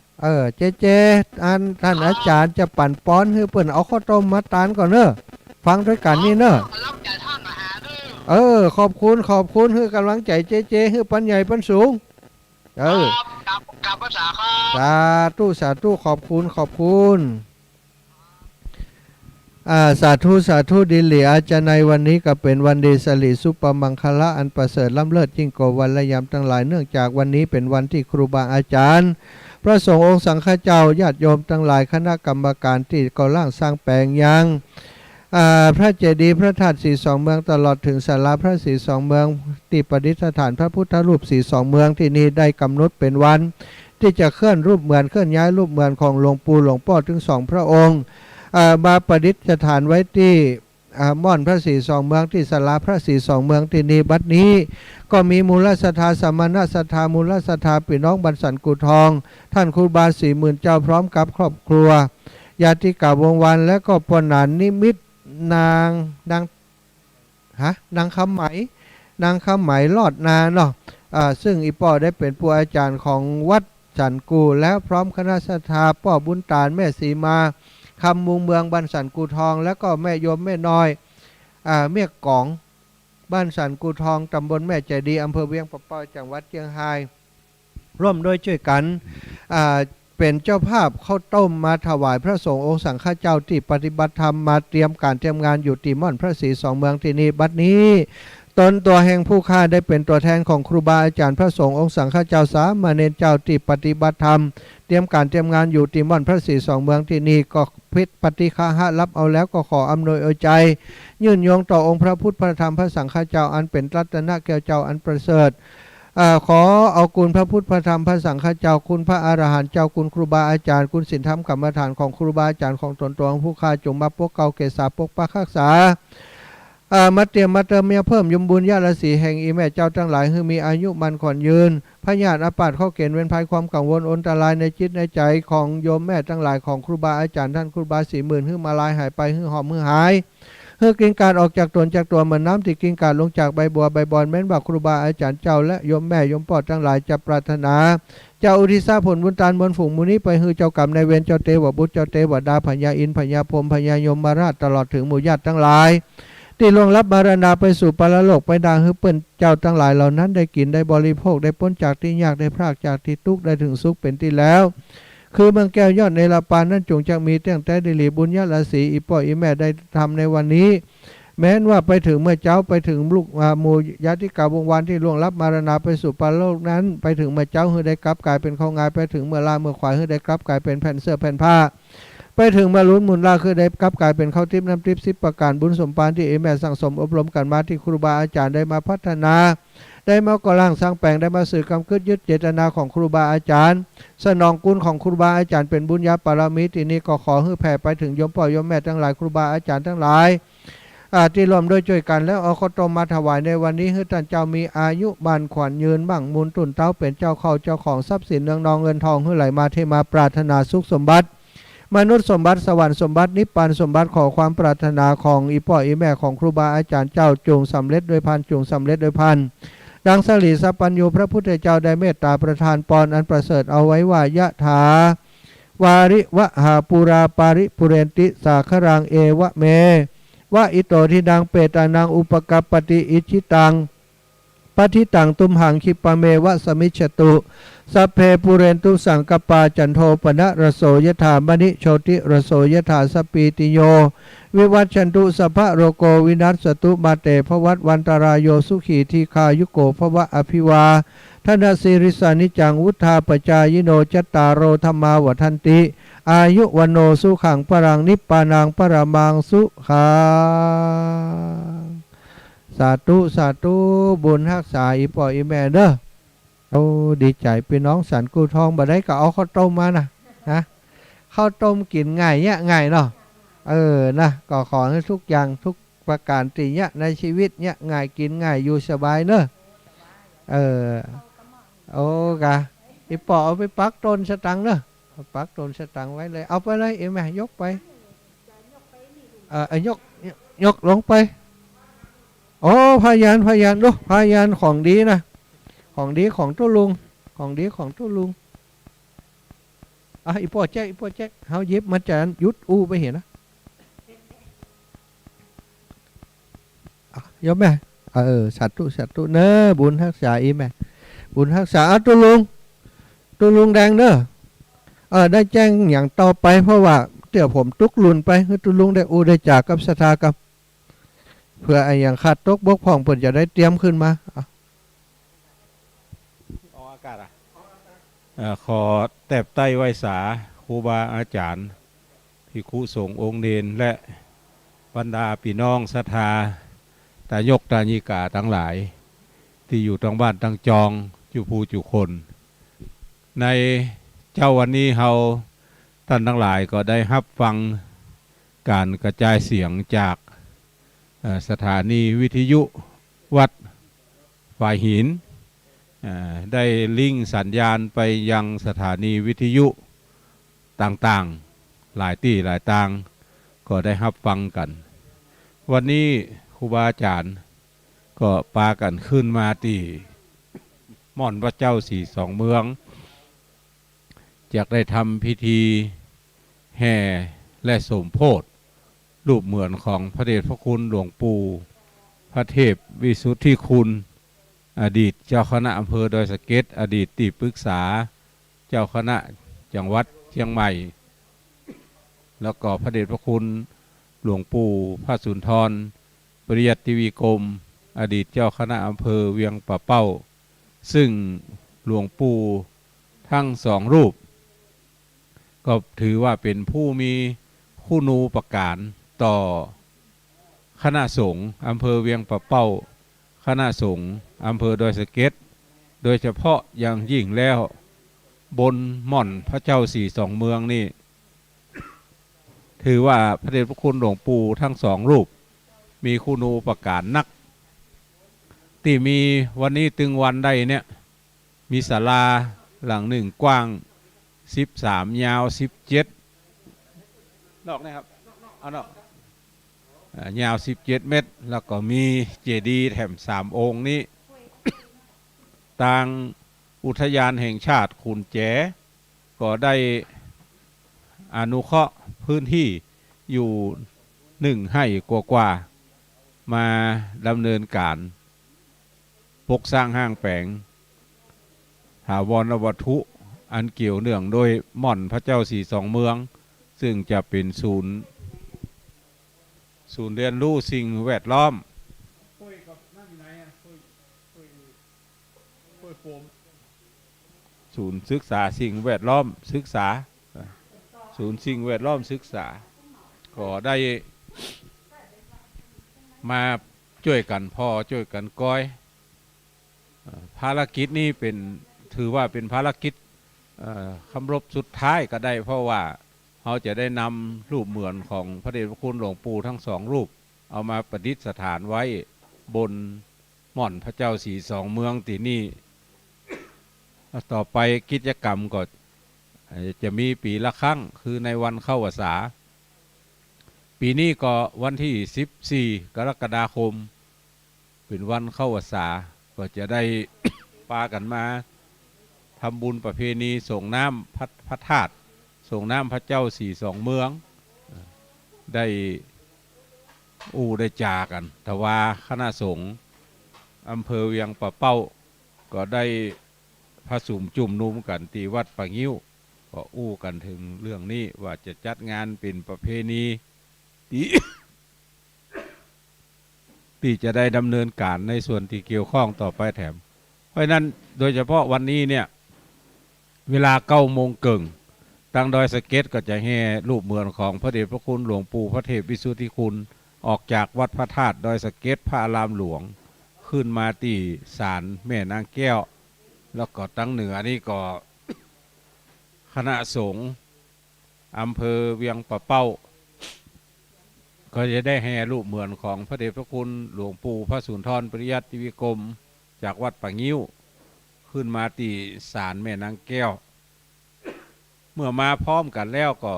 เจอันท่านอาจารย์จะปั่นป้อนคือเปิ่นเอาข้าวต้มมาตาลก่อนเนอะฟังด้วยกันนี่เนอะขอบคุณคือกำลังใจเจคือปันใหญ่ปันสูงกับภาษาครับสาธุขอบคุณสาธุดิลีอาจารย์ในวันนี้ก็เป็นวันดีสลิสุปมังคละอันประเสริฐล้ำเลิศยิ่งกว่าวันและยามทั้งหลายเนื่องจากวันนี้เป็นวันที่ครูบาอาจารย์พระสงฆ์องค์สังฆเจ้าญาติโยมทั้งหลายคณะกรรมการที่ก่อร่างสร้างแปลงยังพระเจดีย์พระธาตุสีสองเมืองตลอดถึงศาลาพระสีสองเมืองที่ประดิษฐานพระพุทธรูปสีสองเมืองที่นี้ได้กำหนดเป็นวันที่จะเคลื่อนรูปเหมือนเคลื่อนย้ายรูปเหมือนของหลวงปู่หลวงพ่อถึงสองพระองค์มาประดิษฐานไว้ที่ม่อนพระศรีสองเมืองที่ศาลาพระศรีสองเมืองที่นี้บัดนี้ก็มีมูลศรัทธาสมณศรัทธามูลศรัทธาพี่น้องบรรสันกุทองท่านครูบา40,000เจ้าพร้อมกับครอบครัวญาติกาวงวันและก็ปนานนิมิตนางคำไหมลอดนาเนาะซึ่งอีป่อได้เป็นผู้อาจารย์ของวัดสันกูแล้วพร้อมคณะศรัทธาป่อบุญตาลแม่สีมาคำมุงเมืองบ้านสันกูทองแล้วก็แม่ยมแม่น้อยเมียกองบ้านสันกูทองตำบลแม่ใจดีอำเภอเวียงปะเป้าจังหวัดเชียงรายร่วมโดยช่วยกันเป็นเจ้าภาพข้าวต้มมาถวายพระสงฆ์องค์สังฆเจ้าที่ปฏิบัติธรรมมาเตรียมงานอยู่ที่ม่อนพระศรีสองเมืองที่นี่บัดนี้ตนตัวแห่งผู้ฆ่าได้เป็นตัวแทนของครูบาอาจารย์พระสงฆ์องค์สังฆเจ้าสามเณรเจ้าที่ปฏิบัติธรรมเตรียมงานอยู่ที่ม่อนพระศรีสองเมืองที่นี่ก็พิษปฏิฆาหะรับเอาแล้วก็ขออำนวยเอาใจยื่นโยงต่อองค์พระพุทธพระธรรมพระสังฆเจ้าอันเป็นรัตนแก้วเจ้าอันประเสริฐขอเอาคุณพระพุทธพระธรรมพระสังฆเจ้าคุณพระอรหันต์เจ้าคุณครูบาอาจารย์คุณศีลธรรมกรรมฐานของครูบาอาจารย์ของตนตัวของผู้ฆ่าจงมาปกเก่าเกษาปกปักรักษามาเตรียมมาเติมเมียเพิ่มยมบุญญาละสีแห่งอีแม่เจ้าทั้งหลายให้มีอายุมันขอนยืนพญาติอปาดเข้าเกณฑ์เว้นภัยความกังวลอันตรายในจิตในใจของโยมแม่ทั้งหลายของครูบาอาจารย์ท่านครูบา40,000ให้มาลายหายไปให้หอมให้หายให้กินการออกจากตนจากตัวเหมือนน้ำที่กินการลงจากใบบัวใบบอนแม้นว่าครูบาอาจารย์เจ้าและโยมแม่โยมปอดทั้งหลายจะปรารถนาเจ้าอุทิศผลบุญตานบนฝูงมูนี้ไปให้เจ้ากรรมในเวรเจ้าเทวบุตรเจ้าเทวดาพญาอินทร์พญาพรหมพญายมมาราชตลอดถึงหมู่ญาติทั้งหลายที่ล่วงลับมรณาไปสู่ปรโลกไปดางฮึเปิ้นเจ้าทั้งหลายเหล่านั้นได้กินได้บริโภคได้พ้นจากที่ยากได้พรากจากที่ทุกข์ได้ถึงสุขเป็นที่แล้วคือเมืองแก้วยอดในลาปานนั้นจงจะมีตั้งแต่ดิลีบุญญาละสีอีป่ออีแม่ได้ทำในวันนี้แม้นว่าไปถึงเมื่อเจ้าไปถึงลูกหมู่ญาติกาวงวานที่ล่วงลับมรณาไปสู่ปรโลกนั้นไปถึงเมื่อเจ้าให้ได้กลับกลายเป็นของงายไปถึงเมื่อลาเมื่อควายให้ได้กลับกลายเป็นแผ่นเสื้อแผ่นผ้า ไปถึงบรรลุมุนลาคือได้กลับกลายเป็นข้าวทิพย์น้ำทิพย์10ประการบุญสมปานที่แม่สั่งสมอบรมกันมาที่ครูบาอาจารย์ได้มาพัฒนาได้มาก่อร่างสร้างแปลงได้มาสื่อกำคืดยึดเจตนาของครูบาอาจารย์สนองกุลของครูบาอาจารย์เป็นบุญญาปารมีที่นี้ก็ขอให้แผ่ไปถึงโยมพ่อโยมแม่ทั้งหลายครูบาอาจารย์ทั้งหลายที่รวมโดยช่วยกันแล้วเอาข้าวต้มมาถวายในวันนี้ให้ท่านเจ้ามีอายุมันขวัญยืนมั่งมูลตุนเต้าเป็นเจ้าเข้าเจ้าของทรัพย์สินเนืองนองเงินทองให้ไหลมาเทมาปรารถนาสุขสมบัติมนุษย์สมบัติสวรรค์สมบัตินิพพานสมบัติขอความปรารถนาของอีพ่ออีแม่ของครูบาอาจารย์เจ้าจงสำเร็จโดยพันจงสำเร็จโดยพันดังสลีสัพพัญญูพระพุทธเจ้าได้เมตตาประทานปอนอันประเสริฐเอาไว้ว่ายะถาวาริวะหาปุราปาริปุเรนติสาครังเอวะเมวะอิโตทิดังเปตานังอุปกัปปติอิชิตังปฏิตังตุมหังคิปะเมวะสมิจฉตุสัพเพปุเรนตุสังกปาจันโทปนะระโสยถามณิโชติระโสยถาสปีติโยวิวัชชันตุสัพพะโรโกวินัสสตุมาเตภวัตวันตรายโยสุขีทีคายุโกภวะอภิวาทนาสิริสานิจังวุธาปจายโนจัตตารโอธรรมาวทันติอายุวันโนสุขังปรังนิพปานังปรมังสุขังสาธุสาธุบุญรักษาอีพ่ออีแม่เด้อโอ้ดีใจพี่น้องสันกูทองบ่ได้ก็เอาข้าวต้มมานะข้าวต้มกินง่ายเนี่ยง่ายเนาะนะก็ขอให้ทุกอย่างทุกประการตีเนี่ยในชีวิตเนี่ยง่ายกินง่ายอยู่สบายเนอะโอ้กะอีปอเอาไปปักต้นสตังเนอะปักต้นสตังไว้เลยเอาไปเลยเอ็มแม่ยกไปยกลงไปโอ้พยานดูพยานของดีนะของดีของตู้ลุงของดีของตู้ลุงอีพ่อแจ๊กเฮายิบมาจานยุดอูไปเห็นนะยกแม่สัตตุเนอะบุญรักษาอีแม่บุญรักษาตู้ลุงแดงเนอะได้แจ้งอย่างต่อไปเพราะว่าเดี๋ยวผมตุกลุนไปคือตู้ลุงได้อูได้จากกับสถากับเพื่อไอ้อย่างขาดตกบกพร่องเพิ่นจะได้เตรียมขึ้นมาออกอากาศขอแตบไต้ไหว้สาครูบาอาจารย์ภิกขุสงฆ์องค์เนรและบรรดาพี่น้องศรัทธาตายกตาญิกาทั้งหลายที่อยู่ทั้งบ้านทั้งจองจุภูจุคนในเจ้าวันนี้เฮาท่านทั้งหลายก็ได้รับฟังการกระจายเสียงจากสถานีวิทยุวัดฝ่ายหินได้ลิงก์สัญญาณไปยังสถานีวิทยุต่างๆหลายที่หลายต่างก็ได้รับฟังกันวันนี้ครูบาอาจารย์ก็ปากันขึ้นมาที่ม่อนพระเจ้าสี่สองเมืองอยากได้ทำพิธีแห่และสมโภชรูปเหมือนของพระเดชพระคุณหลวงปู่พระเทพวิสุทธิคุณอดีตเจ้าคณะอำเภอดอยสะเก็ดอดีตที่ปรึกษาเจ้าคณะจังหวัดเชียงใหม่แล้วก็พระเดชพระคุณหลวงปู่พระสุนทรปริยัติวีกรมอดีตเจ้าคณะอำเภอเวียงป่าเป้าซึ่งหลวงปู่ทั้งสองรูปก็ถือว่าเป็นผู้มีคุณูปการต่อคณะสงฆ์อำเภอเวียงป่าเป้าคณะสงฆ์อำเภอดอยสะเก็ดโดยเฉพาะอย่างยิ่งแล้วบนม่อนพระเจ้าสี่สองเมืองนี่ถือว่าพระเดชพระคุณหลวงปู่ทั้งสองรูปมีคุณูปการนักที่มีวันนี้ตึงวันได้เนี่ยมีศาลาหลังหนึ่งกว้าง13ยาว17นอกนะครับเอานอกยาว17 เมตรแล้วก็มีเจดีย์แถม3 องค์นี้ทางอุทยานแห่งชาติขุนแจก็ได้อนุเคราะห์พื้นที่อยู่1 ไร่กว่ามาดำเนินการปกสร้างห้างแปลงถาวรวัตถุอันเกี่ยวเนื่องโดยม่อนพระเจ้าสี่สองเมืองซึ่งจะเป็นศูนย์เรียนรู้สิ่งแวดล้อมศูนย์ศึกษาสิ่งแวดล้อมศึกษา ศูนย์สิ่งแวดล้อมศึกษาก็ได้มาช่วยกันพ่อช่วยกันก้อยภารกิจนี้เป็นถือว่าเป็นภารกิจคำรบสุดท้ายก็ได้เพราะว่าเขาจะได้นำรูปเหมือนของพระเดชพระคุณหลวงปู่ทั้งสองรูปเอามาประดิษฐานไว้บนหม่อนพระเจ้าสีสองเมืองที่นี่ต่อไปกิจกรรมก็จะมีปีละครั้งคือในวันเข้าพรรษาปีนี้ก็วันที่14กรกฎาคมเป็นวันเข้าพรรษาก็จะได้ ปากันมาทำบุญประเพณีส่งน้ำพระธาตุส่งน้ำพระเจ้าสีสองเมืองได้ได้จากันทว่าคณะสงฆ์อำเภอเวียงป่าเป้าก็ได้ผสมจุ่มนุมกันที่วัดปะงิ้วก็กันถึงเรื่องนี้ว่าจะจัดงานเป็นประเพณีที่จะได้ดำเนินการในส่วนที่เกี่ยวข้องต่อไปแถมเพราะนั้นโดยเฉพาะวันนี้เนี่ยเวลา9:00 นทางดอยสะเก็ดก็จะแห่รูปเหมือนของพระเดชพระคุณหลวงปู่พระเทพวิสุทธิคุณออกจากวัดพระธาตุดอยสะเก็ดพระอารามหลวงขึ้นมาที่ศาลแม่นางแก้วแล้วก็ตั้งเหนือนี่ก็คณะสงฆ์อำเภอเวียงป่าเป้าก็จะได้แห่รูปเหมือนของพระเดชพระคุณหลวงปู่พระสุนทรปริยัติวิกรมจากวัดปะงิ้วขึ้นมาที่ศาลแม่นางแก้วเมื่อมาพร้อมกันแล้วก็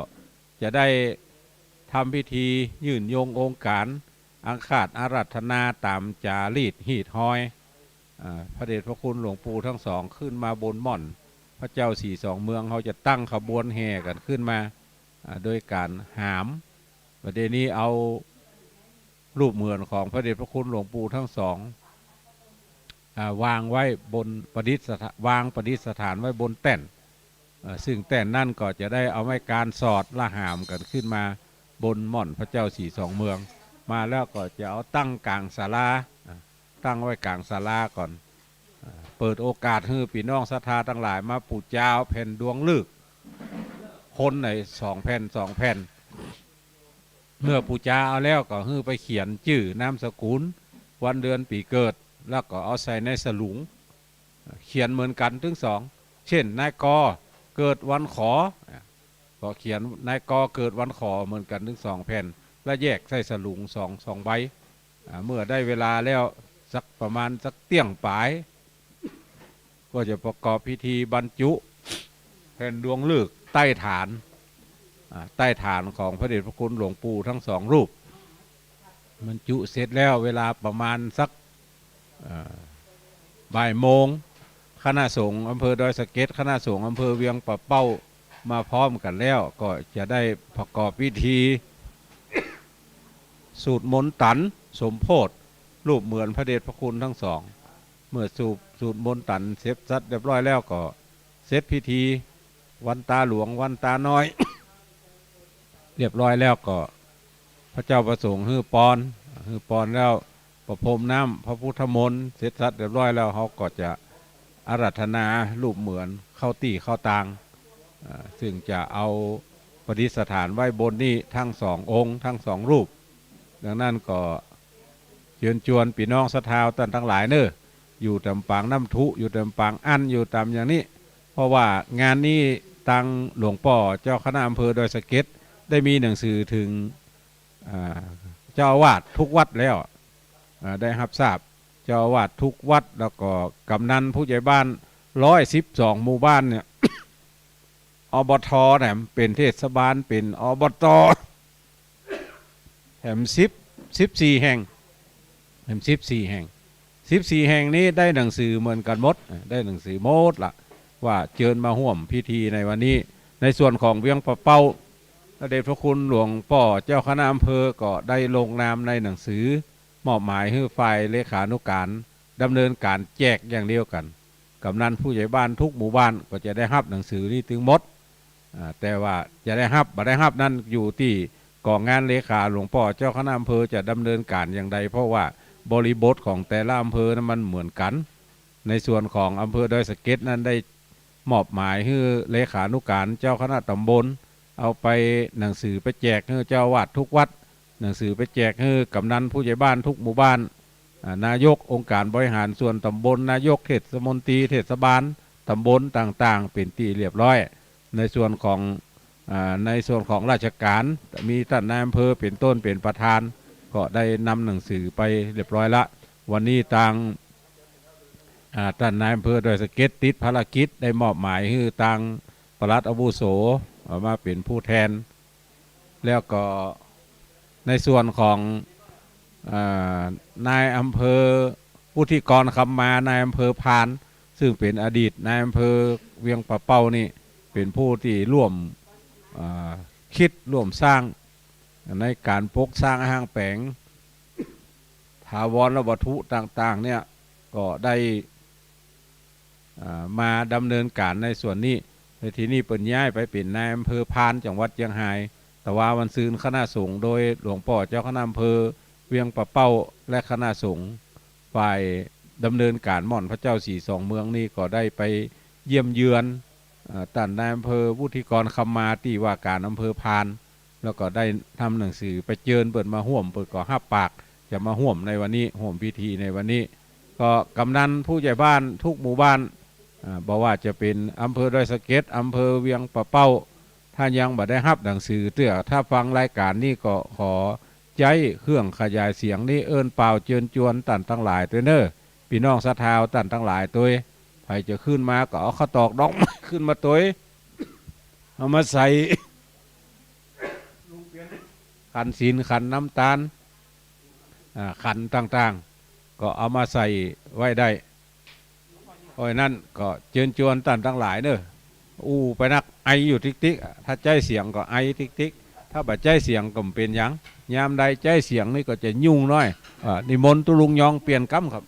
จะได้ทำพิธียื่นโยงองค์การอังคาดอาราธนาตามจารีตหีดห้อยพระเดชพระคุณหลวงปู่ทั้งสองขึ้นมาบนหม่อนพระเจ้าสีสองเมืองเขาจะตั้งขบวนแห่กันขึ้นมาโดยการหามประเด็นนี้เอารูปเหมือนของพระเดชพระคุณหลวงปู่ทั้งสองวางไว้บนประดิษฐานไว้บนแท่นซึ่งแท่นนั่นก็จะได้เอาไม้การสอดละหามกันขึ้นมาบนหม่อนพระเจ้าสีสองเมืองมาแล้วก็จะเอาตั้งกลางศาลาตั้งไว้กลางศาลาก่อนเปิดโอกาสให้พี่น้องศรัทธาทั้งหลายมาปูเจ้าแผ่นดวงลึกคนใน2 แผ่นเมื่อปูจาเอาแล้วก็ให้ไปเขียนชื่อนามสกุลวันเดือนปีเกิดแล้วก็เอาใส่ในสลุงเขียนเหมือนกันทั้งสองเช่นนายกเกิดวันขอก็เขียนนายกเกิดวันขอเหมือนกันทั้ง2 แผ่นและแยกใส่สลุงสองใบเมื่อได้เวลาแล้วสักประมาณสักเตี้ยงปลายก็จะประกอบพิธีบรรจุแผ่นดวงฤกษ์ใต้ฐานของพระเดชพระคุณหลวงปู่ทั้ง2 รูปบรรจุเสร็จแล้วเวลาประมาณสักบ่ายโมงคณะสงฆ์อำเภอดอยสะเก็ดคณะสงฆ์อำเภอเวียงป่าเป้ามาพร้อมกันแล้วก็จะได้ประกอบพิธีสูตรมนต์ตันสมโพธิรูปเหมือนพระเดชพระคุณทั้งสองเมื่อสูตรมนต์ตันเสร็จสัดเรียบร้อยแล้วก็เสร็จพิธีวันตาหลวงวันตาน้อย เรียบร้อยแล้วก็พระเจ้าประสงค์ฮือปอนแล้วประพรมน้ำพระพุทธมนต์เสร็จสัดเรียบร้อยแล้วเขาก็จะอาราธนารูปเหมือนเข้าตีเข้าตางซึ่งจะเอาประดิษฐานไว้บนนี้ทั้ง2 องค์ทั้ง2 รูปดังนั้นก็เชิญชวนพี่น้องศรัทธาท่านทั้งหลายเนอะอยู่ตามปางน้ำทุอยู่ตามปางอันอยู่ตามอย่างนี้เพราะว่างานนี้ทางหลวงพ่อเจ้าคณะอำเภอดอยสะเก็ดได้มีหนังสือถึงเจ้าอาวาสทุกวัดแล้วได้รับทราบเจ้าอาวาสทุกวัดแล้วก็กำนันผู้ใหญ่บ้าน112 หมู่บ้านเนี่ย อบท.แถมเป็นเทศบาลเป็นอบต.แถม14 แห่งแถม14 แห่งนี้ได้หนังสือเหมือนกันหมดได้หนังสือหมดละว่าเชิญมาร่วมพิธีในวันนี้ในส่วนของเวียงป่าเป้าพระเดชพระคุณหลวงพ่อเจ้าคณะอำเภอก็ได้ลงนามในหนังสือมอบหมายให้ฝ่ายเลขานุการดำเนินการแจกอย่างเดียวกันกำนันผู้ใหญ่บ้านทุกหมู่บ้านก็จะได้รับหนังสือนี้ถึงหมดแต่ว่าจะได้รับบ่ได้รับนั่นอยู่ที่กองงานเลขาหลวงพ่อเจ้าคณะอำเภอจะดำเนินการอย่างใดเพราะว่าบริบทของแต่ละอำเภอนั้นมันเหมือนกันในส่วนของอำเภอดอยสะเก็ดนั้นได้มอบหมายให้เลขานุการเจ้าคณะตำบล เอาไปหนังสือไปแจกให้เจ้าอาวาสทุกวัดหนังสือไปแจกให้กำนันผู้ใหญ่บ้านทุกหมู่บ้านนายกองค์การบริหารส่วนตำบลนายกเทศมนตรีเทศบาลตำบลต่างๆเป็นที่เรียบร้อยในส่วนของราชการมีท่านนายอำเภอเป็นต้นเป็นประธานก็ได้นำหนังสือไปเรียบร้อยละวันนี้ทางท่านนายอำเภอโดยสเก็ตติดภารกิจได้มอบหมายให้ทางปลัดอาวุโสมาเป็นผู้แทนแล้วก็ในส่วนของนายอำเภอผู้ที่กรคำมานายอำเภอพานซึ่งเป็นอดีตนายอำเภอเวียงปะเป้านี่เป็นผู้ที่ร่วมคิดร่วมสร้างในการปกสร้างห้างแปลงถาวรและวัตถุต่างๆเนี่ยก็ได้มาดำเนินการในส่วนนี้ในที่นี้เปิดย้ายไปเป็นนายอำเภอพานจังหวัดเชียงรายแต่ว่าวันซืนคณะสงฆ์โดยหลวงพ่อเจ้าคณะอำเภอเวียงปะเป้าและคณะสงฆ์ฝ่ายดำเนินการม่อนพระเจ้าสีสองเมืองนี้ก็ได้ไปเยี่ยมเยือนท่านนายอำเภอวุฒิกรคำมาที่ว่าการอำเภอพานแล้วก็ได้ทำหนังสือไปเชิญเปิดมาห่วมเปิดก่อห้าปากจะมาห่วมในวันนี้ห่วมพิธีในวันนี้ก็กำนันผู้ใหญ่บ้านทุกหมู่บ้านบอกว่าจะเป็นอำเภอดอยสะเก็ดอำเภอเวียงปะเป้าถ้ายังบ่ได้รับหนังสือเตื้อถ้าฟังรายการนี้ก็ขอใจเครื่องขยายเสียงนี้เอิ้นเปล่าเชิญชวนตันทั้งหลายตัวเนอพี่น้องศรัทธาตันทั้งหลายตัวใครจะขึ้นมาก็เอาข้าวตอกดอกขึ้นมาตัวเอามาใส่ขันศีลขันน้ำตาลขันต่างๆก็เอามาใส่ไว้ได้เพราะนั้นก็เชิญชวนตันทั้งหลายเนอะไปนักไออยู่ติ๊กๆถ้าใจเสียงก็ไอติ๊กๆถ้าบัดใจเสียงก็เป็นยังยามใดใจเสียงนี่ก็จะยุ่งน้อยนิมนต์ตุลุงยองเปลี่ยนกำครับ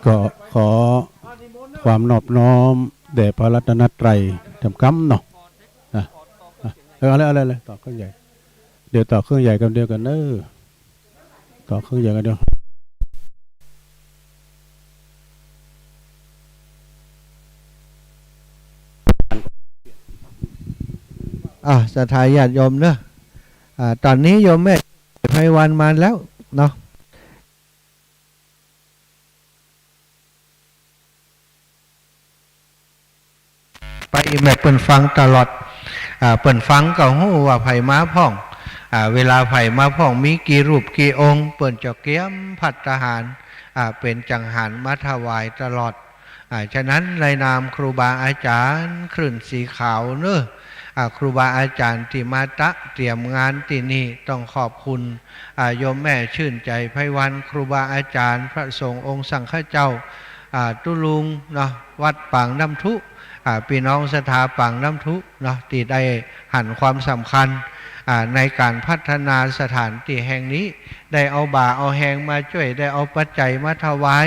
ก็ขอความนอบน้อมแด่พระรัตนตรัยทำกำเนาะอะไรต่อเครื่องใหญ่เดี๋ยวต่อเครื่องใหญ่กันเดียวกันเนอะต่อเครื่องใหญ่กันเดียวศรัทธาญาติโยมเนอะตอนนี้โยมแม่ไพวันมาแล้วเนาะไปแม่เปิ่นฟังตลอดเปิ่นฟังก็ฮู้ว่าไผมาพ่องเวลาไผมาพ่องมีกี่รูปกี่องค์เปิ่นจะเกี้ยมภัตตาหารเป็นจังหันมาถวายตลอดฉะนั้นในนามครูบาอาจารย์คลื่นสีขาวเนอะครูบาอาจารย์ที่มาเตรียมงานที่นี่ต้องขอบคุณโยมแม่ชื่นใจไพวันครูบาอาจารย์พระสงฆ์องค์สังฆเจ้าตุลุงเนาะวัดปางน้ำทุพี่น้องศรัทธาปางน้ำทุเนาะที่ได้หันความสำคัญในการพัฒนาสถานที่แห่งนี้ได้เอาบ่าเอาแหงมาช่วยได้เอาปัจจัยมาถวาย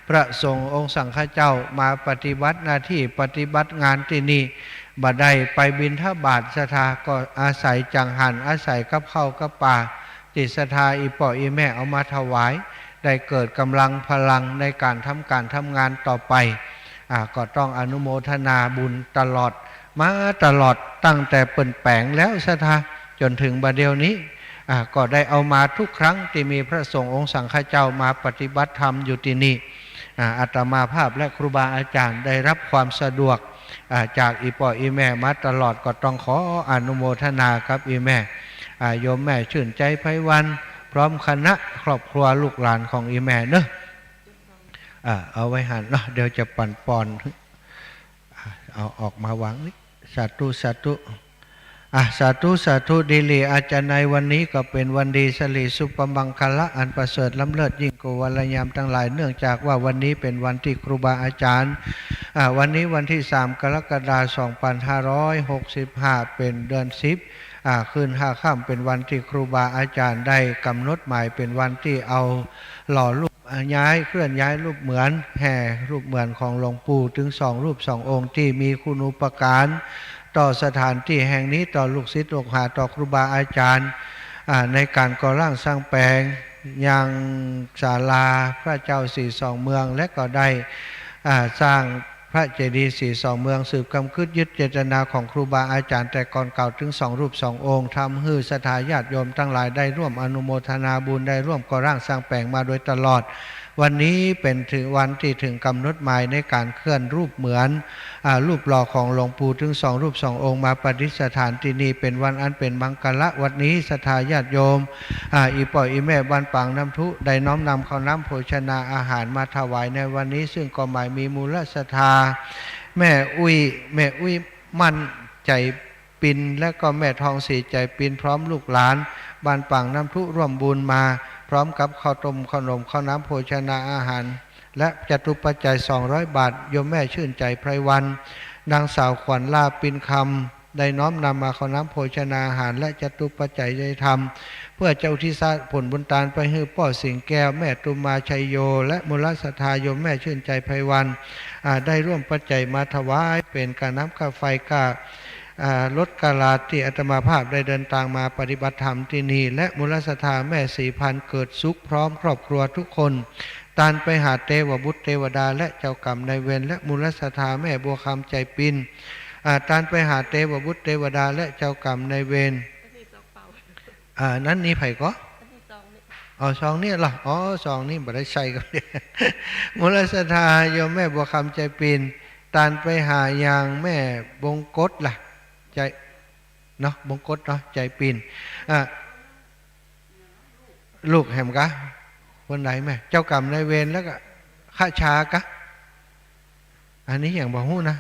พระสงฆ์องค์สังฆเจ้ามาปฏิบัติหน้าที่ปฏิบัติงานที่นี่บ่ได้ไปบิณฑบาตศรัทธาก็อาศัยจังหันอาศัยกับข้าวกับป่าติศรัทธาอีป่ออีแม่เอามาถวายได้เกิดกำลังพลังในการทำงานต่อไปก็ต้องอนุโมทนาบุญตลอดมาตลอดตั้งแต่เปิ่นแปลงแล้วศรัทธาจนถึงบัดเดี๋ยวนี้ก็ได้เอามาทุกครั้งที่มีพระสงฆ์องค์สังฆเจ้ามาปฏิบัติธรรมอยู่ที่นี่อาตมาภาพและครูบาอาจารย์ได้รับความสะดวกจากอีป่ออีแม่มาตลอดก็ต้องขออนุโมทนาครับอีแม่โยมแม่ชื่นใจไพวันพร้อมคณะครอบครัวลูกหลานของอีแม่เนอะเอาไว้หันเนาะเดี๋ยวจะปั่นปอนเอาออกมาวางนี่สาธุสาธุสาธุสาธุดีลีอาจารย์ในวันนี้ก็เป็นวันดีสลีสุปมังคละอันประเสริฐล้ำเลิศยิ่งกว่าวันละยามทั้งหลายเนื่องจากว่าวันนี้เป็นวันที่ครูบาอาจารย์วันนี้วันที่3 กรกฎาคม 2565เป็นเดือน10คืน5 ค่ำเป็นวันที่ครูบาอาจารย์ได้กำหนดหมายเป็นวันที่เอาหล่อรูปเคลื่อนย้ายรูปเหมือนแห่รูปเหมือนของหลวงปู่ถึง2 รูป 2 องค์ที่มีคุณูปการต่อสถานที่แห่งนี้ต่อลูกศิษย์ลูกหาต่อครูบาอาจารย์ในการก่อร่างสร้างแปลงยังศาลาพระเจ้าสีสองเมืองและก็ได้สร้าง ระเจดีย์สีสองเมืองสืบกำคืดยึดเจตนาของครูบาอาจารย์แต่ก่อนเก่าถึง2 รูป 2 องค์ทำให้ศรัทธาญาติโยมทั้งหลายได้ร่วมอนุโมทนาบุญได้ร่วมก่อร่างสร้างแปลงมาโดยตลอดวันนี้เป็นถึงวันที่ถึงกำหนดหมายในการเคลื่อนรูปเหมือนรูปหล่อของหลวงปู่ถึง2 รูป 2 องค์มาประดิษฐานที่นี่เป็นวันอันเป็นมังกรวันนี้ศรัทธาญาติโยมอีป่อยอีแม่บ้านปางน้ำทุได้น้อมนำข้าวน้ำโภชนาอาหารมาถวายในวันนี้ซึ่งก็หมายมีมูลศรัทธาแม่อุ้ยมั่นใจปินและก็แม่ทองศรีใจปินพร้อมลูกหลานบ้านปางน้ำทุร่วมบุญมาพร้อมกับข้าวต้มขนมข้าวน้ำโภชนาอาหารและจตุปัจจัย200 บาทโยมแม่ชื่นใจไพรวันนางสาวขวัญลาปินคำได้น้อมนำมาข้าวน้ำโภชนาอาหารและจตุปัจจัยได้ทำเพื่อเจ้าที่ทราบผลบุญตาลไปให้พ่อสิงแก้วแม่ตุมาชัยโยและมูลศรัทธาโยมแม่ชื่นใจไพรวันได้ร่วมปัจจัยมาถวายเป็นการน้ำค่าไฟค่ารถกาลาที่อาตมาภาพได้เดินทางมาปฏิบัติธรรมที่นี่และมูลศรัทธาแม่ศรีพันธ์เกิดสุขพร้อมครอบครัวทุกคนตานไปหาเทวบุตรเทวดาและเจ้ากรรมนายเวรและมูลศรัทธาแม่บัวคำใจปินตานไปหาเทวบุตรเทวดาและเจ้ากรรมนายเวรนั้นนี่ไผ่ก็ซองนี่หรอซองนี่บ่ได้ใส่กันมูลศรัทธาโยมแม่บัวคำใจปินตานไปหายางแม่บงกฎล่ะใจเนาะบงกฎเนาะใจปินลูกแหมกะคนไหนแม่เจ้ากรรมนายเวรแล้วก็ข้าชากะอันนี้อย่างบอกหู้นะ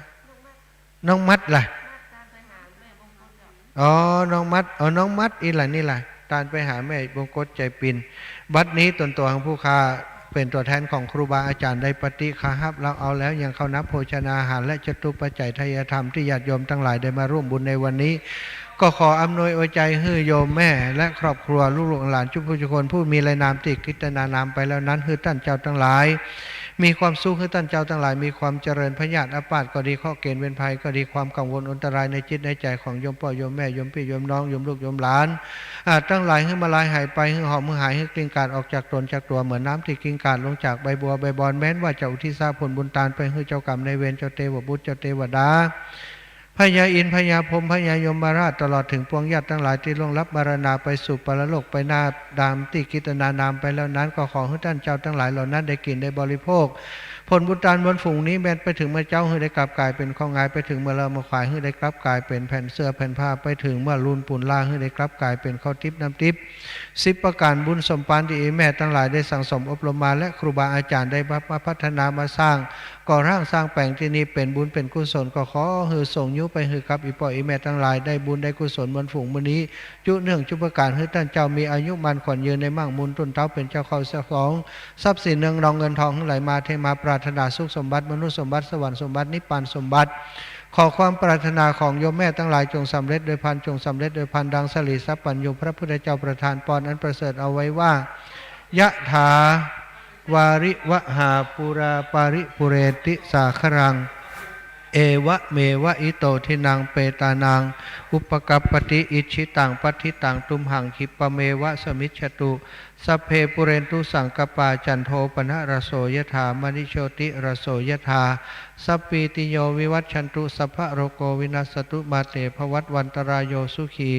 น้องมัดล่ะน้องมัดน้องมัดอีหล่ะนี่แหละตานไปหาแม่บงกฎใจปินบัดนี้ตนตัวของผู้ค้าเป็นตัวแทนของครูบาอาจารย์ได้ปฏิฆาหับเราเอาแล้วยังเข้านับโภชนาอาหารและจตุปัจจัยทายธรรมที่ญาติโยมทั้งหลายได้มาร่วมบุญในวันนี้ก็ขออำนวยอวยใจให้โยมแม่และครอบครัวลูกหลานทุกคนผู้มีรายนามติดกิตนานามไปแล้วนั้นคือท่านเจ้าทั้งหลายมีความสุขคือท่านเจ้าทั้งหลายมีความเจริญพยาธิอาพาธก็ดีข้อเกณฑ์เว้นภัยก็ดีความกังวลอันตรายในจิตในใจของโยมพ่อโยมแม่โยมพี่โยมน้องโยมลูกโยมหลานทั้งหลายให้มาลายหายไปให้หอมมือหายให้กลิ่นกาดออกจากตนจากตัวเหมือนน้ำที่กลิ่นกาดลงจากใบบัวใบบอนแม้นว่าเจ้าที่ทราบผลบุญตาลไปให้เจ้ากรรมในเวรเจ้าเทวบุตรเจ้าเทวดาพญาอินทร์พญาพรหมพญายมราชตลอดถึงปวงญาติทั้งหลายที่ล่วงลับมรณาไปสู่ปรโลกไปหน้าดามที่กิตนานามไปแล้วนั้นก็ขอให้ท่านเจ้าทั้งหลายเหล่านั้นได้กินได้บริโภคผลบุญตาลบนฝูงนี้แม้ไปถึงเมื่อเจ้าให้ได้กลับกลายเป็นข้องงายไปถึงเมื่อเรามาขายให้ได้กลับกลายเป็นแผ่นเสื้อแผ่นผ้าไปถึงเมื่อลูนปุ่นล่าให้ได้กลับกลายเป็นข้าวทิพย์น้ำทิพย์10 ประการบุญสมปานที่แม่ทั้งหลายได้สั่งสมอบรมมาและครูบาอาจารย์ได้มาพัฒนามาสร้างก่อร่างสร้างแปลงที่นี้เป็นบุญเป็นกุศลก็ขอให้ส่งยุไปให้กับอีป่อยอีแม่ทั้งหลายได้บุญได้กุศลบนฝูงมื้อนี้จุเนื่องจุประการให้ท่านเจ้ามีอายุมันขวัญยืนในมั่งมูลต้นเท้าเป็นเจ้าเข้าเจ้าของทรัพย์สินเนืองรองเงินทองทั้งหลายมาเทมาปรารถนาสุขสมบัติมนุษย์สมบัติสวรรค์สมบัตินิพพานสมบัติขอความปรารถนาของโยมแม่ทั้งหลายจงสำเร็จโดยพันจงสำเร็จโดยพันดังสลีสัพปัญญูพระพุทธเจ้าประทานพรอันประเสริฐเอาไว้ว่ายะถาวาริวหาปุราปาริปุเรติสาครังเอวะเมวะอิโตทินังเปตานังอุปกัปปติอิชิตังปัฏฐิตังตุมหังคิปะเมวะสมิจฉตุสัพเพปุเรนตุสังกปาจันโทปนะระโสยถามณิโชติระโสยถาสัพพิติโยวิวัชชันตุสัพพะโรโกวินัสสตุมาเตภวัตวันตรายโยสุขี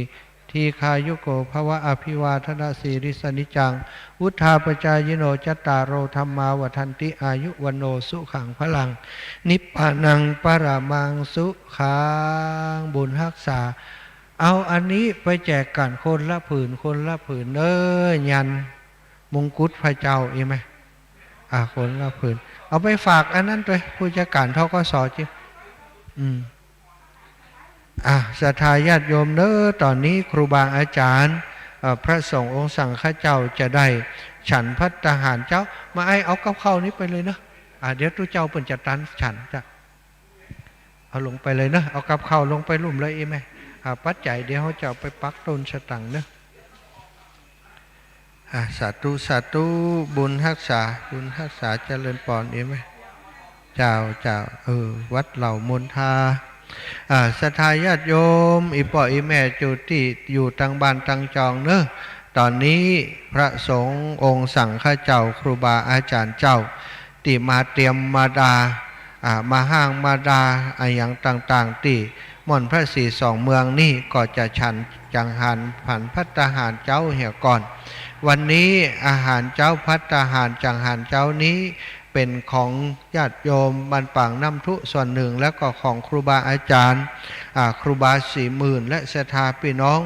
ทีคายุโกภวะอภิวาทนาสีริสนิจังวุธาปจายโนจตารโรธรรมาวทันติอายุวันโนสุขังพลังนิพพานังปรามังสุขังบุญรักษาเอาอันนี้ไปแจกกันคนละผืนคนละผืนยันมงกุฎพระเจ้าอีไหมคนละผืนเอาไปฝากอันนั้นด้วยผู้จัดการทกสจิศรัทธาญาติโยมตอนนี้ครูบาอาจารย์พระสงฆ์องค์สังฆเจ้าจะได้ฉันภัตตาหารเจ้ามาเอากับข้าวนี้ไปเลยนะเดี๋ยวตู้เจ้าเปิ่นจะตันฉันจะเอาลงไปเลยนะเอากับข้าวลงไปลุ่มเลยไหมปัจจัยเดี๋ยวเขาจะไปปักต้นสตังนะสาธุสาธุบุญรักษาบุญรักษาเจริญปอนไหมเจ้าวัดเหล่ามนทาศรัทธาญาติโยมอีป่ออีแม่จุติอยู่ตังบ้านตังจองเนอะตอนนี้พระสงฆ์องค์สังฆเจ้าครูบาอาจารย์เจ้าที่มาเตรียมมาดา มาห้างมาดาอย่างต่างๆที่ม่อนพระศรีสองเมืองนี่ก็จะฉันจังหันผันพัตตาหารเจ้าเหี่ยก่อนวันนี้อาหารเจ้าพัตตาหารจังหันเจ้านี้เป็นของญาติโยมบรรปังน้ำทุส่วนหนึ่งแล้วก็ของครูบาอาจารย์ครูบา40,000และศรัทธาพี่น้อง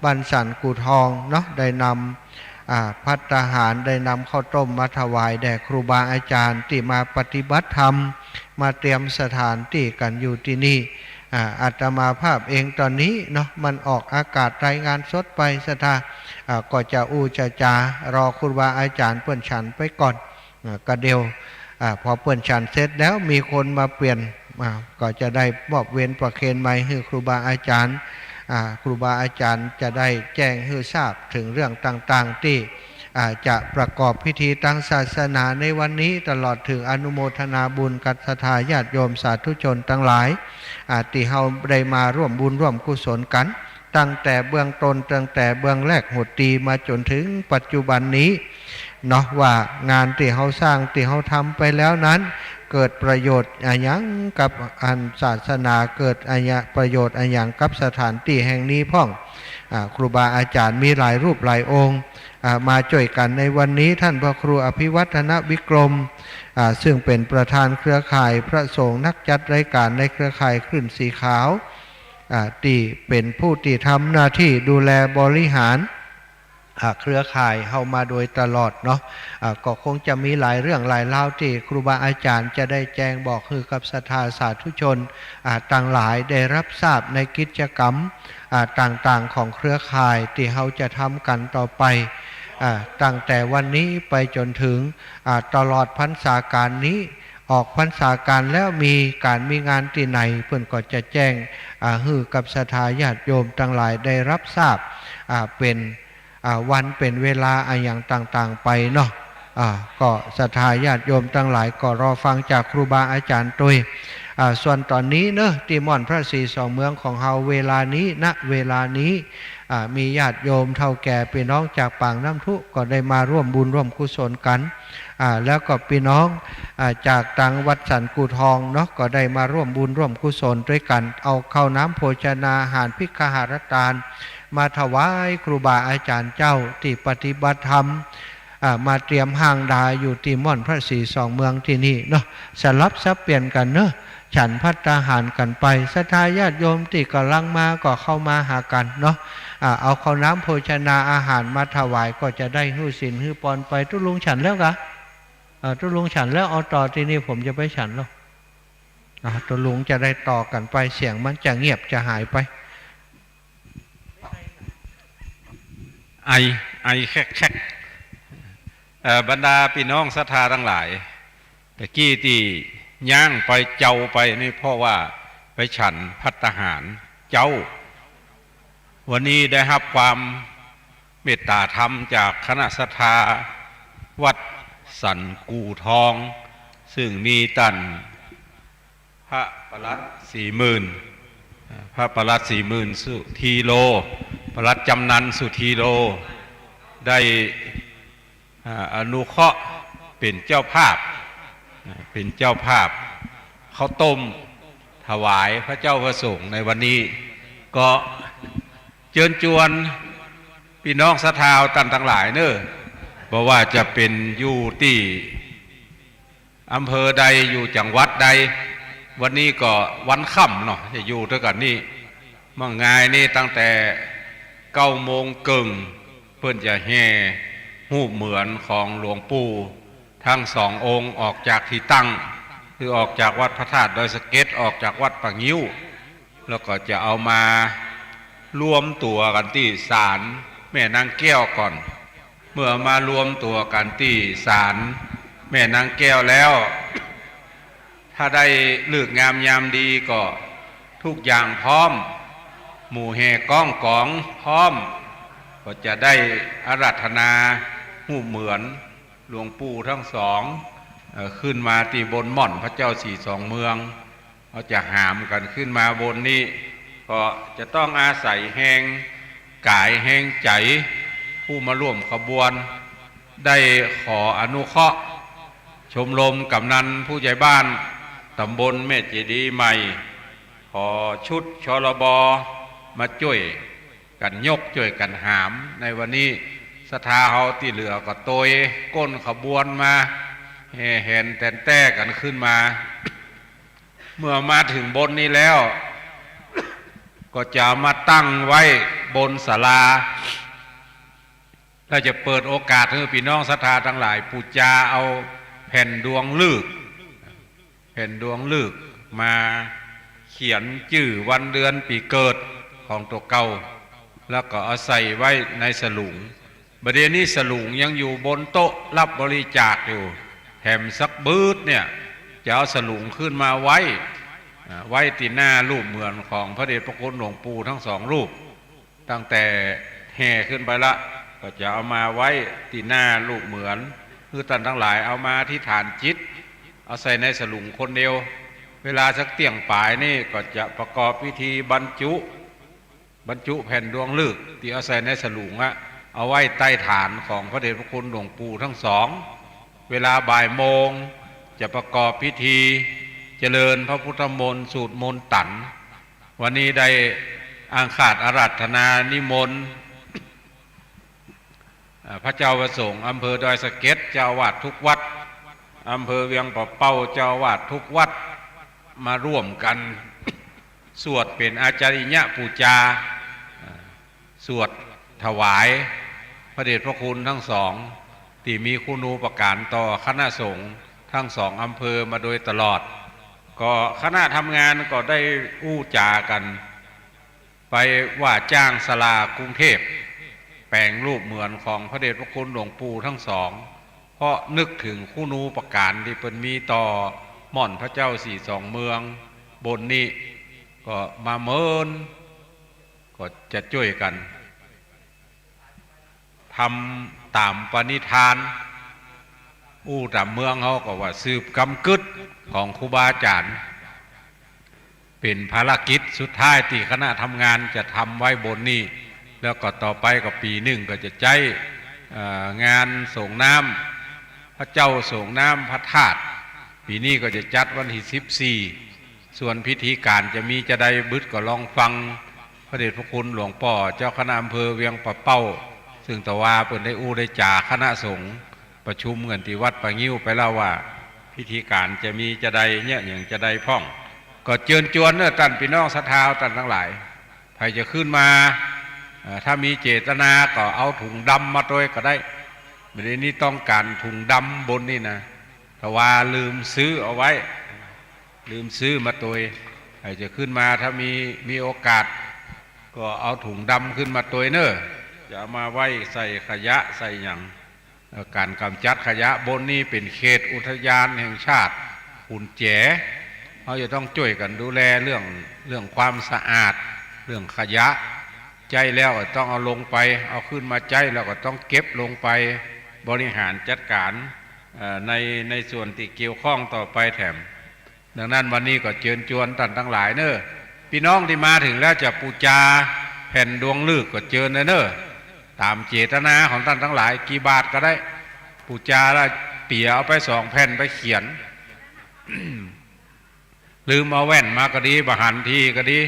บรรสันกูทองเนาะได้นำภัตตาหารได้นำข้าวต้มมาถวายแด่ครูบาอาจารย์ที่มาปฏิบัติธรรมมาเตรียมสถานที่กันอยู่ที่นี่อาตมาภาพเองตอนนี้เนาะมันออกอากาศรายงานสดไปศรัทธาก็จะจารอครูบาอาจารย์เปิ้นฉันไปก่อนก็เดียวพอเปิ้นฉันเสร็จแล้วมีคนมาเปลี่ยนก็จะได้มอบเวรประเคนใหม่ให้ครูบาอาจารย์ครูบาอาจารย์จะได้แจ้งให้ทราบถึงเรื่องต่างๆที่จะประกอบพิธีทางศาสนาในวันนี้ตลอดถึงอนุโมทนาบุญกับศรัทธาญาติโยมสาธุชนทั้งหลายที่เฮาได้มาร่วมบุญร่วมกุศลกันตั้งแต่เบื้องต้นตั้งแต่เบื้องแรกหัวตีมาจนถึงปัจจุบันนี้เนาะว่างานที่เฮาสร้างที่เฮาทำไปแล้วนั้นเกิดประโยชน์อย่างกับอันศาสนาเกิดประโยชน์อย่างกับสถานที่แห่งนี้พ่องครูบาอาจารย์มีหลายรูปหลายองค์มาช่วยกันในวันนี้ท่านพระครูอภิวัฒนวิกรมซึ่งเป็นประธานเครือข่ายพระสงฆ์นักจัดรายการในเครือข่ายคลื่นสีขาวที่เป็นผู้ที่ทำหน้าที่ดูแลบริหารเครือข่ายเข้ามาโดยตลอดเนาะก็คงจะมีหลายเรื่องหลายเล่าที่ครูบาอาจารย์จะได้แจ้งบอกคือกับศรัทธาสาธุชนต่างหลายได้รับทราบในกิจกรรมต่างๆของเครือข่ายที่เขาจะทำกันต่อไปตั้งแต่วันนี้ไปจนถึงตลอดพรรษาการนี้ออกพรรษาการแล้วมีงานที่ไหนเพื่อนก็จะแจ้งฮือกับศรัทธาญาติโยมทั้งหลายได้รับทราบเป็นวันเป็นเวลาอย่างต่างๆไปเนาะก็ศรัทธาญาติโยมทั้งหลายก็รอฟังจากครูบาอาจารย์ตัวส่วนตอนนี้เนอะที่ม่อนพระศรีสองเมืองของเฮาเวลานี้ณเวลานี้มีญาติโยมเฒ่าแก่พี่น้องจากปางน้ำทุก็ได้มาร่วมบุญร่วมกุศลกันแล้วก็พี่น้องจากต่างวัดสันกูทองเนาะก็ได้มาร่วมบุญร่วมกุศลด้วยกันเอาข้าวน้ำโภชนาอาหารภิกขหารทานมาถวายครูบาอาจารย์เจ้าที่ปฏิบัติธรรมมาเตรียมห้างดาอยู่ที่ม่อนพระศรีสองเมืองที่นี่เนาะสลับซับเปลี่ยนกันเนาะฉันภัตตาหารกันไปศรัทธาญาติโยมที่กำลังมาก็เข้ามาหากันเนาะเอาข้าวน้ำโภชนาอาหารมาถวายก็จะได้หื้อศีลหื้อปอนไปทุลุงฉันแล้วกะทุลุงฉันแล้วเอาต่อที่นี่ผมจะไปฉันแล้วทุลุงจะได้ต่อกันไปเสียงมันจะเงียบจะหายไปไอแคกบรรดาพี่น้องศรัทธาทั้งหลายตะกี้ที่ย่างไปเจ้าไปนี่เพราะว่าไปฉันภัตตาหารเจ้าวันนี้ได้รับความเมตตาธรรมจากคณะศรัทธาวัดสันกูทองซึ่งมีท่านพระปลัด40,000พระปลัด40,000สุธีโลปลัดจำนันสุธีโลได้อนุเคราะห์เป็นเจ้าภาพข้าวต้มถวายพระเจ้าประสงค์ในวันนี้ก็เชิญชวนพี่น้องศรัทธาท่านทั้งหลายเนอะเพราะว่าจะเป็นอยู่ที่อำเภอใดอยู่จังหวัดใดวันนี้ก็วันค่ำเนาะจะอยู่ด้วยกันนี่มั่งงายนี่ตั้งแต่9 โมงครึ่งเพื่อนจะแห่รูปเหมือนของหลวงปู่ทั้ง2 องค์ออกจากที่ตั้งคือออกจากวัดพระธาตุดอยสะเก็ดออกจากวัดปางยิ้วแล้วก็จะเอามารวมตัวกันที่ศาลแม่นางแก้วก่อนเมื่อมารวมตัวกันที่ศาลแม่นางแก้วแล้วถ้าได้เลือกงามยามดีก็ทุกอย่างพร้อมหมู่แห่ก้องกองพร้อมก็จะได้อาราธนารูปเหมือนหลวงปู่ทั้ง2ขึ้นมาตีบนม่อนพระเจ้าสีสองเมืองเขาจะหามกันขึ้นมาบนนี้ก็จะต้องอาศัยแห่งกายแห่งใจผู้มาร่วมขบวนได้ขออนุเคราะห์ชมรมกำนันผู้ใหญ่บ้าน ตำบลแม่เจดีย์ใหม่ขอชุดชลบมาช่วยกันยกช่วยกันหามในวันนี้ศรัทธาเฮาที่เหลือก็โตยก้นขบวนมาแห่แหนแต่นแต้กันขึ้นมา เมื่อมาถึงบนนี้แล้วก็จะมาตั้งไว้บนศาลาเราจะเปิดโอกาสให้พี่น้องศรัทธาทั้งหลายปูจาเอาแผ่นดวงฤกษ์มาเขียนชื่อวันเดือนปีเกิดของตัวเก่าแล้วก็เอาใส่ไว้ในสลุงประเดี๋ยวนี้สลุงยังอยู่บนโต๊ะรับบริจาคอยู่แถมสักบืดเนี่ยจะเอาสลุงขึ้นมาไว้ที่หน้ารูปเหมือนของพระเดชพระคุณหลวงปู่ทั้งสองรูปตั้งแต่แห่ขึ้นไปละก็จะเอามาไว้ที่หน้ารูปเหมือนคือท่านทั้งหลายเอามาที่ฐานจิตเอาใส่ในสลุงคนเดียวเวลาสักเตี่ยงปลายนี่ก็จะประกอบพิธีบรรจุแผ่นดวงฤกษ์ที่เอาใส่ในสลุงเอาไว้ใต้ฐานของพระเดชพระคุณหลวงปู่ทั้งสองเวลาบ่ายโมงจะประกอบพิธีเจริญพระพุทธมนต์สูตรมนต์ตันวันนี้ได้อังคาดอาราธนานิมนต์พระเจ้าประสงค์อำเภอดอยสะเก็ดเจ้าวาดทุกวัดอำเภอเวียงป่าเป้าเจ้าวาดทุกวัดมาร่วมกันสวดเป็นอาจาริยะปูจาสวดถวายพระเดชพระคุณทั้งสองที่มีคุณูปการต่อคณะสงฆ์ทั้งสองอำเภอมาโดยตลอดก็คณะทำงานก็ได้อู้จากันไปว่าจ้างศาลากรุงเทพแปลงรูปเหมือนของพระเดชพระคุณหลวงปู่ทั้งสองเพราะนึกถึงคุณูปการที่เป็นมีต่อหม่อนพระเจ้าสี่สองเมืองบนนี้ก็มาเมินก็จะช่วยกันทำตามปณิธานตามเมืองเขาก็ว่าสืบกำกึศของครูบาอาจารย์เป็นภารกิจสุดท้ายที่คณะทำงานจะทำไว้บนนี้แล้วก็ต่อไปก็ปีหนึ่งก็จะใจงานส่งน้ำพระเจ้าส่งน้ำพระธาตุปีนี้ก็จะจัดวันที่14ส่วนพิธีการจะมีจะได้บึดก็ลองฟังพระเดชพระคุณหลวงพ่อเจ้าคณะอำเภอเวียงป่าเป้าซึ่งตะวาเปิดได้ได้จ่าคณะสงฆ์ประชุมเงินที่วัดปะงิ้วไปแล้วว่าพิธีการจะมีจะได้เนี่ยอย่างจะได้พ่องก็เชิญชวนท่านพี่น้องศรัทธาท่านทั้งหลายใครจะขึ้นมาถ้ามีเจตนาก็เอาถุงดำมาด้วยก็ได้ไม่ได้นี่ต้องการถุงดำบนนี่นะแต่ว่าลืมซื้อเอาไว้ลืมซื้อมาตัวใครจะขึ้นมาถ้ามีโอกาสก็เอาถุงดำขึ้นมาตัวเนอะจะมาไว้ใส่ขยะใส่อย่างการกำจัดขยะบนนี้เป็นเขตอุทยานแห่งชาติขุนแจเขาจะต้องช่วยกันดูแลเรื่องความสะอาดเรื่องขยะใจแล้วต้องเอาลงไปเอาขึ้นมาใจแล้วก็ต้องเก็บลงไปบริหารจัดการในส่วนที่เกี่ยวข้องต่อไปแถมดังนั้นวันนี้ก็เชิญชวนท่านทั้งหลายเนอะพี่น้องที่มาถึงแล้วจะปูจาแผ่นดวงฤกษ์ก็เชิญเนอะตามเจตนาของท่านทั้งหลายกี่บาทก็ได้ปูจาแล้วเปี่ยเอาไป2แผ่นไปเขียน ลืมเอาแว่นมาก็ดีบหันทีก็ดี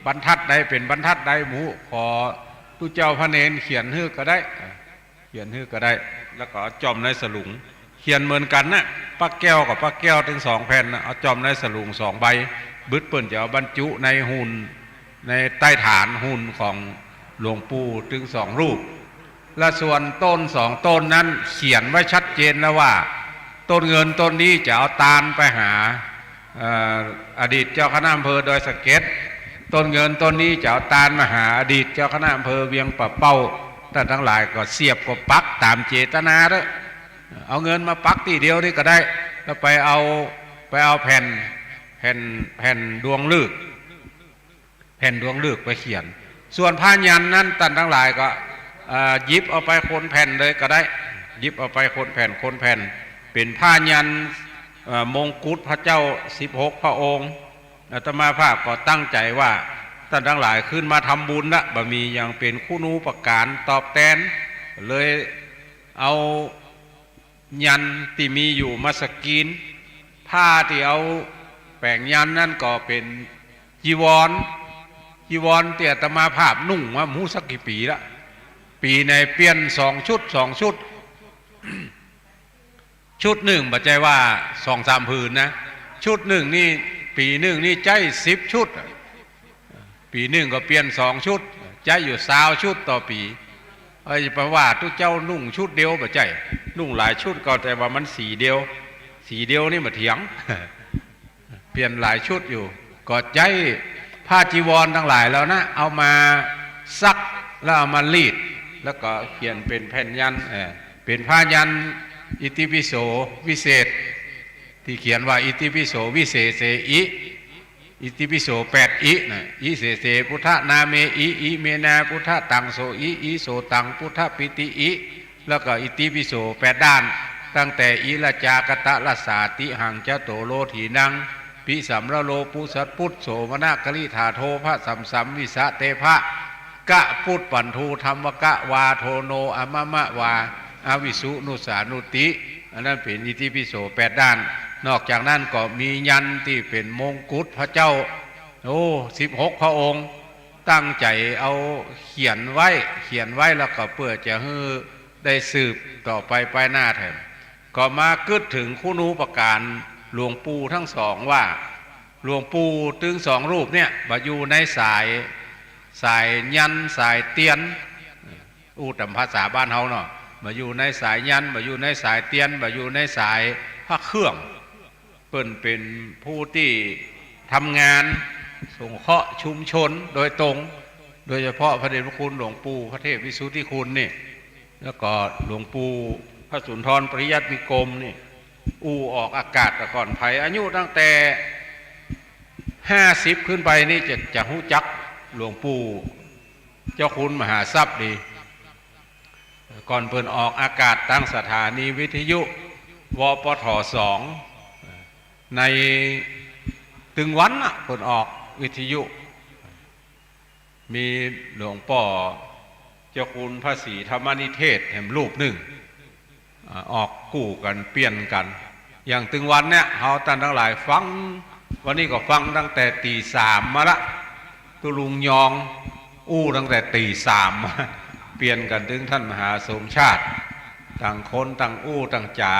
บรรทัดใดเป็นบรรทัดใดหมูขอตู้เจ้าพระเนรเขียนฮื้อก็ได้แล้วก็จอมในสลุงเขียนเหมือนกันนะปักแก้วกับปักแก้วถึง2แผ่นนะเอาจอมในสลุง2ใบบึดเปิ่นจะเอาบรรจุในหุ่นในใต้ฐานหุ่นของหลวงปู่ถึง2รูปและส่วนต้น2ต้นนั้นเขียนไว้ชัดเจนแล้วว่าต้นเงินต้นนี้จะเอาตาลไปหาอดีตเจ้าคณะอำเภอดอยสะเก็ดต้นเงินต้นนี้จะเอาตาลมาหาอดีตเจ้าคณะอำเภอเวียงป่าเป้าท่านทั้งหลายก็เสียบก็ปักตามเจตนาเด้อเอาเงินมาปักทีเดียวนี่ก็ได้แล้วไปเอาแผ่นดวงฤกษ์ไปเขียนส่วนผ้ายันนั้นท่านทั้งหลายก็หยิบเอาไปคนแผ่นเลยก็ได้หยิบเอาไปคนแผ่นเป็นผ้ายันมงกุฎพระเจ้า16พระองค์อาตมาภาพก็ตั้งใจว่าท่านทั้งหลายขึ้นมาทำบุญละบะมีอย่างเป็นคุณูปการตอบแทนเลยเอายันที่มีอยู่มาสกรีนผ้าที่เอา แปลงยันนั่นก็เป็นจีวรเตี่ยอาตมาภาพนุ่งมาหมูสักกี่ปีละปีในเปลี่ยน2 ชุดชุดหนึ่งบัจใจว่า2-3 ผืนนะชุดหนึ่งนี่ปีหนึ่งนี่ใจ10 ชุดปีหนึ่งก็เปลี่ยน2 ชุดใจอยู่20 ชุดต่อปีแปลว่าทุกเจ้านุ่งชุดเดียวบัจใจนุ่งหลายชุดก็แต่ว่ามันสีเดียวนี่มาเถียง เปลี่ยนหลายชุดอยู่ก็ใจผ้าจีวรทั้งหลายแล้วนะเอามาซักแล้วเอามารีดแล้วก็เขียนเป็นแผ่นยันเป็นผ้ายันอิติปิโสวิเศษที่เขียนว่าอิติปิโสวิเศษเสอิอิติปิโส8อินะอิเสเสพุทธนาเมอิเมนาพุทธตังโสอิโสตังพุทธปิติอิแล้วก็อิติปิโส8 ด้านตั้งแต่อิละจากตะละสาติหังจะโตโลถีนังปิสัมระโลปุสัตพุทธโสมนากลิธาโทพระสัมวิสะเตภะกะพุทธปันทูธรรมกะวาโทโนอมะมะวาอวิสุนุสานุติอันนั้นเป็นอิติปิโส8 ด้านนอกจากนั้นก็มียันที่เป็นมงกุฎพระเจ้า16 พระองค์ตั้งใจเอาเขียนไว้แล้วก็เพื่อจะให้ได้สืบต่อไปหน้าแถมก็มากึดถึงคุณูปการหลวงปู่ทั้ง 2ว่าหลวงปู่ถึง2 รูปเนี่ยมาอยู่ในสายยันสายเตียนตามภาษาบ้านเฮาเนาะมาอยู่ในสายยันมาอยู่ในสายเตียนมาอยู่ในสายพระเครื่องเปิ้นเป็นผู้ที่ทำงานสงเคราะห์ชุมชนโดยตรงโดยเฉพาะพระเดชพระคุณหลวงปู่พระเทพวิสุทธิคุณนี่แล้วก็หลวงปู่พระสุนทรปริยัติวิกรมนี่ออกอากาศก่อนภัยอายุตั้งแต่50ขึ้นไปนี่จะหู้จักหลวงปู่เจ้าคุณมหาทรัพย์ดีก่อนเพิ่นออกอากาศตั้งสถานีวิทยุวปท2ในตึงวันเพิ่นออกวิทยุมีหลวงพ่อเจ้าคุณพระศรีธรรมนิเทศแห่งรูปหนึ่งออกกู้กันเปลี่ยนกันอย่างตึงวันเนี่ยเฮาท่านทั้งหลายฟังวันนี้ก็ฟังตั้งแต่ตี 3มาละตุลุงยองตั้งแต่ตี 3เปลี่ยนกันถึงท่านมหาสมชาติต่างคนต่างต่างจ๋า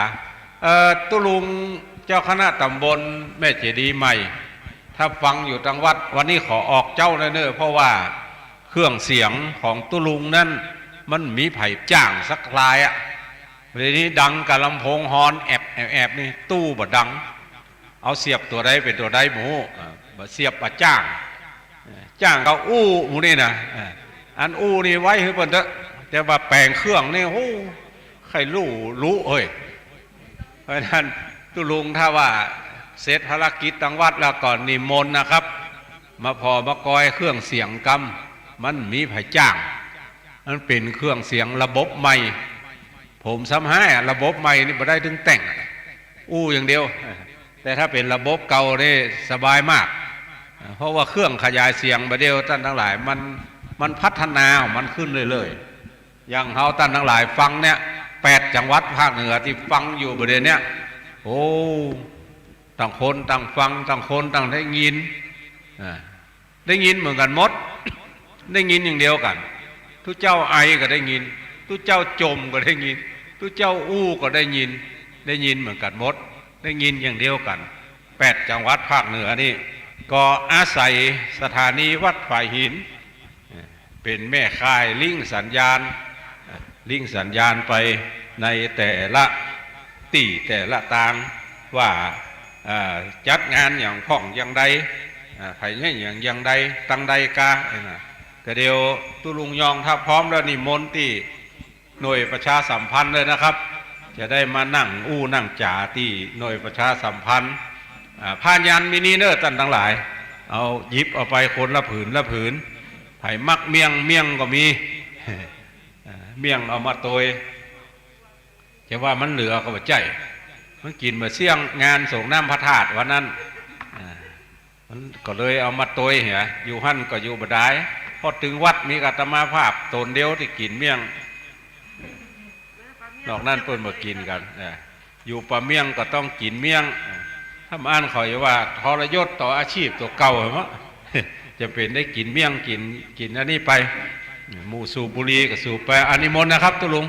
ตุลุงเจ้าคณะตำบลแม่เจดีย์ใหม่ถ้าฟังอยู่ทางวัดวันนี้ขอออกเจ้าเน้อเพราะว่าเครื่องเสียงของตุลุงนั้นมันมีไผ่จ้างสักลายเดี๋ยวนี้ดังกับลำโพงฮอนแอบนี่ตู้บ่ดังเอาเสียบตัวใดเป็นตัวใดหมูบ่เสียบบ่จ้างเขาหมูนี่นะอันนี่ไว้ให้เพิ่นเถอะแต่ว่าแปลงเครื่องนี่ใครรู้เฮ้ยเพราะนั้นตุลุงถ้าว่าเสร็จภารกิจทางวัดแล้วก่อนนิมนต์นะครับมากอยเครื่องเสียงกำมันมีไผ่จ้างมันเป็นเครื่องเสียงระบบใหม่ผมซ้ำให้ระบบใหม่นี่บ่ได้ถึงแต่งอย่างเดียวแต่ถ้าเป็นระบบเก่านี่สบายมากเพราะว่าเครื่องขยายเสียงบ่เดียวท่านทั้งหลายมันพัฒนามันขึ้นเรื่อยๆอย่างเฮาท่านทั้งหลายฟังเนี่ย8 จังหวัดภาคเหนือที่ฟังอยู่ประเดี๋ยวนี้ต่างคนต่างฟังต่างคนต่างได้ยินเหมือนกันหมดได้ยินอย่างเดียวกันทุกเจ้าไอก็ได้ยินทุกเจ้าจมก็ได้ยินทุกเจ้าก็ได้ยินเหมือนกันหมดได้ยินอย่างเดียวกัน8 จังหวัดภาคเหนือนี่ก็อาศัยสถานีวัดฝ่ายหินเป็นแม่ค่ายลิงสัญญาณไปในแต่ละที่แต่ละตางว่าจัดงานอย่างพ่องอย่างใดไผ่เนี่ยอย่างใดตั้งใดกาแต่เดียวตุลุงยองถ้าพร้อมแล้วนิมนต์ที่หน่วยประชาสัมพันธ์เลยนะครับจะได้มานั่งนั่งจ่าที่หน่วยประชาสัมพันธ์ผ้ายันมินิเนอร์ท่านทั้งหลายเอาหยิบเอาไปคนละผืนไผ่มักเมี่ยงก็มีเมี่ยงเอามาโตยจะว่ามันเหลือก็บ่ใจมันกินมาเสี่ยงงานส่งน้ำพระธาตุวันนั้นมันก็เลยเอามาโตยอยู่หั่นก็อยู่บ่ได้พอถึงวัดมีอาตมาภาพตนเดียวที่กินเมี่ยงนอกนั้นเพิ่นมากินกันอยู่ป่าเมี่ยงก็ต้องกินเมี่ยง ถ้าอ่านขอยว่าทรยศต่ออาชีพตัวเก่าเหรอ จะเป็นได้กินเมี่ยงกินอันนี้ไปหมู่สูบบุหรี่กับสูบไปอานิมนต์นะครับตุลุง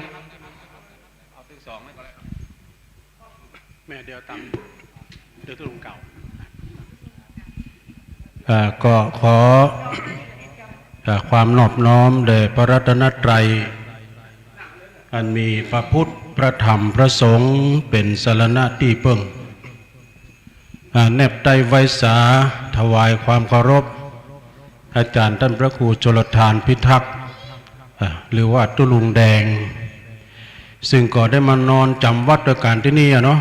เอาถึงสองไม่ก็ได้แม่เดียวตามเดี๋ยวตุลุงเก่าก็ขอความนอบน้อมแด่พระรัตนตรัยอันมีพระพุทธพระธรรมพระสงฆ์เป็นสรณะที่พึ่งแนบใต้ไว้สาถวายความเคารพอาจารย์ท่านพระครูชลทานพิทักษ์หรือว่าตุลุงแดงซึ่งก็ได้มานอนจำวัดด้วยกันที่นี่เนาะ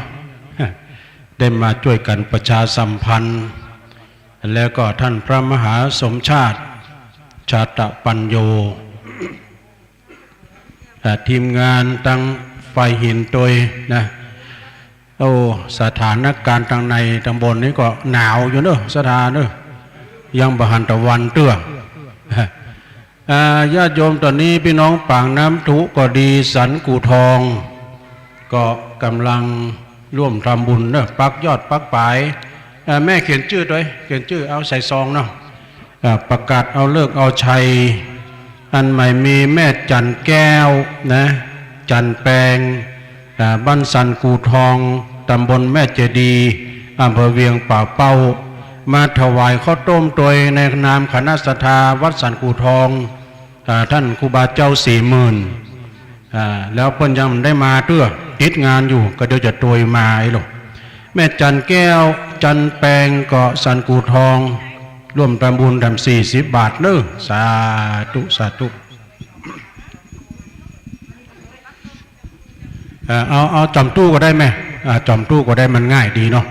ได้มาช่วยกันประชาสัมพันธ์แล้วก็ท่านพระมหาสมชาติชาตปัญโยทีมงานตั้งไฟหินตัวนะโอ้สถานการณ์ทางในตำบลนี้ก็หนาวอยู่เนอะสถานเนอะยังบหันตะวันเตื้อญาติโยมตอนนี้พี่น้องปางน้ำทุก็ดีสันกูทองก็กำลังร่วมทำบุญเนอะปักยอดปักปลายแม่เขียนชื่อด้วยเขียนชื่อเอาใส่ซองเนาะประกาศเอาเลิกเอาชัยอันใหม่มีแม่จันแก้วนะจันแปงบ้านสันกูทองตำบลแม่เจดีอำเภอเวียงป่าเป้ามาถวายข้าวต้มโดยในนามคณะศรัทธาวัดสันกูทองท่านครูบาเจ้า40,000แล้วเพิ่นยังได้มาเตื้อติดงานอยู่ก็เดี๋ยวจะโดยมาไอ้หรอกแม่จันแก้วจันแปงเกาะสันกูทองร่วมทำบุญทำ40 บาทเนอะสาธุสาธุเอาจำตู้ก็ได้ไหมจำตู้ก็ได้มันง่ายดีเนาะ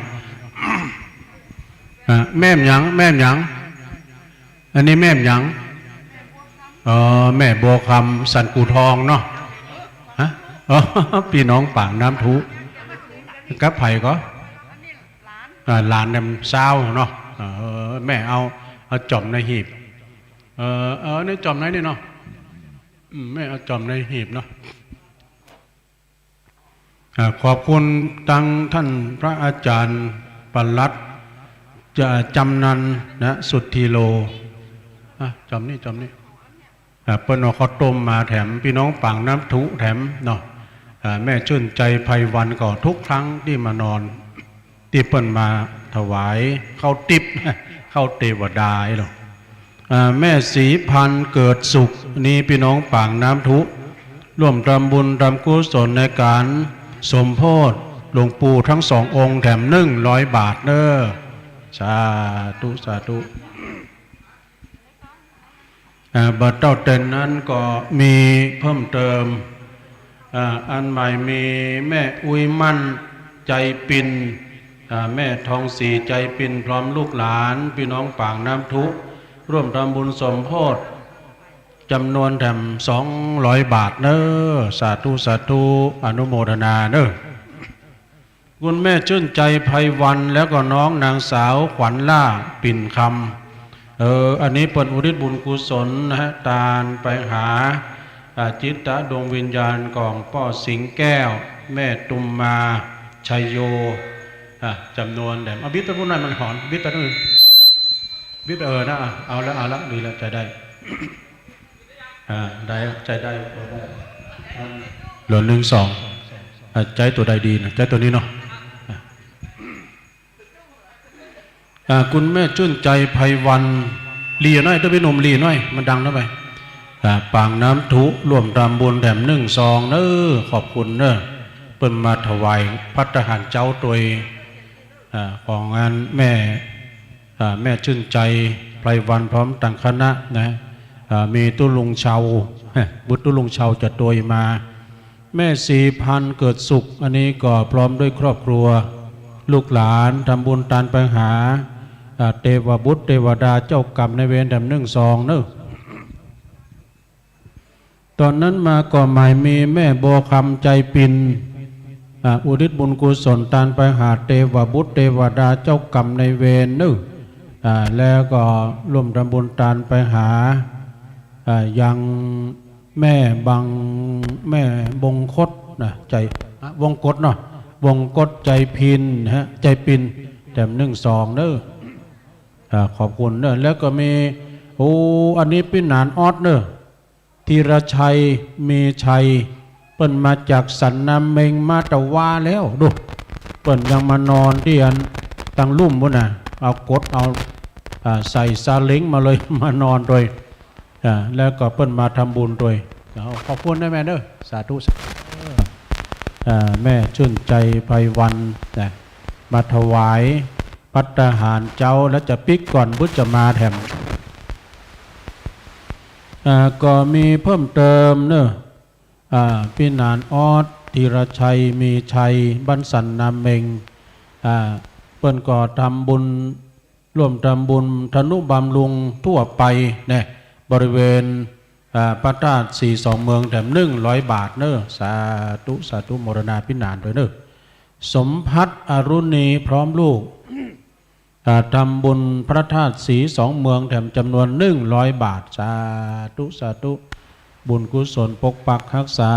แม่มหยังอันนี้แม่มหยังแม่บัวคำสันกูทองเนาะพี่น้องปางน้ำทุกับไผ่ก็หลานนำเศร้าเนาะแม่เอาจอมในหีบนี่จอมไหนนี่เนาะแม่เอาจอมในหีบเนาะขอบคุณตั้งท่านพระอาจารย์ปลัดจะจำนันนะสุทธิโลจอมนี่เปิ้นเอาข้าวต้มมาแถมพี่น้องปางน้ำทุแถมเนาะแม่ชื่นใจไพวันก็ทุกครั้งที่มานอนที่เปิ้นมาถวายข้าวติบข้าวเทวดาหรอกแม่ศรีพันธ์เกิดสุขนี้พี่น้องปางน้ำทุร่วมทำบุญทำกุศลในการสมโภชหลวงปู่ทั้ง2 องค์แถม100 บาทเด้อสาธุสาธุบัดเต้าเต็นนั้นก็มีเพิ่มเติมอันใหม่มีแม่อุ้ยมั่นใจปินแม่ทองศรีใจปินพร้อมลูกหลานพี่น้องปางน้ำทุร่วมทำบุญสมโภชจำนวนแถม200 บาทเนอะสาธุสาธุอนุโมทนาเนอะคุณแม่ชื่นใจไพวันแล้วก็น้องนางสาวขวัญล่าปิ่นคำอันนี้เปิดอุทิศบุญกุศลนะฮะตาลไปหาจิตตะดวงวิญญาณของพ่อสิงแก้วแม่ตุมมาชัยโยจำนวนแถมบิดไปพูดหน่อยมันหอนบิดไปตรงอื่นบิดนะเอาละดีแล้วใจได้ได้ใจได้เหลือ1 2ใจตัวใดดีนะใจตัวนี้เนาะคุณแม่ชื่นใจไพวันลีน้อยตัวพี่หนุ่มลีน้อยมันดังแล้วไปปางน้ำทุร่วมทำบุญแถม1 ซองเนอะขอบคุณเนอะเปิ้นมาถวายภัตตาหารเจ้าตัวของงานแม่ชื่นใจไพวันพร้อมต่างคณะนะมีตุลุงเชาบุตรตุลุงเชาจะโดยมาแม่4,000เกิดสุขอันนี้ก็พร้อมด้วยครอบครัวลูกหลานทำบุญตานไปหาเทวบุตรเทวดาเจ้ากรรมในเวรแถม1 ซองเนอะตอนนั้นมาก็หมายมีแม่บัวคำใจปินอุทิศบุญกุศลตานไปหาเทวบุตรเทวดาเจ้ากรรมในเวรเนอะแล้วก็ร่วมทำบุญตานไปหายังแม่บงคตนะใจวงกฎเนาะวงกฎใจพินใจปิน แถม12เด้อขอบคุณเด้อแล้วก็มีอันนี้พี่หนานออดเด้อธีรชัยมีชัยเปิ้นมาจากสันน้ำเมงมาตะวาแล้วดูเปิ้นยังมานอนที่อันตังลุ่มพุ่นน่ะเอากดเอาใส่ซาเล้งมาเลยมานอนโดยแล้วก็เปิ้นมาทำบุญโดยขอบคุณนะแม่เด้อสาธุแม่ชื่นใจไพวันนะมาถวายภัตตาหารเจ้าแล้วจะปิกก่อนพุทธจะมาแถมก็มีเพิ่มเติมเนอะพี่นานออดธีรชัยมีชัยบันสันนามเมงเปิ้นก็ทำบุญร่วมทำบุญธนุบำรุงทั่วไปเนี่ยบริเวณพระธาตุ42เมืองแถม100 บาทเนอะสาธุสาธุโมรณาพินานด้วยเนอะสมพัฒน์อรุณีพร้อมลูกทำบุญพระธาตุ42เมืองแถมจำนวน100 บาทสาธุสาธุบุญกุศลปกปักรักษา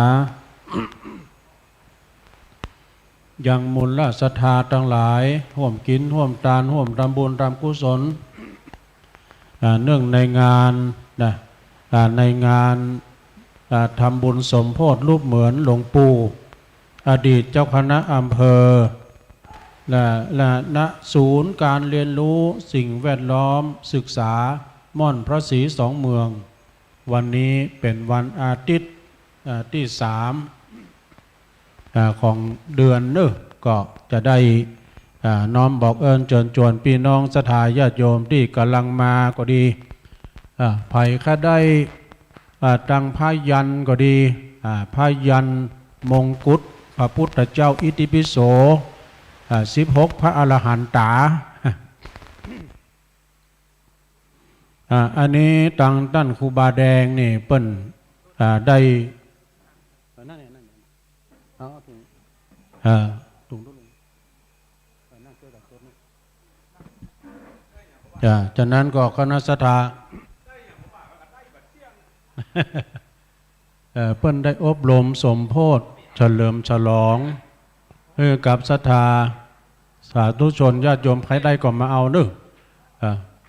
ยังมูลศรัทธาทั้งหลายร่วมกินร่วมทานร่วมทำบุญทำกุศลเนื่องในงานทำบุญสมโภชรูปเหมือนหลวงปู่อดีตเจ้าคณะอำเภอและณศูนย์การเรียนรู้สิ่งแวดล้อมศึกษาม่อนพระศรีสองเมืองวันนี้เป็นวันอาทิตย์ที่3ของเดือนก็จะได้น้อมบอกเอิญเชิญชวนพี่น้องศรัทธาญาติโยมที่กำลังมาก็ดีไผ่ข้าได้ตั้งพายันก็ดีพายันมงกุฎพระพุทธเจ้าอิติปิโส16พระอรหันตาอันนี้ตังต้นครูบาแดงนี่เปิ้นได้จากนั้นก็คณะศรัทธาเปิ้นได้อบรมสมโภชเฉลิมฉลองกับศรัทธาสาธุชนญาติโยมใครได้ก็มาเอา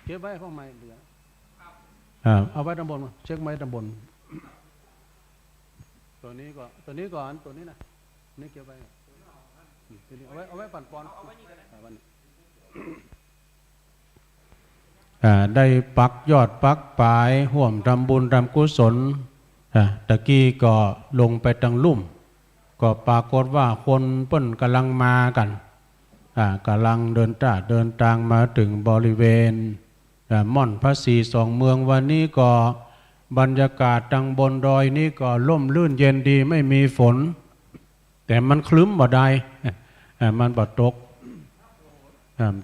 เก็บไว้ข้างในเหลือเอาไว้ด้านบนเช็คไว้ด้านบนตัวนี้ก่อนตัวนี้นะนี่เก็บไว้เอาไว้ปั่นปอนได้ปักยอดปักปลายห่วมทำบุญทำกุศลตะกี้ก็ลงไปตังลุ่มก็ปรากฏว่าคนเปิ้นกำลังมากันกำลังเดินทางมาถึงบริเวณม่อนพระศรีสองเมืองวันนี้ก็บรรยากาศตังบนดอยนี้ก็ร่มรื่นเย็นดีไม่มีฝนแต่มันคลึ้มบ่ได้มันบ่ตก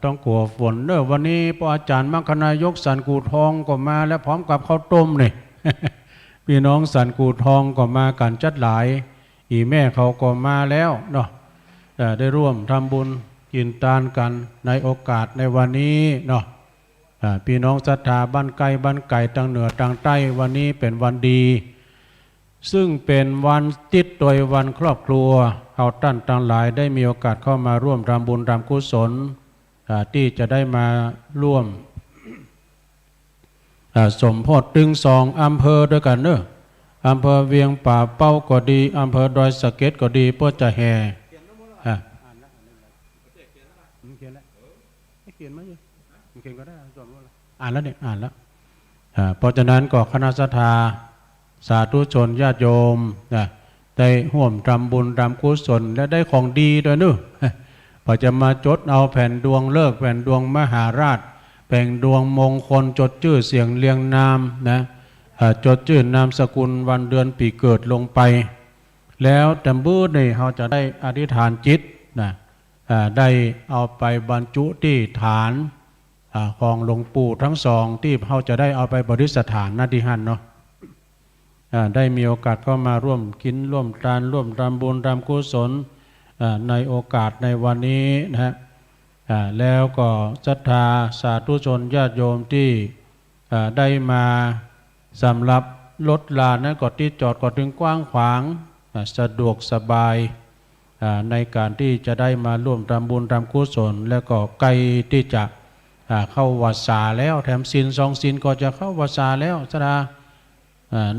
ต้องกลัวฝนวันนี้พระอาจารย์มรรคนายกสันกูทองก็มาและพร้อมกับข้าวต้มนี่ พี่น้องสันกูทองก็มากันจัดหลายอีแม่เขาก็มาแล้วเนาะได้ร่วมทำบุญกินทานกันในโอกาสในวันนี้เนาะพี่น้องศรัทธาบ้านไก่ทางเหนือทางใต้วันนี้เป็นวันดีซึ่งเป็นวันติดโดยวันครอบครัวเอาท่านทั้งหลายได้มีโอกาสเข้ามาร่วมทำบุญทำกุศลที่จะได้มาร่วมสมโภชตึง2อำเภอด้วยกันอำเภอเวียงป่าเป้าก็ดีอำเภอดอยสะเก็ดก็ดีเพื่อจะแห่อ่านแล้วเนี่ยอ่านแล้วเพราะฉะนั้นก็คณะศรัทธาสาธุชนญาติโยมได้ร่วมทำบุญทำกุศลและได้ของดีด้วยพอจะมาจดเอาแผ่นดวงเลิกแผ่นดวงมหาราชแผ่นดวงมงคลจดชื่อเสียงเรียงนามจดชื่อนามสกุลวันเดือนปีเกิดลงไปแล้วแต่บื้อนี่เขาจะได้อธิษฐานจิตได้เอาไปบรรจุที่ฐานของหลวงปู่ทั้งสองที่เขาจะได้เอาไปบริสถานนาทีหันเนาะได้มีโอกาสเข้ามาร่วมกินร่วมทานร่วมทำบุญทำกุศลในโอกาสในวันนี้นะฮะแล้วก็ศรัทธาสาธุชนญาติโยมที่ได้มาสำหรับรถลานั้นก็ที่จอดก็ถึงกว้างขวางสะดวกสบาย ในการที่จะได้มาร่วมทำบุญทำกุศลแล้วก็ใกล้ที่จะเข้าวัดสาแล้วแถมศีล2 ศีลก็จะเข้าวัดสาแล้วสดา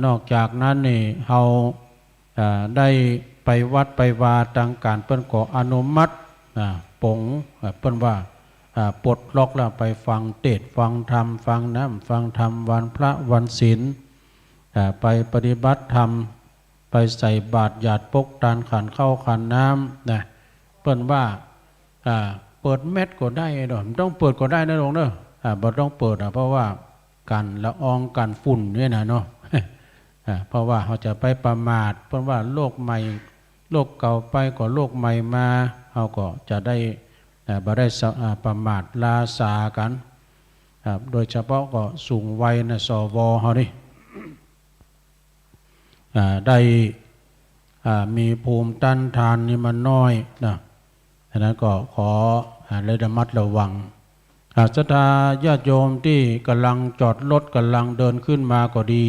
นอกจากนั้นนี่เราได้ไปวัดไปวาทางการเปิ้นก็อนุมัติปงเปิ้นว่าปลดล็อกแล้วไปฟังเทศน์ฟังธรรมฟังน้ำฟังธรรมวันพระวันศีลไปปฏิบัติธรรมไปใส่บาตรหยาดปกทานขันข้าวขันน้ำนะเปิ้นว่าเปิดเม็ดก็ได้ดอกต้องเปิดก็ได้นะลงเด้อบ่ต้องเปิดเพราะว่ากันละอองกันฝุ่นเนี่ยนะเนาะเพราะว่าเขาจะไปประมาทเพราะว่าโลกใหม่โลกเก่าไปก็โลกใหม่มาเขาก็จะได้บ่ได้ประมาทลาสากันโดยเฉพาะก็สูงวัยนะสวเขาดิได้มีภูมิต้านทานนี่มันน้อยนะฉะนั้นก็ขอระมัดระวังศรัทธาญาติโยมที่กำลังจอดรถกำลังเดินขึ้นมาก็ดี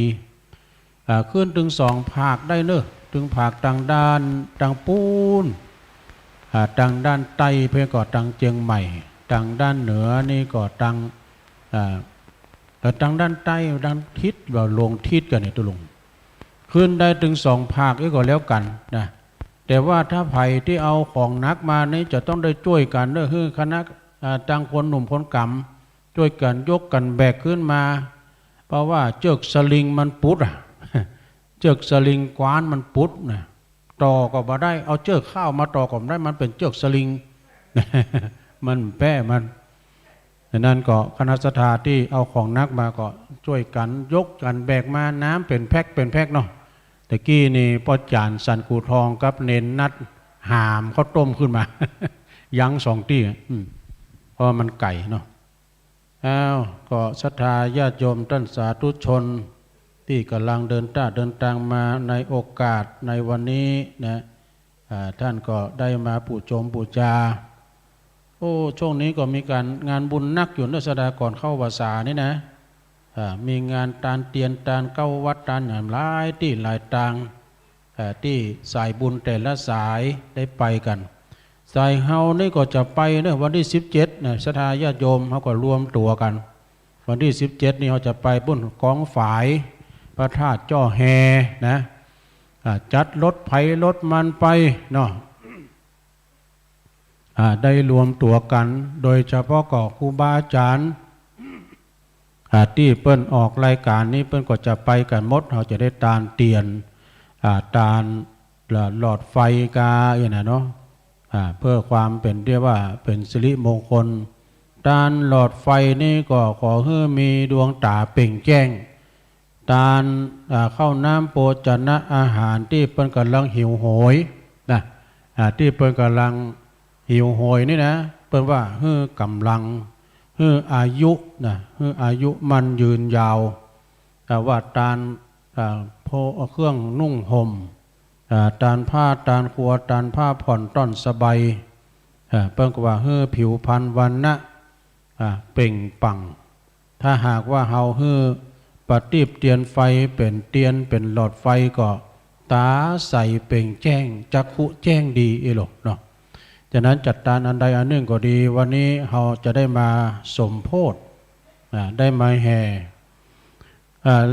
ขึ้นถึง2 ภาคได้เนอะถึงภาคทางด้านทางปูนทางด้านใต้เพื่อก็ทางเชียงใหม่ทางด้านเหนือนี่ก็ทางด้านใต้ด้านทิศว่าลงทิศกันนี่ตุลงขึ้นได้ถึง2 ภาคก็แล้วกันนะแต่ว่าถ้าไผ่ที่เอาของนักมานี่จะต้องได้ช่วยกันเนอะคือคณะทางคนหนุ่มคนกำช่วยกันยกกันแบกขึ้นมาเพราะว่าเชือกสลิงมันปุดเชือกสลิงกวานมันปุดนะต่อก็บ่ได้เอาเชือกข้าวมาต่อก็ไม่ได้มันเป็นเชือกสลิง มันแป้มันดังนั้นก็คณะสัตยาที่เอาของนักมาก็ช่วยกันยกกันแบกมาน้ำเป็นแพ็คเนาะตะกี้นี่พ่อจานสันกูทองกับเนนนัดหามเขาต้มขึ้นมา ยั้ง2 ที่เพราะมันไก่เนาะก็ศรัทธาญาติโยมท่านสาธุชนที่กำลังเดินทางมาในโอกาสในวันนี้นะท่านก็ได้มาบูชาช่วงนี้ก็มีการงานบุญนักอยู่เนื่องจากก่อนเข้าพรรษานี่นะมีงานตานเตียนตานเก้าวัดตานหลายที่หลายต่างที่สายบุญแต่ละสายได้ไปกันสายเฮานี่ก็จะไปเนี่ยวันที่17นะศรัทธาญาติโยมเขาก็รวมตัวกันวันที่17นี่เขาจะไปบุญกองฝายพระธาตุจ้อแฮนะจัดรถไผรถมันไปเนาะได้รวมตัวกันโดยเฉพาะก็ครูบาอาจารย์ที่เปิ้นออกรายการนี้เปิ้นก็จะไปกันหมดเขาจะได้ตานเตียนตานหลอดไฟกาอย่างนั้นเนาะเพื่อความเป็นเรียกว่าเป็นสิริมงคลตานหลอดไฟนี่ก็ขอให้มีดวงตาเปล่งแจ้งตานเข้าน้ำโภชนะอาหารที่เปิ้นกำลังหิวโหยนะที่เปิ้นกำลังหิวโหยนี่นะเปิ้นว่าให้กำลังให้อายุนะให้อายุมันยืนยาวว่าตานโพเครื่องนุ่งห่มตานผ้าตานครัวตานผ้าผ่อนต้อนสบายเปิ้นก็ว่าให้ผิวพรรณวันนะเปล่งปังถ้าหากว่าเฮาให้ปฏิบเตียนไฟเป็นเตียนเป็นหลอดไฟก็ตาใสเปล่งแจ้งจักขุแจ้งดีหรอกเนาะฉะนั้นจัดการอันใดอันหนึ่งก็ดีวันนี้เราจะได้มาสมโพธิได้มาแห่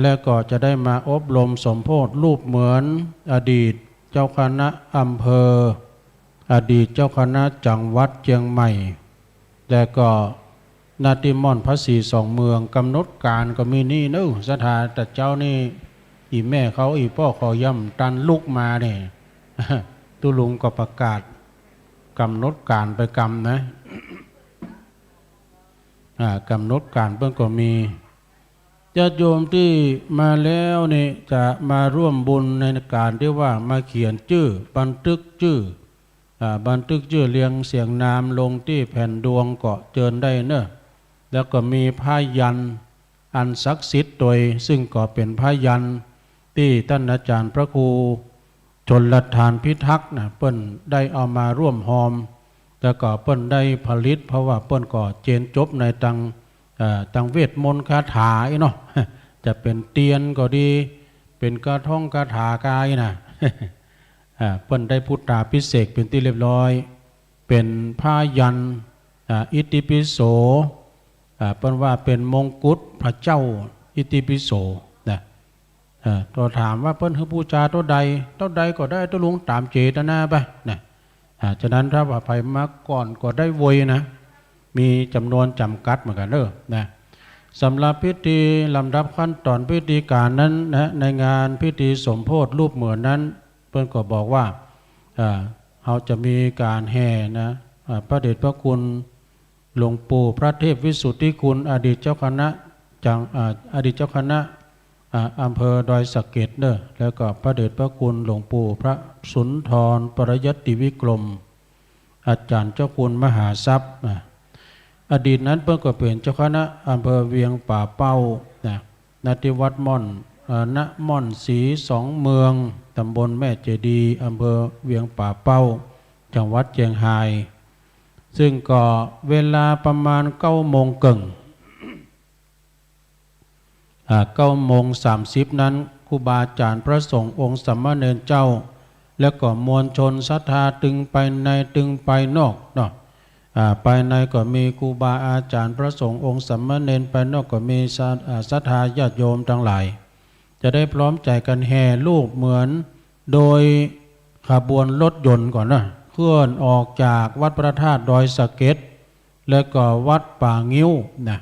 แล้วก็จะได้มาอบรมสมโพธิรูปเหมือนอดีตเจ้าคณะอำเภออดีตเจ้าคณะจังหวัดเชียงใหม่แล้วก็นาติมอนพระศรี2 เมืองกำหนดการก็มีนี่เนอะสถานแต่เจ้านี่อีแม่เขาอีพ่อเขาย่ำตันลุกมาเนี่ย ตุลุงก็ประกาศกำหนดการไปกรรมนะกำหนดการเพิ่งก็มีญาติโยมที่มาแล้วนี่จะมาร่วมบุญในการที่ว่ามาเขียนชื่อบันทึกชื่อเรียงเสียงนามลงที่แผ่นดวงก็เจิญได้เนอะแล้วก็มีผ้ายันอันศักดิ์สิทธิ์โดยซึ่งก็เป็นผ้ายันที่ท่านอาจารย์พระครูชลทานพิทักษ์นะเปิ้นได้เอามาร่วมหอมแล้วก็เปิ้นได้ผลิตเพราะว่าเปิ้นก็เจนจบในตังเวทมนต์คาถาเนาะจะเป็นเตียนก็ดีเป็นกระท่องคาถากายนะ เพิ่นได้พุทธาพิเศษเป็นที่เรียบร้อยเป็นผ้ายันอิติปิโสเพิ่นว่าเป็นมงกุฎพระเจ้าอิติปิโสนะตัวถามว่าเพิ่นคือบูชาตัวใดก็ได้ตัวลุงตามเจตนาไปนะฉะนั้นถ้าว่าไปมาก่อนก็ได้วยนะมีจำนวนจำกัดเหมือนกันเด้อนะสำหรับพิธีลำดับขั้นตอนพิธีการนั้นนะในงานพิธีสมโภชรูปเหมือนนั้นเพิ่นก็บอกว่าเขาจะมีการแห่นะพระเดชพระคุณหลวงปู่พระเทพวิสุทธิคุณอดีตเจ้าคณะอดีตเจ้าคณะอำเภอดอยสะเก็ดเด้อแล้วก็พระเดชพระคุณหลวงปู่พระสุนทรปรยัตติวิกรมอาจารย์เจ้าคุณมหาทรัพย์อดีตนั้นเพิ่งก็เป็นเจ้าคณะอำเภอเวียงป่าเป้าณที่วัดม่อนณม่อนศรีสองเมืองตำบลแม่เจดีย์อำเภอเวียงป่าเป้าจังหวัดเชียงรายซึ่งก็เวลาประมาณ9 โมงครึ่ง9 โมง 30นั้นครูบาอาจารย์พระสงฆ์องค์สามเณรเจ้าแล้วก็มวลชนศรัทธาตึงไปในตึงไปนอกเนาะภายในก็มีครูบาอาจารย์พระสงฆ์องค์สามเณรภายนอกก็มีศรัทธาญาติโยมทั้งหลายจะได้พร้อมใจกันแห่รูปเหมือนโดยขบวนรถยนต์ก่อนนะเคลื่อนออกจากวัดพระธาตุดอยสะเก็ดแล้วก็วัดป่างิ้วนะ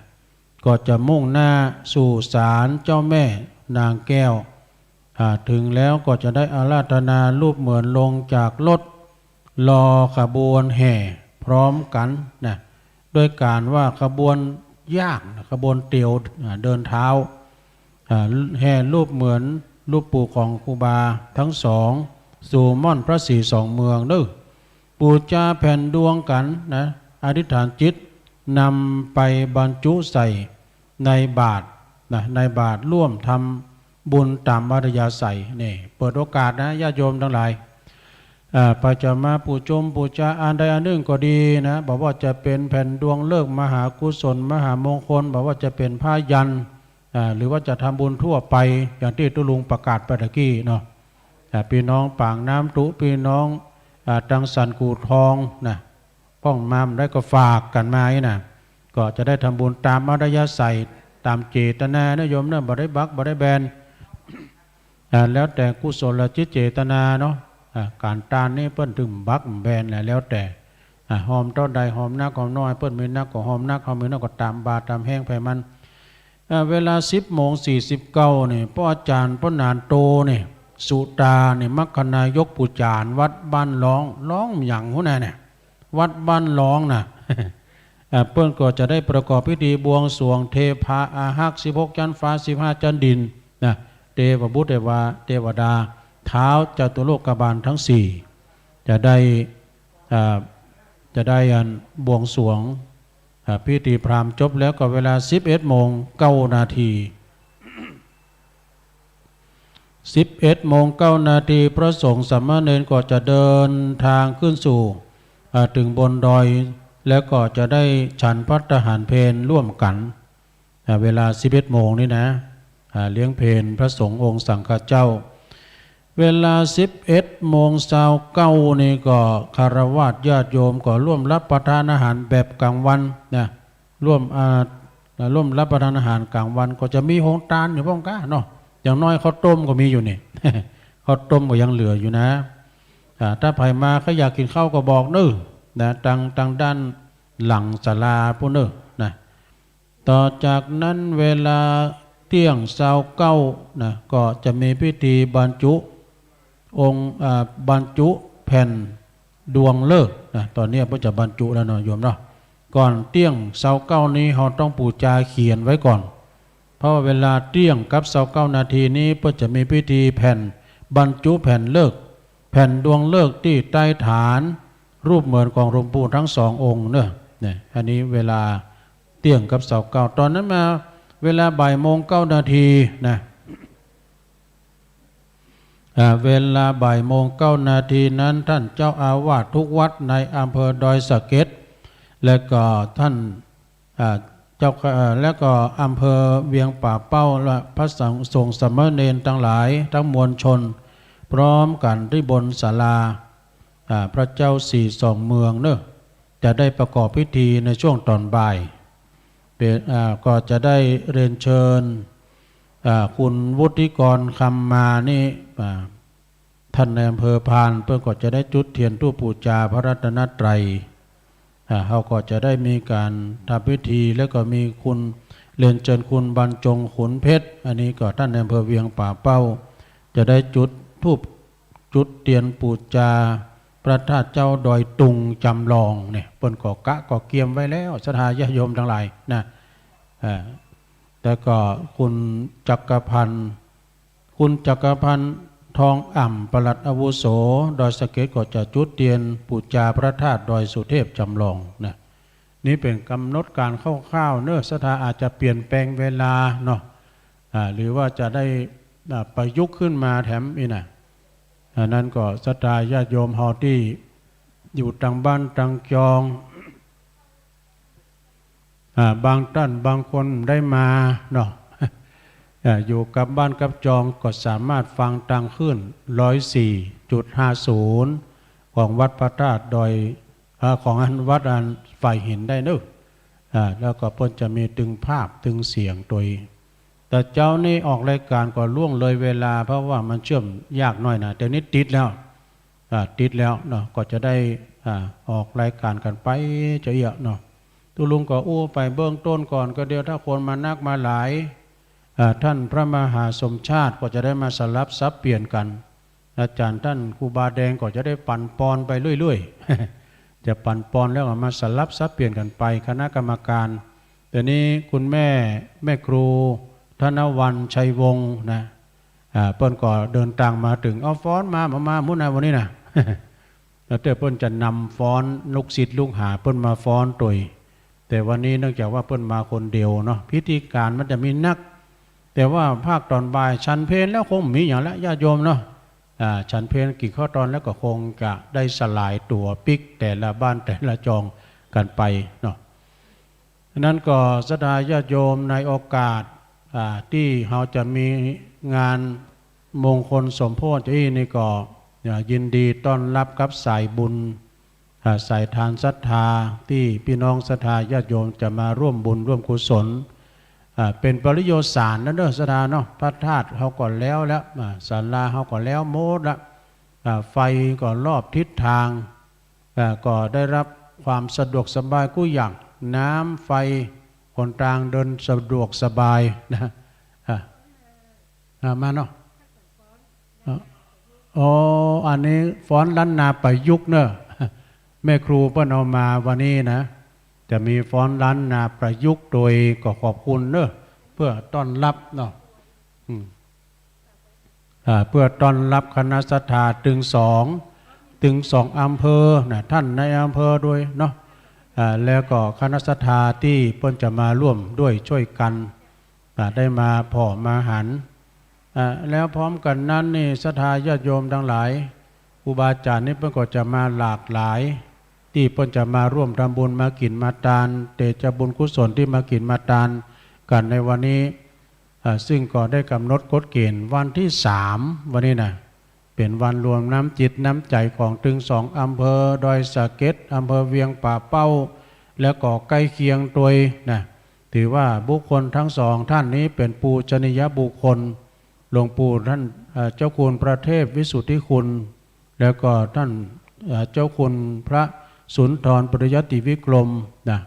ก็จะมุ่งหน้าสู่ศาลเจ้าแม่นางแก้วถึงแล้วก็จะได้อาราธนารูปเหมือนลงจากรถรอขบวนแห่พร้อมกันนะด้วยการว่าขบวนย่างขบวนเตียวเดินเท้าแห่รูปเหมือนรูปปู่ของครูบาทั้งสองสู่ม่อนพระศรีสองเมืองเด้อปูจาแผ่นดวงกันนะอธิษฐานจิตนำไปบรรจุใส่ในบาตรนะในบาตรร่วมทำบุญตามอัธยาศัยนี่เปิดโอกาสนะญาติโยมทั้งหลายพระจะมาปูจมปูจาอันใดอันหนึ่งก็ดีนะบอกว่าจะเป็นแผ่นดวงเลิกมหากุศลมหามงคลบอกว่าจะเป็นผ้ายันหรือว่าจะทำบุญทั่วไปอย่างที่ตุลุงประกาศไปตะกี้เนาะพี่น้องปางน้ำตุพี่น้องตังสันกูทองนะป้องมามได้ก็ฝากกันมานะก็จะได้ทำบุญตามอัธยาศัยตามเจตนานะโยมนะบ่ได้บักบ่ได้แบนแล้วแต่กุศลจิตเจตนาเนาะการตานนี่เปิ้นถึงบักแบนแล้วแต่หอมเท่าใดหอมนักหอมน้อยเปิ้นมีนักก็หอมนักเขามีนักก็ตามบาตามแห้งไผมันเวลา10 โมง 49นี่พ่ออาจารย์พ่อนานโตนี่สุตานี่มัคคณายกปุจานวัดบ้านร้องอย่างหัวหน้าเนี่ยวัดบ้านร้องน่ะ เปิ้นก็จะได้ประกอบพิธีบวงสรวงเทพาอาหัก16จันทร์ฟ้า15จันทร์ดินนะเทวบุตรเทวดาเท้าจตุโลกบาลทั้ง4จะได้บวงสรวงพิธีพราหมณ์จบแล้วก็เวลา 11 โมง 9 นาที11 โมง 9 นาทีพระสงฆ์สามเณรก็จะเดินทางขึ้นสู่ถึงบนดอยแล้วก็จะได้ฉันภัตตาหารเพลร่วมกันเวลา 11 โมงนี่นะเลี้ยงเพลพระสงฆ์องค์สังฆเจ้าเวลา 11 โมง 29นี่ก็คารวะญาติโยมก็ร่วมรับประทานอาหารแบบกลางวันนะร่วมรับประทานอาหารกลางวันก็จะมีโฮงตานอยู่บ้างก้าเนาะอย่างน้อยข้าวต้มก็มีอยู่นี่ ข้าวต้มก็ยังเหลืออยู่นะถ้าใครมาเขาอยากกินข้าวก็บอกเน้อนะทางด้านหลังศาลาพวกเน้อนะต่อจากนั้นเวลาเที่ยง29นะก็จะมีพิธีบรรจุองค์บรรจุแผ่นดวงเลิกนะตอนนี้พระจะบรรจุแล้วเนาะโยมเนาะก่อนเที่ยง29นี้เราต้องปูจาเขียนไว้ก่อนเพราะเวลาเที่ยงกับ29นาทีนี้เพื่อจะมีพิธีแผ่นบรรจุแผ่นเลิกแผ่นดวงเลิกที่ใต้ฐานรูปเหมือนของหลวงปู่ทั้ง2 องค์เนอะเนี่ยอันนี้เวลาเที่ยงกับ29ตอนนั้นมาเวลาบ่ายโมง 9 นาทีนะเวลาบ่ายโมง 9 นาทีนั้นท่านเจ้าอาวาสทุกวัดในอำเภอดอยสะเก็ดและก็ท่านและก็อำเภอเวียงป่าเป้าและพระสงฆ์สามเณรทั้งหลายทั้งมวลชน พร้อมกันที่บนศาลาพระเจ้าสี่สองเมืองเนอะจะได้ประกอบพิธีในช่วงตอนบ่ายก็จะได้เรียนเชิญคุณวุฒิกรคำมานี่ท่านในอำเภอพานเพื่อก็จะได้จุดเทียนธูปบูชาพระรัตนตรัยเขาก็จะได้มีการทำพิธีแล้วก็มีคุณเรียนเชิญคุณบรรจงขุนเพชรอันนี้ก็ท่านในอำเภอเวียงป่าเป้าจะได้จุดธูปจุดเทียนบูชาพระธาตุเจ้าดอยตุงจำลองเนี่ยเปิ้นก็กะก็เกียมไว้แล้วศรัทธาญาติโยมทั้งหลายนะแล้วก็คุณจักรพันธ์ทองอ่ำปลัดอาวุโสดอยสะเก็ดก็จะจุดเทียนบูชาพระธาตุดอยสุเทพจำลองนะนี่เป็นกำหนดการคร่าวๆเนื้อศรัทธาอาจจะเปลี่ยนแปลงเวลาเนาะหรือว่าจะได้ประยุกต์ขึ้นมาแถมอีกนะนั้นก็ศรัทธาญาติโยมเฮาที่อยู่ต่างบ้านต่างจองบางท่านบางคนได้มาเนาะอยู่กับบ้านกับจองก็สามารถฟังทางขึ้น 104.50 ของวัดพระธาตุดอยของวัดฝ่ายหินได้เนอะแล้วก็เพิ่นจะมีตึงภาพตึงเสียงตัวแต่เจ้านี่ออกรายการก็ล่วงเลยเวลาเพราะว่ามันเชื่อมยากหน่อยนะแต่นี้ติดแล้วเนาะก็จะได้ออกรายการกันไปจะเยอะเนาะตุลุงก็อู้ไปเบื้องต้นก่อนก็เดียวถ้าคนมานักมาหลายท่านพระมหาสมชาติก็จะได้มาสลับซับเปลี่ยนกันอาจารย์ท่านครูบาแดงก็จะได้ปั่นปอนไปเรื่อยๆจะปั่นปอนแล้วมาสลับซับเปลี่ยนกันไปคณะกรรมการแต่นี้คุณแม่ครูธนวันชัยวงศ์นะเปิ้นก็เดินทางมาถึงเอาฟ้อนมามุ่นนะวันนี้นะแล้วเปิ้นจะนำฟ้อนลูกศิษย์ลูกหาเปิ้นมาฟ้อนตัวแต่วันนี้เนื่องจากว่าเปิ้นมาคนเดียวเนาะพิธีการมันจะมีนักแต่ว่าภาคตอนบ่ายฉันเพลแล้วคงมีอย่างละญาติโยมเนาะฉันเพลกี่ข้อตอนแล้วก็คงจะได้สลายตัวปิกแต่ละบ้านแต่ละจองกันไปเนาะนั้นก็ศรัทธาญาติโยมในโอกาสที่เราจะมีงานมงคลสมโภชที่นี่ก็ยินดีต้อนรับกับสายบุญสายทานศรัทธาที่พี่น้องศรัทธาญาติโยมจะมาร่วมบุญร่วมกุศลเป็นปริโยสารนั่นเด้อศรัทธาเนาะพระธาตุเขาก่อนแล้วศาลาเขาก่อนแล้วโมดละไฟก็รอบทิศทางก็ได้รับความสะดวกสบายกู้อย่างน้ำไฟคนทางเดินสะดวกสบายนะมาเนาะอันนี้ฟ้อนล้านนาประยุกต์เนอะแม่ครูเพิ่นเอามาวันนี้นะจะมีฟ้อนล้านนาประยุกต์โดยก็ขอบคุณเนอะเพื่อต้อนรับเนาะเพื่อต้อนรับคณะศรัทธาถึงสองอำเภอนะท่านในอำเภอด้วยเนาะแล้วก็คณะศรัทธาที่เพิ่นจะมาร่วมด้วยช่วยกันได้มาพ่อมาหันแล้วพร้อมกันนั้นนี่ศรัทธาญาติโยมทั้งหลายครูบาอาจารย์นี่เพิ่นก็จะมาหลากหลายที่เพิ่นจะมาร่วมทำบุญมากินมาทานเตจะบุญกุศลที่มากินมาทานกันในวันนี้ซึ่งก็ได้กำหนดกฎเกณฑ์วันที่3วันนี้นะเป็นวันรวมน้ำจิตน้ำใจของถึง2อำเภอดอยสะเก็ดอำเภอเวียงป่าเป้าแล้วก็ใกล้เคียงตัวนะถือว่าบุคคลทั้งสองท่านนี้เป็นปูชนียบุคคลหลวงปู่ท่านเจ้าคุณพระเทพวิสุทธิคุณแล้วก็ท่านเจ้าคุณพระสุนทรปริยัติวิกรมนะ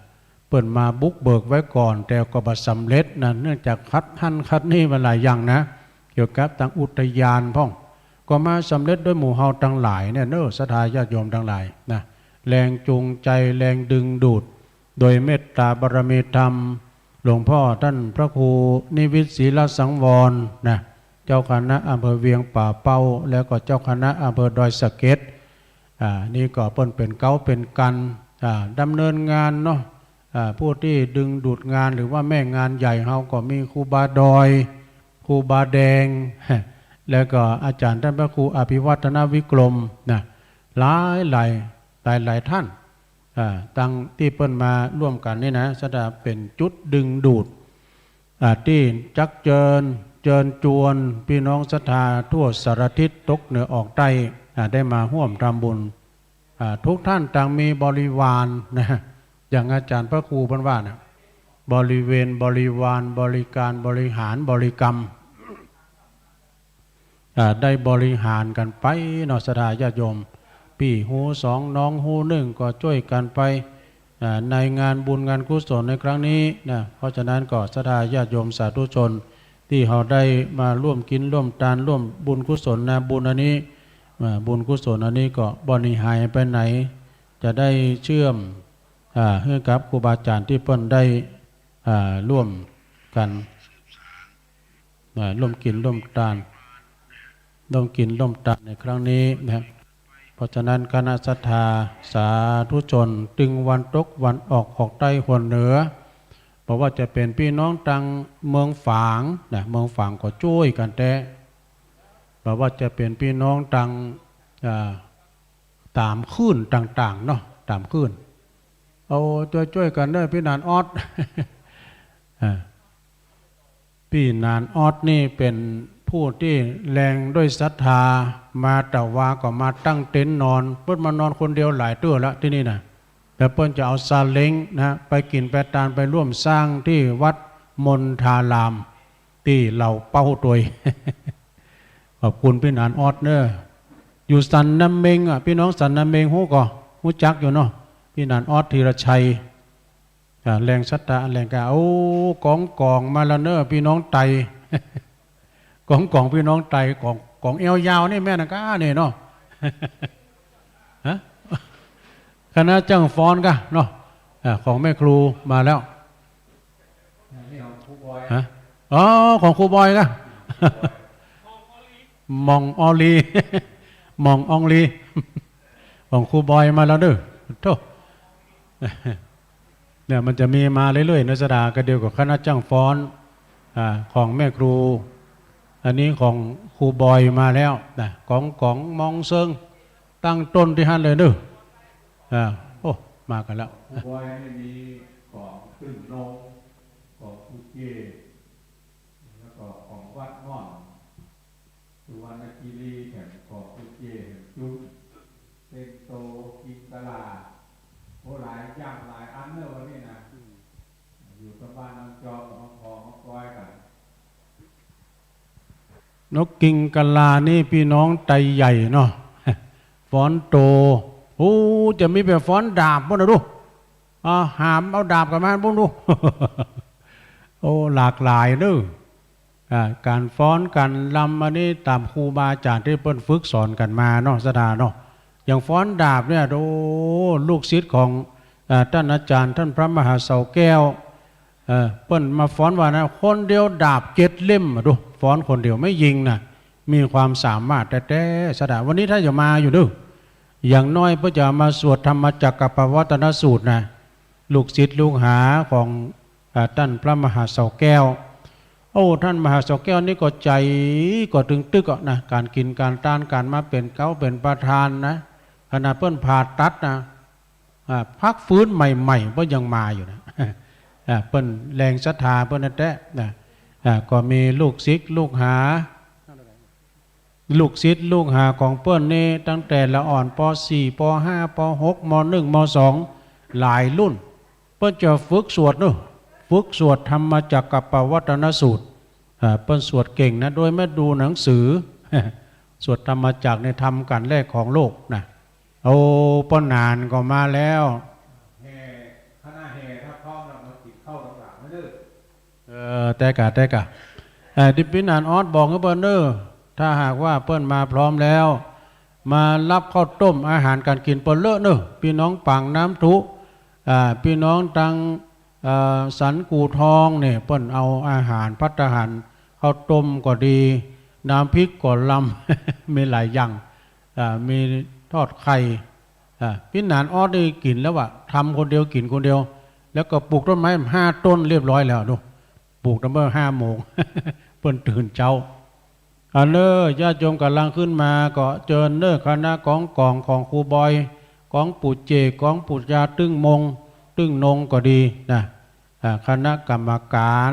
เปิดมาบุกเบิกไว้ก่อนแต่ก็บ่สำเร็จนะเนื่องจากคัดนี่มาหลายอย่างนะเกี่ยวกับทางอุทยานพ่องก็มาสำเร็จด้วยหมู่เฮาทั้งหลายเนี่ยเนอะศรัทธาญาติโยมทั้งหลายนะแรงจูงใจแรงดึงดูดโดยเมตตาบารมีธรรมหลวงพ่อท่านพระครูนิวิตศรีลสังวรนะเจ้าคณะอำเภอเวียงป่าเป้าแล้วก็เจ้าคณะอำเภอดอยสะเก็ดนี่ก็เปิ้นเป็นเก้าเป็นกันดำเนินงานเนาะผู้ที่ดึงดูดงานหรือว่าแม่งานใหญ่เฮาก็มีครูบาดอยครูบาแดงแล้วก็อาจารย์ท่านพระครูอภิวัฒนวิกรมนะหลายท่านตั้งที่เปิ้นมาร่วมกันนี่นะแสดงเป็นจุดดึงดูดที่จักเจิญ เชิญชวนพี่น้องศรัทธาทั่วสารทิศตกเหนือออกใต้ได้มาร่วมทำบุญทุกท่านต่างมีบริวารนะอย่างอาจารย์พระครูพันว่านะบริเวณบริวารบริการบริหารบริกรรมได้บริหารกันไปเนาะศรัทธาญาติโยมพี่หูสองน้องหูหนึ่งก็ช่วยกันไปในงานบุญงานกุศลในครั้งนี้นะเพราะฉะนั้นก็ศรัทธาญาติโยมสาธุชนที่เขาได้มาร่วมกินร่วมทานร่วมบุญกุศลนะบุญอันนี้บุญกุศลอันนี้ก็บ่หนีหายไปไหนจะได้เชื่อมให้กับครูบาอาจารย์ที่เพิ่นได้ร่วมกันร่วมกินร่วมทานร่วมกินร่วมทานในครั้งนี้นะครับเพราะฉะนั้นคณะศรัทธาสาธุชนตึงวันตกวันออกใต้หัวเหนือเพราะว่าจะเป็นพี่น้องตังเมืองฝางนะเมืองฝางก็ช่วยกันแต่เพราะว่าจะเป็นพี่น้องตังตามคลื่นต่างๆเนาะตามคลื่นเอาช่วยกันได้พี่นานออด พี่นานออดนี่เป็นผู้ที่แรงด้วยศรัทธามาแต่ว่าก็มาตั้งเต็นท์นอนเพิ่นมานอนคนเดียวหลายตัวละที่นี่นะแต่เพิ่นจะเอาซาเล้งนะไปกินไปตานไปร่วมสร้างที่วัดมณฑารามที่เราเป้าตัว ขอบคุณพี่นานออดเนอะอยู่สันน้ำเมงพี่น้องสันน้ำเมงฮู้ก็ฮู้จักอยู่เนาะพี่นานออดธีรชัยแรงศรัทธาแรงกาโอ้กองมาแล้วเนอะพี่น้องไต กองพี่น้องไตกองเอวยาวนี่แม่นะก้าเนี่ยเนาะ คณะจ้างฟ้อนกะเนาะของแม่ครูมาแล้วอ๋อของครูบอยกะ มองออลี มองอองลี ของครูบอยมาแล้วเด้อโธ่ เนี่ยมันจะมีมาเรื่อยๆนักแสดงก็เดียวกับคณะจ้างฟ้อนของแม่ครูอันนี้ของครูบอยมาแล้วนะของมองเซิงตั้งต้นที่ฮั่นเลยเด้อโอ้มากันแล้วครูบอยไม่มีของตึ้งนงของภูเก็ตแล้วก็ของวัดม่อนสุวรรณคีรีแห่งของภูเก็ตจุดเซนโตกินตลาโอ้หลายอย่างหลายอันเนอะวันนี้นะอยู่กับบ้านน้องจอมน้องพอน้องก้อยกันนกกิงกะลานี่พี่น้องไตใหญ่เนาะฟ้อนโตโอ้จะมีแบบฟ้อนดาบบ่นะดูหามเอาดาบกับมาบ่ดู โอ้หลากหลายเด้อการฟ้อนการลำอันนี้ตามครูบาอาจารย์ที่เพิ่นฝึกสอนกันมาเนาะสดาเนาะอย่างฟ้อนดาบเนี่ยโอ้ลูกศิษย์ของท่านอาจารย์ท่านพระมหาเสาแก้วเปิ้นมาฟ้อนว่านะคนเดียวดาบ7 เล่มดูฟ้อนคนเดียวไม่ยิงนะมีความสามารถแต่สดาวันนี้ถ้าจะมาอยู่ด้วยอย่างน้อยเพื่อจะมาสวดธรรมจักรปวัตนสูตรนะลูกศิษย์ลูกหาของท่านพระมหาเสาแก้วโอ้ท่านมหาเสาแก้วนี่ก็ใจก็ตึงตึกนะการกินการต้านการมาเป็นเก้าเป็นประธานนะขณะเปิ้นผ่าตัดนะพักฟื้นใหม่ๆเพราะยังมาอยู่นะเปิ้นแรงศรัทธาเปิ้นนั่นแหละนะก็มีลูกศิษย์ลูกหาของเปิ้นนี่ตั้งแต่ละอ่อนป .4 ป .5 ป .6 ม .1 ม .2 หลายรุ่นเปิ้นจะฝึกสวดฝึกสวดธรรมจักรปวัตนสูตรเปิ้นสวดเก่งนะโดยไม่ดูหนังสือ สวดธรรมจักรในธรรมกันแรกของโลกนะโอ้ป้นนานก็มาแล้วคณะแห่ถ้าพร้อมเรามาติดเข้าหลังๆไม่ดื้อแต่กะดิปินานออดบอกกับเปิ้นเด้อถ้าหากว่าเปิ้นมาพร้อมแล้วมารับข้าวต้มอาหารการกินเปิ้นเลอะเด้อพี่น้องปังน้ำทุพี่น้องตังสันกูทองเนี่ยเปิ้นเอาอาหารภัตตาหารข้าวต้มก็ดีน้ำพริกก็ลำ มีหลายอย่างมีทอดไข่พี่นานออดได้กินแล้วว่ะทำคนเดียวกินคนเดียวแล้วก็ปลูกต้นไม้5 ต้นเรียบร้อยแล้วดูปลูกตั้งแต่5 โมง เปิ้นตื่นเช้าเนอญาติโยมกำลังขึ้นมาก็เจิญเนอคณะของครูบอยของปู่เจของปู่ยาตึ้งนงก็ดีนะคณะกรรมการ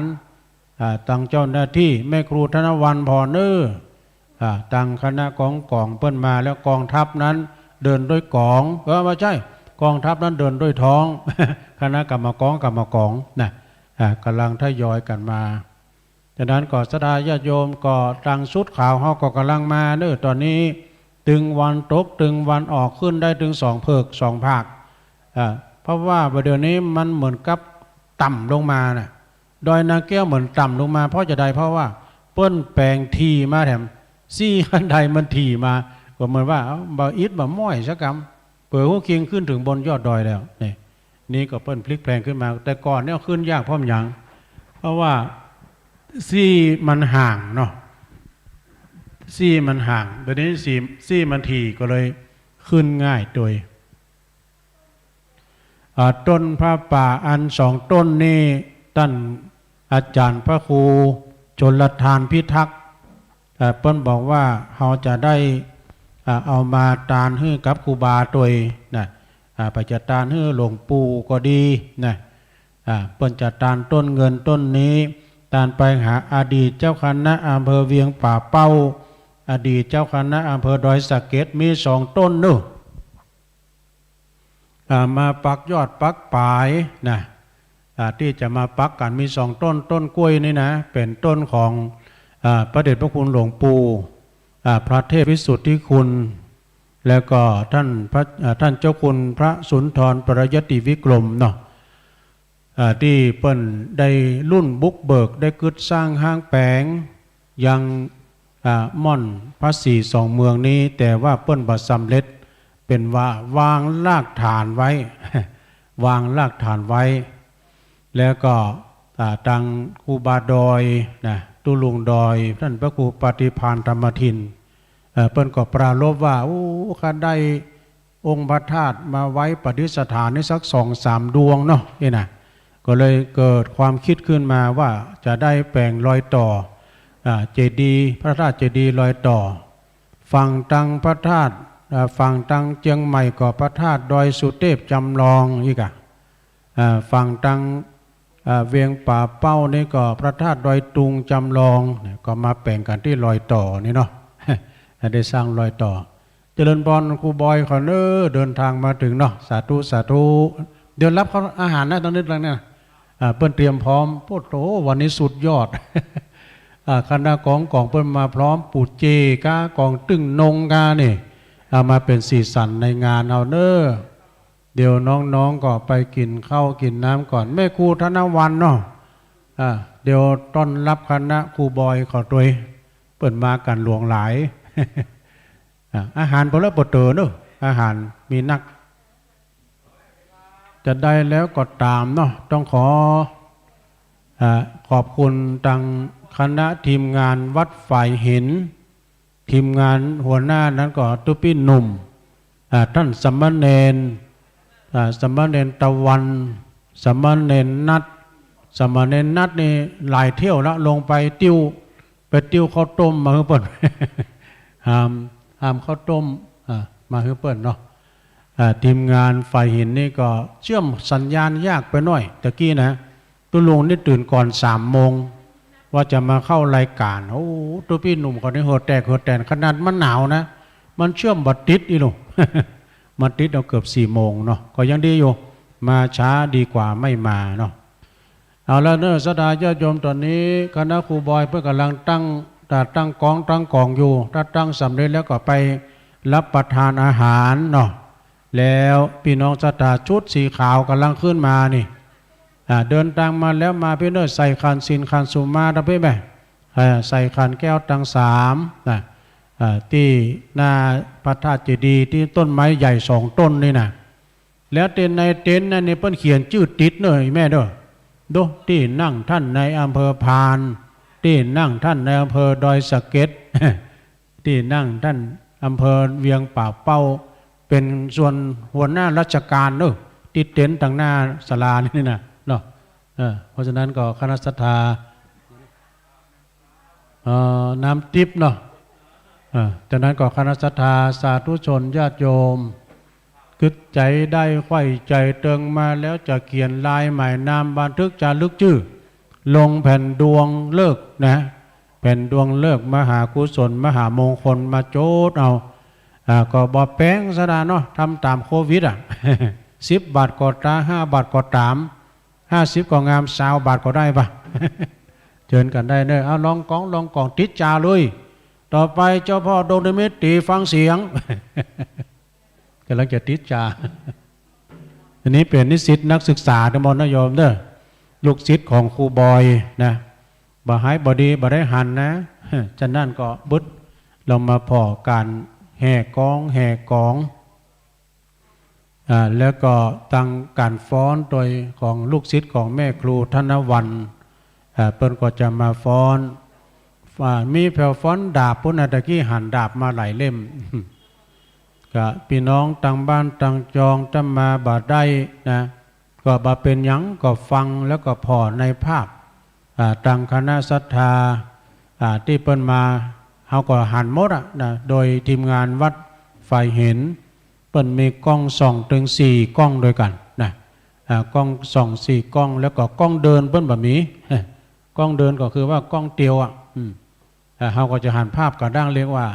ตั้งเจ้าหน้าที่แม่ครูธนวันพอเนอตั้งคณะกองเปิ้นมาแล้วกองทัพนั้นเดินด้วยกองไม่ใช่กองทัพนั้นเดินด้วยท้อง คณะกรรมกองนะกำลังทยอยกันมาจากนั้นก็ศรัทธาญาติโยมก็ตั้งชุดขาวเฮาก็กำลังมาเนอตอนนี้ตึงวันตกตึงวันออกขึ้นได้ถึง2 เพิก 2 ภาคเพราะว่าเดี๋ยวนี้มันเหมือนกับต่ำลงมาน่ะดอยนาแก้วเหมือนต่ำลงมาเพราะจะใดเพราะว่าเปิ้นแปลงทีมาแถมซี่ขันใดมันทีมาก็เหมือนว่าบ่อิดบ่ม้อยสักคำเปิดหัวเคียงขึ้นถึงบนยอดดอยแล้วนี่ก็เปิ้นพลิกแปลงขึ้นมาแต่ก่อนเนี่ยขึ้นยากเพราะหยังเพราะว่าซี่มันห่างเนาะซี่มันห่างเดี๋ยวนี้ซี่มันทีก็เลยขึ้นง่ายโดยต้นพระป่าอัน2 ต้นนี่ท่านอาจารย์พระครูชลทานพิทักษ์เปิ้นบอกว่าเราจะได้เอามาตานให้กับครูบาตัวนะไปจะตานให้หลวงปู่ก็ดีนะเปิ้นจะตานต้นเงินต้นนี้ตานไปหาอดีตเจ้าคณะอำเภอเวียงป่าเป้าอดีตเจ้าคณะอำเภอดอยสะเก็ดมี2 ต้นนู่นมาปักยอดปักปลายนะที่จะมาปักกันมี2 ต้นต้นกล้วยนี่นะเป็นต้นของพระเดชพระคุณหลวงปู่พระเทพวิสุทธิคุณแล้วก็ท่านเจ้าคุณพระสุนทรปรยติวิกรมเนาะที่เปิ้นได้รุ่นบุกเบิกได้กึศสร้างห้างแปลงยังม่อนพระ4 เมืองนี้แต่ว่าเปิ้นบ่สำเร็จเป็นว่าวางรากฐานไว้ วางรากฐานไว้แล้วก็ตังครูบาดอยนะตุลุงดอยท่านพระครูปฏิภาณธรรมทินเปิ้นก็ปรารภว่าข้าได้องค์พระธาตุมาไว้ประดิษฐานในสัก2-3 ดวงเนาะนี่นะก็เลยเกิดความคิดขึ้นมาว่าจะได้แปลงรอยต่อเจดีย์พระธาตุเจดีย์รอยต่อฝั่งตังพระธาตุฝั่งตังเจียงใหม่ก็พระธาตุดอยสุเทพจำลองอีกฝั่งตังเวียงป่าเป้านี่ก็พระธาตุดอยตุงจำลองก็มาแปลงกันที่รอยต่อนี่เนาะ ได้สร้างรอยต่อเจริญพรครูบอยขอเนอเดินทางมาถึงเนาะสาธุสาธุเดี๋ยวรับอาหารนะตอนนี้แล้วเนี่ยเปิ้นเตรียมพร้อมโอ้โหวันนี้สุดยอด คณะกองเปิ้นมาพร้อมปูเจกากองตึงนงกานี่เอามาเป็นสีสันในงานเอาเนอเดี๋ยวน้องๆก็ไปกินข้าวกินน้ำก่อนแม่ครูธนวันเนาะเดี๋ยวต้อนรับคณะครูบอยขอตัวเปิดมากันหลวงหลาย อาหารพลปเตอร์เนาะอาหารมีนักจะได้แล้วก็ตามเนาะต้องขอบคุณทางคณะทีมงานวัดฝ่ายหินทีมงานหัวหน้านั้นก็ตุปี้หนุ่มท่านสมณเณรตะวันสมณเณรนัดนี่หลายเที่ยวแล้วลงไปติ้วข้าวต้มมาให้เปิด ห้ามข้าวต้มมาให้เปิดเนาะทีมงานฝ่ายหินนี่ก็เชื่อมสัญญาณยากไปหน่อยตะกี้นะตุลุงนี่ตื่นก่อน3 โมงว่าจะมาเข้ารายการโอ้ตัวพี่หนุ่มคนนี้หัวแตกขนาดมันหนาวนะมันเชื่อมบัดติดอีหนู มันติดเอาเกือบ4 โมงเนาะก็ยังดีอยู่มาช้าดีกว่าไม่มาเนาะเอาแล้วเนอะศรัทธาญาติโยมตอนนี้คณะครูบอยเพื่อกำลังตั้งกองอยู่ถ้าตั้งสำเร็จแล้วก็ไปรับประทานอาหารเนาะแล้วพี่น้องศรัทธาชุดสีขาวกำลังขึ้นมานี่เดินทางมาแล้วมาพี่เนอใส่ขันสินขันสุมาตะเพ่แม่ใส่ขันแก้วตัง3นะที่หน้าพระธาตุเจดีย์ที่ต้นไม้ใหญ่2 ต้นนี่นะแล้วเต็นนั่นนี่เพิ่นเขียนชื่อติดเลยแม่เด้อดูที่นั่งท่านในอำเภอพานที่นั่งท่านในอำเภอดอยสะเก็ด ที่นั่งท่านอำเภอเวียงป่าเป้าเป็นส่วนหัวหน้าราชการเนอะที่เต็นท์ต่างหน้าศาลานี่นะเนาะเพราะฉะนั้นก็คณะศรัทธาน้ำทิพย์เนาะจากนั้นก็คณะศรัทธาสาธุชนญาติโยมกึศใจได้ไข้ใจเติงมาแล้วจะเขียนลายหมายนามบันทึกจารึกชื่อ ลงแผ่นดวงเลิกนะแผ่นดวงเลิกมหากุศลมหามงคลมาโจดเอาก็บอแป้งสดาเนาะทำตามโควิด10 บาทก็ตา5 บาทก็ตาม50ก็งาม20 บาทก็ได้ปะ เชิญกันได้เนอะเอาลองกองติดจาเลยต่อไปเจ้าพ่อดวงนิมิตตีฟังเสียง กำลังจะติดจา อันนี้เป็นนิสิตนักศึกษาทั้งหมดนะโยมเด้อลูกศิษย์ของครูบอยนะบ่หายบ่ดีบ่ได้หันนะฉะนั้นก็บึดเรามาพอการแห่กองแล้วก็ตั้งการฟ้อนโดยของลูกศิษย์ของแม่ครูธนวรรณเปิ้นก็จะมาฟ้อนมีแผ่วฟ้อนดาบพุ่นตะกี้หันดาบมาหลายเล่ม ก็พี่น้องต่างบ้านต่างจองจะมาบ่ได้นะก็บ่เป็นหยังก็ฟังแล้วก็พอในภาพต่างคณะศรัทธาที่เปิ้นมาเฮาก็หันหมดนะโดยทีมงานวัดฝ่ายเห็นเปิ้นมีกล้อง2 ถึง 4กล้องด้วยกันนะกล้อง2 4กล้องแล้วก็กล้องเดินเปิ้นบ่มีกล้องเดินก็คือว่ากล้องเตียวเฮาก็จะหันภาพกระด้างเรียกว่า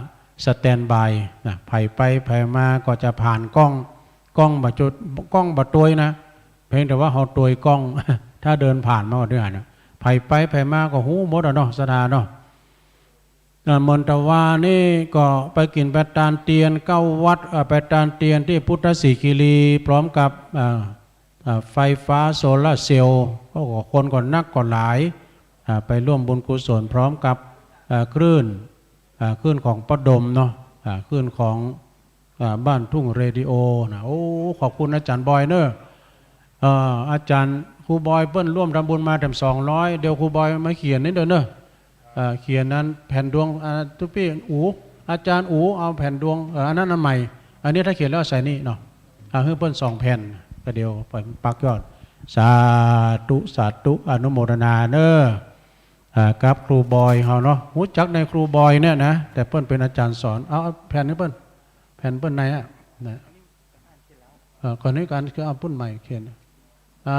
สแตนบายนะไผไปไผมาก็จะผ่านกล้องบ่จุดกล้องบ่ตวยนะเพียงแต่ว่าเฮาตวยกล้อง ถ้าเดินผ่านมาก็ได้นะไผไปไผมาก็ฮู้หมดเนาะสถานเนาะมณฑวานี่ก็ไปกินไปตานเตียน9 วัดไปตานเตียนที่พุทธศิคีรีพร้อมกับไฟฟ้าโซลาร์เซลล์ก็คนก็นักก็หลายไปร่วมบุญกุศลพร้อมกับคลื่นของประดมเนาะคลื่นของบ้านทุ่งเรดิโอนะโอ้ขอบคุณอาจารย์บอยเนอะอาจารย์ครูบอยเปิ้นร่วมทำบุญมาถึง200เดี๋ยวครูบอยมาเขียนนิดเดียวเนอะเขียนนั้นแผ่นดวงทุกปีอาจารย์เอาแผ่นดวงอันนั้นอันใหม่อันนี้ถ้าเขียนแล้วใส่นี่เนาะให้เปิ้น2 แผ่นก็เดียวไปปักยอดสาธุอนุโมทนาเนอะกับครูบอยเฮาเนาะรู้จักในครูบอยเนี่ยนะแต่เปิ้นเป็นอาจารย์สอนเอาแผ่นนี้เปิ้นแผ่นเปิ้นไหนนะก่อนนี้การคือเอาปุ้นใหม่เขียน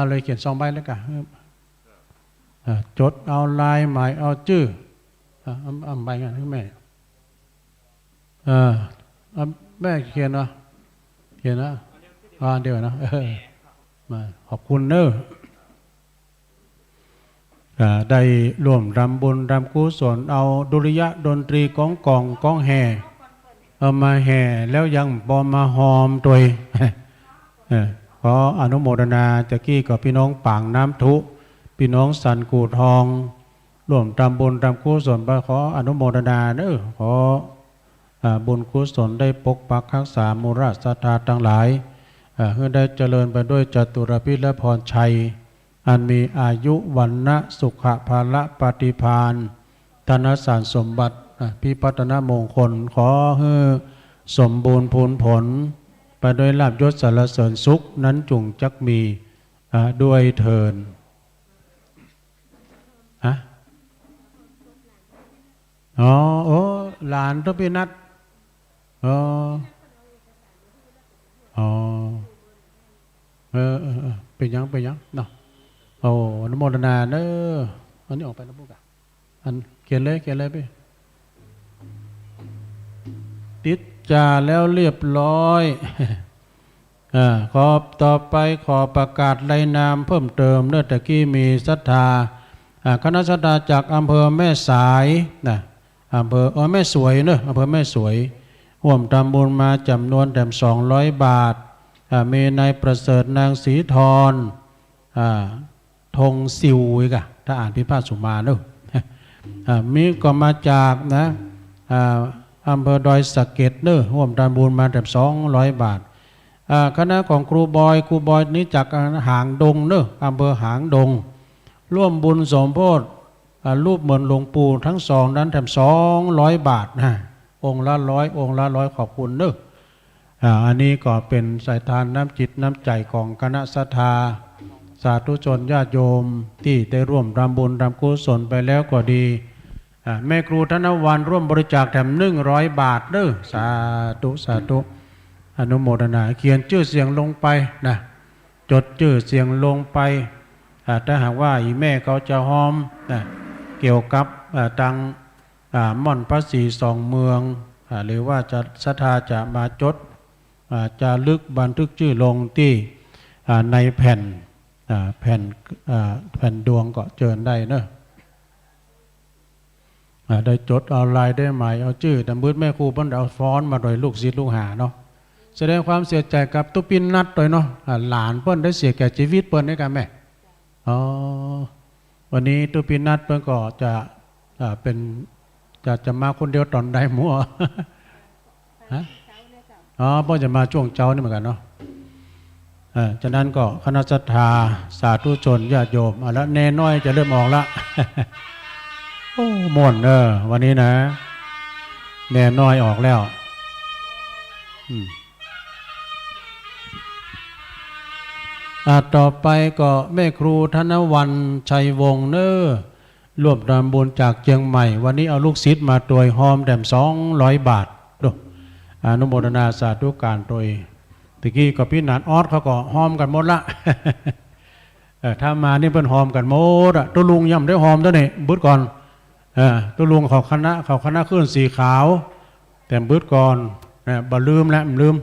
เลยเขียน2 ใบแล้วกันจดเอาลายหมายเอาชื่อเอาใบกันให้แม่แม่เขียนนะเดี๋ยวนะมาขอบคุณเนอะได้ร่วมรำบุญรำกุศลเอาดุริยะดนตรีกองแห่เอามาแห่แล้วยังบอมาหอมตัว ขออนุโมทนาตะกี้กับพี่น้องปางน้ำทุพี่น้องสันกูทองร่วมรำบุญรำกุศลขออนุโมทนาเนอะขอบุญกุศลได้ปกปักรักษามูลศรัทธาทั้งหลายเพื่อได้เจริญไปด้วยจตุรพิธและพรชัยอันมีอายุวันนะสุขภาละปฏิภาณธนสารสมบัติพิพัฒนมงคลขอให้สมบูรณ์พูนผลไปด้วยลาภยศสรรเสริญสุขนั้นจงจักมีด้วยเถิดหลานทพี่นัทเป็นยังเนาะอนุโมทนาเนอะอันนี้ออกไปนะพวกอันเขียนเลยไปติดจาแล้วเรียบร้อยขอต่อไปขอประกาศรายนามเพิ่มเติมเนื่องจากที่มีศรัทธาคณะศรัทธาจากอำเภอแม่สายนะอำเภอแม่สวยเนอะอำเภอแม่สวยร่วมทำบุญมาจำนวนแต่200 บาทมีนายประเสริฐนางศรีธรธงซิวอีกอะถ้าอ่านพิพาทสุมาเนอะมีก็มาจากนะอำเภอดอยสะเก็ดเนอะร่วมทำบุญมาแต่200 บาทคณะของครูบอยนี้จากหางดงเนอะอำเภอหางดงร่วมบุญสมโภชรูปเหมือนหลวงปู่ทั้ง2นั้นแถม200 บาทนะองค์ละ100ขอบคุณเนอะอันนี้ก็เป็นสายทานน้ำจิตน้ำใจของคณะศรัทธาสาธุชนญาติโยมที่ได้ร่วมรำบุญรำกุศลไปแล้วก็ดีแม่ครูธนวรรณร่วมบริจาคแถม100 บาทเด้อสาธุอนุโมทนาเขียนชื่อเสียงลงไปนะจดชื่อเสียงลงไป ถ้าหากว่าอีแม่เขาจะห้อมเกี่ยวกับตังม่อนพระศรีสองเมืองหรือว่าจะศรัทธาจะมาจดจะลึกบันทึกชื่อลงที่ในแผ่นดวงก็เจิญได้เนอะได้จดเอาลายได้หมายเอาชื่อแต่มืดแม่ครูเพิ่นเอาฟ้อนมาโดยลูกศิษย์ลูกหาเนาะแสดงความเสียใจกับตุปินนัดโดยเนาะหลานเพิ่นได้เสียแก่ชีวิตเพิ่นได้กันแม่วันนี้ตุปินนัดเพิ่นก็จะเป็นจะมาคนเดียวตอนใดมั่วฮะเพิ่นจะมาช่วงเช้านี่เหมือนกันเนาะฉะนั้นก็คณะศรัทธาสาธุชนญาติโยมแล้วแน่น้อยจะเริ่มออกละโอ้ม่วนวันนี้นะแน่น้อยออกแล้วต่อไปก็แม่ครูธนวรรณชัยวงศ์รวบรวมบุญจากเชียงใหม่วันนี้เอาลูกศิษย์มาตัวยหอมแดม200 บาทดูอนุโมทนาสาธุการตัวยตะกี้ก็พี่นานออดเขาก็หอมกันหมดละถ้ามานี่เป็นหอมกันหมดตัวลุงย่ำได้หอมตัวนี้บึดก่อนตัวลุงเขาคณะขึ้นสีขาวแต่บึดก่อนบ่ลืมแล้วลืม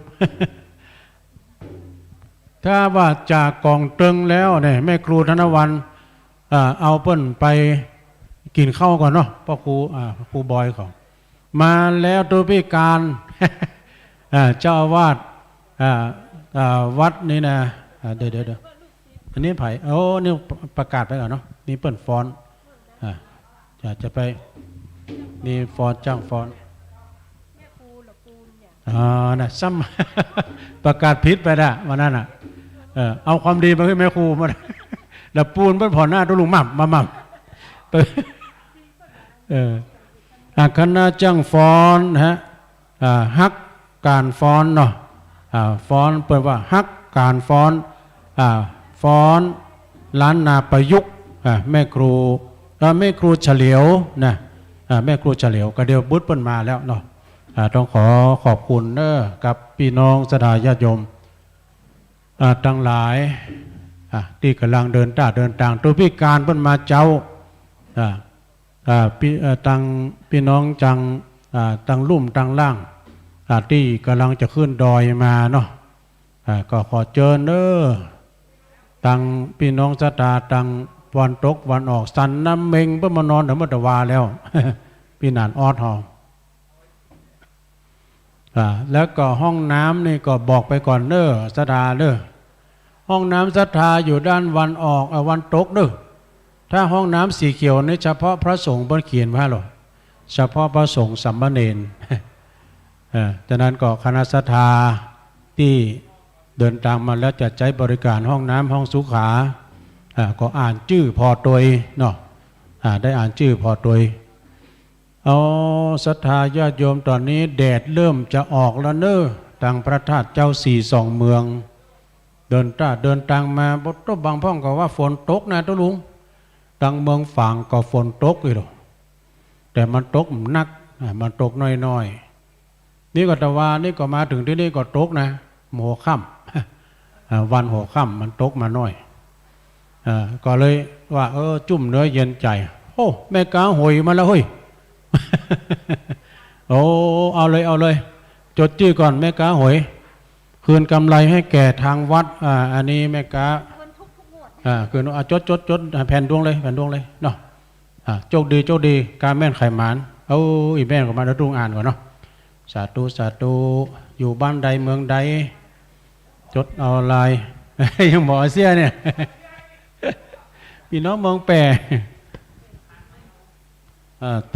ถ้าว่าจากกองเติงแล้วเนี่ยแม่ครูธนวรรณเอาเปิ้นไปกินข้าวก่อนเนาะพ่อครูบอยเขามาแล้วตัวพิการ เจ้าอาวาสวัดนี่นะเดี๋ยวอันนี้ไผ่นี่ประกาศไปก่อนเนาะนี่เปิ้นฟอนจะไปนี่ฟอนจ้างฟอนนะซ้ำ ประกาศผิดไปละวันนั้นเอาความดีมาให้แม่ครูมาแล้วปูนเปิ้นผ่อนหน้าตัวลุงมั่มมาคณะจ้างฟอนฮักการฟ้อนเนาะฟ้อนเปิดว่าฮักการฟ้อนฟ้อนล้านนาประยุกต์แม่ครูเฉลียวนะแม่ครูเฉลียวก็เดียวบุตรเปิ้นมาแล้วเนาะต้องขอบคุณกับพี่น้องศรัทธาญาติโยมทั้งหลายที่กำลังเดินทางตัวพิการเปิ้นมาเจ้าพี่น้องจังตังลุ่มตังล่างที่กำลังจะขึ้นดอยมาเนาะก็ขอเชิญตังพี่น้องศรัทธาตังวันตกวันออกสันน้ำเมงเพื่อมานอนเดี๋ยวมันจะวาแล้ว พี่นานออดหอแล้วก็ห้องน้ำนี่ก็บอกไปก่อนศรัทธาห้องน้ำศรัทธาอยู่ด้านวันออกวันตกถ้าห้องน้ำสีเขียวนี่เฉพาะพระสงฆ์บนเขียนไว้หรอเฉพาะพระสงฆ์สัมมาเนรจากนั้นก็คณะศรัทธาที่เดินทางมาแล้วจะใช้บริการห้องน้ำห้องสุขาก็อ่านชื่อพอตัวเนาะได้อ่านชื่อพอตัวศรัทธาญาติโยมตอนนี้แดดเริ่มจะออกแล้วทางพระธาตุเจ้าสี่สองเมืองเดินทางมาบางพ่องก็ว่าฝนตกนะตัวลุงทางเมืองฝางก็ฝนตกอยู่แต่มันตกนักมันตกน้อยนี่ก็ตะวันนี่ก็มาถึงที่นี่ก็ตกนะหัวค่ำวันหัวค่ำมันตกมาน้อยก็เลยว่าจุ่มเนื้อเย็นใจโอ้แม่กาหอยมาแล้วเฮ้ย เอาเลยจดชื่อก่อนแม่กาหอยคืนกำไรให้แก่ทางวัดอันนี้แม่กาคืนจดแผ่นดวงเลยเนาะโชคดีการแม่นไข่หมานอีแม่ก็มาแล้วดุงอ่านก่อนเนาะสาธุอยู่บ้านใดเมืองใดจดเอาลายยังบอกเสียเนี่ย พี่น้องเมืองแปร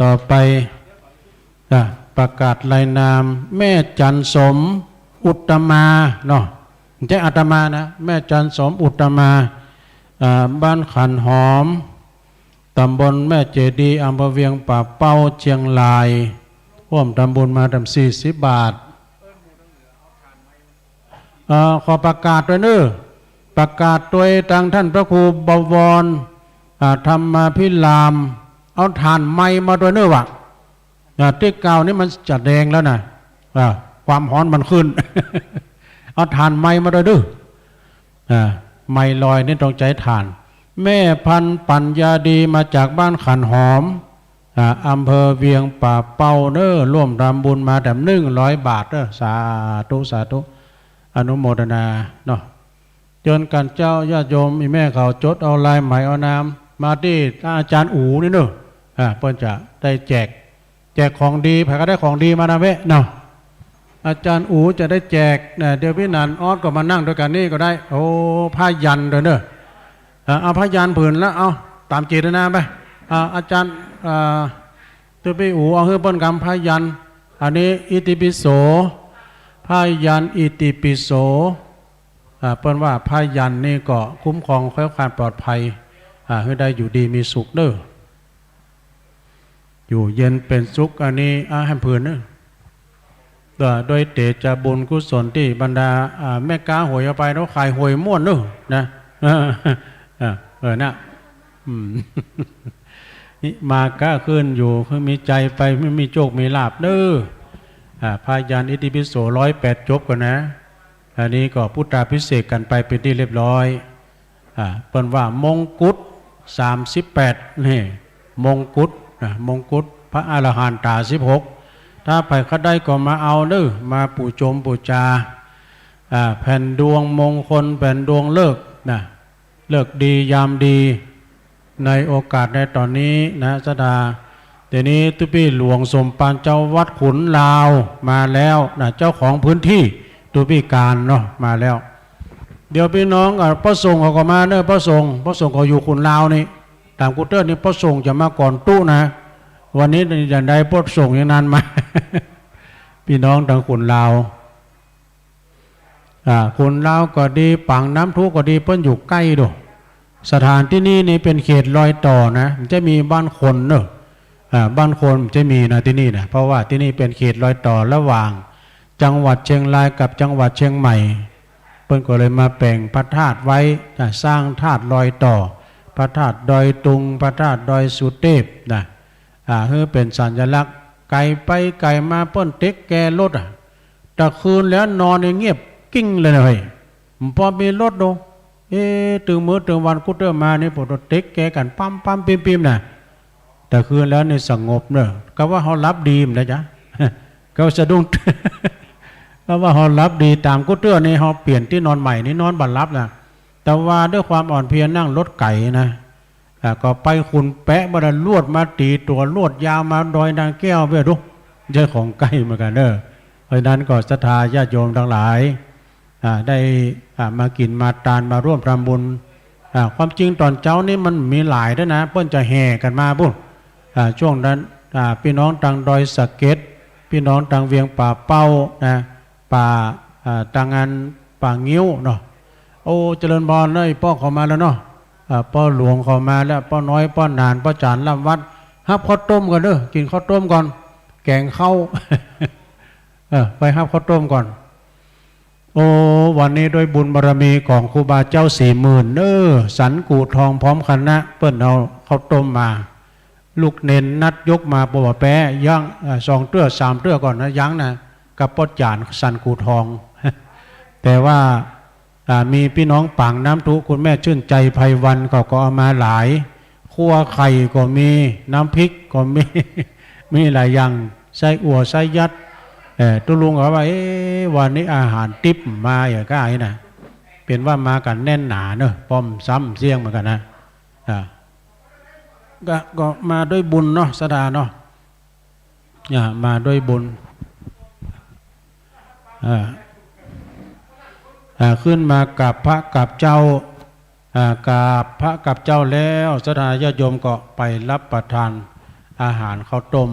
ต่อไปประกาศรายนามแม่จันสมอุตมาเนาะไม่ใช่อาตมานะแม่จันสมอุตมาบ้านขันหอมตำบลแม่เจดีอำเภอเวียงป่าเป้าเชียงรายร่วมทำบุญมา40 บาทขอประกาศด้วยประกาศตัวทางท่านพระครูบวรธรรมพิรามเอาฐานไม้มาด้วยวะที่เก่านี่มันจะแดงแล้วนะความร้อนมันขึ้น เอาฐานไม้มาด้วยไม้ลอยนี่ต้องใจฐาน แม่พันธุ์ปัญญาดีมาจากบ้านขันหอมอำเภอเวียงป่าเป้าเด้อร่วมทำบุญมาแต่100 บาทเด้อสาธุสาธุอนุโมทนาเนาะจนกันเจ้าญาติโยมอีแม่เขาจดเอาลายไหมเอาน้ำมาที่อาจารย์อูนี่เด้อเพิ่นจะได้แจกของดีใครก็ได้ของดีมานะเว้เนาะอาจารย์อูจะได้แจกเดี๋ยวพี่นันออสก็มานั่งด้วยกันนี่ก็ได้โอ้ผ้ายันเด้อเอาผ้ายันผืนแล้วเอาตามเจตนาไปอาจารย์ตัวพี่อูเอาเฮือเปิ้นกำผ้ายันอันนี้อิติปิโสผ้ายันอิติปิโสเปิ้นว่าผ้ายันนี่ก็คุ้มครองแคล้วคลาดปลอดภัยให้ได้อยู่ดีมีสุขเด้ออยู่เย็นเป็นสุขอันนี้ให้ผืนเด้อโดยเตจบุญกุศลที่บรรดาแม่ก้าหวยเอาไปแล้วขายหวยม่วนเด้อนะนะนี่มาก้าขึ้นอยู่คือมีใจไปไม่มีโชคมีลาภเด้อพายันอิติปิโส108จบก่อนนะอันนี้ก็พุทธาภิเษกกันไปเป็นที่เรียบร้อยเปิ้นว่ามงกุฎ38นี่มงกุฎมงกุฎพระอรหันตา16ถ้าไปเขาได้ก็มาเอาเด้อมาปู่ชมปู่จาแผ่นดวงมงคลแผ่นดวงเลิกนะเลิกดียามดีในโอกาสในตอนนี้นะสดาเดี๋ยวนี้ตุปี้หลวงสมปานเจ้าวัดขุนลาวมาแล้วนะเจ้าของพื้นที่ตุปี้การเนาะมาแล้วเดี๋ยวพี่น้องพระสงฆ์เขาก็มาเนอะพระสงฆ์เขาอยู่ขุนลาวนี่ตามกุเตอร์นี่พระสงฆ์จะมาก่อนตู้นะวันนี้อย่างใดพระสงฆ์อย่างนั้นมา พี่น้องทางขุนลาวขุนลาวก็ดีปังน้ำทุกก็ดีเพิ่นอยู่ใกล้ดูสถานที่นี่เป็นเขตรอยต่อนะมันจะมีบ้านคนเนอะบ้านคนจะมีนะที่นี่นะเพราะว่าที่นี่เป็นเขตรอยต่อระหว่างจังหวัดเชียงรายกับจังหวัดเชียงใหม่เพิ่นก็เลยมาแปลงพระธาตุไว้สร้างธาตุรอยต่อพระธาตุดอยตุงพระธาตุดอยสุเทพนะเพื่อเป็นสัญลักษณ์ไก่ไปไก่มาเปิ้นเต็กแกรถตะคืนแล้วนอนเงียบกิ้งเลยนะเฮ้ยพอมีรถดูตื่นมื้อตื่นวันกุเตอร์มานี่ปวดเต็กแกกันปั๊มปิมนะแต่คืนแล้วนี่สงบเนอะก็ว่าเขารับดีมั้ยจ๊ะก็สะดุ้งก็ว่าเขารับดีตามกุเตอร์นี่เขาเปลี่ยนที่นอนใหม่นี่นอนบัดรับนะแต่ว่าด้วยความอ่อนเพลียนั่งรถไก่นะก็ไปขุนแปะบัดลวดมาตีตัวลวดยาวมาดอยนางแก้วเพื่อดูเจ้าของไก่เหมือนกันเนอะเพราะนั้นก็ศรัทธาญาติโยมทั้งหลายได้มากินมาทานมาร่วมทำบุญความจริงตอนเช้านี้มันมีหลายด้วยนะเพื่อนจะแห่กันมาบุญช่วงนั้นพี่น้องทางดอยสะเก็ดพี่น้องทางเวียงป่าเป้านะป่าทางงานป่างิ้วเนาะโอ้เจริญพรเลยพ่อเข้ามาแล้วเนาะพ่อหลวงเข้ามาแล้วพ่อน้อยพ่อนานพ่อจานลำวัดฮับข้าวต้มก่อนเด้อกินข้าวต้มก่อนแกงข้าว ไปฮับข้าวต้มก่อนโอ้วันนี้ด้วยบุญบารมีของครูบาเจ้า40,000สันกูทองพร้อมคณะเปิ้นเอาข้าวต้มมาลูกเน้นนัดยกมาปวแปะย่าง2 เตื้อ 3 เตื้อก่อนนะยั้งนะกับปอดจานสันกูทอง แต่ว่ามีพี่น้องปังน้ำทุคุณแม่ชื่นใจไพวันเขาก็เอามาหลายคั่วไข่ก็มีน้ำพริกก็มี มีหลายอย่างไส้อั่วไส้ยัดตุลุงเขาว่าวันนี้อาหารติ๊บมาอย่างก็ไอ้นะเป็นว่ามากันแน่นหนาเนอะป้อมซ้ำเสี่ยงเหมือนกันนะก็มาด้วยบุญเนาะสดาเนาะมาด้วยบุญขึ้นมากับพระกับเจ้ากับพระกับเจ้าแล้วสดาญาติโยมก็ไปรับประทานอาหารข้าวต้ม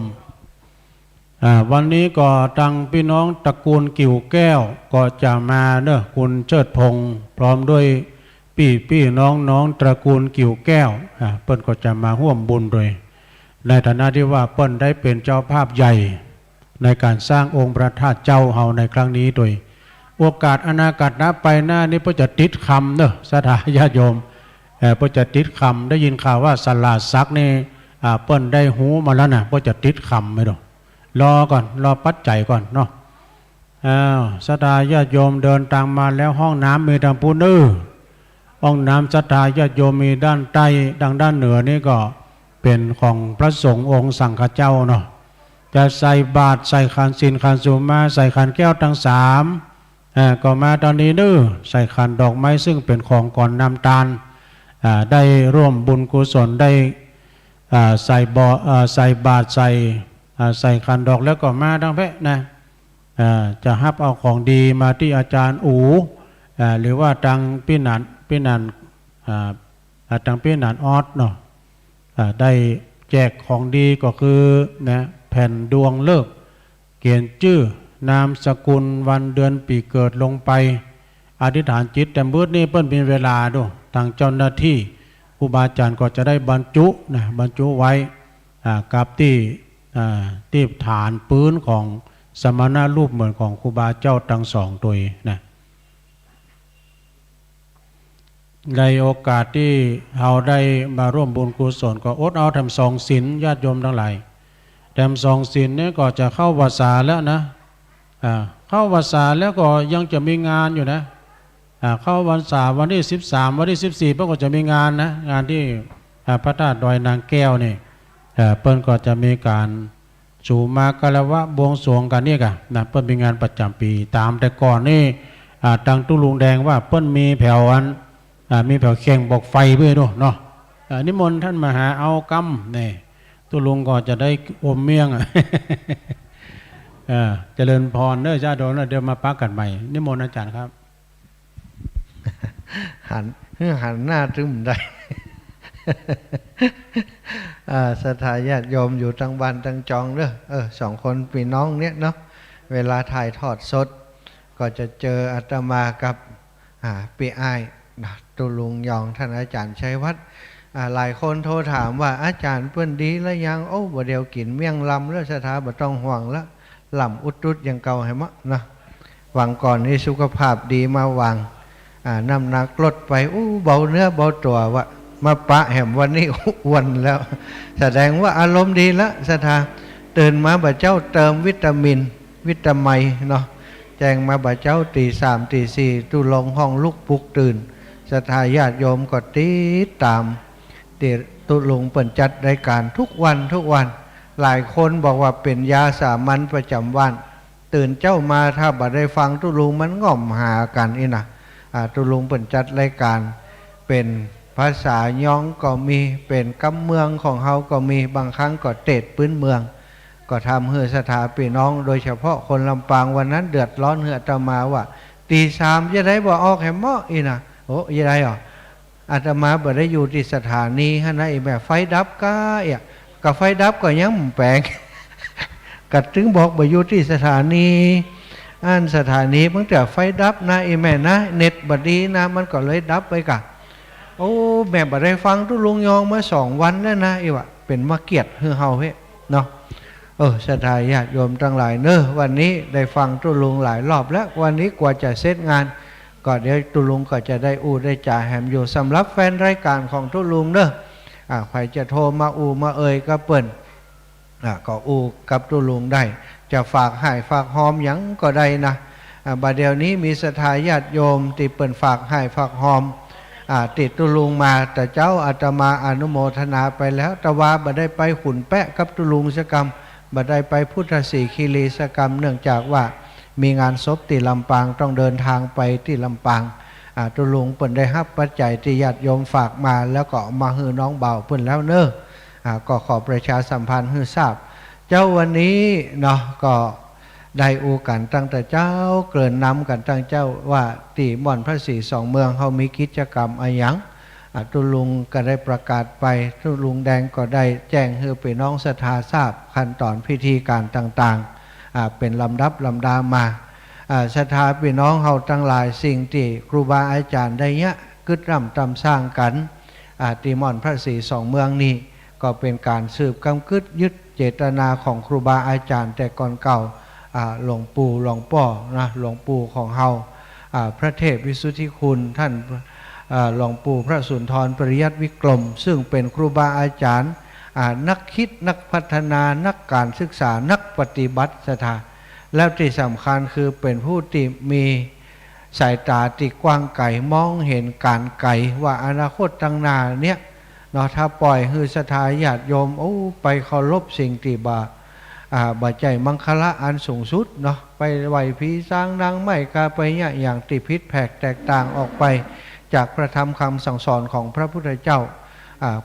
วันนี้ก็ทางพี่น้องตระกูลกิ่วแก้วก็จะมาเนอะคุณเชิดพงษ์พร้อมด้วยพี่น้องตระกูลกิ่วแก้วเปิ้นก็จะมาร่วมบุญด้วยในฐานะที่ว่าเปิ้นได้เป็นเจ้าภาพใหญ่ในการสร้างองค์พระธาตุเจ้าเฮาในครั้งนี้โดยโอกาสอนาคตนะไปหน้านี้เพิ่นจะติดคำเนอะสถาญาติโยมเพิ่นจะติดคำได้ยินข่าวว่าสลาดซักนี่เปิ้นได้หูมาแล้วนะเพิ่นจะติดคำไหมดอกรอก่อนรอปัจจัยก่อนเนาะสดาญาติโยมเดินทางมาแล้วห้องน้ำมีทางปูน ห้องน้ำศรัทธาญาติโยมมีด้านใต้ดังด้านเหนือนี่ก็เป็นของพระสงฆ์องค์สังฆเจ้าเนาะจะใส่บาตรใส่ขันศีลขันสุมาใส่ขันแก้วทั้งสามก็มาตอนนี้เด้อใส่ขันดอกไม้ซึ่งเป็นของก่อนนำทานได้ร่วมบุญกุศลได้ใส่บาตรใส่ขันดอกแล้วก็มาทั้งเพะนะจะฮับเอาของดีมาที่อาจารย์อูหรือว่าตังพี่นันตังพี่นันออสเนาะได้แจกของดีก็คือนะแผ่นดวงเลิกเขียนชื่อนามสกุลวันเดือนปีเกิดลงไปอธิษฐานจิตแต่เมื่อนี้เปิ้นเป็นเวลาดูทางเจ้าหน้าที่ครูบาอาจารย์ก็จะได้บรรจุไว้กับที่ฐานปืนของสมณะรูปเหมือนของครูบาเจ้าทั้งสองตัวนะในโอกาสที่เราได้มาร่วมบุญกุศลก็อดเอาทำสองศีลญาติโยมทั้งหลายทำสองศีลนี่ก็จะเข้าวาสาแล้วนะเข้าวาสาแล้วก็ยังจะมีงานอยู่นะเข้าวันษาวันที่13วันที่14เพิ่นก็จะมีงานนะงานที่พระธาตุดอยนางแก้วนี่เพิ่นก็จะมีการสูมากะละวะบวงสรวงกันนี่กันนะเปิ้นมีงานประจำปีตามแต่ก่อนนี่ทางตุลุงแดงว่าเปิ้นมีแผ่วมีแผ่วแข่งบอกไฟเพื่อด้วยเนาะนิมนต์ท่านมาหาเอากำนี่ตุลุงก็จะได้อมเมี่ยงเจริญพรเด้อญาติโยมเดี๋ยวมาปักกันใหม่นิมนต์อาจารย์ครับหันหน้าตึมได้สถาญาติโยมอยู่ตั้งบ้านตั้งจองเด้อสองคนพี่น้องเนี่ยเนาะเวลาถ่ายทอดสดก็จะเจออาตมากับพี่อ้ายตุลุงยองท่านอาจารย์ชัยวัฒน์หลายคนโทรถามว่าอาจารย์เปิ้นดีแล้วยังโอ้บ่เดียวกินเมี่ยงลำแล้วสถาบ่ต้องห่วงแล้วลำอุดรุดยังเก่าให้มะนะวังก่อนนี่สุขภาพดีมาวางน้ำหนักลดไปเบาเนื้อเบาตัววะมาปะแห่มวันนี้อ้วนแล้วแสดงว่าอารมณ์ดีแล้วสถาตื่นมาบ่เจ้าเติมวิตามินวิตามินเนาะแจ้งมาบ่เจ้าตี 3 ตี 4ตุลงห้องลุกปลุกตื่นสถาญาติโยมก็ติดตามตุลงเปิ่นจัดรายการทุกวันหลายคนบอกว่าเป็นยาสามัญประจำวันตื่นเจ้ามาถ้าบ่ได้ฟังตุลุงมันง่อมหากันนี่นะตุลุงเปิ่นจัดรายการเป็นภาษาย้องก็มีเป็นกำเมืองของเฮาก็มีบางครั้งก็เตดพื้นเมืองก็ทำเฮือสถาพี่น้องโดยเฉพาะคนลำปางวันนั้นเดือดร้อนเฮือตมาว่าตี 3จะได้บ่ออกแหมเหมาะอีนะโอ้ยังไงอ่ะอาตมาบ่ได้อยู่ที่สถานีฮะนะอีแบบไฟดับก็กับไฟดับก็ยังแปลงกัดถึงบอกบ่อยู่ที่สถานีสถานีเพิ่งแต่ไฟดับนะอีแม่นะเน็ตบ่ดีนะมันก็เลยดับไปกะโอ้แม่บ่ได้ฟังตุลุงยองมา2 วันแล้วนะอีวะเป็นมาเกียรติฮือเฮาเฮ้เนาะสถาญาติโยมทั้งหลายเนอะวันนี้ได้ฟังตุลุงหลายรอบแล้ววันนี้กว่าจะเสร็จงานก็เดี๋ยวตุลุงก็จะได้ได้จ่าแหมอยู่สำหรับแฟนรายการของตุลุงเนอะใครจะโทรมามาก็เปิ่นก็กับตุลุงได้จะฝากให้ฝากหอมยังก็ได้นะบัดเดี๋ยวนี้มีศรัทธาญาติโยมที่เปิ่นฝากให้ฝากหอมติดตุลุงมาแต่เจ้าอาตมาอนุโมทนาไปแล้วแต่ว่าบัดได้ไปขุนแปะกับตุลุงสกรรมบัดได้ไปพุทธศรีคีรีสกรรมเนื่องจากว่ามีงานศพที่ลำปางต้องเดินทางไปที่ลำปางตุลุงเปิ่นได้รับปัจจัยที่ญาติโยมฝากมาแล้วก็มาฮือน้องเบาเปิ่นแล้วเนอะก็ขอประชาสัมพันธ์ให้ทราบเจ้าวันนี้เนาะก็ได้กันตั้งแต่เจ้าเกริ่นนำกันตั้งเจ้าว่าตีม่อนพระศรี2 เมืองเขามีกิจกรรมอะไรอย่างตุลุงก็ได้ประกาศไปตุลุงแดงก็ได้แจ้งให้พี่น้องศรัทธาทราบขั้นตอนพิธีการต่างๆเป็นลำดับลำดามาศรัทธาพี่น้องเขาทั้งหลายสิ่งที่ครูบาอาจารย์ได้เนี้ยกึศร่ำตำสร้างกันตีม่อนพระศรี2 เมืองนี้ก็เป็นการสืบกำกึศยึดเจตนาของครูบาอาจารย์แต่ก่อนเก่าหลวงปู่หลวงพ่อนะหลวงปู่ของเฮาพระเทพวิสุทธิคุณท่านหลวงปู่พระสุนทรปริยัติวิกรมซึ่งเป็นครูบาอาจารย์นักคิดนักพัฒนานักการศึกษานักปฏิบัติศรัทธาแล้วที่สำคัญคือเป็นผู้ที่มี สายตาที่กว้างไกลมองเห็นการไกลว่าอนาคตตั้งหน้าเนี่ยเนาะถ้าปล่อยให้ศรัทธาญาติโยมไปเคารพสิ่งที่บาใจมังคละอันสูงสุดเนาะไปไหวผีสร้างนางไม้กาไปเนี่ยอย่างติพิษแผกแตกต่างออกไปจากพระธรรมคำสั่งสอนของพระพุทธเจ้า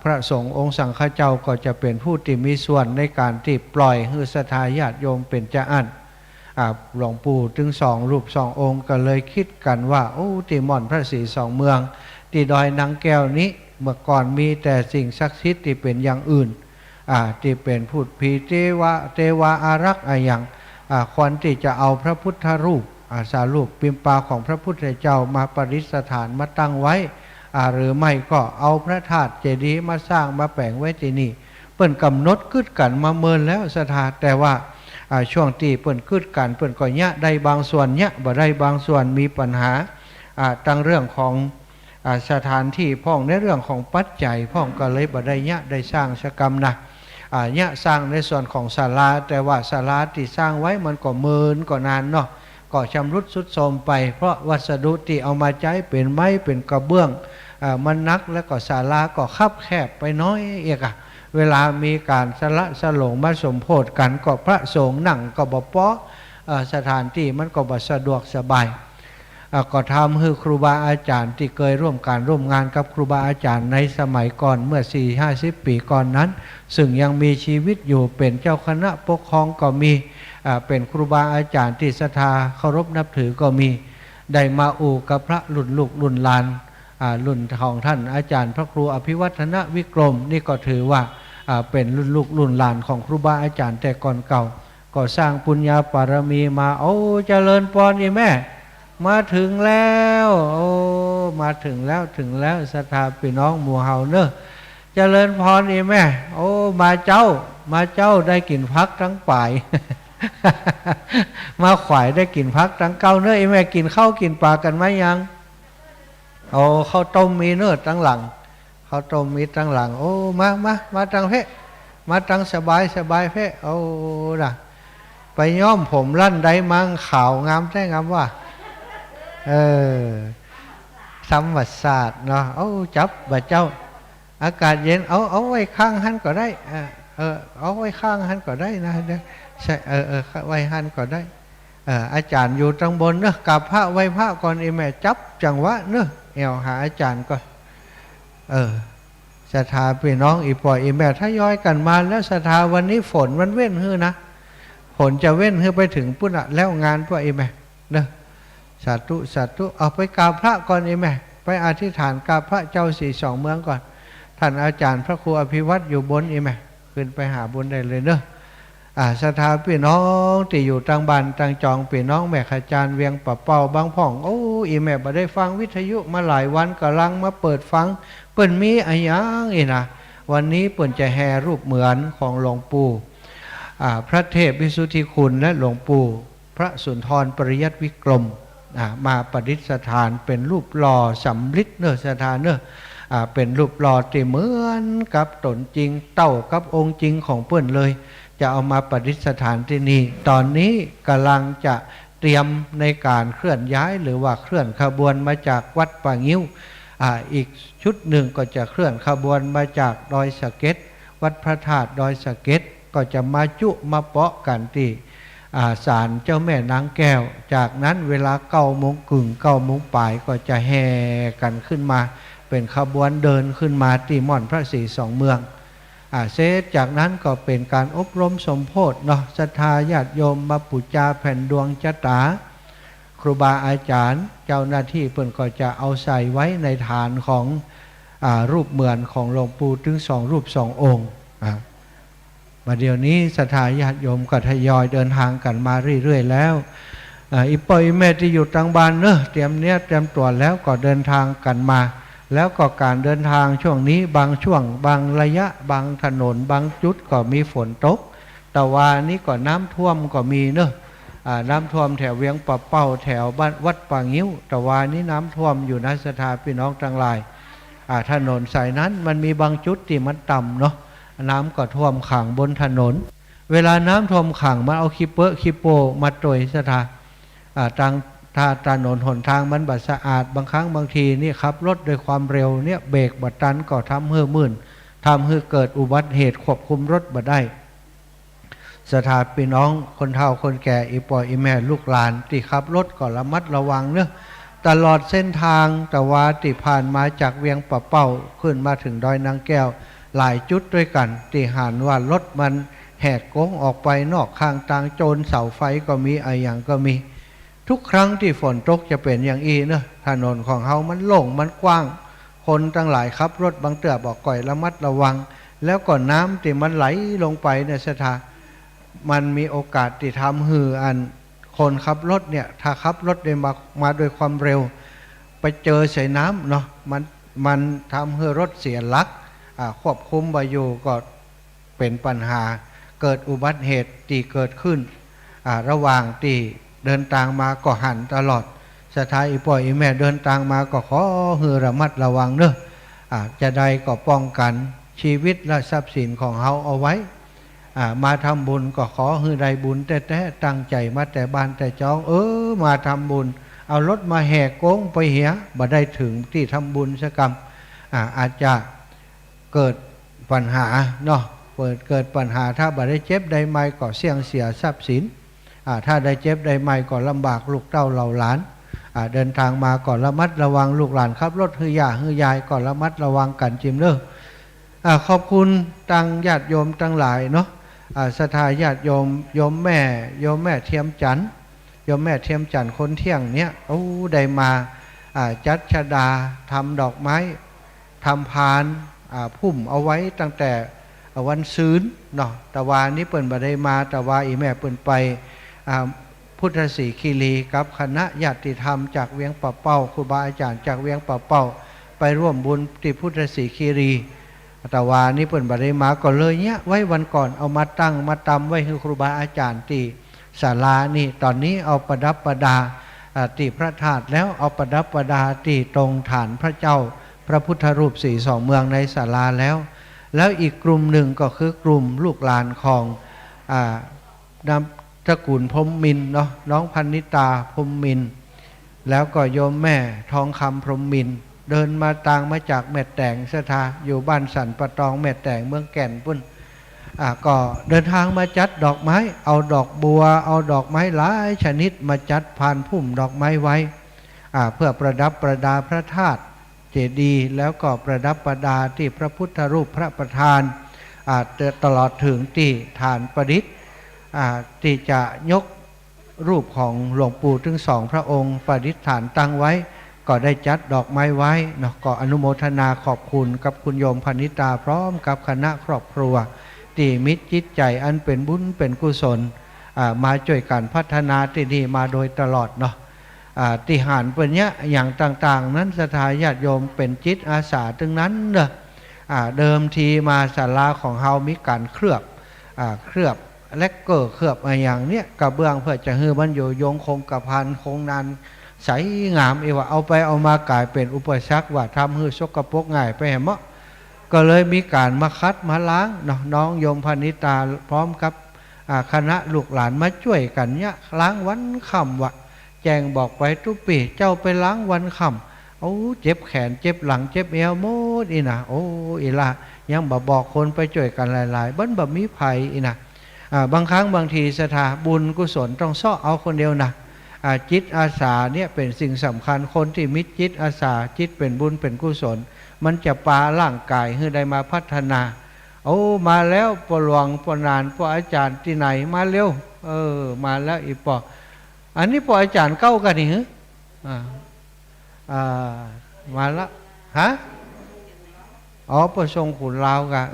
พระสงฆ์องค์สังฆเจ้าก็จะเป็นผู้ที่มีส่วนในการที่ปล่อยให้ศรัทธาญาติโยมเป็นเจ้าอันหลวงปู่ถึง2 รูป 2 องค์ก็เลยคิดกันว่าที่ม่อนพระศรี2 เมืองที่ดอยนางแก้วนี้เมื่อก่อนมีแต่สิ่งศักดิ์สิทธิ์ที่เป็นอย่างอื่นที่เป็นพูดผีเทวาอารักษ์อย่างควรที่จะเอาพระพุทธรูปสารูปปิมปาของพระพุทธเจ้ามาประดิษฐานมาตั้งไว้หรือไม่ก็เอาพระธาตุเจดีย์มาสร้างมาแปลงไว้ที่นี่เปิ้นกำหนดกึดกันมาเมินแล้วศรัทธาแต่ว่าช่วงที่เปิ้นกึดกันเปิ้นก็ยะได้บางส่วนยะบ่ได้บางส่วนมีปัญหาตั้งเรื่องของสถานที่พ่องในเรื่องของปัจจัยพ่องก็เลยบ่ได้ยะได้สร้างสกรรมนะยะสร้างในส่วนของศาลาแต่ว่าศาลาที่สร้างไว้มันก็เมินก็นานเนาะก็ชำรุดทรุดโทรมไปเพราะวัสดุที่เอามาใช้เป็นไม้เป็นกระเบื้องมันนักแล้วก็ศาลาก็คับแคบไปน้อยเอกเวลามีการสลงมาสมโพธิกันก็พระสงฆ์นั่งก็บ่เปาะสถานที่มันก็บ่สะดวกสบายก็ทำให้ครูบาอาจารย์ที่เคยร่วมงานกับครูบาอาจารย์ในสมัยก่อนเมื่อ 4-50 ปีก่อนนั้นซึ่งยังมีชีวิตอยู่เป็นเจ้าคณะปกครองก็มีเป็นครูบาอาจารย์ที่ศรัทธาเคารพนับถือก็มีได้มากับพระรุ่นลูกรุ่นหลานรุ่นของท่านอาจารย์พระครูอภิวัฒนวิกรมนี่ก็ถือว่าเป็นรุ่นลูกรุ่นหลานของครูบาอาจารย์แต่ก่อนเก่าก็สร้างปุญญาบารมีมาเจริญพรแม่มาถึงแล้วมาถึงแล้วศรัทธาพี่น้องหมู่เฮาเนอะเจริญพรแม่มาเจ้าได้กินพักทั้งป่าย มาขวายได้กินพักทั้งเก้าเนอะแม่กินข้าวกินปลากันไหมยังข้าวต้มมีเนื้อตั้งหลังข้าวต้มมีตั้งหลังมาตั้งเพะมาตั้งสบายเพะน่ะไปย้อมผมลั่นได้มั่งขาวงามแท้งามว่าสัมวัติศาสตร์เนาะจับบ่เจ้าอากาศเย็นเอาไว้ข้างหันก็ได้เอาไว้ข้างหันก็ได้นะใช่ไว้หันก็ได้อาจารย์อยู่ตรงบนเนอะกับพระไว้พระก่อนแม่จับจังหวะเนอะแอวหาอาจารย์ก่อนศรัทธาพี่น้องอีปล่อยแม่ถ้าย้อยกันมาแล้วศรัทธาวันนี้ฝนมันเว้นฮือนะฝนจะเว้นฮือไปถึงปุ่นแล้วงานพวกแม่เนอะสาธุเอาไปกราบพระก่อนแม่ไปอธิษฐานกราบพระเจ้า4-2 เมืองก่อนท่านอาจารย์พระครูอภิวัตรอยู่บนแม่ขึ้นไปหาบนได้เลยเนอะศรัทธาพี่น้องที่อยู่ต่างบ้านต่างจองพี่น้องแม่ขจารเวียงปะเป่าบางพ่องแม่บ่ได้ฟังวิทยุมาหลายวันกำลังมาเปิดฟังเปิ้นมีอะไรอย่างนะวันนี้เปิ้นจะแห่รูปเหมือนของหลวงปู่พระเทพวิสุทธิคุณและหลวงปู่พระสุนทรปริยัติวิกรมมาประดิษฐานเป็นรูปหล่อสำริดเนอะศรัทธาเนอะเป็นรูปหล่อที่เหมือนกับตนจริงเต้ากับองค์จริงของเปิ้นเลยจะเอามาประดิษฐานที่นี่ตอนนี้กำลังจะเตรียมในการเคลื่อนย้ายหรือว่าเคลื่อนขบวนมาจากวัดป่างิ้วอีกชุดหนึ่งก็จะเคลื่อนขบวนมาจากดอยสะเก็ดวัดพระธาตุดอยสะเก็ดก็จะมาจุมาเปาะกันที่ศาลเจ้าแม่นางแก้วจากนั้นเวลา9:30 ปลายก็จะแห่กันขึ้นมาเป็นขบวนเดินขึ้นมาที่ม่อนพระศรี2 เมืองเสร็จจากนั้นก็เป็นการอบรมสมโภชเนาะศรัทธาญาติโยมมาปุจจาแผ่นดวงชะตาครูบาอาจารย์เจ้าหน้าที่เพิ่นก็จะเอาใส่ไว้ในฐานของรูปเหมือนของหลวงปู่ถึง2 รูป 2 องค์มาเดี๋ยวนี้ศรัทธาญาติโยมก็ทยอยเดินทางกันมาเรื่อยๆแล้วอีปอยแม่ที่อยู่ต่างบ้านเนอะเตรียมตัวแล้วก็เดินทางกันมาแล้วก็การเดินทางช่วงนี้บางช่วงบางระยะบางถนนบางจุดก็มีฝนตกแต่ว่านี้ก็น้ำท่วมก็มีเนอะน้ำท่วมแถวเวียงปะเป้าแถวบ้านวัดป่างิ้วแต่ว่านี้น้ำท่วมอยู่นะศรัทธาพี่น้องทั้งหลายถนนสายนั้นมันมีบางจุดที่มันต่ำเนาะน้ำก็ท่วมขังบนถนนเวลาน้ำท่วมขังมันเอาคิปโปมาโตยศรัทธา ถ้าถนนหนทางมันบัดสะอาดบางครั้งบางทีนี่ขับรถด้วยความเร็วเนี่ยเบรกบัดตันก็ทำให้มื่นทำให้เกิดอุบัติเหตุควบคุมรถบัดได้สถานพี่น้องคนเฒ่าคนแก่อีปอยอีแม่ลูกหลานที่ขับรถก็ระมัดระวังเนอะตลอดเส้นทางแต่ว่าที่ผ่านมาจากเวียงปะเป้าขึ้นมาถึงดอยนางแก้วหลายจุดด้วยกันที่หันว่ารถมันแหกโค้งออกไปนอกข้างทางโจรเสาไฟก็มีอะไรอย่างก็มีทุกครั้งที่ฝนตกจะเป็นอย่างอีเนอะถนนของเฮามันโล่งมันกว้างคนตั้งหลายขับรถบางเตือบอกก่อยระมัดระวังแล้วก็น้ำที่มันไหลลงไปในสถานมันมีโอกาสที่ทำให้อันคนขับรถเนี่ยถ้าขับรถได้มาโดยความเร็วไปเจอใส่น้ำเนาะมันทำให้รถเสียหลักควบคุมบ่อยู่ก็เป็นปัญหาเกิดอุบัติเหตุที่เกิดขึ้นระหว่างที่เดินทางมาก็หันตลอดสถานอีป่อยอีแม่เดินทางมาก็ขอให้ระมัดระวังเนอะจะได้ก็ป้องกันชีวิตและทรัพย์สินของเฮาเอาไว้มาทำบุญก็ขอให้ได้บุญแต่ตั้งใจมาแต่บ้านแต่จองมาทำบุญเอารถมาแหกโค้งไปเหียบ่ได้ถึงที่ทำบุญสักกรรมอาจจะเกิดปัญหาเนาะเกิดปัญหาถ้าบ่ได้เจ็บได้ไม่ก็เสี่ยงเสียทรัพย์สินถ้าได้เจ็บได้ไม่ก็ลำบากลูกเต้าเหล่าหลานเดินทางมาก็ระมัดระวังลูกหลานขับรถฮือย่าฮือยายก็ระมัดระวังกันจิมเนอะขอบคุณตังญาติโยมทั้งหลายเนาะศรัทธาญาติโยมแม่เทียมจันทร์โยมแม่เทียมจันทร์คนเที่ยงเนี้ยได้มาจัดชดาทำดอกไม้ทำพานพุ่มเอาไว้ตั้งแต่วันซืนเนาะแต่ว่านี้เปิ่นบ่ได้มาแต่ว่าอีแม่เปิ่นไปพุทธศรีคีรีกับคณะญาติธรรมจากเวียงปะเป้าครูบาอาจารย์จากเวียงปะเป้าไปร่วมบุญที่พุทธศรีคีรีแต่ว่านี้เปิ่นบ่ได้มาก็เลยเนี้ยไว้วันก่อนเอามาตั้งมาตำไว้ให้ครูบาอาจารย์ที่ศาลานี่ตอนนี้เอาประดับประดาที่พระธาตุแล้วเอาประดับประดาที่ตรงฐานพระเจ้าพระพุทธรูปสี่สองเมืองในศาลาแล้วอีกกลุ่มหนึ่งก็คือกลุ่มลูกหลานของตระกูลพรหมมินทร์เนาะน้องพันนิตาพรหมมินทร์แล้วก็โยมแม่ทองคำพรหมมินทร์เดินมาต่างมาจากแม่แตงสถาอยู่บ้านสันปะตองแม่แตงเมืองแก่นปุ่นก็เดินทางมาจัดดอกไม้เอาดอกบัวเอาดอกไม้หลายชนิดมาจัดพานพุ่มดอกไม้ไว้เพื่อประดับประดาพระธาตุเจดีย์แล้วก็ประดับประดาที่พระพุทธรูปพระประธานตลอดถึงที่ฐานประดิษฐ์ที่จะยกรูปของหลวงปู่ถึงสองพระองค์ประดิษฐานตั้งไว้ก็ได้จัดดอกไม้ไว้เนาะก็อนุโมทนาขอบคุณกับคุณโยมพนิตาพร้อมกับคณะครอบครัวที่มิตรจิตใจอันเป็นบุญเป็นกุศลมาช่วยกันพัฒนาที่นี่มาโดยตลอดเนาะที่หานเป็นเนี้ยอย่างต่างๆนั้นศรัทธาญาติโยมเป็นจิตอาสาทั้งนั้นเนาะเดิมทีมาศาลาของเฮามีการเคลือบและเคลือบอะไรอย่างเนี้ยกระเบื้องเพื่อจะให้มันอยู่ยงคงกระพันคงนานใสงามว่าเอาไปเอามากลายเป็นอุปสรรคว่าทำให้สกปรกง่ายไปแหมะก็เลยมีการมาคัดมาล้างน้องโยมพนิตาพร้อมกับคณะลูกหลานมาช่วยกันเนี่ยล้างวันค่ำวะแจ้งบอกไปทุกปีเจ้าไปล้างวันค่ำเจ็บแขนเจ็บหลังเจ็บเอวโมดอีนะอีละยังบอกคนไปช่วยกันหลายๆบั้นแบบมีภัยอีนะบางครั้งบางทีศรัทธาบุญกุศลต้องซ่อเอาคนเดียวนะจิตอาสาเนี่ยเป็นสิ่งสำคัญคนที่มิตรจิตอาสาจิตเป็นบุญเป็นกุศลมันจะปาร่างกายให้ได้มาพัฒนามาแล้วปหลวงปนานปอาจารย์ที่ไหนมาเร็วมาแล้วอีปออันนี้ปอาจารย์เก้ากันนี่ฮะมาแล้วฮะประทรงขุนลาวกัน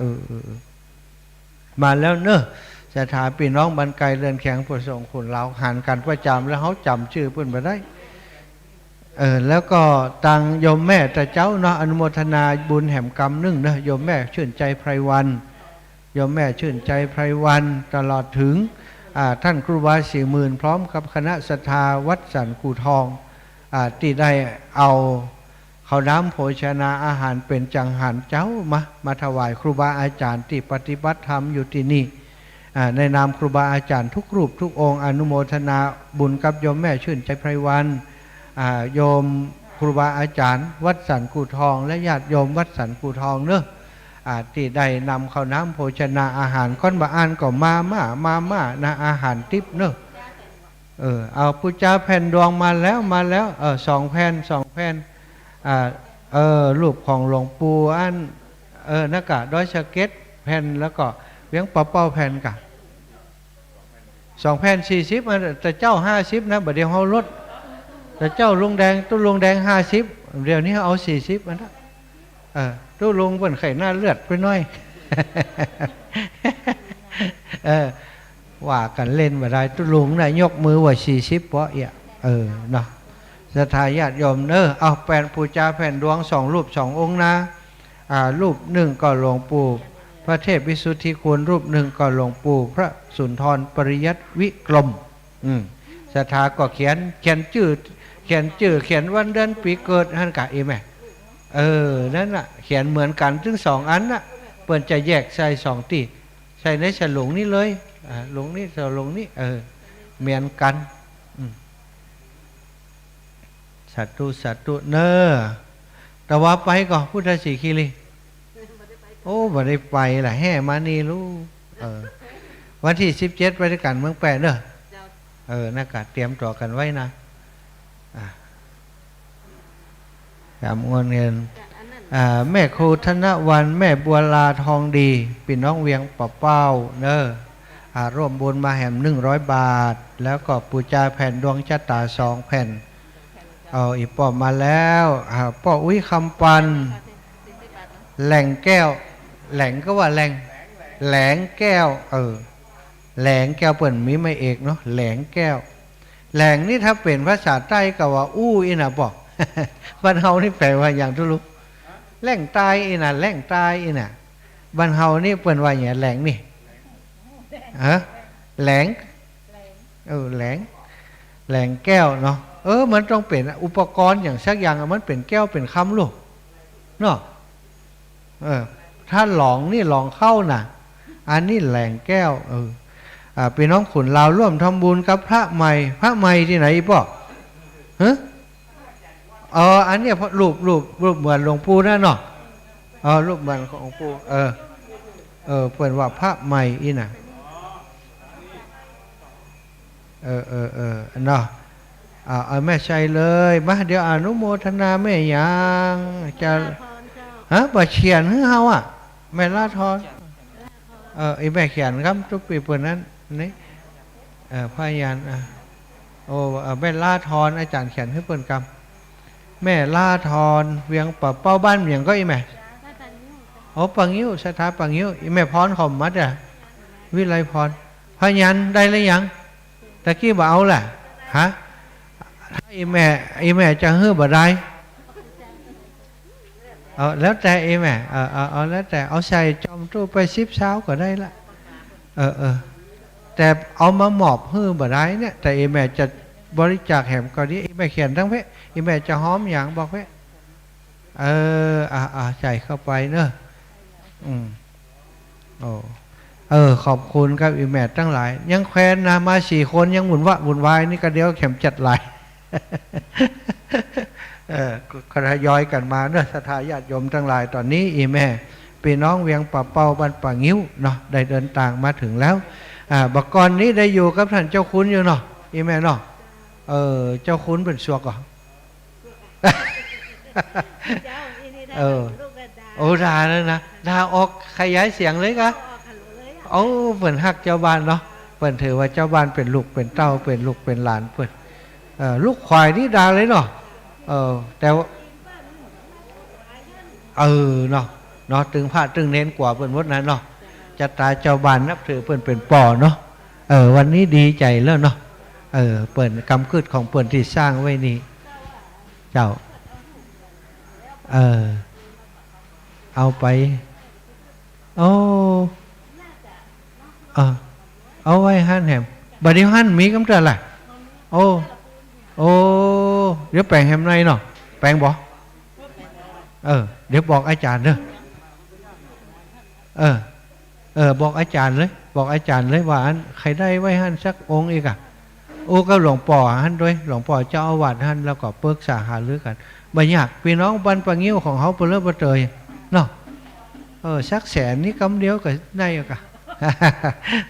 มาแล้วเนอะสถานพี่น้องบรรไกลเรือนแข็งประสงค์ขุนเราหันกันประจำแล้วเขาจำชื่อเพื่อนมาได้แล้วก็ตังโยมแม่แต่เจ้าเนาะอนุโมทนาบุญแห่มกรรมนึ่งนะโยมแม่ชื่นใจไพรวันโยมแม่ชื่นใจไพรวันตลอดถึงท่านครูบา40,000พร้อมกับคณะศรัทธาวัดสันกูทองที่ได้เอาข้าวน้ำโภชนาอาหารเป็นจังหันเจ้ามาถวายครูบาอาจารย์ที่ปฏิบัติธรรมอยู่ที่นี่ ในนามครูบาอาจารย์ทุกรูปทุกองค์อนุโมทนาบุญกับโยมแม่ชื่นใจไพรวันโยมครูบาอาจารย์วัดสันกูทองและญาติโยมวัดสันกูทองเนอะที่ได้นำข้าวน้ำโภชนาอาหารก้อนบะอ่านก็มานะอาหารทิพย์เนอะเอาพุจาแผ่นดวงมาแล้ว2 แผ่นรูปของหลวงปู่อันนักกะดอยสะเก็ดแผ่นแล้วก็เวียงปะเป้าแผ่นกะ2 แผ่น40แต่เจ้า50นะบัดเดียวเขาลดแต่เจ้าลุงแดงตู้ลุงแดง50เดี๋ยวนี้เอา40มันนะตู้ลุงเปิ่นไข่หน้าเลือดไปหน่อยว่ากันเล่นมาได้ตู้ลุงน่ะยกมือว่า40เพราะเนาะศรัทธาญาติโยมเอาแผ่นปูจาแผ่นดวง2 รูป 2 องค์นะรูป1ก็หลวงปู่พระเทพวิสุทธิคุณรูป1ก็หลวงปู่พระสุนทรปริยัติวิกรมศรัทธาก็เขียนชื่อเขียนวันเดือนปีเกิดท่านกะแม่นั่นน่ะเขียนเหมือนกันถึง2 อันน่ะเปิ้นจะแยกใส่2ตีใส่ในฉลุงนี่เลยหลงนี่หลงนี่เหมือนกันสัตตุเนอแต่ว่าไปก่อนพุทธสีคีรีโอ้บ่ได้ไปล่ะแห่มานี่รู้วันที่17ไปด้วยกันเมืองแปะเนอะนักการเตรียมตัวกันไว้นะจำเงินแม่ครูธนวันแม่บัวลาทองดีพี่น้องเวียงปะเป้าเนอะร่วมบุญมาแหม100 บาทแล้วก็ปูจาแผ่นดวงชะตา2 แผ่นอีปอบมาแล้วป้ออุ้ยคำปันแหล่งแก้วแหล่งก็ว่าแหลงแก้วแหลงแก้วเปิ่นมีไม่เอกเนาะแหลงแก้วแหล่งนี่ถ้าเป็นภาษาใต้ก็ว่าอู้อีน่ะบอกบ้านเฮานี่แปลว่าอย่างทุลุแหล่งใต้อีน่ะแหล่งใต้อีน่ะบ้านเฮานี่เปิ่นว่าอย่างแหล่งนี่แหลงแหลงแก้วเนาะมันต้องเป็นอุปกรณ์อย่างสักอย่างมันเป็นแก้วเป็นคำลูกเนาะถ้าหลองนี่หลองเข้าน่ะอันนี้แหล่งแก้วพี่น้องขุนลาวร่วมทำบุญกับพระใหม่ที่ไหนป่ะอันนี้เพราะรูปเหมือนหลวงปู่นั่นเนาะรูปเหมือนของหลวงปู่เปิดว่าพระใหม่อีน่ะเนาะแม่ชัยเลยมาเดี๋ยวอนุโมทนาแม่ยังจะบ่เขียนให้เฮาแม่ลาทอนแม่เขียนครับทุกปีเปิดนั้นนี่พยานแม่ลาทอนอาจารย์เขียนให้เปิดกรรมแม่ลาทอนเวียงปะเป้าบ้านเมียงก็แม่ปังยิ้วสถาปังยิ้วแม่พรขมมัดวิไลพรพยานได้หรือยังตะกี้บ่เอาแหละถ้าแม่จะฮื้อบ่ได้แล้วแต่แม่เอาแล้วแต่เอาใส่จอมตู้ไป10 เช้าก็ได้ละแต่เอามาหมอบฮื้อบ่ได้เนี่ยแต่แม่จะบริจาคแหมก็ดีแม่เขียนทั้งเพแม่จะหอมอย่างบอกเพใส่เข้าไปเนอะขอบคุณครับแม่ทั้งหลายยังแควนนะมา4 คนยังวุ่นวายนี่ก็เดี๋ยวเข็มจัดหลายทยอยกันมาเนอะศรัทธาญาติโยมทั้งหลายตอนนี้แม่พี่น้องเวียงปะเป้าบ้านป่างิ้วเนาะได้เดินทางมาถึงแล้วบักกรนี้ได้อยู่กับท่านเจ้าคุณอยู่เนาะแม่เนาะเจ้าคุณเป็นชัวก่อดาแล้วนะดาออกขยายเสียงเลยกะเปิ่นฮักเจ้าบ้านเนาะเปิ่นถือว่าเจ้าบ้านเป็นลูกเป็นเต้าเป็นลูกเป็นหลานเปิ่นลูกควายนี่ดาเลยเนาะแต่ว่าเนาะตึงผ้าตึงเน้นกว่าเปิ่นมดนั้นเนาะจะตาเจ้าบ้านนับถือเปิ่นเป็นป่อเนาะวันนี้ดีใจแล้วเนาะเปิ่นกำคืดของเปิ่นที่สร้างไว้นี่เจ้าเอาไปเอาไว้หั่นแหมบัดเดี๋ยวหั่นมีกำเตือนล่ะเดี๋ยวแปลงแหมในเนาะแปลงบ่เดี๋ยวบอกอาจารย์เด้อบอกอาจารย์เลย บอกอาจารย์เลยว่าอันใครได้ไว้หันสักองค์อีกอะโอ้ก็หลวงป่อหันด้วยหลวงป่อเจ้าอาวาสหันแล้วก็เปิกษาหารือกันบ่อยากพี่น้องบันปะงิ้วของเขาเปเลือกเปเตยเนาะสักแสนนี่กำเดียวก็ได้กะ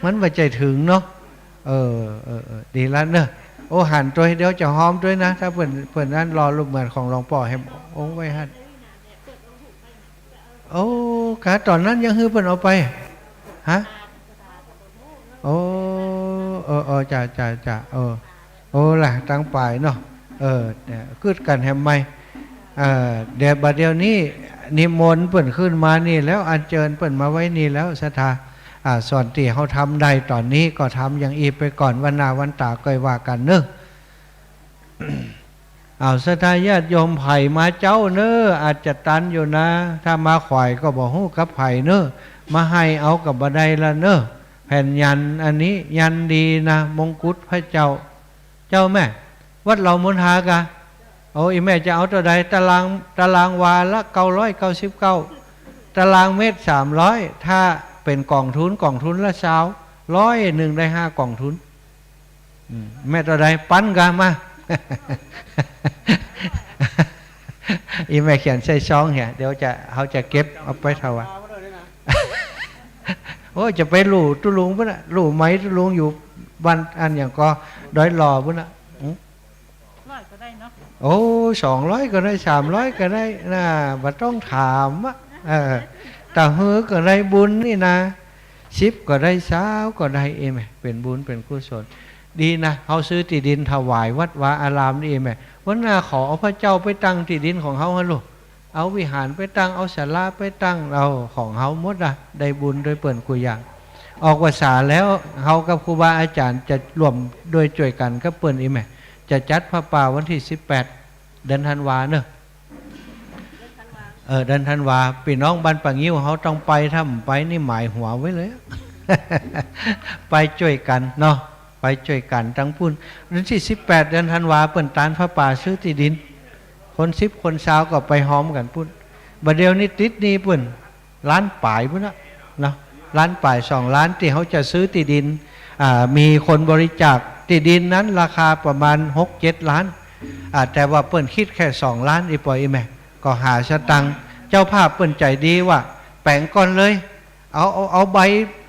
มันบ่ใจถึงเนาะดีแล้วเนอะโอ้หันตัวเดียวจะหอมด้วยนะถ้าเปิ่นนั้นรอรูปเหมือนของหลวงป่อให้องค์ไว้หันโอ้กะตอนนั้นยังฮือเปิ่นเอาไปฮะโอ้จ่าโอ้ล่ะตั้งปลายเนาะคืดกันแฮมไหมเดี๋ยวบัดเดียวนี้นิมนต์เปิ่นขึ้นมานี่แล้วอัญเชิญเปิ่นมาไว้นี่แล้วศรัทธาส่วนที่เขาทำได้ตอนนี้ก็ทำอย่างอีไปก่อนวันนาวันตาก็ว่ากันเนอะ ศรัทธาญาติโยมไผ่มาเจ้าเนอะอาจจะตันอยู่นะถ้ามาขวายก็บอกฮู้กับไผ่เนอะมาให้เอากับบันไดละเนอะแผ่นยันอันนี้ยันดีนะมงกุฎพระเจ้าแม่วัดเหล่ามนทากะโอ้ยแม่จะเอาตัวใดตารางวาละ999ตารางเมตร300ถ้าเป็นกล่องทุนละ100ได้5กล่องทุนแม่ตัวใดปั้นกันมา อีแม่เขียนใส่ซองเหี้ยเดี๋ยวเขาจะเก็บเอาไปถวาย โอ้จะไปลู่ตุลุงพุ่นน่ะลู่ไม้ตุลุงอยู่บ้านอันอย่างก็ดอยหล่อพุ่นน่ะโอ้200ก็ได้300ก็ได้นะบ่ต้องถามอ่ะแต่เฮือก็ได้บุญนี่นะ10ก็ได้20ก็ได้เองแม่เป็นบุญเป็นกุศลดีนะเขาซื้อที่ดินถวายวัดวาอารามนี่เองแม่วันหน้าขอเอาพระเจ้าไปตั้งที่ดินของเขาฮะลูกเอาวิหารไปตั้งเอาศาลาไปตั้งเราของเขาหมดอ่ะได้บุญโดยเปิ่นกุยอย่างออกภาษาแล้วเขากับครูบาอาจารย์จะรวมโดยช่วยกันก็เปิ่นอีแม่จะจัดพระป่าวันที่18เดือนธันวาเนอะเดือนธันวาพี่น้องบ้านปางงิ้วเขาต้องไปถ้าไปนี่หมายหัวไว้เลย ไปช่วยกันเนาะไปช่วยกันทั้งพุ่นเดือนที่18เดือนธันวาเปิ่นตานพระป่าซื้อที่ดินคน10คน20ก็ไปหอมกันพุ่นบัดเดียวนี้ติดนี่เปิ่นล้านป่ายพุ่นนะเนาะล้านป่าย2ล้านที่เขาจะซื้อที่ดินมีคนบริจาคที่ดินนั้นราคาประมาณ 6-7 ล้านแต่ว่าเปิ่นคิดแค่2ล้านอีปอยแม่ก็หาสตังค์เจ้าภาพเปิ่นใจดีว่าแปลงก่อนเลยเอาใบ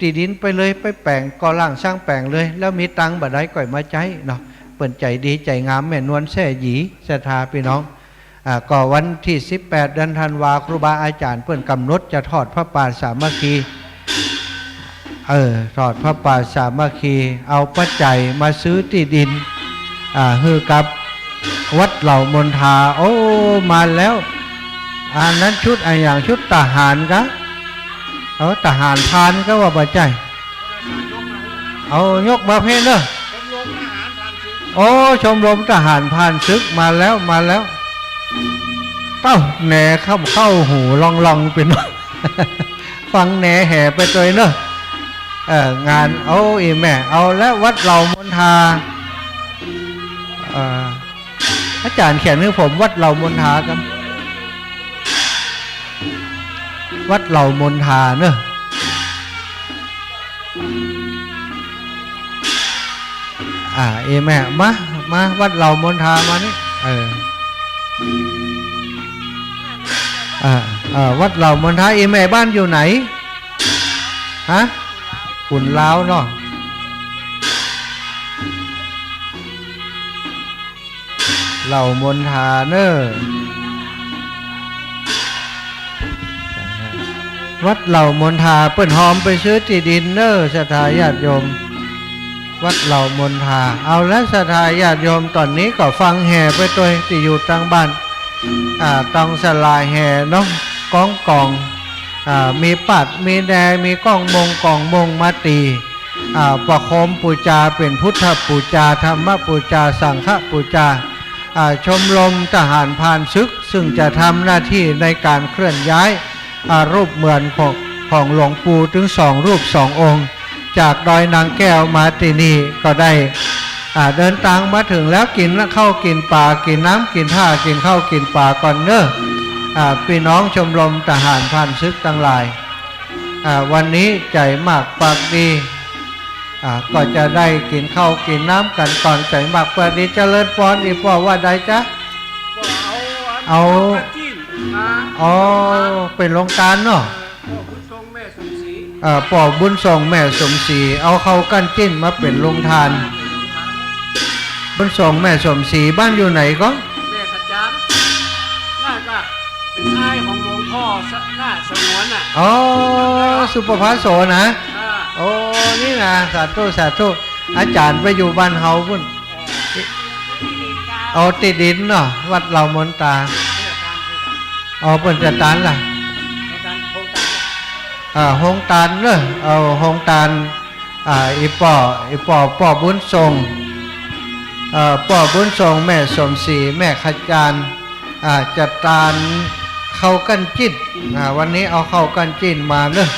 ที่ดินไปเลยไปแปลงก่อล่างสร้างแปลงเลยแล้วมีตังค์บ่ได้ก่อยมาใจเนาะเปิ่นใจดีใจงามแม่นวลแซ่หยีศรัทธาพี่น้องก็วันที่18เดือนธันวาครูบาอาจารย์เปิ่นกำหนดจะทอดพระป่าสามัคคีทอดพระป่าสามัคคีเอาปัจจัยมาซื้อที่ดินฮือกับวัดเหล่ามนทาโอ้มาแล้วอันนั้นชุดอะไรอย่างชุดทหารกะทหารพานก็ว่าปัจจัยเอายกมาเพลเนอะโอ้ชมรมทหารพานศึกมาแล้วเต้าแหน่เข้าหูลองเป็น ฟังแหน่แห่ไปตัวเนอะงานเอาอีแม่เอาแล้ววัดเหล่ามนทาอาจารย์เขียนให้ผมวัดเหล่ามนทากันวัดเหล่ามนทาเนอะเอแม่มาวัดเหล่ามนทามานี่วัดเหล่ามนทาเอแม่บ้านอยู่ไหนฮะขุนล้าวเนาะเหล่ามนทาเนอะวัดเหล่ามนทาเปิ้นหอมไปซื้อที่ดินเนอะศรัทธาญาติโยมวัดเหล่ามนทาเอาแล้วศรัทธาญาติโยมตอนนี้ก็ฟังแห่ไปตัวที่อยู่ทางบ้านต้องสลายแห่เนาะกองมีปัดมีแดมีกองมงมาตีประโคมปูจาเป็นพุทธปูจาธรรมปูจาสังฆปูจาชมรมทหารพานศึกซึ่งจะทำหน้าที่ในการเคลื่อนย้ายรูปเหมือนของหลวงปู่ถึง2 รูป 2 องค์จากดอยนางแก้วมาที่นี่ก็ได้เดินทางมาถึงแล้วกินข้าวกินปลากินน้ำกินท่ากินข้าวกินปลาก่อนเนอะพี่น้องชมรมทหารพานศึกทั้งหลายวันนี้ใจมากปากดี ก็จะได้กินข้าวกินน้ำกันก่อนใจหมักเปิดดีเจริญพรอีพ่อว่าใดจ๊ะเอาเป็นโรงทานเนาะป่อบุญทรงแม่สมศรีเอาเข้ากั้นจิ้นมาเป็นโรงทานบุญทรงแม่สมศรีบ้านอยู่ไหนก็แม่ขจารน่าจะเป็นอ้ายของหลวงพ่อหน้าสงวนน่ะสุปภาโสนะโอ้นี่นะสาธุสาธุอาจารย์ไปอยู่บ้านเฮาพุ่นติดดินเนาะวัดเหล่ามนตาเปิ้นจะตานล่ะโฮงตานเนอะโฮงตานอีป่อบุญทรงป่อบุญทรงแม่สมศรีแม่ขจารจัดตานเข้ากันจิ้นวันนี้เอาเข้ากันจิ้นมาเนอะ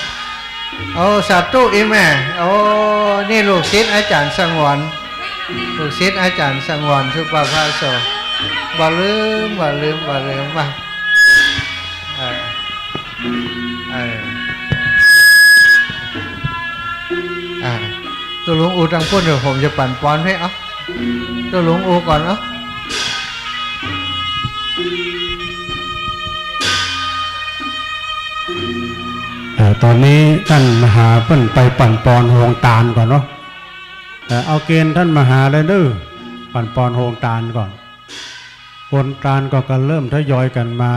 สาธุอีแม่นี่ลูกศิษย์อาจารย์สงวนลูกศิษย์อาจารย์สงวนสุปภาโสบ่ลืมมาตัวหลวงอูตั้งพูดเดี๋ยวผมจะปั่นป้อนให้ตัวหลวงอูก่อนตอนนี้ท่านมหาเพิ่นไปปั่นปอนโฮงตาลก่อนเนาะเอาเกณฑ์ท่านมหาเลยเด้อปั่นปอนโฮงตาลก่อนโฮงตาลก็เริ่มทยอยกันมา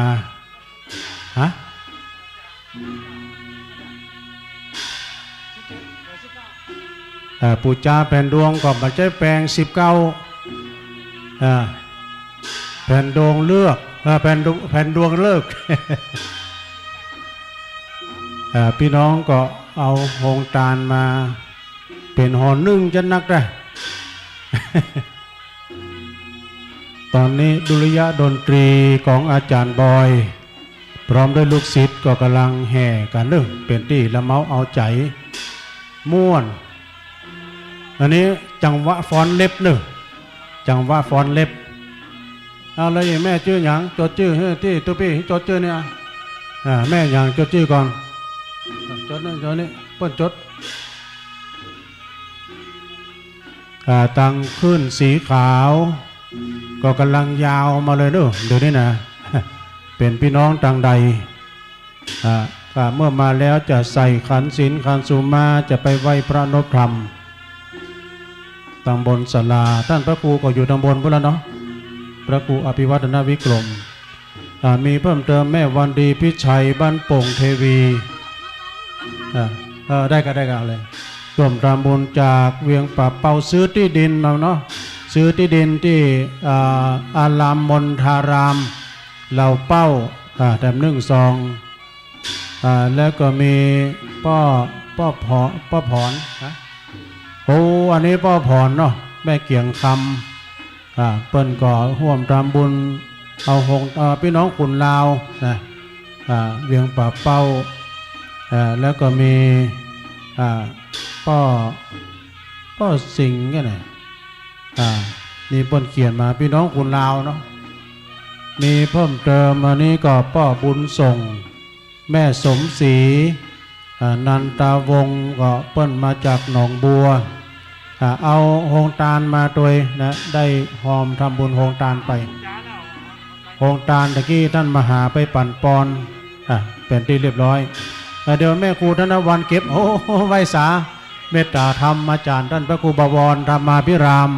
ปูจาแผ่นดวงก็มาใช้แปลง19แผ่นดวงเลือกแผ่นดวงเลิก พี่น้องก็เอาโฮงตาลมาเป็นหอนึ่งจะนักได้ ตอนนี้ดุริยะดนตรีของอาจารย์บอยพร้อมด้วยลูกศิษย์ก็กำลังแห่กันเป็นที่ละเมาเอาใจม่วนอันนี้จังหวะฟ้อนเล็บจังหวะฟ้อนเล็บเอาเลยแม่ชื่อหยังจดชื่อที่ตัวพี่จดชื่อเนี่ยแม่หยังจดชื่อก่อนจดนี่เปิ้นจดตังขึ้นสีขาวก็กำลังยาวมาเลยเดี๋ยวนี้นะเป็นพี่น้องต่างใดเมื่อมาแล้วจะใส่ขันศีลขันสุมาจะไปไหว้พระนพธรรมตำบลศาลาท่านพระครูก็อยู่ตำบลพุ่นแล้วเนาะพระครูอภิวัฒนวิกรมมีเพิ่มเติมแม่วันดีพิชัยบ้านโป่งเทวีได้ก็เลยร่วมทำบุญจากเวียงป่าเป่าซื้อที่ดินเนาะซื้อที่ดินที่อารามมณฑารามเหล่าเป้าแถม1 ซองแล้วก็มีป้อผอนอันนี้ป้อผอนเนาะแม่เกียงคำเปิ้นก็ร่วมทำบุญเอาพี่น้องขุนลาวเวียงป่าเป้าแล้วก็มีป้อสิงห์กันนี่เปิ้นเขียนมาพี่น้องขุนลาวเนาะมีเพิ่มเติมอันนี้ก็ป้อบุญส่งแม่สมศรีนันตาวงศ์ก็เปิ้นมาจากหนองบัวเอาโฮงตาลมาโดยนะได้หอมทำบุญโฮงตาลไปโฮงตาลตะกี้ท่านมหาไปปั่นปอนเป็นที่เรียบร้อยเดี๋ยวแม่ครูธนวันเก็บไว้สาเมตตาธรรมอาจารย์ท่านพระครูบวรธรรมาภิราม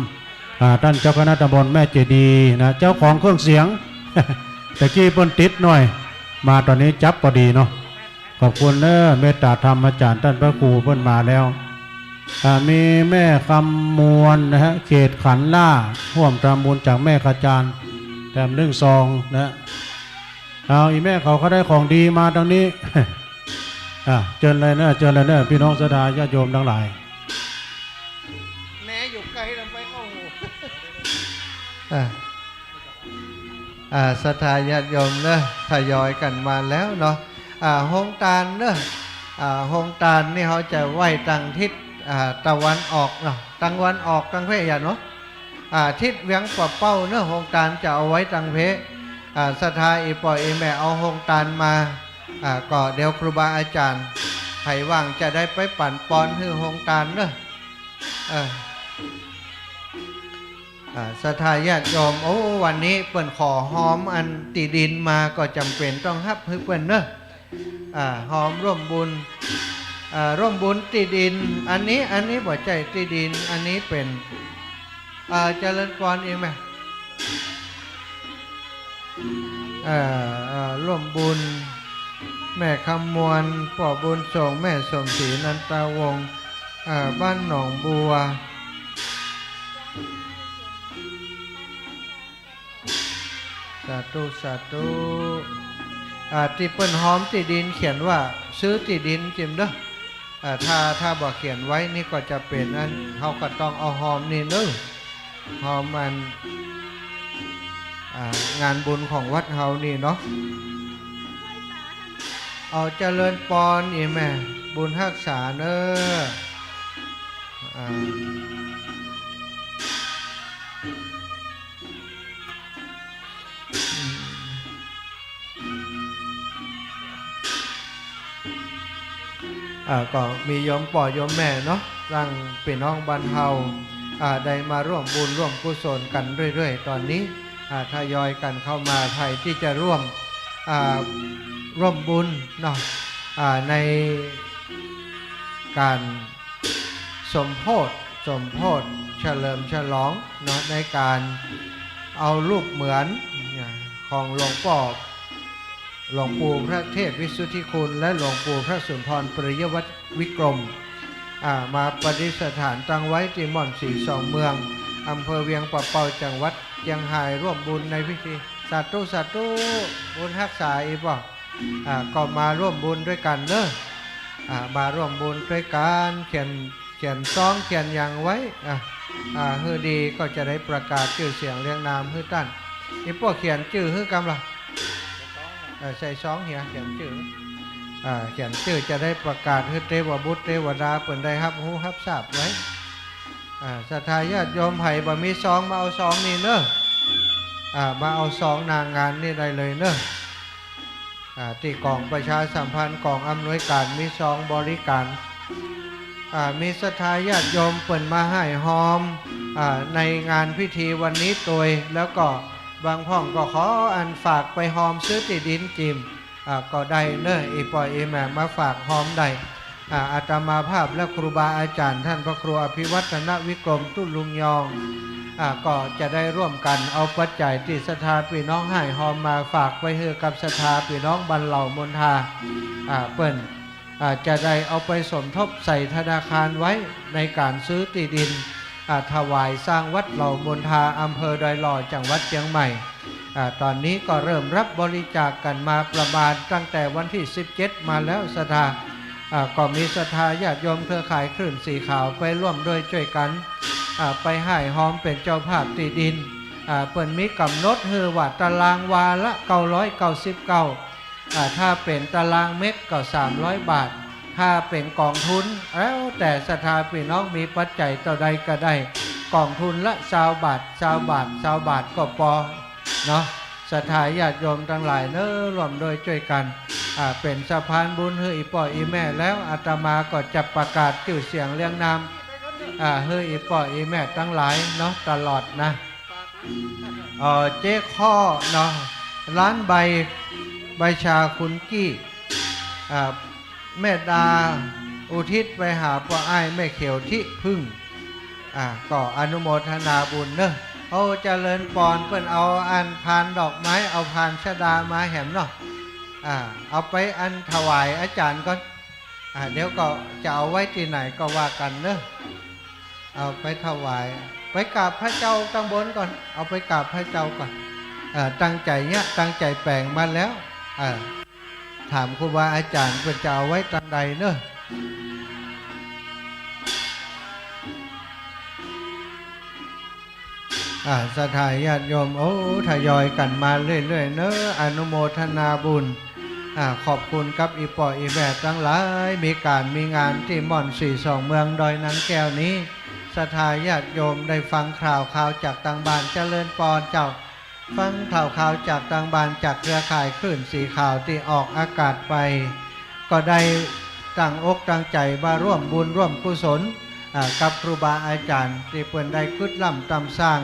ท่านเจ้าคณะตำบลแม่เจดีนะเจ้าของเครื่องเสียง ตะกี้เปิ้นติดหน่อยมาตอนนี้จับพอดีเนาะขอบคุณเมตตาธรรมอาจารย์ท่านพระครูเพิ่นมาแล้วมีแม่คำมวลนะฮะเขตขันล่าร่วมทำบุญจากแม่ขจารแถม1 ซองนะเอาอีแม่เขาได้ของดีมาตรงนี้ เชิญเลยนะพี่น้องศรัทธาญาติโยมทั้งหลายแม่อยู่ไกลลำไปเข้าหูศรัทธาญาติโยมทยอยกันมาแล้วเนาะโฮงตาลโฮงตาลนี่เขาจะไหว้ตังทิศตะวันออกเนาะตะวันออกตังเพยเนาะทิศเวียงป่าเป้าโฮงตาลจะเอาไว้ตังเพศรัทธาอีปอยอีแม่เอาโฮงตาลมาก็เดี๋ยวครูบาอาจารย์ใครว่างจะได้ไปปั่นปอนให้โฮงตาล ศรัทธาญาติโยมโอ้วันนี้เปิ้นขอหอมอันตีดินมาก็จำเป็นต้องฮับให้เปิ้นเนอะหอมร่วมบุญร่วมบุญตีดินอันนี้บ่ใจตีดินอันนี้เป็นเจริญพรเองไหมร่วมบุญแม่คำมวลป่อบุญส่งแม่สมศรีนันตาวงศ์บ้านหนองบัวสาธุสาธุที่เปิ้นหอมที่ดินเขียนว่าซื้อที่ดินจิมเด้อถ้าบอกเขียนไว้นี่ก็จะเป็นอันเขาก็ต้องเอาหอมนี่เด้อหอมมันงานบุญของวัดเฮานี่เนาะเอาเจริญปอนอีแม่บุญรักษาเนก็มีโยมป่อโยมแม่เนาะร่างเป็นน้องบ้านเฮาได้มาร่วมบุญร่วมกุศลกันเรื่อยๆตอนนี้ทยอยกันเข้ามาใครที่จะร่วมบุญเนาะในการสมโภชเฉลิมฉลองเนาะในการเอารูปเหมือนของหลวงปู่พระเทพวิสุทธิคุณและหลวงปู่พระสุนทรปริยวัฒน์วิกรมมาประดิษฐานตั้งไว้ที่ม่อนสีสองเมืองอำเภอเวียงปะเปาจังหวัดเชียงรายร่วมบุญในพิธีสาธุบุญรักษาอีกบ่ก็มาร่วมบุญด้วยกันเนอะมาร่วมบุญด้วยกันเขียนซองเขียนอย่างไว้ฮือดีก็จะได้ประกาศชื่อเสียงเรียงนามฮือตั้นนี่พวกเขียนชื่อฮือกำละใส่ซองเหียเขียนชื่อจะได้ประกาศฮือเทวบุตรเทวดาเปิ่นได้รับรู้รับทราบไว้ศรัทธาญาติโยมไผ่บ่มีซองมาเอาซองนี่เนอะมาเอาซองนางงานนี่ได้เลยเนอะที่กองประชาสัมพันธ์กองอำนวยการมีซองบริการมีศรัทธาญาติโยมเปิ่นมาให้หอมในงานพิธีวันนี้ตัวแล้วก็บางพ่องก็ขออันฝากไปหอมซื้อที่ดินจิมก็ได้เนอะอีปอยอีแม่มาฝากหอมได้อาตมาภาพและครูบาอาจารย์ท่านพระครูอภิวัฒนวิกรมตุลุงยองก็จะได้ร่วมกันเอาปัจจัยที่ศรัทธาพี่น้องให้หอมมาฝากไว้ให้กับศรัทธาพี่น้องบรรเหล่ามนทาเปิ้นจะได้เอาไปสมทบใส่ธนาคารไว้ในการซื้อที่ดินถวายสร้างวัดเหล่ามนทาอำเภอดอยหล่อจังหวัดเชียงใหม่ตอนนี้ก็เริ่มรับบริจาคกันมาประมาณตั้งแต่วันที่17มาแล้วศรัทธาก็มีศรัทธาญาติโยมเครือข่ายคลื่นสีขาวไปร่วมด้วยช่วยกันไปให้หอมเป็นเจ้าภาพที่ดินเปิ่นมีกำหนดคือว่าตารางวาละ999ถ้าเป็นตารางเมตรก็300 บาทถ้าเป็นกองทุนแล้วแต่ศรัทธาพี่น้องมีปัจจัยต่อใดก็ได้กองทุนละ20 บาทก็พอเนาะศรัทธาญาติโยมทั้งหลายเนอะร่วมโดยช่วยกันเป็นสะพานบุญให้อีป่ออีแม่แล้วอาตมาก็จะประกาศชื่อเสียงเรียงนามให้อีป่ออีแม่ทั้งหลายเนาะตลอดนะเจ๊ข้อเนาะร้านใบชาคุณกี้แม่ดาอุทิศไปหาป้าอ้ายแม่เขียวที่พึ่งก็อนุโมทนาบุญเนอะเอาเจริญปอนเปิ้นเอาอันพานดอกไม้เอาพานชดามาแหมเนาะเอาไปอันถวายอาจารย์ก่อนเดี๋ยวก็จะเอาไว้ที่ไหนก็ว่ากันเนอะเอาไปถวายไปกราบพระเจ้าตั้งบนก่อนเอาไปกราบพระเจ้าก่อนตั้งใจเนี่ยตั้งใจแปลงมาแล้วถามครูบาอาจารย์เพื่อจะเอาไว้ตั้งใดเนอะศรัทธาญาติโยมทยอยกันมาเรื่อยๆเนอะอนุโมทนาบุญขอบคุณกับอีปออีแม่ทั้งหลายมีการมีงานที่ม่อนสีสองเมืองดอยนางแก้วนี้ศรัทธาญาติโยมได้ฟังข่าวจากต่างบ้านเจริญปอนเจ้าฟังข่าวจากต่างบ้านจากเครือข่ายคลื่นสีขาวที่ออกอากาศไปก็ได้ตั้งอกตั้งใจมาร่วมบุญร่วมกุศล กับครูบาอาจารย์ที่เพิ่นได้คึดล่ำตำสร้าง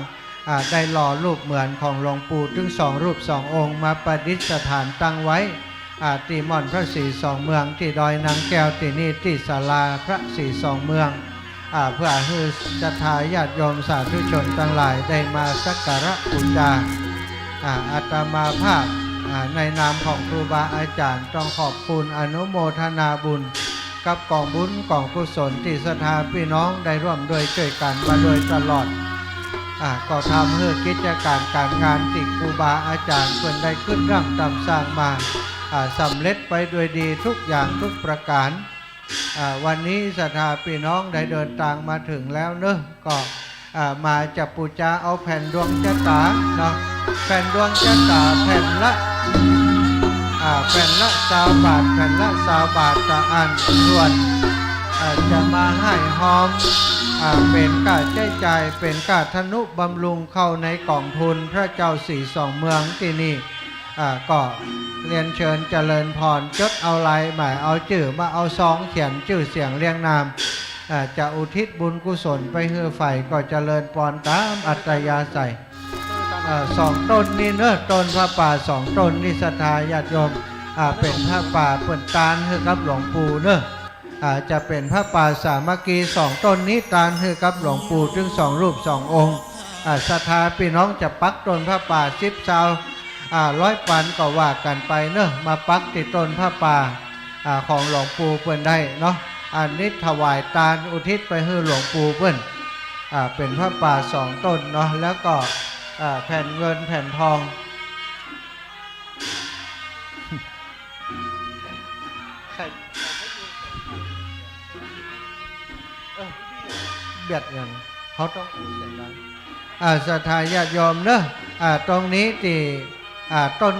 ได้หล่อรูปเหมือนของหลวงปู่ถึง2 รูป 2 องค์มาประดิษฐานตั้งไว้ที่ม่อนพระศรีสองเมืองที่ดอยนางแก้วที่นี่ที่ศาลาพระศรีสองเมืองเพื่อให้ศรัทธาญาติโยมสาธุชนทั้งหลายได้มาสักการะบูชาอาตมาภาพในนามของครูบาอาจารย์ต้องขอบคุณอนุโมทนาบุญกับกองบุญกองกุศลที่ศรัทธาพี่น้องได้ร่วมด้วยช่วยกันมาโดยตลอดก็ทำให้กิจการงานที่ครูบาอาจารย์เพิ่นได้ขึ้นร่ำตามสร้างมาสำเร็จไปด้วยดีทุกอย่างทุกประการวันนี้ศรัทธาพี่น้องได้เดินทางมาถึงแล้วเนอะก็มาจับปูจาเอาแผ่นดวงชะตาเนาะแผ่นดวงชะตาแผ่นละ20 บาทแผ่นละ20 บาทต่ออันส่วนจะมาให้หอมเป็นค่าใช้จ่ายเป็นค่าทนุบำรุงเข้าในกองทุนพระเจ้าสีสองเมืองที่นี่ก็เรียนเชิญเจริญพรจดเอาลายหมายเอาชื่อมาเอาซองเขียนชื่อเสียงเรียงนามจะอุทิศบุญกุศลไปให้ฝ่ายก็เจริญพรตามอัตยาศัย2 ต้นนี่เนอะต้นพระป่า2 ต้นนี่ศรัทธาญาติโยมเป็นพระป่าเปิดตาลให้กับหลวงปู่เนอะจะเป็นพระป่าสามัคคี2 ต้นนี้ตาลให้กับหลวงปู่ถึง2 รูป 2 องค์ศรัทธาพี่น้องจะปักต้นพระป่า10 เสา100 ปันก็ว่ากันไปเนอะมาปักติดต้นพระป่าของหลวงปู่เพิ่นได้เนาะอันนี้ถวายตาลอุทิศไปให้หลวงปู่เพิ่นเป็นพระป่า2 ต้นเนาะแล้วก็แผ่นเงินแผ่นทองเบียดอย่างเขาต้องพูดเสียงดังศรัทธาญาติโยมเนอะตรงนี้ที่ต้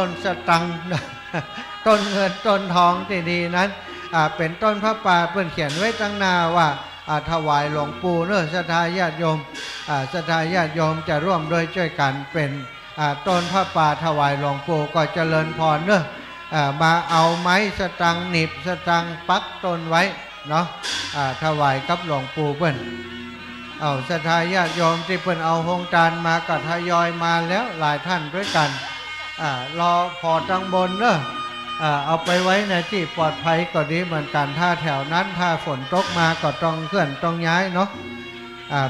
นสตังค์ต้นเงินต้นทองที่ดีนั้นเป็นต้นพระป่าเพิ่นเขียนไว้ตั้งนาว่าถวายหลวงปู่เนอะศรัทธาญาติโยมศรัทธาญาติโยมจะร่วมด้วยช่วยกันเป็นต้นพระป่าถวายหลวงปู่ก็เจริญพรเนอะมาเอาไม้สตังค์หนีบสตังค์ปักต้นไว้เนาะถวายกับหลวงปู่เพิ่นศรัทธาญาติโยมที่เพิ่นเอาโฮงจานมาก็ทยอยมาแล้วหลายท่านด้วยกันรอพอตั้งบนเนอะเอาไปไว้ในที่ปลอดภัยก็ดีเหมือนกันถ้าแถวนั้นถ้าฝนตกมาก็ต้องเคลื่อนต้องย้ายเนาะ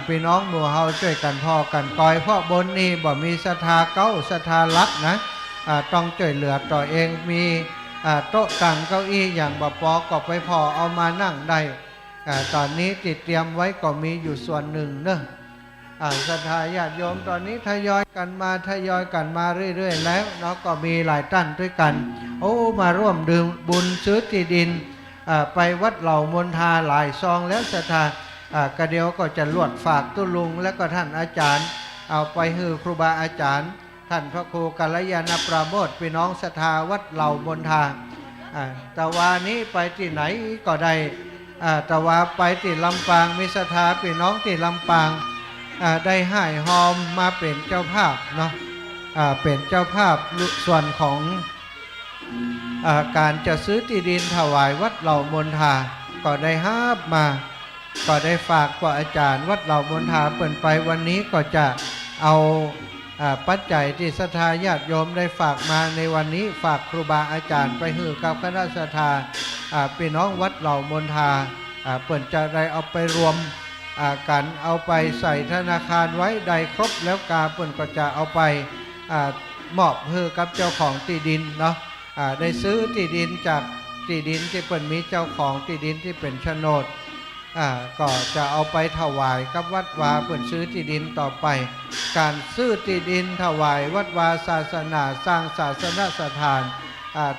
พี่น้องหมู่เฮาช่วยกันพอกันกอยเพราะบนนี้บ่มีศรัทธาเก้าศรัทธาลักนะต้องช่วยเหลือต่อเองมีโต๊ะตั้งเก้าอี้อย่างบ่พอก็ไปพอเอามานั่งได้ตอนนี้ติดเตรียมไว้ก็มีอยู่ส่วนหนึ่งเนอะศรัทธาญาติโยมตอนนี้ทยอยกันมาเรื่อยๆแล้วเนาะก็มีหลายท่านด้วยกันมาร่วมดื่มบุญซื้อที่ดินไปวัดเหล่ามนทาหลายซองแล้วศรัทธากระเดียวก็จะลวดฝากตุลุงและก็ท่านอาจารย์เอาไปให้ครูบาอาจารย์ท่านพระครูกัลยาณปราโมทย์พี่น้องศรัทธาวัดเหล่ามนทาแต่ว่านี้ไปที่ไหนก็ได้แต่ว่าไปที่ลำปางมีศรัทธาพี่น้องที่ลำปางได้ให้หอมมาเป็นเจ้าภาพเนาะเป็นเจ้าภาพส่วนของการจะซื้อที่ดินถวายวัดเหล่ามนทาก็ได้ห้าบมาก็ได้ฝากกับอาจารย์วัดเหล่ามนทาเปิดไปวันนี้ก็จะเอาปัจจัยที่ศรัทธาญาติโยมได้ฝากมาในวันนี้ฝากครูบาอาจารย์ไปให้กับคณะศรัทธาพี่น้องวัดเหล่ามนทาเปิดจะได้เอาไปรวมกันเอาไปใส่ธนาคารไว้ใดครบแล้วกาเปิดก็จะเอาไปมอบให้กับเจ้าของที่ดินเนาะได้ซื้อที่ดินจากที่ดินที่เปิดมีเจ้าของที่ดินที่เป็นโฉนดก็จะเอาไปถวายกับวัดวาเปิดซื้อที่ดินต่อไปการซื้อที่ดินถวายวัดวาศาสนาสร้างศาสนสถาน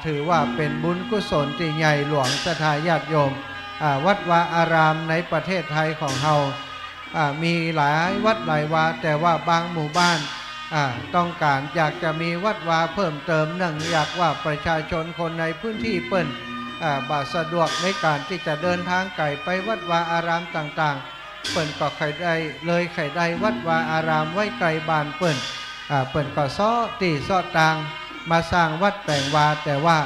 ถือว่าเป็นบุญกุศลที่ใหญ่หลวงศรัทธาญาติโยมวัดวาอารามในประเทศไทยของเรามีหลายวัดหลายวาแต่ว่าบางหมู่บ้านต้องการอยากจะมีวัดวาเพิ่มเติมเนื่องจากว่าประชาชนคนในพื้นที่เปิ้นบ่สะดวกในการที่จะเดินทางไกลไปวัดวาอารามต่างๆเปิ้นก็ใครได้วัดวาอารามไว้ไกลบ้านเปิ้นก็ซ้อตีซ้อต่างมาสร้างวัดแปลงวาแต่ว่า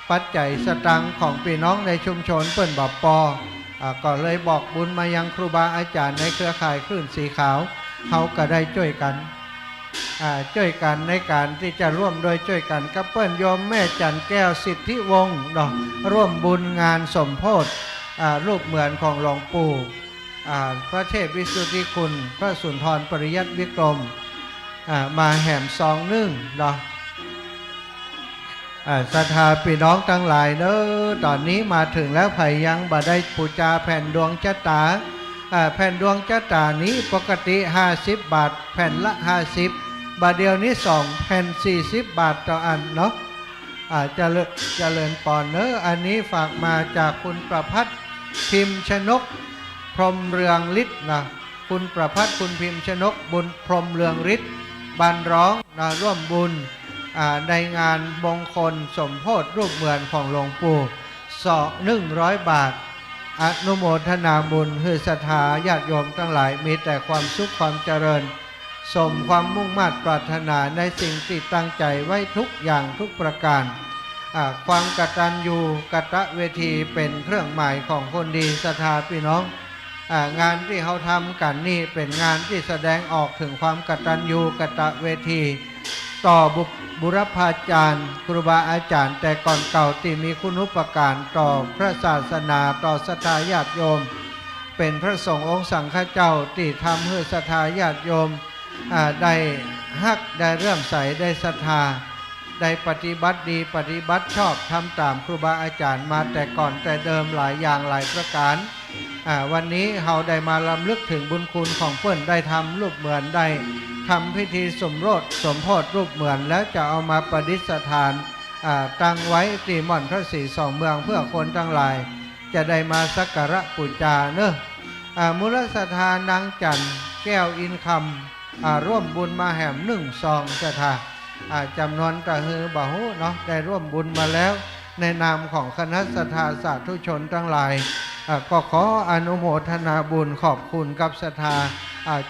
ปัจจัยสตังค์ของพี่น้องในชุมชนเปิ้นบ่พอ ก็เลยบอกบุญมายังครูบาอาจารย์ในเครือข่ายคลื่นสีขาวเขาก็ได้ช่วยกันในการที่จะร่วมโดยช่วยกันกับเปิ้ลโยมแม่จันแก้วสิทธิวงศ์เนาะร่วมบุญงานสมโพธิรูปเหมือนของหลวงปู่พระเทพวิสุทธิคุณพระสุนทรปริยัติวิกรมมาแห่มซองนึ่งเนาะศรัทธาพี่น้องทั้งหลายเนอะตอนนี้มาถึงแล้วไผ่ยังบ่ได้ปูจาแผ่นดวงชะตาแผ่นดวงชะตานี้ปกติ50 บาทแผ่นละ50 บาทเดียวนี้2แผ่น40 บาทต่ออันเนาะเจริญปอนเนอะอันนี้ฝากมาจากคุณประภัสพิมพ์ชนกพรหมเรืองฤทธิ์นะคุณประภัสคุณพิมพ์ชนกบุญพรหมเรืองฤทธิ์บันร้องนะร่วมบุญในงานมงคลสมโพธิรูปเหมือนของหลวงปู่100 บาทอนุโมทนาบุญคือศรัทธาญาติโยมทั้งหลายมีแต่ความสุขความเจริญสมความมุ่งมั่นปรารถนาในสิ่งที่ตั้งใจไว้ทุกอย่างทุกประการความกตัญญูกตเวทีเป็นเครื่องหมายของคนดีศรัทธาพี่น้องงานที่เขาทำกันนี่เป็นงานที่แสดงออกถึงความกตัญญูกตเวทีต่อบุรพาจารย์ครูบาอาจารย์แต่ก่อนเก่าที่มีคุณูปการต่อพระศาสนาต่อศรัทธาญาติโยมเป็นพระสงฆ์องค์สังฆเจ้าที่ทำให้ศรัทธาญาติโยมได้ฮักได้เรื่อมใสได้ศรัทธาได้ปฏิบัติดีปฏิบัติชอบทำตามครูบาอาจารย์มาแต่ก่อนแต่เดิมหลายอย่างหลายประการวันนี้เราได้มาลำลึกถึงบุญคุณของเพื่อนได้ทำรูปเหมือนได้ทำพิธีสมรสสมโพธิรูปเหมือนแล้วจะเอามาประดิษฐานตั้งไว้ที่ม่อนพระศรีสองเมืองเพื่อคนทั้งหลายจะได้มาสักการะบูชาเนอะมูลศรัทธานางจันแก้วอินคำร่วมบุญมาแห่ม1 ซองศรัทธาจำนวนตะฮือบาหูเนาะได้ร่วมบุญมาแล้วในนามของคณะศรัทธาสาธุชนทั้งหลายก็ขออนุโมทนาบุญขอบคุณกับศรัทธา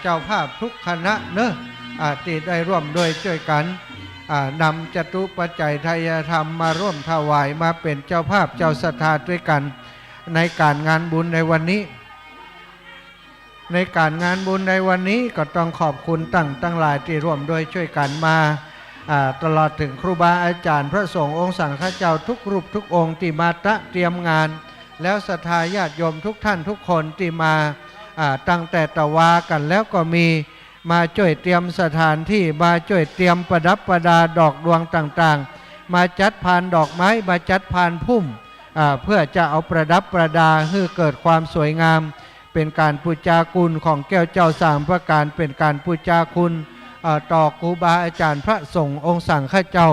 เจ้าภาพทุกคณะเนอะที่ได้ร่วมด้วยช่วยกันนำจตุปัจจัยทายธรรมมาร่วมถวายมาเป็นเจ้าภาพเจ้าศรัทธาด้วยกันในการงานบุญในวันนี้ในการงานบุญในวันนี้ก็ต้องขอบคุณตั้งหลายที่ร่วมด้วยช่วยกันมาตลอดถึงครูบาอาจารย์พระสงฆ์องค์สังฆเจ้าทุกรูปทุกองค์ที่มาเตรียมงานแล้วศรัทธาญาติโยมทุกท่านทุกคนที่มาตั้งแต่ตะวากันแล้วก็มีมาช่วยเตรียมสถานที่มาช่วยเตรียมประดับประดาดอกดวงต่างๆมาจัดพานดอกไม้มาจัดพานพุ่มเพื่อจะเอาประดับประดาให้เกิดความสวยงามเป็นการบูชาคุณของแก้วเจ้า3 ประการเป็นการบูชาคุณต่อครูบาอาจารย์พระสงฆ์องค์สังฆเจ้า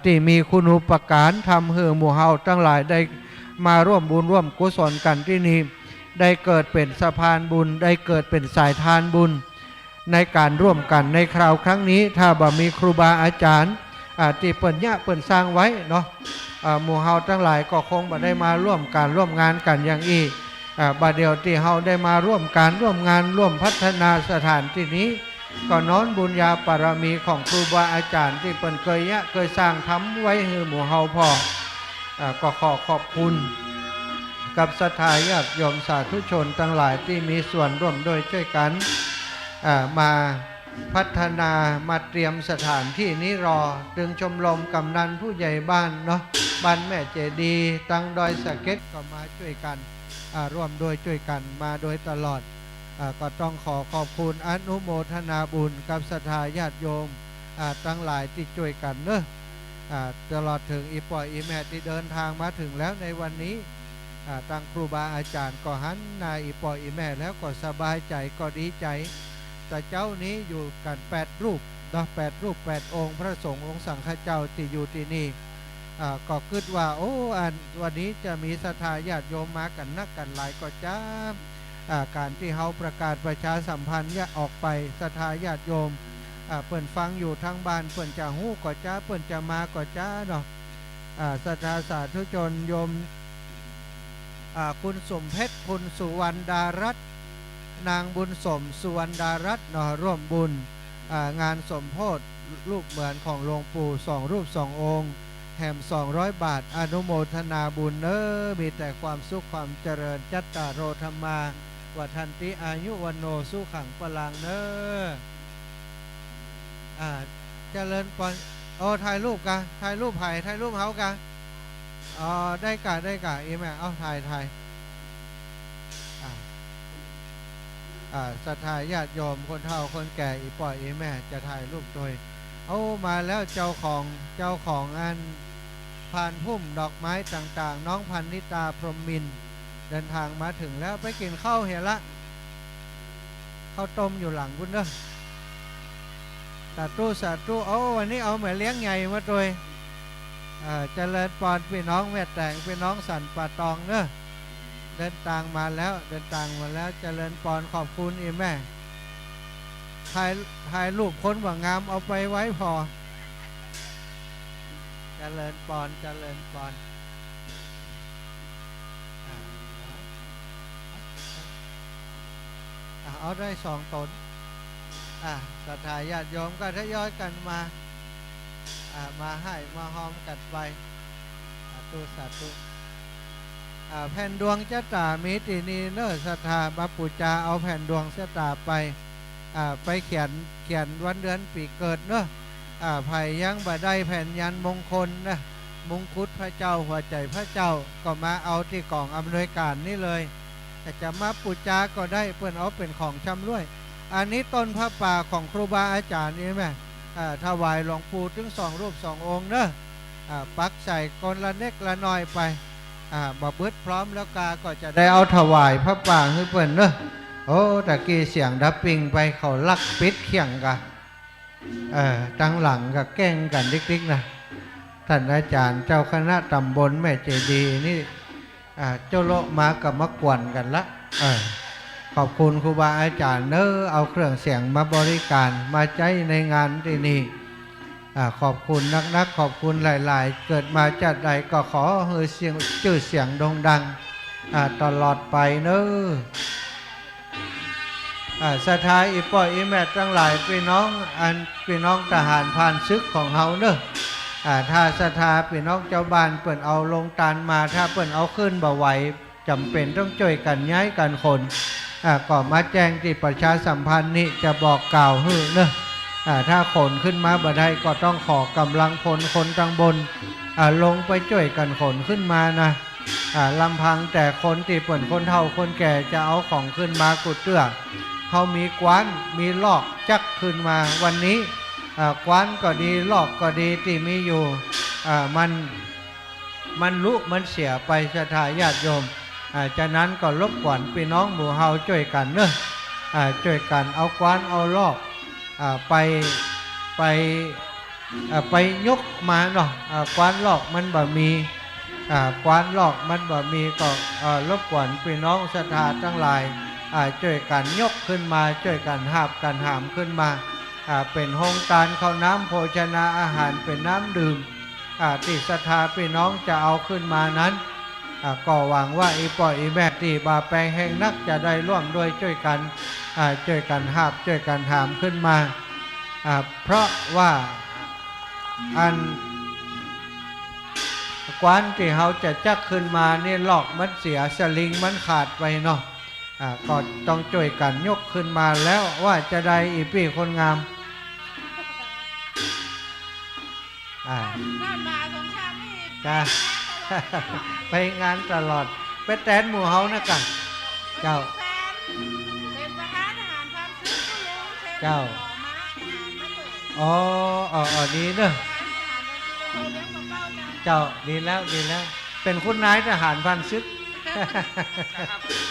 ที่มีคุณูปการทำให้หมู่เฮาทั้งหลายได้มาร่วมบุญร่วมกุศลกันที่นี่ได้เกิดเป็นสะพานบุญได้เกิดเป็นสายทานบุญในการร่วมกันในคราวครั้งนี้ถ้าบ่มีครูบาอาจารย์ที่เปิ่นยะเปิ่นสร้างไว้เนาะหมู่เฮาทั้งหลายก็คงบ่ได้มาร่วมการร่วมงานกันอย่างอีบัดเดียวที่เฮาได้มาร่วมการร่วมงานร่วมพัฒนาสถานที่นี้ก็น้อมบุญญาบารมีของครูบาอาจารย์ที่เปิ่นเคยสร้างทำไว้ให้หมู่เฮาพอก็ขอบคุณกับศรัทธาญาติโยมสาธุชนทั้งหลายที่มีส่วนร่วมโดยช่วยกันมาพัฒนามาเตรียมสถานที่นี้รอดึงชมรมกำนันผู้ใหญ่บ้านเนาะบ้านแม่เจดีตั้งดอยสะเก็ดก็มาช่วยกันร่วมโดยช่วยกันมาโดยตลอดก็ต้องขอบคุณอนุโมทนาบุญกับศรัทธาญาติโยมทั้งหลายที่ช่วยกันเนอะตลอดถึงอีปอยอีแม่ที่เดินทางมาถึงแล้วในวันนี้ตั้งครูบาอาจารย์ก็หันนายอีปอยอีแม่แล้วก็สบายใจก็ดีใจแต่เจ้านี้อยู่กัน8 รูปเนาะ8 รูป 8 องค์พระสงฆ์องค์สังฆเจ้าที่อยู่ที่นี่ก็คิดว่าวันนี้จะมีศรัทธาญาติโยมมากันนักกันหลายก็จ้าการที่เขาประกาศประชาสัมพันธ์ออกไปศรัทธาญาติโยมเปิ่นฟังอยู่ทางบ้านเปิ่นจะหู้ก็จ้าเปิ่นจะมาก็จ้าเนาะศรัทธาสาธุชนโยมคุณสมเพชรคุณสุวรรณดารัตน์นางบุญสมสุวรรณดารัตน์เนาะร่วมบุญงานสมโพธิรูปเหมือนของหลวงปู่2 รูป 2 องค์ แถม200 บาทอนุโมทนาบุญมีแต่ความสุขความเจริญจัตตาโรธรรมาวัฏันติอายุวันโนสุขังพลังเจริญปอนถ่ายรูปกะถ่ายรูปถ่ายรูปเฮากะได้กะอีแม่เอาถ่ายศรัทธาญาติโยมคนเฒ่าคนแก่อีป่อยอีแม่จะถ่ายรูปโดยเอามาแล้วเจ้าของอันพานพุ่มดอกไม้ต่างๆน้องพันนิตาพรหมมินทร์เดินทางมาถึงแล้วไปกินข้าวเห็นละข้าวต้มอยู่หลังคุณเด้อสาธุวันนี้เอาเหมือนเลี้ยงใหญ่มาโดยเจริญปอนพี่น้องแม่แต่งพี่น้องสันป่าตองเนอะเดินทางมาแล้วเจริญปอนขอบคุณอีแม่ถ่ายรูปคนว่างามเอาไปไว้พอเจริญปอนเอาได้2 ตนศรัทธาญาติโยมก็ทยอยกันมาให้มาหอมกันไปสาธุแผ่นดวงชะตามิตินีเนอศรัทธามาปูจาเอาแผ่นดวงชะตาไปเขียนวันเดือนปีเกิดเนอะไผ่ยังบ่ได้แผ่นยันมงคลนะมงคุดพระเจ้าหัวใจพระเจ้าก็มาเอาที่กล่องอำนวยการนี่เลยจะมาปูจาก็ได้เพื่อนเอาเป็นของชำร่วยอันนี้ต้นพระป่าของครูบาอาจารย์นี่แม่ถวายหลวงปู่ถึง2 รูป 2 องค์เนอะปักใส่คนละเล็กละน้อยไปบ่เบิดพร้อมแล้วก็จะได้เอาถวายพระป่าให้เพื่อนเนอะตะกี้เสียงดับปิงไปเขาลักปิดเขียงกะตั้งหลังกับแกล้งกันดิ๊กๆนะท่านอาจารย์เจ้าคณะตำบลแม่เจดีนี่เจ้าโลมากับมะกวนกันละขอบคุณครูบาอาจารย์เอาเครื่องเสียงมาบริการมาใจในงานที่นี่ขอบคุณนักขอบคุณหลายๆเกิดมาจัดใดก็ขอให้ชื่อเสียงโด่งดังตลอดไปศรัทธาอีป่อยอีแม่ทั้งหลายพี่น้องทหารผ่านศึกของเฮาถ้าศรัทธาพี่น้องเจ้าบ้านเปิ่นเอาลงตานมาถ้าเปิ่นเอาขึ้นบ่ไหวจำเป็นต้องช่วยกันย้ายกันคนก็มาแจ้งที่ประชาสัมพันธ์นี่จะบอกกล่าวฮื้อเนอะถ้าขนขึ้นมาบ่ได้ก็ต้องขอกำลังพลคนทางบนลงไปช่วยกันขนขึ้นมานะลำพังแต่คนที่เปิ่นคนเฒ่าคนแก่จะเอาของขึ้นมากุดเตื้อเขามีกว้านมีลอกจักขึ้นมาวันนี้กว้านก็ดีลอกก็ดีที่มีอยู่มันลุมันเสียไปศรัทธาญาติโยมฉะนั้นก็รบกวนพี่น้องหมู่เฮาช่วยกันเนอะช่วยกันเอากว้านเอาลอกไปยกมาเนาะกว้านลอกมันบ่มีกว้านลอกมันบ่มีก็รบกวนพี่น้องศรัทธาทั้งหลายช่วยกันยกขึ้นมาช่วยกันหาบกันหามขึ้นมาเป็นโฮงการข้าวน้ำโภชนาอาหารเป็นน้ำดื่มที่ศรัทธาพี่น้องจะเอาขึ้นมานั้นก็หวังว่าอีป่อยอีแม่ที่บาแปลงแห่งนักจะได้ร่วมด้วยช่วยกันหาบช่วยกันหามขึ้นมาเพราะว่าอันกว้านที่เขาจะจักขึ้นมานี่ลอกมันเสียสลิงมันขาดไปเนาะก็ต้องช่วยกันยกขึ้นมาแล้วว่าจะได้อีปี่คนงามจ้าไปงานตลอดไปแตนหมู่เฮานะกันเจ้าดีเนอะเจ้าดีแล้วเป็นคุณนายทหารพันศึก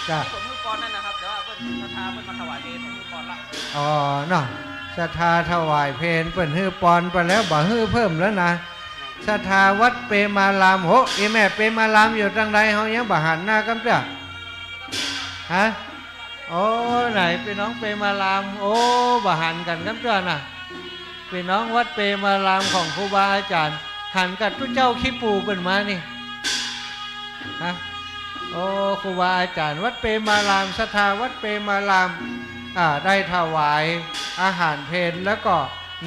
จ้าผมมือปอนนั่นนะครับเดี๋ยวเพิ่นศรัทธาเพิ่นมาถวายเพลผมมือปอนละเนาะศรัทธาถวายเพลเพิ่นฮื้อปอนไปแล้วบ่ฮื้อเพิ่มแล้วนะศรัทธาวัดเปมารามโหอีแม่เปมารามอยู่ทางใดเฮายังบ่หันหน้ากันเด้อฮะไหนพี่น้องเปมารามบ่หันกันกันเด้อน่ะพี่น้องวัดเปมารามของครูบาอาจารย์หันกับทุกเจ้าขี้ปูเพิ่นมานี่ฮะครูบาอาจารย์วัดเปมารามศรัทธาวัดเปมารามได้ถวายอาหารเพลแล้วก็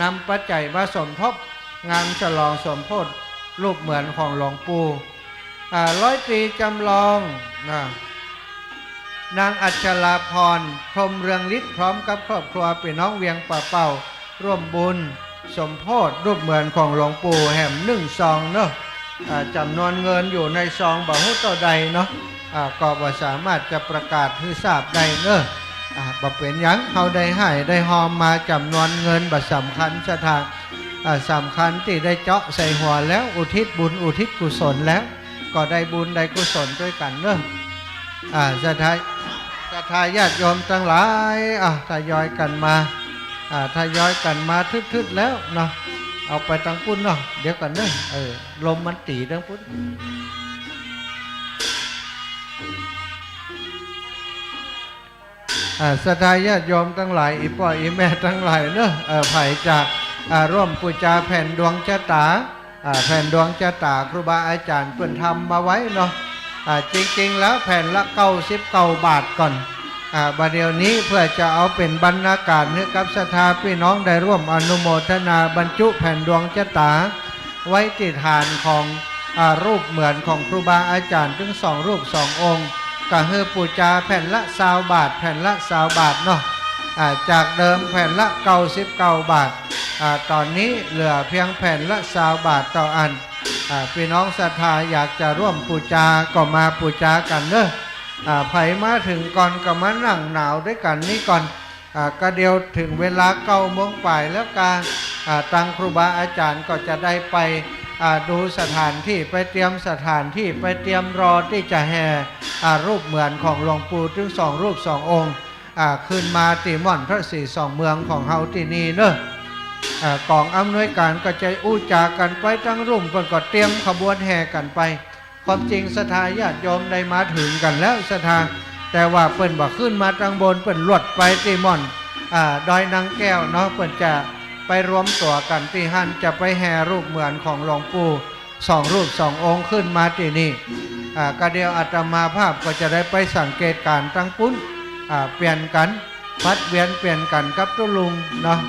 นำปัจจัยมาสมทบงานฉลองสมโภช รูปเหมือนของหลวงปู่ร้อยตรีจำลองนางอัชราพรพรหมเรืองฤทธิ์พร้อมกับครอบครัวพี่น้องเวียงป่าเป่าร่วมบุญสมโภชรูปเหมือนของหลวงปู่แห่ม1 ซองเนาะจำนวนเงินอยู่ในซองบ่ฮู้ต่อใดเนาะก็บ่สามารถจะประกาศให้ทราบได้เนาะบ่เป็นหยังเฮาได้ให้ได้หอมมาจำนวนเงินบ่สำคัญสถานสำคัญที่ได้เจาะใส่หัวแล้วอุทิศบุญอุทิศกุศลแล้วก็ได้บุญได้กุศลด้วยกันเนาะศรัทธาญาติโยมทั้งหลายทยอยกันมาทึดๆแล้วเนาะเอาไปทางปุ้นเนาะเดี๋ยวกันเนาะลมมันตีทางปุ้นศรัทธาญาติโยมทั้งหลายอีพ่ออีแม่ทั้งหลายเนาะไผ่จากร่วมปูชาแผ่นดวงชะตาแผ่นดวงชะตาครูบาอาจารย์เพิ่นทำมาไว้เนาะจริงๆแล้วแผ่นละ99 บาทก่อนบัดเดี๋ยวนี้เพื่อจะเอาเป็นบรรณาการให้กับศรัทธาพี่น้องได้ร่วมอนุโมทนาบรรจุแผ่นดวงชะตาไว้ที่ฐานของรูปเหมือนของครูบาอาจารย์ถึง2 รูป 2 องค์ก็คือปูชาแผ่นละ20 บาทแผ่นละ20 บาทเนาะจากเดิมแผ่นละ99 บาทตอนนี้เหลือเพียงแผ่นละ20 บาทต่ออันพี่น้องศรัทธาอยากจะร่วมปูชาก็มาปูชากันเนอะไผมาถึงก่อนก็มานั่งหนาวด้วยกันนี่ก่อนก็เดียวถึงเวลา9 โมงปลายแล้วการตังครูบาอาจารย์ก็จะได้ไปดูสถานที่ไปเตรียมสถานที่ไปเตรียมรอที่จะแห่รูปเหมือนของหลวงปู่ถึง2 รูป 2 องค์ขึ้นมาตีม่อนพระศรี2 เมืองของเฮาที่นี่เนอะกองอำนวยการก็จะอู้จากันไปทั้งรุ่มเพิ่นก็เตรียมขบวนแห่กันไปความจริงศรัทธาญาติโยมได้มาถึงกันแล้วศรัทธาแต่ว่าเพิ่นบ่ขึ้นมาทางบนเพิ่นลวดไปตีม่อนดอยนางแก้วเนาะเพิ่นจะไปรวมตัวกันที่หันจะไปแห่รูปเหมือนของหลวงปู่2 รูป 2 องค์ขึ้นมาที่นี่ก็เดียวอาตมาภาพก็จะได้ไปสังเกตการตั้งปุ้นเปลี่ยนกันพัดเวียนเปลี่ยนกันกับตุลุงเนาะ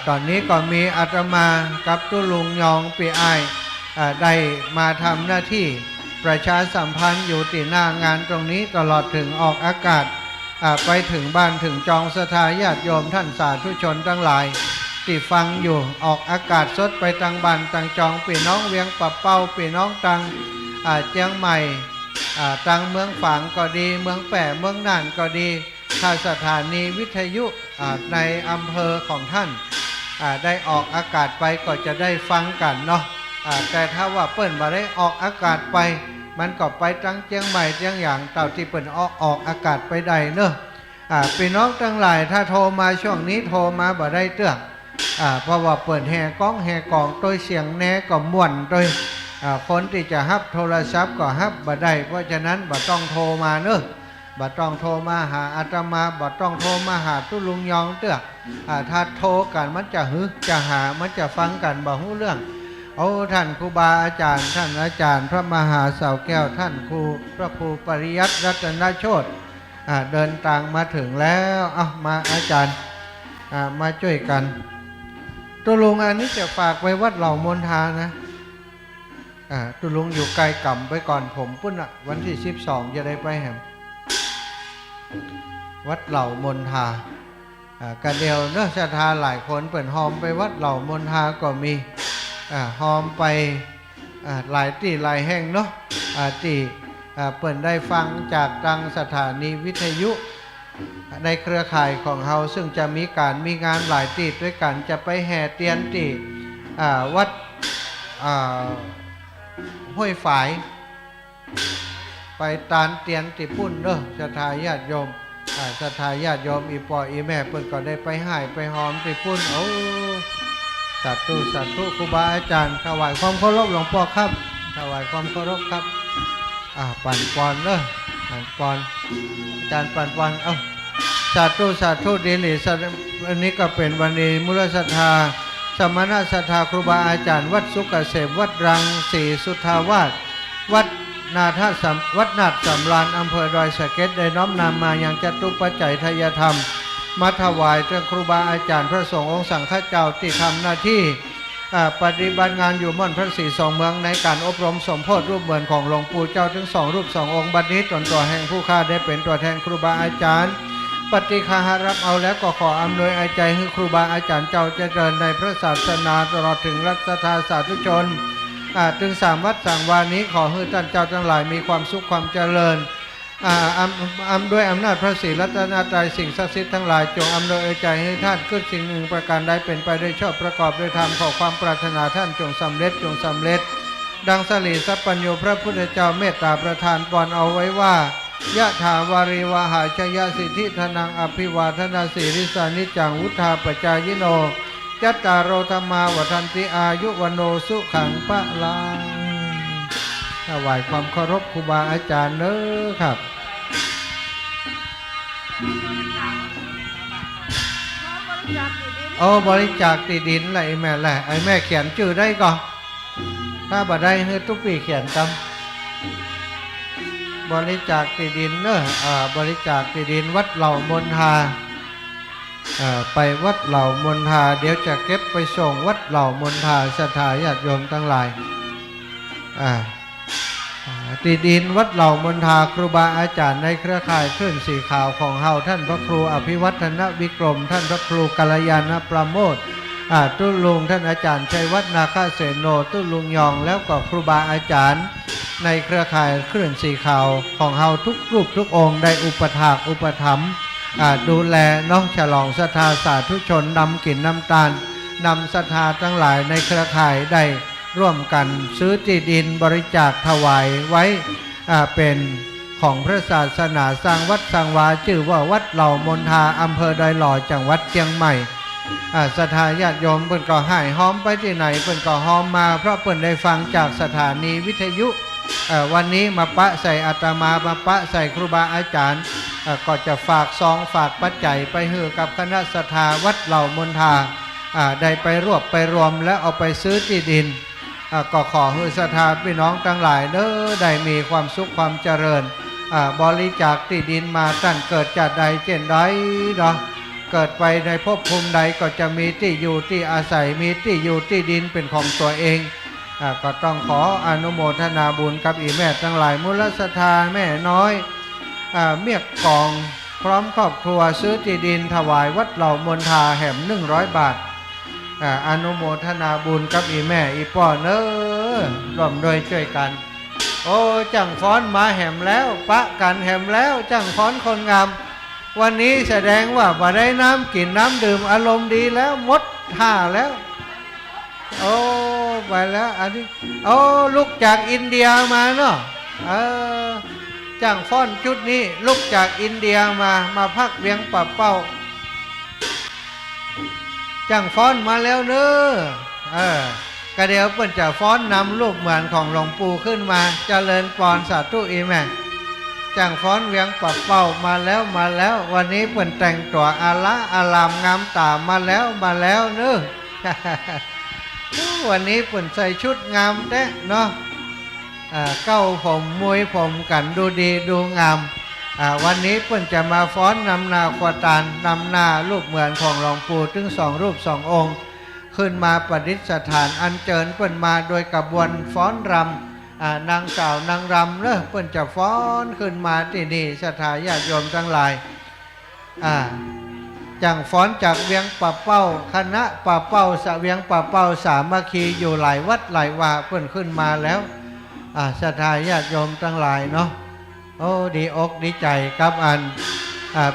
ตอนนี้ก็มีอาตมากับตุลุงยองปีอ้ายได้มาทำหน้าที่ประชาสัมพันธ์อยู่ที่หน้างานตรงนี้ตลอดถึงออกอากาศไปถึงบ้านถึงจองศรัทธาญาติโยมท่านสาธุชนทั้งหลายที่ฟังอยู่ออกอากาศสดไปทางบ้านทางจองพี่น้องเวียงป่าเป้าพี่น้องตังเจียงใหม่ตังเมืองฝางก็ดีเมืองแป่เมืองน่านก็ดีถ้าสถานีวิทยุในอำเภอของท่านได้ออกอากาศไปก็จะได้ฟังกันเนาะแต่ถ้าว่าเปิ้นมาได้ออกอากาศไปมันก็ไปทั้งเจียงใหม่เจียงหยางเต่าที่เปิ้นออกอากาศไปได้เนอะพี่น้องทั้งหลายถ้าโทรมาช่วงนี้โทรมาบ่ได้เตื้อเพราะว่าเปิดแห่ก้องแห่กองโดยเสียงแน่ก็ม่วนโดยคนที่จะฮับโทรศัพท์ก็ฮับบ่ได้เพราะฉะนั้นบ่ต้องโทรมาเนอะบ่ต้องโทรมาหาอาตมาบ่ต้องโทรมาหาตุลุงยองเตื้อถ้าโทรกันมันจะจะหามันจะฟังกันบ่ฮู้เรื่องเอาท่านครูบาอาจารย์ท่านอาจารย์พระมหาเสาแก้วท่านครูพระครูปริยัติรัตนโชติเดินทางมาถึงแล้วมาอาจารย์มาช่วยกันตุลุงอันนี้จะฝากไว้วัดเหล่ามนทานะตุลุงอยู่ไกลกล่ำไปก่อนผมปุ้นวันที่12จะได้ไปแหมวัดเหล่ามนทากระเดียวเนื้อศรัทธาหลายคนเปิดหอมไปวัดเหล่ามนทาก็มีหอมไปหลายที่หลายแห่งเนาะที่เปิดได้ฟังจากทางสถานีวิทยุในเครือข่ายของเฮาซึ่งจะมีงานหลายที่ด้วยกันจะไปแห่เตียนที่วัดห้วยฝายไปตานเตียนติปุ้นเด้อศรัทธาญาติโยมศรัทธาญาติโยมอีพ่ออีแม่เพิ่นก็ได้ไปให้ไปหอมติปุ้นสาธุสาธุครูบาอาจารย์ถวายความเคารพหลวงพ่อครับถวายความเคารพครับปั่นปอนเด้อปั่นปอนอาจารย์ปั่นปอนสาธุสาธุดีหลีอันนี้ก็เป็นวันนี้มูลศรัทธาสมณศรัทธาครูบาอาจารย์วัดสุกเกษมวัดรังสีสุทธาวาสวัดนาถวัดนาถสำราญอำเภอดอยสะเก็ดได้น้อมนำมาอย่างจตุปัจจัยทายธรรมมาถวายเจ้าครูบาอาจารย์พระสงฆ์องค์สังฆเจ้าที่ทำหน้าที่ ปฏิบัติงานอยู่ม่อนพระศรีสองเมืองในการอบรมสมโพธิรูปเหมือนของหลวงปู่เจ้าถึง2 รูป 2 องค์บัดนี้ตนตัวแห่งผู้ข้าได้เป็นตัวแทนครูบาอาจารย์ปฏิฆาหารับเอาแล้วก็ขออำนวยใจให้ครูบาอาจารย์เจ้าเจริญในพระศาสนาตลอดถึงรัตถาสาธุชนถึง3 วัด3 วานี้ขอให้ท่านเจ้าทั้งหลายมีความสุขความเจริญด้วยอำนาจพระศรีรัตนตรัยสิ่งศักดิ์สิทธิ์ทั้งหลายจงอำนวยใจให้ท่านขึ้นสิ่งหนึ่งประการใดเป็นไปด้วยชอบประกอบด้วยธรรมขอความปรารถนาท่านจงสำเร็จจงสำเร็จดังสลีสัพปัญโยพระพุทธเจ้าเมตตาประทานพรเอาไว้ว่ายะถาวาริวหาชยสิทธิธนังอภิวาทนาสิริสานิจังวุธาปจายโนจัตตารโอธรรมาวัฏันติอายุวโนสุขังพะลังถวายความเคารพครูบาอาจารย์เด้อครับบริจาคที่ดินอะไรแม่แหละไอ้แม่เขียนชื่อได้ก่อนถ้าบ่ได้ให้ทุกปีเขียนกันบริจาคที่ดินเนอะบริจาคที่ดินวัดเหล่ามนทาไปวัดเหล่ามนทาเดี๋ยวจะเก็บไปส่งวัดเหล่ามนทาศรัทธาญาติโยมทั้งหลายที่ดินวัดเหล่ามนทาครูบาอาจารย์ในเครือข่ายคลื่นสีขาวของเฮาท่านพระครูอภิวัฒนวิกรมท่านพระครูกัลยาณประโมทตุลุงท่านอาจารย์ชัยวัฒนาคเสโนตุลุงยองแล้วก็ครูบาอาจารย์ในเครือข่ายคลื่นสีขาวของเฮาทุกรูปทุกองค์ได้อุปถากอุปถัมภ์ดูแลน้องฉลองศรัทธาสาธุชนนำกินน้ำตาลนำศรัทธาทั้งหลายในเครือข่ายได้ร่วมกันซื้อที่ดินบริจาคถวายไว้เป็นของพระศาสนาสร้างวัดสร้างวาชื่อว่าวัดเหล่ามนทาอำเภอดอยหล่อจังหวัดเชียงใหม่ศรัทธาญาติโยมเพิ่นก็ให้ห้อมไปที่ไหนเพิ่นก็ห้อมมาเพราะเพิ่นได้ฟังจากสถานีวิทยุวันนี้มาปะใส่อาตมาปะใส่ครูบาอาจารย์ก็จะฝากซองฝากปัจจัยไปให้กับคณะศรัทธาวัดเหล่ามนทาได้ไปรวมแล้วเอาไปซื้อที่ดินก็ขอให้ศรัทธาพี่น้องทั้งหลายเด้อได้มีความสุขความเจริญบริจาคที่ดินมาท่านเกิดจากใดเช่นใดเนาะเกิดไปในภพภูมิใดก็จะมีที่อยู่ที่อาศัยมีที่อยู่ที่ดินเป็นของตัวเองก็ต้องขออนุโมทนาบุญกับอีแม่ทั้งหลายมูลศรัทธาแม่น้อยเมียกกองพร้อมครอบครัวซื้อที่ดินถวายวัดเหล่ามนทาแห่ม100 บาทอนุโมทนาบุญกับอีแม่อีป่อเนอร่วมด้วยช่วยกันโอ้จังฟ้อนมาแห่มแล้วปะกันแห่มแล้วจังฟ้อนคนงามวันนี้แสดงว่าบ่ได้น้ำกินน้ำดื่มอารมณ์ดีแล้วมดท่าแล้วโอ้ไปแล้วอันนี้โอ้ลูกจากอินเดียมาเนาะจังฟ้อนชุดนี้ลูกจากอินเดียมาพักเวียงป่าเป้าจังฟ้อนมาแล้วเนอะก็เดี๋ยวเปิ้นจะฟ้อนนำรูปเหมือนของหลวงปู่ขึ้นมาเจริญปอนสาธุอีแม่จังฟ้อนเวียงป่าเป้ามาแล้ววันนี้เปิ้นแต่งตัวอาละอารามงามตามาแล้วเนอะ วันนี้เปิ้นใส่ชุดงามแท้เนาะเก้าผมมวยผมกันดูดีดูงามวันนี้เปิ้นจะมาฟ้อนนำหน้าขวตาลนำหน้ารูปเหมือนของหลวงปู่ถึง2 รูป 2 องค์ขึ้นมาประดิษฐานอัญเชิญเปิ้นมาโดยกระบวนฟ้อนรำนางสาวนางรำเนอะเปิ้นจะฟ้อนขึ้นมาที่นี่ศรัทธาญาติโยมทั้งหลายจังฟ้อนจากเวียงป่าเป้าคณะป่าเป้าเวียงป่าเป้าสามัคคีอยู่หลายวัดหลายวาเปิ้นขึ้นมาแล้วศรัทธาญาติโยมทั้งหลายเนาะโอ้ดีอกดีใจกับ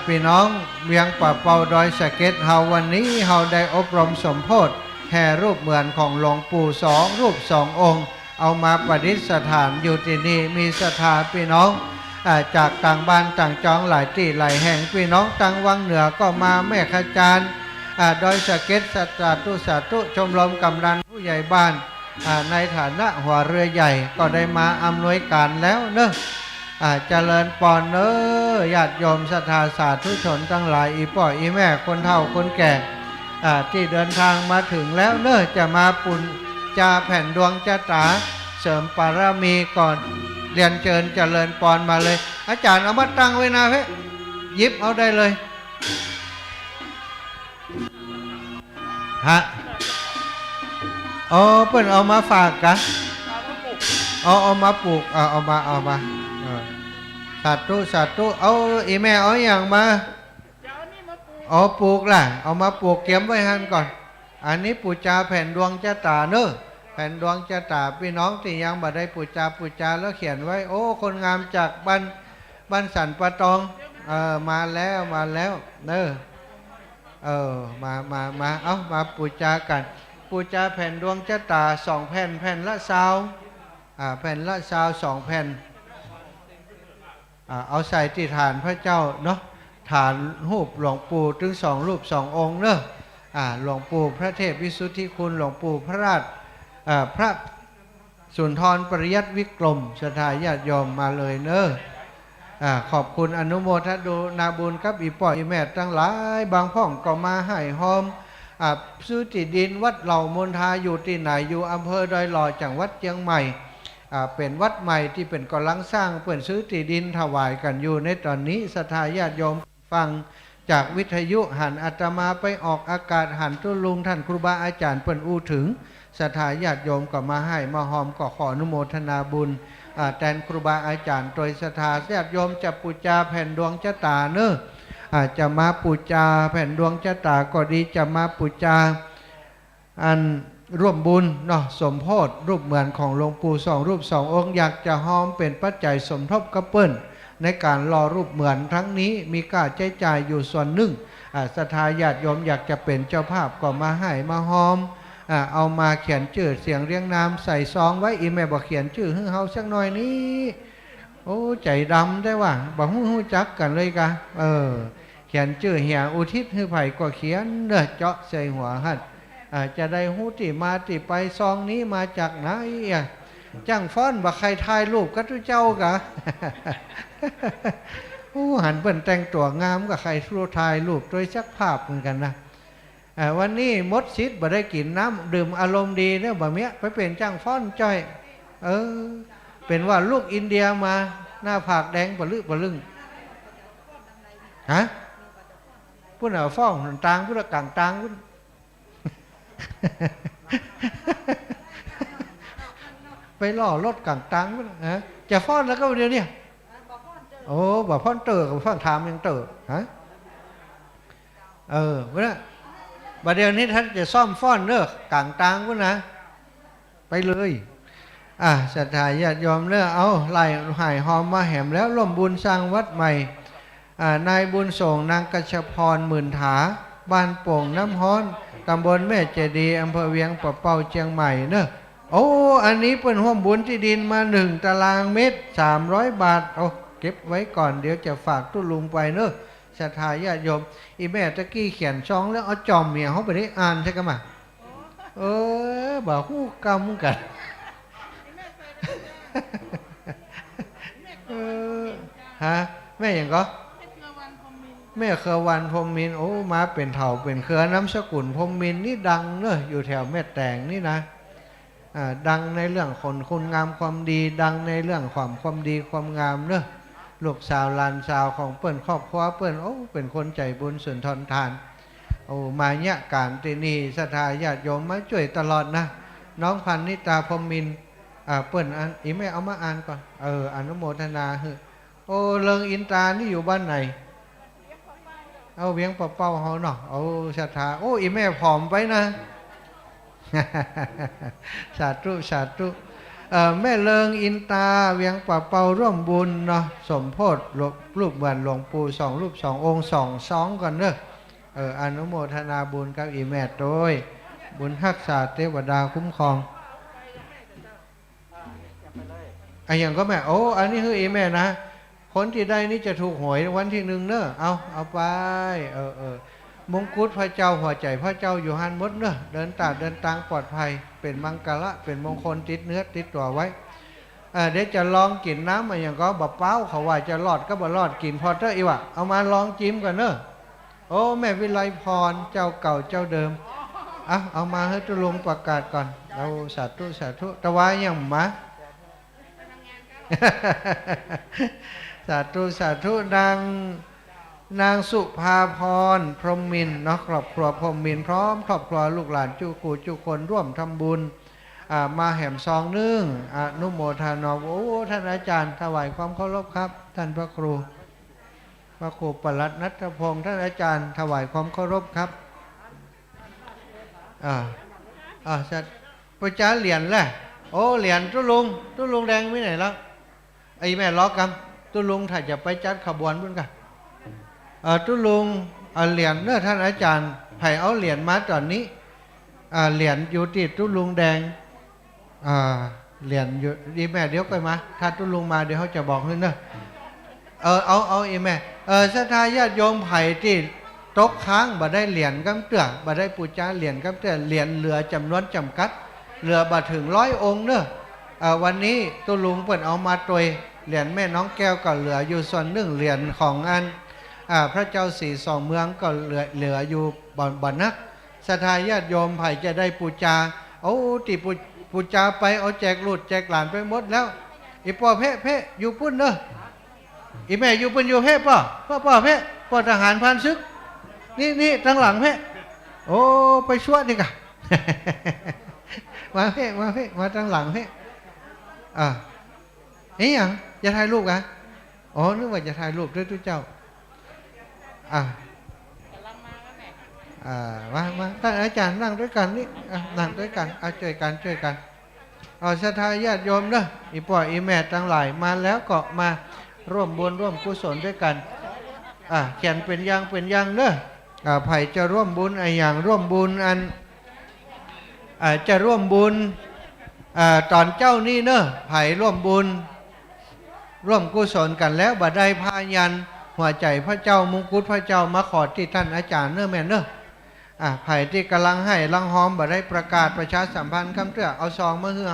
พี่น้องเวียงป่าเป้าดอยสะเก็ดเฮาวันนี้เฮาได้อบรมสมโภชแห่รูปเหมือนของหลวงปู่2 รูป 2 องค์เอามาประดิษฐานอยู่ที่นี่มีศรัทธาพี่น้องจากต่างบ้านต่างจองหลายที่หลายแห่งพี่น้องต่างวังเหนือก็มาแม่ขจารดอยสะเก็ดสาธุชมรมกำนันผู้ใหญ่บ้านในฐานะหัวเรือใหญ่ก็ได้มาอำนวยการแล้วเนอะเจริญปอนเนอะญาติโยมศรัทธาสาธุชนทั้งหลายอีป่ออีแม่คนเฒ่าคนแก่ที่เดินทางมาถึงแล้วเนอะจะมาปุ่นจาแผ่นดวงจตาเสริมปารมีก่อนเรียนเชิญเจริญปอนมาเลยอาจารย์เอามาตั้งไว้นะเพ่หยิบเอาได้เลย อ๋อเปิ้นเอามาฝากกะเอามาปลูกเอามาสาธุสาธุเอาอีแม่เอาอย่างมาเอาปลูกล่ะเอามาปลูกเก็บไว้หันก่อนอันนี้ปูจาแผ่นดวงชะตาเนอะแผ่นดวงชะตาพี่น้องที่ยังบ่ได้ปูจาแล้วเขียนไว้โอ้คนงามจากบ้านสันปะตองมาแล้วเนอะมาเอามาปูจากันปูจาแผ่นดวงชะตา2 แผ่นแผ่นละ20แผ่นละ20 2 แผ่นเอาใส่ที่ฐานพระเจ้าเนาะฐานรูปหลวงปู่ถึง2 รูป 2 องค์เนอะหลวงปู่พระเทพวิสุทธิคุณหลวงปู่พระราชพระสุนทรปริยัติวิกรมศรัทธาญาติโยมมาเลยเนอะขอบคุณอนุโมทนาบุญกับอีป่อยอีแม่ทั้งหลายบางพ่องก็มาให้หอมซื้อที่ดินวัดเหล่ามนทาอยู่ที่ไหนอยู่อำเภอดอยหล่อจังหวัดเชียงใหม่เป็นวัดใหม่ที่เป็นกำลังสร้างเปิดซื้อที่ดินถวายกันอยู่ในตอนนี้ศรัทธาญาติโยมฟังจากวิทยุหันอาตมาไปออกอากาศหันตุลุงท่านครูบาอาจารย์เปิ่นอู้ถึงศรัทธาญาติโยมก็มาให้มาหอมก็ขออนุโมทนาบุญแทนครูบาอาจารย์โดยศรัทธาญาติโยมจะปูจาแผ่นดวงชะตาเนอะจะมาปูจาแผ่นดวงชะตาก็ดีจะมาปูจาอันร่วมบุญเนาะสมโภชรูปเหมือนของหลวงปู่2 รูป 2 องค์อยากจะหอมเป็นปัจจัยสมทบกระเปิ้นในการรอรูปเหมือนทั้งนี้มีค่าใช้จ่ายอยู่ส่วนหนึ่งศรัทธาญาติโยมอยากจะเป็นเจ้าภาพก็มาให้มาหอมเอามาเขียนชื่อเสียงเรียงนามใส่ซองไว้อีแม่บอกเขียนชื่อให้เฮาสักหน่อยนี้โอ้ใจดำได้ว่าบอกหู้จักกันเลยกะเขียนชื่อเหียอุทิศให้ไผ่ก็เขียนเด้อเจาะใส่หัวหัดจะได้หู้ที่มาที่ไปซองนี้มาจากไหนจ้างฟ้อนบ่ใครถ่ายรูปก็ทุเจ้ากะหันเปิ้นแต่งตัวงามกับใครสู้ถ่ายรูปโดยสักภาพเหมือนกันนะวันนี้มดซิดบ่ได้กินน้ำดื่มอารมณ์ดีเนี่ยบ่เมียไปเป็นจ้างฟ้อนจ้อยเป็นว่าลูกอินเดียมาหน้าผากแดงปะลึงฮะพุ่นเอาฟ้องต่างพุ่นกลางต่างพุ่นไปล่อรถกลางต่างพุ่นจะฟ้อนแล้วก็เดี๋ยวนี้โอ้บ่ฟ้อนเตอกับฟ้อนถามยังเตอฮะเมื่อบัดเดี๋ยวนี้ท่านจะซ่อมฟ้อนเนอะกลางต่างพุ่นนะไปเลยศรัทธาญาติโยมเนอะเอาไล่หายหอมมาแหมแล้วร่วมบุญสร้างวัดใหม่นายบุญส่งนางกัชพรหมื่นถาบ้านโป่งน้ำฮ้อนตำบลแม่เจดีย์อำเภอเวียงปะเป้าเชียงใหม่เนอะโอ้อันนี้เป็นร่วมบุญที่ดินมา1 ตารางเมตร300 บาทเอาเก็บไว้ก่อนเดี๋ยวจะฝากตุ้ลุงไปเนอะศรัทธาญาติโยมอีแม่ตะกี้เขียนช่องแล้วเอาจอมเมียเขาไปได้อ่านใช่ไหมบ่ฮู้กรรมกันฮะแม่อย่างก็แม่เครือวันพรหมินทร์โอ้มาเป็นเถ่าเป็นเครือน้ำสกุลพรหมินทร์นี่ดังเนอะอยู่แถวแม่แตงนี่นะดังในเรื่องคุณงามความดีดังในเรื่องความดีความงามเนอะลูกสาวหลานสาวของเปิ้นครอบครัวเปิ้นโอ้เป็นคนใจบุญสุนทรทานโอ้มาเนี่ยการที่นี่ศรัทธาญาติโยมมาช่วยตลอดนะน้องพันนิตาพรหมินทร์เปิ้นอีแม่เอามาอ่านก่อนอนุโมทนาโอ้เลิงอินตานี่อยู่บ้านไหนเอาเวียงปะเป้าเขาเนาะเอาศรัทธาโอ้อีแม่ผอมไปนะสาธุแม่เลิงอินตาเวียงปะเป้าร่วมบุญเนาะสมโพธิรูปเหมือนหลวงปู่2 รูป 2 องค์2ก่อนเนอะอนุโมทนาบุญกับอีแม่โดยบุญรักษาเทวดาคุ้มครองอย่างก็แม่โอ้อันนี้คืออีแม่นะคนที่ได้นี่จะถูกหวยวันที่1เนอะเอาไปมงกุฎพระเจ้าหัวใจพระเจ้าอยู่หันมดเนอะเดินทางปลอดภัยเป็นมังกรเป็นมงคลติดเนื้อติดตัวไว้เดี๋ยวจะลองกินน้ำอย่างก็บะเป้าเขาว่าจะรอดก็บ่รอดกินพอเถอะอีวะเอามาลองจิ้มกันเนอะโอ้แม่วิไลพรเจ้าเก่าเจ้าเดิมเอามาให้ตุลุงประกาศก่อนเราสาธุตะวายยังมาสาธุนาง นางสุภาพรพรหมมินทร์เนาะครอบครัวพรหมมินทร์พร้อมครอบครัวลูกหลานจูกูจูคนร่วมทำบุญมาแห่มซองนึ่งอนุโมทนาโอ้ท่านอาจารย์ถวายความเคารพครับท่านพระครูปลัดณัฐพงศ์ท่านอาจารย์ถวายความเคารพครับจะประจาเหรียญแหละโอ้เหรียญตุลุงแดงไม่ไหนแล้วไอ้แม่ล้อกันตุลุงถ้าจะไปจัดขบวนบุญกันตุลุงเหรียญเนอะท่านอาจารย์ไผ่เอาเหรียญมาตอนนี้เหรียญอยู่ติดตุลุงแดงเหรียญอยู่ดีแม่เดี๋ยวไปมาถ้าตุลุงมาเดี๋ยวเขาจะบอกให้เนอะเอาอีแม่ศรัทธาญาติโยมไผ่ที่ตกค้างบ่ได้เหรียญกำเตื้อบ่ได้ปูจาเหรียญกำเตื้อเหรียญเหลือจำนวนจำกัดเหลือบ่ถึง100 องค์เนอะวันนี้ตุลุงเปิดเอามาตวยเหรียญแม่น้องแก้วก็เหลืออยู่ส่วนหนึ่งเหรียญของพระเจ้าสีสองเมืองก็เหลืออยู่บ่นักศรัทธาญาติโยมไผ่จะได้ปูจาเอาติปูจาไปเอาแจกลูกแจกหลานไปหมดแล้วอีพ่อเพ่อยู่พุ่นเนอะอีแม่อยู่พุ่นอยู่เพ่พ่อเพ่พ่อทหารพันศึกนี่ตั้งหลังเพ่โอ้ไปช่วยดิกะ มาเพ่มาตั้งหลังเพ่นี่ยังจะถ่ายรูปกันอ๋อนึกว่าจะถ่ายรูปด้วยทุกเจ้ามาท่านอาจารย์นั่งด้วยกันนี่นั่งด้วยกันช่วยกันศรัทธาญาติโยมเนอะอีพ่ออีแม่ทั้งหลายมาแล้วก็มาร่วมบุญร่วมกุศลด้วยกันเขียนเป็นยังเนอะไผ่จะร่วมบุญอย่างร่วมบุญจะร่วมบุญตอนเจ้านี่เนอะไผ่ร่วมบุญร่วมกุศลกันแล้วบัดได้พายันหัวใจพระเจ้ามงกุฎพระเจ้ามาขอที่ท่านอาจารย์เนอะแม่เนอะไผ่ที่กำลังให้ลังหอมบัดได้ประกาศประชาสัมพันธ์คำเตือนเอาซองมาฮือ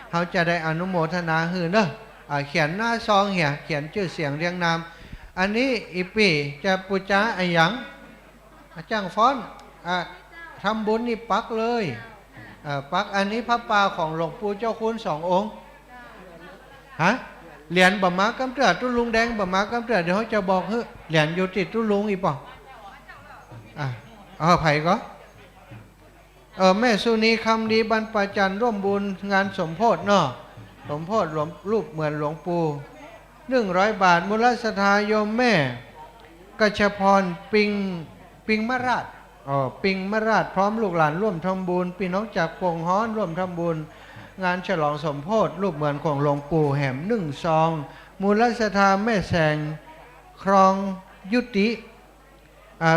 เขาจะได้อนุโมทนาฮือเนอะเขียนหน้าซองเขียนชื่อเสียงเรียงนามอันนี้อีปีจะปูจาอะไรอย่างจ้างฟ้อนทำบุญนี่ปักเลยปักอันนี้พระป่าของหลวงปู่เจ้าคุณ2 องค์เหรียญบะมากำเตือตุลุงแดงบะมากำเตือเดี๋ยวเขาจะบอกเฮ้ยเหรียญอยู่ติดตุลุงอีป่ะไผ่ก็แม่สุนีคำดีบรรพจันทร์ร่วมบุญงานสมโพธิเนาะสมโพธิรูปเหมือนหลวงปู่100 บาทมูลศรัทธาโยมแม่กชพรปิงมราชปิงมราชพร้อมลูกหลานร่วมทำบุญพี่น้องจากปงฮ้อนร่วมทำบุญงานฉลองสมโพธิรูปเหมือนของหลวงปู่แหม1 ซองมูลศรัทธาแม่แสงครองยุติ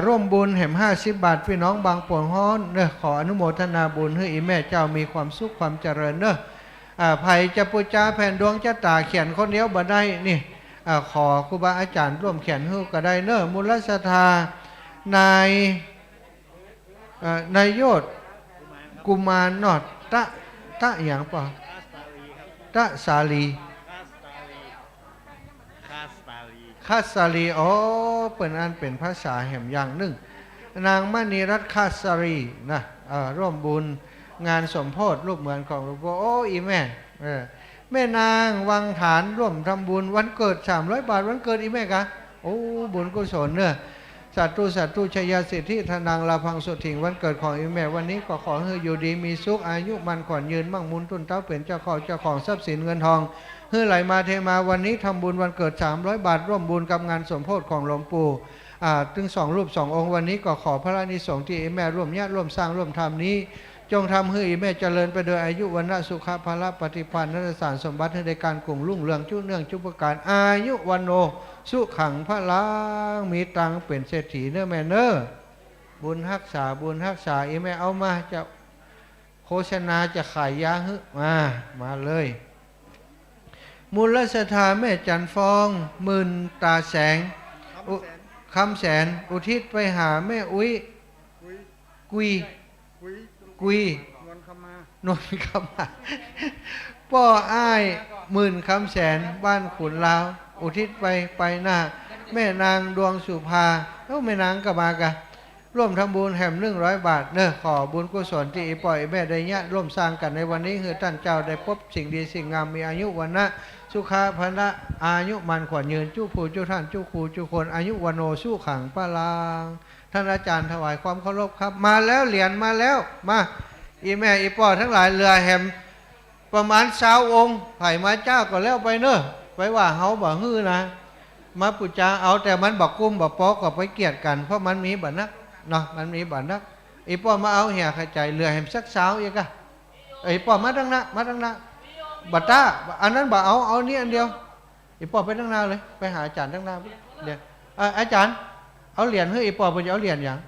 ร่วมบุญแหม50 บาทพี่น้องบางปงฮ้อนเนอะขออนุโมทนาบุญให้อีแม่เจ้ามีความสุขความเจริญเนอะไผ่จะปูจาแผ่นดวงจะตาเขียนคนเดียวบ่ได้นี่ขอครูบาอาจารย์ร่วมเขียนให้ก็ได้เนอะมูลศรัทธานายโยศกุมารนอดตะอย่างป่ะตะสาลีคาสาลีอ๋อเป็นอันเป็นภาษาแห่งอย่างหนึ่งนางมณีรัตน์คาสาลีนะร่วมบุญงานสมโพธิรูปเหมือนของหลวงพ่อโอ้อีแม่นางวังฐานร่วมทำบุญวันเกิด300 บาทวันเกิดอีแม่กะโอ้บุญกุศลเนอะสัตตุชัยสิทธิธนังลาพังสุถิงวันเกิดของอีแม่วันนี้ก็ขอให้อยู่ดีมีสุขอายุมันขวัญยืนมั่งมุนตุนเต้าเป็นเจ้าของทรัพย์สินเงินทองให้ไหลมาเทมาวันนี้ทำบุญวันเกิด300 บาทร่วมบุญกับงานสมโพธิของหลวงปู่ถึง2 รูป 2 องค์วันนี้ก็ขอพระอานิสงส์ที่อีแม่ร่วมญาติร่วมสร้างร่วมทำนี้จงทำให้อีแม่เจริญไปโดยอายุวันนะสุขภาละปฏิภาณนัสสารสมบัติให้ได้การกุ่งรุ่งเรืองจุเนื่องจุประการอายุวันโนสุขังพระลังมีตังเป็นเศรษฐีเนอะแม่เนอะบุญรักษาอีแม่เอามาจะโฆษณาจะขายยาฮึมาเลยมูลศรัทธาแม่จันฟองมื่นตาแสงคำแสนอุทิศไปหาแม่อุ้ยกุยนวลคำมาป้ออ้ายมื่นคำแสนบ้านขุนลาวอุทิศไปหน้าแม่นางดวงสุภาแล้วแม่นางก็มากะร่วมทำบุญแห่ม100 บาทเนอะขอบุญกุศลที่อีปล่อยแม่ได้ญาติร่วมสร้างกันในวันนี้คือท่านเจ้าได้พบสิ่งดีสิ่งงามมีอายุวันนะ สุขาพนะอายุมันขวัญยืนจู้ผู้จู้ท่านจู้ครูจู้คนอายุวโนสู้ขังปะลางท่านอาจารย์ถวายความเคารพครับมาแล้วเหรียญมาแล้วมาอีแม่อีป่อทั้งหลายเรือแหมประมาณ20 องค์ไผ่มาเจ้าก็แล้วไปเนอะไปว่าเฮาบ่ฮื้อนะมาปุจจาเอาแต่มันบอกกุ้มบอกปอกก็ไปเกลียดกันเพราะมันมีบัตรนักเนาะมันมีบัตรนักอีป่อมาเอาเหี่ยขจายเรือแหมสัก20อีกอะไอ้ป่อมาตั้งนะมาตั้งนะบัตรตาอันนั้นบ่เอานี่อันเดียวอีป่อไปตั้งนาเลยไปหาอาจารย์ตั้งนาเรียนอาจารย์เอาเหรียญให้อีป่อไปจะเอาเหรียญอย่าง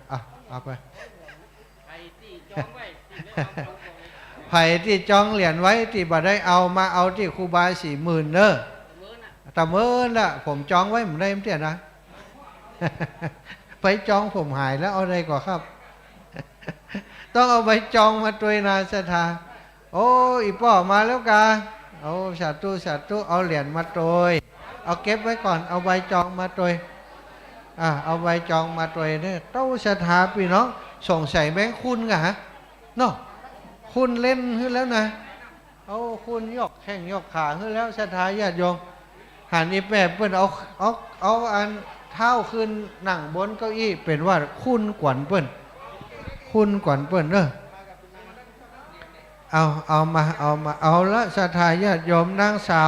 เอาไปไผ่ที่จองเหรียญไว้ที่บ่ได้เอามาเอาที่ครูบา40,000เนอะแต่เมื่อน่ะผมจองไว้ผมได้ไม่เตี้ยนะไปจองผมหายแล้วเอาอะไรก่อนครับต้องเอาใบจองมาตัวนาสถาโอ้อีป่อมาแล้วกาเอาสาธุเอาเหรียญมาตัวเอาเก็บไว้ก่อนเอาใบจองมาตัวเอาใบจองมาตัวเนี่ยเต้าสถาพี่น้องส่งใส่แบงค์คุณกะฮะเนาะคุณเล่นขึ้นแล้วนะเอาคุณยกแข้งยกขาขึ้นแล้วสถาญาติโยมหันอีแปบเปิ้นเอาอันเท้าขึ้นนั่งบนเก้าอี้เป็นว่าคุณกวนเปิ้นคุณกวนเปิ้นเนอะเอามาเอาละสถาญาติโยมนางสา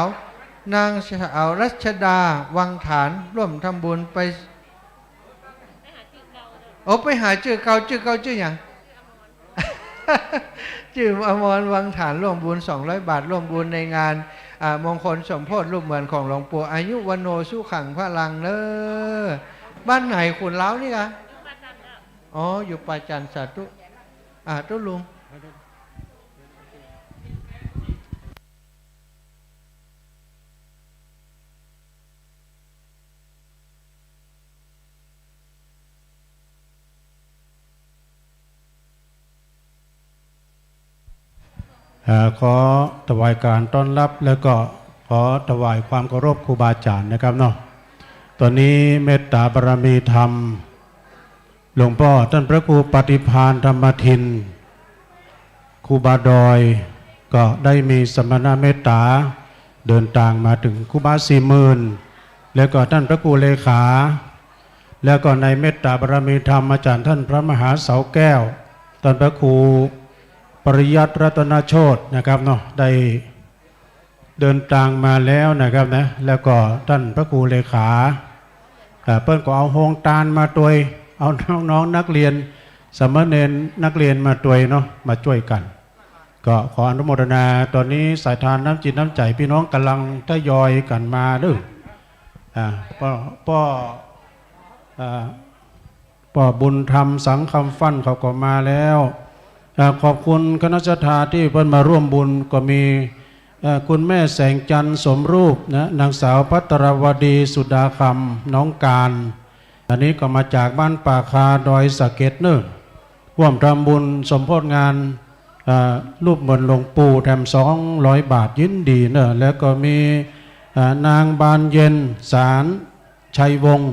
รัชดาวังฐานร่วมทำบุญไปไปหาชื่อเก่าชื่ออย่าง ชื่ออมรวังฐานร่วมบุญ200 บาทร่วมบุญในงานมงคลสมโภชรูปเหมือนของหลวงปู่อายุวโนสู้ขังพลังเนอบ้านไหนขุนเล้านี่คะอยู่ป่าจันสาธุตุ้ลุงขอถวายการต้อนรับแล้วก็ขอถวายความเคารพครูบาอาจารย์นะครับเนาะตอนนี้เมตตาบารมีธรรมหลวงพ่อท่านพระครูปฏิภาณธรรมทินครูบาดอยก็ได้มีสมณเมตตาเดินทางมาถึงครูบา40,000แล้วก็ท่านพระครูเลขาแล้วก็ในเมตตาบารมีธรรมอาจารย์ท่านพระมหาเสาแก้วท่านพระครูปริยัติรัตนโชตินะครับเนาะได้เดินทางมาแล้วนะครับนะแล้วก็ท่านพระครูเลขาเปิ้ลก็เอาโฮงตาลมาตัวยเอาน้องนักเรียนสามเณรนักเรียนมาตัวยเนาะมาช่วยกันก็ขออนุโมทนาตอนนี้สายทานน้ำจิตน้ำใจพี่น้องกำลังทยอยกันมาด้วยป้อบุญธรรมสังคำฟั่นเขาก็มาแล้วขอบคุณคณะศรัทธาที่เพิ่นมาร่วมบุญก็มีคุณแม่แสงจันทร์สมรูปนะนางสาวภัตรวดีสุดาคำน้องการอันนี้ก็มาจากบ้านป่าคาดอยสะเก็ดเนอะร่วมทำบุญสมโภชงานรูปเหมือนหลวงปู่แถม200 บาทยินดีเนอะแล้วก็มีนางบานเย็นสารชัยวงศ์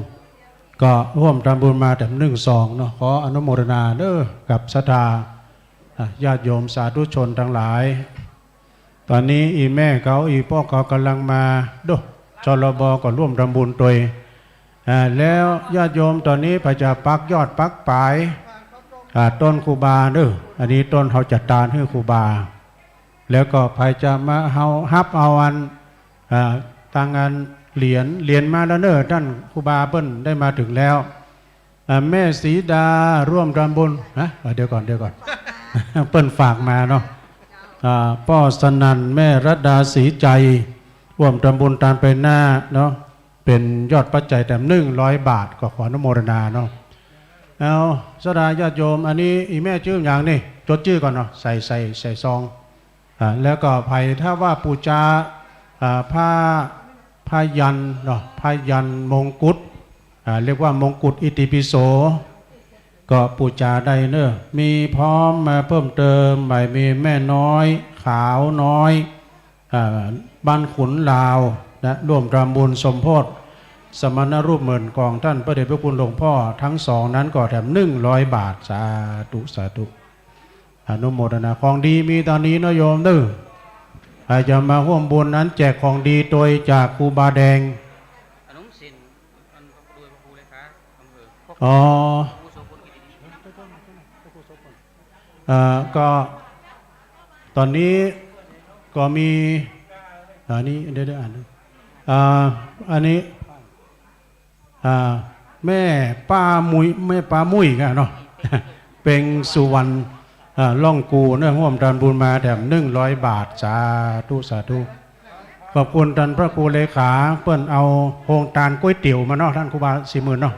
ก็ร่วมทำบุญมาแถม1-2เนาะขออนุโมทนาเด้อกับศรัทธาญาติโยมสาธุชนทั้งหลายตอนนี้อีแม่เขาอีพ่อเขากำลังมาดูชลบก็ร่วมทำบุญตัวแล้วญาติโยมตอนนี้พระจะปักยอดปักปลายต้นครูบาเด้ออันนี้ต้นเขาจัดตานให้ครูบาแล้วก็พระจะมาเอาฮับเอาอันต่างงานเหรียญมาแล้วเนอะท่านครูบาเปิ้ลได้มาถึงแล้วแม่ศรีดาร่วมทำบุญนะเดี๋ยวก่อนเปิ้ลฝากมาเนาะพ่อสนันแม่รัตดาศรีใจร่วมทำบุญตามไปหน้าเนาะเป็นยอดปัจจัยแต่100 บาทก็ขออนุโมทนาเนาะเอาสดาญาติโยมอันนี้อีแม่ชื่ออย่างนี่จดชื่อก่อนเนาะใส่ซองแล้วก็ภัยถ้าว่าปูจาผ้ายันเนาะผ้ายันมงกุฎเรียกว่ามงกุฎอิติปิโสก็ปูจาได้เนอะมีพร้อมมาเพิ่มเติมใหม่มีแม่น้อยขาวน้อยบ้านขุนลาวนะร่วมทำบุญสมโภชสมณรูปเหมือนกองท่านพระเดชพระคุณหลวงพ่อทั้ง2นั้นก็แถม100 บาทสาธุอนุโมทนาของดีมีตอนนี้นะโยมเด้อ ใครจะมาร่วมบุญนั้นแจกของดีโดยจากครูบาแดงอ๋อก็ตอนนี้ก็มีอันนี้เดี๋ยวอ่านอันนี้แม่ป้ามุ้ยกันเนาะเป็นสุวรรณล่องกูเนื่องร่วมทานบุญมาแถม100 บาทสาธุสาธุขอบคุณท่านพระครูเลขาเปิ้นเอาโครงการก๋วยเตี๋ยวมาเนาะท่านครูบา40,000เนาะ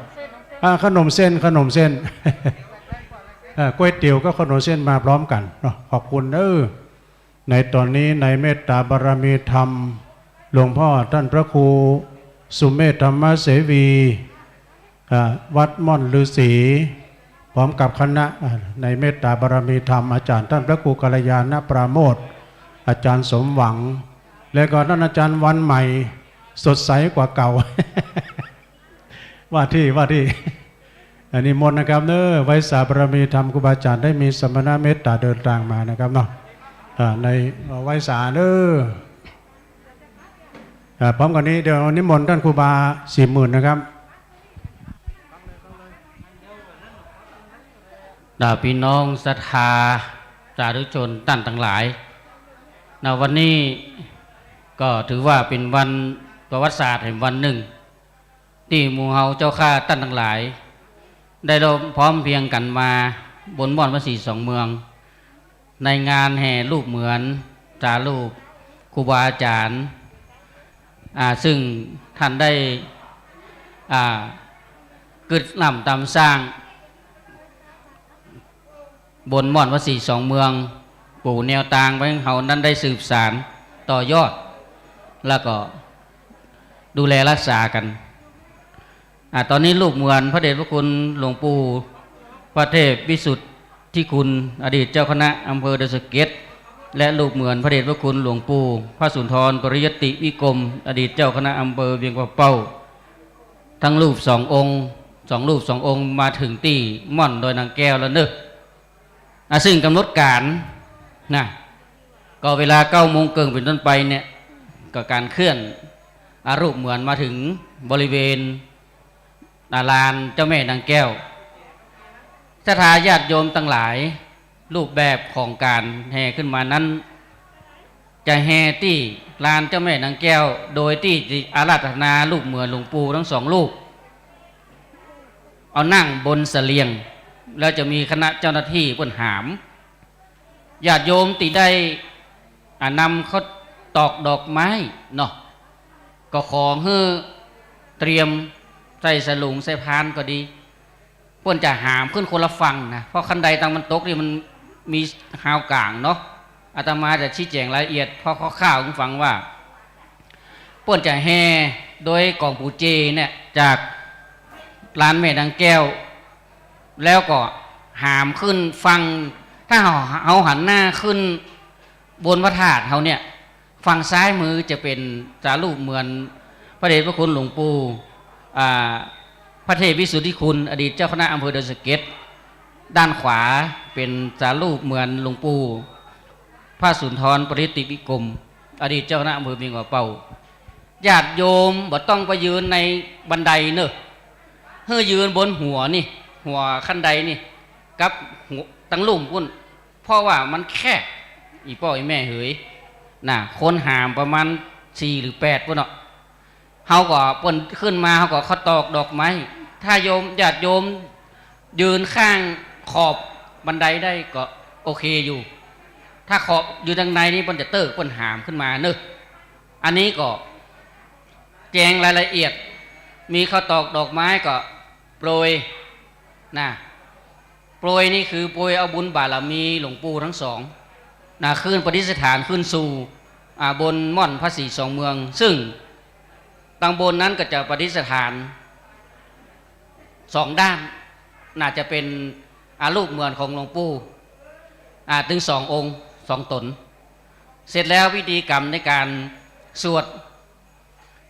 ขนมเส้นก๋วยเตี๋ยวก็ขนมเส้นมาพร้อมกันเนาะขอบคุณในตอนนี้ในเมตตาบารมีธรรมหลวงพ่อท่านพระครูสุเมธธรรมเสวีวัดม่อนฤาษีพร้อมกับคณะในเมตตาบารมีธรรมอาจารย์ท่านพระครูกัลยาณปราโมทย์อาจารย์สมหวังและก็ท่านอาจารย์วันใหม่สดใสกว่าเก่า ว่าที่อันนี้มนต์นะครับไว้สาบารมีธรรมครูบาอาจารย์ได้มีสมณะเมตตาเดินทางมานะครับเนาะในไว้สาพร้อมกันนี้เดี๋ยวนิมนต์ท่านครูบา40,000นะครับพี่น้องศรัทธาสาธุชนท่านทั้งหลายวันนี้ก็ถือว่าเป็นวันประวัติศาสตร์แห่งวันหนึ่งที่หมู่เฮาเจ้าข้าท่านทั้งหลายได้ร่วมพร้อมเพียงกันมาบนม่อนพระศรีสองเมืองในงานแห่รูปเหมือนจารูปครูบาอาจารย์ซึ่งท่านได้กึศนำตามสร้างบนม่อนพระศรีสองเมืองปู่แนวทางไว้เขานั้นได้สืบสานต่อยอดแล้วก็ดูแลรักษากันตอนนี้ลูกเหมือนพระเดชพระคุณหลวงปู่พระเทพวิสุทธิคุณอดีตเจ้าคณะอำเภอดอยสะเก็ดและลูกเหมือนพระเดชพระคุณหลวงปู่พระสุนทรปริยติวิกรมอดีตเจ้าคณะอำเภอเวียงป่าเป้าทั้งรูป2 องค์2 รูป 2 องค์มาถึงที่ม่อนโดยนางแก้วแล้วซึ่งกำหนดการก็เวลา9 โมงเกินเป็นต้นไปเนี่ยก็การเคลื่อนรูปเหมือนมาถึงบริเวณลานเจ้าแม่นางแก้วศรัทธาญาติโยมทั้งหลายรูปแบบของการแห่ขึ้นมานั้นจะแห่ที่ลานเจ้าแม่นางแก้วโดยที่อาราธนารูปเหมือนหลวงปู่ทั้ง2 รูปเอานั่งบนเสลียงแล้วจะมีคณะเจ้าหน้าที่เพิ่นหามญาติโยมติได้นำเขาตอกดอกไม้เนาะก็ขอให้เตรียมใส่สลุงใส่พานก็ดีเพิ่นจะหามขึ้นคนละฝั่งนะเพราะคันใดต่างมันตกนี่มันมีหาวกลางเนาะอาตมาจะชี้แจงรายละเอียดเพราะเขาข่าวให้ฟังว่าเพิ่นจะแห่โดยกองปู่เจเนี่ยจากลานแม่นางแก้วแล้วก็หามขึ้นฟังถ้าเอาหันหน้าขึ้นบนพระธาตุเขาเนี่ยฝั่งซ้ายมือจะเป็นจารูปเหมือนพระเดชพระคุณหลวงปู่พระเทพวิสุทธิคุณอดีตเจ้าคณะอำเภอดอยสะเก็ดด้านขวาเป็นจารูปเหมือนหลวงปู่พระสุนทรปริยติวิกรมอดีตเจ้าคณะอำเภอเวียงป่าเป้าญาติโยมบ่ต้องไปยืนในบันไดเนอะเฮ้ยยืนบนหัวนี่หัวขั้นใดนี่กับหัวตั้งลุ่มพุ่นเพราะว่ามันแค่อีพ่ออีแม่เฮ้ยคนหามประมาณ4 หรือ 8พุ่นเนาะเขาก็ปนขึ้นมาเขาก็เขาตอกดอกไม้ถ้าโยมญาติโยมยืนข้างขอบบันไดได้ก็โอเคอยู่ถ้าขอบอยู่ทางในนี่ปนจะเติกปนหามขึ้นมาเนอะอันนี้ก็แจงรายละเอียดมีเขาตอกดอกไม้ก็โปรยโปรยนี่คือโปรยเอาบุญบารมีหลวงปู่ทั้ง2ขึ้นประดิษฐานขึ้นสู่บนม่อนพระศรีสองเมืองซึ่งตังบนนั้นก็จะประดิษฐาน2 ด้านน่าจะเป็นรูปเหมือนของหลวงปู่ถึง2 องค์ 2 ตนเสร็จแล้ววิธีกรรมในการสวด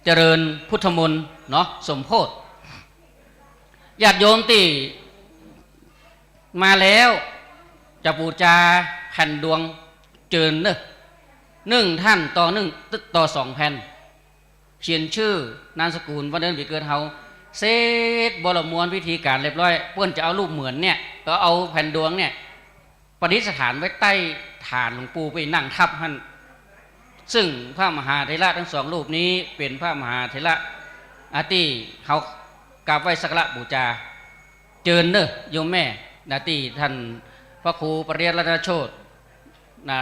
เจริญพุทธมนต์เนาะสมโภชญาติโยมที่มาแล้วจะบูชาแผ่นดวงเจิญเนอะ 1ท่านต่อ2แผ่นเขียนชื่อนามสกุลวันเดือนปีเกิดเฮาเสร็จบรมวนพิธีการเรียบร้อยเพื่อนจะเอารูปเหมือนเนี่ยก็เอาแผ่นดวงเนี่ยประดิษฐานไว้ใต้ฐานหลวงปู่ไปนั่งทับท่านซึ่งพระมหาเถระทั้ง2รูปนี้เป็นพระมหาเถระอาที่เขากราบไหว้สักการะบูชาเจิญเนอะโยมแม่นาที่ท่านพระครูปริยัติรัตนโชติ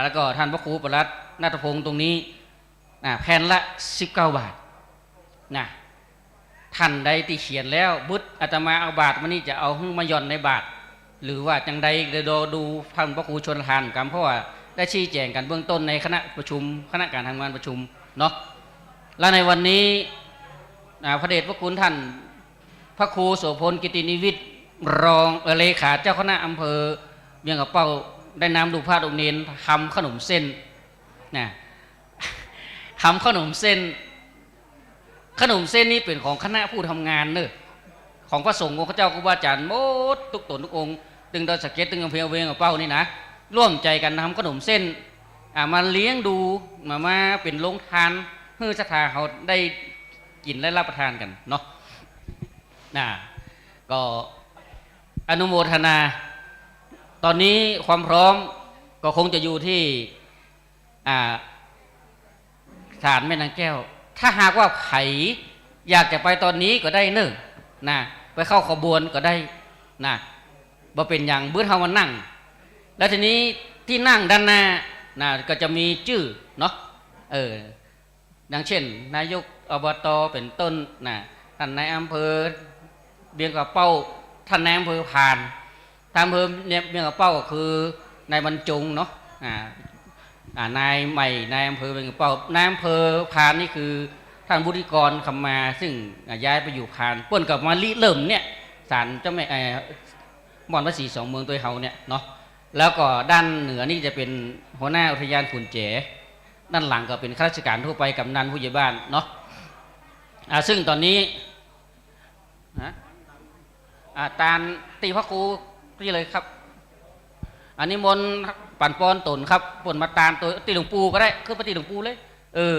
แล้วก็ท่านพระครูปรัตน์นาฏพงศ์ตรงนี้แผ่นละ19 บาทนะท่านใดที่เขียนแล้วบุตรอาตมาเอาบาทมันนี่จะเอามาย่อนในบาทหรือว่าจังใดเดี๋ยวดูท่านพระครูชนทานกันเพราะว่าได้ชี้แจงกันเบื้องต้นในคณะประชุมคณะการทำงานประชุมเนาะและในวันนี้พระเดชพระคุณท่านพระครูโสพลกิตินิวิทย์รองเลขาเจ้าคณะอำเภอเวียงกับเป้าได้นำดูพระองค์เนรทำขนมเส้นนะทำขนมเส้นนี้เป็นของคณะผู้ทำงานเนอะของพระสงฆ์ของพระเจ้าครูบาอาจารย์หมดทุกตนทุกองค์ตึงดอยสะเก็ดตึงอำเภอเวียงกับเป้านี่นะร่วมใจกันทำขนมเส้นมาเลี้ยงดูมาเป็นโรงทานเพื่อศรัทธาเขาได้กินและรับประทานกันเนาะก็อนุโมทนาตอนนี้ความพร้อมก็คงจะอยู่ที่ศาลแม่นางแก้วถ้าหากว่าไผอยากจะไปตอนนี้ก็ได้เนอะไปเข้าขบวนก็ได้บ่เป็นอย่างเบื้องเฮามานั่งแล้วทีนี้ที่นั่งด้านหน้าก็จะมีชื่อเนาะดังเช่นนายกอบตเป็นต้นท่านนายอำเภอเบียงกับเป้าท่านนายอำเภอผ่านท่านอำเภอเบียงกับเป้าก็คือนายบรรจงเนาะนายใหม่นายอำเภอเบียงกับเป้านายอำเภอผ่านนี่คือท่านบุริกรคำมาซึ่งย้ายไปอยู่ผ่านป่นกับมาลิเริ่มเนี่ยศาลเจ้าแม่มอนภาษี2 เมืองตัวเฮาเนี่ยเนาะแล้วก็ด้านเหนือนี่จะเป็นหัวหน้าอุทยานขุนแจด้านหลังก็เป็นข้าราชการทั่วไปกำนันผู้ใหญ่บ้านเนาะซึ่งตอนนี้ตาลตีพระครูนี่เลยครับอันนี้มนปั่นปอนตนครับปนมาตาลตัวตีหลวงปู่ก็ได้คือปฏิหลวงปู่เลย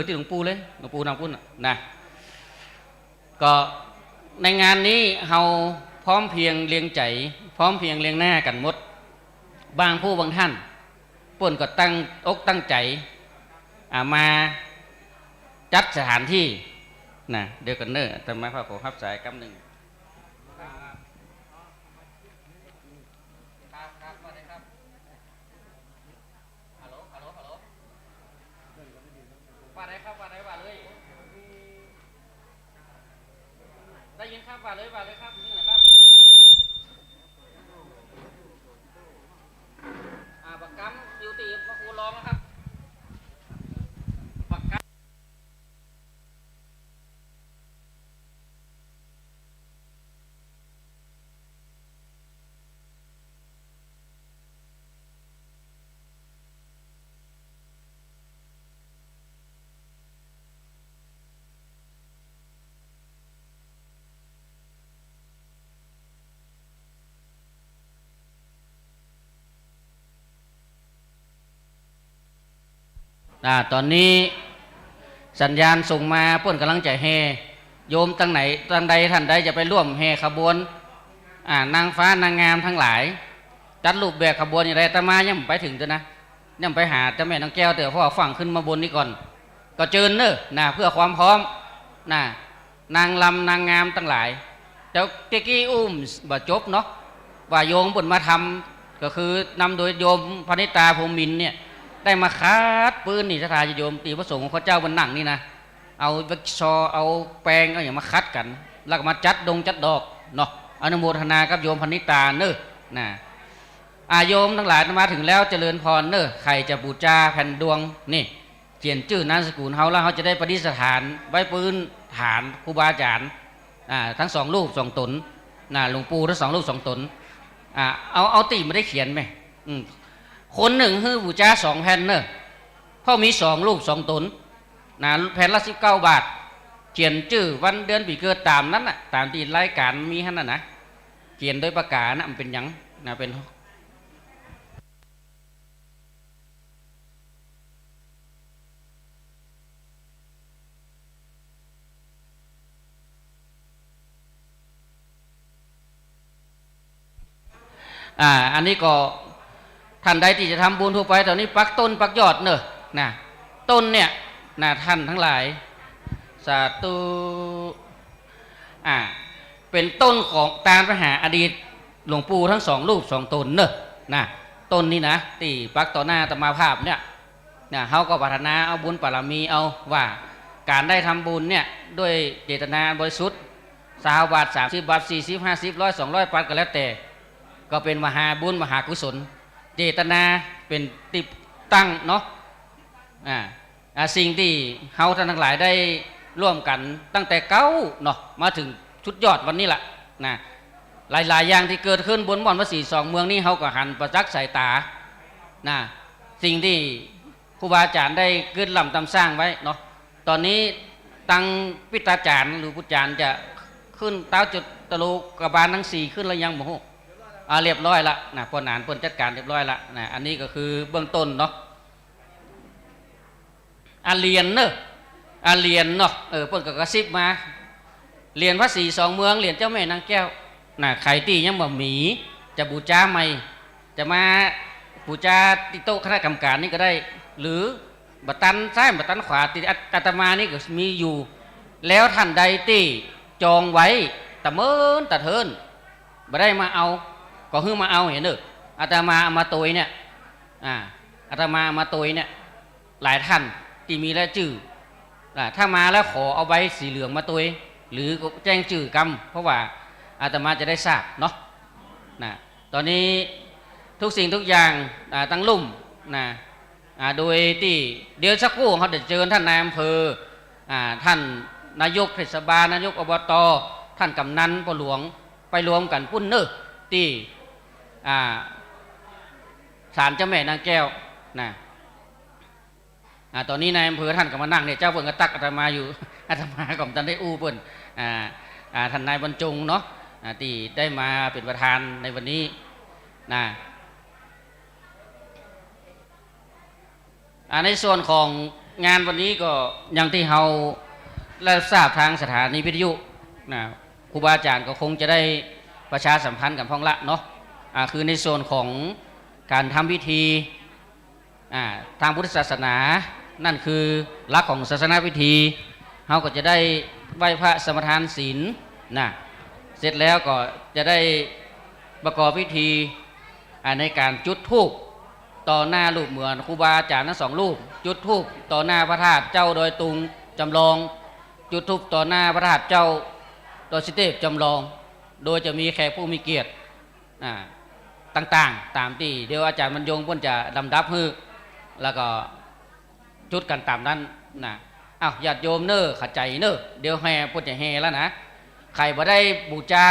ตีหลวงปู่เลยหลวงปู่นำพุ่นนะก็ในงานนี้เราพร้อมเพียงเลี้ยงใจพร้อมเพียงเลี้ยงหน้ากันหมดบางผู้บางท่านป่นก็ตั้งอกตั้งใจมาจัดสถานที่เดี๋ยวกันเนอะแต่มาขอรับสายกำหนึ่งได้ยินครับว่าเลยครับนี่ครับบักกัมอยู่ตีพระครูร้องนะครับบักกัมตอนนี้สัญญาณส่งมาเพื่อนกำลังจะแห่โยมตั้งไหนตั้งใดท่านใดจะไปร่วมแห่ขบวนนางฟ้านางงามทั้งหลายจัดรูปแบบขบวนอย่างไรแต่มายังไปถึงนะยังไปหาเจ้าแม่นางแก้วเถอะเพราะว่าฝั่งขึ้นมาบนนี้ก่อนก็เจิญเนอะเพื่อความพร้อมนางลำนางงามทั้งหลายเจ้าเจ๊กี้บ่จบเนาะว่าโยมบนมาทำก็คือนำโดยโยมพนิตาพรหมินเนี่ยได้มาคัดปืนนี่สถานโยมตีพระสงฆ์ของพระเจ้าบนหนังนี่นะเอาวิกซอเอาแปลงเอาอย่างมาคัดกันแล้วก็มาจัดดอกเนาะอนุโมทนากับโยมพนิตาเนอะโยมทั้งหลายมาถึงแล้วเจริญพรเนอะใครจะบูชาแผ่นดวงนี่เขียนชื่อนามสกุลเฮาแล้วเขาจะได้ประดิษฐานไว้ปืนฐานครูบาอาจารย์ทั้ง2 รูป 2 ตนหลวงปู่ทั้ง2 รูป 2 ตนเอาตีไม่ได้เขียนไหมคนหนึ่งคือบูชา2 แผ่นเนอะเพราะมี2 รูป 2 ตนแผ่นละ19 บาทเขียนชื่อวันเดือนปีเกิดตามนั้นตามที่รายการมีให้นะเขียนโดยประกาศมันเป็นยังเป็น อันนี้ก็ท่านใดที่จะทำบุญทั่วไปตอนนี้ปักต้นปักยอดเนอะนะต้นเนี่ยนะท่านทั้งหลายสาธุเป็นต้นของตามพระหาอดีตหลวงปู่ทั้งสองรูปสองตนเนอะนะต้นนี้นะที่ปักต่อหน้าอาตมาภาพเนี่ยนะเขาก็ปรารถนาเอาบุญบารมีเอาว่าการได้ทำบุญเนี่ยด้วยเจตนาบริสุทธิ์20 บาท30 บาท40 50 100 200ปัดก็แล้วแต่ก็เป็นมหาบุญมหากุศลเจตนาเป็นติตั้งเนาะสิ่งที่เฮาท่านทั้งหลายได้ร่วมกันตั้งแต่เก้าเนาะมาถึงชุดยอดวันนี้แหละนะหลายๆอย่างที่เกิดขึ้นบนบ่อนภาษี2 เมืองนี้เฮาก็หันประจักษ์สายตานะสิ่งที่ครูบาอาจารย์ได้เกิดลำตำสร้างไว้เนาะตอนนี้ตังพิตาจารย์หรือพุทธจารย์จะขึ้นเต้าจุดตะลุกบาลทั้ง4ขึ้นแล้วยังบ่ฮู้เรียบร้อยละนะปนานปนจัดการเรียบร้อยละนะอันนี้ก็คือเบื้องต้นเนาะเรียนเนอะเรียนเนาะเพิ่นก็กระซิบมาเรียนภาษี2 เมืองเรียนเจ้าแม่นางแก้วนะใครตียังบ่มีจะบูชาใหม่จะมาบูชาติโต๊ะคณะกรรมการนี่ก็ได้หรือบัตันซ้ายบัตันขวาติอาตมานี่ก็มีอยู่แล้วท่านใดที่จองไว้ตะเมินตะเทินบ่ได้มาเอาก็คือมาเอาเห็นเด้ออาตมาเอามาตยเนี่ยอาตมามาตยเนี่ยหลายท่านที่มีแล้วจื่อถ้ามาแล้วขอเอาใบสีเหลืองมาตยหรือแจ้งจื่อกรรมเพราะว่าอาตมาจะได้ทราบเนาะตอนนี้ทุกสิ่งทุกอย่างตั้งลุ่มโดยที่เดี๋ยวสักครู่เขาจะเจอท่านนายอำเภอท่านนายกเทศบาลนายกอบตท่านกำนันปหลวงไปรวมกันปุ้นเนอที่ศาลเจ้าแม่นางแก้วตอนนี้นายอำเภอท่านก็มานั่งเนี่ยเจ้าเพิ่นก็ตักอาตมาอยู่อาตมาก็ตันได้อู้เพิ่นท่านนายบรรจงเนาะที่ได้มาเป็นประธานในวันนี้ในส่วนของงานวันนี้ก็อย่างที่เราได้ทราบทางสถานีวิทยุครูบาอาจารย์ก็คงจะได้ประชาสัมพันธ์กันพ้องละเนาะคือในส่วนของการทำพิธีทางพุทธศาสนานั่นคือหลักของศาสนาพิธีเราก็จะได้ไหว้พระสมทานศีลเสร็จแล้วก็จะได้ประกอบพิธีในการจุดธูปต่อหน้ารูปเหมือนครูบาอาจารย์ทั้ง2 รูปจุดธูปต่อหน้าพระธาตุเจ้าโดยตุงจำลองจุดธูปต่อหน้าพระธาตุเจ้าโดยสิเทพจำลองโดยจะมีแขกผู้มีเกียรติต่างๆตามที่เดี๋ยวอาจารย์บรรยงเพิ่นจะลำดับให้แล้วก็จุดกันตามนั้นญาติโยมเน้อขัดใจเน้อเดี๋ยวแห่เพิ่นจะแห่แล้วนะใครบ่ได้บูชา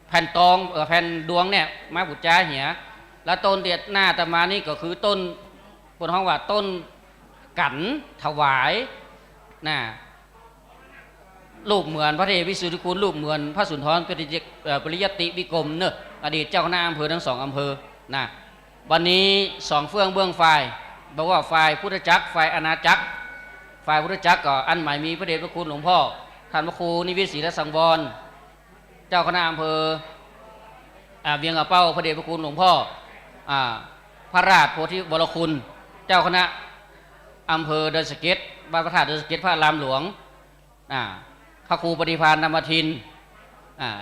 แผ่นตองแผ่นดวงเนี่ยมาบูชาเหียแล้วต้นเดียดหน้าอาตมานี่ก็คือต้นเพิ่นฮ้องว่าต้นกันถวายรูปเหมือนพระเทพวิสุทธิคุณรูปเหมือนพระสุนทรปริยติวิกรมเนอะอดีตเจ้าคณะอำเภอทั้ง2 อำเภอวันนี้2 เฟื่องเบื้องฝ่ายบอกว่าฝ่ายพุทธจักรฝ่ายอาณาจักรฝ่ายพุทธจักรก็อันหมายมีพระเดชพระคุณหลวงพ่อท่านพระครูนิวิตศรีและสังวรเจ้าคณะอำเภอเวียงกระเป้าพระเดชพระคุณหลวงพ่อพระราชโพธิวรคุณเจ้าคณะอำเภอเดินสเก็ตบ้านพระธาตุเดินสเก็ตพระรามหลวงพระครูปฏิภาณนามทิน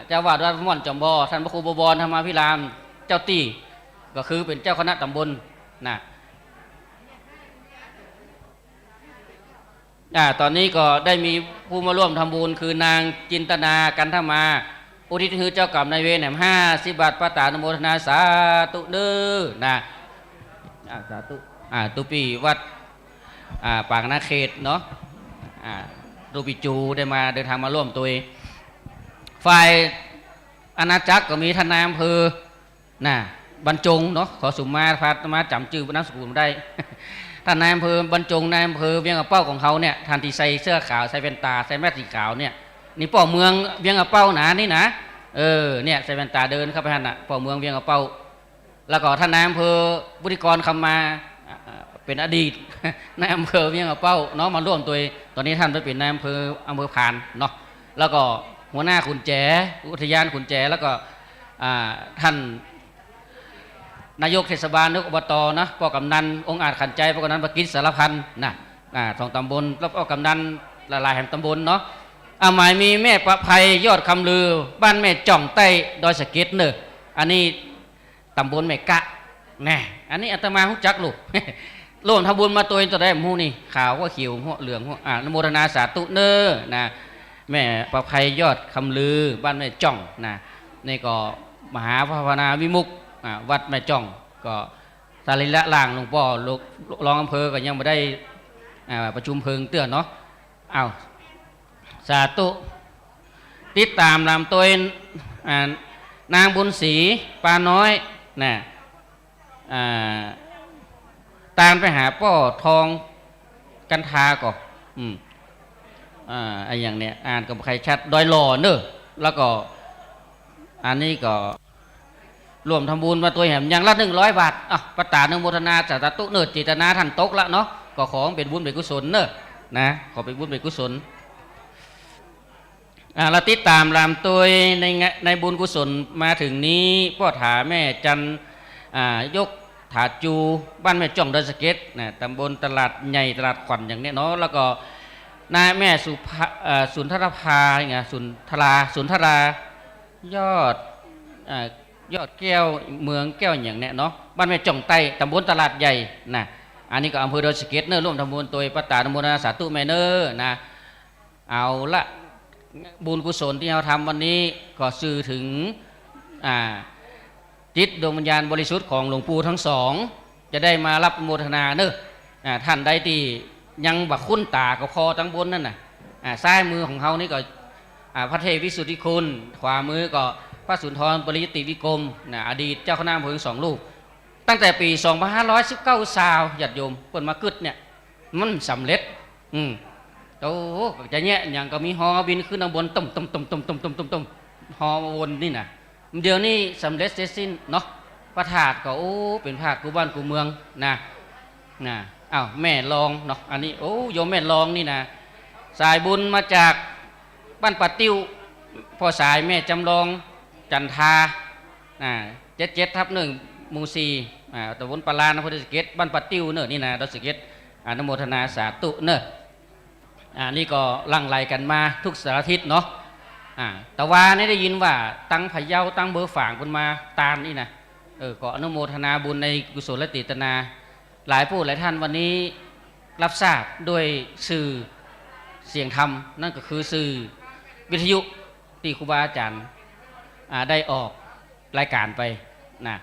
เจ้าวาดวัดพระม่อนจอมบ่อท่านพระครูบวรธรรมาภิรามเจ้าตี้ก็คือเป็นเจ้าคณะตำบลตอนนี้ก็ได้มีผู้มาร่วมทำบุญคือนางจินตนากันธมาอุทิศให้เจ้ากรรมนายเวร50 บาทพระตานุโมทนาสาธุเด้อสาธุตุปีวัดปากนาเขตเนาะรูปิจูได้มาเดินทางมาร่วมตัวฝ่ายอาณาจักรก็มีท่านนายอำเภอบรรจงเนาะขอสุมาพามาจำชื่อนามสกุลได้ ท่านนายอำเภอบรรจงนายอำเภอเวียงกระเป้าของเขาเนี่ยท่านที่ใส่เสื้อขาวใส่แว่นตาใส่แมสสีขาวเนี่ยนี่ป่อเมืองเวียงกระเป้านี่นะเนี่ยใส่แว่นตาเดินเข้าไปท่านป่อเมืองเวียงกระเป้าแล้วก็ท่านนายอำเภอบุริกรคำมาเป็นอดีตนายอำเภอเวียงกระเป้าเนาะมาร่วมตัวตอนนี้ท่านไปเป็นนายอำเภอพานเนาะแล้วก็หัวหน้าขุนแจอุทยานขุนแจแล้วก็ท่าน นายกเทศบาลนายกอบตนะพ่อกำนันองค์อาจขันใจพ่อกำนันประกิจสารพันนะสองตำบลแล้วพ่อกำนันหลายแห่งตำบลเนาะหมายมีแม่ประภัยยอดคำลือบ้านแม่จ่องใต้ดอยสะเก็ดเนอะอันนี้ตำบลแม่กะแน่อันนี้อาตมาฮุจักลูก ร่วมทำบุญมาตัวเองตัวได้หมู่นี่ขาวว่าเขียวหัวเหลืองหัวอนโมทนาสาธุเนอนะแม่ประภัยยอดคำลือบ้านแม่จ่องนะนี่ก็มหาภาวนาวิมุกวัดแม่จ่องก็สรีระล่างหลวงพ่อรองอำเภอก็ยังไม่ได้ประชุมเพลิงเตือนเนาะเอาสาธุติดตามลำตัวนางบุญศรีปาน้อยนะตามไปหาป้อทองกันทาก่อนไอ้อย่างเนี้ยอ่านกับใครชัดดอยหล่อเนอะแล้วก็อันนี้ก็รวมทำบุญมาตัวแหมอย่างละ100 บาทประตานุโมทนาสาธุเนอะจิตนาท่านตกละเนาะก็ขอเป็นบุญเป็นกุศลเนอะนะขอเป็นบุญเป็นกุศลเราติดตามรามตัวในบุญกุศลมาถึงนี้พ่อถาแม่จันยกถาจูบ้านแม่จ่องดอยสะเก็ดนะตำบลตลาดใหญ่ตลาดขวัญอย่างนี้เนาะแล้วก็นายแม่สุนทรภาไงสุนทรายอดแก้วเมืองแก้วอย่างนี้เนาะบ้านแม่จ่องใต้ตำบลตลาดใหญ่นะอันนี้ก็อำเภอดอยสะเก็ดเนอะร่วมทำบุญตัวประตานุโมทนาสาธุแม่เนอนะเอาละบุญกุศลที่เราทำวันนี้ก็สื่อถึงจิตดวงวิญญาณบริสุทธิ์ของหลวงปู่ทั้งสองจะได้มารับโมทนาเนอะท่านใดที่ยังบักคุ้นตากับคอทั้งบนนั่นน่ะซ้ายมือของเขานี่ก็พระเทพวิสุทธิคุณขวามือก็พระสุนทรปริยติวิกรมอดีตเจ้าคณะอำเภอ2 รูปตั้งแต่ปี2519ซาวญาติโยมเปิดมากึดเนี่ยมันสำเร็จโอ้จะแย่อย่างก็มีฮอบินขึ้นข้างบนตุ่มฮอวนนี่นะเดี๋ยวนี้สำเร็จเสร็จสิ้นเนาะพระธาตุก็โอ้เป็นภาคกูบ้านกูเมืองนะอ้าวแม่รองเนาะอันนี้โอ้โยมแม่รองนี่นะสายบุญมาจากบ้านปะติ้วพ่อสายแม่จำลองจันทา77/1หมู่4ตำบลปลานะพุทธสเก็ตบ้านปะติ้วเนอะนี่นะดอยสะเก็ดอนุโมทนาสาธุเนอะนี่ก็ลังไหลกันมาทุกสารทิศเนาะแต่ว่านี่ได้ยินว่าตั้งพะเยาตั้งเบอร์ฝางคนมาตามนี่นะก็อนุโมทนาบุญในกุศลติตนาหลายผู้หลายท่านวันนี้รับทราบด้วยสื่อเสียงธรรมนั่นก็คือสื่อวิทยุที่ครูบาอาจารย์ได้ออกรายการไปนะ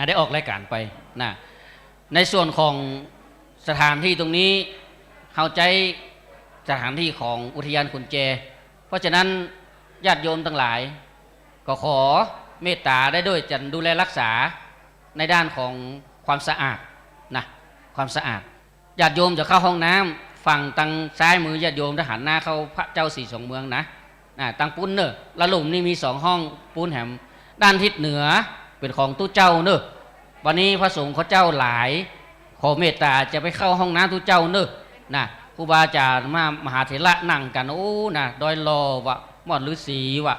ได้ออกรายการไปนะในส่วนของสถานที่ตรงนี้เข้าใจสถานที่ของอุทยานขุนแจเพราะฉะนั้นญาติโยมทั้งหลายก็ขอเมตตาได้ด้วยจันดูแลรักษาในด้านของความสะอาดนะความสะอาดญาติโยมจะเข้าห้องน้ำฝั่งทางซ้ายมือญาติโยมทหารหน้าเข้าพระเจ้าสี่สองเมืองนะตังปุ้นเนอะละหลุมนี่มี2 ห้องปูนแหมด้านทิศเหนือเป็นของตู้เจ้าเนอะวันนี้พระสงฆ์เขาเจ้าหลายขอเมตตาจะไปเข้าห้องน้ำตู้เจ้าเนอะนะครูบาอาจารย์มหาเถระนั่งกันโอ้นะดอยรอวะมอดฤาษีวะ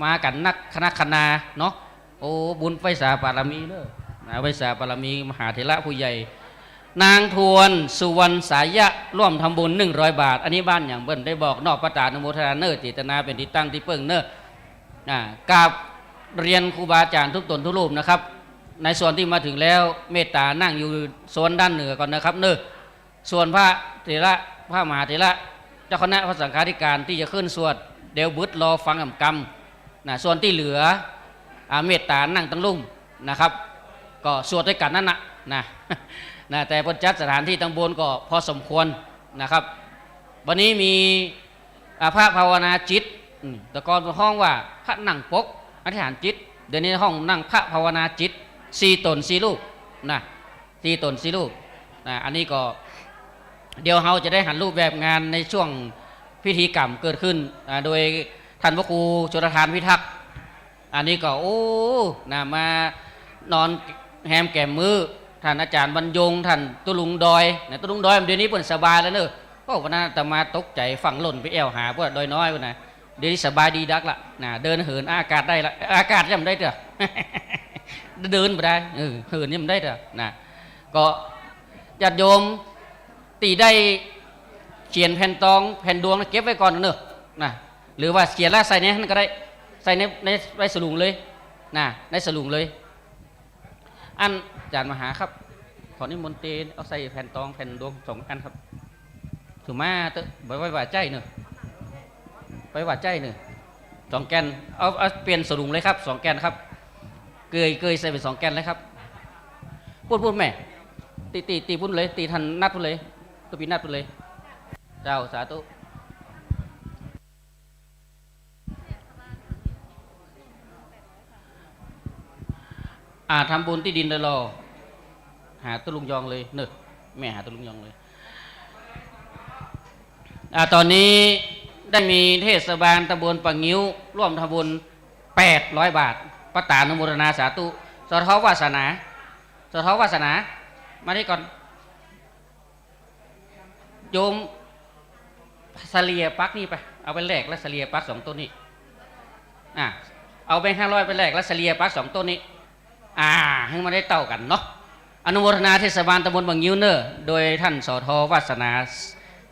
มากันนักคณะเนาะโอ้บุญไฟสาปารมีเนอะไฟสาปารมีมหาเถระผู้ใหญ่นางทวนสุวรรณสายะร่วมทำบุญ100 บาทอันนี้บ้านอย่างเบิ้ลได้บอกนอกประตานุโมทนาเนอจิตนาเป็นที่ตั้งที่เปิ้งเนอกราบเรียนครูบาอาจารย์ทุกตนทุกรูปนะครับในส่วนที่มาถึงแล้วเมตตานั่งอยู่โซนด้านเหนือก่อนนะครับเนอะส่วนพระเถระพระมหาเถระเจ้าคณะพระสังฆาธิการที่จะขึ้นสวดเดี๋ยวบึดรอฟังกรรมนะส่วนที่เหลือเมตตานั่งตั้งลุ่มนะครับก็สวดด้วยกันนั่นนะแต่พระจัดสถานที่ตั้งบนก็พอสมควรนะครับวันนี้มีพระภาวนาจิตแต่ก่อนเป็นห้องว่าพระนั่งปกอธิษฐานจิตเดี๋ยวนี้ห้องนั่งพระภาวนาจิต4 ตน 4 รูปนะ4 ตน 4 รูปอันนี้ก็เดี๋ยวเราจะได้หันรูปแบบงานในช่วงพิธีกรรมเกิดขึ้นโดยท่านพระครูชลทานพิทักษ์อันนี้ก็โอ้มานอนแฮมแก้มมือท่านอาจารย์บรรยงท่านตุลุงดอยตุลุงดอยเดี๋ยวนี้เปิ่นสบายแล้วเนอะก็วันนั้นแต่มาตกใจฝั่งหล่นไปแอวหาพวกดอยน้อยพวกนะ เดี๋ยวนี้สบายดีดักละนะเดินเหินอากาศได้ละอากาศยังได้เถอะ เดินไปได้เหินยังได้เถอะนะก็ญาติโยมตีได้เขียนแผ่นตองแผ่นดวงเก็บไว้ก่อนเนอะนะหรือว่าเขียนแล้วใส่ในนั้นก็ได้ใส่ในสลุงเลยนะในสลุงเลยอันอาจารย์มหาครับขอนิมนต์เตนเอาใส่แผ่นตองแผ่นดวง2 อันครับถูกมาเตอะไว้ว่าใจเนอะไปว่าใจเนอะ2 แกนเอาเปลี่ยนสลุงเลยครับ2 แกนครับเกยใส่เป็น2 แกนเลยครับพูดแม่ตีพูดเลยตีทันนัดพูดเลยตัวปีนัดพูดเลยเจ้าสาธุทำบุญที่ดินเลยรอหาตุลุงยองเลยเนอะแม่หาตุลุงยองเลยตอนนี้ได้มีเทศบาลตำบลปะงิ้วร่วมทำบุญ800 บาทประตานุโมทนาสาธุสทวาสนามาที่ก่อนโยมเสลียปักนี่ไปเอาไปแลกและเสลียปัก2 ต้นนี้เอาแบงค์500ไปแลกและเสลียปัก2 ต้นนี้ให้มันได้เต่ากันเนาะอนุโมทนาเทศบาลตำบลบางยิ้วเนอร์โดยท่านสทวาสนา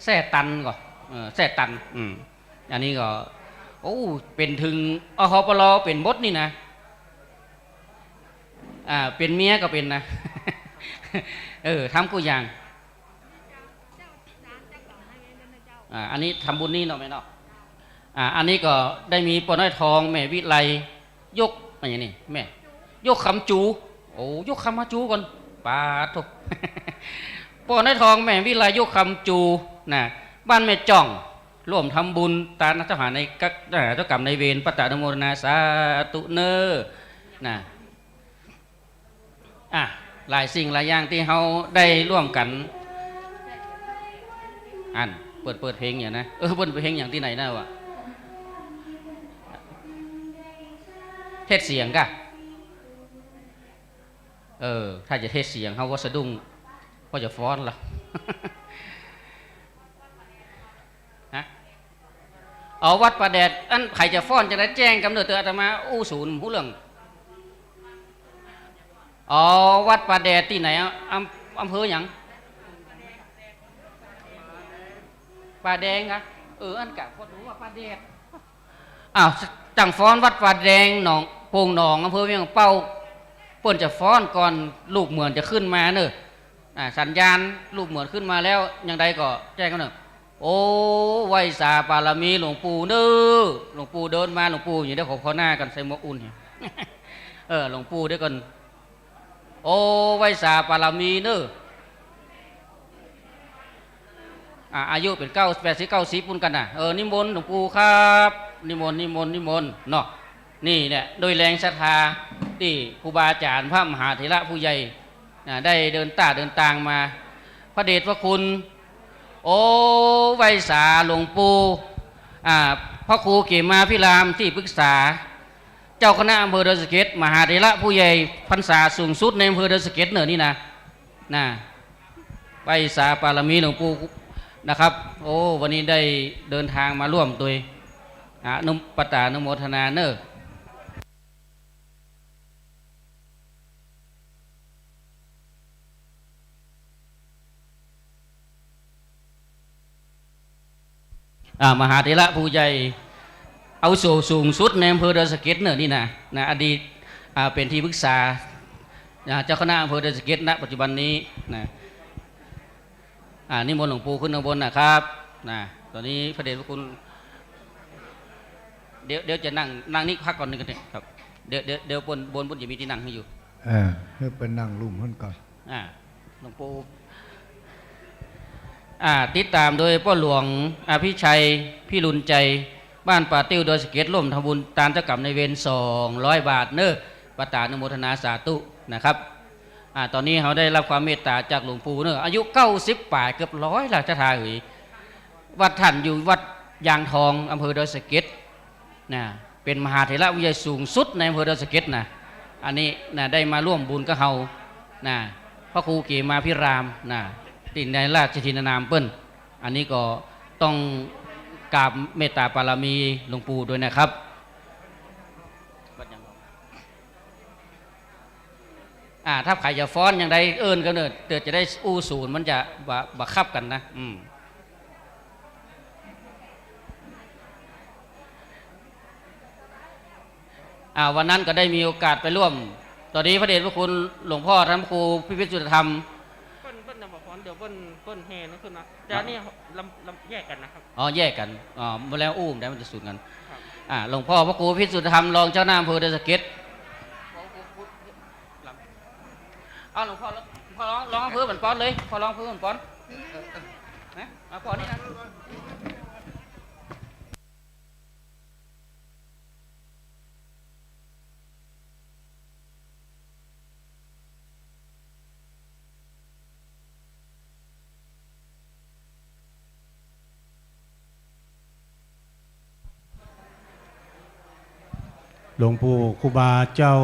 แท่ตันก่อนแท่ตันอันนี้ก็โอ้เป็นถึงอหปลเป็นบดนี่นะเป็นเมียก็เป็นนะ ทำกูอย่างอันนี้ทำบุญนี่เนาะไหมเนาะอันนี้ก็ได้มีปอน้อยทองแม่วิไลยกอะไรอย่างนี้แม่ยกคำจูโอ้ยกคำมาจูก่อนปาทุก ปอน้อยทองแม่วิไลยกคำจูนะบ้านแม่จ่องร่วมทำบุญตาเจ้าหาในกักเจ้ากรรมในเวรปตะนโมทนาสาธุเนอนะหลายสิ่งหลายอย่างที่เขาได้ร่วมกันเปิดเพลงอย่างนะเปิดเพลงอย่างที่ไหนนะวะเทศเสียงกะถ้าจะเทศเสียงเขาก็สะดุ้งก็จะฟ้อนละ เอาวัดประแดดอันใครจะฟ้อนจะได้แจ้งกำเนิดเตือนอาตมาศูนย์ผู้เรื่องวัดประแดดที่ไหนอำเภออย่างป่าแดงครับอันกะพอรู้ว่าป่าแดดจังฟ้อนวัดป่าแดงหนองโป่งหนองอำเภอเวียงเป้าเปิ้นจะฟ้อนก่อนลูกเหมือนจะขึ้นมาเนอะสัญญาณลูกเหมือนขึ้นมาแล้วยังใดก็แจ้งกันเนอะโอ้ไวสาปารมีหลวงปู่เนอะหลวงปู่เดินมาหลวงปู่อย่างนี้ขอหน้ากันใส่หมวกอุ่นหลวงปู่ด้วยกันโอ้ไวสาปารมีเนอะอายุเป็น80-90ปุ่นกันนะนิมนต์หลวงปู่ครับนิมนต์เนาะนี่เนี่ยโดยแรงศรัทธาที่ครูบาอาจารย์พระมหาเถระผู้ใหญ่ได้เดินทางมาพระเดชพระคุณโอ้ไวสาหลวงปู่พระครูเกมาพิรามที่ปรึกษาเจ้าคณะอำเภอดอยสะเก็ดมหาเถระผู้ใหญ่พรรษาสูงสุดในอำเภอดอยสะเก็ดเนอะนี่นะไวสาปารมีหลวงปู่นะครับโอ้วันนี้ได้เดินทางมาร่วมโดยปตานุโมทนาเนอะมหาเถระผู้ใหญ่เอาสูงสุดในอำเภอดอยสะเก็ดเนอะนี่นะอดีตเป็นที่ปรึกษาเจ้าคณะอำเภอดอยสะเก็ดณปัจจุบันนี้นิมนต์หลวงปู่ขึ้นข้างบนนะครับตอนนี้พระเดชพระคุณเดี๋ยวจะนั่งนี่พักก่อนนึงกันครับเดี๋ยวบนจะมีที่นั่งให้อยู่ให้เป็นนั่งลุ่มขึ้นก่อนหลวงปู่ติดตามโดยพ่อหลวงพิชัยพี่รุนใจบ้านป่าติ้วโดยสเก็ตร่วมทำบุญตามเจ้ากรรมในเวร200 บาทเนอะปตานุโมทนาสาธุนะครับตอนนี้เขาได้รับความเมตตาจากหลวงปู่เนอะอายุ90 ป่ายเกือบ100แล้วจะทายวัดท่านอยู่วัดยางทองอำเภอดอยสะเก็ดเป็นมหาเถระวิทยาสูงสุดในอำเภอดอยสะเก็ดอันนี้ได้มาร่วมบุญกับเฮาพระครูเกมาพิรามติดในราชทินนามเปิ้นอันนี้ก็ต้อง กราบเมตตาบารมีหลวงปู่ด้วยนะครับถ้าใครจะฟ้อนอย่างใดเอิญก็เนิดเตือจะได้อู้ศูนย์มันจะบัคับกันนะวันนั้นก็ได้มีโอกาสไปร่วมตอนนี้พระเดชพระคุณหลวงพ่อท่านพระครูพิพิธสุธรรมเปิ้นจะบอกฟ้อนเดี๋ยวเปิ้นแห่นั่นคือนะแต่นี่ลำแยกกันนะครับแยกกันมาแล้วอู้มได้มันจะสูญกันหลวงพ่อพระครูพิพิธสุธรรมรองเจ้าหน้าอำเภอเดชสะเก็ดหลวงพ่อร้องอำเภอเหมือนป้อนเลยพอร้องอำเภอเหมือนป้อนนะพอนี่นะหลวงปู่ครูบาเจ้า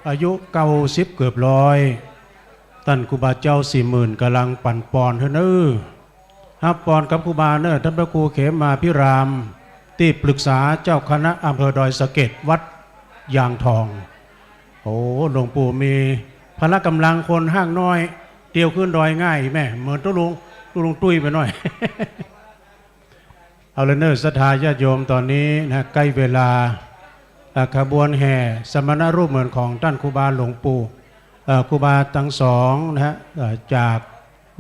อายุ90เกือบ100ท่านครูบาเจ้า40,000กำลังปั่นปอนเถอะเน้อครับปอนกับครูบาเน้อท่านพระครูเขมาพิรามที่ปรึกษาเจ้าคณะอำเภอดอยสะเก็ดวัดยางทองโอ้หลวงปู่มีพละกำลังคนห้างน้อยเตียวขึ้นดอยง่ายแม่เหมือนตุลุงตุ้ยไปหน่อย เอาเลยเน้อศรัทธาญาติโยมตอนนี้นะใกล้เวลาขบวนแห่สมณรูปเหมือนของท่านครูบาหลวงปู่ครูบาทั้งสองนะฮะจาก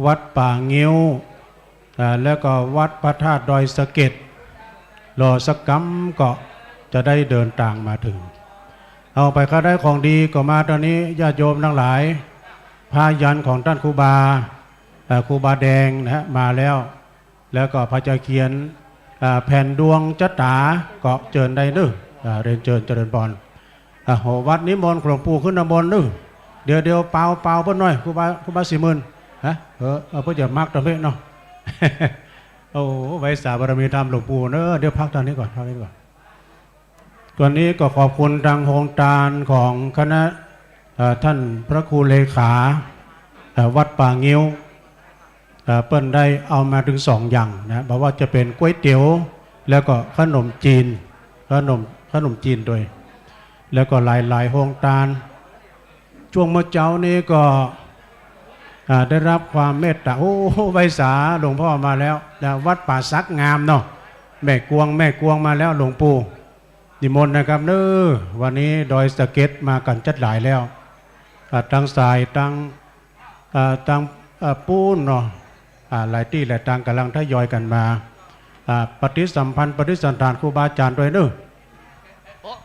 วัดป่างิ้วแล้วก็วัดพระธาตุดอยสะเก็ดรอสักกัมก็จะได้เดินทางมาถึงเอาไปก็ได้ของดีก็มาตอนนี้ญาติโยมทั้งหลายพายันของท่านครูบาแดงนะฮะมาแล้วก็พระเจ้าเขียนแผ่นดวงจัตตาก็เจิญได้นึเรียนเชิญเจริญพรวัดนิมนต์หลวงปู่ขึ้นน้ำมนต์นึเดี๋ยวเปล่าเพิ่นหน่อยครูบา40,000ฮะเพื่อจะมักตะเพ็ดเนาะ โอ้ไว้สาบารมีธรรมหลวงปู่เนอะเดี๋ยวพักตอนนี้ก่อนก่อนนี้ก็ขอบคุณทางโครงการของคณะท่านพระครูเลขาวัดป่างิ้วเปิ้นได้เอามาถึง2อย่างนะบอกว่าจะเป็นก๋วยเตี๋ยวแล้วก็ขนมจีนด้วยแล้วก็หลายโครงการช่วงเมื่อเช้านี้ก็ได้รับความเมตตาโอ้ไวสาหลวงพ่อมาแล้ววัดป่าซักงามเนาะแม่กวงมาแล้วหลวงปู่นิมนต์นะครับเน้อวันนี้ดอยสะเก็ดมากันจัดหลายแล้วตั้งสายตั้งปูนเนาะหลายที่หลายทางกำลังทยอยกันมาปฏิสัมพันธ์ปฏิสันถานครูบาอาจารย์ด้วยเน้อ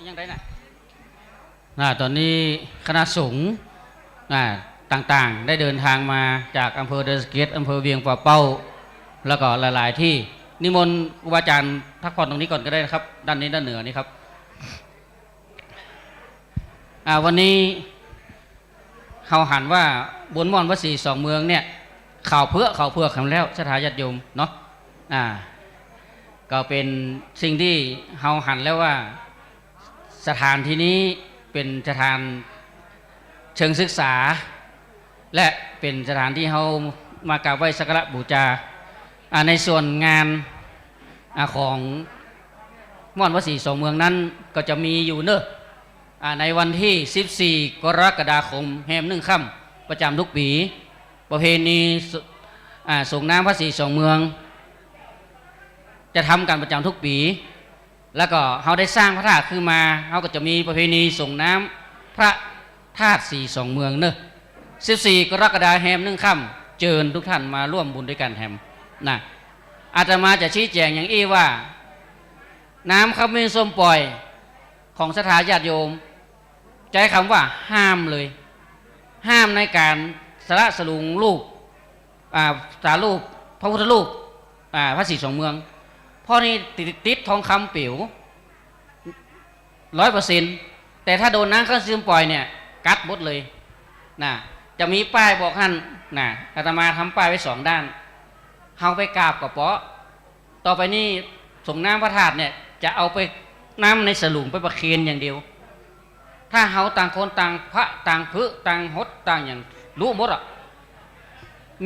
ยังไงนะตอนนี้คณะสงฆ์ต่างๆได้เดินทางมาจากอำเภอเดชสะเก็ดอำเภอเวียงป่าเป้าแล้วก็หลายๆที่นิมนต์ครูบาอาจารย์พักผ่อนตรงนี้ก่อนก็ได้นะครับด้านนี้ด้านเหนือนี่ครับวันนี้เขาหันว่าบนม่อนวัดศรีสองเมืองเนี่ยข่าวเพื่อคำแล้วสถาญาติโยมเนาะก็เป็นสิ่งที่เขาหันแล้วว่าสถานที่นี้เป็นสถานเชิงศึกษาและเป็นสถานที่เขามากราบไหว้สักการะบูชาในส่วนงานของม่อนวัดศรีสองเมืองนั้นก็จะมีอยู่เนอะในวันที่14กรกฎาคมแห่ม1 ค่ำประจำทุกปีประเพณีส่งน้ำพระศรีสองเมืองจะทำกันประจำทุกปีแล้วก็เขาได้สร้างพระธาตุขึ้นมาเขาก็จะมีประเพณีส่งน้ำพระธาตุศรีสองเมืองเนอะ14กรกฎาคมแห่ม1 ค่ำเชิญทุกท่านมาร่วมบุญด้วยกันแฮมนะอาตมาจะชี้แจงอย่างอี้ว่าน้ำขมิ้นส้มปล่อยของศรัทธาญาติโยมใช้คำว่าห้ามเลยห้ามในการสละสลุงรูปสารูปพระพุทธรูปพระศรีสองเมืองเพราะนี่ติดทองคำปิ๋ว100%แต่ถ้าโดนน้ำขมิ้นส้มปล่อยเนี่ยกัดหมดเลยนะจะมีป้ายบอกท่านนะอาตมาทำป้ายไว้2 ด้านเอาไปกราบกับเปาะต่อไปนี่ส่งน้ำพระธาตุเนี่ยจะเอาไปน้ำในสลุงไปประเคนอย่างเดียวถ้าเฮาต่างคนต่างพระต่างพืต่างหดต่างอย่างรู้หมดอ่ะ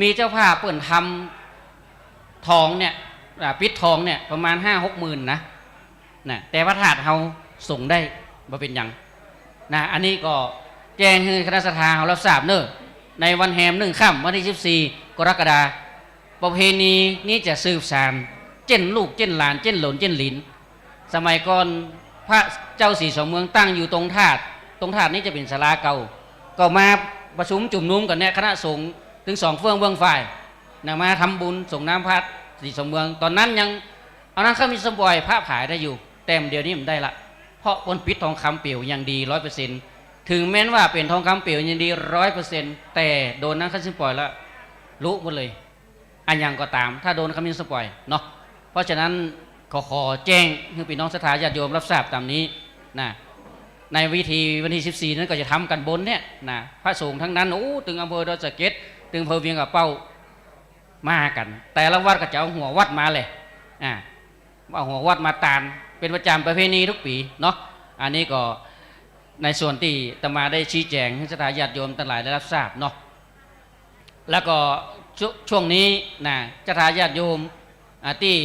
มีเจ้าภาพเปิ่นทำทองเนี่ย ปิดทองเนี่ยประมาณ5-6 หมื่นนะแต่พระธาตุเฮาส่งได้บ่เป็นหยังอันนี้ก็แจ้งให้คณะสภาเฮารับทราบเนอะในวันแฮม1 ค่ำวันที่14 กรกฎาคมประเพณีนี้จะสืบสานเจ้นลูกเจ้นหลานเจ้นหลนเจ้นหลินสมัยก่อนพระเจ้าสีสองเมืองตั้งอยู่ตรงธาตุนี้จะเป็นศาลาเก่าก็มาประชุมจุ่มนุ้มกันเนี่ยคณะสงฆ์ถึง2 เฟื่องเบื้องฝ่ายมาทำบุญส่งน้ำพระสีสองเมืองตอนนั้นยังเอานั้นเขามีสมบอยพระผายได้อยู่แต่เดี๋ยวนี้มันได้ละเพราะบนปิดทองคำเปี่ยวยังดี 100%ถึงแม้ว่าเป็นทองคำเปี่ยวยังดี 100% แต่โดนนั้นเขาสมบอยแล้วรู้หมดเลยอันยังก็ตามถ้าโดนเขามีสมบอยเนาะเพราะฉะนั้นขอแจ้งให้พี่น้องศรัทธาญาติโยมรับทราบตามนี้ในวันที่14นั้นก็จะทำกันบนเนี่ยพระสงฆ์ทั้งนั้นถึงอำเภอดอยสะเก็ดถึงอำเภอเวียงกับเป้ามากันแต่ละวัดก็จะเอาหัววัดมาเลยเอาหัววัดมาตานเป็นประจำประเพณีทุกปีเนาะอันนี้ก็ในส่วนที่อาตมาได้ชี้แจงให้ศรัทธาญาติโยมทั้งหลายได้รับทราบเนาะแล้วก็ช่วงนี้ศรัทธาญาติโยมที่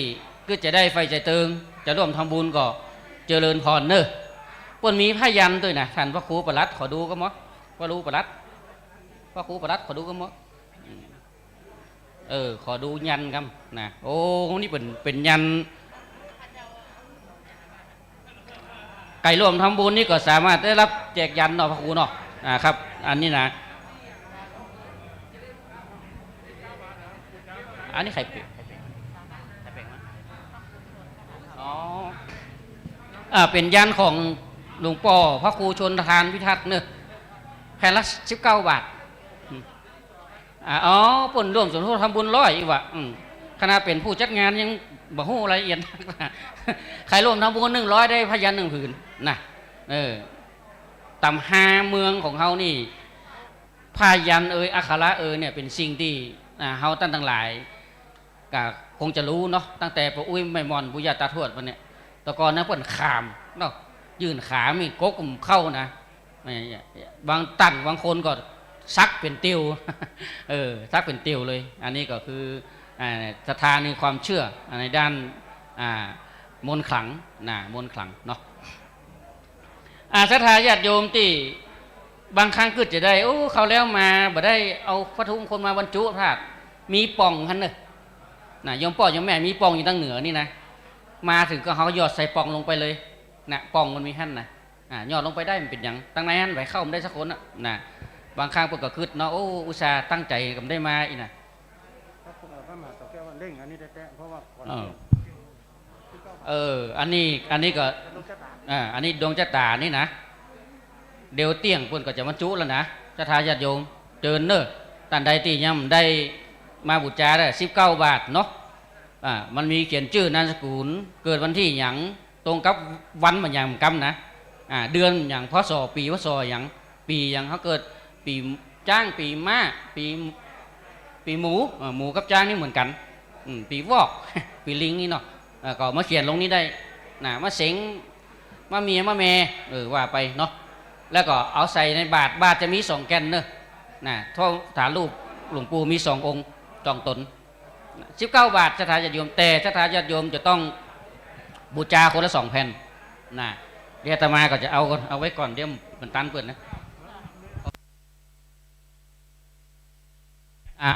ก็จะได้ไฟใจเติงจะร่วมทำบุญก็เจริญพรเนอะปนมีพยัญด้วยนะท่านพระครูประหลัดขอดูก็มั้งพระครูประหลัดขอดูก็มั้งขอดูยันกันโอ้นี่เป็นยันไก่ร่วมทำบุญนี่ก็สามารถได้รับแจกยันเนาะพระครูเนาะครับอันนี้อันนี้ใครเปลี่ยนเป็นยันของหลวงพ่อพระครูชนทานพิทักษ์เนอะแผ่นละ19 บาทผลร่วมสมทบทำบุญ100อีกว่ะขณะเป็นผู้จัดงานยังบ่ฮู้รายละเอียดใครร่วมทำบุญ100ได้พยัญชนะ1 ผืนตำ5 เมืองของเฮานี่พยัญชนะอักขระเนี่ยเป็นสิ่งที่เฮาตั้งหลายก็คงจะรู้เนาะตั้งแต่ปู่อุ้ยไม่มอนปู่ย่าตาทวดมันเนี่ยแต่ก่อนนะเพิ่นขามเนาะยื่นขามีกกเข้านะบางตั้นบางคนก็ซักเป็นติวซักเป็นติวเลยอันนี้ก็คือศรัทธาในความเชื่อในด้านมนต์ขลังมนต์ขลังเนาะศรัทธาญาติโยมที่บางครั้งก็จะได้เขาแล้วมาบ่ได้เอาพระทุมคนมาบรรจุธาตุมีป่องท่านเลยโยมพ่อโยมแม่มีป่องอยู่ทางเหนือนี่นะมาถึงก็เขาหยอดใส่ป่องลงไปเลยป่องมันมีหั่นหยอดลงไปได้มันเป็นอย่างตั้งในหั่นไหวเข้ามันได้สักคนบางครั้งพวกก็คืดเนาะอุตส่าห์ตั้งใจกับได้มาอีนะอันนี้ก็อันนี้ดวงชะตานี่นะเดี๋ยวเตี้ยงเพิ่นก็จะบรรจุแล้วนะศรัทธาญาติโยมเจิญเนอะท่านใดที่ยังได้มาบูชาได้19 บาทเนาะมันมีเขียนชื่อนามสกุลเกิดวันที่อย่างตรงกับวันมันอย่างกำนะเดือนอย่างพศปีพศอย่างปีอย่างเขาเกิดปีจ้างปีม้าปีหมูกับจ้างนี่เหมือนกันปีวอกปีลิงนี่เนาะก็มาเขียนลงนี้ได้มาเสงมาเมียมาแม่ว่าไปเนาะแล้วก็เอาใส่ในบาทจะมี2 แก่นเนอะท่อฐานรูปหลวงปู่มี2 องค์จองตน19 บาทศรัทธาญาติโยมแต่ศรัทธาญาติโยมจะต้องบูชาคนละ2 แผ่นเดี๋ยวอาตมาก็จะเอาไว้ก่อนเดี๋ยวมันตันเปิดนะ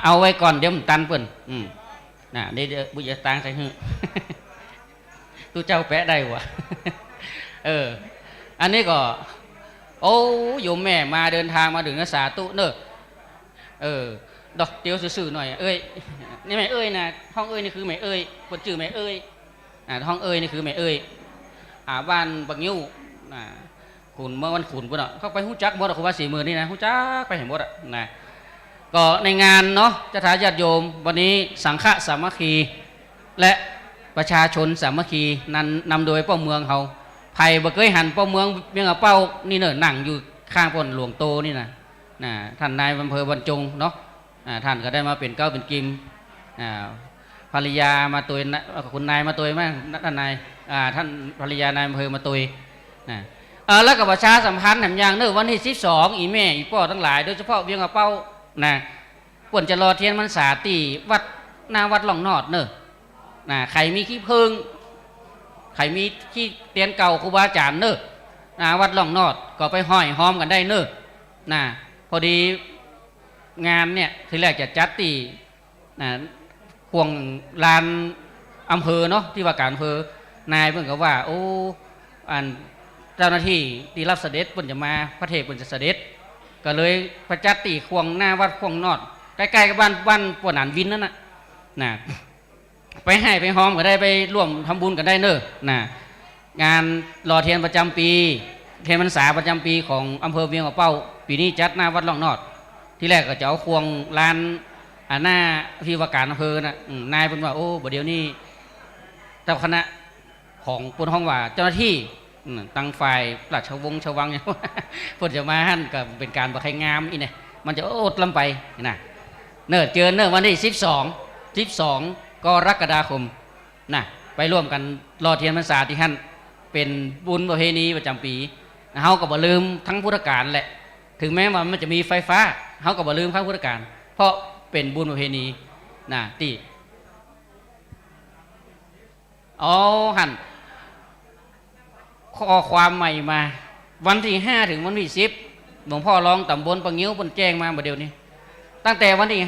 เอาไว้ก่อนเดี๋ยวมันตันเปิดเดี๋ยวบุญตางใส่หื้อตู้เจ้าแปะได้วะอันนี้ก็โยมแม่มาเดินทางมาถึงสาธุเนอะดอกเตียวซื่อๆหน่อยนี่แม่นะห้องนี่คือแม่คนชื่อแม่ห้องนี่คือแม่บ้านบักยิ้วขุนเมื่อวันขุนปุ่นเข้าไปหู้จักหมดคุณว่า40,000นี่นะหู้จักไปเห็นหมดก็ในงานเนาะศรัทธาญาติโยมวันนี้สังฆสามัคคีและประชาชนสามัคคีนั้นนำโดยป้อเมืองเขาไผ่บ่เคยหันป้อเมืองเมียงเป้านี่เนอะนั่งอยู่ข้างป่นหลวงโตนี่นะท่านนายอำเภอบรรจงเนาะท่านก็ได้มาเป็นเก้าเป็นกิมภรรยามาตุยคุณนายมาตุยมากท่านนายท่านภรรยานายอำเภอมาตุยแล้วกับประชาสัมพันธ์แหมอย่างเนอะวันที่12อีแม่อีพ่อทั้งหลายโดยเฉพาะเวียงเป้าป่วนจะรอเทียนมันสาตีวัดหน้าวัดหล่องนอดเนอะ ใครมีขี้เพิงใครมีขี้เตียนเก่าครูบาอาจารย์เนอะวัดหล่องนอดก็ไปห้อยหอมกันได้เนอะพอดีงานเนี่ยทีแรกจะจัดที่ห่วงลานอำเภอเนาะที่ว่าการอำเภอนายเพิ่นก็ว่าโอ้เจ้าหน้าที่ที่รับเสด็จเพิ่นจะมาพระเทพเพิ่นจะเสด็จก็เลยประจัดตีควงหน้าวัดควงนอดใกล้ๆกับบ้านปวดหนานวินนั่นน่ะไปให้ไปหอมก็ได้ไปร่วมทำบุญกันได้เนอะงานรอเทียนประจำปีเทียนพรรษาประจำปีของอำเภอเวียงป่าเป้าปีนี้จัดหน้าวัดหล่องนอดที่แรกก็จะเอาควงลานหน้าที่ว่าการอำเภอน่ะนายเพิ่นว่าโอ้บ่เดี๋ยวนี้เจ้าคณะของปุ่นห้องว่าเจ้าหน้าที่ตั้งฝ่ายราชวงศ์ชวังเนี่ยเพิ่นจะมาหั่นก็เป็นการบ่ใครงามอีเนี่ยมันจะอดลำไปนะเจอวันที่12กรกฎาคมไปร่วมกันรอเทียนพรรษาที่หั่นเป็นบุญประเพณีประจำปีเฮาก็บ่ลืมทั้งพุทธกาลแหละถึงแม้ว่ามันจะมีไฟฟ้าเฮาก็บ่ลืมทั้งพุทธกาลเพราะเป็นบุญประเพณีที่หั่นข้อความใหม่มาวันที่5ถึงวันที่10หลวงพ่อรองตำบลปะงิ้วเพิ่นแจ้งมาบ่เดี๋ยวนี้ตั้งแต่วันที่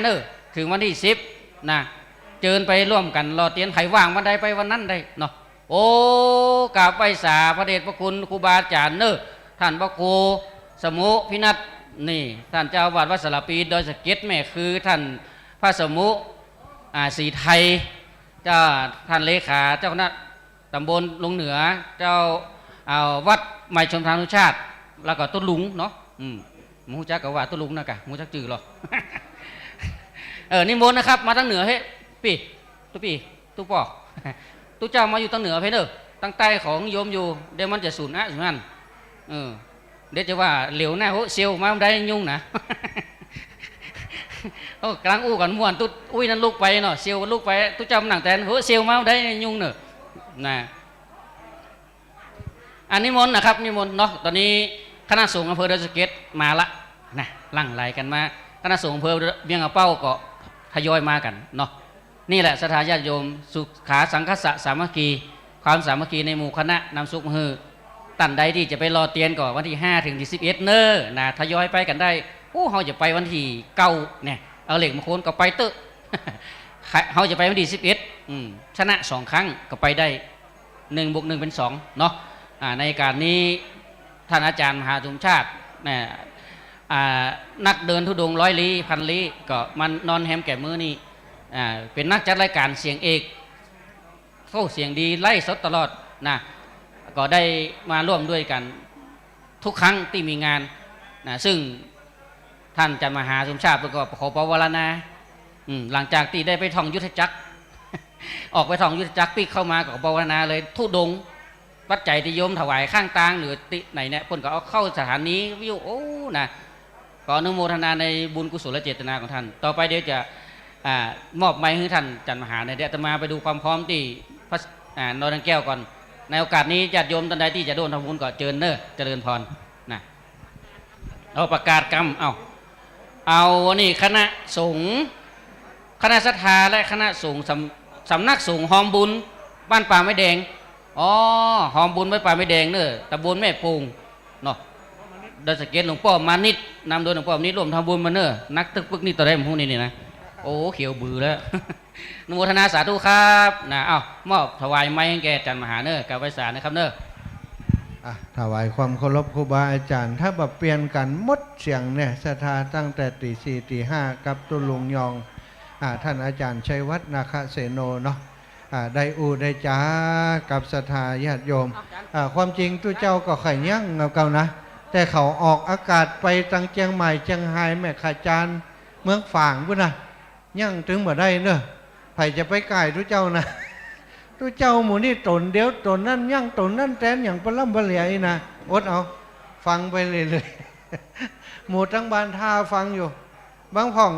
5ถึงวันที่10เจิญไปร่วมกันรอเตียนไผว่างวันใดไปวันนั้นได้เนาะโอ้กราบไหว้สาพระเดชพระคุณครูบาอาจารย์ท่านพระครูสมุพินัทนี่ท่านเจ้าอาวาสวัดสระปีดอยสะเก็ดแม่คือท่านพระสมุศรีไทยเจ้าท่านเลขาเจ้าคณะตำบลลงเหนือเจ้าวัดใหม่ชมทางนุชาติแล้วก็ต้นลุงเนาะหมูจักก็ว่าต้นลุงนะกะหมูจักจือหรอ นิมนต์นะครับมาทางเหนือเฮ้ปีตุ๊ปอกตุ๊เจ้ามาอยู่ทางเหนือเพ่เนอตั้งใต้ของโยมอยู่เดี๋ยวมันจะสูญสุนันเดี๋ยวจะว่าเหลวหน้าโหเซียวมาได้ยุ่งนะ กลางอู้กันม่วนตุ๊อุ้ยนั่นลูกไปเนาะเซียวลูกไปตุ๊เจ้ามันหนังแต่โหเซียวมาได้ยุ่งเนอะอันนิมนต์นะครับนิมนต์เนาะตอนนี้คณะสงฆ์อำเภอดอยสะเก็ดมาละหลั่งไหลกันมาคณะสงฆ์อำเภอเวียงเป้าก็ทยอยมากันเนาะนี่แหละสถานญาติโยมสุขาสังคสะสามัคคีความสามัคคีในหมู่คณะนำสุขมือตันใดที่จะไปรอเตียนก่อนวันที่5ถึงที่11ทยอยไปกันได้เขาจะไปวันที่9เนี่ยเอาเหล็กมาโค่นก็ไปเตอะเขาจะไปวันที่11ชนะ2ครั้งก็ไปได้1+1เป็น2เนาะในการนี้ท่านอาจารย์มหาธุมชาตินักเดินธุดงค์100 ลี้ 1,000 ลี้ก็มันนอนแฮมแก่มือนี่เป็นนักจัดรายการเสียงเอกเสียงดีไล่สดตลอดก็ได้มาร่วมด้วยกันทุกครั้งที่มีงานซึ่งท่านอาจารย์มหาธุมชาติก็ขอปวารณาหลังจากที่ได้ไปท่องยุทธจักร ออกไปท่องยุทธจักรปีกเข้ามาก็ปวารณาเลยทุดงปัจจัยที่โยมถวายข้างตางหรือติไหนเนี่ยคนก็เอาเข้าสถานีวิวก็อนุโมทนาในบุญกุศลเจตนาของท่านต่อไปเดี๋ยวจะมอบไม้ให้ท่านอาจารย์มหาเดี๋ยวจะมาไปดูความพร้อมที่พระนรแก้วก่อนในโอกาสนี้ญาติโยมท่านใดที่จะโดนทำบุญก็เจริญเจริญพรเอาประกาศกรรมเอานี่คณะสงฆ์คณะศรัทธาและคณะสงฆ์สำนักสงฆ์หอมบุญบ้านป่าไม้แดงหอมบุญไว้ป่าไม้แดงตำบลแม่ปูงเนาะโดยสเก็ตหลวงพ่อมานิดนำโดยหลวงพ่อมานิดร่วมทำบุญมานักตึกปึกนี่ต่อได้พวกนี้นะโอ้เขียวบือแล้ว นโมทนาสาธุครับมอบถวายไม้ให้แกอาจารย์มหากับไว้สารนะครับถวายความเคารพครูบาอาจารย์ถ้าแบบเปลี่ยนกันมดเสียงเนี่ยศรัทธาตั้งแต่ตี4ตี5กับตุลุงยองท่านอาจารย์ชัยวัฒน์นาคเสโนเนาะได้ได้จ้ากับศรัทธาญาติโยมความจริงตู้เจ้าก็ไข่ยั่งเก่านะแต่เขาออกอากาศไปตังเชียงใหม่เชียงรายแม่ขาจานเมืองฝางพุ่นนะยั่งถึงบ่ได้เนอะไผจะไปไก่ตู้เจ้านะตู้เจ้าหมูนี่ตนเดียวตนนั่นยั่งตนนั่นแตนอย่างปล้ำปะเหลียนะอดเอาฟังไปเลยหมู่ทั้งบ้านท่าฟังอยู่บางพ่อง